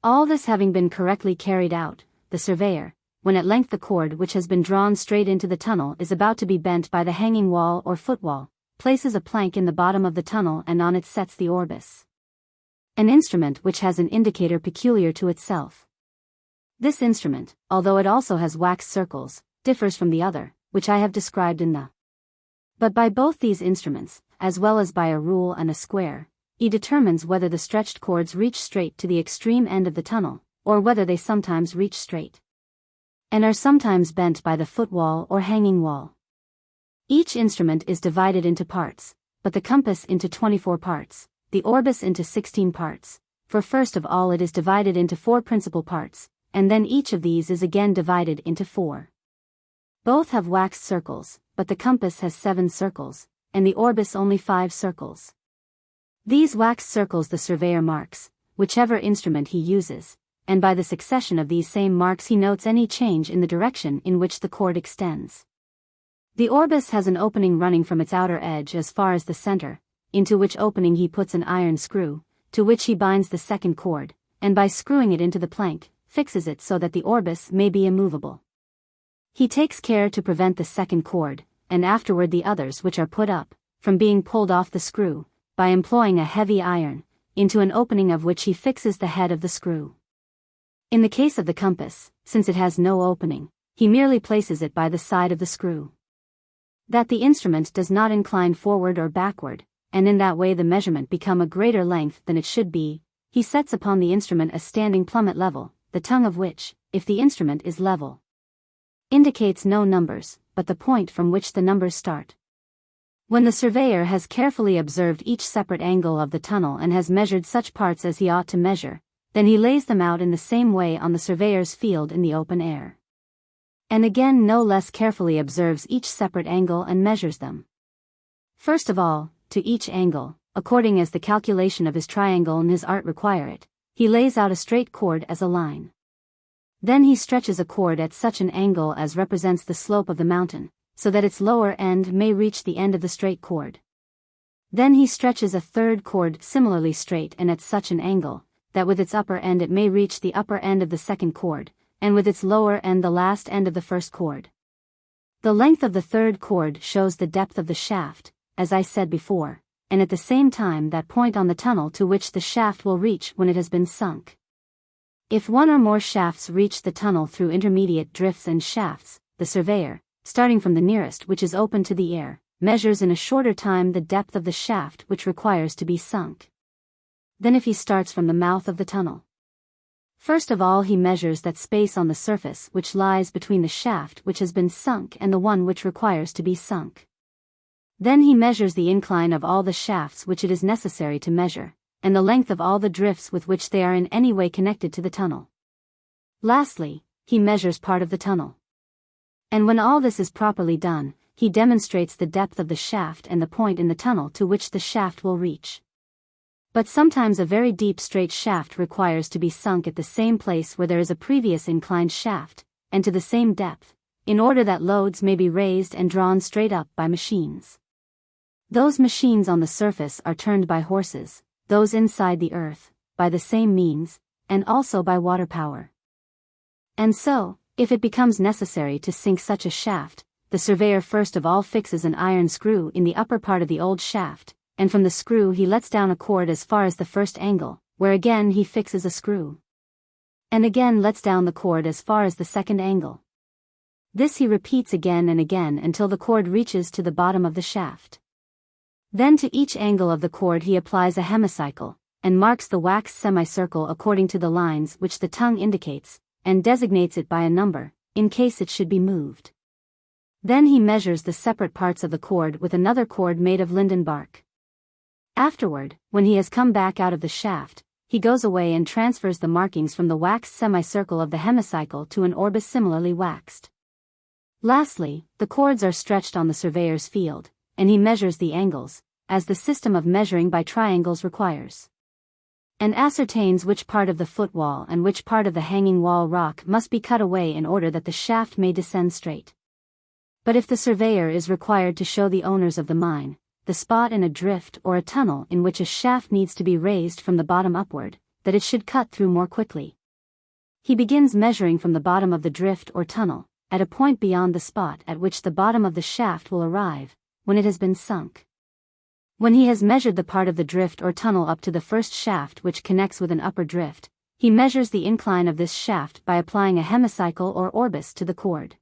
All this having been correctly carried out, the surveyor, when at length the cord which has been drawn straight into the tunnel is about to be bent by the hanging wall or footwall, places a plank in the bottom of the tunnel and on it sets the orbis. An instrument which has an indicator peculiar to itself. This instrument, although it also has wax circles, differs from the other, which I have described in the. But by both these instruments, as well as by a rule and a square, he determines whether the stretched cords reach straight to the extreme end of the tunnel, or whether they sometimes reach straight and are sometimes bent by the footwall or hanging wall. Each instrument is divided into parts, but the compass into 24 parts, the orbis into 16 parts, for first of all it is divided into 4 principal parts, and then each of these is again divided into 4. Both have waxed circles, but the compass has 7 circles, and the orbis only 5 circles. These waxed circles the surveyor marks, whichever instrument he uses, and by the succession of these same marks he notes any change in the direction in which the cord extends. The orbis has an opening running from its outer edge as far as the center, into which opening he puts an iron screw, to which he binds the second cord, and by screwing it into the plank, fixes it so that the orbis may be immovable. He takes care to prevent the second cord, and afterward the others which are put up, from being pulled off the screw, by employing a heavy iron, into an opening of which he fixes the head of the screw. In the case of the compass, since it has no opening, he merely places it by the side of the screw. That the instrument does not incline forward or backward, and in that way the measurement become a greater length than it should be, he sets upon the instrument a standing plummet level, the tongue of which, if the instrument is level, indicates no numbers, but the point from which the numbers start. When the surveyor has carefully observed each separate angle of the tunnel and has measured such parts as he ought to measure, then he lays them out in the same way on the surveyor's field in the open air. And again no less carefully observes each separate angle and measures them. First of all, to each angle, according as the calculation of his triangle and his art require it, he lays out a straight cord as a line. Then he stretches a cord at such an angle as represents the slope of the mountain, so that its lower end may reach the end of the straight cord. Then he stretches a third cord similarly straight and at such an angle, that with its upper end it may reach the upper end of the second cord, and with its lower end the last end of the first cord. The length of the third cord shows the depth of the shaft, as I said before, and at the same time that point on the tunnel to which the shaft will reach when it has been sunk. If one or more shafts reach the tunnel through intermediate drifts and shafts, the surveyor, starting from the nearest which is open to the air, measures in a shorter time the depth of the shaft which requires to be sunk than if he starts from the mouth of the tunnel. First of all he measures that space on the surface which lies between the shaft which has been sunk and the one which requires to be sunk. Then he measures the incline of all the shafts which it is necessary to measure, and the length of all the drifts with which they are in any way connected to the tunnel. Lastly, he measures part of the tunnel. And when all this is properly done, he demonstrates the depth of the shaft and the point in the tunnel to which the shaft will reach. But sometimes a very deep straight shaft requires to be sunk at the same place where there is a previous inclined shaft, and to the same depth, in order that loads may be raised and drawn straight up by machines. Those machines on the surface are turned by horses, those inside the earth, by the same means, and also by water power. And so, if it becomes necessary to sink such a shaft, the surveyor first of all fixes an iron screw in the upper part of the old shaft, and from the screw he lets down a cord as far as the first angle, where again he fixes a screw, and again lets down the cord as far as the second angle. This he repeats again and again until the cord reaches to the bottom of the shaft. Then to each angle of the cord he applies a hemicycle, and marks the waxed semicircle according to the lines which the tongue indicates, and designates it by a number, in case it should be moved. Then he measures the separate parts of the cord with another cord made of linden bark. Afterward, when he has come back out of the shaft, he goes away and transfers the markings from the waxed semicircle of the hemicycle to an orbis similarly waxed. Lastly, the cords are stretched on the surveyor's field, and he measures the angles, as the system of measuring by triangles requires, and ascertains which part of the footwall and which part of the hanging wall rock must be cut away in order that the shaft may descend straight. But if the surveyor is required to show the owners of the mine the spot in a drift or a tunnel in which a shaft needs to be raised from the bottom upward, that it should cut through more quickly, he begins measuring from the bottom of the drift or tunnel, at a point beyond the spot at which the bottom of the shaft will arrive, when it has been sunk. When he has measured the part of the drift or tunnel up to the first shaft which connects with an upper drift, he measures the incline of this shaft by applying a hemicycle or orbis to the cord.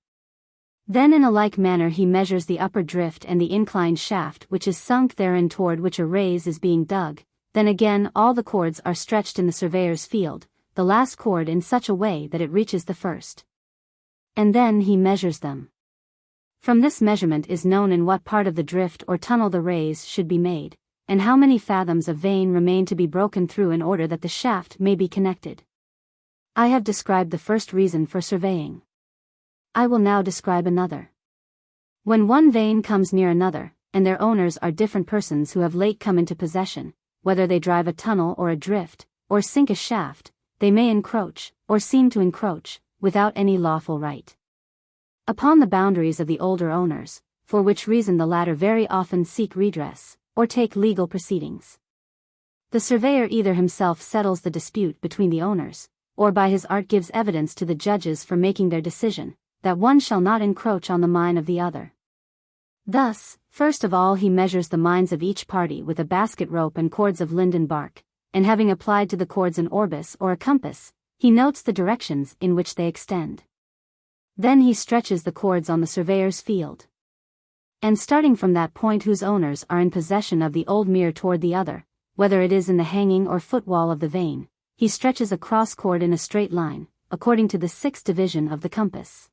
Then in a like manner he measures the upper drift and the inclined shaft which is sunk therein toward which a raise is being dug. Then again all the cords are stretched in the surveyor's field, the last cord in such a way that it reaches the first. And then he measures them. From this measurement is known in what part of the drift or tunnel the raise should be made, and how many fathoms of vein remain to be broken through in order that the shaft may be connected. I have described the first reason for surveying. I will now describe another. When one vein comes near another, and their owners are different persons who have late come into possession, whether they drive a tunnel or a drift, or sink a shaft, they may encroach, or seem to encroach, without any lawful right, upon the boundaries of the older owners, for which reason the latter very often seek redress, or take legal proceedings. The surveyor either himself settles the dispute between the owners, or by his art gives evidence to the judges for making their decision, that one shall not encroach on the mine of the other. Thus, first of all he measures the mines of each party with a basket rope and cords of linden bark, and having applied to the cords an orbis or a compass, he notes the directions in which they extend. Then he stretches the cords on the surveyor's field. And starting from that point whose owners are in possession of the old mere toward the other, whether it is in the hanging or footwall of the vein, he stretches a cross cord in a straight line, according to the sixth division of the compass.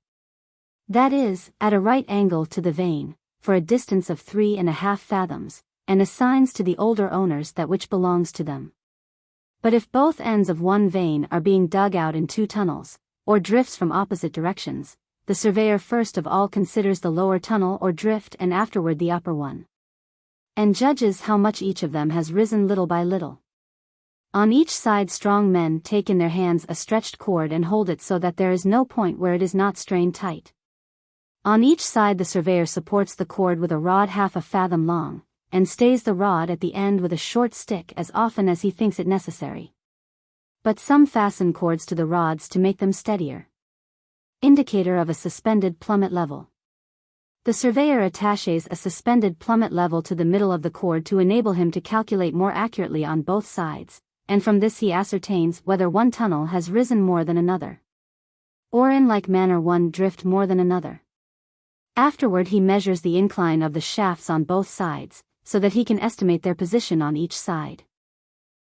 That is, at a right angle to the vein, for a distance of 3½ fathoms, and assigns to the older owners that which belongs to them. But if both ends of one vein are being dug out in two tunnels, or drifts from opposite directions, the surveyor first of all considers the lower tunnel or drift and afterward the upper one, and judges how much each of them has risen little by little. On each side strong men take in their hands a stretched cord and hold it so that there is no point where it is not strained tight. On each side the surveyor supports the cord with a rod half a fathom long, and stays the rod at the end with a short stick as often as he thinks it necessary. But some fasten cords to the rods to make them steadier. Indicator of a suspended plummet level. The surveyor attaches a suspended plummet level to the middle of the cord to enable him to calculate more accurately on both sides, and from this he ascertains whether one tunnel has risen more than another, or in like manner one drift more than another. Afterward he measures the incline of the shafts on both sides, so that he can estimate their position on each side.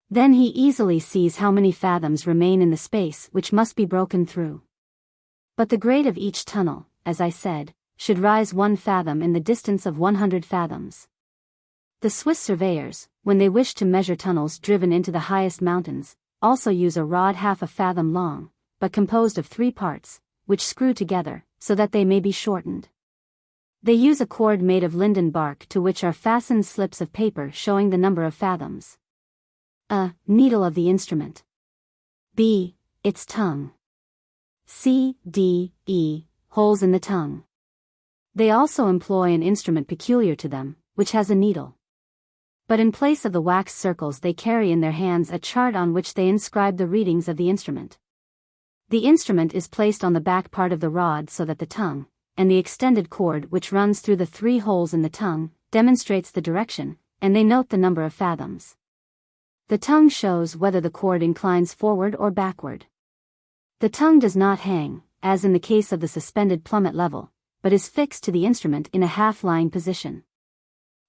Then he easily sees how many fathoms remain in the space which must be broken through. But the grade of each tunnel, as I said, should rise 1 fathom in the distance of 100 fathoms. The Swiss surveyors, when they wish to measure tunnels driven into the highest mountains, also use a rod half a fathom long, but composed of 3 parts, which screw together, so that they may be shortened. They use a cord made of linden bark to which are fastened slips of paper showing the number of fathoms. A. Needle of the instrument. B. Its tongue. C, D, E. Holes in the tongue. They also employ an instrument peculiar to them, which has a needle. But in place of the wax circles they carry in their hands a chart on which they inscribe the readings of the instrument. The instrument is placed on the back part of the rod so that the tongue, and the extended cord which runs through the 3 holes in the tongue, demonstrates the direction, and they note the number of fathoms. The tongue shows whether the cord inclines forward or backward. The tongue does not hang, as in the case of the suspended plummet level, but is fixed to the instrument in a half-lying position.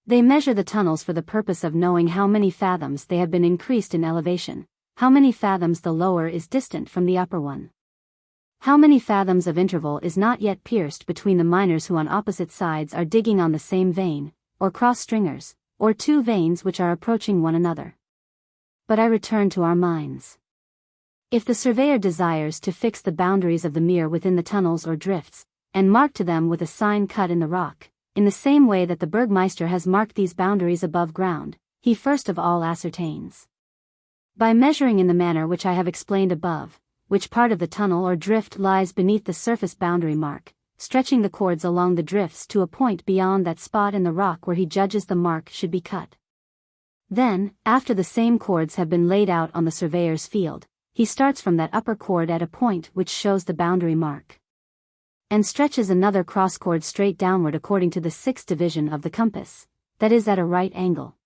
They measure the tunnels for the purpose of knowing how many fathoms they have been increased in elevation, how many fathoms the lower is distant from the upper one, how many fathoms of interval is not yet pierced between the miners who on opposite sides are digging on the same vein, or cross-stringers, or 2 veins which are approaching one another. But I return to our mines. If the surveyor desires to fix the boundaries of the mere within the tunnels or drifts, and mark to them with a sign cut in the rock, in the same way that the Burgmeister has marked these boundaries above ground, he first of all ascertains, by measuring in the manner which I have explained above, which part of the tunnel or drift lies beneath the surface boundary mark, stretching the cords along the drifts to a point beyond that spot in the rock where he judges the mark should be cut. Then, after the same cords have been laid out on the surveyor's field, he starts from that upper cord at a point which shows the boundary mark, and stretches another cross cord straight downward according to the 6th division of the compass, that is at a right angle.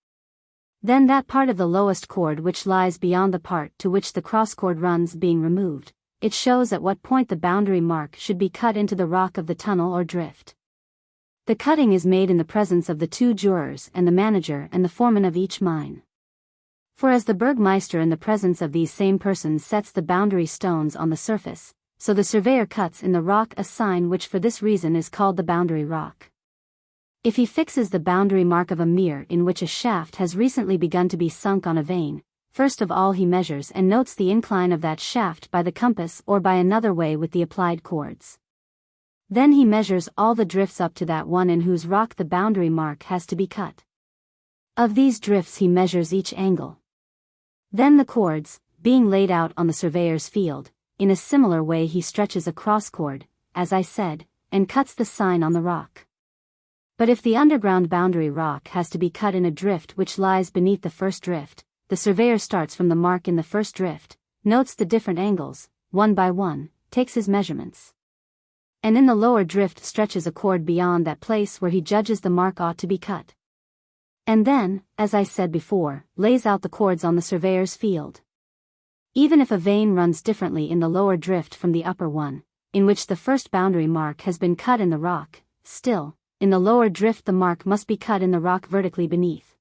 Then that part of the lowest cord which lies beyond the part to which the cross cord runs being removed, it shows at what point the boundary mark should be cut into the rock of the tunnel or drift. The cutting is made in the presence of the two jurors and the manager and the foreman of each mine. For as the burgmeister in the presence of these same persons sets the boundary stones on the surface, so the surveyor cuts in the rock a sign which for this reason is called the boundary rock. If he fixes the boundary mark of a mere in which a shaft has recently begun to be sunk on a vein, first of all he measures and notes the incline of that shaft by the compass or by another way with the applied cords. Then he measures all the drifts up to that one in whose rock the boundary mark has to be cut. Of these drifts he measures each angle. Then the cords, being laid out on the surveyor's field, in a similar way he stretches a cross cord, as I said, and cuts the sign on the rock. But if the underground boundary rock has to be cut in a drift which lies beneath the first drift, the surveyor starts from the mark in the first drift, notes the different angles, one by one, takes his measurements. And in the lower drift stretches a cord beyond that place where he judges the mark ought to be cut. And then, as I said before, lays out the cords on the surveyor's field. Even if a vein runs differently in the lower drift from the upper one, in which the first boundary mark has been cut in the rock, still, in the lower drift the mark must be cut in the rock vertically beneath.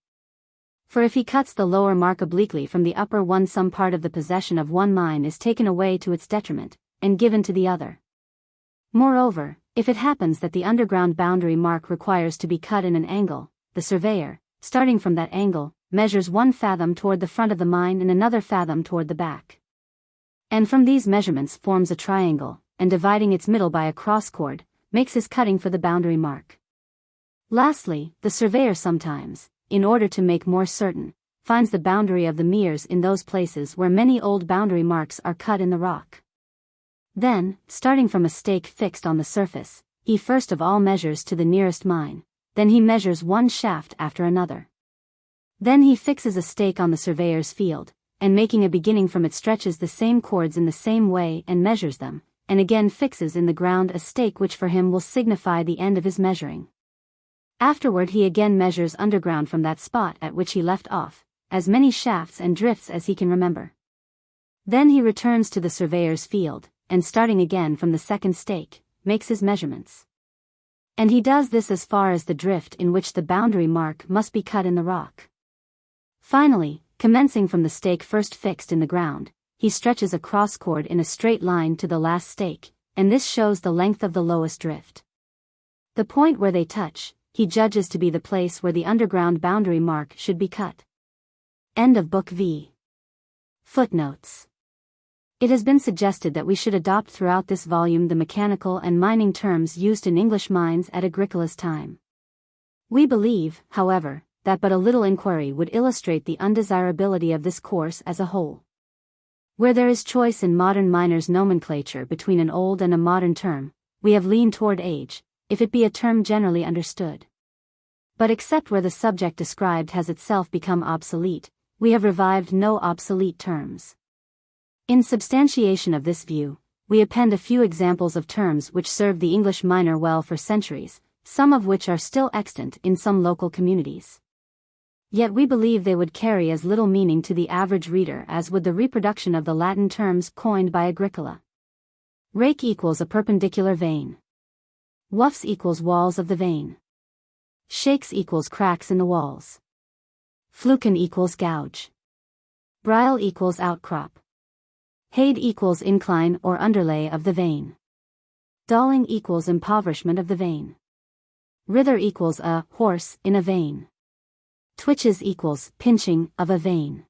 For if he cuts the lower mark obliquely from the upper one, some part of the possession of one mine is taken away to its detriment, and given to the other. Moreover, if it happens that the underground boundary mark requires to be cut in an angle, the surveyor, starting from that angle, measures 1 fathom toward the front of the mine and another fathom toward the back. And from these measurements forms a triangle, and dividing its middle by a cross cord, makes his cutting for the boundary mark. Lastly, the surveyor sometimes, in order to make more certain, finds the boundary of the meres in those places where many old boundary marks are cut in the rock. Then, starting from a stake fixed on the surface, he first of all measures to the nearest mine, then he measures one shaft after another. Then he fixes a stake on the surveyor's field, and making a beginning from it stretches the same cords in the same way and measures them, and again fixes in the ground a stake which for him will signify the end of his measuring. Afterward he again measures underground from that spot at which he left off, as many shafts and drifts as he can remember. Then he returns to the surveyor's field, and starting again from the second stake, makes his measurements. And he does this as far as the drift in which the boundary mark must be cut in the rock. Finally, commencing from the stake first fixed in the ground, he stretches a cross cord in a straight line to the last stake, and this shows the length of the lowest drift. The point where they touch, he judges to be the place where the underground boundary mark should be cut. End of Book V. Footnotes. It has been suggested that we should adopt throughout this volume the mechanical and mining terms used in English mines at Agricola's time. We believe, however, that but a little inquiry would illustrate the undesirability of this course as a whole. Where there is choice in modern miners' nomenclature between an old and a modern term, we have leaned toward age, if it be a term generally understood. But except where the subject described has itself become obsolete, we have revived no obsolete terms. In substantiation of this view, we append a few examples of terms which served the English miner well for centuries, some of which are still extant in some local communities. Yet we believe they would carry as little meaning to the average reader as would the reproduction of the Latin terms coined by Agricola. Rake equals a perpendicular vein. Woughs equals walls of the vein. Shakes equals cracks in the walls. Fluken equals gouge. Brile equals outcrop. Hade equals incline or underlay of the vein. Dalling equals impoverishment of the vein. Rither equals a horse in a vein. Twitches equals pinching of a vein.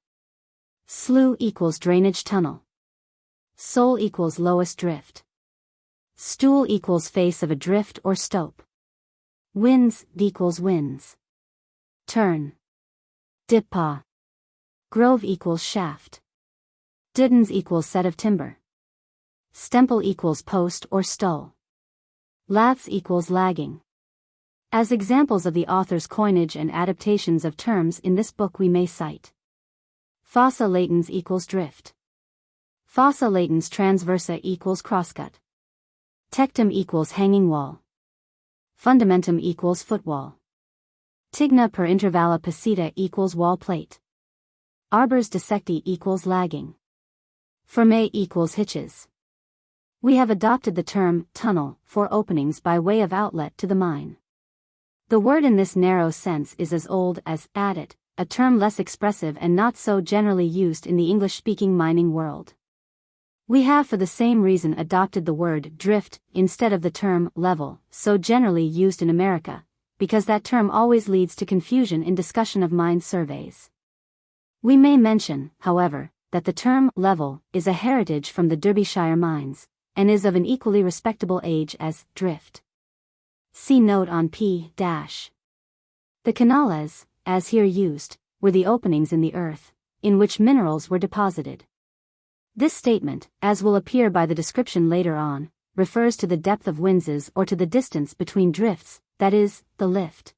Slough equals drainage tunnel. Sole equals lowest drift. Stool equals face of a drift or stope. Winds equals winds. Turn. Dippaw. Grove equals shaft. Diddens equals set of timber. Stemple equals post or stole. Laths equals lagging. As examples of the author's coinage and adaptations of terms in this book we may cite. Fossa latens equals drift. Fossa latens transversa equals crosscut. Tectum equals hanging wall. Fundamentum equals footwall. Tigna per intervalla passita equals wall plate. Arbors dissecti equals lagging. Ferme equals hitches. We have adopted the term tunnel for openings by way of outlet to the mine. The word in this narrow sense is as old as adit, a term less expressive and not so generally used in the English-speaking mining world. We have for the same reason adopted the word drift instead of the term level, so generally used in America, because that term always leads to confusion in discussion of mine surveys. We may mention, however, that the term level is a heritage from the Derbyshire mines, and is of an equally respectable age as drift. See note on p-. The canales, as here used, were the openings in the earth, in which minerals were deposited. This statement, as will appear by the description later on, refers to the depth of winzes or to the distance between drifts, that is, the lift.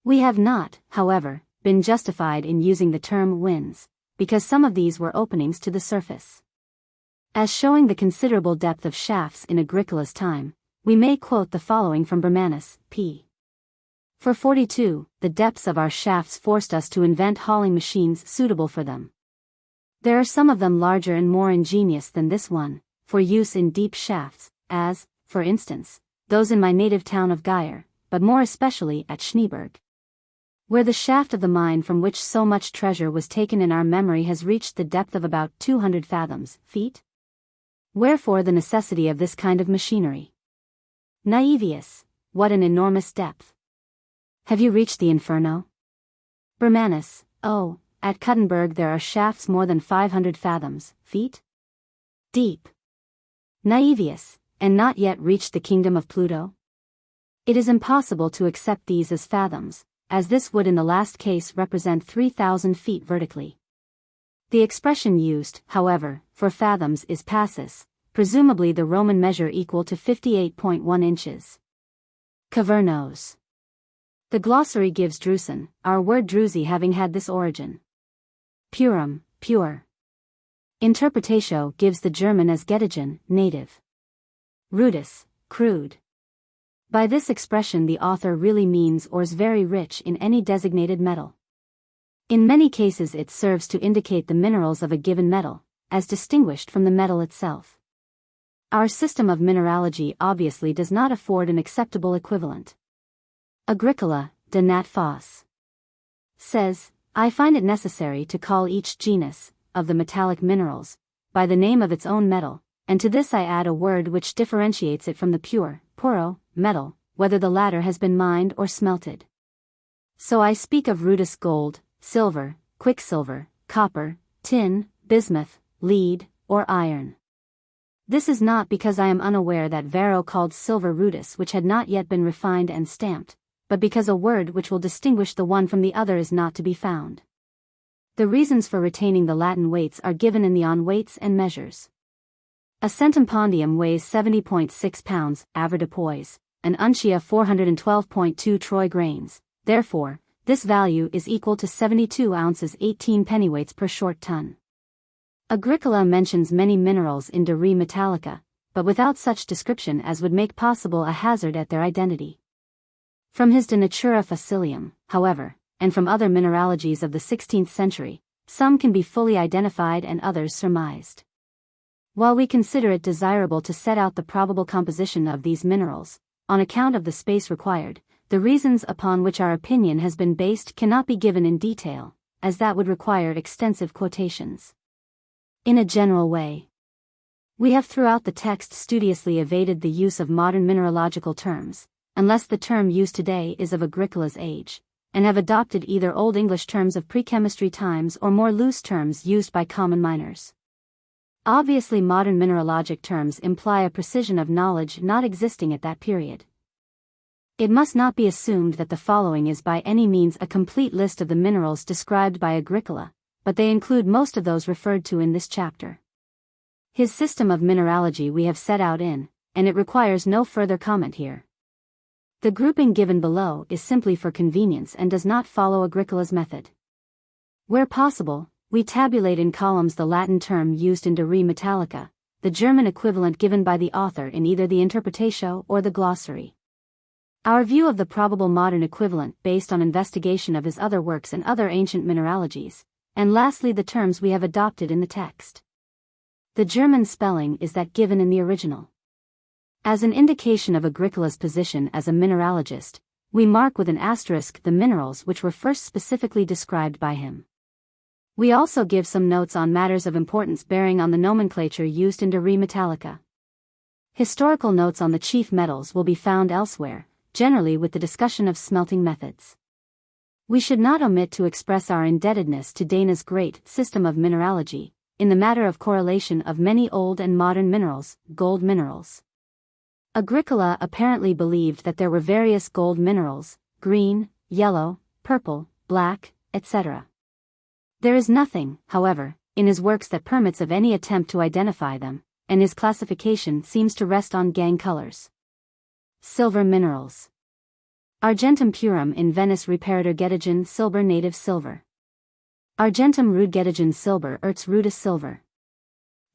We have not, however, been justified in using the term winze, because some of these were openings to the surface. As showing the considerable depth of shafts in Agricola's time, we may quote the following from Bermanus, p. 442, the depths of our shafts forced us to invent hauling machines suitable for them. There are some of them larger and more ingenious than this one, for use in deep shafts, as, for instance, those in my native town of Geyer, but more especially at Schneeberg, where the shaft of the mine from which so much treasure was taken in our memory has reached the depth of about 200 fathoms, feet. Wherefore the necessity of this kind of machinery. Naevius, what an enormous depth! Have you reached the inferno? Bermanus, oh, at Kuttenberg there are shafts more than 500 fathoms, feet, deep. Naevius, and not yet reached the kingdom of Pluto? It is impossible to accept these as fathoms, as this would in the last case represent 3,000 feet vertically. The expression used, however, for fathoms is passus, presumably the Roman measure equal to 58.1 inches. Cavernos. The glossary gives drusen, our word druzy having had this origin. Purum, pure. Interpretatio gives the German as Getigen, native. Rudis, crude. By this expression the author really means ores very rich in any designated metal. In many cases it serves to indicate the minerals of a given metal, as distinguished from the metal itself. Our system of mineralogy obviously does not afford an acceptable equivalent. Agricola, de Nat Foss, says, I find it necessary to call each genus, of the metallic minerals, by the name of its own metal, and to this I add a word which differentiates it from the pure, puro, metal, whether the latter has been mined or smelted. So I speak of rudis gold, silver, quicksilver, copper, tin, bismuth, lead, or iron. This is not because I am unaware that Varro called silver rudis which had not yet been refined and stamped, but because a word which will distinguish the one from the other is not to be found. The reasons for retaining the Latin weights are given in the On Weights and Measures. A centimpondium weighs 70.6 pounds, avoirdupois, an uncia 412.2 troy grains, therefore, this value is equal to 72 ounces 18 pennyweights per short ton. Agricola mentions many minerals in De Re Metallica, but without such description as would make possible a hazard at their identity. From his De Natura Fossilium, however, and from other mineralogies of the 16th century, some can be fully identified and others surmised. While we consider it desirable to set out the probable composition of these minerals, on account of the space required, the reasons upon which our opinion has been based cannot be given in detail, as that would require extensive quotations. In a general way, we have throughout the text studiously evaded the use of modern mineralogical terms, unless the term used today is of Agricola's age, and have adopted either Old English terms of pre-chemistry times or more loose terms used by common miners. Obviously modern mineralogic terms imply a precision of knowledge not existing at that period. It must not be assumed that the following is by any means a complete list of the minerals described by Agricola, but they include most of those referred to in this chapter. His system of mineralogy we have set out in, and it requires no further comment here. The grouping given below is simply for convenience and does not follow Agricola's method. Where possible, we tabulate in columns the Latin term used in De Re Metallica, the German equivalent given by the author in either the Interpretatio or the glossary. Our view of the probable modern equivalent based on investigation of his other works and other ancient mineralogies, and lastly the terms we have adopted in the text. The German spelling is that given in the original. As an indication of Agricola's position as a mineralogist, we mark with an asterisk the minerals which were first specifically described by him. We also give some notes on matters of importance bearing on the nomenclature used in RE METALLICA. Historical notes on the chief metals will be found elsewhere, generally with the discussion of smelting methods. We should not omit to express our indebtedness to Dana's great system of mineralogy, in the matter of correlation of many old and modern minerals, gold minerals. Agricola apparently believed that there were various gold minerals, green, yellow, purple, black, etc. There is nothing, however, in his works that permits of any attempt to identify them, and his classification seems to rest on gang colors. Silver minerals. Argentum purum in Venice reparator Getagen silver native silver. Argentum rude Getagen silver erz rudis silver.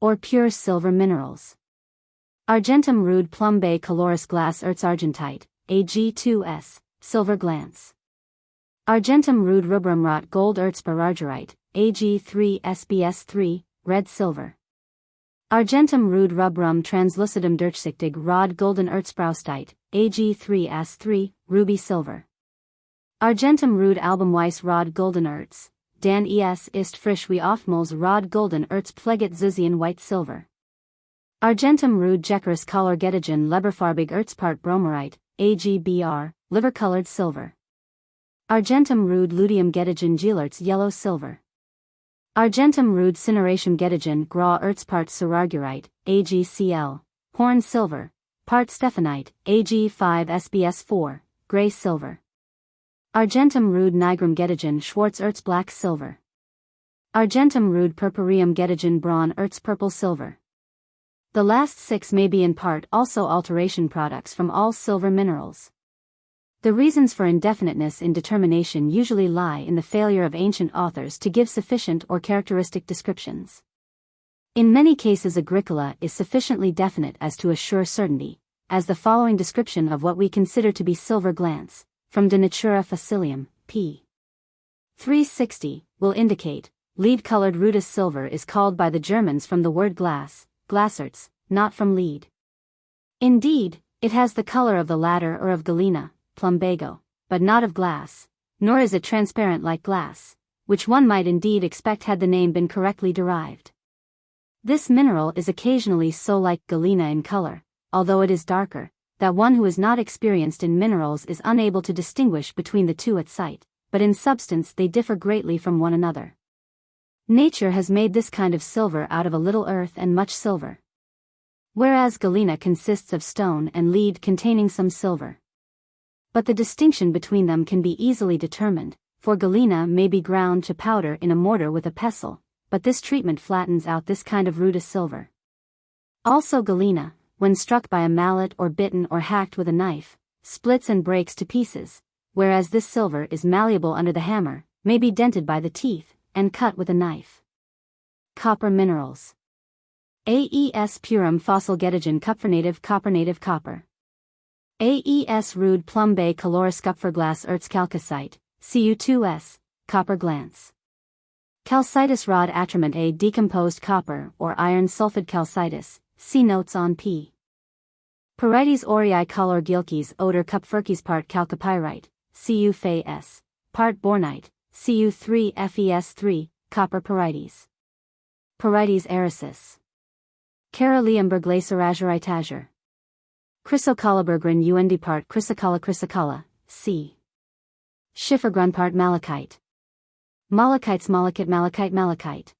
Or pure silver minerals. Argentum rude plumbae coloris glass erz argentite, Ag2S, silver glance. Argentum rude rubrum rot gold erz barargerite, Ag3SBS3, red silver. Argentum rude rubrum translucidum durchsichtig rod golden erzbraustite, Ag3S3, ruby silver. Argentum rude albumweiss rod golden erz, Dan es ist frisch wie oftmals rod golden erz pfleget Zuzian white silver. Argentum rude Jeckeris color Getagen leberfarbig erzpart bromerite, AGBR, liver-colored silver. Argentum rude luteum Getagen Gielerts yellow silver. Argentum rude cineratium Getagen grau erzpart surargurite, AgCl, horn silver, part stephanite, Ag5SBS4, gray silver. Argentum rude nigrum Getagen Schwarz erz black silver. Argentum rude purpureum Getagen braun erz purple silver. The last six may be in part also alteration products from all silver minerals. The reasons for indefiniteness in determination usually lie in the failure of ancient authors to give sufficient or characteristic descriptions. In many cases Agricola is sufficiently definite as to assure certainty, as the following description of what we consider to be silver glance, from De Natura Fossilium, p. 360, will indicate. Lead-colored rudis silver is called by the Germans from the word glass, Glasserz, not from lead. Indeed, it has the color of the latter or of galena, plumbago, but not of glass, nor is it transparent like glass, which one might indeed expect had the name been correctly derived. This mineral is occasionally so like galena in color, although it is darker, that one who is not experienced in minerals is unable to distinguish between the two at sight, but in substance they differ greatly from one another. Nature has made this kind of silver out of a little earth and much silver. Whereas galena consists of stone and lead containing some silver. But the distinction between them can be easily determined, for galena may be ground to powder in a mortar with a pestle, but this treatment flattens out this kind of rudis silver. Also galena, when struck by a mallet or bitten or hacked with a knife, splits and breaks to pieces, whereas this silver is malleable under the hammer, may be dented by the teeth, and cut with a knife. Copper minerals. AES purum fossil Getagen kupfernative copper. AES rude plumbae coloris kupferglas erzcalcicite, Cu2S, copper glance. Calcitus rod attriment A decomposed copper or iron sulfide calcitus, see notes on p. Parites aurii color gilkis odor kupferkis part calcopyrite, Cu Fe S, part bornite, Cu3 FeS3, copper parites. Parites erisis. Caroleumberg laserageritage. Chrysocalabergrin UND part chrysocala, C. Schiffergrun part malachite. Malachites malachite.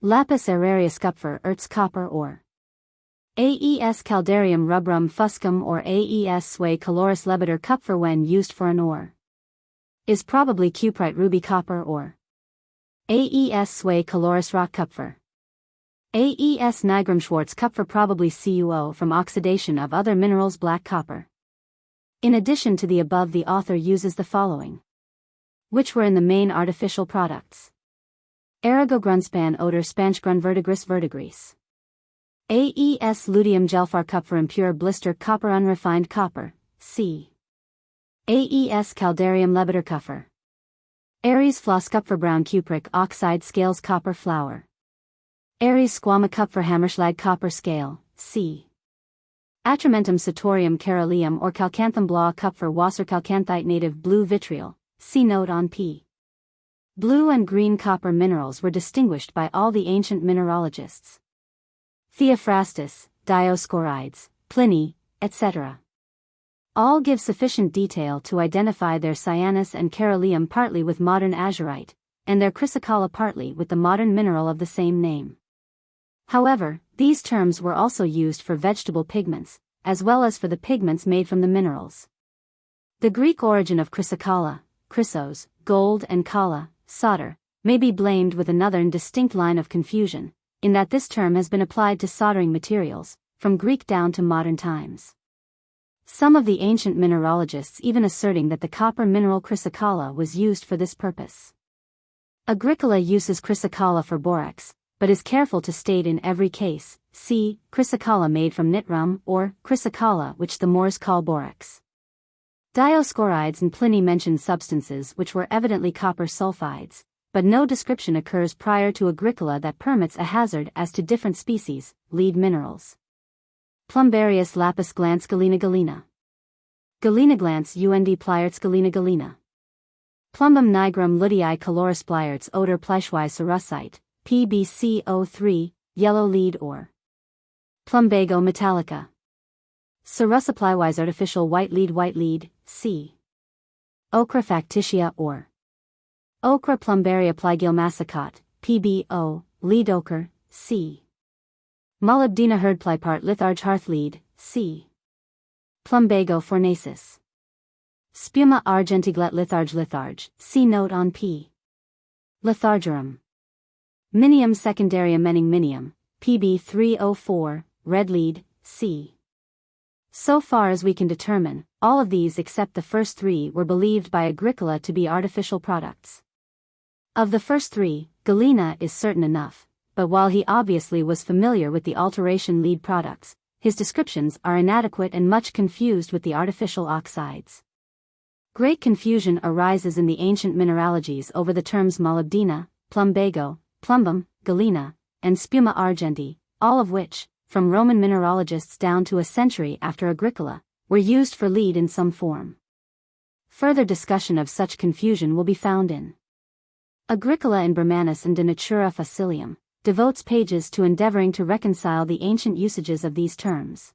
Lapis aerarius kupfer erz copper or. AES caldarium rubrum fuscum or AES sway coloris lebeter kupfer when used for an ore. Is probably cuprite ruby copper or. AES sway coloris rock kupfer. AES nigrum Schwarz kupfer probably CuO from oxidation of other minerals black copper. In addition to the above the author uses the following, which were in the main artificial products. Arago grunspan oder Spanschgrun verdigris. AES luteum gelfar kupfer impure blister copper unrefined copper, C. AES caldarium lebeter kupfer. Aries floss kupfer brown cupric oxide scales copper flour. Aries squamacupfer hammerschlag copper scale, C. Atramentum satorium caroleum or calcanthum blau kupfer wasserkalkanthite native blue vitriol, see note on p. Blue and green copper minerals were distinguished by all the ancient mineralogists. Theophrastus, Dioscorides, Pliny, etc. All give sufficient detail to identify their cyanus and caroleum partly with modern azurite, and their chrysocolla partly with the modern mineral of the same name. However, these terms were also used for vegetable pigments, as well as for the pigments made from the minerals. The Greek origin of chrysocolla, chrysos, gold and kala, solder, may be blamed with another and distinct line of confusion, in that this term has been applied to soldering materials, from Greek down to modern times. Some of the ancient mineralogists even asserting that the copper mineral chrysocolla was used for this purpose. Agricola uses chrysocolla for borax, but is careful to state in every case, see, chrysocolla made from nitrum, or chrysocolla which the Moors call borax. Dioscorides and Pliny mention substances which were evidently copper sulfides, but no description occurs prior to Agricola that permits a hazard as to different species, lead minerals. Plumbarius lapis glans galena galena. Galena glans und Plyerts galena galena. Plumbum nigrum ludii coloris Plyerts oder Pleischwei cerussite, PbCO3, yellow lead or Plumbago metallica. Cerussipleiwise artificial white lead, C. Ochra factitia or Ochra plumbaria plygil massicot, PbO, lead ochre, C. Molybdena herdplypart litharge hearth lead, C. Plumbago fornacis. Spuma argentiglet litharge, see note on p. Lithargerum. Minium secundarium minium, Pb304, red lead, C. So far as we can determine, all of these except the first three were believed by Agricola to be artificial products. Of the first three, galena is certain enough, but while he obviously was familiar with the alteration lead products, his descriptions are inadequate and much confused with the artificial oxides. Great confusion arises in the ancient mineralogies over the terms molybdena, plumbago, plumbum, galena, and spuma argenti, all of which, from Roman mineralogists down to a century after Agricola, were used for lead in some form. Further discussion of such confusion will be found in Agricola in Bermanus and De Natura Facilium, devotes pages to endeavoring to reconcile the ancient usages of these terms.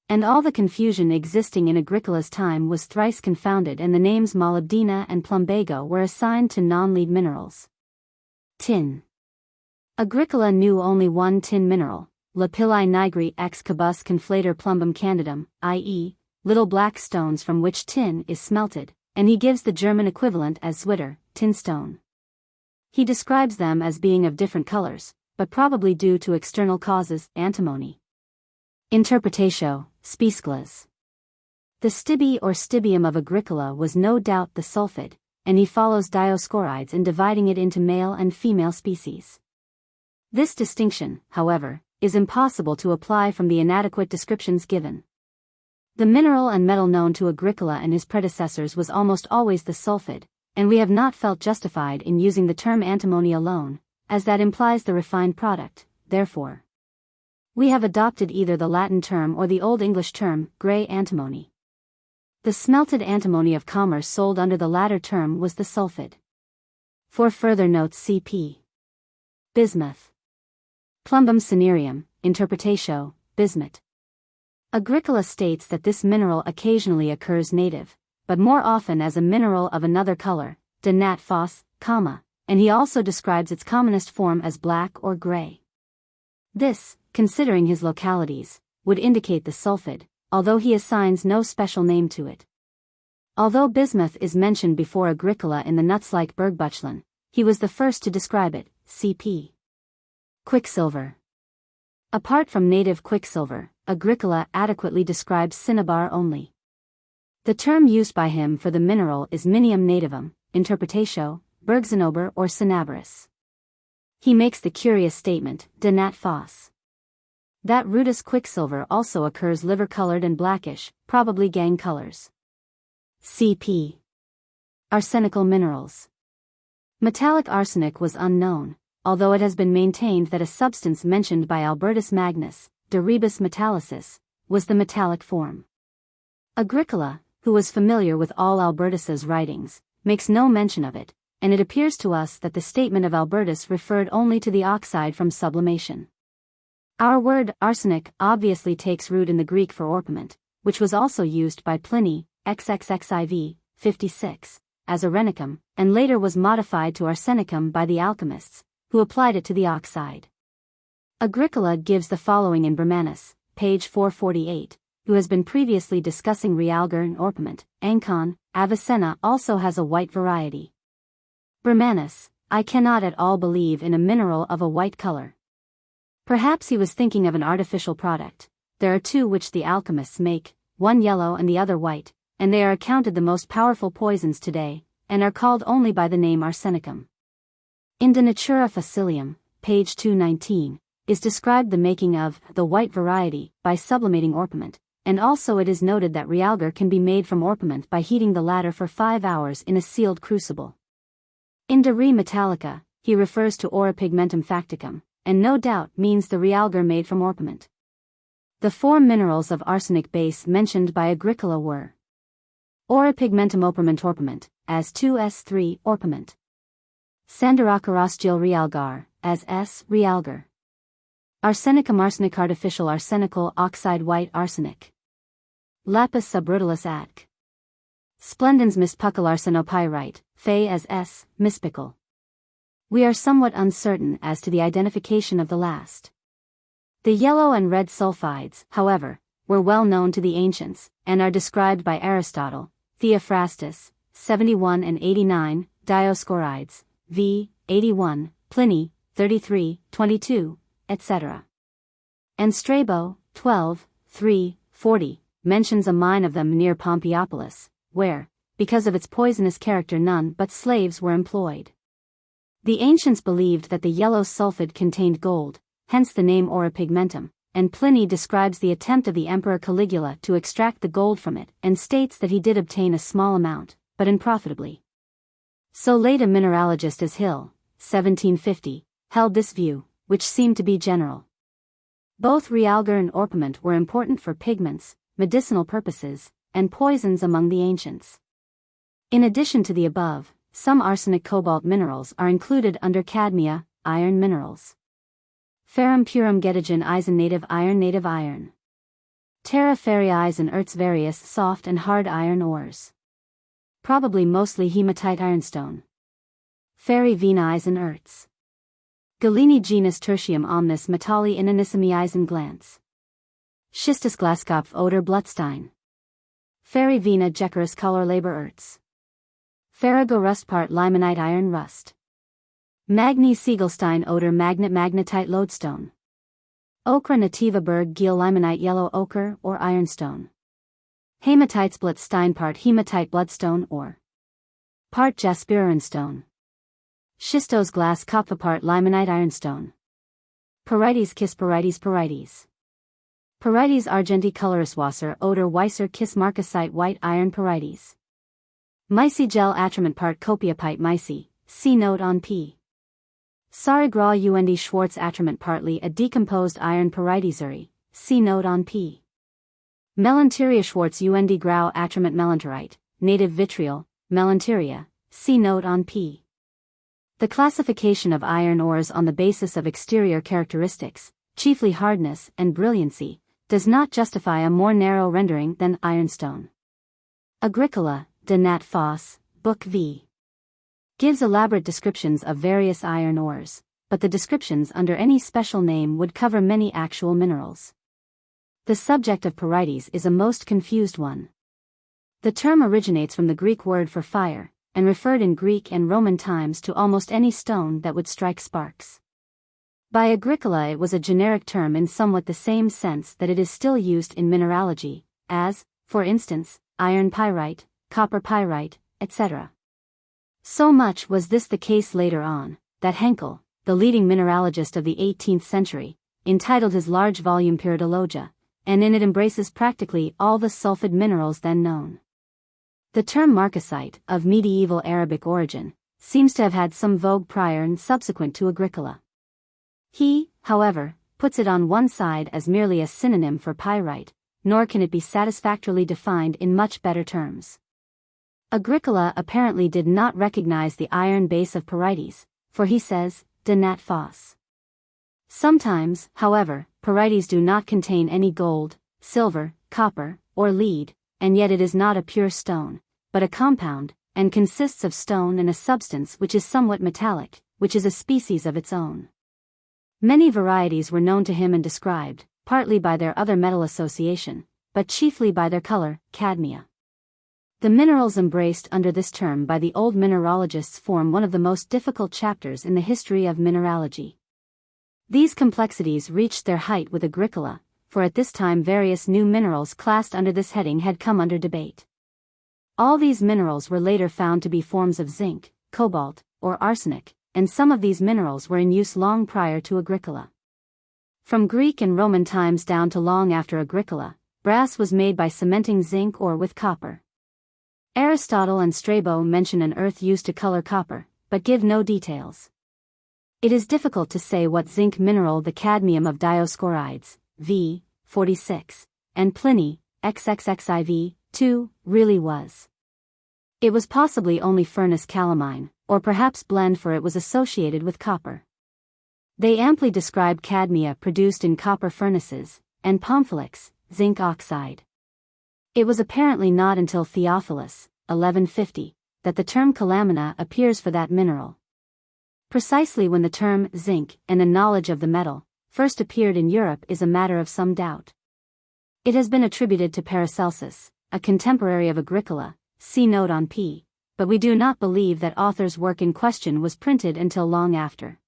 And all the confusion existing in Agricola's time was thrice confounded and the names molybdena and plumbago were assigned to non-lead minerals. Tin. Agricola knew only one tin mineral, lapilli nigri ex cabus conflator plumbum candidum, i.e., little black stones from which tin is smelted, and he gives the German equivalent as zwitter, tin stone. He describes them as being of different colors, but probably due to external causes, antimony. Interpretatio, spiesglas. The stibi or stibium of Agricola was no doubt the sulfid, and he follows Dioscorides in dividing it into male and female species. This distinction, however, is impossible to apply from the inadequate descriptions given. The mineral and metal known to Agricola and his predecessors was almost always the sulfid, and we have not felt justified in using the term antimony alone, as that implies the refined product, therefore. We have adopted either the Latin term or the Old English term, grey antimony. The smelted antimony of commerce sold under the latter term was the sulfid. For further notes cp. Bismuth. Plumbum cinereum, interpretatio, bismuth. Agricola states that this mineral occasionally occurs native, but more often as a mineral of another color, de nat phos, and he also describes its commonest form as black or gray. This, considering his localities, would indicate the sulfid, although he assigns no special name to it. Although bismuth is mentioned before Agricola in the Nutzlike Bergbüchlein, he was the first to describe it, cp. Quicksilver. Apart from native quicksilver, Agricola adequately describes cinnabar only. The term used by him for the mineral is minium nativum, interpretatio, bergzinnober or cinnabaris. He makes the curious statement, de nat phos. That rudous quicksilver also occurs liver-colored and blackish, probably gang colors. Cp. Arsenical minerals. Metallic arsenic was unknown, although it has been maintained that a substance mentioned by Albertus Magnus, De Rebus Metallicis, was the metallic form. Agricola, who was familiar with all Albertus's writings, makes no mention of it, and it appears to us that the statement of Albertus referred only to the oxide from sublimation. Our word arsenic obviously takes root in the Greek for orpiment, which was also used by Pliny, XXXIV, 56, as arenicum, and later was modified to arsenicum by the alchemists, who applied it to the oxide. Agricola gives the following in Bermanus, page 448, who has been previously discussing realgar and orpiment. Ancon, Avicenna also has a white variety. Bermanus, I cannot at all believe in a mineral of a white color. Perhaps he was thinking of an artificial product. There are two which the alchemists make, one yellow and the other white, and they are accounted the most powerful poisons today, and are called only by the name arsenicum. In De Natura Facilium, page 219, is described the making of the white variety by sublimating orpiment, and also it is noted that realgar can be made from orpiment by heating the latter for 5 hours in a sealed crucible. In De Re Metallica, he refers to ora pigmentum facticum, and no doubt means the realgar made from orpiment. The 4 minerals of arsenic base mentioned by Agricola were ora pigmentum orpiment, as 2s3 orpiment. Sandaracharosgil realgar, as S realgar. Arsenicum arsenic artificial arsenical oxide white arsenic. Lapis subbrittalis atc. Splendens mispukal arsenopyrite, Fe as S, mispikal. We are somewhat uncertain as to the identification of the last. The yellow and red sulfides, however, were well known to the ancients, and are described by Aristotle, Theophrastus, 71 and 89, Dioscorides, v. 81, Pliny, 33, 22, etc. And Strabo, 12, 3, 40, mentions a mine of them near Pompeiopolis, where, because of its poisonous character, none but slaves were employed. The ancients believed that the yellow sulfid contained gold, hence the name ora pigmentum, and Pliny describes the attempt of the Emperor Caligula to extract the gold from it and states that he did obtain a small amount, but unprofitably. So late a mineralogist as Hill, 1750, held this view, which seemed to be general. Both realgar and orpiment were important for pigments, medicinal purposes, and poisons among the ancients. In addition to the above, some arsenic cobalt minerals are included under cadmia, iron minerals. Ferrum purum Gedegen Eisen native iron. Terra ferri Eisen earths various soft and hard iron ores. Probably mostly hematite ironstone. Ferri vena Eisen earths. Galeni genus tertium omnis metalli inanissimi Eisen glance. Schistus Glaskopf oder Blutstein. Ferri vena Jekerus color labor earths. Ferrigo rustpart limonite iron rust. Magni Siegelstein oder magnetite lodestone. Ochre nativa berg Giel limonite yellow ochre or ironstone. Hematite splitstein part hematite bloodstone or part jasperironstone. Schistose glass Kopfa part limonite ironstone. Parites kiss parites. Parites argenti coloriswasser oder weißer kiss marcasite white iron parites. Myci gel atrament part copiapite myci, see note on p. Sarigra und Schwarz atrament partly a decomposed iron paritesuri, see note on p. Melanteria Schwarz und grau atrament melanterite, native vitriol, melanteria, see note on p. The classification of iron ores on the basis of exterior characteristics, chiefly hardness and brilliancy, does not justify a more narrow rendering than ironstone. Agricola, de Nat Foss, Book V. gives elaborate descriptions of various iron ores, but the descriptions under any special name would cover many actual minerals. The subject of parites is a most confused one. The term originates from the Greek word for fire, and referred in Greek and Roman times to almost any stone that would strike sparks. By Agricola it was a generic term in somewhat the same sense that it is still used in mineralogy, as, for instance, iron pyrite, copper pyrite, etc. So much was this the case later on, that Henkel, the leading mineralogist of the 18th century, entitled his large volume Pyridologia, and in it embraces practically all the sulfid minerals then known. The term marcasite, of medieval Arabic origin, seems to have had some vogue prior and subsequent to Agricola. He, however, puts it on one side as merely a synonym for pyrite, nor can it be satisfactorily defined in much better terms. Agricola apparently did not recognize the iron base of pyrites, for he says, de nat phos. Sometimes, however, pyrites do not contain any gold, silver, copper, or lead, and yet it is not a pure stone, but a compound, and consists of stone and a substance which is somewhat metallic, which is a species of its own. Many varieties were known to him and described, partly by their other metal association, but chiefly by their color, cadmia. The minerals embraced under this term by the old mineralogists form one of the most difficult chapters in the history of mineralogy. These complexities reached their height with Agricola, for at this time various new minerals classed under this heading had come under debate. All these minerals were later found to be forms of zinc, cobalt, or arsenic, and some of these minerals were in use long prior to Agricola. From Greek and Roman times down to long after Agricola, brass was made by cementing zinc or with copper. Aristotle and Strabo mention an earth used to color copper, but give no details. It is difficult to say what zinc mineral the cadmium of Dioscorides, v. 46, and Pliny, XXXIV, 2, really was. It was possibly only furnace calamine, or perhaps blende, for it was associated with copper. They amply describe cadmia produced in copper furnaces, and pomphylax, zinc oxide. It was apparently not until Theophilus, 1150, that the term calamina appears for that mineral. Precisely when the term zinc and the knowledge of the metal first appeared in Europe is a matter of some doubt. It has been attributed to Paracelsus, a contemporary of Agricola, see note on p. But we do not believe that author's work in question was printed until long after.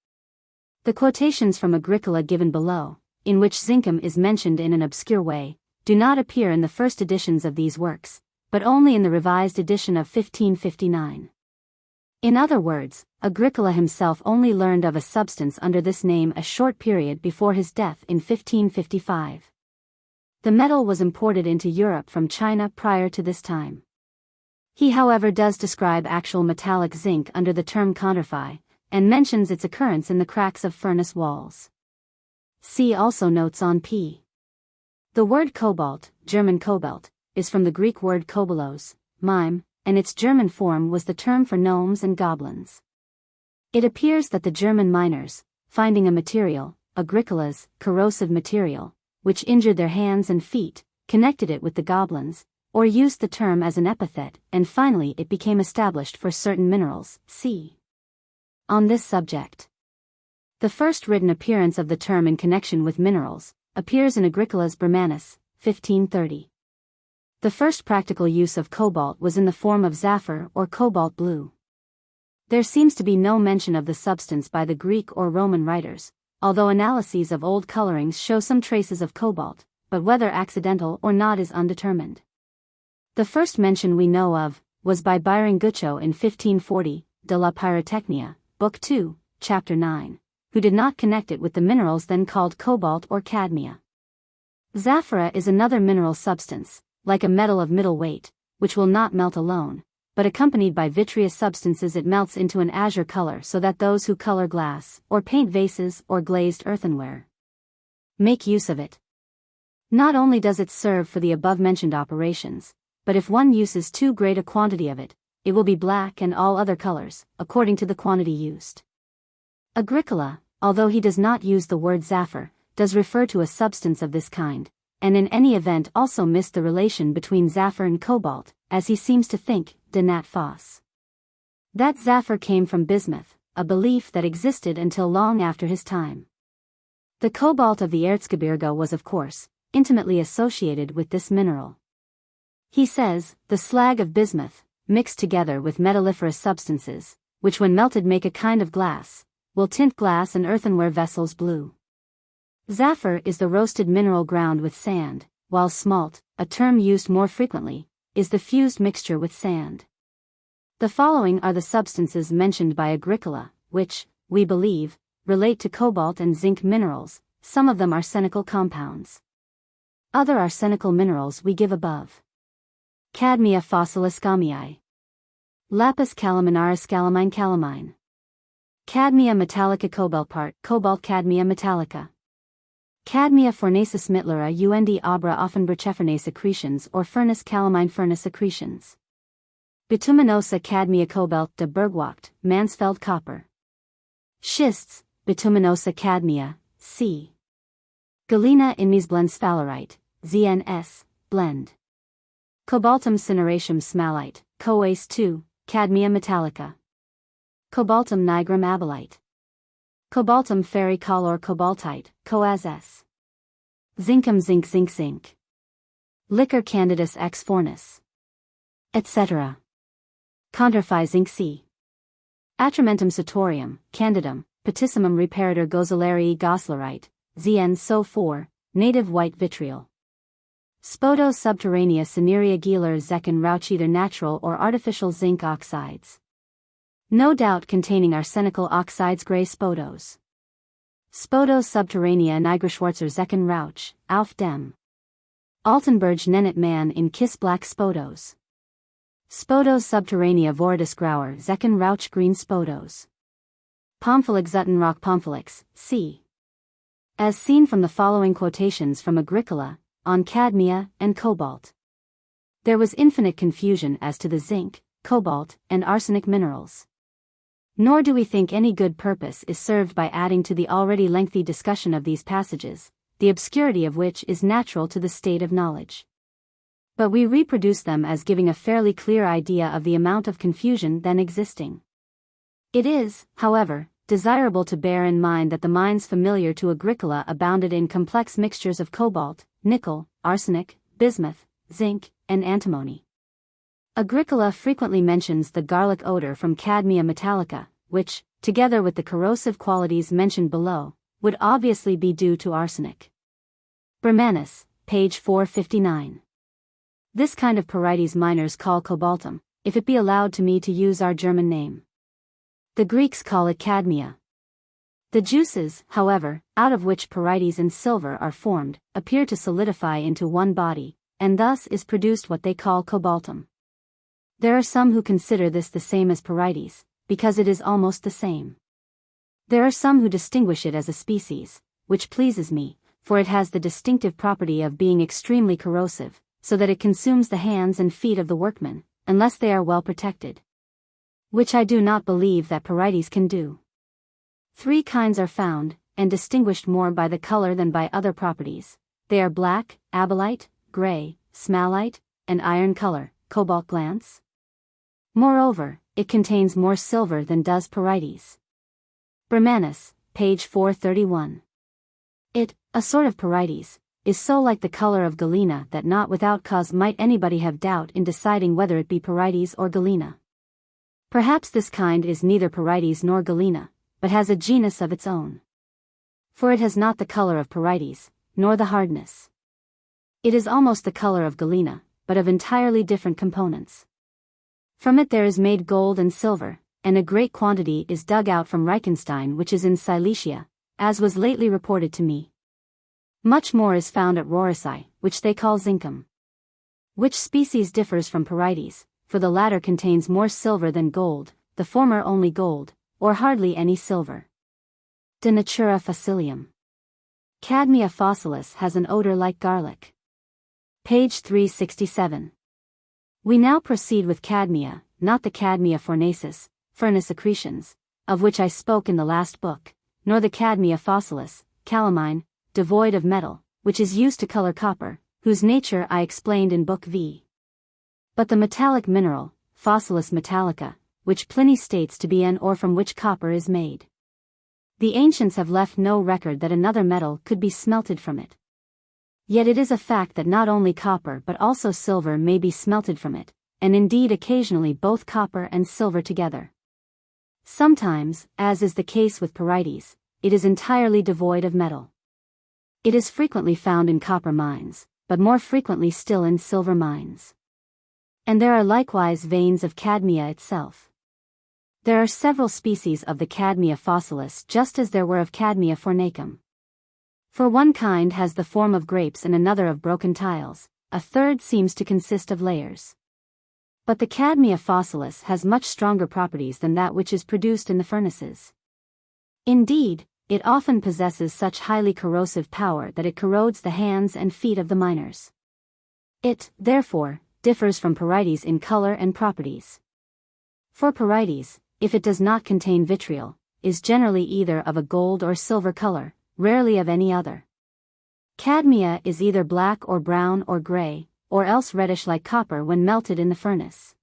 The quotations from Agricola given below, in which zincum is mentioned in an obscure way, do not appear in the first editions of these works, but only in the revised edition of 1559. In other words, Agricola himself only learned of a substance under this name a short period before his death in 1555. The metal was imported into Europe from China prior to this time. He, however, does describe actual metallic zinc under the term conterfei, and mentions its occurrence in the cracks of furnace walls. See also notes on p. The word cobalt, German Kobalt, is from the Greek word kobolos, mime, and its German form was the term for gnomes and goblins. It appears that the German miners, finding a material, Agricola's corrosive material, which injured their hands and feet, connected it with the goblins, or used the term as an epithet, and finally it became established for certain minerals, see. On this subject. The first written appearance of the term in connection with minerals appears in Agricola's Bermanus, 1530. The first practical use of cobalt was in the form of zafir or cobalt blue. There seems to be no mention of the substance by the Greek or Roman writers, although analyses of old colorings show some traces of cobalt, but whether accidental or not is undetermined. The first mention we know of was by Byron Guccio in 1540, De la Pyrotechnia, Book 2, Chapter 9, who did not connect it with the minerals then called cobalt or cadmia. Zafira is another mineral substance, like a metal of middle weight, which will not melt alone, but accompanied by vitreous substances it melts into an azure color so that those who color glass, or paint vases or glazed earthenware make use of it. Not only does it serve for the above-mentioned operations, but if one uses too great a quantity of it, it will be black and all other colors, according to the quantity used. Agricola, although he does not use the word zafir, does refer to a substance of this kind, and in any event also missed the relation between zafir and cobalt, as he seems to think, de nat phos. That zafir came from bismuth, a belief that existed until long after his time. The cobalt of the Erzgebirge was of course, intimately associated with this mineral. He says, the slag of bismuth, mixed together with metalliferous substances, which when melted make a kind of glass, will tint glass and earthenware vessels blue. Zafir is the roasted mineral ground with sand, while smalt, a term used more frequently, is the fused mixture with sand. The following are the substances mentioned by Agricola, which, we believe, relate to cobalt and zinc minerals. Some of them are arsenical compounds. Other arsenical minerals we give above. Cadmia fossilis gamiae. Lapis calaminaris calamine. Cadmia metallica cobalt cadmia metallica. Cadmia fornacis mittlera und abra offenbrechefernae secretions or furnace calamine furnace secretions. Bituminosa cadmia cobalt de Bergwacht, Mansfeld copper. Schists, bituminosa cadmia, C. Galena inmes blend sphalerite, ZNS, blend. Cobaltum cineratium smalite, CoAce 2, cadmia metallica. Cobaltum nigrum abolite. Cobaltum ferricolor cobaltite, Coas S. Zincum zinc. Liquor candidus ex fornis. Etc. Conterfi zinc C. Atramentum satorium, candidum, petissimum reparator gozalarii goslarite, ZN So 4, native white vitriol. Spodos subterranea cinerea Gieler Zecken Rauch either natural or artificial zinc oxides. No doubt containing arsenical oxides gray spodos. Spodos subterranea Nigerschwarzer Zecken Rauch, auf dem. Altenberg nennt man in Kiss black spodos. Spodos subterranea Voridus grauer Zecken Rauch green spodos. Pomphylix Zuttenrock Pomphylix, C. As seen from the following quotations from Agricola, on cadmia and cobalt. There was infinite confusion as to the zinc, cobalt, and arsenic minerals. Nor do we think any good purpose is served by adding to the already lengthy discussion of these passages, the obscurity of which is natural to the state of knowledge. But we reproduce them as giving a fairly clear idea of the amount of confusion then existing. It is, however, desirable to bear in mind that the mines familiar to Agricola abounded in complex mixtures of cobalt, nickel, arsenic, bismuth, zinc, and antimony. Agricola frequently mentions the garlic odor from cadmia metallica, which, together with the corrosive qualities mentioned below, would obviously be due to arsenic. Bermanus, page 459. This kind of parites miners call cobaltum, if it be allowed to me to use our German name. The Greeks call it cadmia. The juices, however, out of which parites and silver are formed, appear to solidify into one body, and thus is produced what they call cobaltum. There are some who consider this the same as parites, because it is almost the same. There are some who distinguish it as a species, which pleases me, for it has the distinctive property of being extremely corrosive, so that it consumes the hands and feet of the workmen, unless they are well protected. Which I do not believe that parites can do. 3 kinds are found, and distinguished more by the color than by other properties. They are black, abolite, gray, smalite, and iron color, cobalt glance. Moreover, it contains more silver than does parites. Bermanus, page 431. It, a sort of parites, is so like the color of galena that not without cause might anybody have doubt in deciding whether it be parites or galena. Perhaps this kind is neither parites nor galena, but has a genus of its own. For it has not the color of parites, nor the hardness. It is almost the color of galena, but of entirely different components. From it there is made gold and silver, and a great quantity is dug out from Reichenstein, which is in Silesia, as was lately reported to me. Much more is found at Rorosei, which they call zincum. Which species differs from parites, for the latter contains more silver than gold, the former only gold, or hardly any silver. De natura fossilium. Cadmia fossilis has an odor like garlic. Page 367. We now proceed with cadmia, not the cadmia fornacis, furnace accretions, of which I spoke in the last book, nor the cadmia fossilis, calamine, devoid of metal, which is used to color copper, whose nature I explained in Book V. But the metallic mineral, fossilis metallica, which Pliny states to be an ore from which copper is made. The ancients have left no record that another metal could be smelted from it. Yet it is a fact that not only copper but also silver may be smelted from it, and indeed occasionally both copper and silver together. Sometimes, as is the case with parites, it is entirely devoid of metal. It is frequently found in copper mines, but more frequently still in silver mines. And there are likewise veins of cadmia itself. There are several species of the cadmia fossilis just as there were of cadmia fornacum. For one kind has the form of grapes and another of broken tiles, a third seems to consist of layers. But the cadmia fossilis has much stronger properties than that which is produced in the furnaces. Indeed, it often possesses such highly corrosive power that it corrodes the hands and feet of the miners. It, therefore, differs from pyrites in color and properties. For pyrites, if it does not contain vitriol, is generally either of a gold or silver color, rarely of any other. Cadmia is either black or brown or gray, or else reddish like copper when melted in the furnace.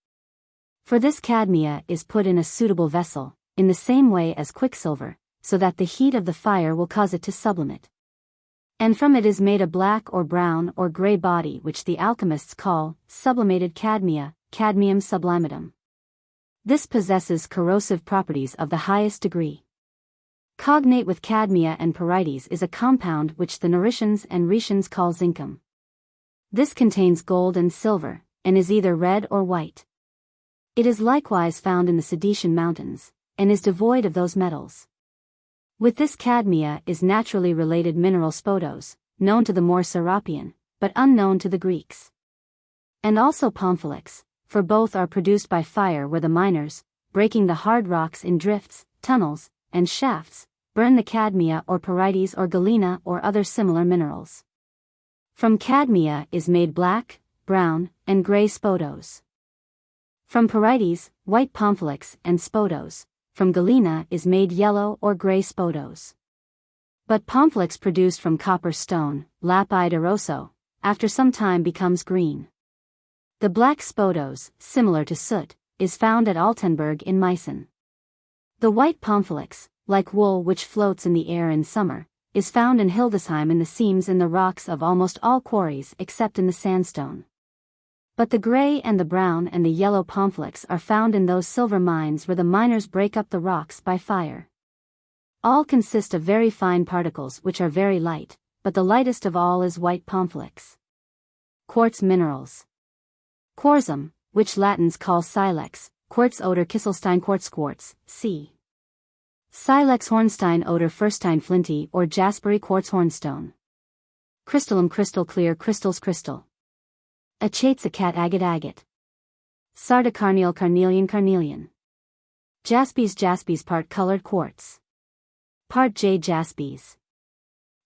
For this cadmia is put in a suitable vessel, in the same way as quicksilver, so that the heat of the fire will cause it to sublimate. And from it is made a black or brown or gray body which the alchemists call sublimated cadmia, cadmium sublimatum. This possesses corrosive properties of the highest degree. Cognate with cadmia and pyrites is a compound which the Naurusians and Rhaetians call zincum. This contains gold and silver, and is either red or white. It is likewise found in the Sidician mountains, and is devoid of those metals. With this cadmia is naturally related mineral spodos, known to the more Serapian, but unknown to the Greeks. And also pomphylix, for both are produced by fire where the miners, breaking the hard rocks in drifts, tunnels, and shafts, burn the cadmia or pyrites or galena or other similar minerals. From cadmia is made black, brown, and gray spodos. From pyrites, white pomphylix and spodos. From galena is made yellow or gray spodos. But pomphylix produced from copper stone, lapide eroso, after some time becomes green. The black spodos, similar to soot, is found at Altenburg in Meissen. The white pomphylix, like wool which floats in the air in summer, is found in Hildesheim in the seams in the rocks of almost all quarries except in the sandstone. But the gray and the brown and the yellow pomphylix are found in those silver mines where the miners break up the rocks by fire. All consist of very fine particles which are very light, but the lightest of all is white pomphylix. Quartz minerals. Quartzum, which Latins call silex, quartz oder Kieselstein quartz, c. Silex hornstein oder Fürstein flinty or jaspery quartz hornstone. Crystallum crystal clear crystals crystal. Achates agate. Sardicarneal carnelian. Jaspis part colored quartz. Part J jaspis.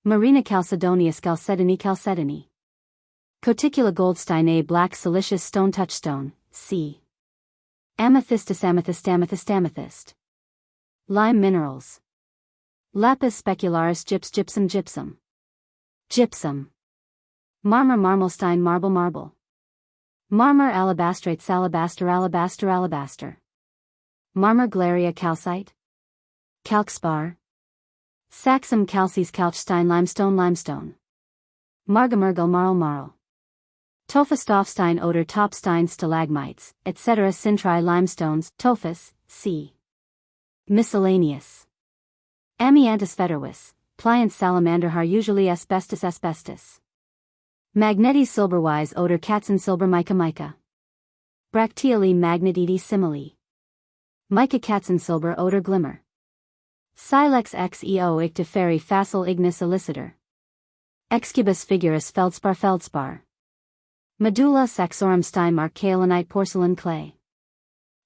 Marina chalcedonius chalcedony. Coticula goldstein black silicious stone touchstone, c. Amethyst. Lime minerals. Lapis specularis gypsum. Marmor marmelstein marble. Marmor alabastrates alabaster. Marmor glaria calcite. Calcspar. Saxum calcis calcstein limestone. Margamergel marl. Tophustofstein oder Topstein stalagmites, etc. Sintri limestones, tophus, c. Miscellaneous. Amiantus federwis, pliant salamanderhar usually asbestos. Magnetes silberwise oder Katzen silber mica. Bracteoli magnetiti simile. Mica Katzen silber oder glimmer. Silex xeo ictiferi facile ignis elicitor. Excubus figuris feldspar. Medulla saxorum steinmark kaolinite porcelain clay.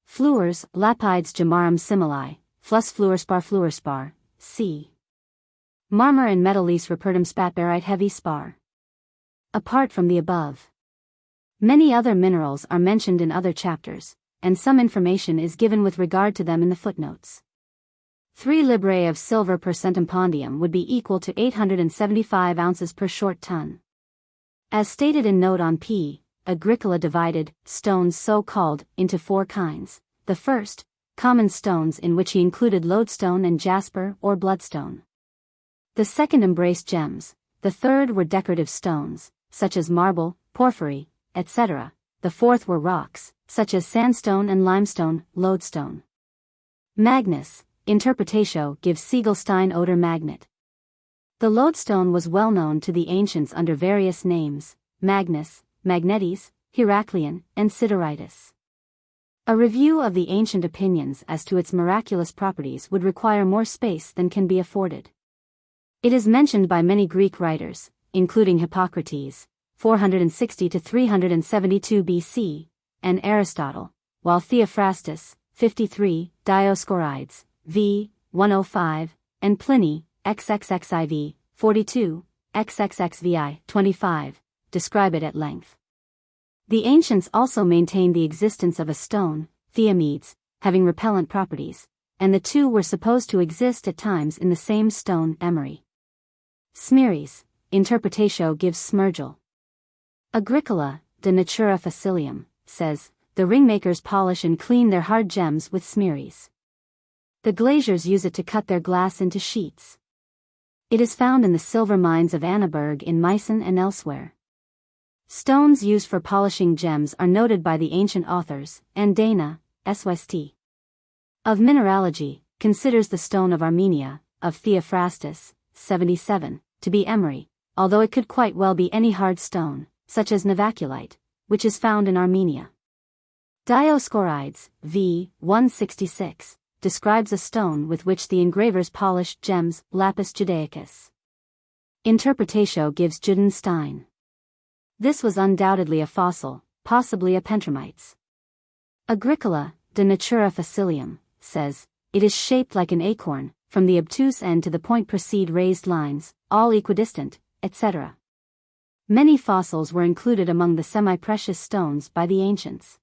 Fluors, lapides gemarum simili, flus fluorspar, c. Marmor and metallese rupertum spatbarite heavy spar. Apart from the above, many other minerals are mentioned in other chapters, and some information is given with regard to them in the footnotes. 3 librae of silver per centimpondium would be equal to 875 ounces per short ton. As stated in note on P, Agricola divided stones so called into 4 kinds. The first, common stones, in which he included lodestone and jasper or bloodstone. The second embraced gems. The third were decorative stones, such as marble, porphyry, etc. The fourth were rocks, such as sandstone and limestone, lodestone. Magnus, Interpretatio gives Siegelstein oder Magnet. The lodestone was well known to the ancients under various names, Magnus, Magnetes, Heraclean, and Sideritis. A review of the ancient opinions as to its miraculous properties would require more space than can be afforded. It is mentioned by many Greek writers, including Hippocrates, 460 to 372 BC, and Aristotle, while Theophrastus, 53, Dioscorides, v. 105, and Pliny, XXXIV, 42, XXXVI, 25, describe it at length. The ancients also maintained the existence of a stone, Thiomedes, having repellent properties, and the two were supposed to exist at times in the same stone, emery. Smieres, Interpretatio gives Smergel. Agricola, de Natura Facilium, says, the ringmakers polish and clean their hard gems with smieres. The glaziers use it to cut their glass into sheets. It is found in the silver mines of Annaberg in Meissen and elsewhere. Stones used for polishing gems are noted by the ancient authors, and Dana, Swst. Of Mineralogy, considers the stone of Armenia, of Theophrastus, 77, to be emery, although it could quite well be any hard stone, such as novaculite, which is found in Armenia. Dioscorides, v. 166, describes a stone with which the engravers polished gems, lapis judaicus. Interpretatio gives Judenstein. This was undoubtedly a fossil, possibly a pentramites. Agricola, de Natura Facilium, says, it is shaped like an acorn, from the obtuse end to the point proceed raised lines, all equidistant, etc. Many fossils were included among the semi-precious stones by the ancients.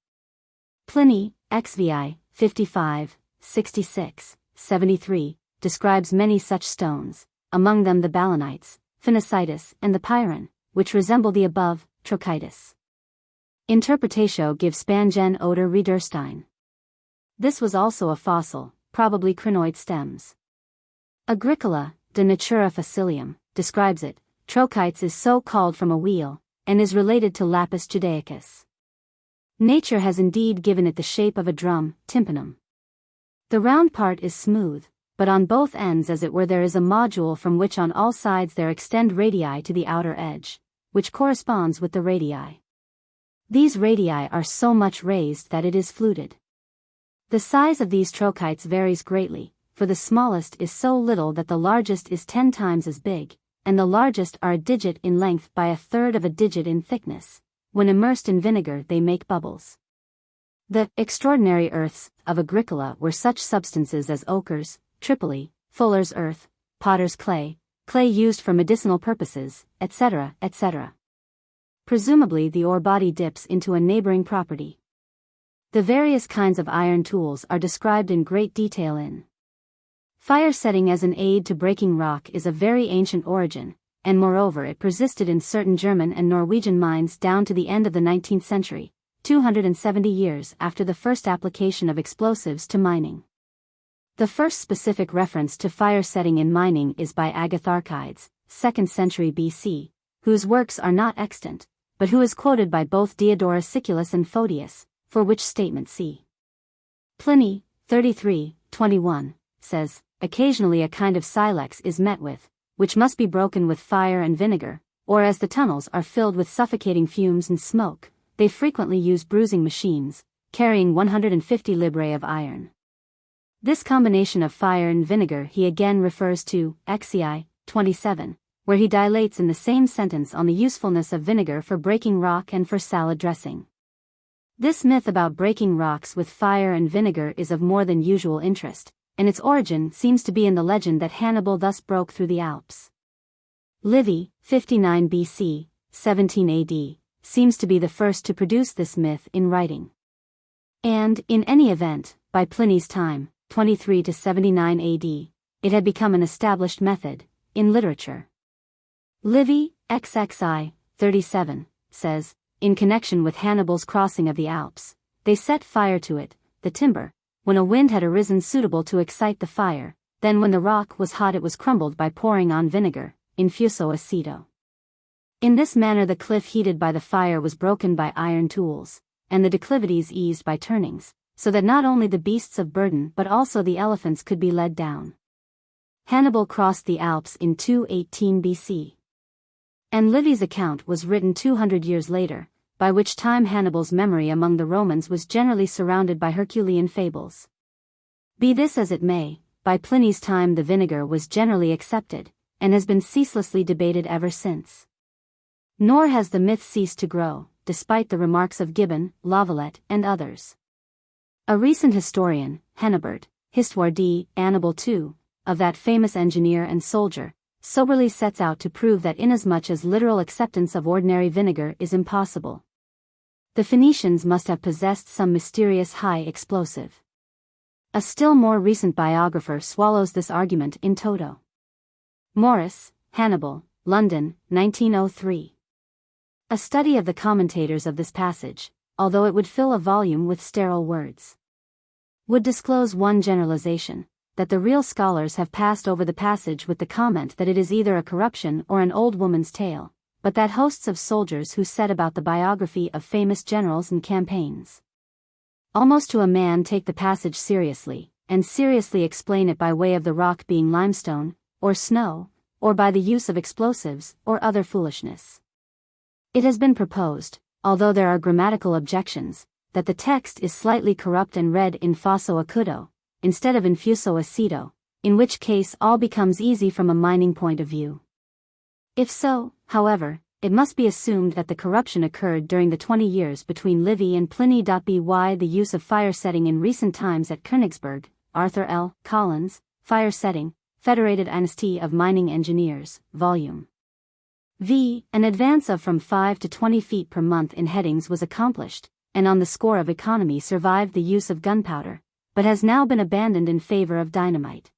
Pliny, XVI, 55, 66, 73, describes many such stones, among them the balanites, phenicitis, and the pyrene, which resemble the above, trochitis. Interpretatio gives Spangen oder Riederstein. This was also a fossil, probably crinoid stems. Agricola, de Natura Facilium, describes it, trochites is so called from a wheel, and is related to lapis judaicus. Nature has indeed given it the shape of a drum, tympanum. The round part is smooth, but on both ends as it were there is a module from which on all sides there extend radii to the outer edge, which corresponds with the radii. These radii are so much raised that it is fluted. The size of these trochites varies greatly, for the smallest is so little that the largest is 10 times as big, and the largest are a digit in length by a third of a digit in thickness. When immersed in vinegar they make bubbles. The extraordinary earths of Agricola were such substances as ochres, tripoli, fuller's earth, potter's clay, clay used for medicinal purposes, etc., etc. Presumably the ore body dips into a neighboring property. The various kinds of iron tools are described in great detail in Fire setting as an aid to breaking rock is of very ancient origin, and moreover it persisted in certain German and Norwegian mines down to the end of the 19th century, 270 years after the first application of explosives to mining. The first specific reference to fire setting in mining is by Agatharchides, 2nd century BC, whose works are not extant, but who is quoted by both Diodorus Siculus and Photius, for which statement see. Pliny, 33, 21, says, occasionally a kind of silex is met with, which must be broken with fire and vinegar, or as the tunnels are filled with suffocating fumes and smoke, they frequently use bruising machines, carrying 150 librae of iron. This combination of fire and vinegar he again refers to, XCI, 27, where he dilates in the same sentence on the usefulness of vinegar for breaking rock and for salad dressing. This myth about breaking rocks with fire and vinegar is of more than usual interest, and its origin seems to be in the legend that Hannibal thus broke through the Alps. Livy, 59 BC, 17 AD, seems to be the first to produce this myth in writing. And, in any event, by Pliny's time, 23 to 79 AD, it had become an established method, in literature. Livy, XXI, 37, says, in connection with Hannibal's crossing of the Alps, they set fire to it, the timber, when a wind had arisen suitable to excite the fire, then when the rock was hot it was crumbled by pouring on vinegar, infuso aceto. In this manner the cliff heated by the fire was broken by iron tools, and the declivities eased by turnings, so that not only the beasts of burden but also the elephants could be led down. Hannibal crossed the Alps in 218 BC. And Livy's account was written 200 years later, by which time Hannibal's memory among the Romans was generally surrounded by Herculean fables. Be this as it may, by Pliny's time the vinegar was generally accepted, and has been ceaselessly debated ever since. Nor has the myth ceased to grow, despite the remarks of Gibbon, Lavalette, and others. A recent historian, Hennebert, Histoire d'Annibal II, of that famous engineer and soldier, soberly sets out to prove that inasmuch as literal acceptance of ordinary vinegar is impossible, the Phoenicians must have possessed some mysterious high explosive. A still more recent biographer swallows this argument in toto. Morris, Hannibal, London, 1903. A study of the commentators of this passage, although it would fill a volume with sterile words, would disclose one generalization, that the real scholars have passed over the passage with the comment that it is either a corruption or an old woman's tale, but that hosts of soldiers who set about the biography of famous generals and campaigns, almost to a man, take the passage seriously, and seriously explain it by way of the rock being limestone, or snow, or by the use of explosives, or other foolishness. It has been proposed, although there are grammatical objections, that the text is slightly corrupt and read in faso acudo, instead of infuso acido, in which case all becomes easy from a mining point of view. If so, however, it must be assumed that the corruption occurred during the 20 years between Livy and Pliny. By the use of fire setting in recent times at Königsberg, Arthur L. Collins, Fire Setting, Federated Anstey of Mining Engineers, Vol. V. An advance of from 5 to 20 feet per month in headings was accomplished, and on the score of economy survived the use of gunpowder, but has now been abandoned in favor of dynamite.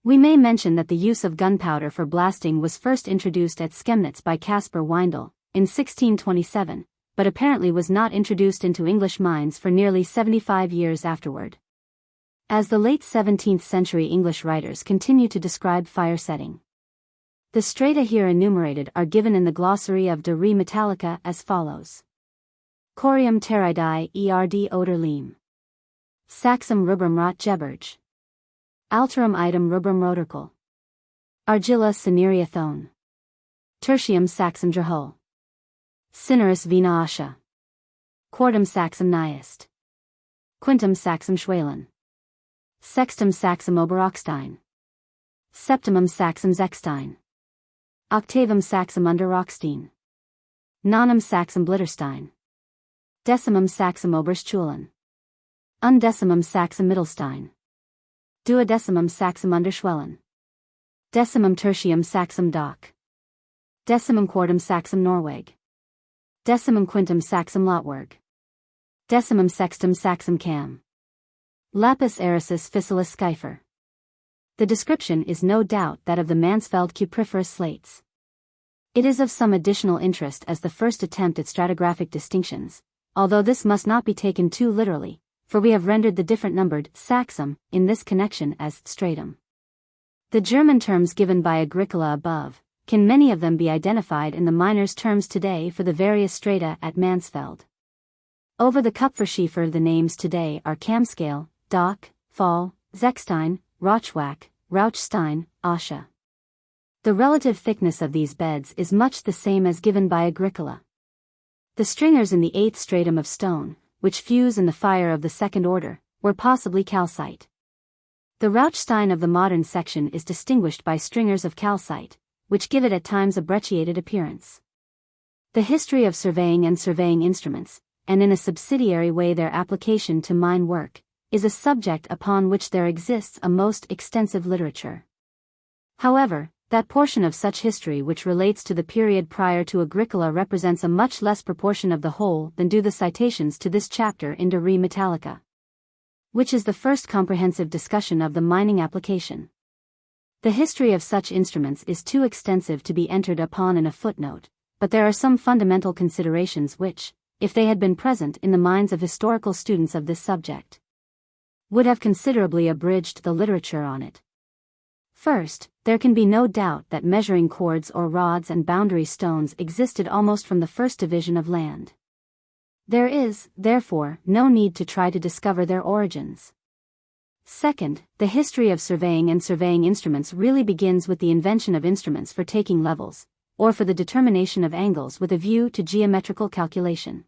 We may mention that the use of gunpowder for blasting was first introduced at Chemnitz by Caspar Weindel, in 1627, but apparently was not introduced into English mines for nearly 75 years afterward. As the late 17th century English writers continue to describe fire setting, the strata here enumerated are given in the glossary of De Re Metallica as follows. Corium terridii erd Oderleim. Saxum rubrum rot Geberge. Alterum item rubrum roterkel. Argilla cinerea thone. Tertium saxum drahul. Cineris vena asha. Quartum saxum niest. Quintum saxum schwalen. Sextum saxum oberockstein. Septimum saxum zechstein. Octavum saxum unterrockstein. Nonum saxum blitterstein. Decimum saxum oberschulen. Undecimum saxum mittelstein. Duodecimum saxum unterschwellen. Decimum tertium saxum dock. Decimum quartum saxum Norweg. Decimum quintum saxum Lotwerg. Decimum sextum saxum cam. Lapis erisis fissilis Skypher. The description is no doubt that of the Mansfeld cupriferous slates. It is of some additional interest as the first attempt at stratigraphic distinctions, although this must not be taken too literally, for we have rendered the different numbered saxum in this connection as stratum. The German terms given by Agricola above, can many of them be identified in the miners' terms today for the various strata at Mansfeld. Over the Kupferschiefer the names today are Kamscale, Dock, Fall, Zechstein, Rochwack, Rauchstein, Asha. The relative thickness of these beds is much the same as given by Agricola. The stringers in the 8th stratum of stone, which fuse in the fire of the second order, were possibly calcite. The Rauchstein of the modern section is distinguished by stringers of calcite, which give it at times a brecciated appearance. The history of surveying and surveying instruments, and in a subsidiary way their application to mine work, is a subject upon which there exists a most extensive literature. However, that portion of such history which relates to the period prior to Agricola represents a much less proportion of the whole than do the citations to this chapter in De Re Metallica, which is the first comprehensive discussion of the mining application. The history of such instruments is too extensive to be entered upon in a footnote, but there are some fundamental considerations which, if they had been present in the minds of historical students of this subject, would have considerably abridged the literature on it. First, there can be no doubt that measuring cords or rods and boundary stones existed almost from the first division of land. There is, therefore, no need to try to discover their origins. Second, the history of surveying and surveying instruments really begins with the invention of instruments for taking levels, or for the determination of angles with a view to geometrical calculation.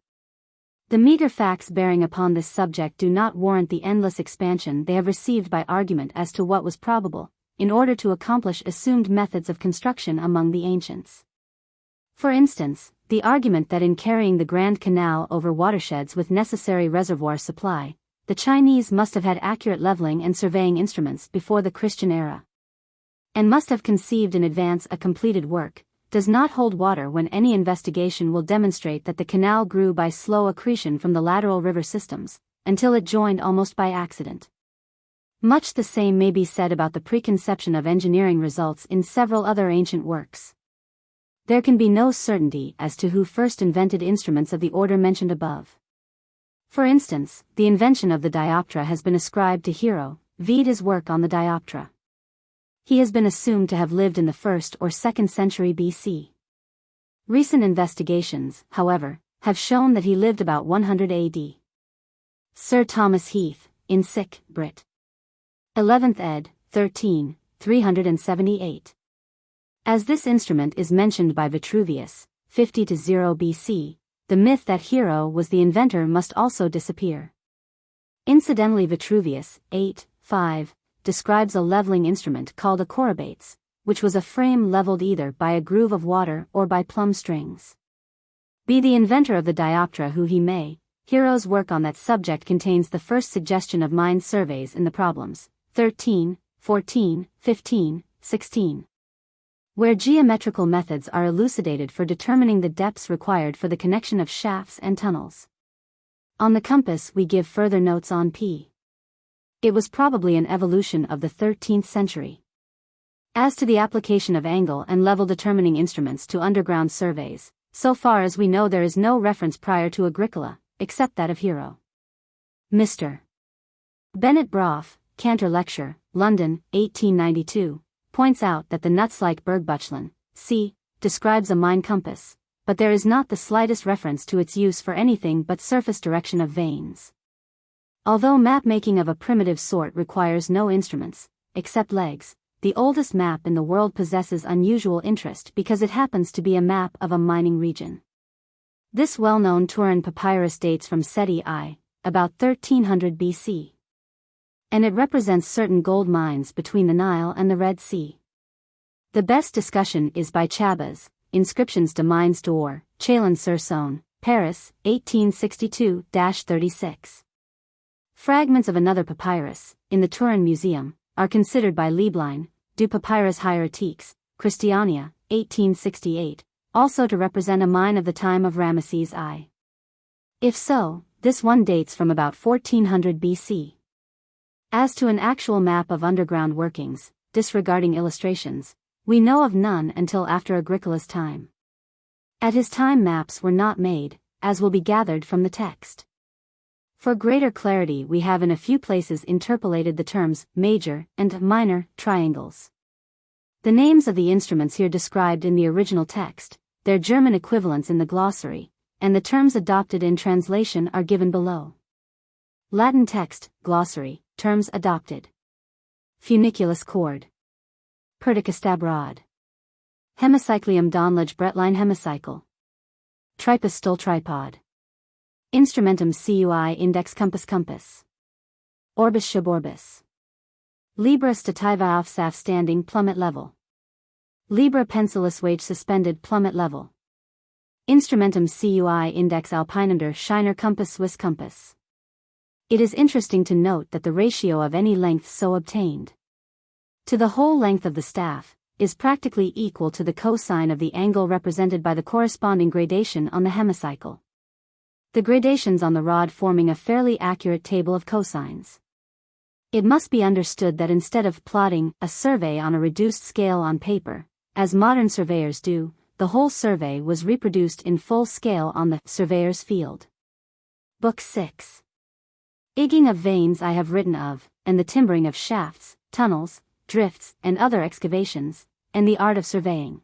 The meager facts bearing upon this subject do not warrant the endless expansion they have received by argument as to what was probable, in order to accomplish assumed methods of construction among the ancients. For instance, the argument that in carrying the Grand Canal over watersheds with necessary reservoir supply, the Chinese must have had accurate leveling and surveying instruments before the Christian era, and must have conceived in advance a completed work, does not hold water when any investigation will demonstrate that the canal grew by slow accretion from the lateral river systems, until it joined almost by accident. Much the same may be said about the preconception of engineering results in several other ancient works. There can be no certainty as to who first invented instruments of the order mentioned above. For instance, the invention of the dioptra has been ascribed to Hero, vide his work on the dioptra. He has been assumed to have lived in the 1st or 2nd century BC. Recent investigations, however, have shown that he lived about 100 AD. Sir Thomas Heath, in Sic, Brit. 11th ed., 13, 378. As this instrument is mentioned by Vitruvius, 50–0 BC, the myth that Hero was the inventor must also disappear. Incidentally, Vitruvius, 8–5, describes a leveling instrument called a corybates, which was a frame leveled either by a groove of water or by plumb strings. Be the inventor of the dioptra who he may, Hero's work on that subject contains the first suggestion of mine surveys in the problems, 13, 14, 15, 16. Where geometrical methods are elucidated for determining the depths required for the connection of shafts and tunnels. On the compass we give further notes on p. It was probably an evolution of the 13th century. As to the application of angle and level determining instruments to underground surveys, so far as we know there is no reference prior to Agricola, except that of Hero. Mr. Bennett Brough, Cantor Lecture, London, 1892, points out that the nuts-like Bergbuchlen, c. describes a mine compass, but there is not the slightest reference to its use for anything but surface direction of veins. Although map-making of a primitive sort requires no instruments, except legs, the oldest map in the world possesses unusual interest because it happens to be a map of a mining region. This well-known Turin papyrus dates from Seti I, about 1300 BC. And it represents certain gold mines between the Nile and the Red Sea. The best discussion is by Chabas, Inscriptions de Mines d'Or, Chalon-sur-Saône, Paris, 1862–36. Fragments of another papyrus, in the Turin Museum, are considered by Lieblein, Du Papyrus Hieratique, Christiania, 1868, also to represent a mine of the time of Ramesses I. If so, this one dates from about 1400 BC. As to an actual map of underground workings, disregarding illustrations, we know of none until after Agricola's time. At his time maps were not made, as will be gathered from the text. For greater clarity we have in a few places interpolated the terms major and minor triangles. The names of the instruments here described in the original text, their German equivalents in the glossary, and the terms adopted in translation are given below. Latin text, glossary, terms adopted. Funiculus cord. Perdicasstab rod. Hemicyclium Donlage Bretline hemicycle. Tripus stole tripod. Instrumentum cui index compass. Orbis shaborbis. Libra stativa aufsaf standing plummet level. Libra pensilis wage suspended plummet level. Instrumentum cui index alpinander shiner compass Swiss compass. It is interesting to note that the ratio of any length so obtained to the whole length of the staff is practically equal to the cosine of the angle represented by the corresponding gradation on the hemicycle. The gradations on the rod forming a fairly accurate table of cosines. It must be understood that instead of plotting a survey on a reduced scale on paper, as modern surveyors do, the whole survey was reproduced in full scale on the surveyor's field. Book 6. Igging of veins I have written of, and the timbering of shafts, tunnels, drifts, and other excavations, and the art of surveying.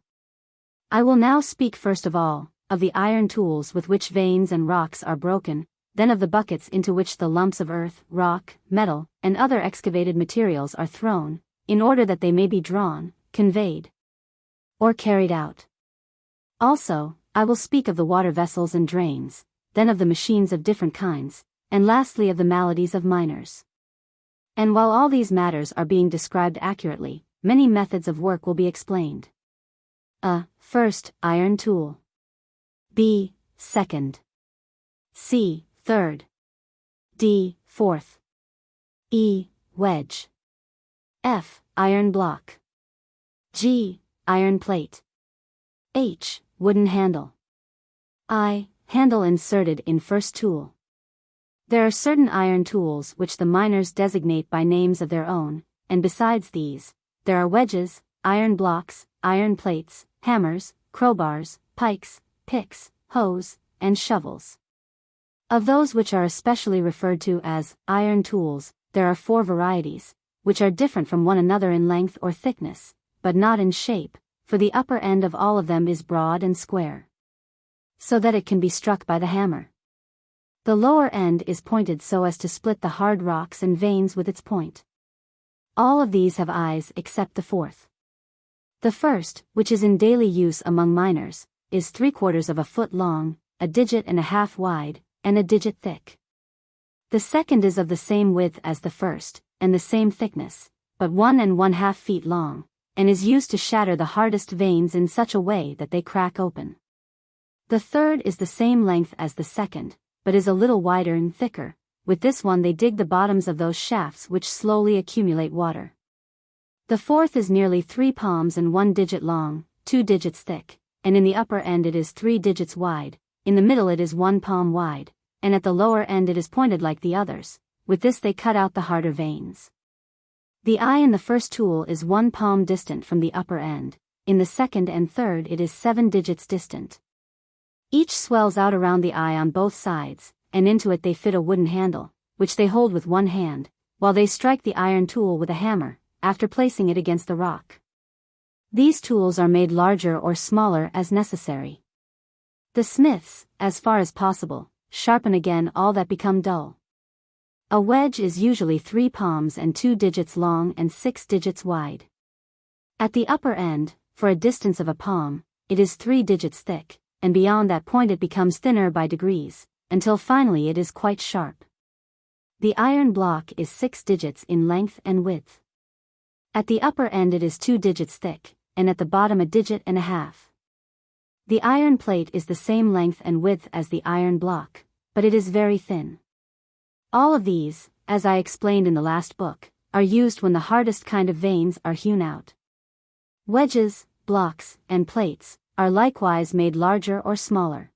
I will now speak first of all, of the iron tools with which veins and rocks are broken, then of the buckets into which the lumps of earth, rock, metal, and other excavated materials are thrown, in order that they may be drawn, conveyed, or carried out. Also, I will speak of the water vessels and drains, then of the machines of different kinds, and lastly of the maladies of miners. And while all these matters are being described accurately, many methods of work will be explained. First, iron tool. B. Second. C. Third. D. Fourth. E. Wedge. F. Iron block. G. Iron plate. H. Wooden handle. I. Handle inserted in first tool. There are certain iron tools which the miners designate by names of their own, and besides these, there are wedges, iron blocks, iron plates, hammers, crowbars, pikes, picks, hoes, and shovels. Of those which are especially referred to as iron tools, there are 4 varieties, which are different from one another in length or thickness, but not in shape, for the upper end of all of them is broad and square, so that it can be struck by the hammer. The lower end is pointed so as to split the hard rocks and veins with its point. All of these have eyes except the fourth. The first, which is in daily use among miners, is 3/4 of a foot long, a digit and a half wide, and a digit thick. The second is of the same width as the first, and the same thickness, but 1 1/2 feet long, and is used to shatter the hardest veins in such a way that they crack open. The third is the same length as the second, but is a little wider and thicker. With this one they dig the bottoms of those shafts which slowly accumulate water. The fourth is nearly 3 palms and 1 digit long, 2 digits thick, and in the upper end it is 3 digits wide, in the middle it is 1 palm wide, and at the lower end it is pointed like the others. With this they cut out the harder veins. The eye in the first tool is 1 palm distant from the upper end, in the second and third it is 7 digits distant. Each swells out around the eye on both sides, and into it they fit a wooden handle, which they hold with one hand, while they strike the iron tool with a hammer, after placing it against the rock. These tools are made larger or smaller as necessary. The smiths, as far as possible, sharpen again all that become dull. A wedge is usually 3 palms and 2 digits long and 6 digits wide. At the upper end, for a distance of a palm, it is 3 digits thick, and beyond that point it becomes thinner by degrees, until finally it is quite sharp. The iron block is 6 digits in length and width. At the upper end it is 2 digits thick, and at the bottom a digit and a half. The iron plate is the same length and width as the iron block, but it is very thin. All of these, as I explained in the last book, are used when the hardest kind of veins are hewn out. Wedges, blocks, and plates are likewise made larger or smaller.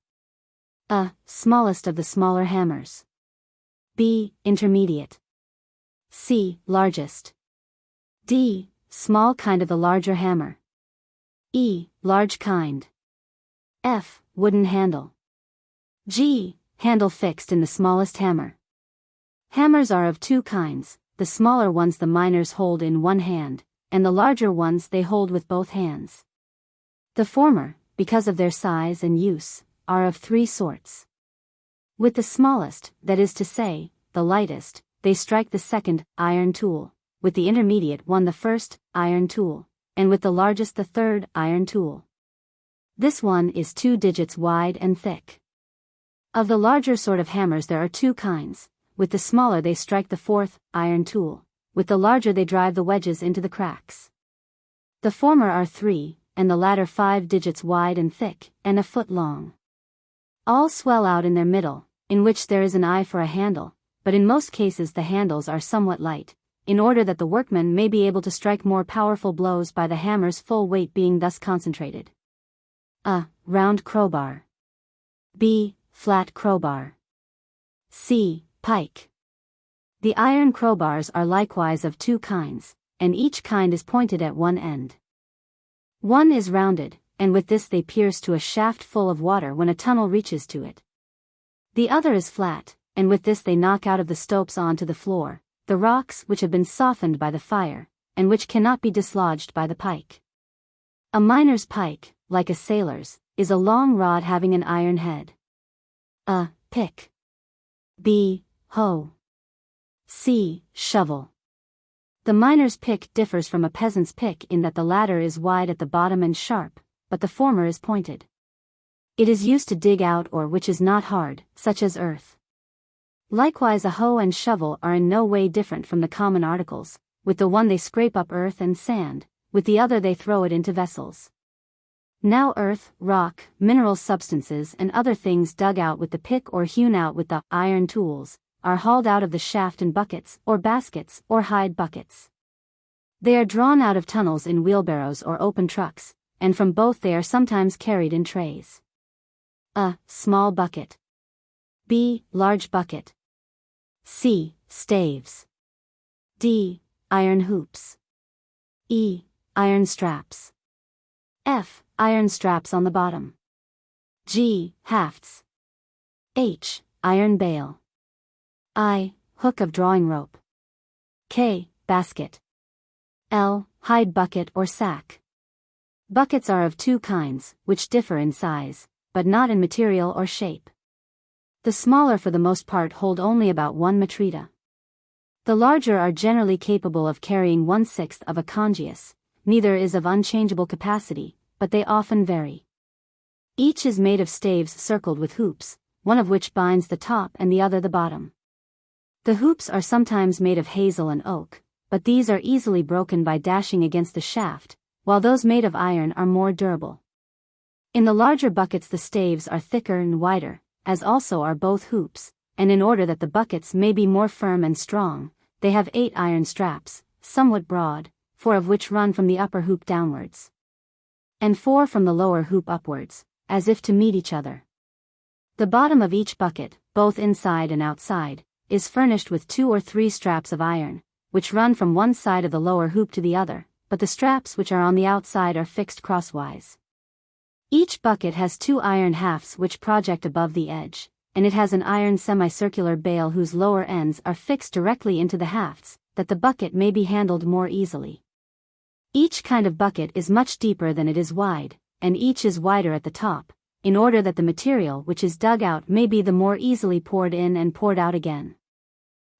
A. Smallest of the smaller hammers. B. Intermediate. C. Largest. D. Small kind of the larger hammer. E. Large kind. F. Wooden handle. G. Handle fixed in the smallest hammer. Hammers are of 2 kinds, the smaller ones the miners hold in one hand, and the larger ones they hold with both hands. The former, because of their size and use, are of 3 sorts. With the smallest, that is to say, the lightest, they strike the second, iron tool, with the intermediate one the first, iron tool, and with the largest the third, iron tool. This one is 2 digits wide and thick. Of the larger sort of hammers there are 2 kinds. With the smaller they strike the fourth, iron tool, with the larger they drive the wedges into the cracks. The former are 3, and the latter 5 digits wide and thick, and a foot long. All swell out in their middle, in which there is an eye for a handle, but in most cases the handles are somewhat light, in order that the workman may be able to strike more powerful blows by the hammer's full weight being thus concentrated. A. Round crowbar. B. Flat crowbar. C. Pike. The iron crowbars are likewise of 2 kinds, and each kind is pointed at one end. One is rounded, and with this they pierce to a shaft full of water when a tunnel reaches to it. The other is flat, and with this they knock out of the stopes onto the floor, the rocks which have been softened by the fire, and which cannot be dislodged by the pike. A miner's pike, like a sailor's, is a long rod having an iron head. A. Pick. B. Hoe. C. Shovel. The miner's pick differs from a peasant's pick in that the latter is wide at the bottom and sharp, but the former is pointed. It is used to dig out ore which is not hard, such as earth. Likewise a hoe and shovel are in no way different from the common articles. With the one they scrape up earth and sand, with the other they throw it into vessels. Now earth, rock, mineral substances and other things dug out with the pick or hewn out with the iron tools, are hauled out of the shaft in buckets or baskets or hide buckets. They are drawn out of tunnels in wheelbarrows or open trucks, and from both they are sometimes carried in trays. A. Small bucket. B. Large bucket. C. Staves. D. Iron hoops. E. Iron straps. F. Iron straps on the bottom. G. Hafts. H. Iron bale. I. Hook of drawing rope. K. Basket. L. Hide bucket or sack. Buckets are of two kinds, which differ in size, but not in material or shape. The smaller for the most part hold only about 1 metrita. The larger are generally capable of carrying 1/6 of a congius, neither is of unchangeable capacity, but they often vary. Each is made of staves circled with hoops, one of which binds the top and the other the bottom. The hoops are sometimes made of hazel and oak, but these are easily broken by dashing against the shaft, while those made of iron are more durable. In the larger buckets the staves are thicker and wider, as also are both hoops, and in order that the buckets may be more firm and strong, they have 8 iron straps, somewhat broad, 4 of which run from the upper hoop downwards, and 4 from the lower hoop upwards, as if to meet each other. The bottom of each bucket, both inside and outside, is furnished with 2 or 3 straps of iron, which run from one side of the lower hoop to the other, but the straps which are on the outside are fixed crosswise. Each bucket has 2 iron hafts which project above the edge, and it has an iron semicircular bale whose lower ends are fixed directly into the hafts, that the bucket may be handled more easily. Each kind of bucket is much deeper than it is wide, and each is wider at the top, in order that the material which is dug out may be the more easily poured in and poured out again.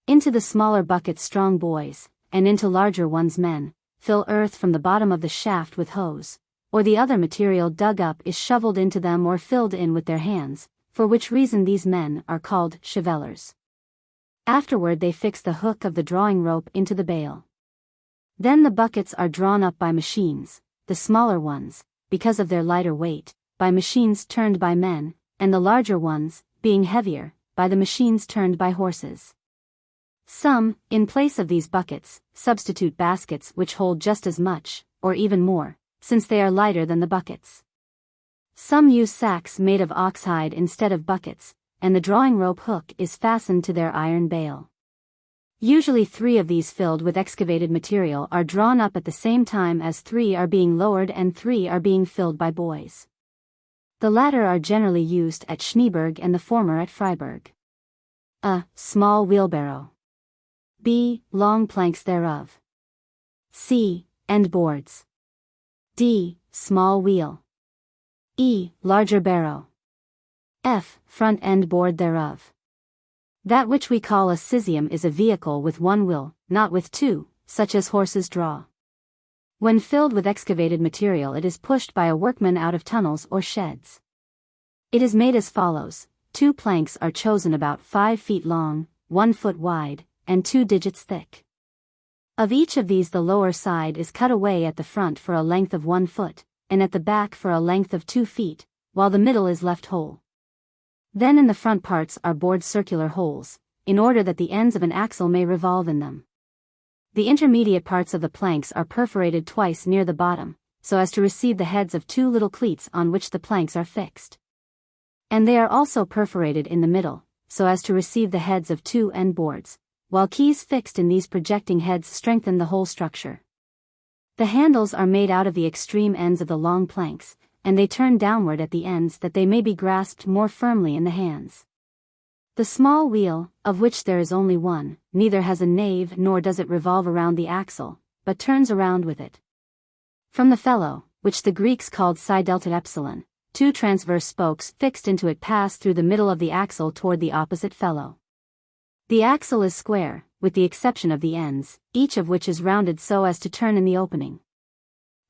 Into the smaller buckets strong boys, and into larger ones men, fill earth from the bottom of the shaft with hose, or the other material dug up is shoveled into them or filled in with their hands, for which reason these men are called shovelers. Afterward they fix the hook of the drawing rope into the bale. Then the buckets are drawn up by machines, the smaller ones, because of their lighter weight, by machines turned by men, and the larger ones, being heavier, by the machines turned by horses. Some, in place of these buckets, substitute baskets which hold just as much, or even more, since they are lighter than the buckets. Some use sacks made of oxhide instead of buckets, and the drawing rope hook is fastened to their iron bale. Usually 3 of these filled with excavated material are drawn up at the same time as 3 are being lowered and 3 are being filled by boys. The latter are generally used at Schneeberg and the former at Freiburg. A. Small wheelbarrow. B. Long planks thereof. C. End boards. D. Small wheel. E. Larger barrow. F. Front end board thereof. That which we call a cesium is a vehicle with 1 wheel, not with 2, such as horses draw. When filled with excavated material it is pushed by a workman out of tunnels or sheds. It is made as follows: 2 planks are chosen about 5 feet long, 1 foot wide, and 2 digits thick. Of each of these the lower side is cut away at the front for a length of 1 foot, and at the back for a length of 2 feet, while the middle is left whole. Then in the front parts are bored circular holes, in order that the ends of an axle may revolve in them. The intermediate parts of the planks are perforated twice near the bottom, so as to receive the heads of 2 little cleats on which the planks are fixed. And they are also perforated in the middle, so as to receive the heads of 2 end boards, while keys fixed in these projecting heads strengthen the whole structure. The handles are made out of the extreme ends of the long planks, and they turn downward at the ends that they may be grasped more firmly in the hands. The small wheel, of which there is only 1, neither has a nave nor does it revolve around the axle, but turns around with it. From the felloe, which the Greeks called psi delta epsilon, 2 transverse spokes fixed into it pass through the middle of the axle toward the opposite felloe. The axle is square, with the exception of the ends, each of which is rounded so as to turn in the opening.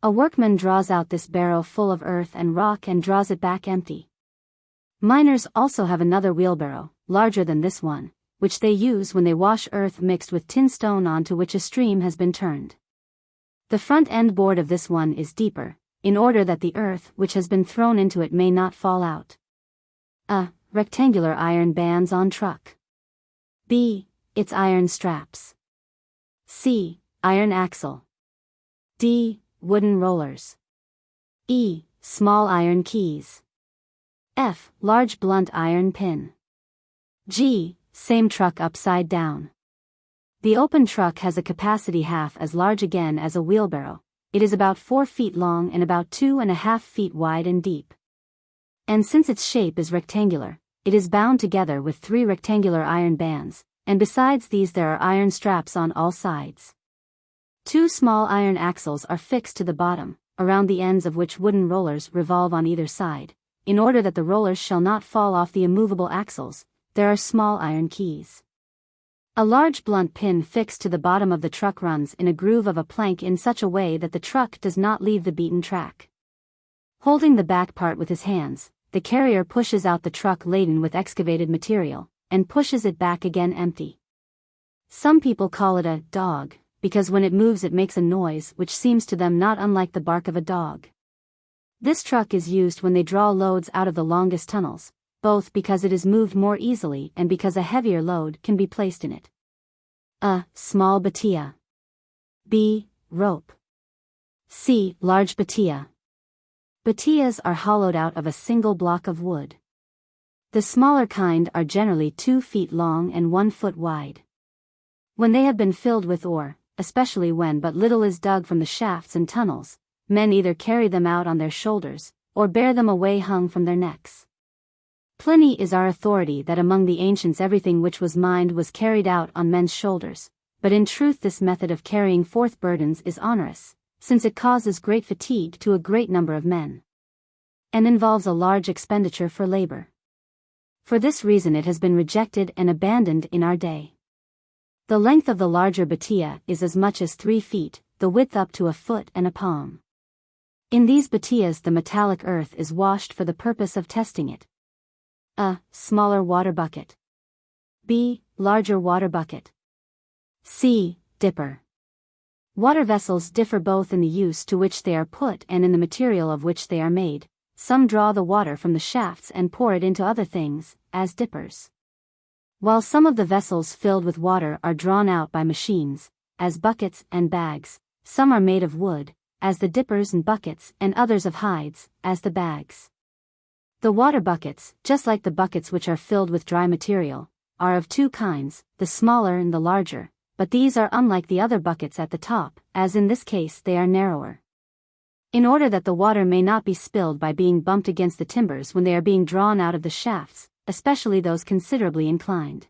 A workman draws out this barrow full of earth and rock and draws it back empty. Miners also have another wheelbarrow, larger than this one, which they use when they wash earth mixed with tin stone onto which a stream has been turned. The front end board of this one is deeper, in order that the earth which has been thrown into it may not fall out. A. Rectangular iron bands on truck. B. Its iron straps. C. Iron axle. D. Wooden rollers. E. Small iron keys. F. Large blunt iron pin. G. Same truck upside down. The open truck has a capacity half as large again as a wheelbarrow. It is about 4 feet long and about 2.5 feet wide and deep. And since its shape is rectangular, it is bound together with 3 rectangular iron bands, and besides these there are iron straps on all sides. 2 small iron axles are fixed to the bottom, around the ends of which wooden rollers revolve on either side. In order that the rollers shall not fall off the immovable axles, there are small iron keys. A large blunt pin fixed to the bottom of the truck runs in a groove of a plank in such a way that the truck does not leave the beaten track. Holding the back part with his hands, the carrier pushes out the truck laden with excavated material, and pushes it back again empty. Some people call it a dog, because when it moves it makes a noise which seems to them not unlike the bark of a dog. This truck is used when they draw loads out of the longest tunnels, both because it is moved more easily and because a heavier load can be placed in it. A. Small batia. B. Rope. C. Large batia. Batias are hollowed out of a single block of wood. The smaller kind are generally 2 feet long and 1 foot wide. When they have been filled with ore, especially when but little is dug from the shafts and tunnels, men either carry them out on their shoulders, or bear them away hung from their necks. Pliny is our authority that among the ancients everything which was mined was carried out on men's shoulders, but in truth this method of carrying forth burdens is onerous, since it causes great fatigue to a great number of men, and involves a large expenditure for labor. For this reason it has been rejected and abandoned in our day. The length of the larger batia is as much as 3 feet, the width up to a foot and a palm. In these batias the metallic earth is washed for the purpose of testing it. A. Smaller water bucket. B. Larger water bucket. C. Dipper. Water vessels differ both in the use to which they are put and in the material of which they are made. Some draw the water from the shafts and pour it into other things, as dippers. While some of the vessels filled with water are drawn out by machines, as buckets and bags, some are made of wood, as the dippers and buckets, and others of hides, as the bags. The water buckets, just like the buckets which are filled with dry material, are of 2 kinds, the smaller and the larger, but these are unlike the other buckets at the top, as in this case they are narrower. In order that the water may not be spilled by being bumped against the timbers when they are being drawn out of the shafts, especially those considerably inclined.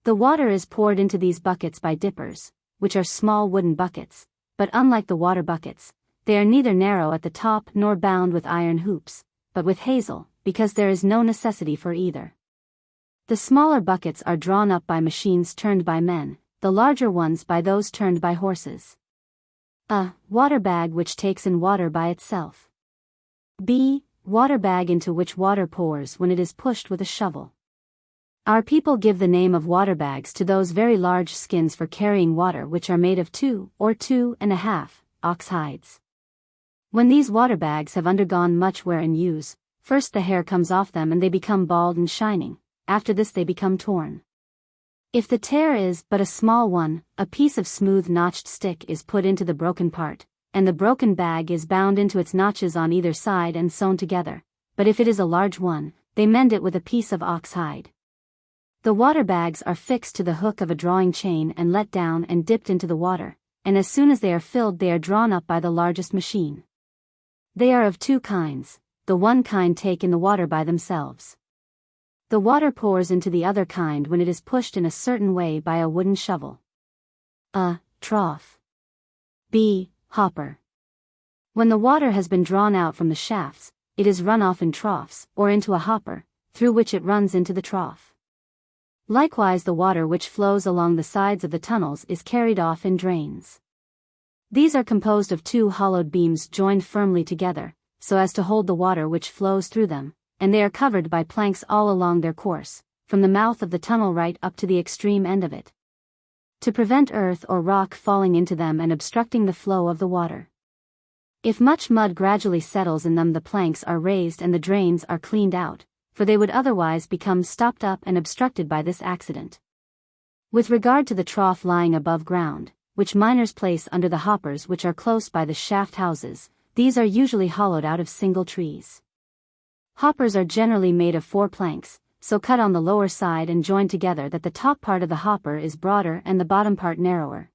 The water is poured into these buckets by dippers, which are small wooden buckets, but unlike the water buckets, they are neither narrow at the top nor bound with iron hoops, but with hazel, because there is no necessity for either. The smaller buckets are drawn up by machines turned by men, the larger ones by those turned by horses. A. Water bag which takes in water by itself. B. Water bag into which water pours when it is pushed with a shovel. Our people give the name of water bags to those very large skins for carrying water which are made of 2 or 2.5 ox hides. When these water bags have undergone much wear and use, first the hair comes off them and they become bald and shining, after this they become torn. If the tear is but a small one, a piece of smooth notched stick is put into the broken part, and the broken bag is bound into its notches on either side and sewn together, but if it is a large one, they mend it with a piece of ox hide. The water bags are fixed to the hook of a drawing chain and let down and dipped into the water, and as soon as they are filled they are drawn up by the largest machine. They are of 2 kinds, the one kind take in the water by themselves. The water pours into the other kind when it is pushed in a certain way by a wooden shovel. A. Trough. B. Hopper. When the water has been drawn out from the shafts, it is run off in troughs, or into a hopper, through which it runs into the trough. Likewise the water which flows along the sides of the tunnels is carried off in drains. These are composed of 2 hollowed beams joined firmly together, so as to hold the water which flows through them, and they are covered by planks all along their course, from the mouth of the tunnel right up to the extreme end of it, to prevent earth or rock falling into them and obstructing the flow of the water. If much mud gradually settles in them, the planks are raised and the drains are cleaned out, for they would otherwise become stopped up and obstructed by this accident. With regard to the trough lying above ground, which miners place under the hoppers which are close by the shaft houses, these are usually hollowed out of single trees. Hoppers are generally made of 4 planks, so cut on the lower side and joined together that the top part of the hopper is broader and the bottom part narrower.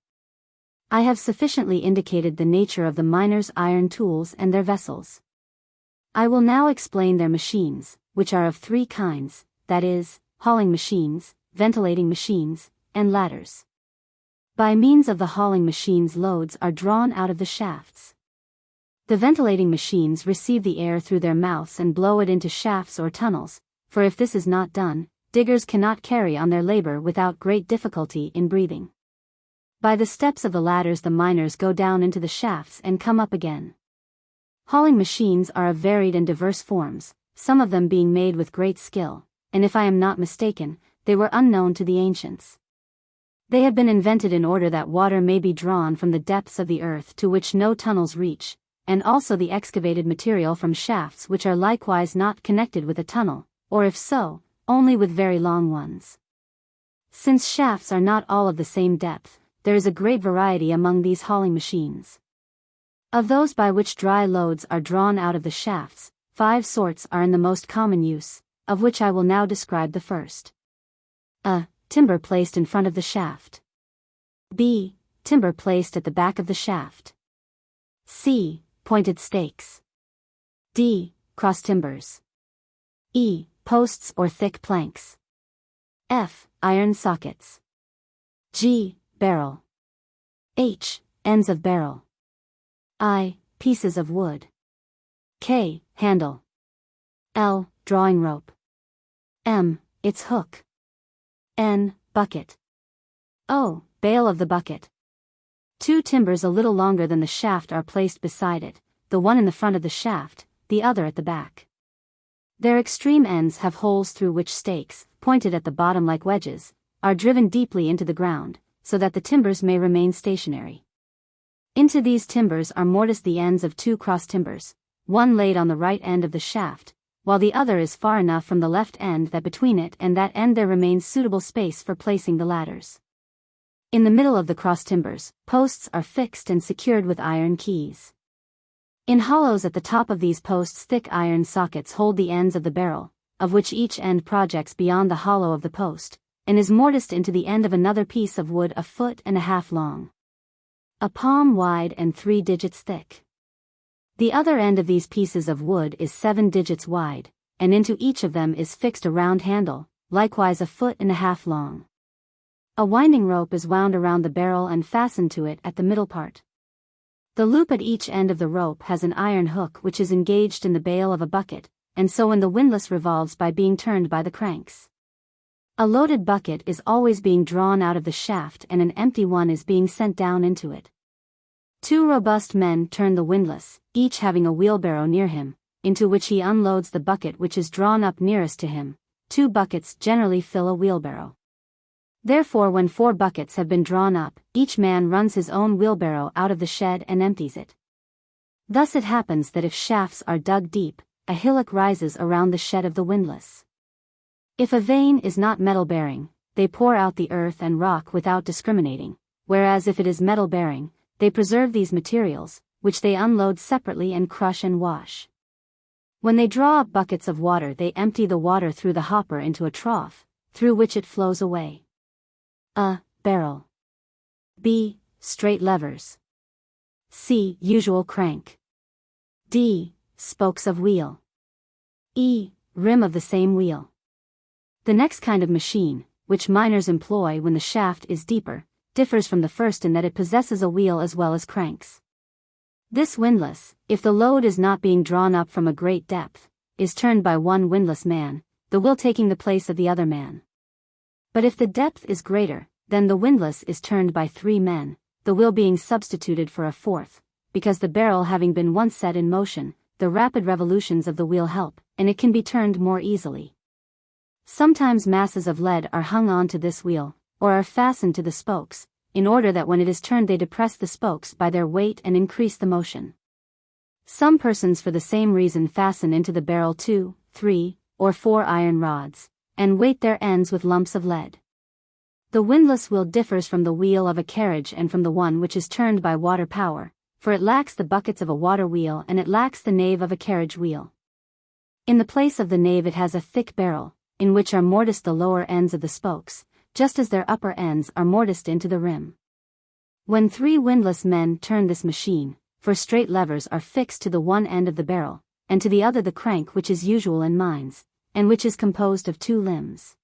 I have sufficiently indicated the nature of the miners' iron tools and their vessels. I will now explain their machines, which are of 3 kinds, that is, hauling machines, ventilating machines, and ladders. By means of the hauling machines, loads are drawn out of the shafts. The ventilating machines receive the air through their mouths and blow it into shafts or tunnels, for if this is not done, diggers cannot carry on their labor without great difficulty in breathing. By the steps of the ladders the miners go down into the shafts and come up again. Hauling machines are of varied and diverse forms, some of them being made with great skill, and if I am not mistaken, they were unknown to the ancients. They have been invented in order that water may be drawn from the depths of the earth to which no tunnels reach, and also the excavated material from shafts which are likewise not connected with a tunnel, or if so, only with very long ones. Since shafts are not all of the same depth, there is a great variety among these hauling machines. Of those by which dry loads are drawn out of the shafts, 5 sorts are in the most common use, of which I will now describe the first. A. Timber placed in front of the shaft. B. Timber placed at the back of the shaft. C. Pointed stakes. D. Cross timbers. E. Posts or thick planks. F. Iron sockets. G. Barrel. H. Ends of barrel. I. Pieces of wood. K. Handle. L. Drawing rope. M. Its hook. N. Bucket. O. Bale of the bucket. 2 timbers a little longer than the shaft are placed beside it, the one in the front of the shaft, the other at the back. Their extreme ends have holes through which stakes, pointed at the bottom like wedges, are driven deeply into the ground, so that the timbers may remain stationary. Into these timbers are mortised the ends of 2 cross timbers, one laid on the right end of the shaft, while the other is far enough from the left end that between it and that end there remains suitable space for placing the ladders. In the middle of the cross timbers, posts are fixed and secured with iron keys. In hollows at the top of these posts thick iron sockets hold the ends of the barrel, of which each end projects beyond the hollow of the post, and is mortised into the end of another piece of wood 1.5 feet long, a palm wide and 3 digits thick. The other end of these pieces of wood is 7 digits wide, and into each of them is fixed a round handle, likewise 1.5 feet long. A winding rope is wound around the barrel and fastened to it at the middle part. The loop at each end of the rope has an iron hook which is engaged in the bale of a bucket, and so when the windlass revolves by being turned by the cranks. A loaded bucket is always being drawn out of the shaft and an empty one is being sent down into it. 2 robust men turn the windlass, each having a wheelbarrow near him, into which he unloads the bucket which is drawn up nearest to him. 2 buckets generally fill a wheelbarrow. Therefore when 4 buckets have been drawn up, each man runs his own wheelbarrow out of the shed and empties it. Thus it happens that if shafts are dug deep, a hillock rises around the shed of the windlass. If a vein is not metal-bearing, they pour out the earth and rock without discriminating, whereas if it is metal-bearing, they preserve these materials, which they unload separately and crush and wash. When they draw up buckets of water they empty the water through the hopper into a trough, through which it flows away. A. Barrel. B. Straight levers. C. Usual crank. D. Spokes of wheel. E. Rim of the same wheel. The next kind of machine, which miners employ when the shaft is deeper, differs from the first in that it possesses a wheel as well as cranks. This windlass, if the load is not being drawn up from a great depth, is turned by one windlass man, the wheel taking the place of the other man. But if the depth is greater, then the windlass is turned by 3 men, the wheel being substituted for a 4th, because the barrel having been once set in motion, the rapid revolutions of the wheel help, and it can be turned more easily. Sometimes masses of lead are hung on to this wheel, or are fastened to the spokes, in order that when it is turned they depress the spokes by their weight and increase the motion. Some persons for the same reason fasten into the barrel 2, 3, or 4 iron rods, and weight their ends with lumps of lead. The windlass wheel differs from the wheel of a carriage and from the one which is turned by water power, for it lacks the buckets of a water wheel and it lacks the nave of a carriage wheel. In the place of the nave it has a thick barrel, in which are mortised the lower ends of the spokes, just as their upper ends are mortised into the rim. When 3 windlass men turn this machine, 4 straight levers are fixed to the one end of the barrel, and to the other the crank which is usual in mines, and which is composed of 2 limbs,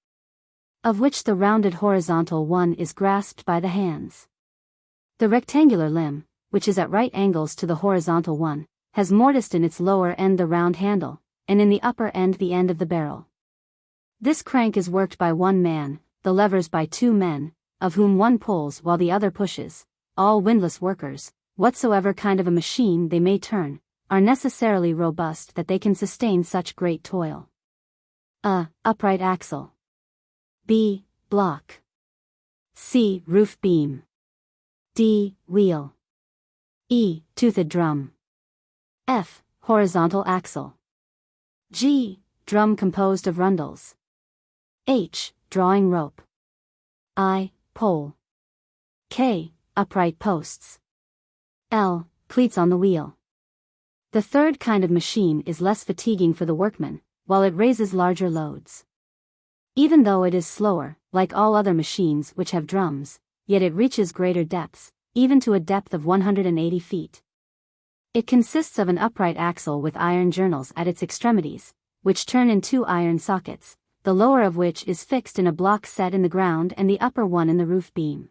of which the rounded horizontal one is grasped by the hands. The rectangular limb, which is at right angles to the horizontal one, has mortised in its lower end the round handle, and in the upper end the end of the barrel. This crank is worked by 1 man, the levers by 2 men, of whom one pulls while the other pushes. All windlass workers, whatsoever kind of a machine they may turn, are necessarily robust that they can sustain such great toil. A. Upright axle. B. Block. C. Roof beam. D. Wheel. E. Toothed drum. F. Horizontal axle. G. Drum composed of rundles. H. Drawing rope. I. Pole. K. Upright posts. L. Cleats on the wheel. The third kind of machine is less fatiguing for the workman, while it raises larger loads. Even though it is slower, like all other machines which have drums, yet it reaches greater depths, even to a depth of 180 feet. It consists of an upright axle with iron journals at its extremities, which turn in 2 iron sockets, the lower of which is fixed in a block set in the ground and the upper one in the roof beam.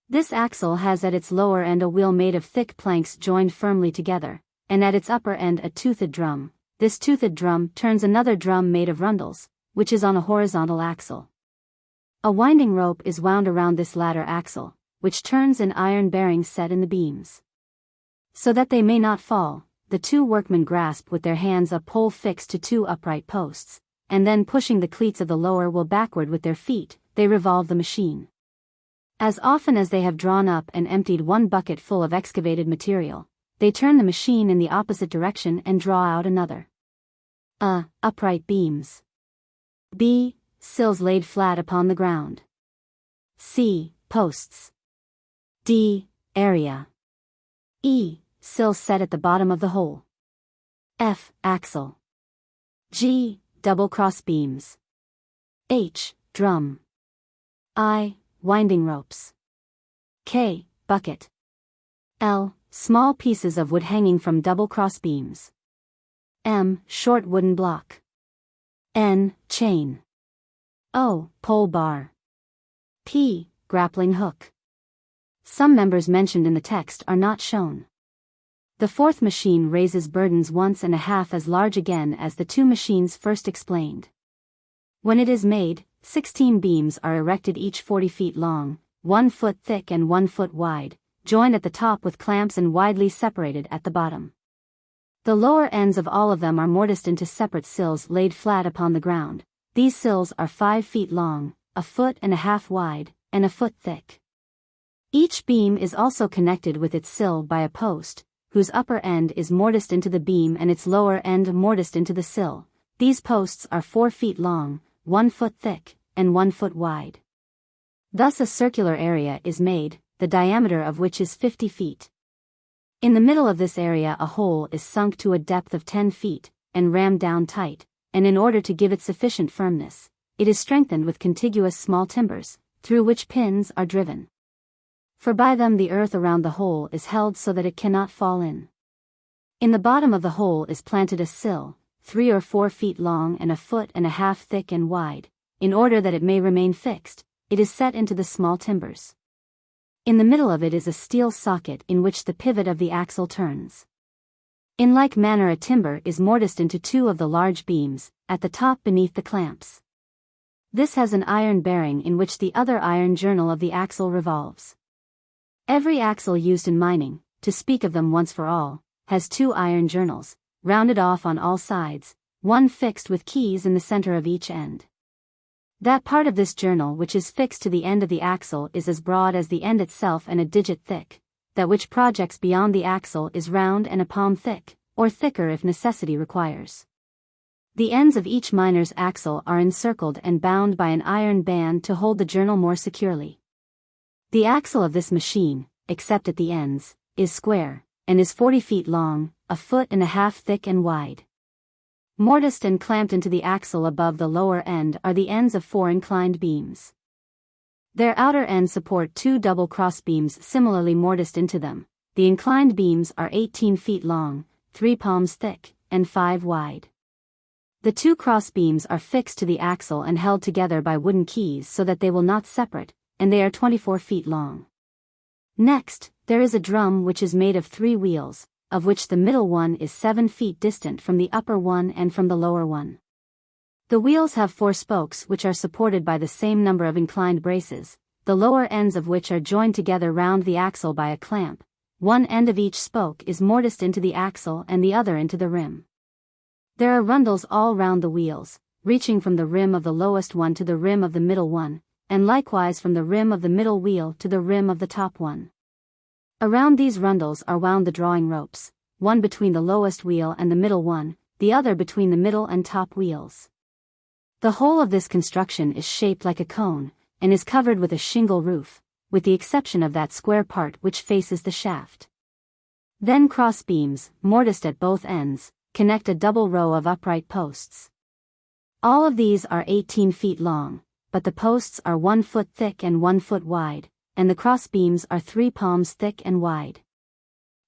This axle has at its lower end a wheel made of thick planks joined firmly together, and at its upper end a toothed drum. This toothed drum turns another drum made of rundles, which is on a horizontal axle. A winding rope is wound around this latter axle, which turns in iron bearings set in the beams. So that they may not fall, the 2 workmen grasp with their hands a pole fixed to 2 upright posts, and then pushing the cleats of the lower wheel backward with their feet, they revolve the machine. As often as they have drawn up and emptied 1 bucket full of excavated material, they turn the machine in the opposite direction and draw out another. A. Upright beams. B. Sills laid flat upon the ground. C. Posts. D. Area. E. Sills set at the bottom of the hole. F. Axle. G. Double cross beams. H. Drum. I. Winding ropes. K. Bucket. L. Small pieces of wood hanging from double cross beams. M. Short wooden block. N. Chain. O. Pole bar. P. Grappling hook. Some members mentioned in the text are not shown. The 4th machine raises burdens 1.5 as large again as the 2 machines first explained. When it is made, 16 beams are erected each 40 feet long, 1 foot thick and 1 foot wide, joined at the top with clamps and widely separated at the bottom. The lower ends of all of them are mortised into separate sills laid flat upon the ground. These sills are 5 feet long, 1.5 feet wide, and 1 foot thick. Each beam is also connected with its sill by a post, whose upper end is mortised into the beam and its lower end mortised into the sill. These posts are 4 feet long, 1 foot thick, and 1 foot wide. Thus a circular area is made, the diameter of which is 50 feet. In the middle of this area a hole is sunk to a depth of 10 feet, and rammed down tight, and in order to give it sufficient firmness, it is strengthened with contiguous small timbers, through which pins are driven. For by them the earth around the hole is held so that it cannot fall in. In the bottom of the hole is planted a sill, 3 or 4 feet long and 1.5 feet thick and wide. In order that it may remain fixed, it is set into the small timbers. In the middle of it is a steel socket in which the pivot of the axle turns. In like manner a timber is mortised into 2 of the large beams, at the top beneath the clamps. This has an iron bearing in which the other iron journal of the axle revolves. Every axle used in mining, to speak of them once for all, has 2 iron journals, rounded off on all sides, one fixed with keys in the center of each end. That part of this journal which is fixed to the end of the axle is as broad as the end itself and a digit thick. That which projects beyond the axle is round and a palm thick, or thicker if necessity requires. The ends of each miner's axle are encircled and bound by an iron band to hold the journal more securely. The axle of this machine, except at the ends, is square, and is 40 feet long, a foot and a half thick and wide. Mortised and clamped into the axle above the lower end are the ends of 4 inclined beams. Their outer ends support 2 double cross beams similarly mortised into them. The inclined beams are 18 feet long, 3 palms thick, and 5 wide. The 2 cross beams are fixed to the axle and held together by wooden keys so that they will not separate, and they are 24 feet long. Next, there is a drum which is made of 3 wheels, of which the middle one is 7 feet distant from the upper one and from the lower one. The wheels have 4 spokes which are supported by the same number of inclined braces, the lower ends of which are joined together round the axle by a clamp. One end of each spoke is mortised into the axle and the other into the rim. There are rundles all round the wheels, reaching from the rim of the lowest one to the rim of the middle one, and likewise from the rim of the middle wheel to the rim of the top one. Around these rundles are wound the drawing ropes, one between the lowest wheel and the middle one, the other between the middle and top wheels. The whole of this construction is shaped like a cone, and is covered with a shingle roof, with the exception of that square part which faces the shaft. Then cross beams, mortised at both ends, connect a double row of upright posts. All of these are 18 feet long, but the posts are 1 foot thick and 1 foot wide, and the cross beams are 3 palms thick and wide.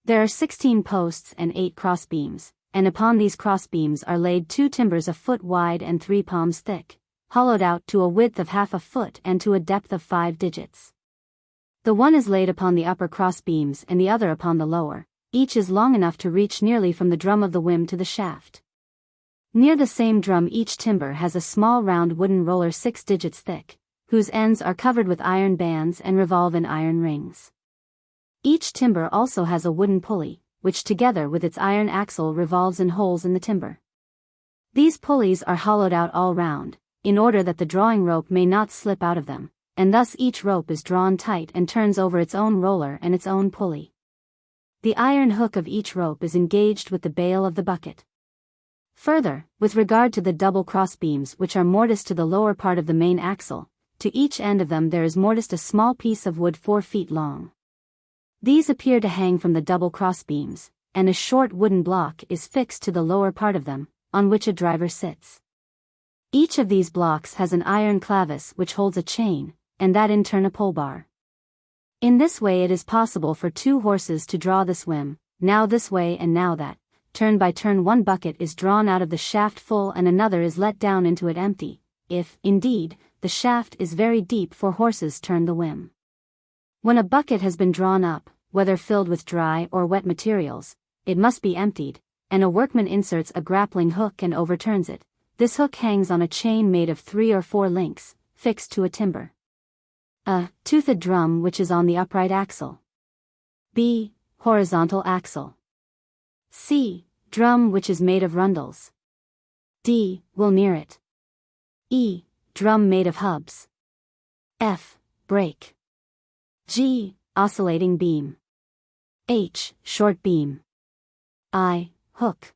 There are 16 posts and 8 cross beams, and upon these cross beams are laid 2 timbers a foot wide and 3 palms thick, hollowed out to a width of half a foot and to a depth of 5 digits. The one is laid upon the upper cross beams and the other upon the lower. Each is long enough to reach nearly from the drum of the whim to the shaft. Near the same drum each timber has a small round wooden roller 6 digits thick, whose ends are covered with iron bands and revolve in iron rings. Each timber also has a wooden pulley, which together with its iron axle revolves in holes in the timber. These pulleys are hollowed out all round, in order that the drawing rope may not slip out of them, and thus each rope is drawn tight and turns over its own roller and its own pulley. The iron hook of each rope is engaged with the bail of the bucket. Further, with regard to the double cross beams which are mortised to the lower part of the main axle, to each end of them there is mortised a small piece of wood 4 feet long. These appear to hang from the double cross beams, and a short wooden block is fixed to the lower part of them, on which a driver sits. Each of these blocks has an iron clavis which holds a chain, and that in turn a pole bar. In this way it is possible for 2 horses to draw this whim, now this way and now that. Turn by turn one bucket is drawn out of the shaft full and another is let down into it empty, if, indeed, the shaft is very deep for horses turn the whim. When a bucket has been drawn up, whether filled with dry or wet materials, it must be emptied, and a workman inserts a grappling hook and overturns it. This hook hangs on a chain made of 3 or 4 links, fixed to a timber. A. Toothed drum which is on the upright axle. B. Horizontal axle. C. Drum which is made of rundles. D. Wheel near it. E. Drum made of hubs. F. Brake. G. Oscillating beam. H. Short beam. I. Hook.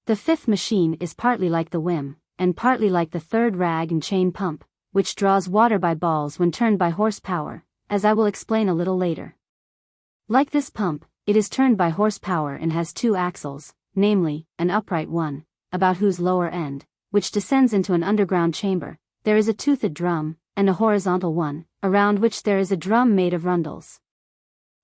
The 5th machine is partly like the whim, and partly like the 3rd rag and chain pump, which draws water by balls when turned by horsepower, as I will explain a little later. Like this pump, it is turned by horsepower and has 2 axles, namely, an upright one, about whose lower end, which descends into an underground chamber, there is a toothed drum, and a horizontal one, around which there is a drum made of rundles.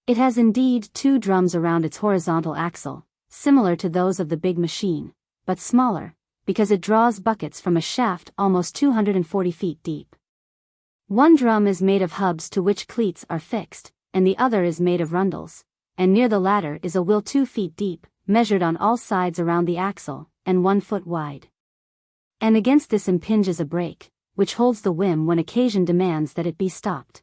It has indeed 2 drums around its horizontal axle, similar to those of the big machine, but smaller, because it draws buckets from a shaft almost 240 feet deep. One drum is made of hubs to which cleats are fixed, and the other is made of rundles, and near the latter is a wheel 2 feet deep, measured on all sides around the axle, and 1 foot wide. And against this impinges a brake, which holds the whim when occasion demands that it be stopped.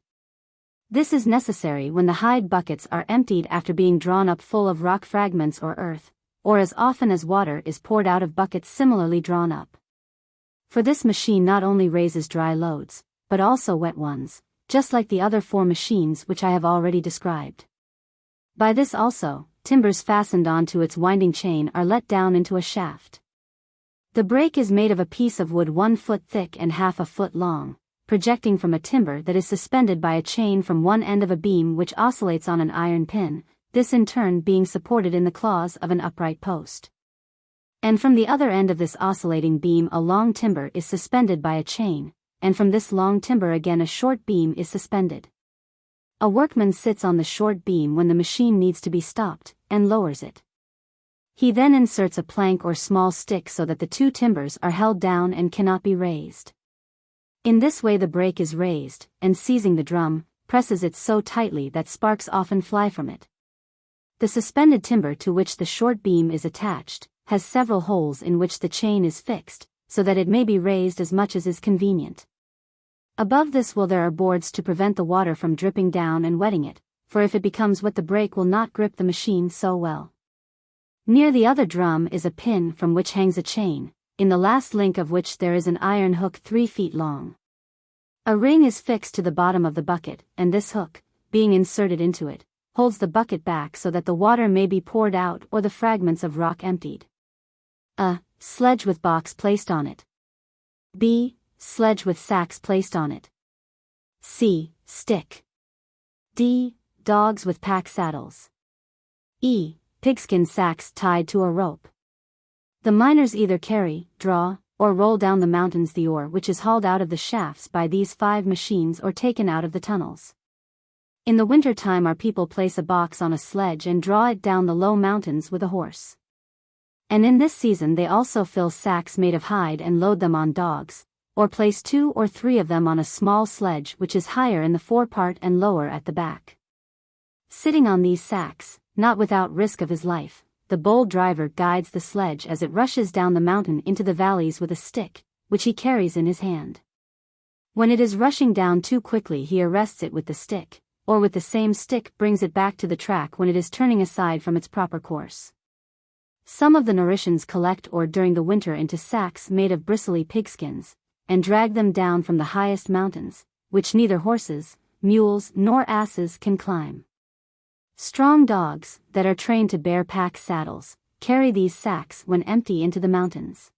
This is necessary when the hide buckets are emptied after being drawn up full of rock fragments or earth, or as often as water is poured out of buckets similarly drawn up. For this machine not only raises dry loads, but also wet ones, just like the other 4 machines which I have already described. By this also, timbers fastened onto its winding chain are let down into a shaft. The brake is made of a piece of wood 1 foot thick and half a foot long, projecting from a timber that is suspended by a chain from one end of a beam which oscillates on an iron pin, this in turn being supported in the claws of an upright post. And from the other end of this oscillating beam a long timber is suspended by a chain, and from this long timber again a short beam is suspended. A workman sits on the short beam when the machine needs to be stopped, and lowers it. He then inserts a plank or small stick so that the two timbers are held down and cannot be raised. In this way the brake is raised, and seizing the drum, presses it so tightly that sparks often fly from it. The suspended timber to which the short beam is attached has several holes in which the chain is fixed, so that it may be raised as much as is convenient. Above this there are boards to prevent the water from dripping down and wetting it, for if it becomes wet the brake will not grip the machine so well. Near the other drum is a pin from which hangs a chain, in the last link of which there is an iron hook 3 feet long. A ring is fixed to the bottom of the bucket, and this hook, being inserted into it, holds the bucket back so that the water may be poured out or the fragments of rock emptied. A. Sledge with box placed on it. B. Sledge with sacks placed on it. C. Stick. D. Dogs with pack saddles. E. Pigskin sacks tied to a rope. The miners either carry, draw, or roll down the mountains the ore which is hauled out of the shafts by these 5 machines or taken out of the tunnels. In the winter time our people place a box on a sledge and draw it down the low mountains with a horse. And in this season they also fill sacks made of hide and load them on dogs, or place 2 or 3 of them on a small sledge which is higher in the forepart and lower at the back. Sitting on these sacks, not without risk of his life, the bold driver guides the sledge as it rushes down the mountain into the valleys with a stick, which he carries in his hand. When it is rushing down too quickly he arrests it with the stick, or with the same stick brings it back to the track when it is turning aside from its proper course. Some of the Noritians collect ore during the winter into sacks made of bristly pigskins, and drag them down from the highest mountains, which neither horses, mules nor asses can climb. Strong dogs, that are trained to bear pack saddles, carry these sacks when empty into the mountains.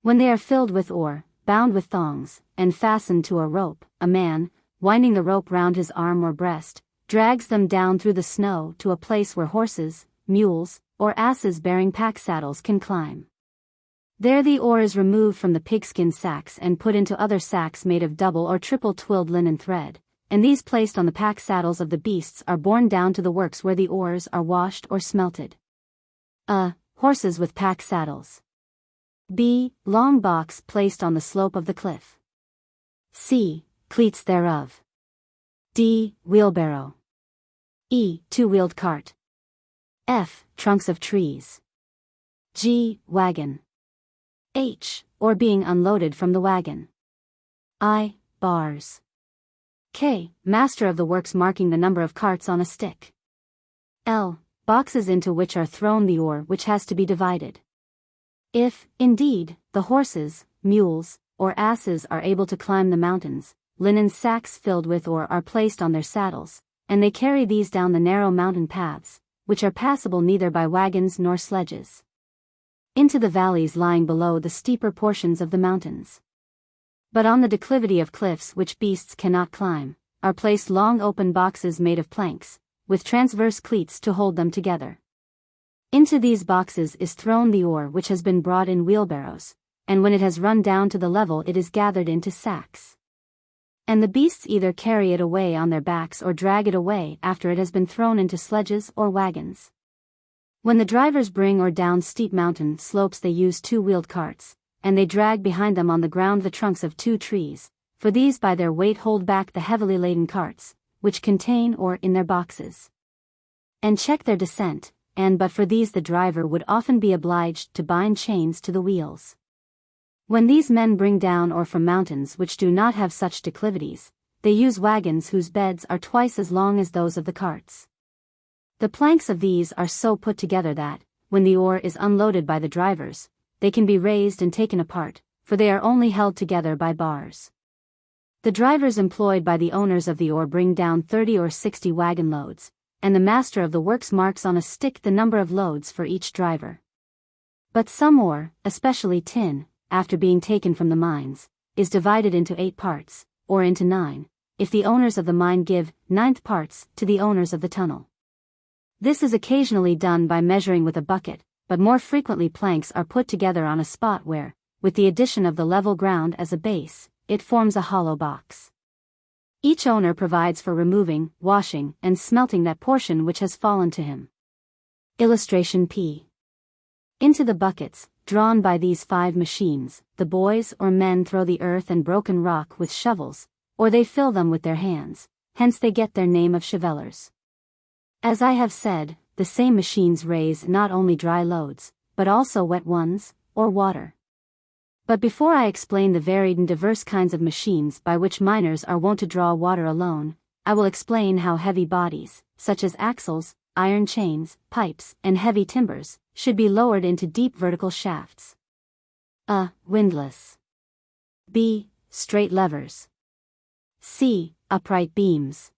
When they are filled with ore, bound with thongs, and fastened to a rope, a man, winding the rope round his arm or breast, drags them down through the snow to a place where horses, mules, or asses bearing pack saddles can climb. There the ore is removed from the pigskin sacks and put into other sacks made of double or triple twilled linen thread, and these placed on the pack saddles of the beasts are borne down to the works where the ores are washed or smelted. A. Horses with pack saddles. B. Long box placed on the slope of the cliff. C. Cleats thereof. D. Wheelbarrow. E. Two-wheeled cart. F. Trunks of trees. G. Wagon. H. Or being unloaded from the wagon. I. Bars. K. Master of the works marking the number of carts on a stick. L. Boxes into which are thrown the ore which has to be divided. If, indeed, the horses, mules, or asses are able to climb the mountains, linen sacks filled with ore are placed on their saddles, and they carry these down the narrow mountain paths, which are passable neither by wagons nor sledges, into the valleys lying below the steeper portions of the mountains. But on the declivity of cliffs which beasts cannot climb, are placed long open boxes made of planks, with transverse cleats to hold them together. Into these boxes is thrown the ore which has been brought in wheelbarrows, and when it has run down to the level it is gathered into sacks. And the beasts either carry it away on their backs or drag it away after it has been thrown into sledges or wagons. When the drivers bring ore down steep mountain slopes they use two-wheeled carts, and they drag behind them on the ground the trunks of 2 trees, for these by their weight hold back the heavily laden carts, which contain ore in their boxes, and check their descent, and but for these the driver would often be obliged to bind chains to the wheels. When these men bring down ore from mountains which do not have such declivities, they use wagons whose beds are twice as long as those of the carts. The planks of these are so put together that, when the ore is unloaded by the drivers, they can be raised and taken apart, for they are only held together by bars. The drivers employed by the owners of the ore bring down 30 or 60 wagon loads, and the master of the works marks on a stick the number of loads for each driver. But some ore, especially tin, after being taken from the mines, is divided into 8 parts, or into 9, if the owners of the mine give 9th parts to the owners of the tunnel. This is occasionally done by measuring with a bucket, but more frequently planks are put together on a spot where, with the addition of the level ground as a base, it forms a hollow box. Each owner provides for removing, washing, and smelting that portion which has fallen to him. Illustration P. Into the buckets, drawn by these 5 machines, the boys or men throw the earth and broken rock with shovels, or they fill them with their hands, hence they get their name of shovelers. As I have said, the same machines raise not only dry loads, but also wet ones, or water. But before I explain the varied and diverse kinds of machines by which miners are wont to draw water alone, I will explain how heavy bodies, such as axles, iron chains, pipes, and heavy timbers, should be lowered into deep vertical shafts. A. Windlass. B. Straight levers. C. Upright beams.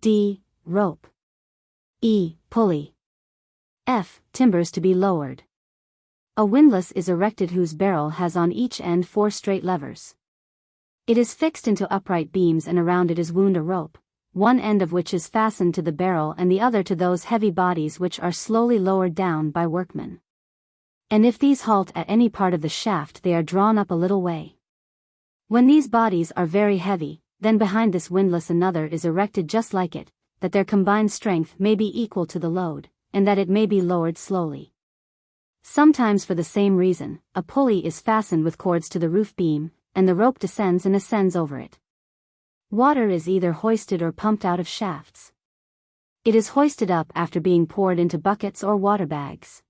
D. Rope. E. Pulley. F. Timbers to be lowered. A windlass is erected whose barrel has on each end 4 straight levers. It is fixed into upright beams and around it is wound a rope, one end of which is fastened to the barrel and the other to those heavy bodies which are slowly lowered down by workmen. And if these halt at any part of the shaft they are drawn up a little way. When these bodies are very heavy, then behind this windlass another is erected just like it, that their combined strength may be equal to the load, and that it may be lowered slowly. Sometimes for the same reason, a pulley is fastened with cords to the roof beam, and the rope descends and ascends over it. Water is either hoisted or pumped out of shafts. It is hoisted up after being poured into buckets or water bags.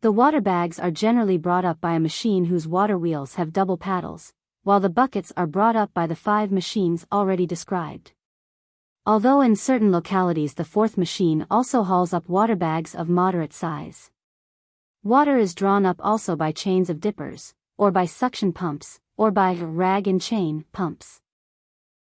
The water bags are generally brought up by a machine whose water wheels have double paddles, while the buckets are brought up by the 5 machines already described. Although in certain localities the 4th machine also hauls up water bags of moderate size. Water is drawn up also by chains of dippers, or by suction pumps, or by rag and chain pumps.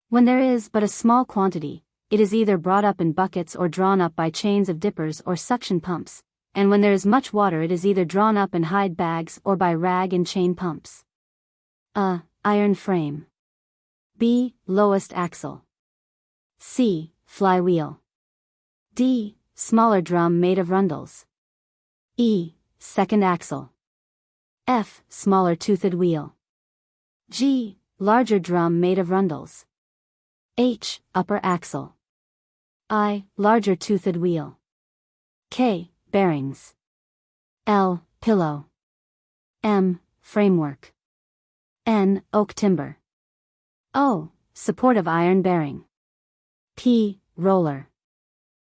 When there is but a small quantity, it is either brought up in buckets or drawn up by chains of dippers or suction pumps, and when there is much water it is either drawn up in hide bags or by rag and chain pumps. A. Iron frame. B. Lowest axle. C. Flywheel. D. Smaller drum made of rundles. E. Second axle. F. Smaller toothed wheel. G. Larger drum made of rundles. H. Upper axle. I. Larger toothed wheel. K. Bearings. L. Pillow. M. Framework. N. Oak timber. O. Support of iron bearing. P. Roller.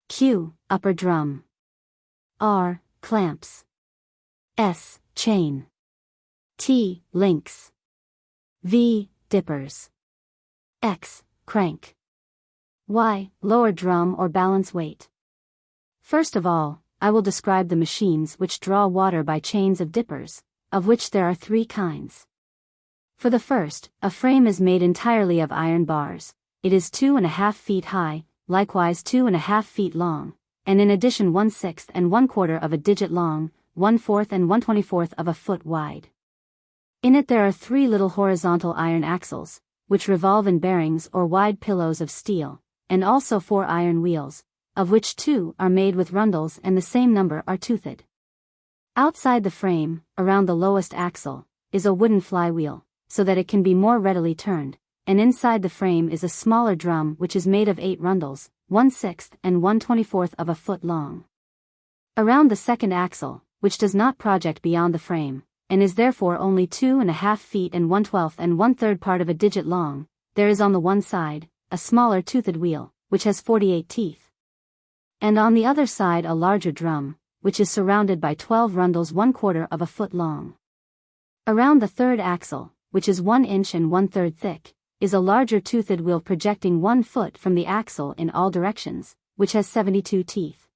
Q. Upper drum. R. Clamps. S. Chain. T. Links. V. Dippers. X. Crank. Y. Lower drum or balance weight. First of all, I will describe the machines which draw water by chains of dippers, of which there are 3 kinds. For the first, a frame is made entirely of iron bars. It is 2.5 feet high, likewise 2.5 feet long, and in addition 1/6 and 1/4 of a digit long, 1/4 and 1/24 of a foot wide. In it there are 3 little horizontal iron axles, which revolve in bearings or wide pillows of steel, and also 4 iron wheels, of which 2 are made with rundles and the same number are toothed. Outside the frame, around the lowest axle, is a wooden flywheel, so that it can be more readily turned, and inside the frame is a smaller drum which is made of 8 rundles, 1/6 and 1/24 of a foot long. Around the second axle, which does not project beyond the frame, and is therefore only 2.5 feet and 1/12 and 1/3 part of a digit long, there is on the one side, a smaller toothed wheel, which has 48 teeth. And on the other side a larger drum, which is surrounded by 12 rundles 1/4 of a foot long. Around the third axle, which is 1 inch and 1/3 thick, is a larger toothed wheel projecting 1 foot from the axle in all directions, which has 72 teeth.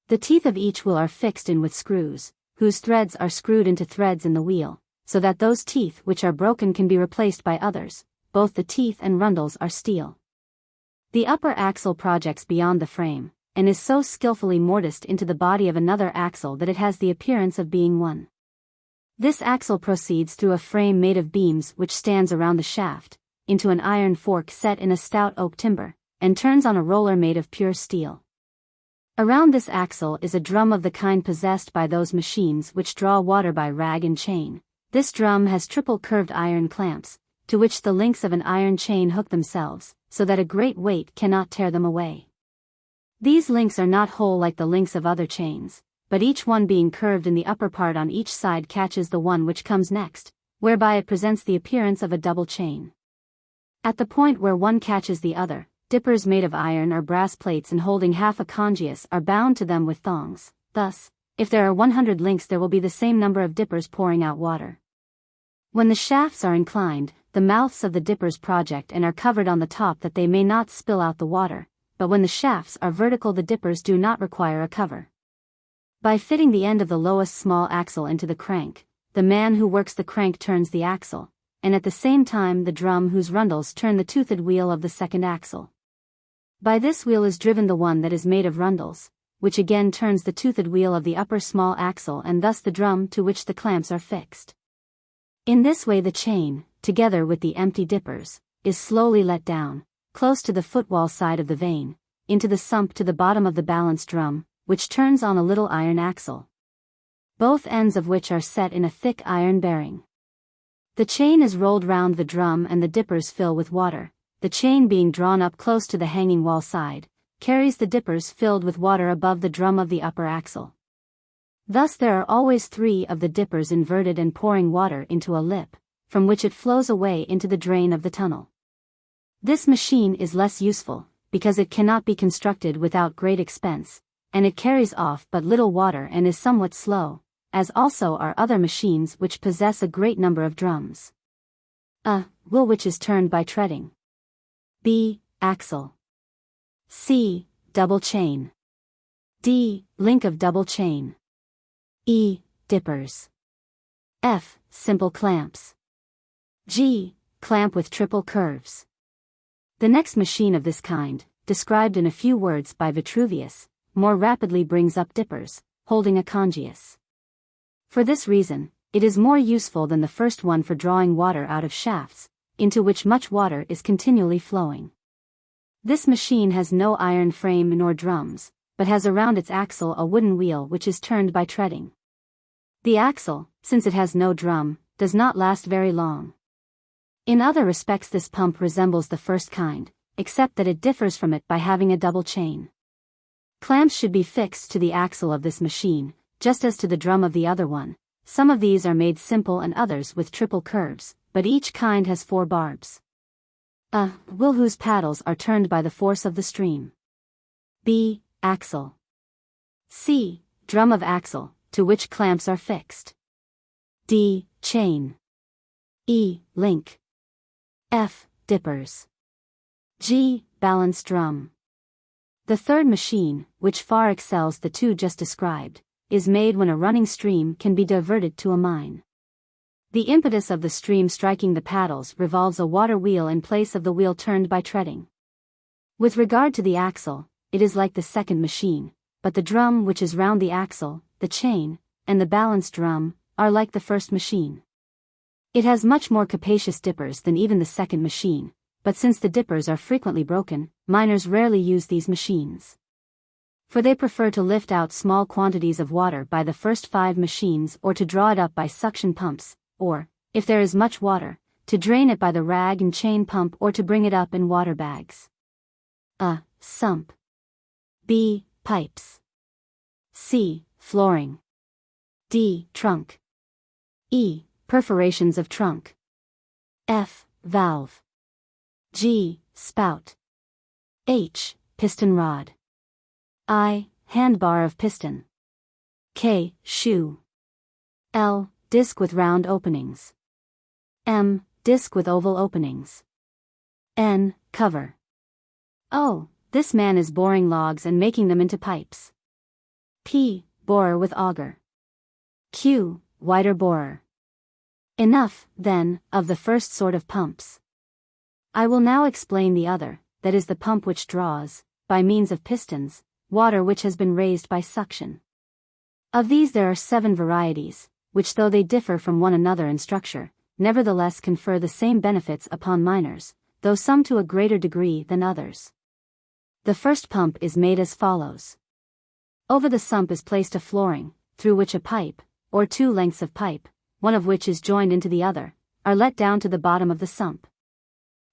The teeth of each wheel are fixed in with screws, whose threads are screwed into threads in the wheel, so that those teeth which are broken can be replaced by others. Both the teeth and rundles are steel. The upper axle projects beyond the frame, and is so skillfully mortised into the body of another axle that it has the appearance of being one. This axle proceeds through a frame made of beams which stands around the shaft, into an iron fork set in a stout oak timber, and turns on a roller made of pure steel. Around this axle is a drum of the kind possessed by those machines which draw water by rag and chain. This drum has triple curved iron clamps, to which the links of an iron chain hook themselves, so that a great weight cannot tear them away. These links are not whole like the links of other chains, but each one being curved in the upper part on each side catches the one which comes next, whereby it presents the appearance of a double chain. At the point where one catches the other, dippers made of iron or brass plates and holding half a congeus are bound to them with thongs. Thus, if there are 100 links there will be the same number of dippers pouring out water. When the shafts are inclined, the mouths of the dippers project and are covered on the top that they may not spill out the water, but when the shafts are vertical the dippers do not require a cover. By fitting the end of the lowest small axle into the crank, the man who works the crank turns the axle, and at the same time the drum whose rundles turn the toothed wheel of the second axle. By this wheel is driven the one that is made of rundles, which again turns the toothed wheel of the upper small axle and thus the drum to which the clamps are fixed. In this way the chain, together with the empty dippers, is slowly let down, close to the footwall side of the vane, into the sump to the bottom of the balance drum, which turns on a little iron axle, both ends of which are set in a thick iron bearing. The chain is rolled round the drum and the dippers fill with water. The chain being drawn up close to the hanging wall side, carries the dippers filled with water above the drum of the upper axle. Thus there are always 3 of the dippers inverted and pouring water into a lip, from which it flows away into the drain of the tunnel. This machine is less useful, because it cannot be constructed without great expense, and it carries off but little water and is somewhat slow, as also are other machines which possess a great number of drums. A. Wheel which is turned by treading. B. Axle. C. Double chain. D. Link of double chain. E. Dippers. F. Simple clamps. G. Clamp with triple curves. The next machine of this kind, described in a few words by Vitruvius, more rapidly brings up dippers, holding a congeus. For this reason, it is more useful than the first one for drawing water out of shafts, into which much water is continually flowing. This machine has no iron frame nor drums, but has around its axle a wooden wheel which is turned by treading. The axle, since it has no drum, does not last very long. In other respects this pump resembles the first kind, except that it differs from it by having a double chain. Clamps should be fixed to the axle of this machine, just as to the drum of the other one. Some of these are made simple and others with triple curves, but each kind has 4 barbs. A. Wheel whose paddles are turned by the force of the stream. B. Axle. C. Drum of axle, to which clamps are fixed. D. Chain. E. Link. F. Dippers. G. Balance drum. The third machine, which far excels the 2 just described, is made when a running stream can be diverted to a mine. The impetus of the stream striking the paddles revolves a water wheel in place of the wheel turned by treading. With regard to the axle, it is like the second machine, but the drum which is round the axle, the chain, and the balance drum, are like the first machine. It has much more capacious dippers than even the second machine, but since the dippers are frequently broken, miners rarely use these machines. For they prefer to lift out small quantities of water by the first 5 machines or to draw it up by suction pumps, or, if there is much water, to drain it by the rag and chain pump or to bring it up in water bags. A. Sump. B. Pipes. C. Flooring. D. Trunk. E. Perforations of trunk. F. Valve. G. Spout. H. Piston rod. I. Handbar of piston. K. Shoe. L. Disc with round openings. M. Disc with oval openings. N. Cover. O. This man is boring logs and making them into pipes. P. Borer with auger. Q. Wider borer. Enough, then, of the first sort of pumps. I will now explain the other, that is the pump which draws, by means of pistons, water which has been raised by suction. Of these there are 7 varieties, which though they differ from one another in structure, nevertheless confer the same benefits upon miners, though some to a greater degree than others. The first pump is made as follows. Over the sump is placed a flooring, through which a pipe, or 2 lengths of pipe, one of which is joined into the other, are let down to the bottom of the sump.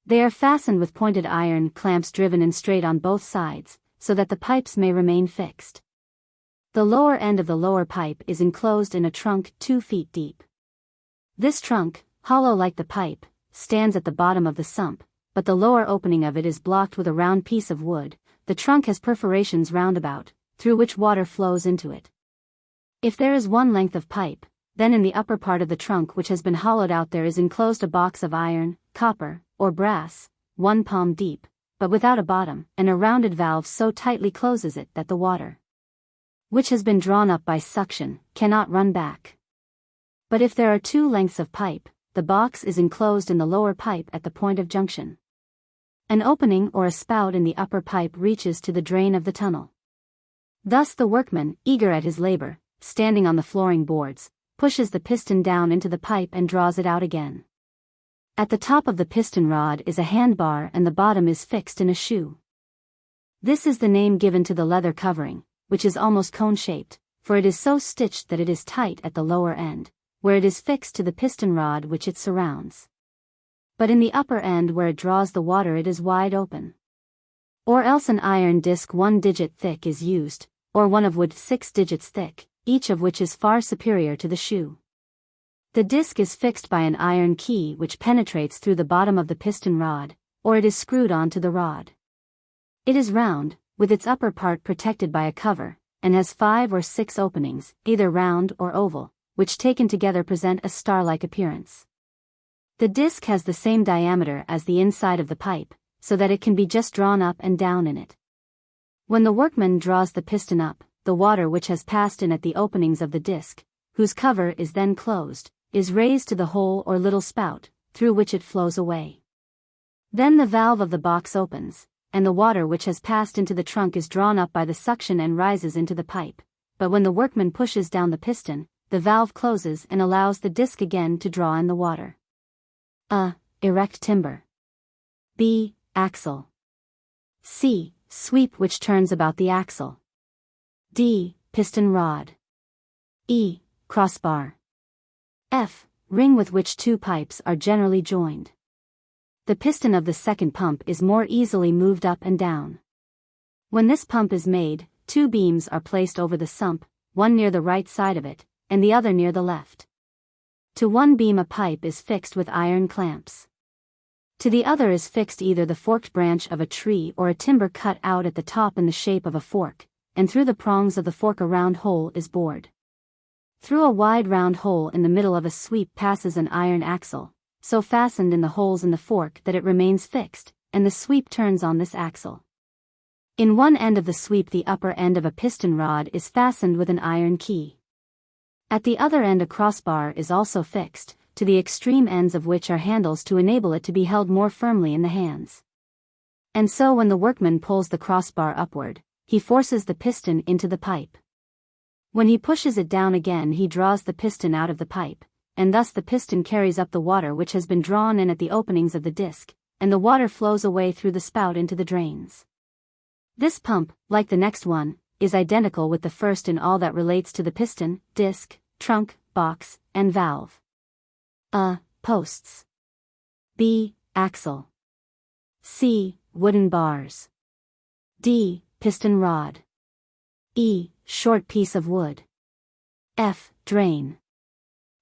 They are fastened with pointed iron clamps driven in straight on both sides, so that the pipes may remain fixed. The lower end of the lower pipe is enclosed in a trunk 2 feet deep. This trunk, hollow like the pipe, stands at the bottom of the sump, but the lower opening of it is blocked with a round piece of wood. The trunk has perforations round about, through which water flows into it. If there is 1 length of pipe, then in the upper part of the trunk which has been hollowed out there is enclosed a box of iron, copper, or brass, 1 palm deep, but without a bottom, and a rounded valve so tightly closes it that the water, which has been drawn up by suction, cannot run back. But if there are 2 lengths of pipe, the box is enclosed in the lower pipe at the point of junction. An opening or a spout in the upper pipe reaches to the drain of the tunnel. Thus the workman, eager at his labor, standing on the flooring boards, pushes the piston down into the pipe and draws it out again. At the top of the piston rod is a handbar and the bottom is fixed in a shoe. This is the name given to the leather covering, which is almost cone-shaped, for it is so stitched that it is tight at the lower end, where it is fixed to the piston rod which it surrounds. But in the upper end where it draws the water it is wide open. Or else an iron disc 1 digit thick is used, or one of wood 6 digits thick, each of which is far superior to the shoe. The disc is fixed by an iron key which penetrates through the bottom of the piston rod, or it is screwed onto the rod. It is round, with its upper part protected by a cover, and has 5 or 6 openings, either round or oval, which taken together present a star-like appearance. The disc has the same diameter as the inside of the pipe, so that it can be just drawn up and down in it. When the workman draws the piston up, the water which has passed in at the openings of the disc, whose cover is then closed, is raised to the hole or little spout, through which it flows away. Then the valve of the box opens, and the water which has passed into the trunk is drawn up by the suction and rises into the pipe, but when the workman pushes down the piston, the valve closes and allows the disc again to draw in the water. A. Erect timber. B. Axle. C. Sweep which turns about the axle. D. Piston rod. E. Crossbar. F. Ring with which 2 pipes are generally joined. The piston of the second pump is more easily moved up and down. When this pump is made, 2 beams are placed over the sump, one near the right side of it, and the other near the left. To one beam a pipe is fixed with iron clamps. To the other is fixed either the forked branch of a tree or a timber cut out at the top in the shape of a fork, and through the prongs of the fork a round hole is bored. Through a wide round hole in the middle of a sweep passes an iron axle, so fastened in the holes in the fork that it remains fixed, and the sweep turns on this axle. In one end of the sweep the upper end of a piston rod is fastened with an iron key. At the other end a crossbar is also fixed, to the extreme ends of which are handles to enable it to be held more firmly in the hands. And so when the workman pulls the crossbar upward, he forces the piston into the pipe. When he pushes it down again he draws the piston out of the pipe, and thus the piston carries up the water which has been drawn in at the openings of the disc, and the water flows away through the spout into the drains. This pump, like the next one, is identical with the first in all that relates to the piston, disc, trunk, box, and valve. A. Posts. B. Axle. C. Wooden bars. D. Piston rod. E. Short piece of wood. F. Drain.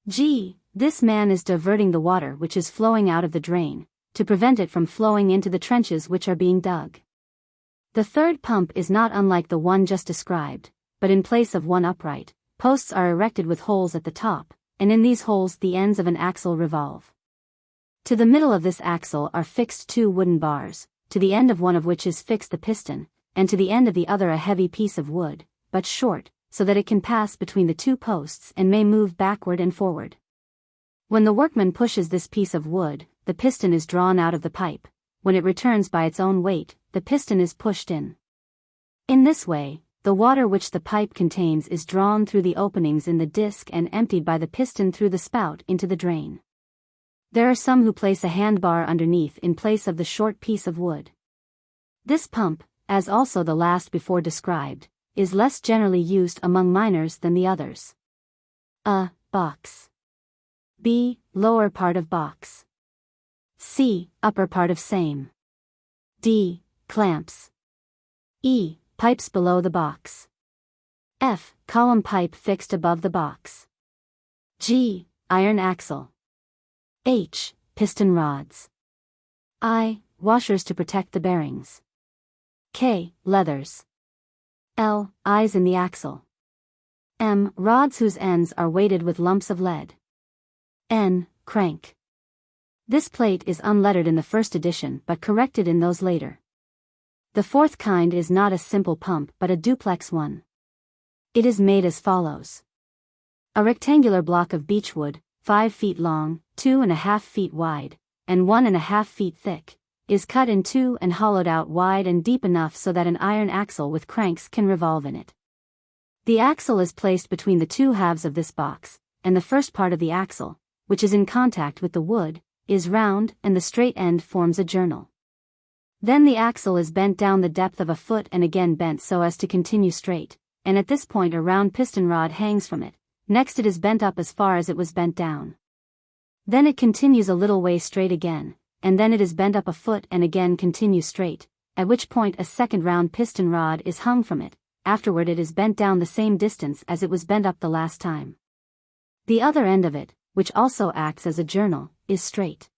G. This man is diverting the water which is flowing out of the drain, to prevent it from flowing into the trenches which are being dug. The third pump is not unlike the one just described, but in place of one upright, posts are erected with holes at the top, and in these holes the ends of an axle revolve. To the middle of this axle are fixed 2 wooden bars, to the end of one of which is fixed the piston, and to the end of the other a heavy piece of wood, but short, so that it can pass between the 2 posts and may move backward and forward. When the workman pushes this piece of wood, the piston is drawn out of the pipe. When it returns by its own weight, the piston is pushed in. In this way, the water which the pipe contains is drawn through the openings in the disc and emptied by the piston through the spout into the drain. There are some who place a handbar underneath in place of the short piece of wood. This pump, as also the last before described, is less generally used among miners than the others. A. Box. B. Lower part of box. C. Upper part of same. D. Clamps. E. Pipes below the box. F. Column pipe fixed above the box. G. Iron axle. H. Piston rods. I. Washers to protect the bearings. K. Leathers. L. Eyes in the axle. M. Rods whose ends are weighted with lumps of lead. N. Crank. This plate is unlettered in the first edition but corrected in those later. The fourth kind is not a simple pump but a duplex one. It is made as follows. A rectangular block of beechwood, 5 feet long, 2.5 feet wide, and 1.5 feet thick, is cut in two and hollowed out wide and deep enough so that an iron axle with cranks can revolve in it. The axle is placed between the two halves of this box, and the first part of the axle, which is in contact with the wood, is round and the straight end forms a journal. Then the axle is bent down the depth of a foot and again bent so as to continue straight, and at this point a round piston rod hangs from it. Next it is bent up as far as it was bent down. Then it continues a little way straight again, and then it is bent up a foot and again continues straight, at which point a second round piston rod is hung from it. Afterward it is bent down the same distance as it was bent up the last time. The other end of it, which also acts as a journal, is straight.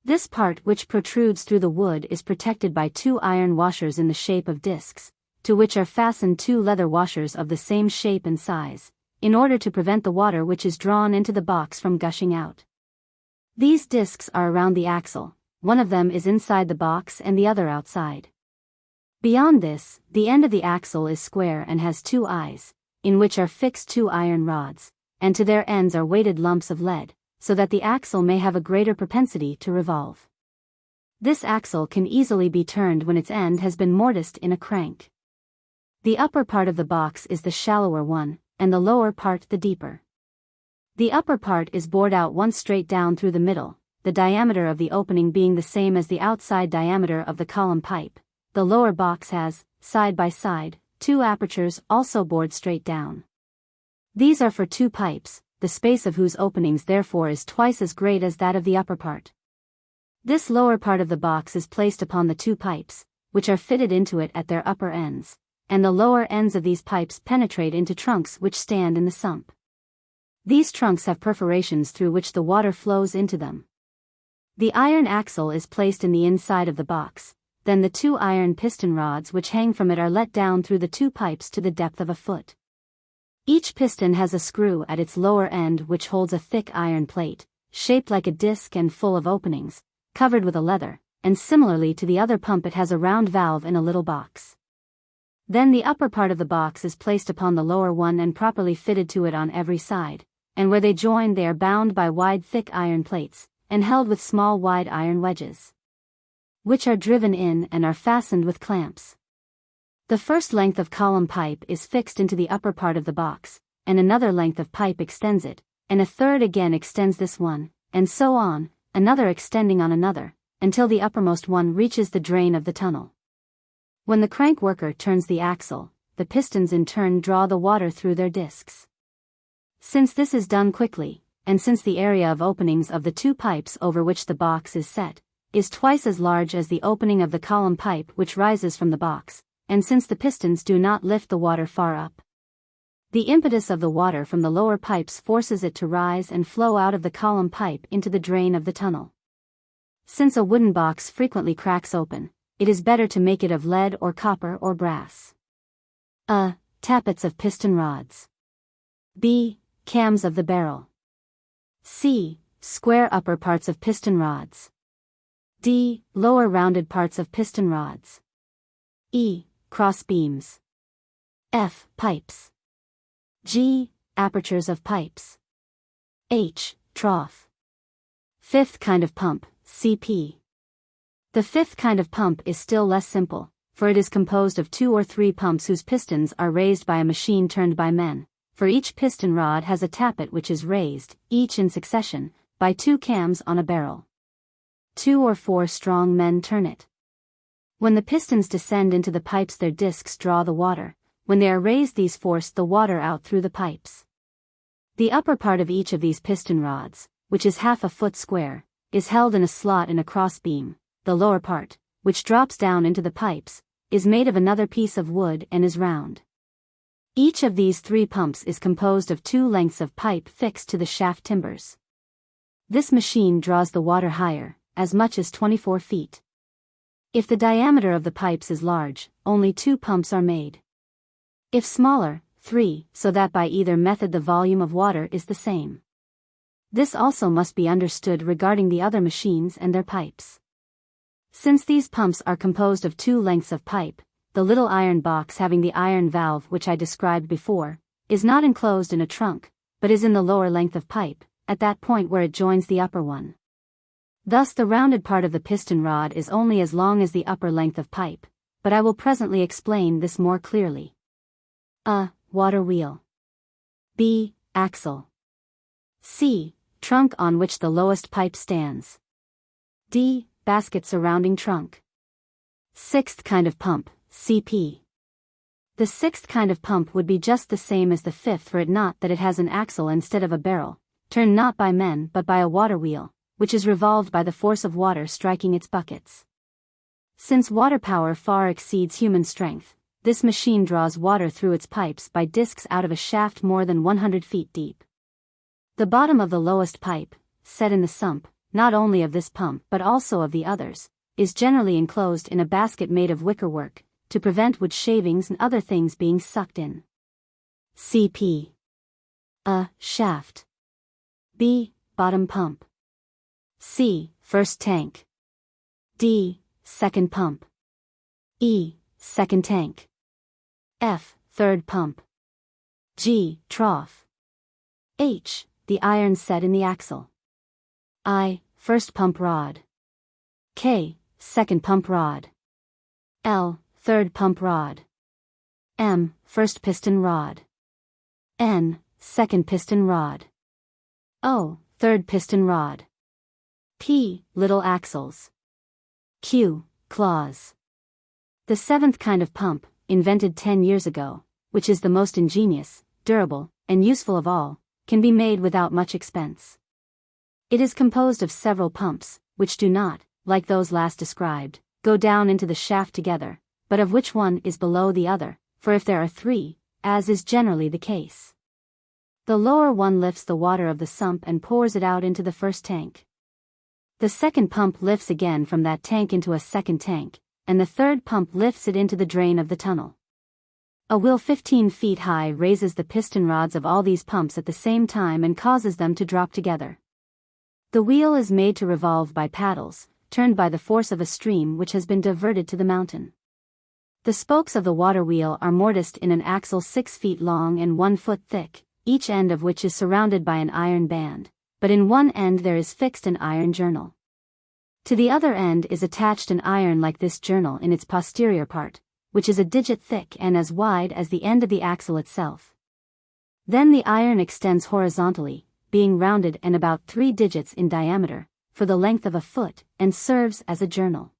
This part which protrudes through the wood is protected by two iron washers in the shape of discs, to which are fastened two leather washers of the same shape and size, in order to prevent the water which is drawn into the box from gushing out. These discs are around the axle, one of them is inside the box and the other outside. Beyond this, the end of the axle is square and has two eyes, in which are fixed two iron rods, and to their ends are weighted lumps of lead, so that the axle may have a greater propensity to revolve. This axle can easily be turned when its end has been mortised in a crank. The upper part of the box is the shallower one, and the lower part the deeper. The upper part is bored out once straight down through the middle, the diameter of the opening being the same as the outside diameter of the column pipe. The lower box has, side by side, two apertures also bored straight down. These are for two pipes, the space of whose openings therefore is twice as great as that of the upper part. This lower part of the box is placed upon the two pipes, which are fitted into it at their upper ends, and the lower ends of these pipes penetrate into trunks which stand in the sump. These trunks have perforations through which the water flows into them. The iron axle is placed in the inside of the box, then the two iron piston rods which hang from it are let down through the two pipes to the depth of a foot. Each piston has a screw at its lower end which holds a thick iron plate, shaped like a disc and full of openings, covered with a leather, and similarly to the other pump it has a round valve in a little box. Then the upper part of the box is placed upon the lower one and properly fitted to it on every side, and where they join they are bound by wide thick iron plates, and held with small wide iron wedges, which are driven in and are fastened with clamps. The first length of column pipe is fixed into the upper part of the box, and another length of pipe extends it, and a third again extends this one, and so on, another extending on another, until the uppermost one reaches the drain of the tunnel. When the crank worker turns the axle, the pistons in turn draw the water through their discs. Since this is done quickly, and since the area of openings of the two pipes over which the box is set, is twice as large as the opening of the column pipe which rises from the box, and since the pistons do not lift the water far up, the impetus of the water from the lower pipes forces it to rise and flow out of the column pipe into the drain of the tunnel. Since a wooden box frequently cracks open, it is better to make it of lead or copper or brass. A. Tappets of piston rods. B. Cams of the barrel. C. Square upper parts of piston rods. D. Lower rounded parts of piston rods. E. Cross beams. F. Pipes. G. Apertures of pipes. H. Trough. Fifth kind of pump, CP. The fifth kind of pump is still less simple, for it is composed of 2 or 3 pumps whose pistons are raised by a machine turned by men. For each piston rod has a tappet which is raised, each in succession, by 2 cams on a barrel. 2 or 4 strong men turn it. When the pistons descend into the pipes, their discs draw the water. When they are raised, these force the water out through the pipes. The upper part of each of these piston rods, which is half a foot square, is held in a slot in a cross beam. The lower part, which drops down into the pipes, is made of another piece of wood and is round. Each of these 3 pumps is composed of 2 lengths of pipe fixed to the shaft timbers. This machine draws the water higher, as much as 24 feet. If the diameter of the pipes is large, only 2 pumps are made. If smaller, 3, so that by either method the volume of water is the same. This also must be understood regarding the other machines and their pipes. Since these pumps are composed of 2 lengths of pipe, the little iron box having the iron valve which I described before, is not enclosed in a trunk, but is in the lower length of pipe, at that point where it joins the upper one. Thus the rounded part of the piston rod is only as long as the upper length of pipe, but I will presently explain this more clearly. A. Water wheel. B. Axle. C. Trunk on which the lowest pipe stands. D. Basket surrounding trunk. 6th kind of pump, CP. The 6th kind of pump would be just the same as the 5th were it not that it has an axle instead of a barrel, turned not by men but by a water wheel, which is revolved by the force of water striking its buckets. Since water power far exceeds human strength, this machine draws water through its pipes by discs out of a shaft more than 100 feet deep. The bottom of the lowest pipe, set in the sump, not only of this pump but also of the others, is generally enclosed in a basket made of wickerwork, to prevent wood shavings and other things being sucked in. CP. A. Shaft. B. Bottom pump. C. First tank. D. Second pump. E. Second tank. F. Third pump. G. Trough. H. The iron set in the axle. I. First pump rod. K. Second pump rod. L. Third pump rod. M. First piston rod. N. Second piston rod. O. Third piston rod. P. Little axles. Q. Claws. The 7th kind of pump, invented 10 years ago, which is the most ingenious, durable, and useful of all, can be made without much expense. It is composed of several pumps, which do not, like those last described, go down into the shaft together, but of which one is below the other, for if there are 3, as is generally the case, the lower one lifts the water of the sump and pours it out into the first tank. The second pump lifts again from that tank into a second tank, and the third pump lifts it into the drain of the tunnel. A wheel 15 feet high raises the piston rods of all these pumps at the same time and causes them to drop together. The wheel is made to revolve by paddles, turned by the force of a stream which has been diverted to the mountain. The spokes of the water wheel are mortised in an axle 6 feet long and 1 foot thick, each end of which is surrounded by an iron band, but in one end there is fixed an iron journal. To the other end is attached an iron like this journal in its posterior part, which is a digit thick and as wide as the end of the axle itself. Then the iron extends horizontally, being rounded and about 3 digits in diameter, for the length of a foot, and serves as a journal.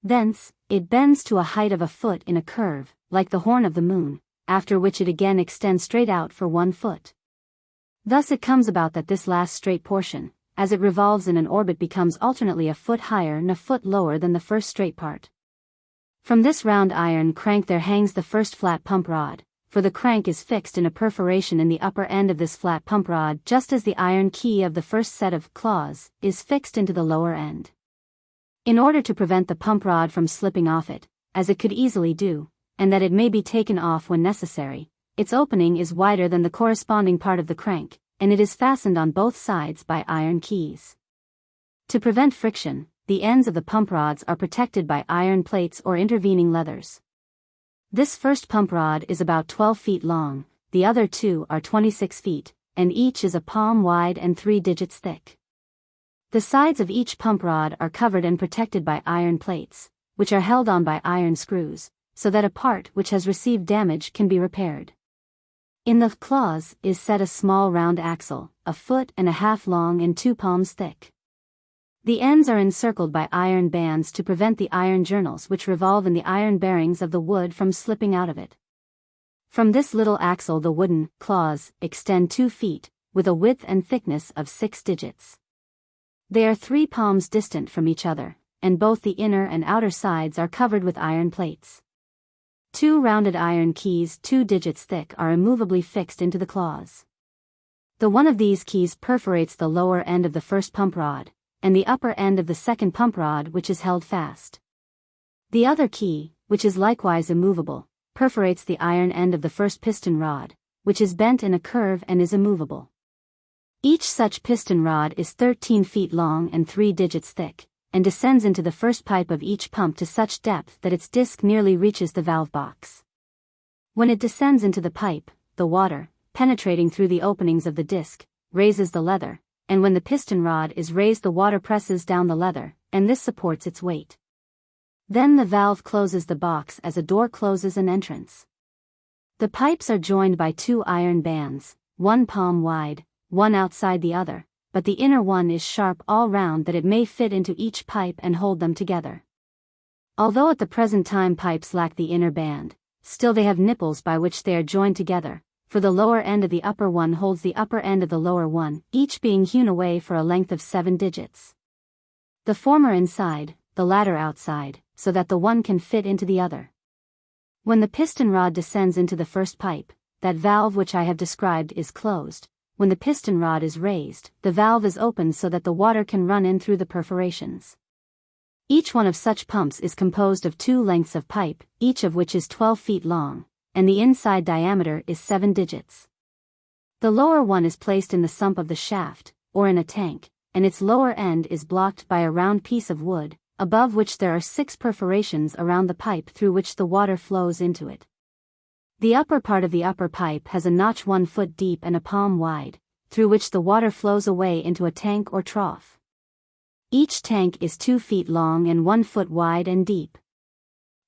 Thence, it bends to a height of a foot in a curve, like the horn of the moon, after which it again extends straight out for 1 foot. Thus it comes about that this last straight portion, as it revolves in an orbit, becomes alternately a foot higher and a foot lower than the first straight part. From this round iron crank there hangs the first flat pump rod, for the crank is fixed in a perforation in the upper end of this flat pump rod, just as the iron key of the first set of claws is fixed into the lower end. In order to prevent the pump rod from slipping off it, as it could easily do, and that it may be taken off when necessary, its opening is wider than the corresponding part of the crank, and it is fastened on both sides by iron keys. To prevent friction, the ends of the pump rods are protected by iron plates or intervening leathers. This first pump rod is about 12 feet long, the other 2 are 26 feet, and each is a palm wide and 3 digits thick. The sides of each pump rod are covered and protected by iron plates, which are held on by iron screws, so that a part which has received damage can be repaired. In the claws is set a small round axle, 1.5 feet long and 2 palms thick. The ends are encircled by iron bands to prevent the iron journals which revolve in the iron bearings of the wood from slipping out of it. From this little axle the wooden claws extend 2 feet, with a width and thickness of 6 digits. They are 3 palms distant from each other, and both the inner and outer sides are covered with iron plates. 2 rounded iron keys 2 digits thick are immovably fixed into the claws. The one of these keys perforates the lower end of the first pump rod, and the upper end of the second pump rod which is held fast. The other key, which is likewise immovable, perforates the iron end of the first piston rod, which is bent in a curve and is immovable. Each such piston rod is 13 feet long and 3 digits thick, and descends into the first pipe of each pump to such depth that its disc nearly reaches the valve box. When it descends into the pipe, the water, penetrating through the openings of the disc, raises the leather, and when the piston rod is raised the water presses down the leather, and this supports its weight. Then the valve closes the box as a door closes an entrance. The pipes are joined by 2 iron bands, 1 palm wide, one outside the other, but the inner one is sharp all round that it may fit into each pipe and hold them together. Although at the present time pipes lack the inner band, still they have nipples by which they are joined together, for the lower end of the upper one holds the upper end of the lower one, each being hewn away for a length of 7 digits. The former inside, the latter outside, so that the one can fit into the other. When the piston rod descends into the first pipe, that valve which I have described is closed. When the piston rod is raised, the valve is opened so that the water can run in through the perforations. Each one of such pumps is composed of 2 lengths of pipe, each of which is 12 feet long, and the inside diameter is 7 digits. The lower one is placed in the sump of the shaft, or in a tank, and its lower end is blocked by a round piece of wood, above which there are 6 perforations around the pipe through which the water flows into it. The upper part of the upper pipe has a notch 1 foot deep and a palm wide, through which the water flows away into a tank or trough. Each tank is 2 feet long and 1 foot wide and deep.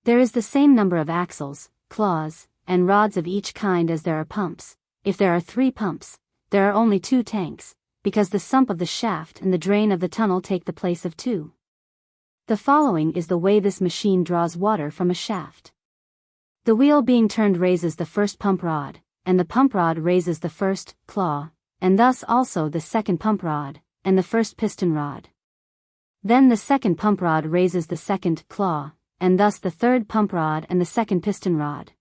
There is the same number of axles, claws, and rods of each kind as there are pumps. If there are 3 pumps, there are only 2 tanks, because the sump of the shaft and the drain of the tunnel take the place of 2. The following is the way this machine draws water from a shaft. The wheel being turned raises the first pump rod, and the pump rod raises the first claw, and thus also the second pump rod, and the first piston rod. Then the second pump rod raises the second claw, and thus the third pump rod and the second piston rod.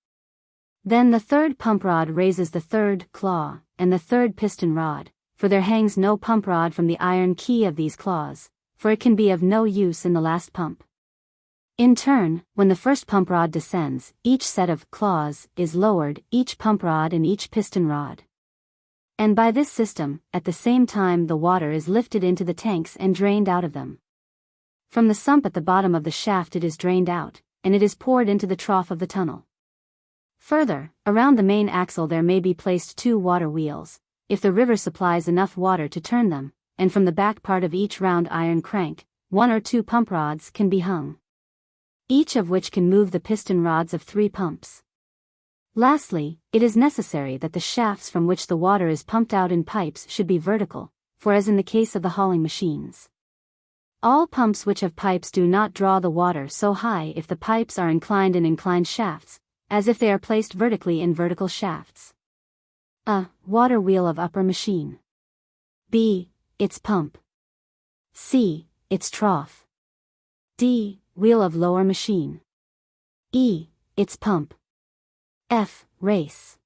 Then the third pump rod raises the third claw, and the third piston rod, for there hangs no pump rod from the iron key of these claws, for it can be of no use in the last pump. In turn, when the first pump rod descends, each set of claws is lowered, each pump rod and each piston rod. And by this system, at the same time the water is lifted into the tanks and drained out of them. From the sump at the bottom of the shaft it is drained out, and it is poured into the trough of the tunnel. Further, around the main axle there may be placed 2 water wheels, if the river supplies enough water to turn them, and from the back part of each round iron crank, 1 or 2 pump rods can be hung, each of which can move the piston rods of 3 pumps. Lastly, it is necessary that the shafts from which the water is pumped out in pipes should be vertical, for as in the case of the hauling machines, all pumps which have pipes do not draw the water so high if the pipes are inclined in inclined shafts, as if they are placed vertically in vertical shafts. A. Water wheel of upper machine. B. Its pump. C. Its trough. D. Wheel of lower machine. E. Its pump. F. Race.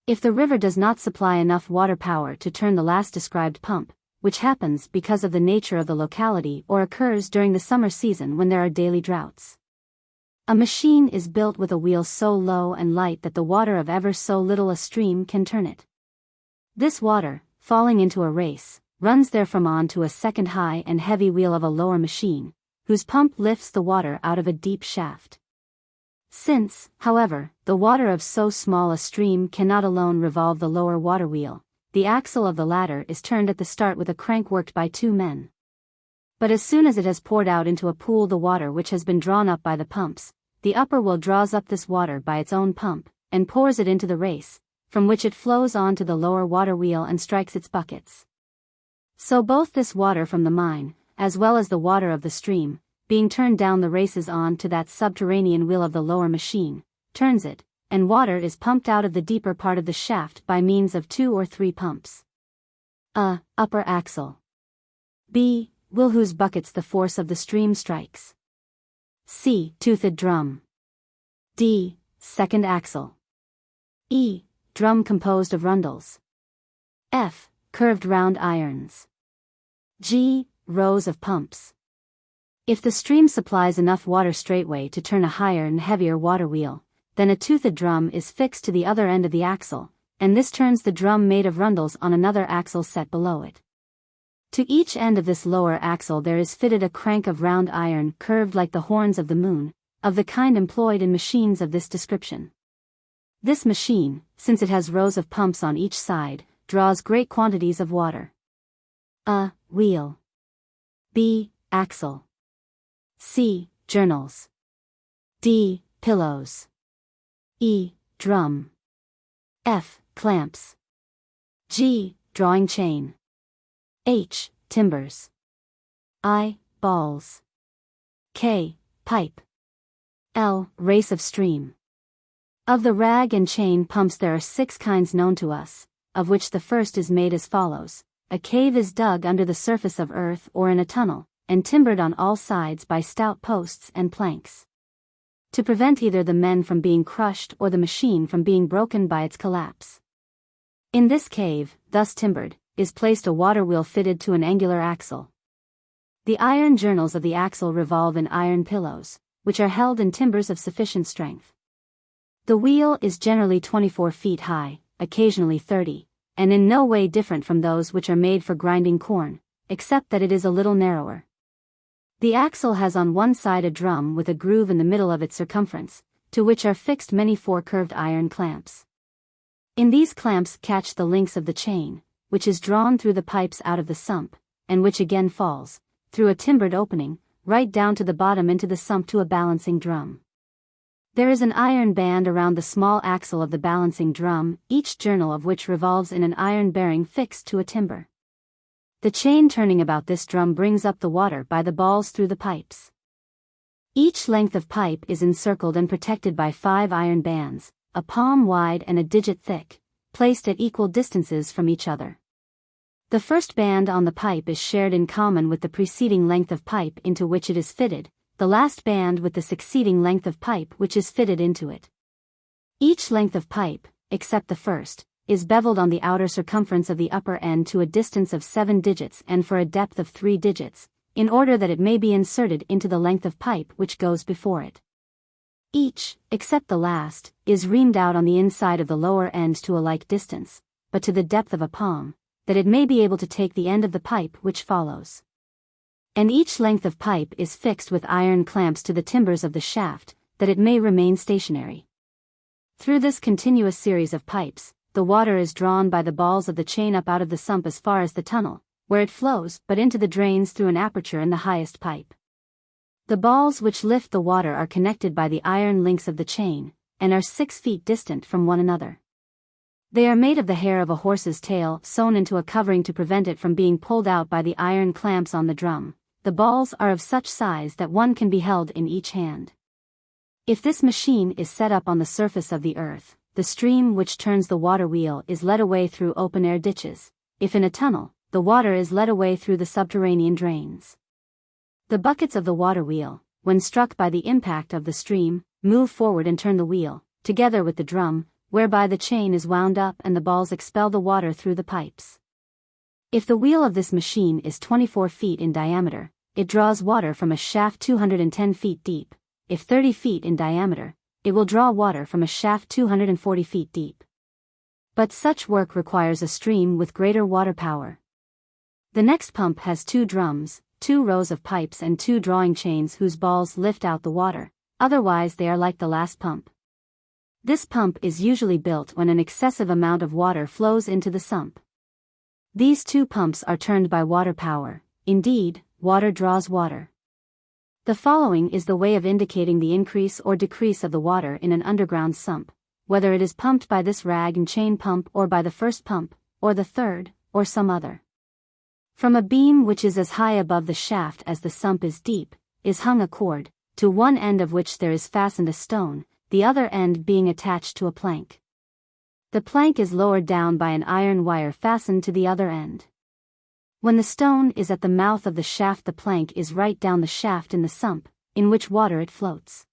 If the river does not supply enough water power to turn the last described pump, which happens because of the nature of the locality or occurs during the summer season when there are daily droughts, a machine is built with a wheel so low and light that the water of ever so little a stream can turn it. This water, falling into a race, runs therefrom on to a second high and heavy wheel of a lower machine, whose pump lifts the water out of a deep shaft. Since, however, the water of so small a stream cannot alone revolve the lower water wheel, the axle of the latter is turned at the start with a crank worked by 2 men. But as soon as it has poured out into a pool the water which has been drawn up by the pumps, the upper wheel draws up this water by its own pump, and pours it into the race, from which it flows on to the lower water wheel and strikes its buckets. So both this water from the mine, as well as the water of the stream, being turned down the races on to that subterranean wheel of the lower machine, turns it, and water is pumped out of the deeper part of the shaft by means of 2 or 3 pumps. A. Upper axle. B. Wheel whose buckets the force of the stream strikes. C. Toothed drum. D. Second axle. E. Drum composed of rundles. F. Curved round irons. G. Rows of pumps. If the stream supplies enough water straightway to turn a higher and heavier water wheel, then a toothed drum is fixed to the other end of the axle, and this turns the drum made of rundles on another axle set below it. To each end of this lower axle there is fitted a crank of round iron curved like the horns of the moon, of the kind employed in machines of this description. This machine, since it has rows of pumps on each side, draws great quantities of water. A. Wheel. B. Axle. C. Journals. D. Pillows. E. Drum. F. Clamps. G. Drawing chain. H. Timbers. I. Balls. K. Pipe. L. Race of stream. Of the rag and chain pumps there are 6 kinds known to us, of which the first is made as follows. A cave is dug under the surface of earth or in a tunnel, and timbered on all sides by stout posts and planks, to prevent either the men from being crushed or the machine from being broken by its collapse. In this cave, thus timbered, is placed a water wheel fitted to an angular axle. The iron journals of the axle revolve in iron pillows, which are held in timbers of sufficient strength. The wheel is generally 24 feet high, occasionally 30, and in no way different from those which are made for grinding corn, except that it is a little narrower. The axle has on one side a drum with a groove in the middle of its circumference, to which are fixed many 4 curved iron clamps. In these clamps catch the links of the chain, which is drawn through the pipes out of the sump, and which again falls, through a timbered opening, right down to the bottom into the sump to a balancing drum. There is an iron band around the small axle of the balancing drum, each journal of which revolves in an iron bearing fixed to a timber. The chain turning about this drum brings up the water by the balls through the pipes. Each length of pipe is encircled and protected by 5 iron bands, a palm wide and a digit thick, placed at equal distances from each other. The first band on the pipe is shared in common with the preceding length of pipe into which it is fitted, the last band with the succeeding length of pipe which is fitted into it. Each length of pipe, except the first, is beveled on the outer circumference of the upper end to a distance of 7 digits and for a depth of 3 digits, in order that it may be inserted into the length of pipe which goes before it. Each, except the last, is reamed out on the inside of the lower end to a like distance, but to the depth of a palm, that it may be able to take the end of the pipe which follows. And each length of pipe is fixed with iron clamps to the timbers of the shaft, that it may remain stationary. Through this continuous series of pipes, the water is drawn by the balls of the chain up out of the sump as far as the tunnel, where it flows but into the drains through an aperture in the highest pipe. The balls which lift the water are connected by the iron links of the chain, and are 6 feet distant from one another. They are made of the hair of a horse's tail sewn into a covering to prevent it from being pulled out by the iron clamps on the drum. The balls are of such size that one can be held in each hand. If this machine is set up on the surface of the earth, the stream which turns the water wheel is led away through open-air ditches. If in a tunnel, the water is led away through the subterranean drains. The buckets of the water wheel, when struck by the impact of the stream, move forward and turn the wheel, together with the drum, whereby the chain is wound up and the balls expel the water through the pipes. If the wheel of this machine is 24 feet in diameter, it draws water from a shaft 210 feet deep. If 30 feet in diameter, it will draw water from a shaft 240 feet deep. But such work requires a stream with greater water power. The next pump has 2 drums, 2 rows of pipes and 2 drawing chains whose balls lift out the water, otherwise they are like the last pump. This pump is usually built when an excessive amount of water flows into the sump. These 2 pumps are turned by water power. Indeed, water draws water. The following is the way of indicating the increase or decrease of the water in an underground sump, whether it is pumped by this rag and chain pump or by the first pump, or the third, or some other. From a beam which is as high above the shaft as the sump is deep, is hung a cord, to one end of which there is fastened a stone, the other end being attached to a plank. The plank is lowered down by an iron wire fastened to the other end. When the stone is at the mouth of the shaft, the plank is right down the shaft in the sump, in which water it floats.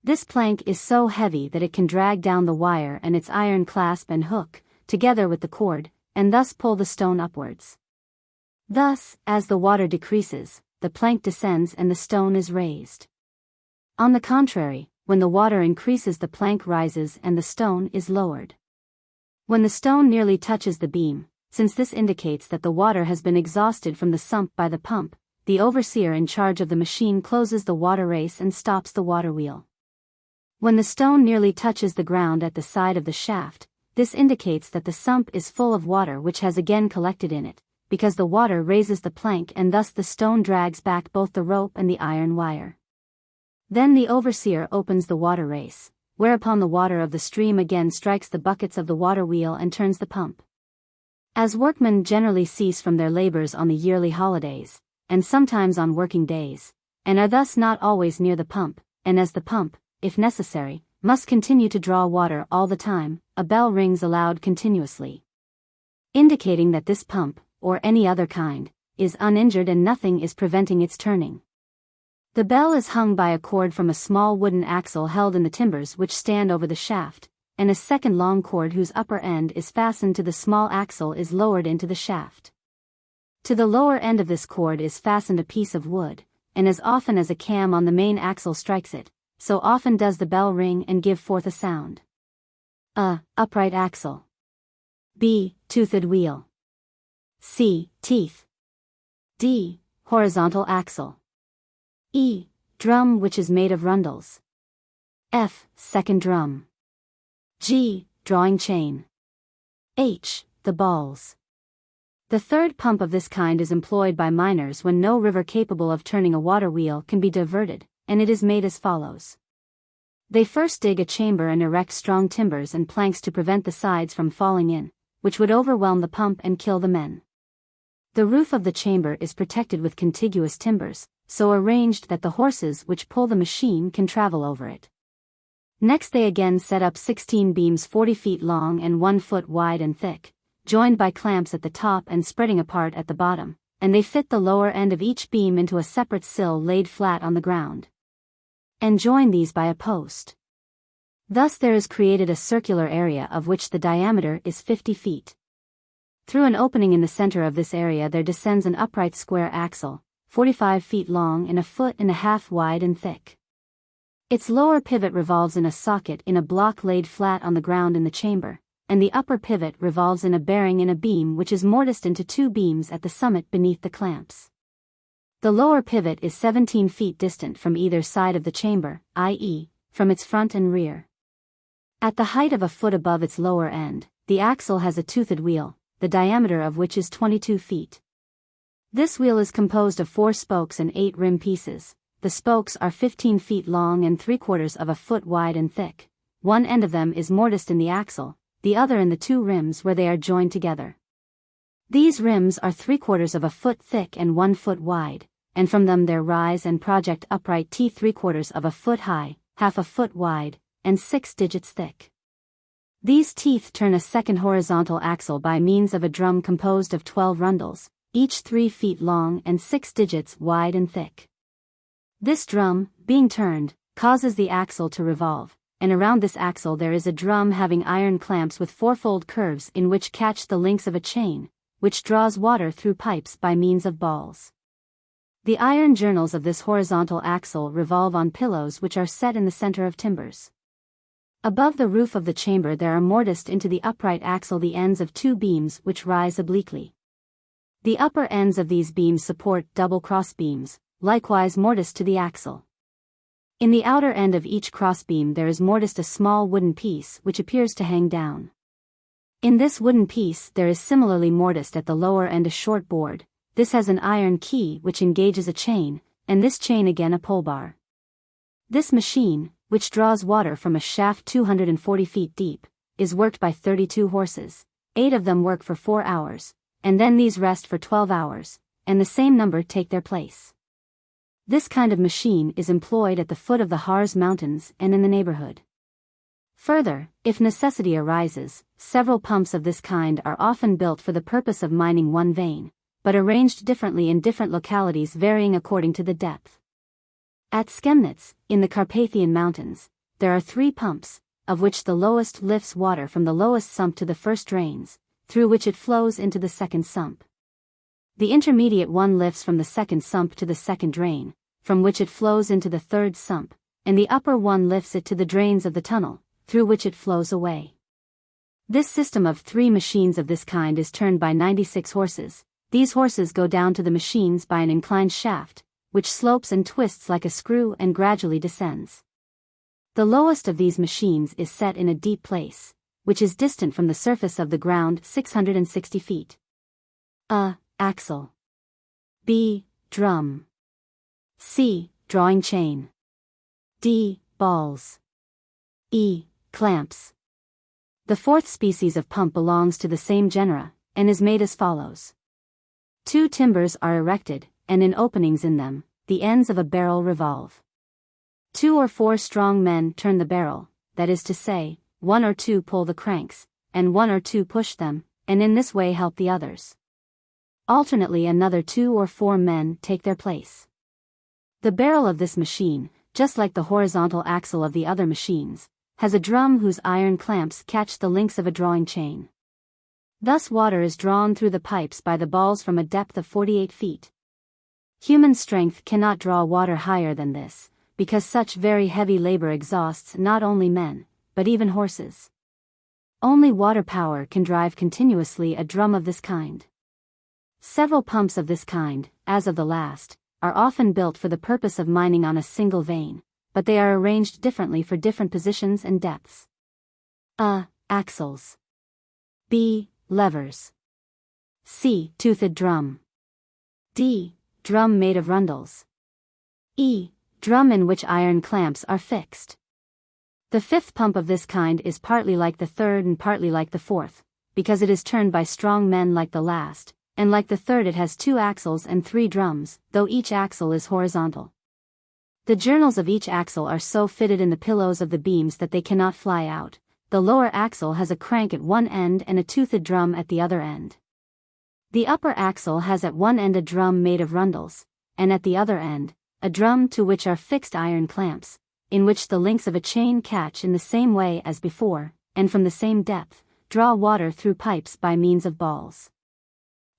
This plank is so heavy that it can drag down the wire and its iron clasp and hook, together with the cord, and thus pull the stone upwards. Thus, as the water decreases, the plank descends and the stone is raised. On the contrary, when the water increases, the plank rises and the stone is lowered. When the stone nearly touches the beam, since this indicates that the water has been exhausted from the sump by the pump, the overseer in charge of the machine closes the water race and stops the water wheel. When the stone nearly touches the ground at the side of the shaft, this indicates that the sump is full of water which has again collected in it, because the water raises the plank and thus the stone drags back both the rope and the iron wire. Then the overseer opens the water race, whereupon the water of the stream again strikes the buckets of the water wheel and turns the pump. As workmen generally cease from their labors on the yearly holidays, and sometimes on working days, and are thus not always near the pump, and as the pump, if necessary, must continue to draw water all the time, a bell rings aloud continuously, indicating that this pump, or any other kind, is uninjured and nothing is preventing its turning. The bell is hung by a cord from a small wooden axle held in the timbers which stand over the shaft, and a second long cord whose upper end is fastened to the small axle is lowered into the shaft. To the lower end of this cord is fastened a piece of wood, and as often as a cam on the main axle strikes it, so often does the bell ring and give forth a sound. A. Upright axle. B. Toothed wheel. C. Teeth. D. Horizontal axle. E. Drum which is made of rundles. F. Second drum. G. Drawing chain. H. The balls. The third pump of this kind is employed by miners when no river capable of turning a water wheel can be diverted, and it is made as follows. They first dig a chamber and erect strong timbers and planks to prevent the sides from falling in, which would overwhelm the pump and kill the men. The roof of the chamber is protected with contiguous timbers, so arranged that the horses which pull the machine can travel over it. Next they again set up 16 beams 40 feet long and 1 foot wide and thick, joined by clamps at the top and spreading apart at the bottom, and they fit the lower end of each beam into a separate sill laid flat on the ground, and join these by a post. Thus there is created a circular area of which the diameter is 50 feet. Through an opening in the center of this area there descends an upright square axle, 45 feet long and 1.5 feet wide and thick. Its lower pivot revolves in a socket in a block laid flat on the ground in the chamber, and the upper pivot revolves in a bearing in a beam which is mortised into 2 beams at the summit beneath the clamps. The lower pivot is 17 feet distant from either side of the chamber, i.e., from its front and rear. At the height of 1 foot above its lower end, the axle has a toothed wheel, the diameter of which is 22 feet. This wheel is composed of 4 spokes and 8 rim pieces. The spokes are 15 feet long and 3/4 foot wide and thick. One end of them is mortised in the axle, the other in the 2 rims where they are joined together. These rims are 3/4 foot thick and 1 foot wide, and from them there rise and project upright teeth 3/4 foot high, 1/2 foot wide, and 6 digits thick. These teeth turn a second horizontal axle by means of a drum composed of 12 rundles, each 3 feet long and 6 digits wide and thick. This drum, being turned, causes the axle to revolve, and around this axle there is a drum having iron clamps with 4-fold curves in which catch the links of a chain, which draws water through pipes by means of balls. The iron journals of this horizontal axle revolve on pillows which are set in the center of timbers. Above the roof of the chamber there are mortised into the upright axle the ends of 2 beams which rise obliquely. The upper ends of these beams support double cross beams, likewise mortised to the axle. In the outer end of each crossbeam there is mortised a small wooden piece which appears to hang down. In this wooden piece there is similarly mortised at the lower end a short board, this has an iron key which engages a chain, and this chain again a pole bar. This machine, which draws water from a shaft 240 feet deep, is worked by 32 horses. 8 of them work for 4 hours, and then these rest for 12 hours, and the same number take their place. This kind of machine is employed at the foot of the Harz Mountains and in the neighborhood. Further, if necessity arises, several pumps of this kind are often built for the purpose of mining one vein, but arranged differently in different localities varying according to the depth. At Chemnitz, in the Carpathian Mountains, there are 3 pumps, of which the lowest lifts water from the lowest sump to the first drains, through which it flows into the second sump. The intermediate one lifts from the second sump to the second drain, from which it flows into the third sump, and the upper one lifts it to the drains of the tunnel, through which it flows away. This system of 3 machines of this kind is turned by 96 horses. These horses go down to the machines by an inclined shaft, which slopes and twists like a screw and gradually descends. The lowest of these machines is set in a deep place, which is distant from the surface of the ground 660 feet. A. Axle. B. Drum. C. Drawing chain. D. Balls. E. Clamps. The 4th species of pump belongs to the same genera, and is made as follows. 2 timbers are erected, and in openings in them, the ends of a barrel revolve. 2 or 4 strong men turn the barrel, that is to say, 1 or 2 pull the cranks, and 1 or 2 push them, and in this way help the others. Alternately another 2 or 4 men take their place. The barrel of this machine, just like the horizontal axle of the other machines, has a drum whose iron clamps catch the links of a drawing chain. Thus water is drawn through the pipes by the balls from a depth of 48 feet. Human strength cannot draw water higher than this, because such very heavy labor exhausts not only men, but even horses. Only water power can drive continuously a drum of this kind. Several pumps of this kind, as of the last, are often built for the purpose of mining on a single vein, but they are arranged differently for different positions and depths. A. Axles. B. Levers. C. Toothed drum. D. Drum made of rundles. E. Drum in which iron clamps are fixed. The 5th pump of this kind is partly like the 3rd and partly like the 4th, because it is turned by strong men like the last, and like the 3rd it has 2 axles and 3 drums, though each axle is horizontal. The journals of each axle are so fitted in the pillows of the beams that they cannot fly out. The lower axle has a crank at one end and a toothed drum at the other end. The upper axle has at one end a drum made of rundles, and at the other end, a drum to which are fixed iron clamps, in which the links of a chain catch in the same way as before, and from the same depth, draw water through pipes by means of balls.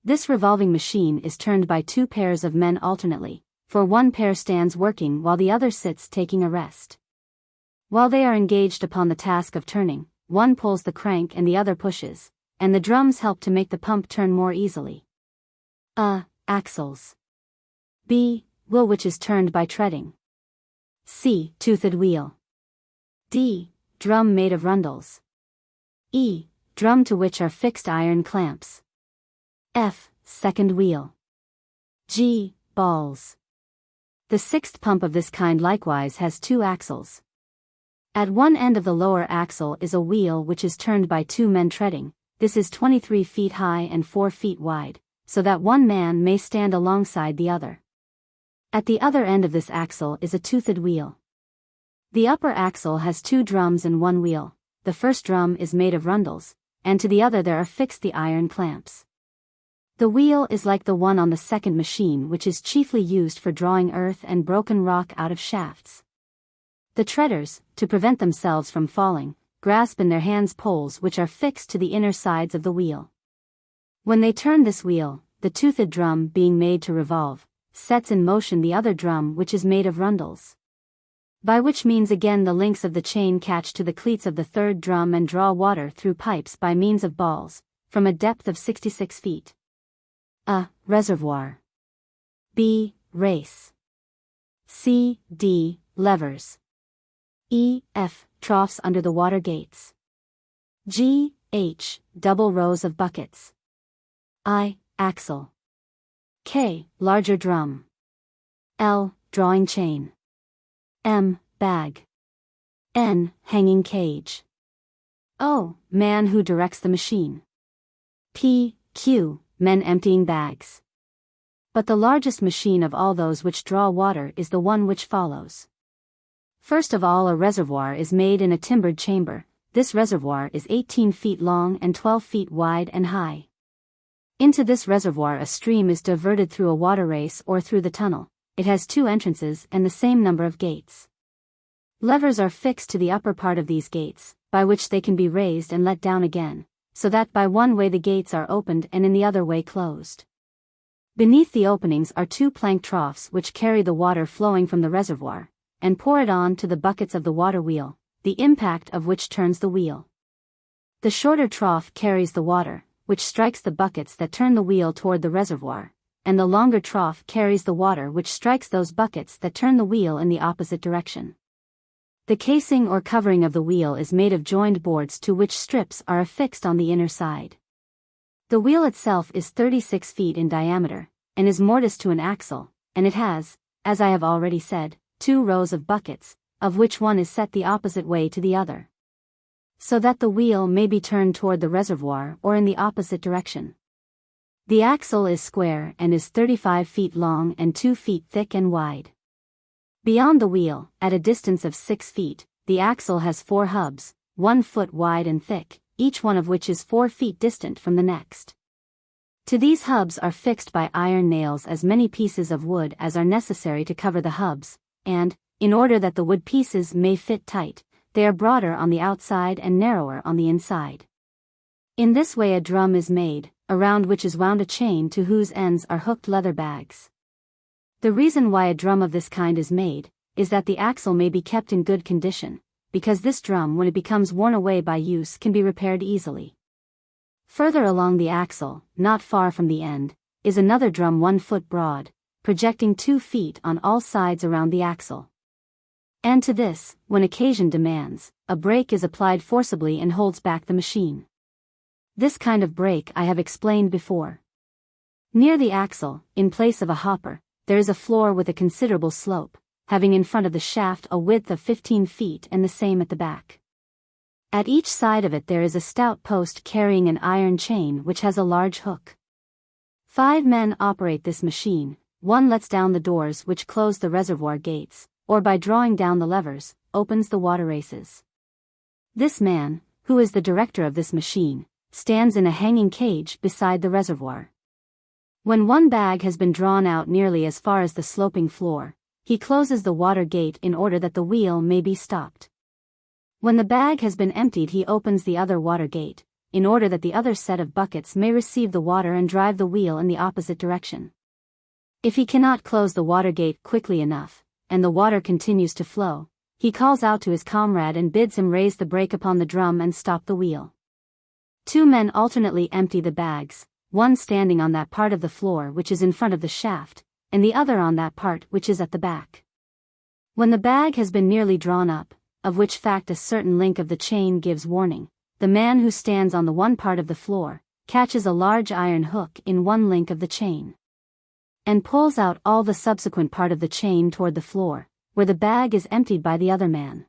This revolving machine is turned by 2 pairs of men alternately, for one pair stands working while the other sits taking a rest. While they are engaged upon the task of turning, one pulls the crank and the other pushes, and the drums help to make the pump turn more easily. A. Axles. B. Wheel which is turned by treading. C. Toothed wheel. D. Drum made of rundles. E. Drum to which are fixed iron clamps. F. Second wheel. G. Balls. The 6th pump of this kind likewise has 2 axles. At one end of the lower axle is a wheel which is turned by 2 men treading. This is 23 feet high and 4 feet wide, so that one man may stand alongside the other. At the other end of this axle is a toothed wheel. The upper axle has 2 drums and 1 wheel. The first drum is made of rundles, and to the other there are fixed the iron clamps. The wheel is like the one on the second machine, which is chiefly used for drawing earth and broken rock out of shafts. The treaders, to prevent themselves from falling, grasp in their hands poles which are fixed to the inner sides of the wheel. When they turn this wheel, the toothed drum being made to revolve, sets in motion the other drum which is made of rundles. By which means again the links of the chain catch to the cleats of the third drum and draw water through pipes by means of balls, from a depth of 66 feet. A. Reservoir. B. Race. C. D. Levers. E. F. Troughs under the water gates. G. H. Double rows of buckets. I. Axle. K. Larger drum. L. Drawing chain. M. Bag. N. Hanging cage. O. Man who directs the machine. P. Q. Men emptying bags. But the largest machine of all those which draw water is the one which follows. First of all, a reservoir is made in a timbered chamber. This reservoir is 18 feet long and 12 feet wide and high. Into this reservoir a stream is diverted through a water race or through the tunnel. It has 2 entrances and the same number of gates. Levers are fixed to the upper part of these gates, by which they can be raised and let down again, so that by one way the gates are opened and in the other way closed. Beneath the openings are 2 plank troughs which carry the water flowing from the reservoir, and pour it on to the buckets of the water wheel, the impact of which turns the wheel. The shorter trough carries the water, which strikes the buckets that turn the wheel toward the reservoir, and the longer trough carries the water which strikes those buckets that turn the wheel in the opposite direction. The casing or covering of the wheel is made of joined boards to which strips are affixed on the inner side. The wheel itself is 36 feet in diameter, and is mortised to an axle, and it has, as I have already said, 2 rows of buckets, of which one is set the opposite way to the other, so that the wheel may be turned toward the reservoir or in the opposite direction. The axle is square and is 35 feet long and 2 feet thick and wide. Beyond the wheel, at a distance of 6 feet, the axle has 4 hubs, 1 foot wide and thick, each one of which is 4 feet distant from the next. To these hubs are fixed by iron nails as many pieces of wood as are necessary to cover the hubs, and, in order that the wood pieces may fit tight, they are broader on the outside and narrower on the inside. In this way a drum is made, around which is wound a chain to whose ends are hooked leather bags. The reason why a drum of this kind is made, is that the axle may be kept in good condition, because this drum when it becomes worn away by use can be repaired easily. Further along the axle, not far from the end, is another drum 1 foot broad, projecting 2 feet on all sides around the axle. And to this, when occasion demands, a brake is applied forcibly and holds back the machine. This kind of brake I have explained before. Near the axle, in place of a hopper, there is a floor with a considerable slope, having in front of the shaft a width of 15 feet and the same at the back. At each side of it there is a stout post carrying an iron chain which has a large hook. 5 men operate this machine. 1 lets down the doors which close the reservoir gates, or by drawing down the levers, opens the water races. This man, who is the director of this machine, stands in a hanging cage beside the reservoir. When one bag has been drawn out nearly as far as the sloping floor, he closes the water gate in order that the wheel may be stopped. When the bag has been emptied he opens the other water gate, in order that the other set of buckets may receive the water and drive the wheel in the opposite direction. If he cannot close the water gate quickly enough, and the water continues to flow, he calls out to his comrade and bids him raise the brake upon the drum and stop the wheel. 2 men alternately empty the bags, one standing on that part of the floor which is in front of the shaft, and the other on that part which is at the back. When the bag has been nearly drawn up, of which fact a certain link of the chain gives warning, the man who stands on the one part of the floor, catches a large iron hook in one link of the chain, and pulls out all the subsequent part of the chain toward the floor, where the bag is emptied by the other man.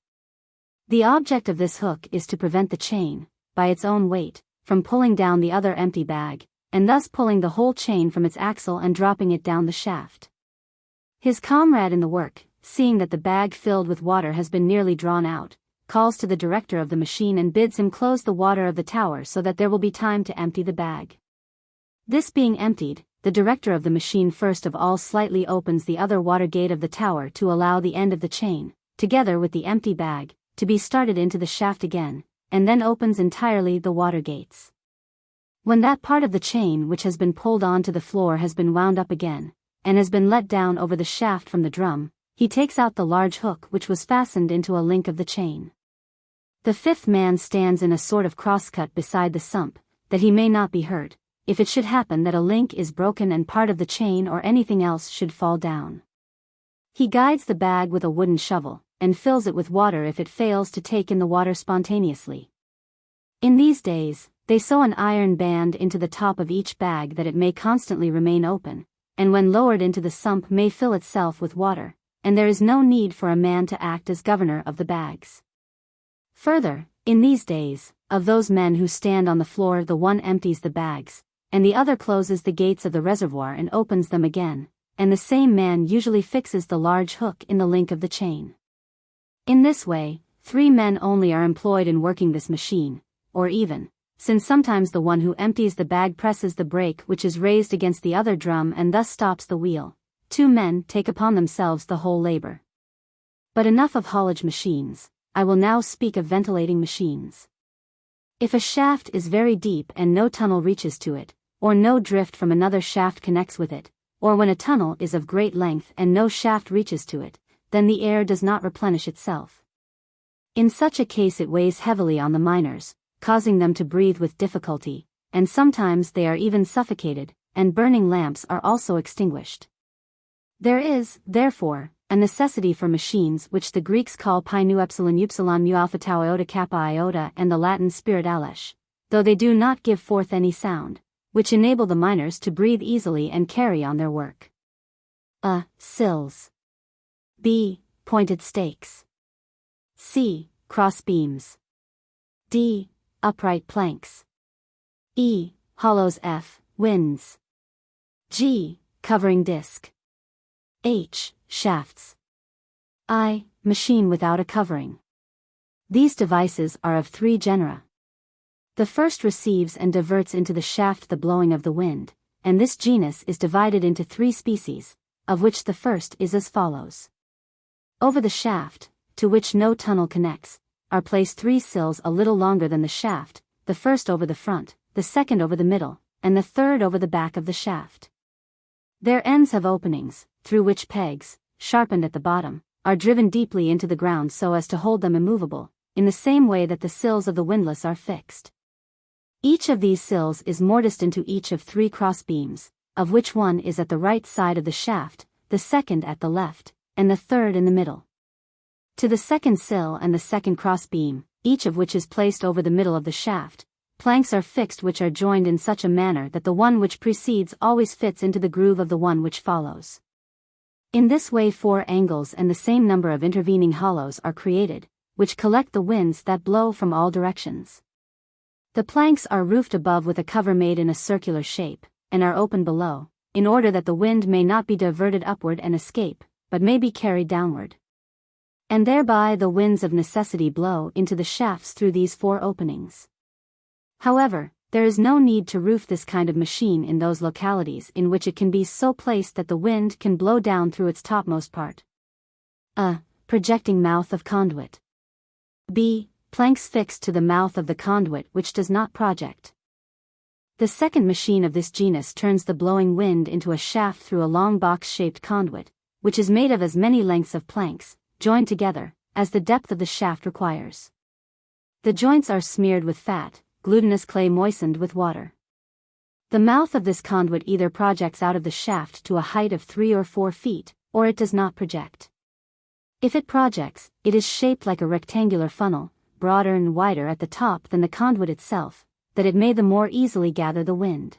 The object of this hook is to prevent the chain, by its own weight, from pulling down the other empty bag, and thus pulling the whole chain from its axle and dropping it down the shaft. His comrade in the work, seeing that the bag filled with water has been nearly drawn out, calls to the director of the machine and bids him close the water of the tower so that there will be time to empty the bag. This being emptied, the director of the machine first of all slightly opens the other water gate of the tower to allow the end of the chain, together with the empty bag, to be started into the shaft again, and then opens entirely the water gates. When that part of the chain which has been pulled on to the floor has been wound up again, and has been let down over the shaft from the drum, he takes out the large hook which was fastened into a link of the chain. The 5th man stands in a sort of crosscut beside the sump, that he may not be hurt, if it should happen that a link is broken and part of the chain or anything else should fall down. He guides the bag with a wooden shovel, and fills it with water if it fails to take in the water spontaneously. In these days, they sew an iron band into the top of each bag that it may constantly remain open, and when lowered into the sump may fill itself with water, and there is no need for a man to act as governor of the bags. Further, in these days, of those men who stand on the floor, the one empties the bags, and the other closes the gates of the reservoir and opens them again, and the same man usually fixes the large hook in the link of the chain. In this way, 3 men only are employed in working this machine, or even, since sometimes the one who empties the bag presses the brake which is raised against the other drum and thus stops the wheel, 2 men take upon themselves the whole labor. But enough of haulage machines, I will now speak of ventilating machines. If a shaft is very deep and no tunnel reaches to it, or no drift from another shaft connects with it, or when a tunnel is of great length and no shaft reaches to it, then the air does not replenish itself. In such a case it weighs heavily on the miners, causing them to breathe with difficulty, and sometimes they are even suffocated, and burning lamps are also extinguished. There is, therefore, a necessity for machines which the Greeks call pi nu epsilon upsilon mu alpha tau iota kappa iota and the Latin spirit alesh, though they do not give forth any sound, which enable the miners to breathe easily and carry on their work. A. Sills. B. Pointed stakes. C. Cross beams. D. Upright planks. E. Hollows. F. Winds. G. Covering disc. H. Shafts. I. Machine without a covering. These devices are of 3 genera. The first receives and diverts into the shaft the blowing of the wind, and this genus is divided into 3 species, of which the first is as follows. Over the shaft, to which no tunnel connects, are placed 3 sills a little longer than the shaft, the first over the front, the second over the middle, and the third over the back of the shaft. Their ends have openings, through which pegs, sharpened at the bottom, are driven deeply into the ground so as to hold them immovable, in the same way that the sills of the windlass are fixed. Each of these sills is mortised into each of 3 cross beams, of which one is at the right side of the shaft, the second at the left, and the third in the middle. To the second sill and the second cross beam, each of which is placed over the middle of the shaft, planks are fixed which are joined in such a manner that the one which precedes always fits into the groove of the one which follows. In this way 4 angles and the same number of intervening hollows are created, which collect the winds that blow from all directions. The planks are roofed above with a cover made in a circular shape, and are open below, in order that the wind may not be diverted upward and escape, but may be carried downward. And thereby the winds of necessity blow into the shafts through these 4 openings. However, there is no need to roof this kind of machine in those localities in which it can be so placed that the wind can blow down through its topmost part. A. Projecting mouth of conduit. B. Planks fixed to the mouth of the conduit which does not project. The second machine of this genus turns the blowing wind into a shaft through a long box-shaped conduit, which is made of as many lengths of planks, joined together, as the depth of the shaft requires. The joints are smeared with fat, glutinous clay moistened with water. The mouth of this conduit either projects out of the shaft to a height of 3 or 4 feet, or it does not project. If it projects, it is shaped like a rectangular funnel, broader and wider at the top than the conduit itself, that it may the more easily gather the wind.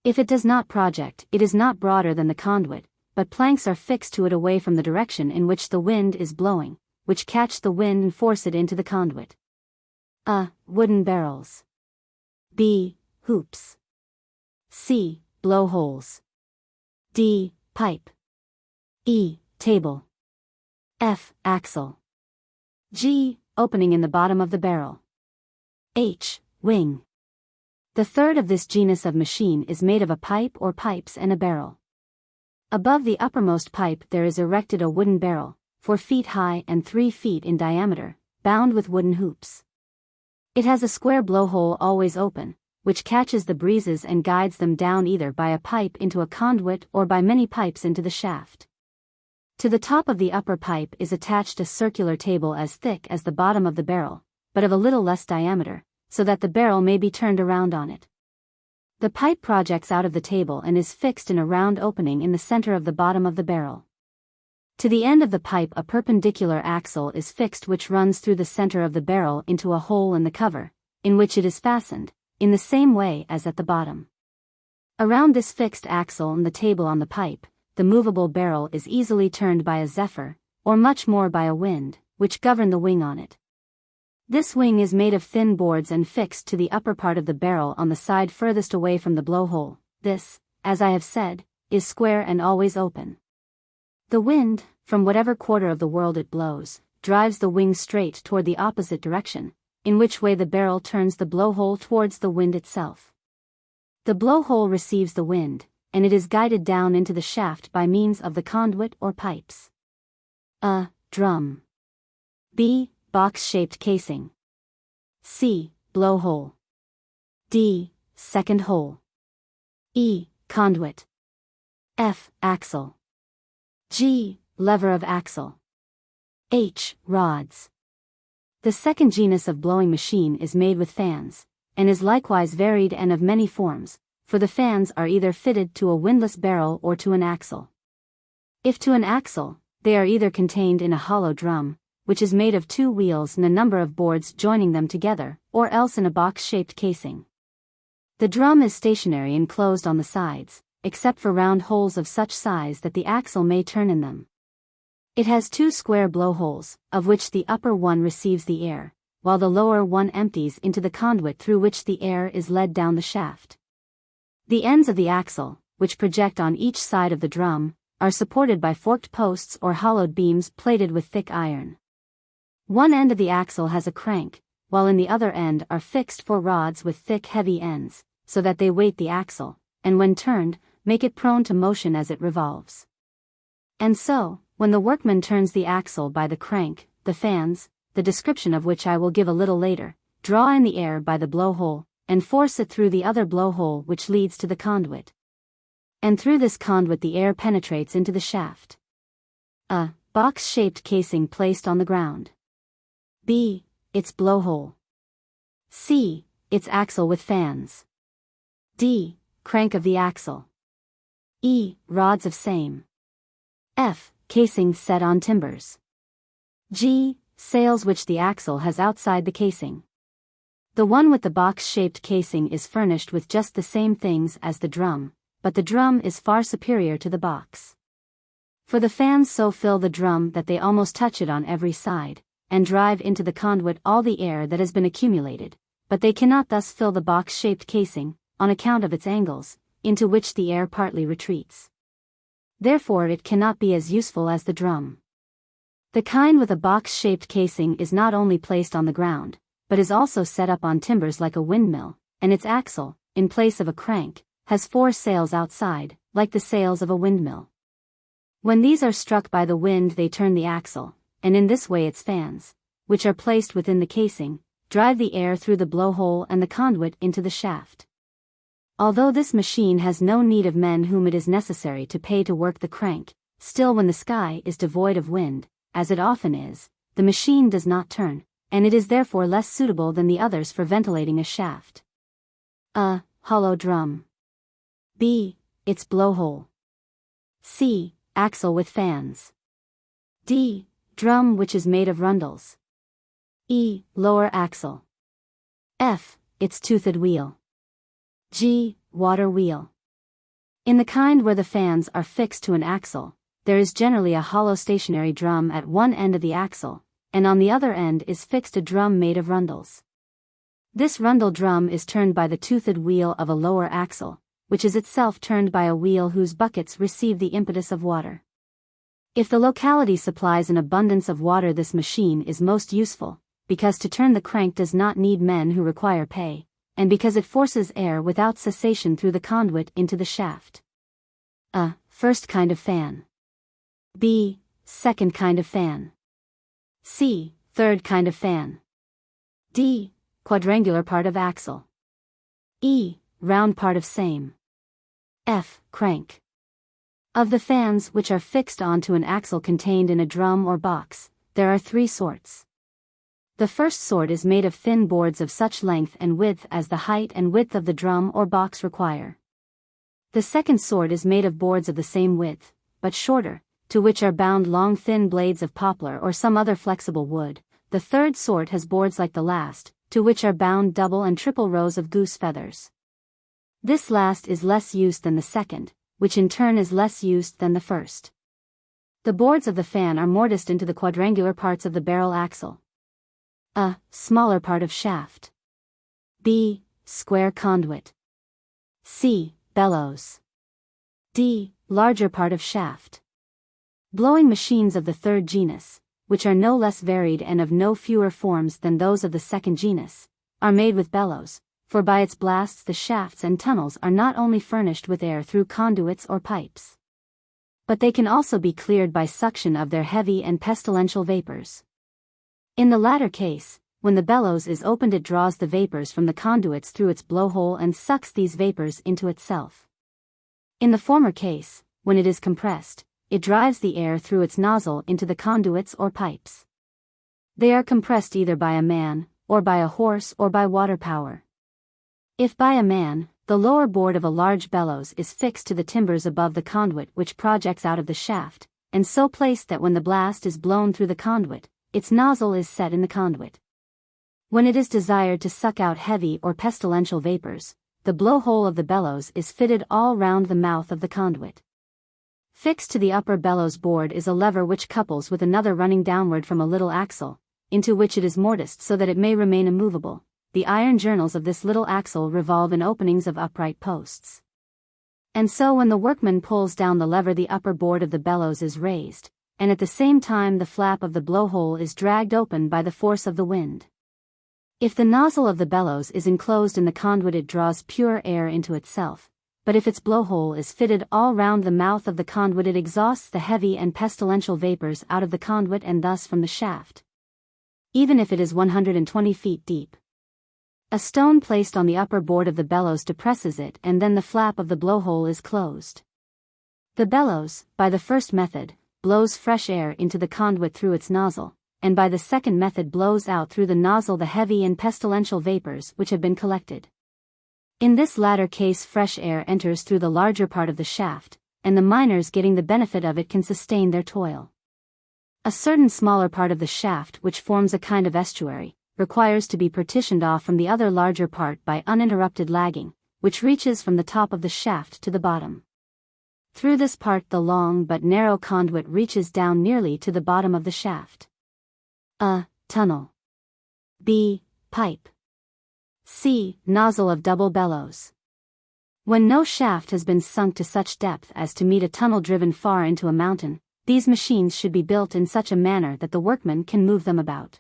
If it does not project, it is not broader than the conduit, but planks are fixed to it away from the direction in which the wind is blowing, which catch the wind and force it into the conduit. A. Wooden barrels. B. Hoops. C. Blowholes. D. Pipe. E. Table. F. Axle. G. Opening in the bottom of the barrel. H. Wing. The third of this genus of machine is made of a pipe or pipes and a barrel. Above the uppermost pipe there is erected a wooden barrel, 4 feet high and 3 feet in diameter, bound with wooden hoops. It has a square blowhole always open, which catches the breezes and guides them down either by a pipe into a conduit or by many pipes into the shaft. To the top of the upper pipe is attached a circular table as thick as the bottom of the barrel, but of a little less diameter, so that the barrel may be turned around on it. The pipe projects out of the table and is fixed in a round opening in the center of the bottom of the barrel. To the end of the pipe a perpendicular axle is fixed which runs through the center of the barrel into a hole in the cover, in which it is fastened, in the same way as at the bottom. Around this fixed axle on the table on the pipe, the movable barrel is easily turned by a zephyr, or much more by a wind, which govern the wing on it. This wing is made of thin boards and fixed to the upper part of the barrel on the side furthest away from the blowhole. This, as I have said, is square and always open. The wind, from whatever quarter of the world it blows, drives the wing straight toward the opposite direction, in which way the barrel turns the blowhole towards the wind itself. The blowhole receives the wind, and it is guided down into the shaft by means of the conduit or pipes. A. Drum. B. Box-shaped casing. C. Blowhole. D. Second hole. E. Conduit. F. Axle. G. Lever of axle. H. Rods. The second genus of blowing machine is made with fans, and is likewise varied and of many forms, for the fans are either fitted to a windlass barrel or to an axle. If to an axle, they are either contained in a hollow drum, which is made of 2 wheels and a number of boards joining them together, or else in a box-shaped casing. The drum is stationary and closed on the sides, except for round holes of such size that the axle may turn in them. It has 2 square blowholes, of which the upper one receives the air, while the lower one empties into the conduit through which the air is led down the shaft. The ends of the axle, which project on each side of the drum, are supported by forked posts or hollowed beams plated with thick iron. One end of the axle has a crank, while in the other end are fixed 4 rods with thick heavy ends, so that they weight the axle, and when turned, make it prone to motion as it revolves. And so, when the workman turns the axle by the crank, the fans, the description of which I will give a little later, draw in the air by the blowhole, and force it through the other blowhole which leads to the conduit. And through this conduit the air penetrates into the shaft. A. Box-shaped casing placed on the ground. B. Its blowhole. C. Its axle with fans. D. Crank of the axle. E. Rods of same. F. Casing set on timbers. G. Sails which the axle has outside the casing. The one with the box-shaped casing is furnished with just the same things as the drum, but the drum is far superior to the box. For the fans so fill the drum that they almost touch it on every side, and drive into the conduit all the air that has been accumulated, but they cannot thus fill the box-shaped casing, on account of its angles, into which the air partly retreats. Therefore it cannot be as useful as the drum. The kind with a box-shaped casing is not only placed on the ground, but is also set up on timbers like a windmill, and its axle, in place of a crank, has 4 sails outside, like the sails of a windmill. When these are struck by the wind they turn the axle, and in this way its fans, which are placed within the casing, drive the air through the blowhole and the conduit into the shaft. Although this machine has no need of men whom it is necessary to pay to work the crank, still when the sky is devoid of wind, as it often is, the machine does not turn, and it is therefore less suitable than the others for ventilating a shaft. A. Hollow drum. B. Its blowhole. C. Axle with fans. D. Drum which is made of rundles. E. Lower axle. F. Its toothed wheel. G. Water wheel. In the kind where the fans are fixed to an axle, there is generally a hollow stationary drum at one end of the axle, and on the other end is fixed a drum made of rundles. This rundle drum is turned by the toothed wheel of a lower axle, which is itself turned by a wheel whose buckets receive the impetus of water. If the locality supplies an abundance of water, this machine is most useful, because to turn the crank does not need men who require pay, and because it forces air without cessation through the conduit into the shaft. A. First kind of fan. B. Second kind of fan. C. Third kind of fan. D. Quadrangular part of axle. E. Round part of same. F. Crank. Of the fans which are fixed onto an axle contained in a drum or box, there are 3 sorts. The first sort is made of thin boards of such length and width as the height and width of the drum or box require. The second sort is made of boards of the same width, but shorter, to which are bound long thin blades of poplar or some other flexible wood. The third sort has boards like the last, to which are bound double and triple rows of goose feathers. This last is less used than the second, which in turn is less used than the first. The boards of the fan are mortised into the quadrangular parts of the barrel axle. A. Smaller part of shaft. B. Square conduit. C. Bellows. D. Larger part of shaft. Blowing machines of the third genus, which are no less varied and of no fewer forms than those of the second genus, are made with bellows, for by its blasts the shafts and tunnels are not only furnished with air through conduits or pipes, but they can also be cleared by suction of their heavy and pestilential vapors. In the latter case, when the bellows is opened it draws the vapors from the conduits through its blowhole and sucks these vapors into itself. In the former case, when it is compressed, it drives the air through its nozzle into the conduits or pipes. They are compressed either by a man, or by a horse or by water power. If by a man, the lower board of a large bellows is fixed to the timbers above the conduit which projects out of the shaft, and so placed that when the blast is blown through the conduit, its nozzle is set in the conduit. When it is desired to suck out heavy or pestilential vapors, the blowhole of the bellows is fitted all round the mouth of the conduit. Fixed to the upper bellows board is a lever which couples with another running downward from a little axle, into which it is mortised so that it may remain immovable. The iron journals of this little axle revolve in openings of upright posts. And so when the workman pulls down the lever the upper board of the bellows is raised, and at the same time the flap of the blowhole is dragged open by the force of the wind. If the nozzle of the bellows is enclosed in the conduit it draws pure air into itself, but if its blowhole is fitted all round the mouth of the conduit it exhausts the heavy and pestilential vapors out of the conduit and thus from the shaft. Even if it is 120 feet deep. A stone placed on the upper board of the bellows depresses it and then the flap of the blowhole is closed. The bellows, by the first method, blows fresh air into the conduit through its nozzle, and by the second method blows out through the nozzle the heavy and pestilential vapors which have been collected. In this latter case fresh air enters through the larger part of the shaft, and the miners getting the benefit of it can sustain their toil. A certain smaller part of the shaft which forms a kind of estuary, requires to be partitioned off from the other larger part by uninterrupted lagging, which reaches from the top of the shaft to the bottom. Through this part the long but narrow conduit reaches down nearly to the bottom of the shaft. A. Tunnel. B. Pipe. C. Nozzle of double bellows. When no shaft has been sunk to such depth as to meet a tunnel driven far into a mountain, these machines should be built in such a manner that the workman can move them about.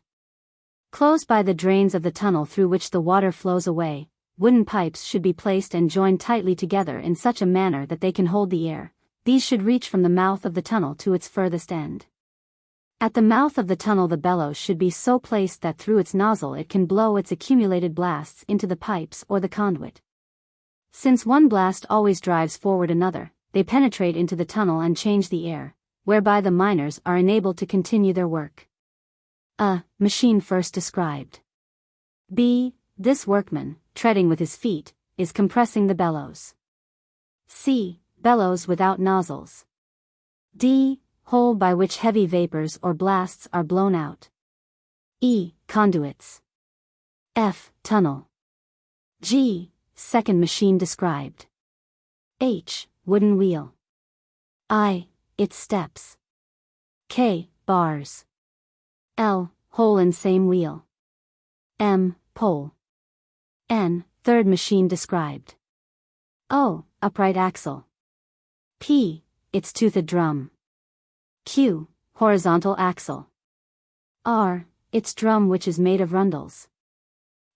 Close by the drains of the tunnel through which the water flows away, wooden pipes should be placed and joined tightly together in such a manner that they can hold the air. These should reach from the mouth of the tunnel to its furthest end. At the mouth of the tunnel the bellows should be so placed that through its nozzle it can blow its accumulated blasts into the pipes or the conduit. Since one blast always drives forward another, they penetrate into the tunnel and change the air, whereby the miners are enabled to continue their work. A. Machine first described. B. This workman, treading with his feet, is compressing the bellows. C. Bellows without nozzles. D. Hole by which heavy vapors or blasts are blown out. E. Conduits. F. Tunnel. G. Second machine described. H. Wooden wheel. I. Its steps. K. Bars. L. Hole in same wheel. M. Pole. N. Third machine described. O. Upright axle. P. Its toothed drum. Q. Horizontal axle. R. Its drum which is made of rundles.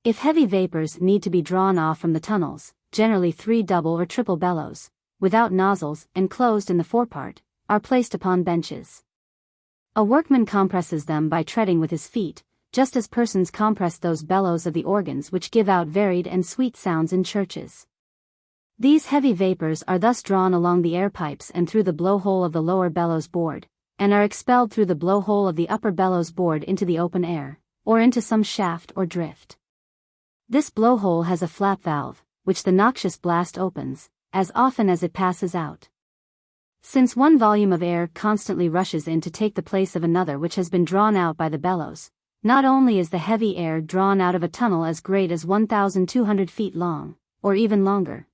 If heavy vapors need to be drawn off from the tunnels, generally 3 double or triple bellows, without nozzles and closed in the forepart, are placed upon benches. A workman compresses them by treading with his feet, just as persons compress those bellows of the organs which give out varied and sweet sounds in churches. These heavy vapors are thus drawn along the air pipes and through the blowhole of the lower bellows board, and are expelled through the blowhole of the upper bellows board into the open air, or into some shaft or drift. This blowhole has a flap valve, which the noxious blast opens, as often as it passes out. Since one volume of air constantly rushes in to take the place of another which has been drawn out by the bellows, not only is the heavy air drawn out of a tunnel as great as 1,200 feet long, or even longer,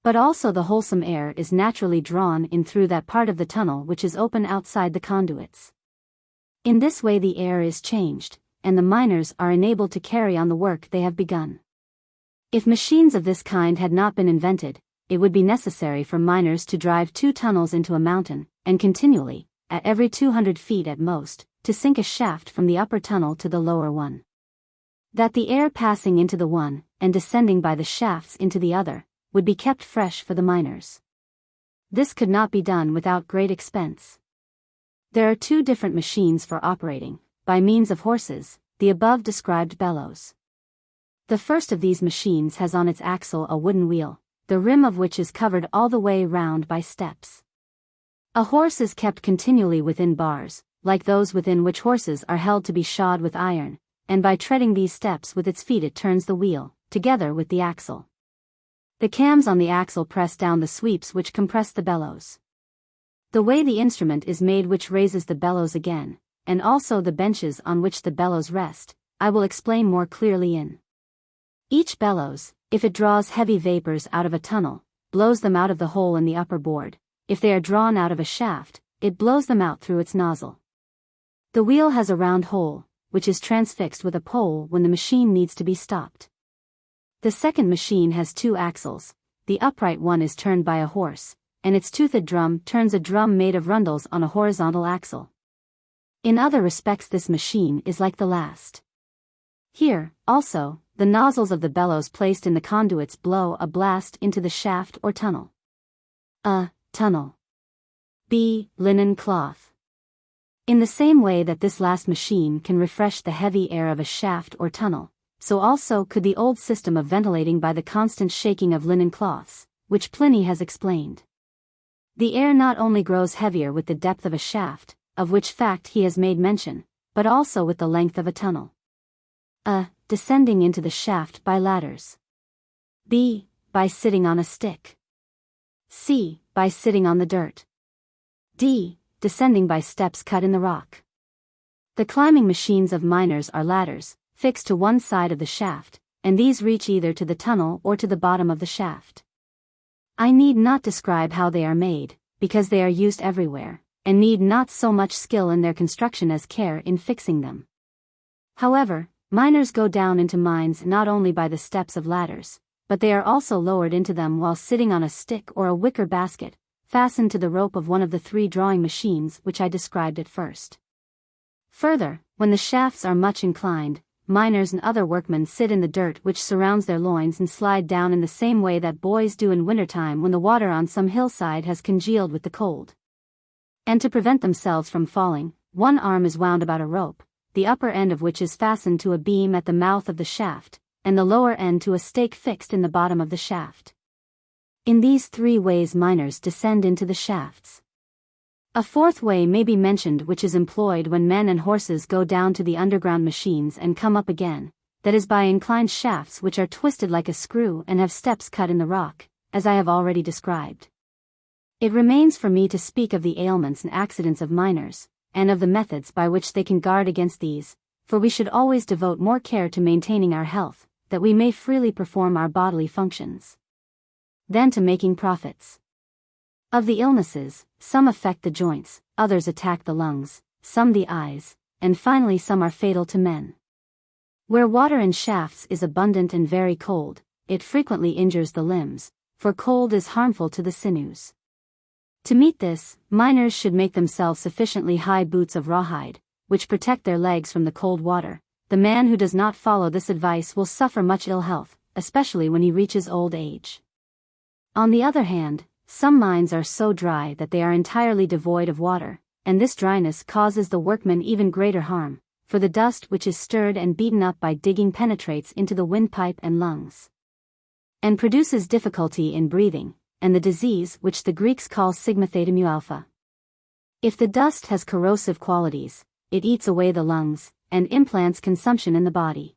But also the wholesome air is naturally drawn in through that part of the tunnel which is open outside the conduits. In this way the air is changed, and the miners are enabled to carry on the work they have begun. If machines of this kind had not been invented, it would be necessary for miners to drive 2 tunnels into a mountain, and continually, at every 200 feet at most, to sink a shaft from the upper tunnel to the lower one. That the air passing into the one, and descending by the shafts into the other, would be kept fresh for the miners. This could not be done without great expense. There are 2 different machines for operating, by means of horses, the above described bellows. The first of these machines has on its axle a wooden wheel, the rim of which is covered all the way round by steps. A horse is kept continually within bars, like those within which horses are held to be shod with iron, and by treading these steps with its feet it turns the wheel, together with the axle. The cams on the axle press down the sweeps which compress the bellows. The way the instrument is made which raises the bellows again, and also the benches on which the bellows rest, I will explain more clearly in. Each bellows, if it draws heavy vapors out of a tunnel, blows them out of the hole in the upper board. If they are drawn out of a shaft, it blows them out through its nozzle. The wheel has a round hole, which is transfixed with a pole when the machine needs to be stopped. The second machine has 2 axles, the upright one is turned by a horse, and its toothed drum turns a drum made of rundles on a horizontal axle. In other respects this machine is like the last. Here, also, the nozzles of the bellows placed in the conduits blow a blast into the shaft or tunnel. A. Tunnel. B. Linen cloth. In the same way that this last machine can refresh the heavy air of a shaft or tunnel, so also could the old system of ventilating by the constant shaking of linen cloths, which Pliny has explained. The air not only grows heavier with the depth of a shaft, of which fact he has made mention, but also with the length of a tunnel. A. Descending into the shaft by ladders. B. By sitting on a stick. C. By sitting on the dirt. D. Descending by steps cut in the rock. The climbing machines of miners are ladders, fixed to one side of the shaft, and these reach either to the tunnel or to the bottom of the shaft. I need not describe how they are made, because they are used everywhere, and need not so much skill in their construction as care in fixing them. However, miners go down into mines not only by the steps of ladders, but they are also lowered into them while sitting on a stick or a wicker basket, fastened to the rope of one of the 3 drawing machines which I described at first. Further, when the shafts are much inclined, miners and other workmen sit in the dirt which surrounds their loins and slide down in the same way that boys do in wintertime when the water on some hillside has congealed with the cold. And to prevent themselves from falling, one arm is wound about a rope, the upper end of which is fastened to a beam at the mouth of the shaft, and the lower end to a stake fixed in the bottom of the shaft. In these 3 ways miners descend into the shafts. A 4th way may be mentioned which is employed when men and horses go down to the underground machines and come up again, that is by inclined shafts which are twisted like a screw and have steps cut in the rock, as I have already described. It remains for me to speak of the ailments and accidents of miners, and of the methods by which they can guard against these, for we should always devote more care to maintaining our health, that we may freely perform our bodily functions, than to making profits. Of the illnesses, some affect the joints, others attack the lungs, some the eyes, and finally some are fatal to men. Where water in shafts is abundant and very cold, it frequently injures the limbs, for cold is harmful to the sinews. To meet this, miners should make themselves sufficiently high boots of rawhide, which protect their legs from the cold water. The man who does not follow this advice will suffer much ill health, especially when he reaches old age. On the other hand, some mines are so dry that they are entirely devoid of water, and this dryness causes the workmen even greater harm, for the dust which is stirred and beaten up by digging penetrates into the windpipe and lungs, and produces difficulty in breathing, and the disease which the Greeks call sigma-theta-mu alpha. If the dust has corrosive qualities, it eats away the lungs, and implants consumption in the body.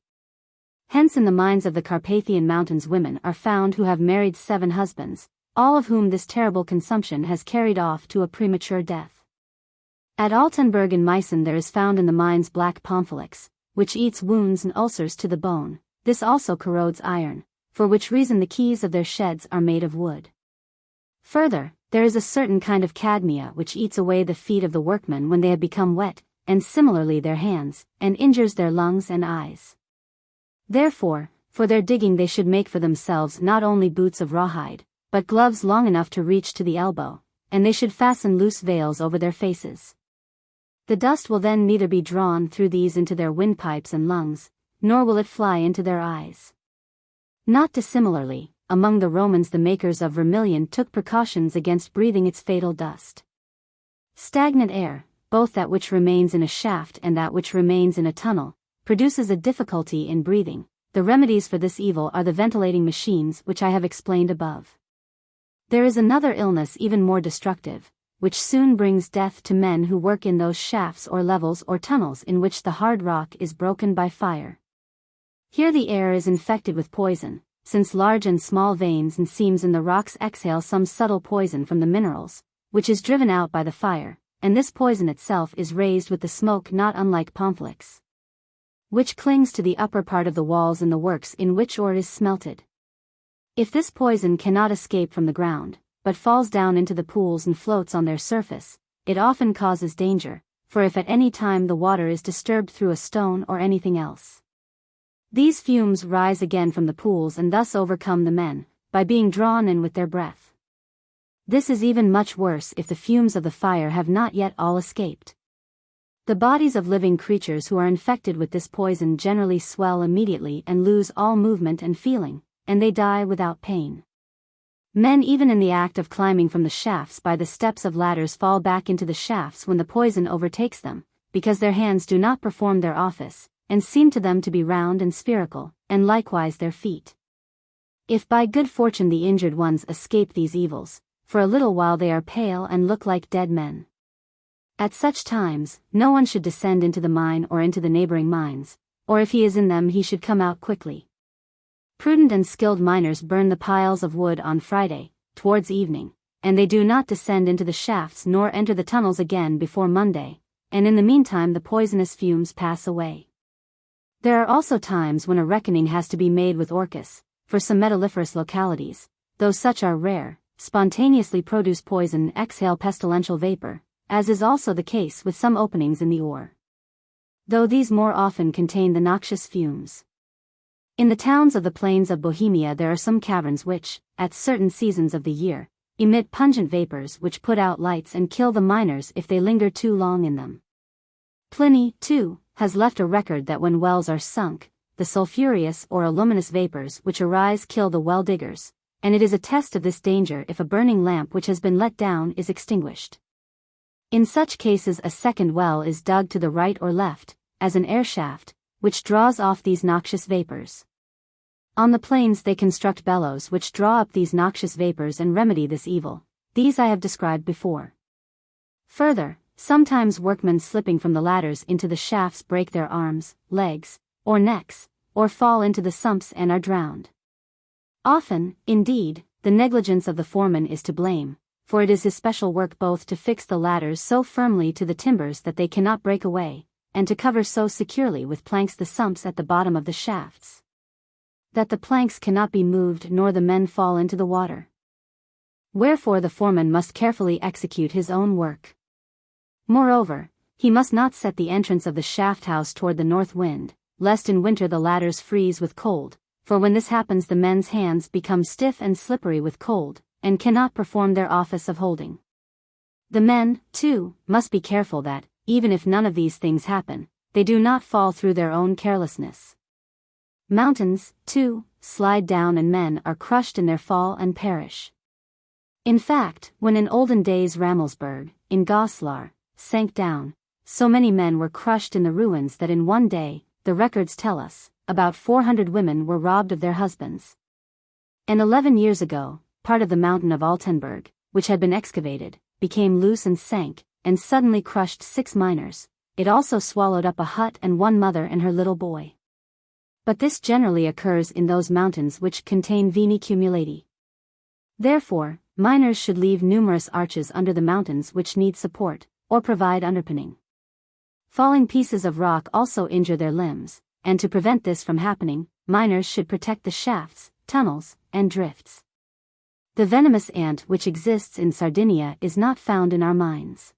Hence in the mines of the Carpathian Mountains women are found who have married 7 husbands, all of whom this terrible consumption has carried off to a premature death. At Altenburg in Meissen there is found in the mines black pompholyx, which eats wounds and ulcers to the bone. This also corrodes iron, for which reason the keys of their sheds are made of wood. Further, there is a certain kind of cadmia which eats away the feet of the workmen when they have become wet, and similarly their hands, and injures their lungs and eyes. Therefore, for their digging they should make for themselves not only boots of rawhide, but gloves long enough to reach to the elbow, and they should fasten loose veils over their faces. The dust will then neither be drawn through these into their windpipes and lungs, nor will it fly into their eyes. Not dissimilarly, among the Romans the makers of vermilion took precautions against breathing its fatal dust. Stagnant air, both that which remains in a shaft and that which remains in a tunnel, produces a difficulty in breathing. The remedies for this evil are the ventilating machines which I have explained above. There is another illness even more destructive, which soon brings death to men who work in those shafts or levels or tunnels in which the hard rock is broken by fire. Here the air is infected with poison, since large and small veins and seams in the rocks exhale some subtle poison from the minerals, which is driven out by the fire, and this poison itself is raised with the smoke not unlike pamphlix, which clings to the upper part of the walls in the works in which ore is smelted. If this poison cannot escape from the ground, but falls down into the pools and floats on their surface, it often causes danger, for if at any time the water is disturbed through a stone or anything else, these fumes rise again from the pools and thus overcome the men, by being drawn in with their breath. This is even much worse if the fumes of the fire have not yet all escaped. The bodies of living creatures who are infected with this poison generally swell immediately and lose all movement and feeling, and they die without pain. Men even in the act of climbing from the shafts by the steps of ladders fall back into the shafts when the poison overtakes them, because their hands do not perform their office, and seem to them to be round and spherical, and likewise their feet. If by good fortune the injured ones escape these evils, for a little while they are pale and look like dead men. At such times, no one should descend into the mine or into the neighboring mines, or if he is in them he should come out quickly. Prudent and skilled miners burn the piles of wood on Friday, towards evening, and they do not descend into the shafts nor enter the tunnels again before Monday, and in the meantime the poisonous fumes pass away. There are also times when a reckoning has to be made with Orcus, for some metalliferous localities, though such are rare, spontaneously produce poison and exhale pestilential vapor, as is also the case with some openings in the ore, though these more often contain the noxious fumes. In the towns of the plains of Bohemia there are some caverns which, at certain seasons of the year, emit pungent vapors which put out lights and kill the miners if they linger too long in them. Pliny, too, has left a record that when wells are sunk, the sulphureous or aluminous vapors which arise kill the well diggers, and it is a test of this danger if a burning lamp which has been let down is extinguished. In such cases a second well is dug to the right or left, as an air shaft, which draws off these noxious vapors. On the plains they construct bellows which draw up these noxious vapors and remedy this evil. These I have described before. Further, sometimes workmen slipping from the ladders into the shafts break their arms, legs, or necks, or fall into the sumps and are drowned. Often, indeed, the negligence of the foreman is to blame, for it is his special work both to fix the ladders so firmly to the timbers that they cannot break away, and to cover so securely with planks the sumps at the bottom of the shafts, that the planks cannot be moved nor the men fall into the water. Wherefore the foreman must carefully execute his own work. Moreover, he must not set the entrance of the shaft house toward the north wind, lest in winter the ladders freeze with cold, for when this happens the men's hands become stiff and slippery with cold, and cannot perform their office of holding. The men, too, must be careful that, even if none of these things happen, they do not fall through their own carelessness. Mountains, too, slide down and men are crushed in their fall and perish. In fact, when in olden days Ramelsburg, in Goslar, sank down, so many men were crushed in the ruins that in one day, the records tell us, about 400 women were robbed of their husbands. And 11 years ago, part of the mountain of Altenburg, which had been excavated, became loose and sank, and suddenly crushed 6 miners. It also swallowed up a hut and one mother and her little boy. But this generally occurs in those mountains which contain veni cumulati. Therefore, miners should leave numerous arches under the mountains which need support, or provide underpinning. Falling pieces of rock also injure their limbs, and to prevent this from happening, miners should protect the shafts, tunnels, and drifts. The venomous ant which exists in Sardinia is not found in our mines.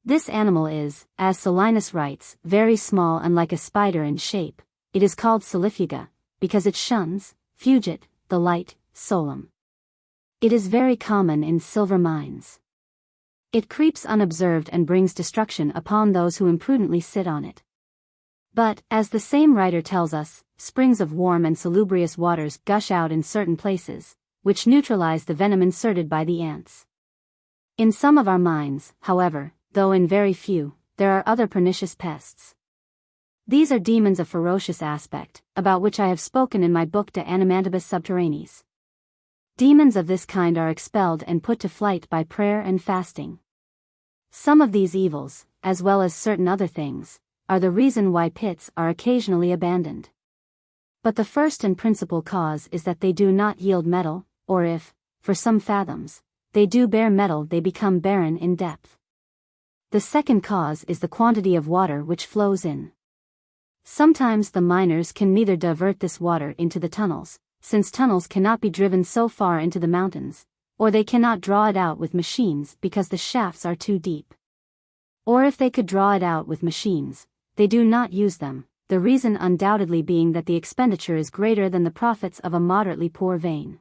This animal is, as Solinus writes, very small and like a spider in shape. It is called solifuga, because it shuns, fugit, the light, solum. It is very common in silver mines. It creeps unobserved and brings destruction upon those who imprudently sit on it. But, as the same writer tells us, springs of warm and salubrious waters gush out in certain places, which neutralize the venom inserted by the ants. In some of our mines, however, though in very few, there are other pernicious pests. These are demons of ferocious aspect, about which I have spoken in my book De Animantibus Subterraneis. Demons of this kind are expelled and put to flight by prayer and fasting. Some of these evils, as well as certain other things, are the reason why pits are occasionally abandoned. But the first and principal cause is that they do not yield metal, or if, for some fathoms, they do bear metal, they become barren in depth. The second cause is the quantity of water which flows in. Sometimes the miners can neither divert this water into the tunnels, since tunnels cannot be driven so far into the mountains, or they cannot draw it out with machines because the shafts are too deep. Or if they could draw it out with machines, they do not use them, the reason undoubtedly being that the expenditure is greater than the profits of a moderately poor vein.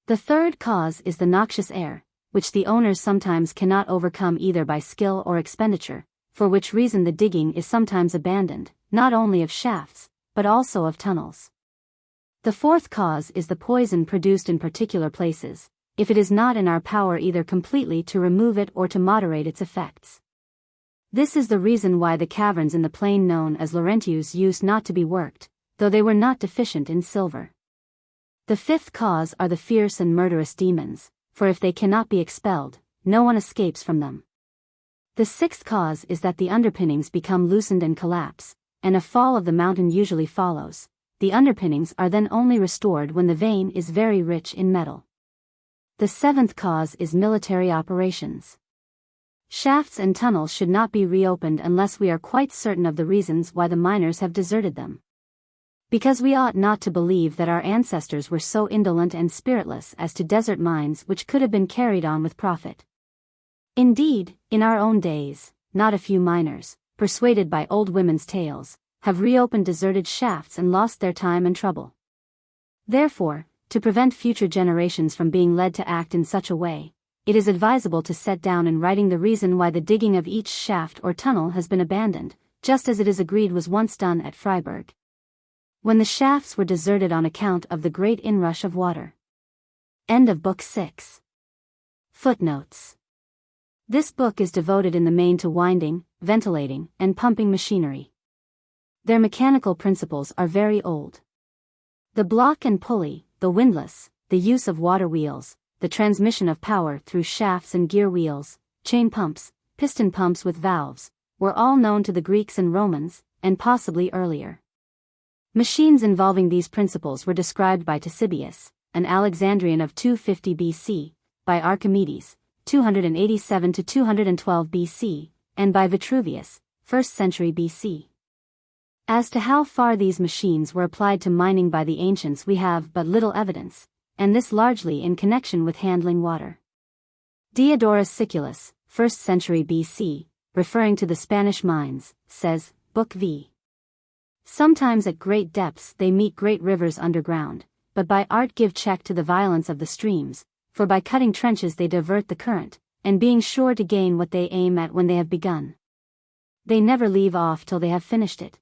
The third cause is the noxious air, which the owners sometimes cannot overcome either by skill or expenditure, for which reason the digging is sometimes abandoned, not only of shafts, but also of tunnels. The fourth cause is the poison produced in particular places, if it is not in our power either completely to remove it or to moderate its effects. This is the reason why the caverns in the plain known as Laurentius used not to be worked, though they were not deficient in silver. The fifth cause are the fierce and murderous demons, for if they cannot be expelled, no one escapes from them. The sixth cause is that the underpinnings become loosened and collapse, and a fall of the mountain usually follows. The underpinnings are then only restored when the vein is very rich in metal. The seventh cause is military operations. Shafts and tunnels should not be reopened unless we are quite certain of the reasons why the miners have deserted them. Because we ought not to believe that our ancestors were so indolent and spiritless as to desert mines which could have been carried on with profit. Indeed, in our own days, not a few miners, persuaded by old women's tales, have reopened deserted shafts and lost their time and trouble. Therefore, to prevent future generations from being led to act in such a way, it is advisable to set down in writing the reason why the digging of each shaft or tunnel has been abandoned, just as it is agreed was once done at Freiburg, when the shafts were deserted on account of the great inrush of water. End of Book 6. Footnotes. This book is devoted in the main to winding, ventilating, and pumping machinery. Their mechanical principles are very old. The block and pulley, the windlass, the use of water wheels, the transmission of power through shafts and gear wheels, chain pumps, piston pumps with valves, were all known to the Greeks and Romans, and possibly earlier. Machines involving these principles were described by Ctesibius, an Alexandrian of 250 BC, by Archimedes, 287 to 212 BC, and by Vitruvius, 1st century BC. As to how far these machines were applied to mining by the ancients we have but little evidence, and this largely in connection with handling water. Diodorus Siculus, 1st century BC, referring to the Spanish mines, says, Book V. Sometimes at great depths they meet great rivers underground, but by art give check to the violence of the streams, for by cutting trenches they divert the current, and being sure to gain what they aim at when they have begun, they never leave off till they have finished it.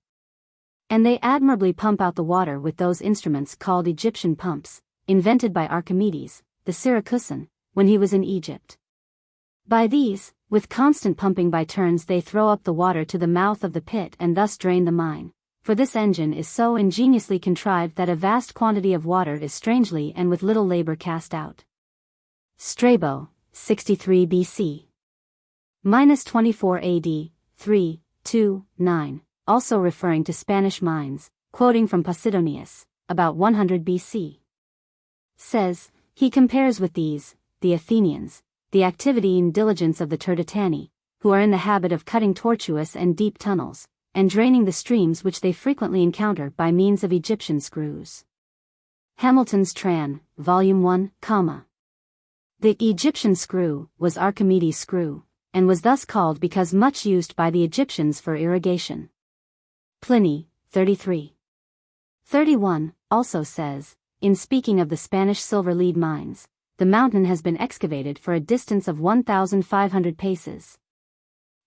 And they admirably pump out the water with those instruments called Egyptian pumps, invented by Archimedes, the Syracusan, when he was in Egypt. By these, with constant pumping by turns they throw up the water to the mouth of the pit and thus drain the mine, for this engine is so ingeniously contrived that a vast quantity of water is strangely and with little labor cast out. Strabo, 63 BC. Minus 24 AD, 3, 2, 9, also referring to Spanish mines, quoting from Posidonius, about 100 BC. Says, he compares with these, the Athenians, the activity and diligence of the Turdetani, who are in the habit of cutting tortuous and deep tunnels, and draining the streams which they frequently encounter by means of Egyptian screws. Hamilton's Tran, Volume 1, The Egyptian screw was Archimedes' screw, and was thus called because much used by the Egyptians for irrigation. Pliny, 33:31, also says, in speaking of the Spanish silver lead mines, the mountain has been excavated for a distance of 1,500 paces.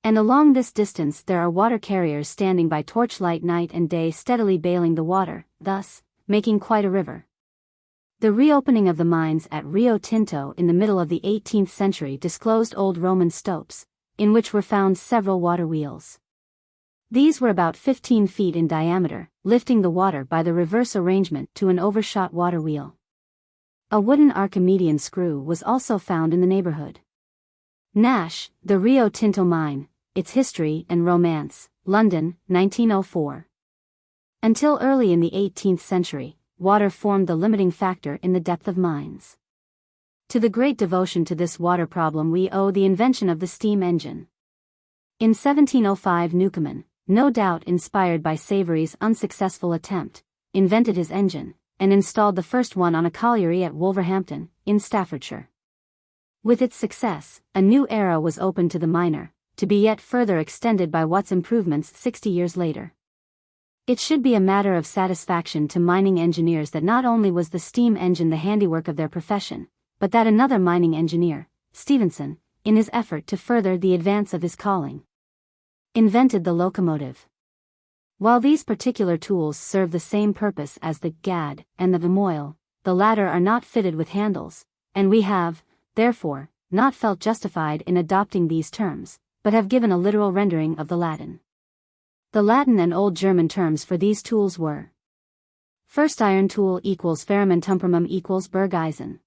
And along this distance there are water carriers standing by torchlight night and day steadily bailing the water, thus making quite a river. The reopening of the mines at Rio Tinto in the middle of the 18th century disclosed old Roman stopes, in which were found several water wheels. These were about 15 feet in diameter, lifting the water by the reverse arrangement to an overshot water wheel. A wooden Archimedean screw was also found in the neighborhood. Nash, The Rio Tinto Mine, Its History and Romance, London, 1904. Until early in the 18th century, water formed the limiting factor in the depth of mines. To the great devotion to this water problem we owe the invention of the steam engine. In 1705 Newcomen, no doubt inspired by Savory's unsuccessful attempt, invented his engine, and installed the first one on a colliery at Wolverhampton, in Staffordshire. With its success, a new era was opened to the miner, to be yet further extended by Watt's improvements 60 years later. It should be a matter of satisfaction to mining engineers that not only was the steam engine the handiwork of their profession, but that another mining engineer, Stephenson, in his effort to further the advance of his calling, invented the locomotive. While these particular tools serve the same purpose as the gad and the moil, the latter are not fitted with handles, and we have, therefore, not felt justified in adopting these terms, but have given a literal rendering of the Latin. The Latin and Old German terms for these tools were: first iron tool equals ferramentumpermum equals Bergeisen.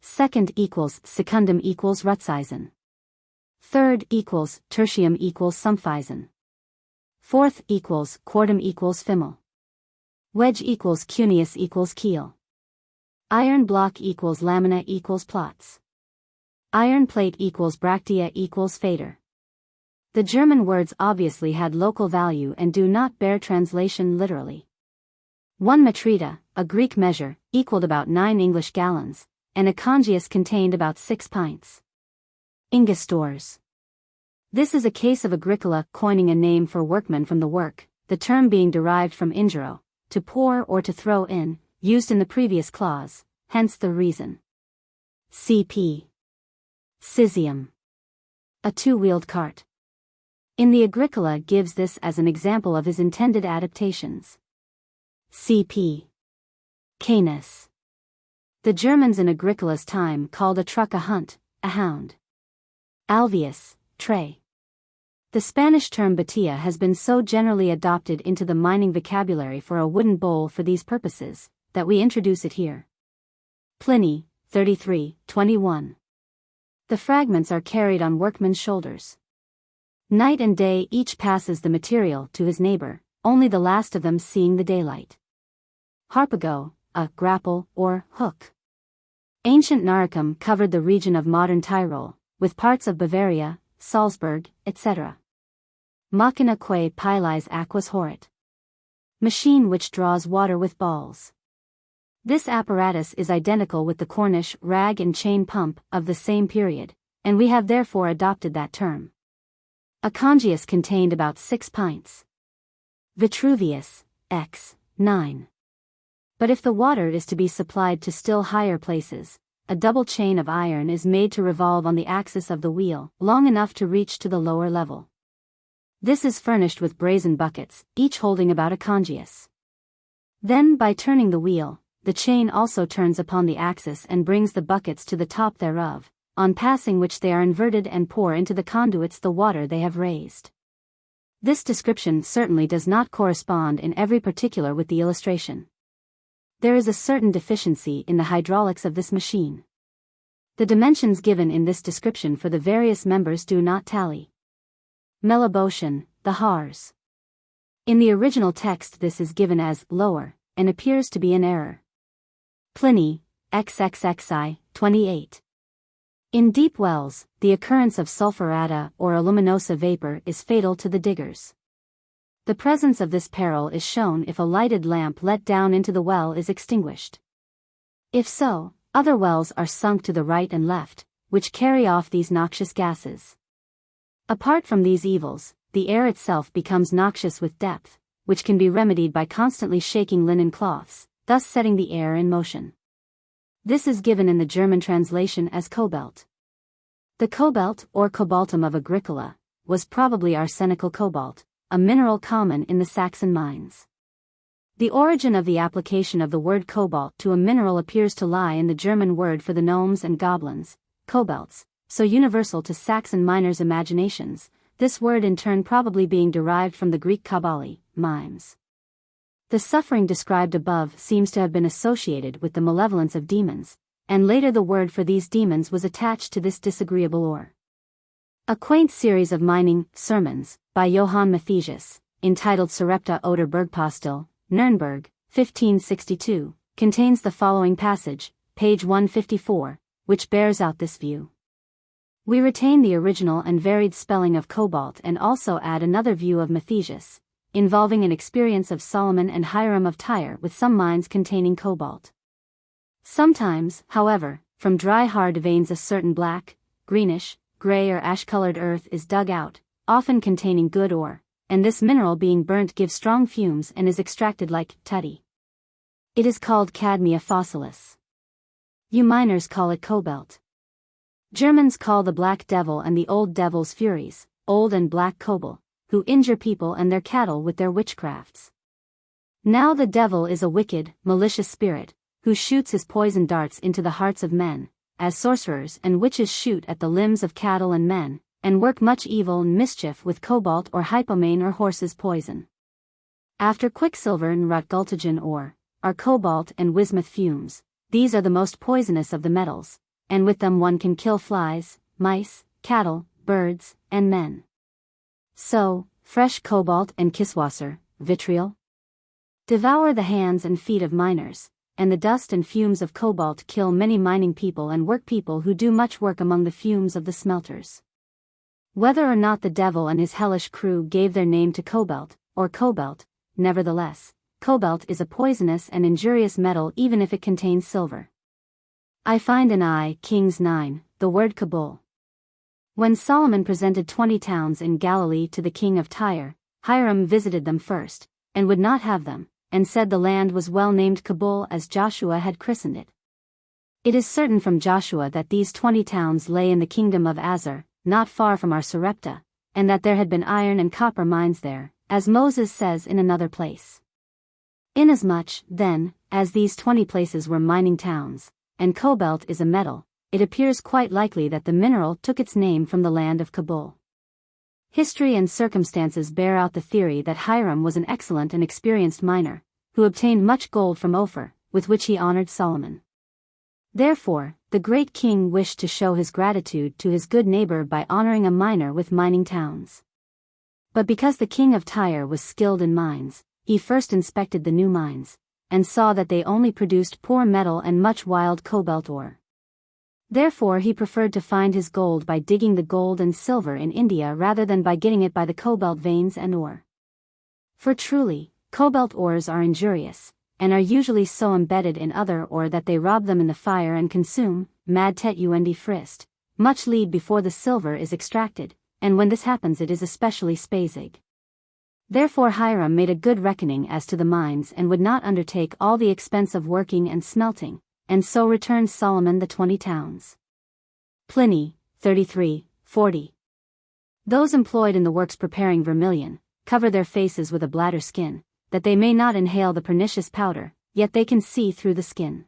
Second equals secundum equals Rutzeisen. Third equals tertium equals Sumpfeisen. Fourth equals quartum equals Fimmel. Wedge equals cuneus equals Kiel. Iron block equals lamina equals Platz. Iron plate equals Bractea equals Fader. The German words obviously had local value and do not bear translation literally. 1 metrita, a Greek measure, equaled about 9 English gallons, and a congius contained about 6 pints. Ingestores. This is a case of Agricola coining a name for workmen from the work, the term being derived from ingero, to pour or to throw in, used in the previous clause, hence the reason. CP. Cesium. A two-wheeled cart. In the Agricola gives this as an example of his intended adaptations. CP. Canis. The Germans in Agricola's time called a truck a hunt, a hound. Alveus, tray. The Spanish term batia has been so generally adopted into the mining vocabulary for a wooden bowl for these purposes, that we introduce it here. Pliny, 33:21. The fragments are carried on workmen's shoulders. Night and day each passes the material to his neighbor, only the last of them seeing the daylight. Harpago, a grapple or hook. Ancient Naricum covered the region of modern Tyrol, with parts of Bavaria, Salzburg, etc. Machina quae pilis aquas horit. Machine which draws water with balls. This apparatus is identical with the Cornish rag and chain pump of the same period, and we have therefore adopted that term. A congius contained about 6 pints. Vitruvius, x. 9. But if the water is to be supplied to still higher places, a double chain of iron is made to revolve on the axis of the wheel, long enough to reach to the lower level. This is furnished with brazen buckets, each holding about a congius. Then by turning the wheel, the chain also turns upon the axis and brings the buckets to the top thereof, on passing which they are inverted and pour into the conduits the water they have raised. This description certainly does not correspond in every particular with the illustration. There is a certain deficiency in the hydraulics of this machine. The dimensions given in this description for the various members do not tally. Melibotian, the Hars. In the original text this is given as lower, and appears to be an error. Pliny, XXXI, 28. In deep wells, the occurrence of sulphurata or aluminosa vapor is fatal to the diggers. The presence of this peril is shown if a lighted lamp let down into the well is extinguished. If so, other wells are sunk to the right and left, which carry off these noxious gases. Apart from these evils, the air itself becomes noxious with depth, which can be remedied by constantly shaking linen cloths, thus setting the air in motion. This is given in the German translation as cobalt. The cobalt, or cobaltum of Agricola, was probably arsenical cobalt, a mineral common in the Saxon mines. The origin of the application of the word cobalt to a mineral appears to lie in the German word for the gnomes and goblins, kobolds, so universal to Saxon miners' imaginations, this word in turn probably being derived from the Greek kabali, mimes. The suffering described above seems to have been associated with the malevolence of demons, and later the word for these demons was attached to this disagreeable ore. A quaint series of mining sermons by Johann Matthesius, entitled Sarepta oder Bergpostil, Nuremberg, 1562, contains the following passage, page 154, which bears out this view. We retain the original and varied spelling of cobalt and also add another view of Matthesius, involving an experience of Solomon and Hiram of Tyre with some mines containing cobalt. Sometimes, however, from dry hard veins a certain black, greenish, gray or ash-colored earth is dug out, often containing good ore, and this mineral being burnt gives strong fumes and is extracted like tutty. It is called cadmia fossilis. You miners call it cobalt. Germans call the black devil and the old devil's furies, old and black cobalt, who injure people and their cattle with their witchcrafts. Now the devil is a wicked, malicious spirit, who shoots his poison darts into the hearts of men, as sorcerers and witches shoot at the limbs of cattle and men, and work much evil and mischief with cobalt or hypomane or horse's poison. After quicksilver and rutgultigen ore, are cobalt and bismuth fumes. These are the most poisonous of the metals, and with them one can kill flies, mice, cattle, birds, and men. So, fresh cobalt and kisswasser, vitriol, devour the hands and feet of miners, and the dust and fumes of cobalt kill many mining people and work people who do much work among the fumes of the smelters. Whether or not the devil and his hellish crew gave their name to cobalt, or cobalt, nevertheless, cobalt is a poisonous and injurious metal even if it contains silver. I find in I Kings 9, the word Kabul. When Solomon presented 20 towns in Galilee to the king of Tyre, Hiram visited them first, and would not have them, and said the land was well named Kabul as Joshua had christened it. It is certain from Joshua that these 20 towns lay in the kingdom of Azar, not far from our Sarepta, and that there had been iron and copper mines there, as Moses says in another place. Inasmuch, then, as these 20 places were mining towns, and cobalt is a metal, it appears quite likely that the mineral took its name from the land of Kabul. History and circumstances bear out the theory that Hiram was an excellent and experienced miner, who obtained much gold from Ophir, with which he honored Solomon. Therefore, the great king wished to show his gratitude to his good neighbor by honoring a miner with mining towns. But because the king of Tyre was skilled in mines, he first inspected the new mines, and saw that they only produced poor metal and much wild cobalt ore. Therefore he preferred to find his gold by digging the gold and silver in India rather than by getting it by the cobalt veins and ore. For truly, cobalt ores are injurious, and are usually so embedded in other ore that they rob them in the fire and consume, mad tet und frist, much lead before the silver is extracted, and when this happens it is especially spazig. Therefore Hiram made a good reckoning as to the mines and would not undertake all the expense of working and smelting, and so returned Solomon the 20 towns. Pliny, 33:40. Those employed in the works preparing vermilion, cover their faces with a bladder skin, that they may not inhale the pernicious powder, yet they can see through the skin.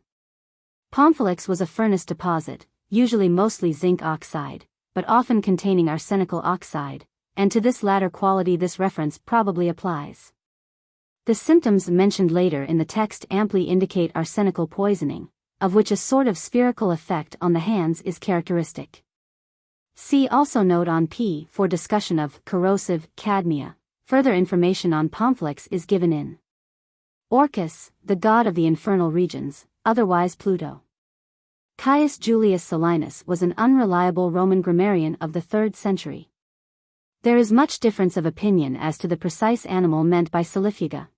Pomphylix was a furnace deposit, usually mostly zinc oxide, but often containing arsenical oxide, and to this latter quality this reference probably applies. The symptoms mentioned later in the text amply indicate arsenical poisoning, of which a sort of spherical effect on the hands is characteristic. See also note on P for discussion of corrosive cadmia. Further information on Pomphylix is given in Orcus, the god of the infernal regions, otherwise Pluto. Caius Julius Solinus was an unreliable Roman grammarian of the 3rd century. There is much difference of opinion as to the precise animal meant by Silifuga.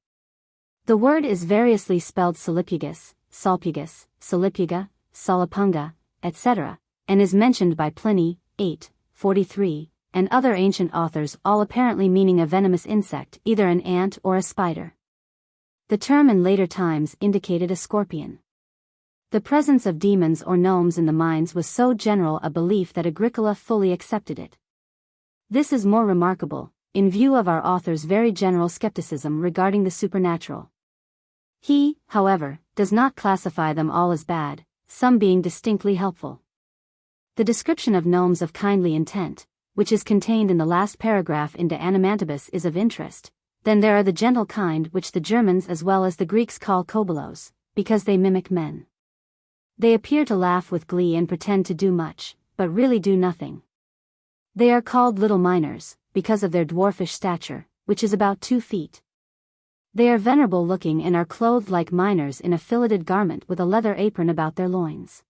The word is variously spelled Silipugus, Salpygus, Salipyga, Salapunga, etc., and is mentioned by Pliny, 8:43, and other ancient authors, all apparently meaning a venomous insect, either an ant or a spider. The term in later times indicated a scorpion. The presence of demons or gnomes in the mines was so general a belief that Agricola fully accepted it. This is more remarkable, in view of our author's very general skepticism regarding the supernatural. He, however, does not classify them all as bad, some being distinctly helpful. The description of gnomes of kindly intent, which is contained in the last paragraph in De Animantibus, is of interest. Then there are the gentle kind, which the Germans as well as the Greeks call kobolos, because they mimic men. They appear to laugh with glee and pretend to do much, but really do nothing. They are called little miners, because of their dwarfish stature, which is about 2 feet. They are venerable looking and are clothed like miners in a filleted garment with a leather apron about their loins.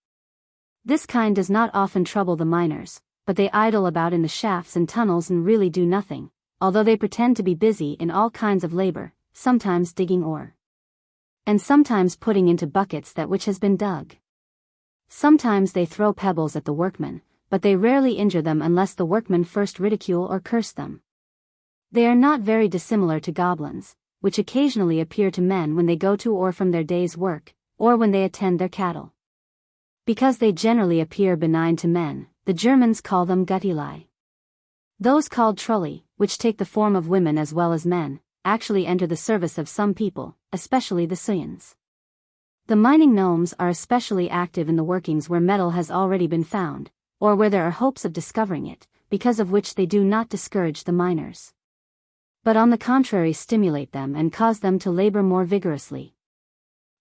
This kind does not often trouble the miners, but they idle about in the shafts and tunnels and really do nothing, although they pretend to be busy in all kinds of labor, sometimes digging ore, and sometimes putting into buckets that which has been dug. Sometimes they throw pebbles at the workmen, but they rarely injure them unless the workmen first ridicule or curse them. They are not very dissimilar to goblins, which occasionally appear to men when they go to or from their day's work, or when they attend their cattle. Because they generally appear benign to men, the Germans call them Guttili. Those called Trulli, which take the form of women as well as men, actually enter the service of some people, especially the Suyans. The mining gnomes are especially active in the workings where metal has already been found, or where there are hopes of discovering it, because of which they do not discourage the miners, but on the contrary stimulate them and cause them to labor more vigorously.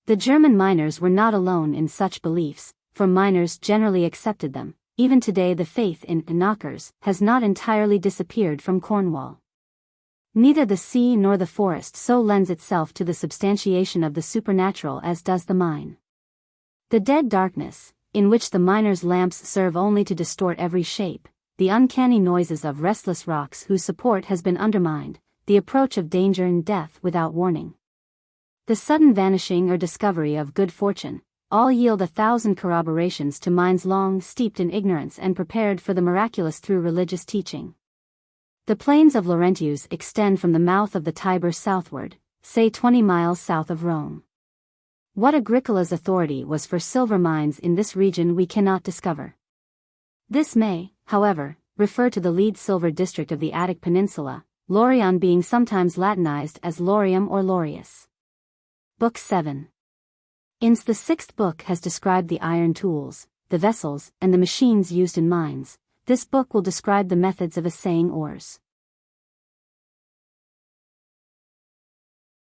The German miners were not alone in such beliefs, for miners generally accepted them. Even today the faith in knockers has not entirely disappeared from Cornwall. Neither the sea nor the forest so lends itself to the substantiation of the supernatural as does the mine. The dead darkness, in which the miners' lamps serve only to distort every shape, the uncanny noises of restless rocks whose support has been undermined, the approach of danger and death without warning, the sudden vanishing or discovery of good fortune, all yield 1,000 corroborations to minds long steeped in ignorance and prepared for the miraculous through religious teaching. The plains of Laurentius extend from the mouth of the Tiber southward, say 20 miles south of Rome. What Agricola's authority was for silver mines in this region we cannot discover. This may, however, refer to the lead silver district of the Attic Peninsula, Laurion being sometimes Latinized as Laurium or Laureus. Book 7. Inns the 6th book has described the iron tools, the vessels, and the machines used in mines. This book will describe the methods of assaying ores.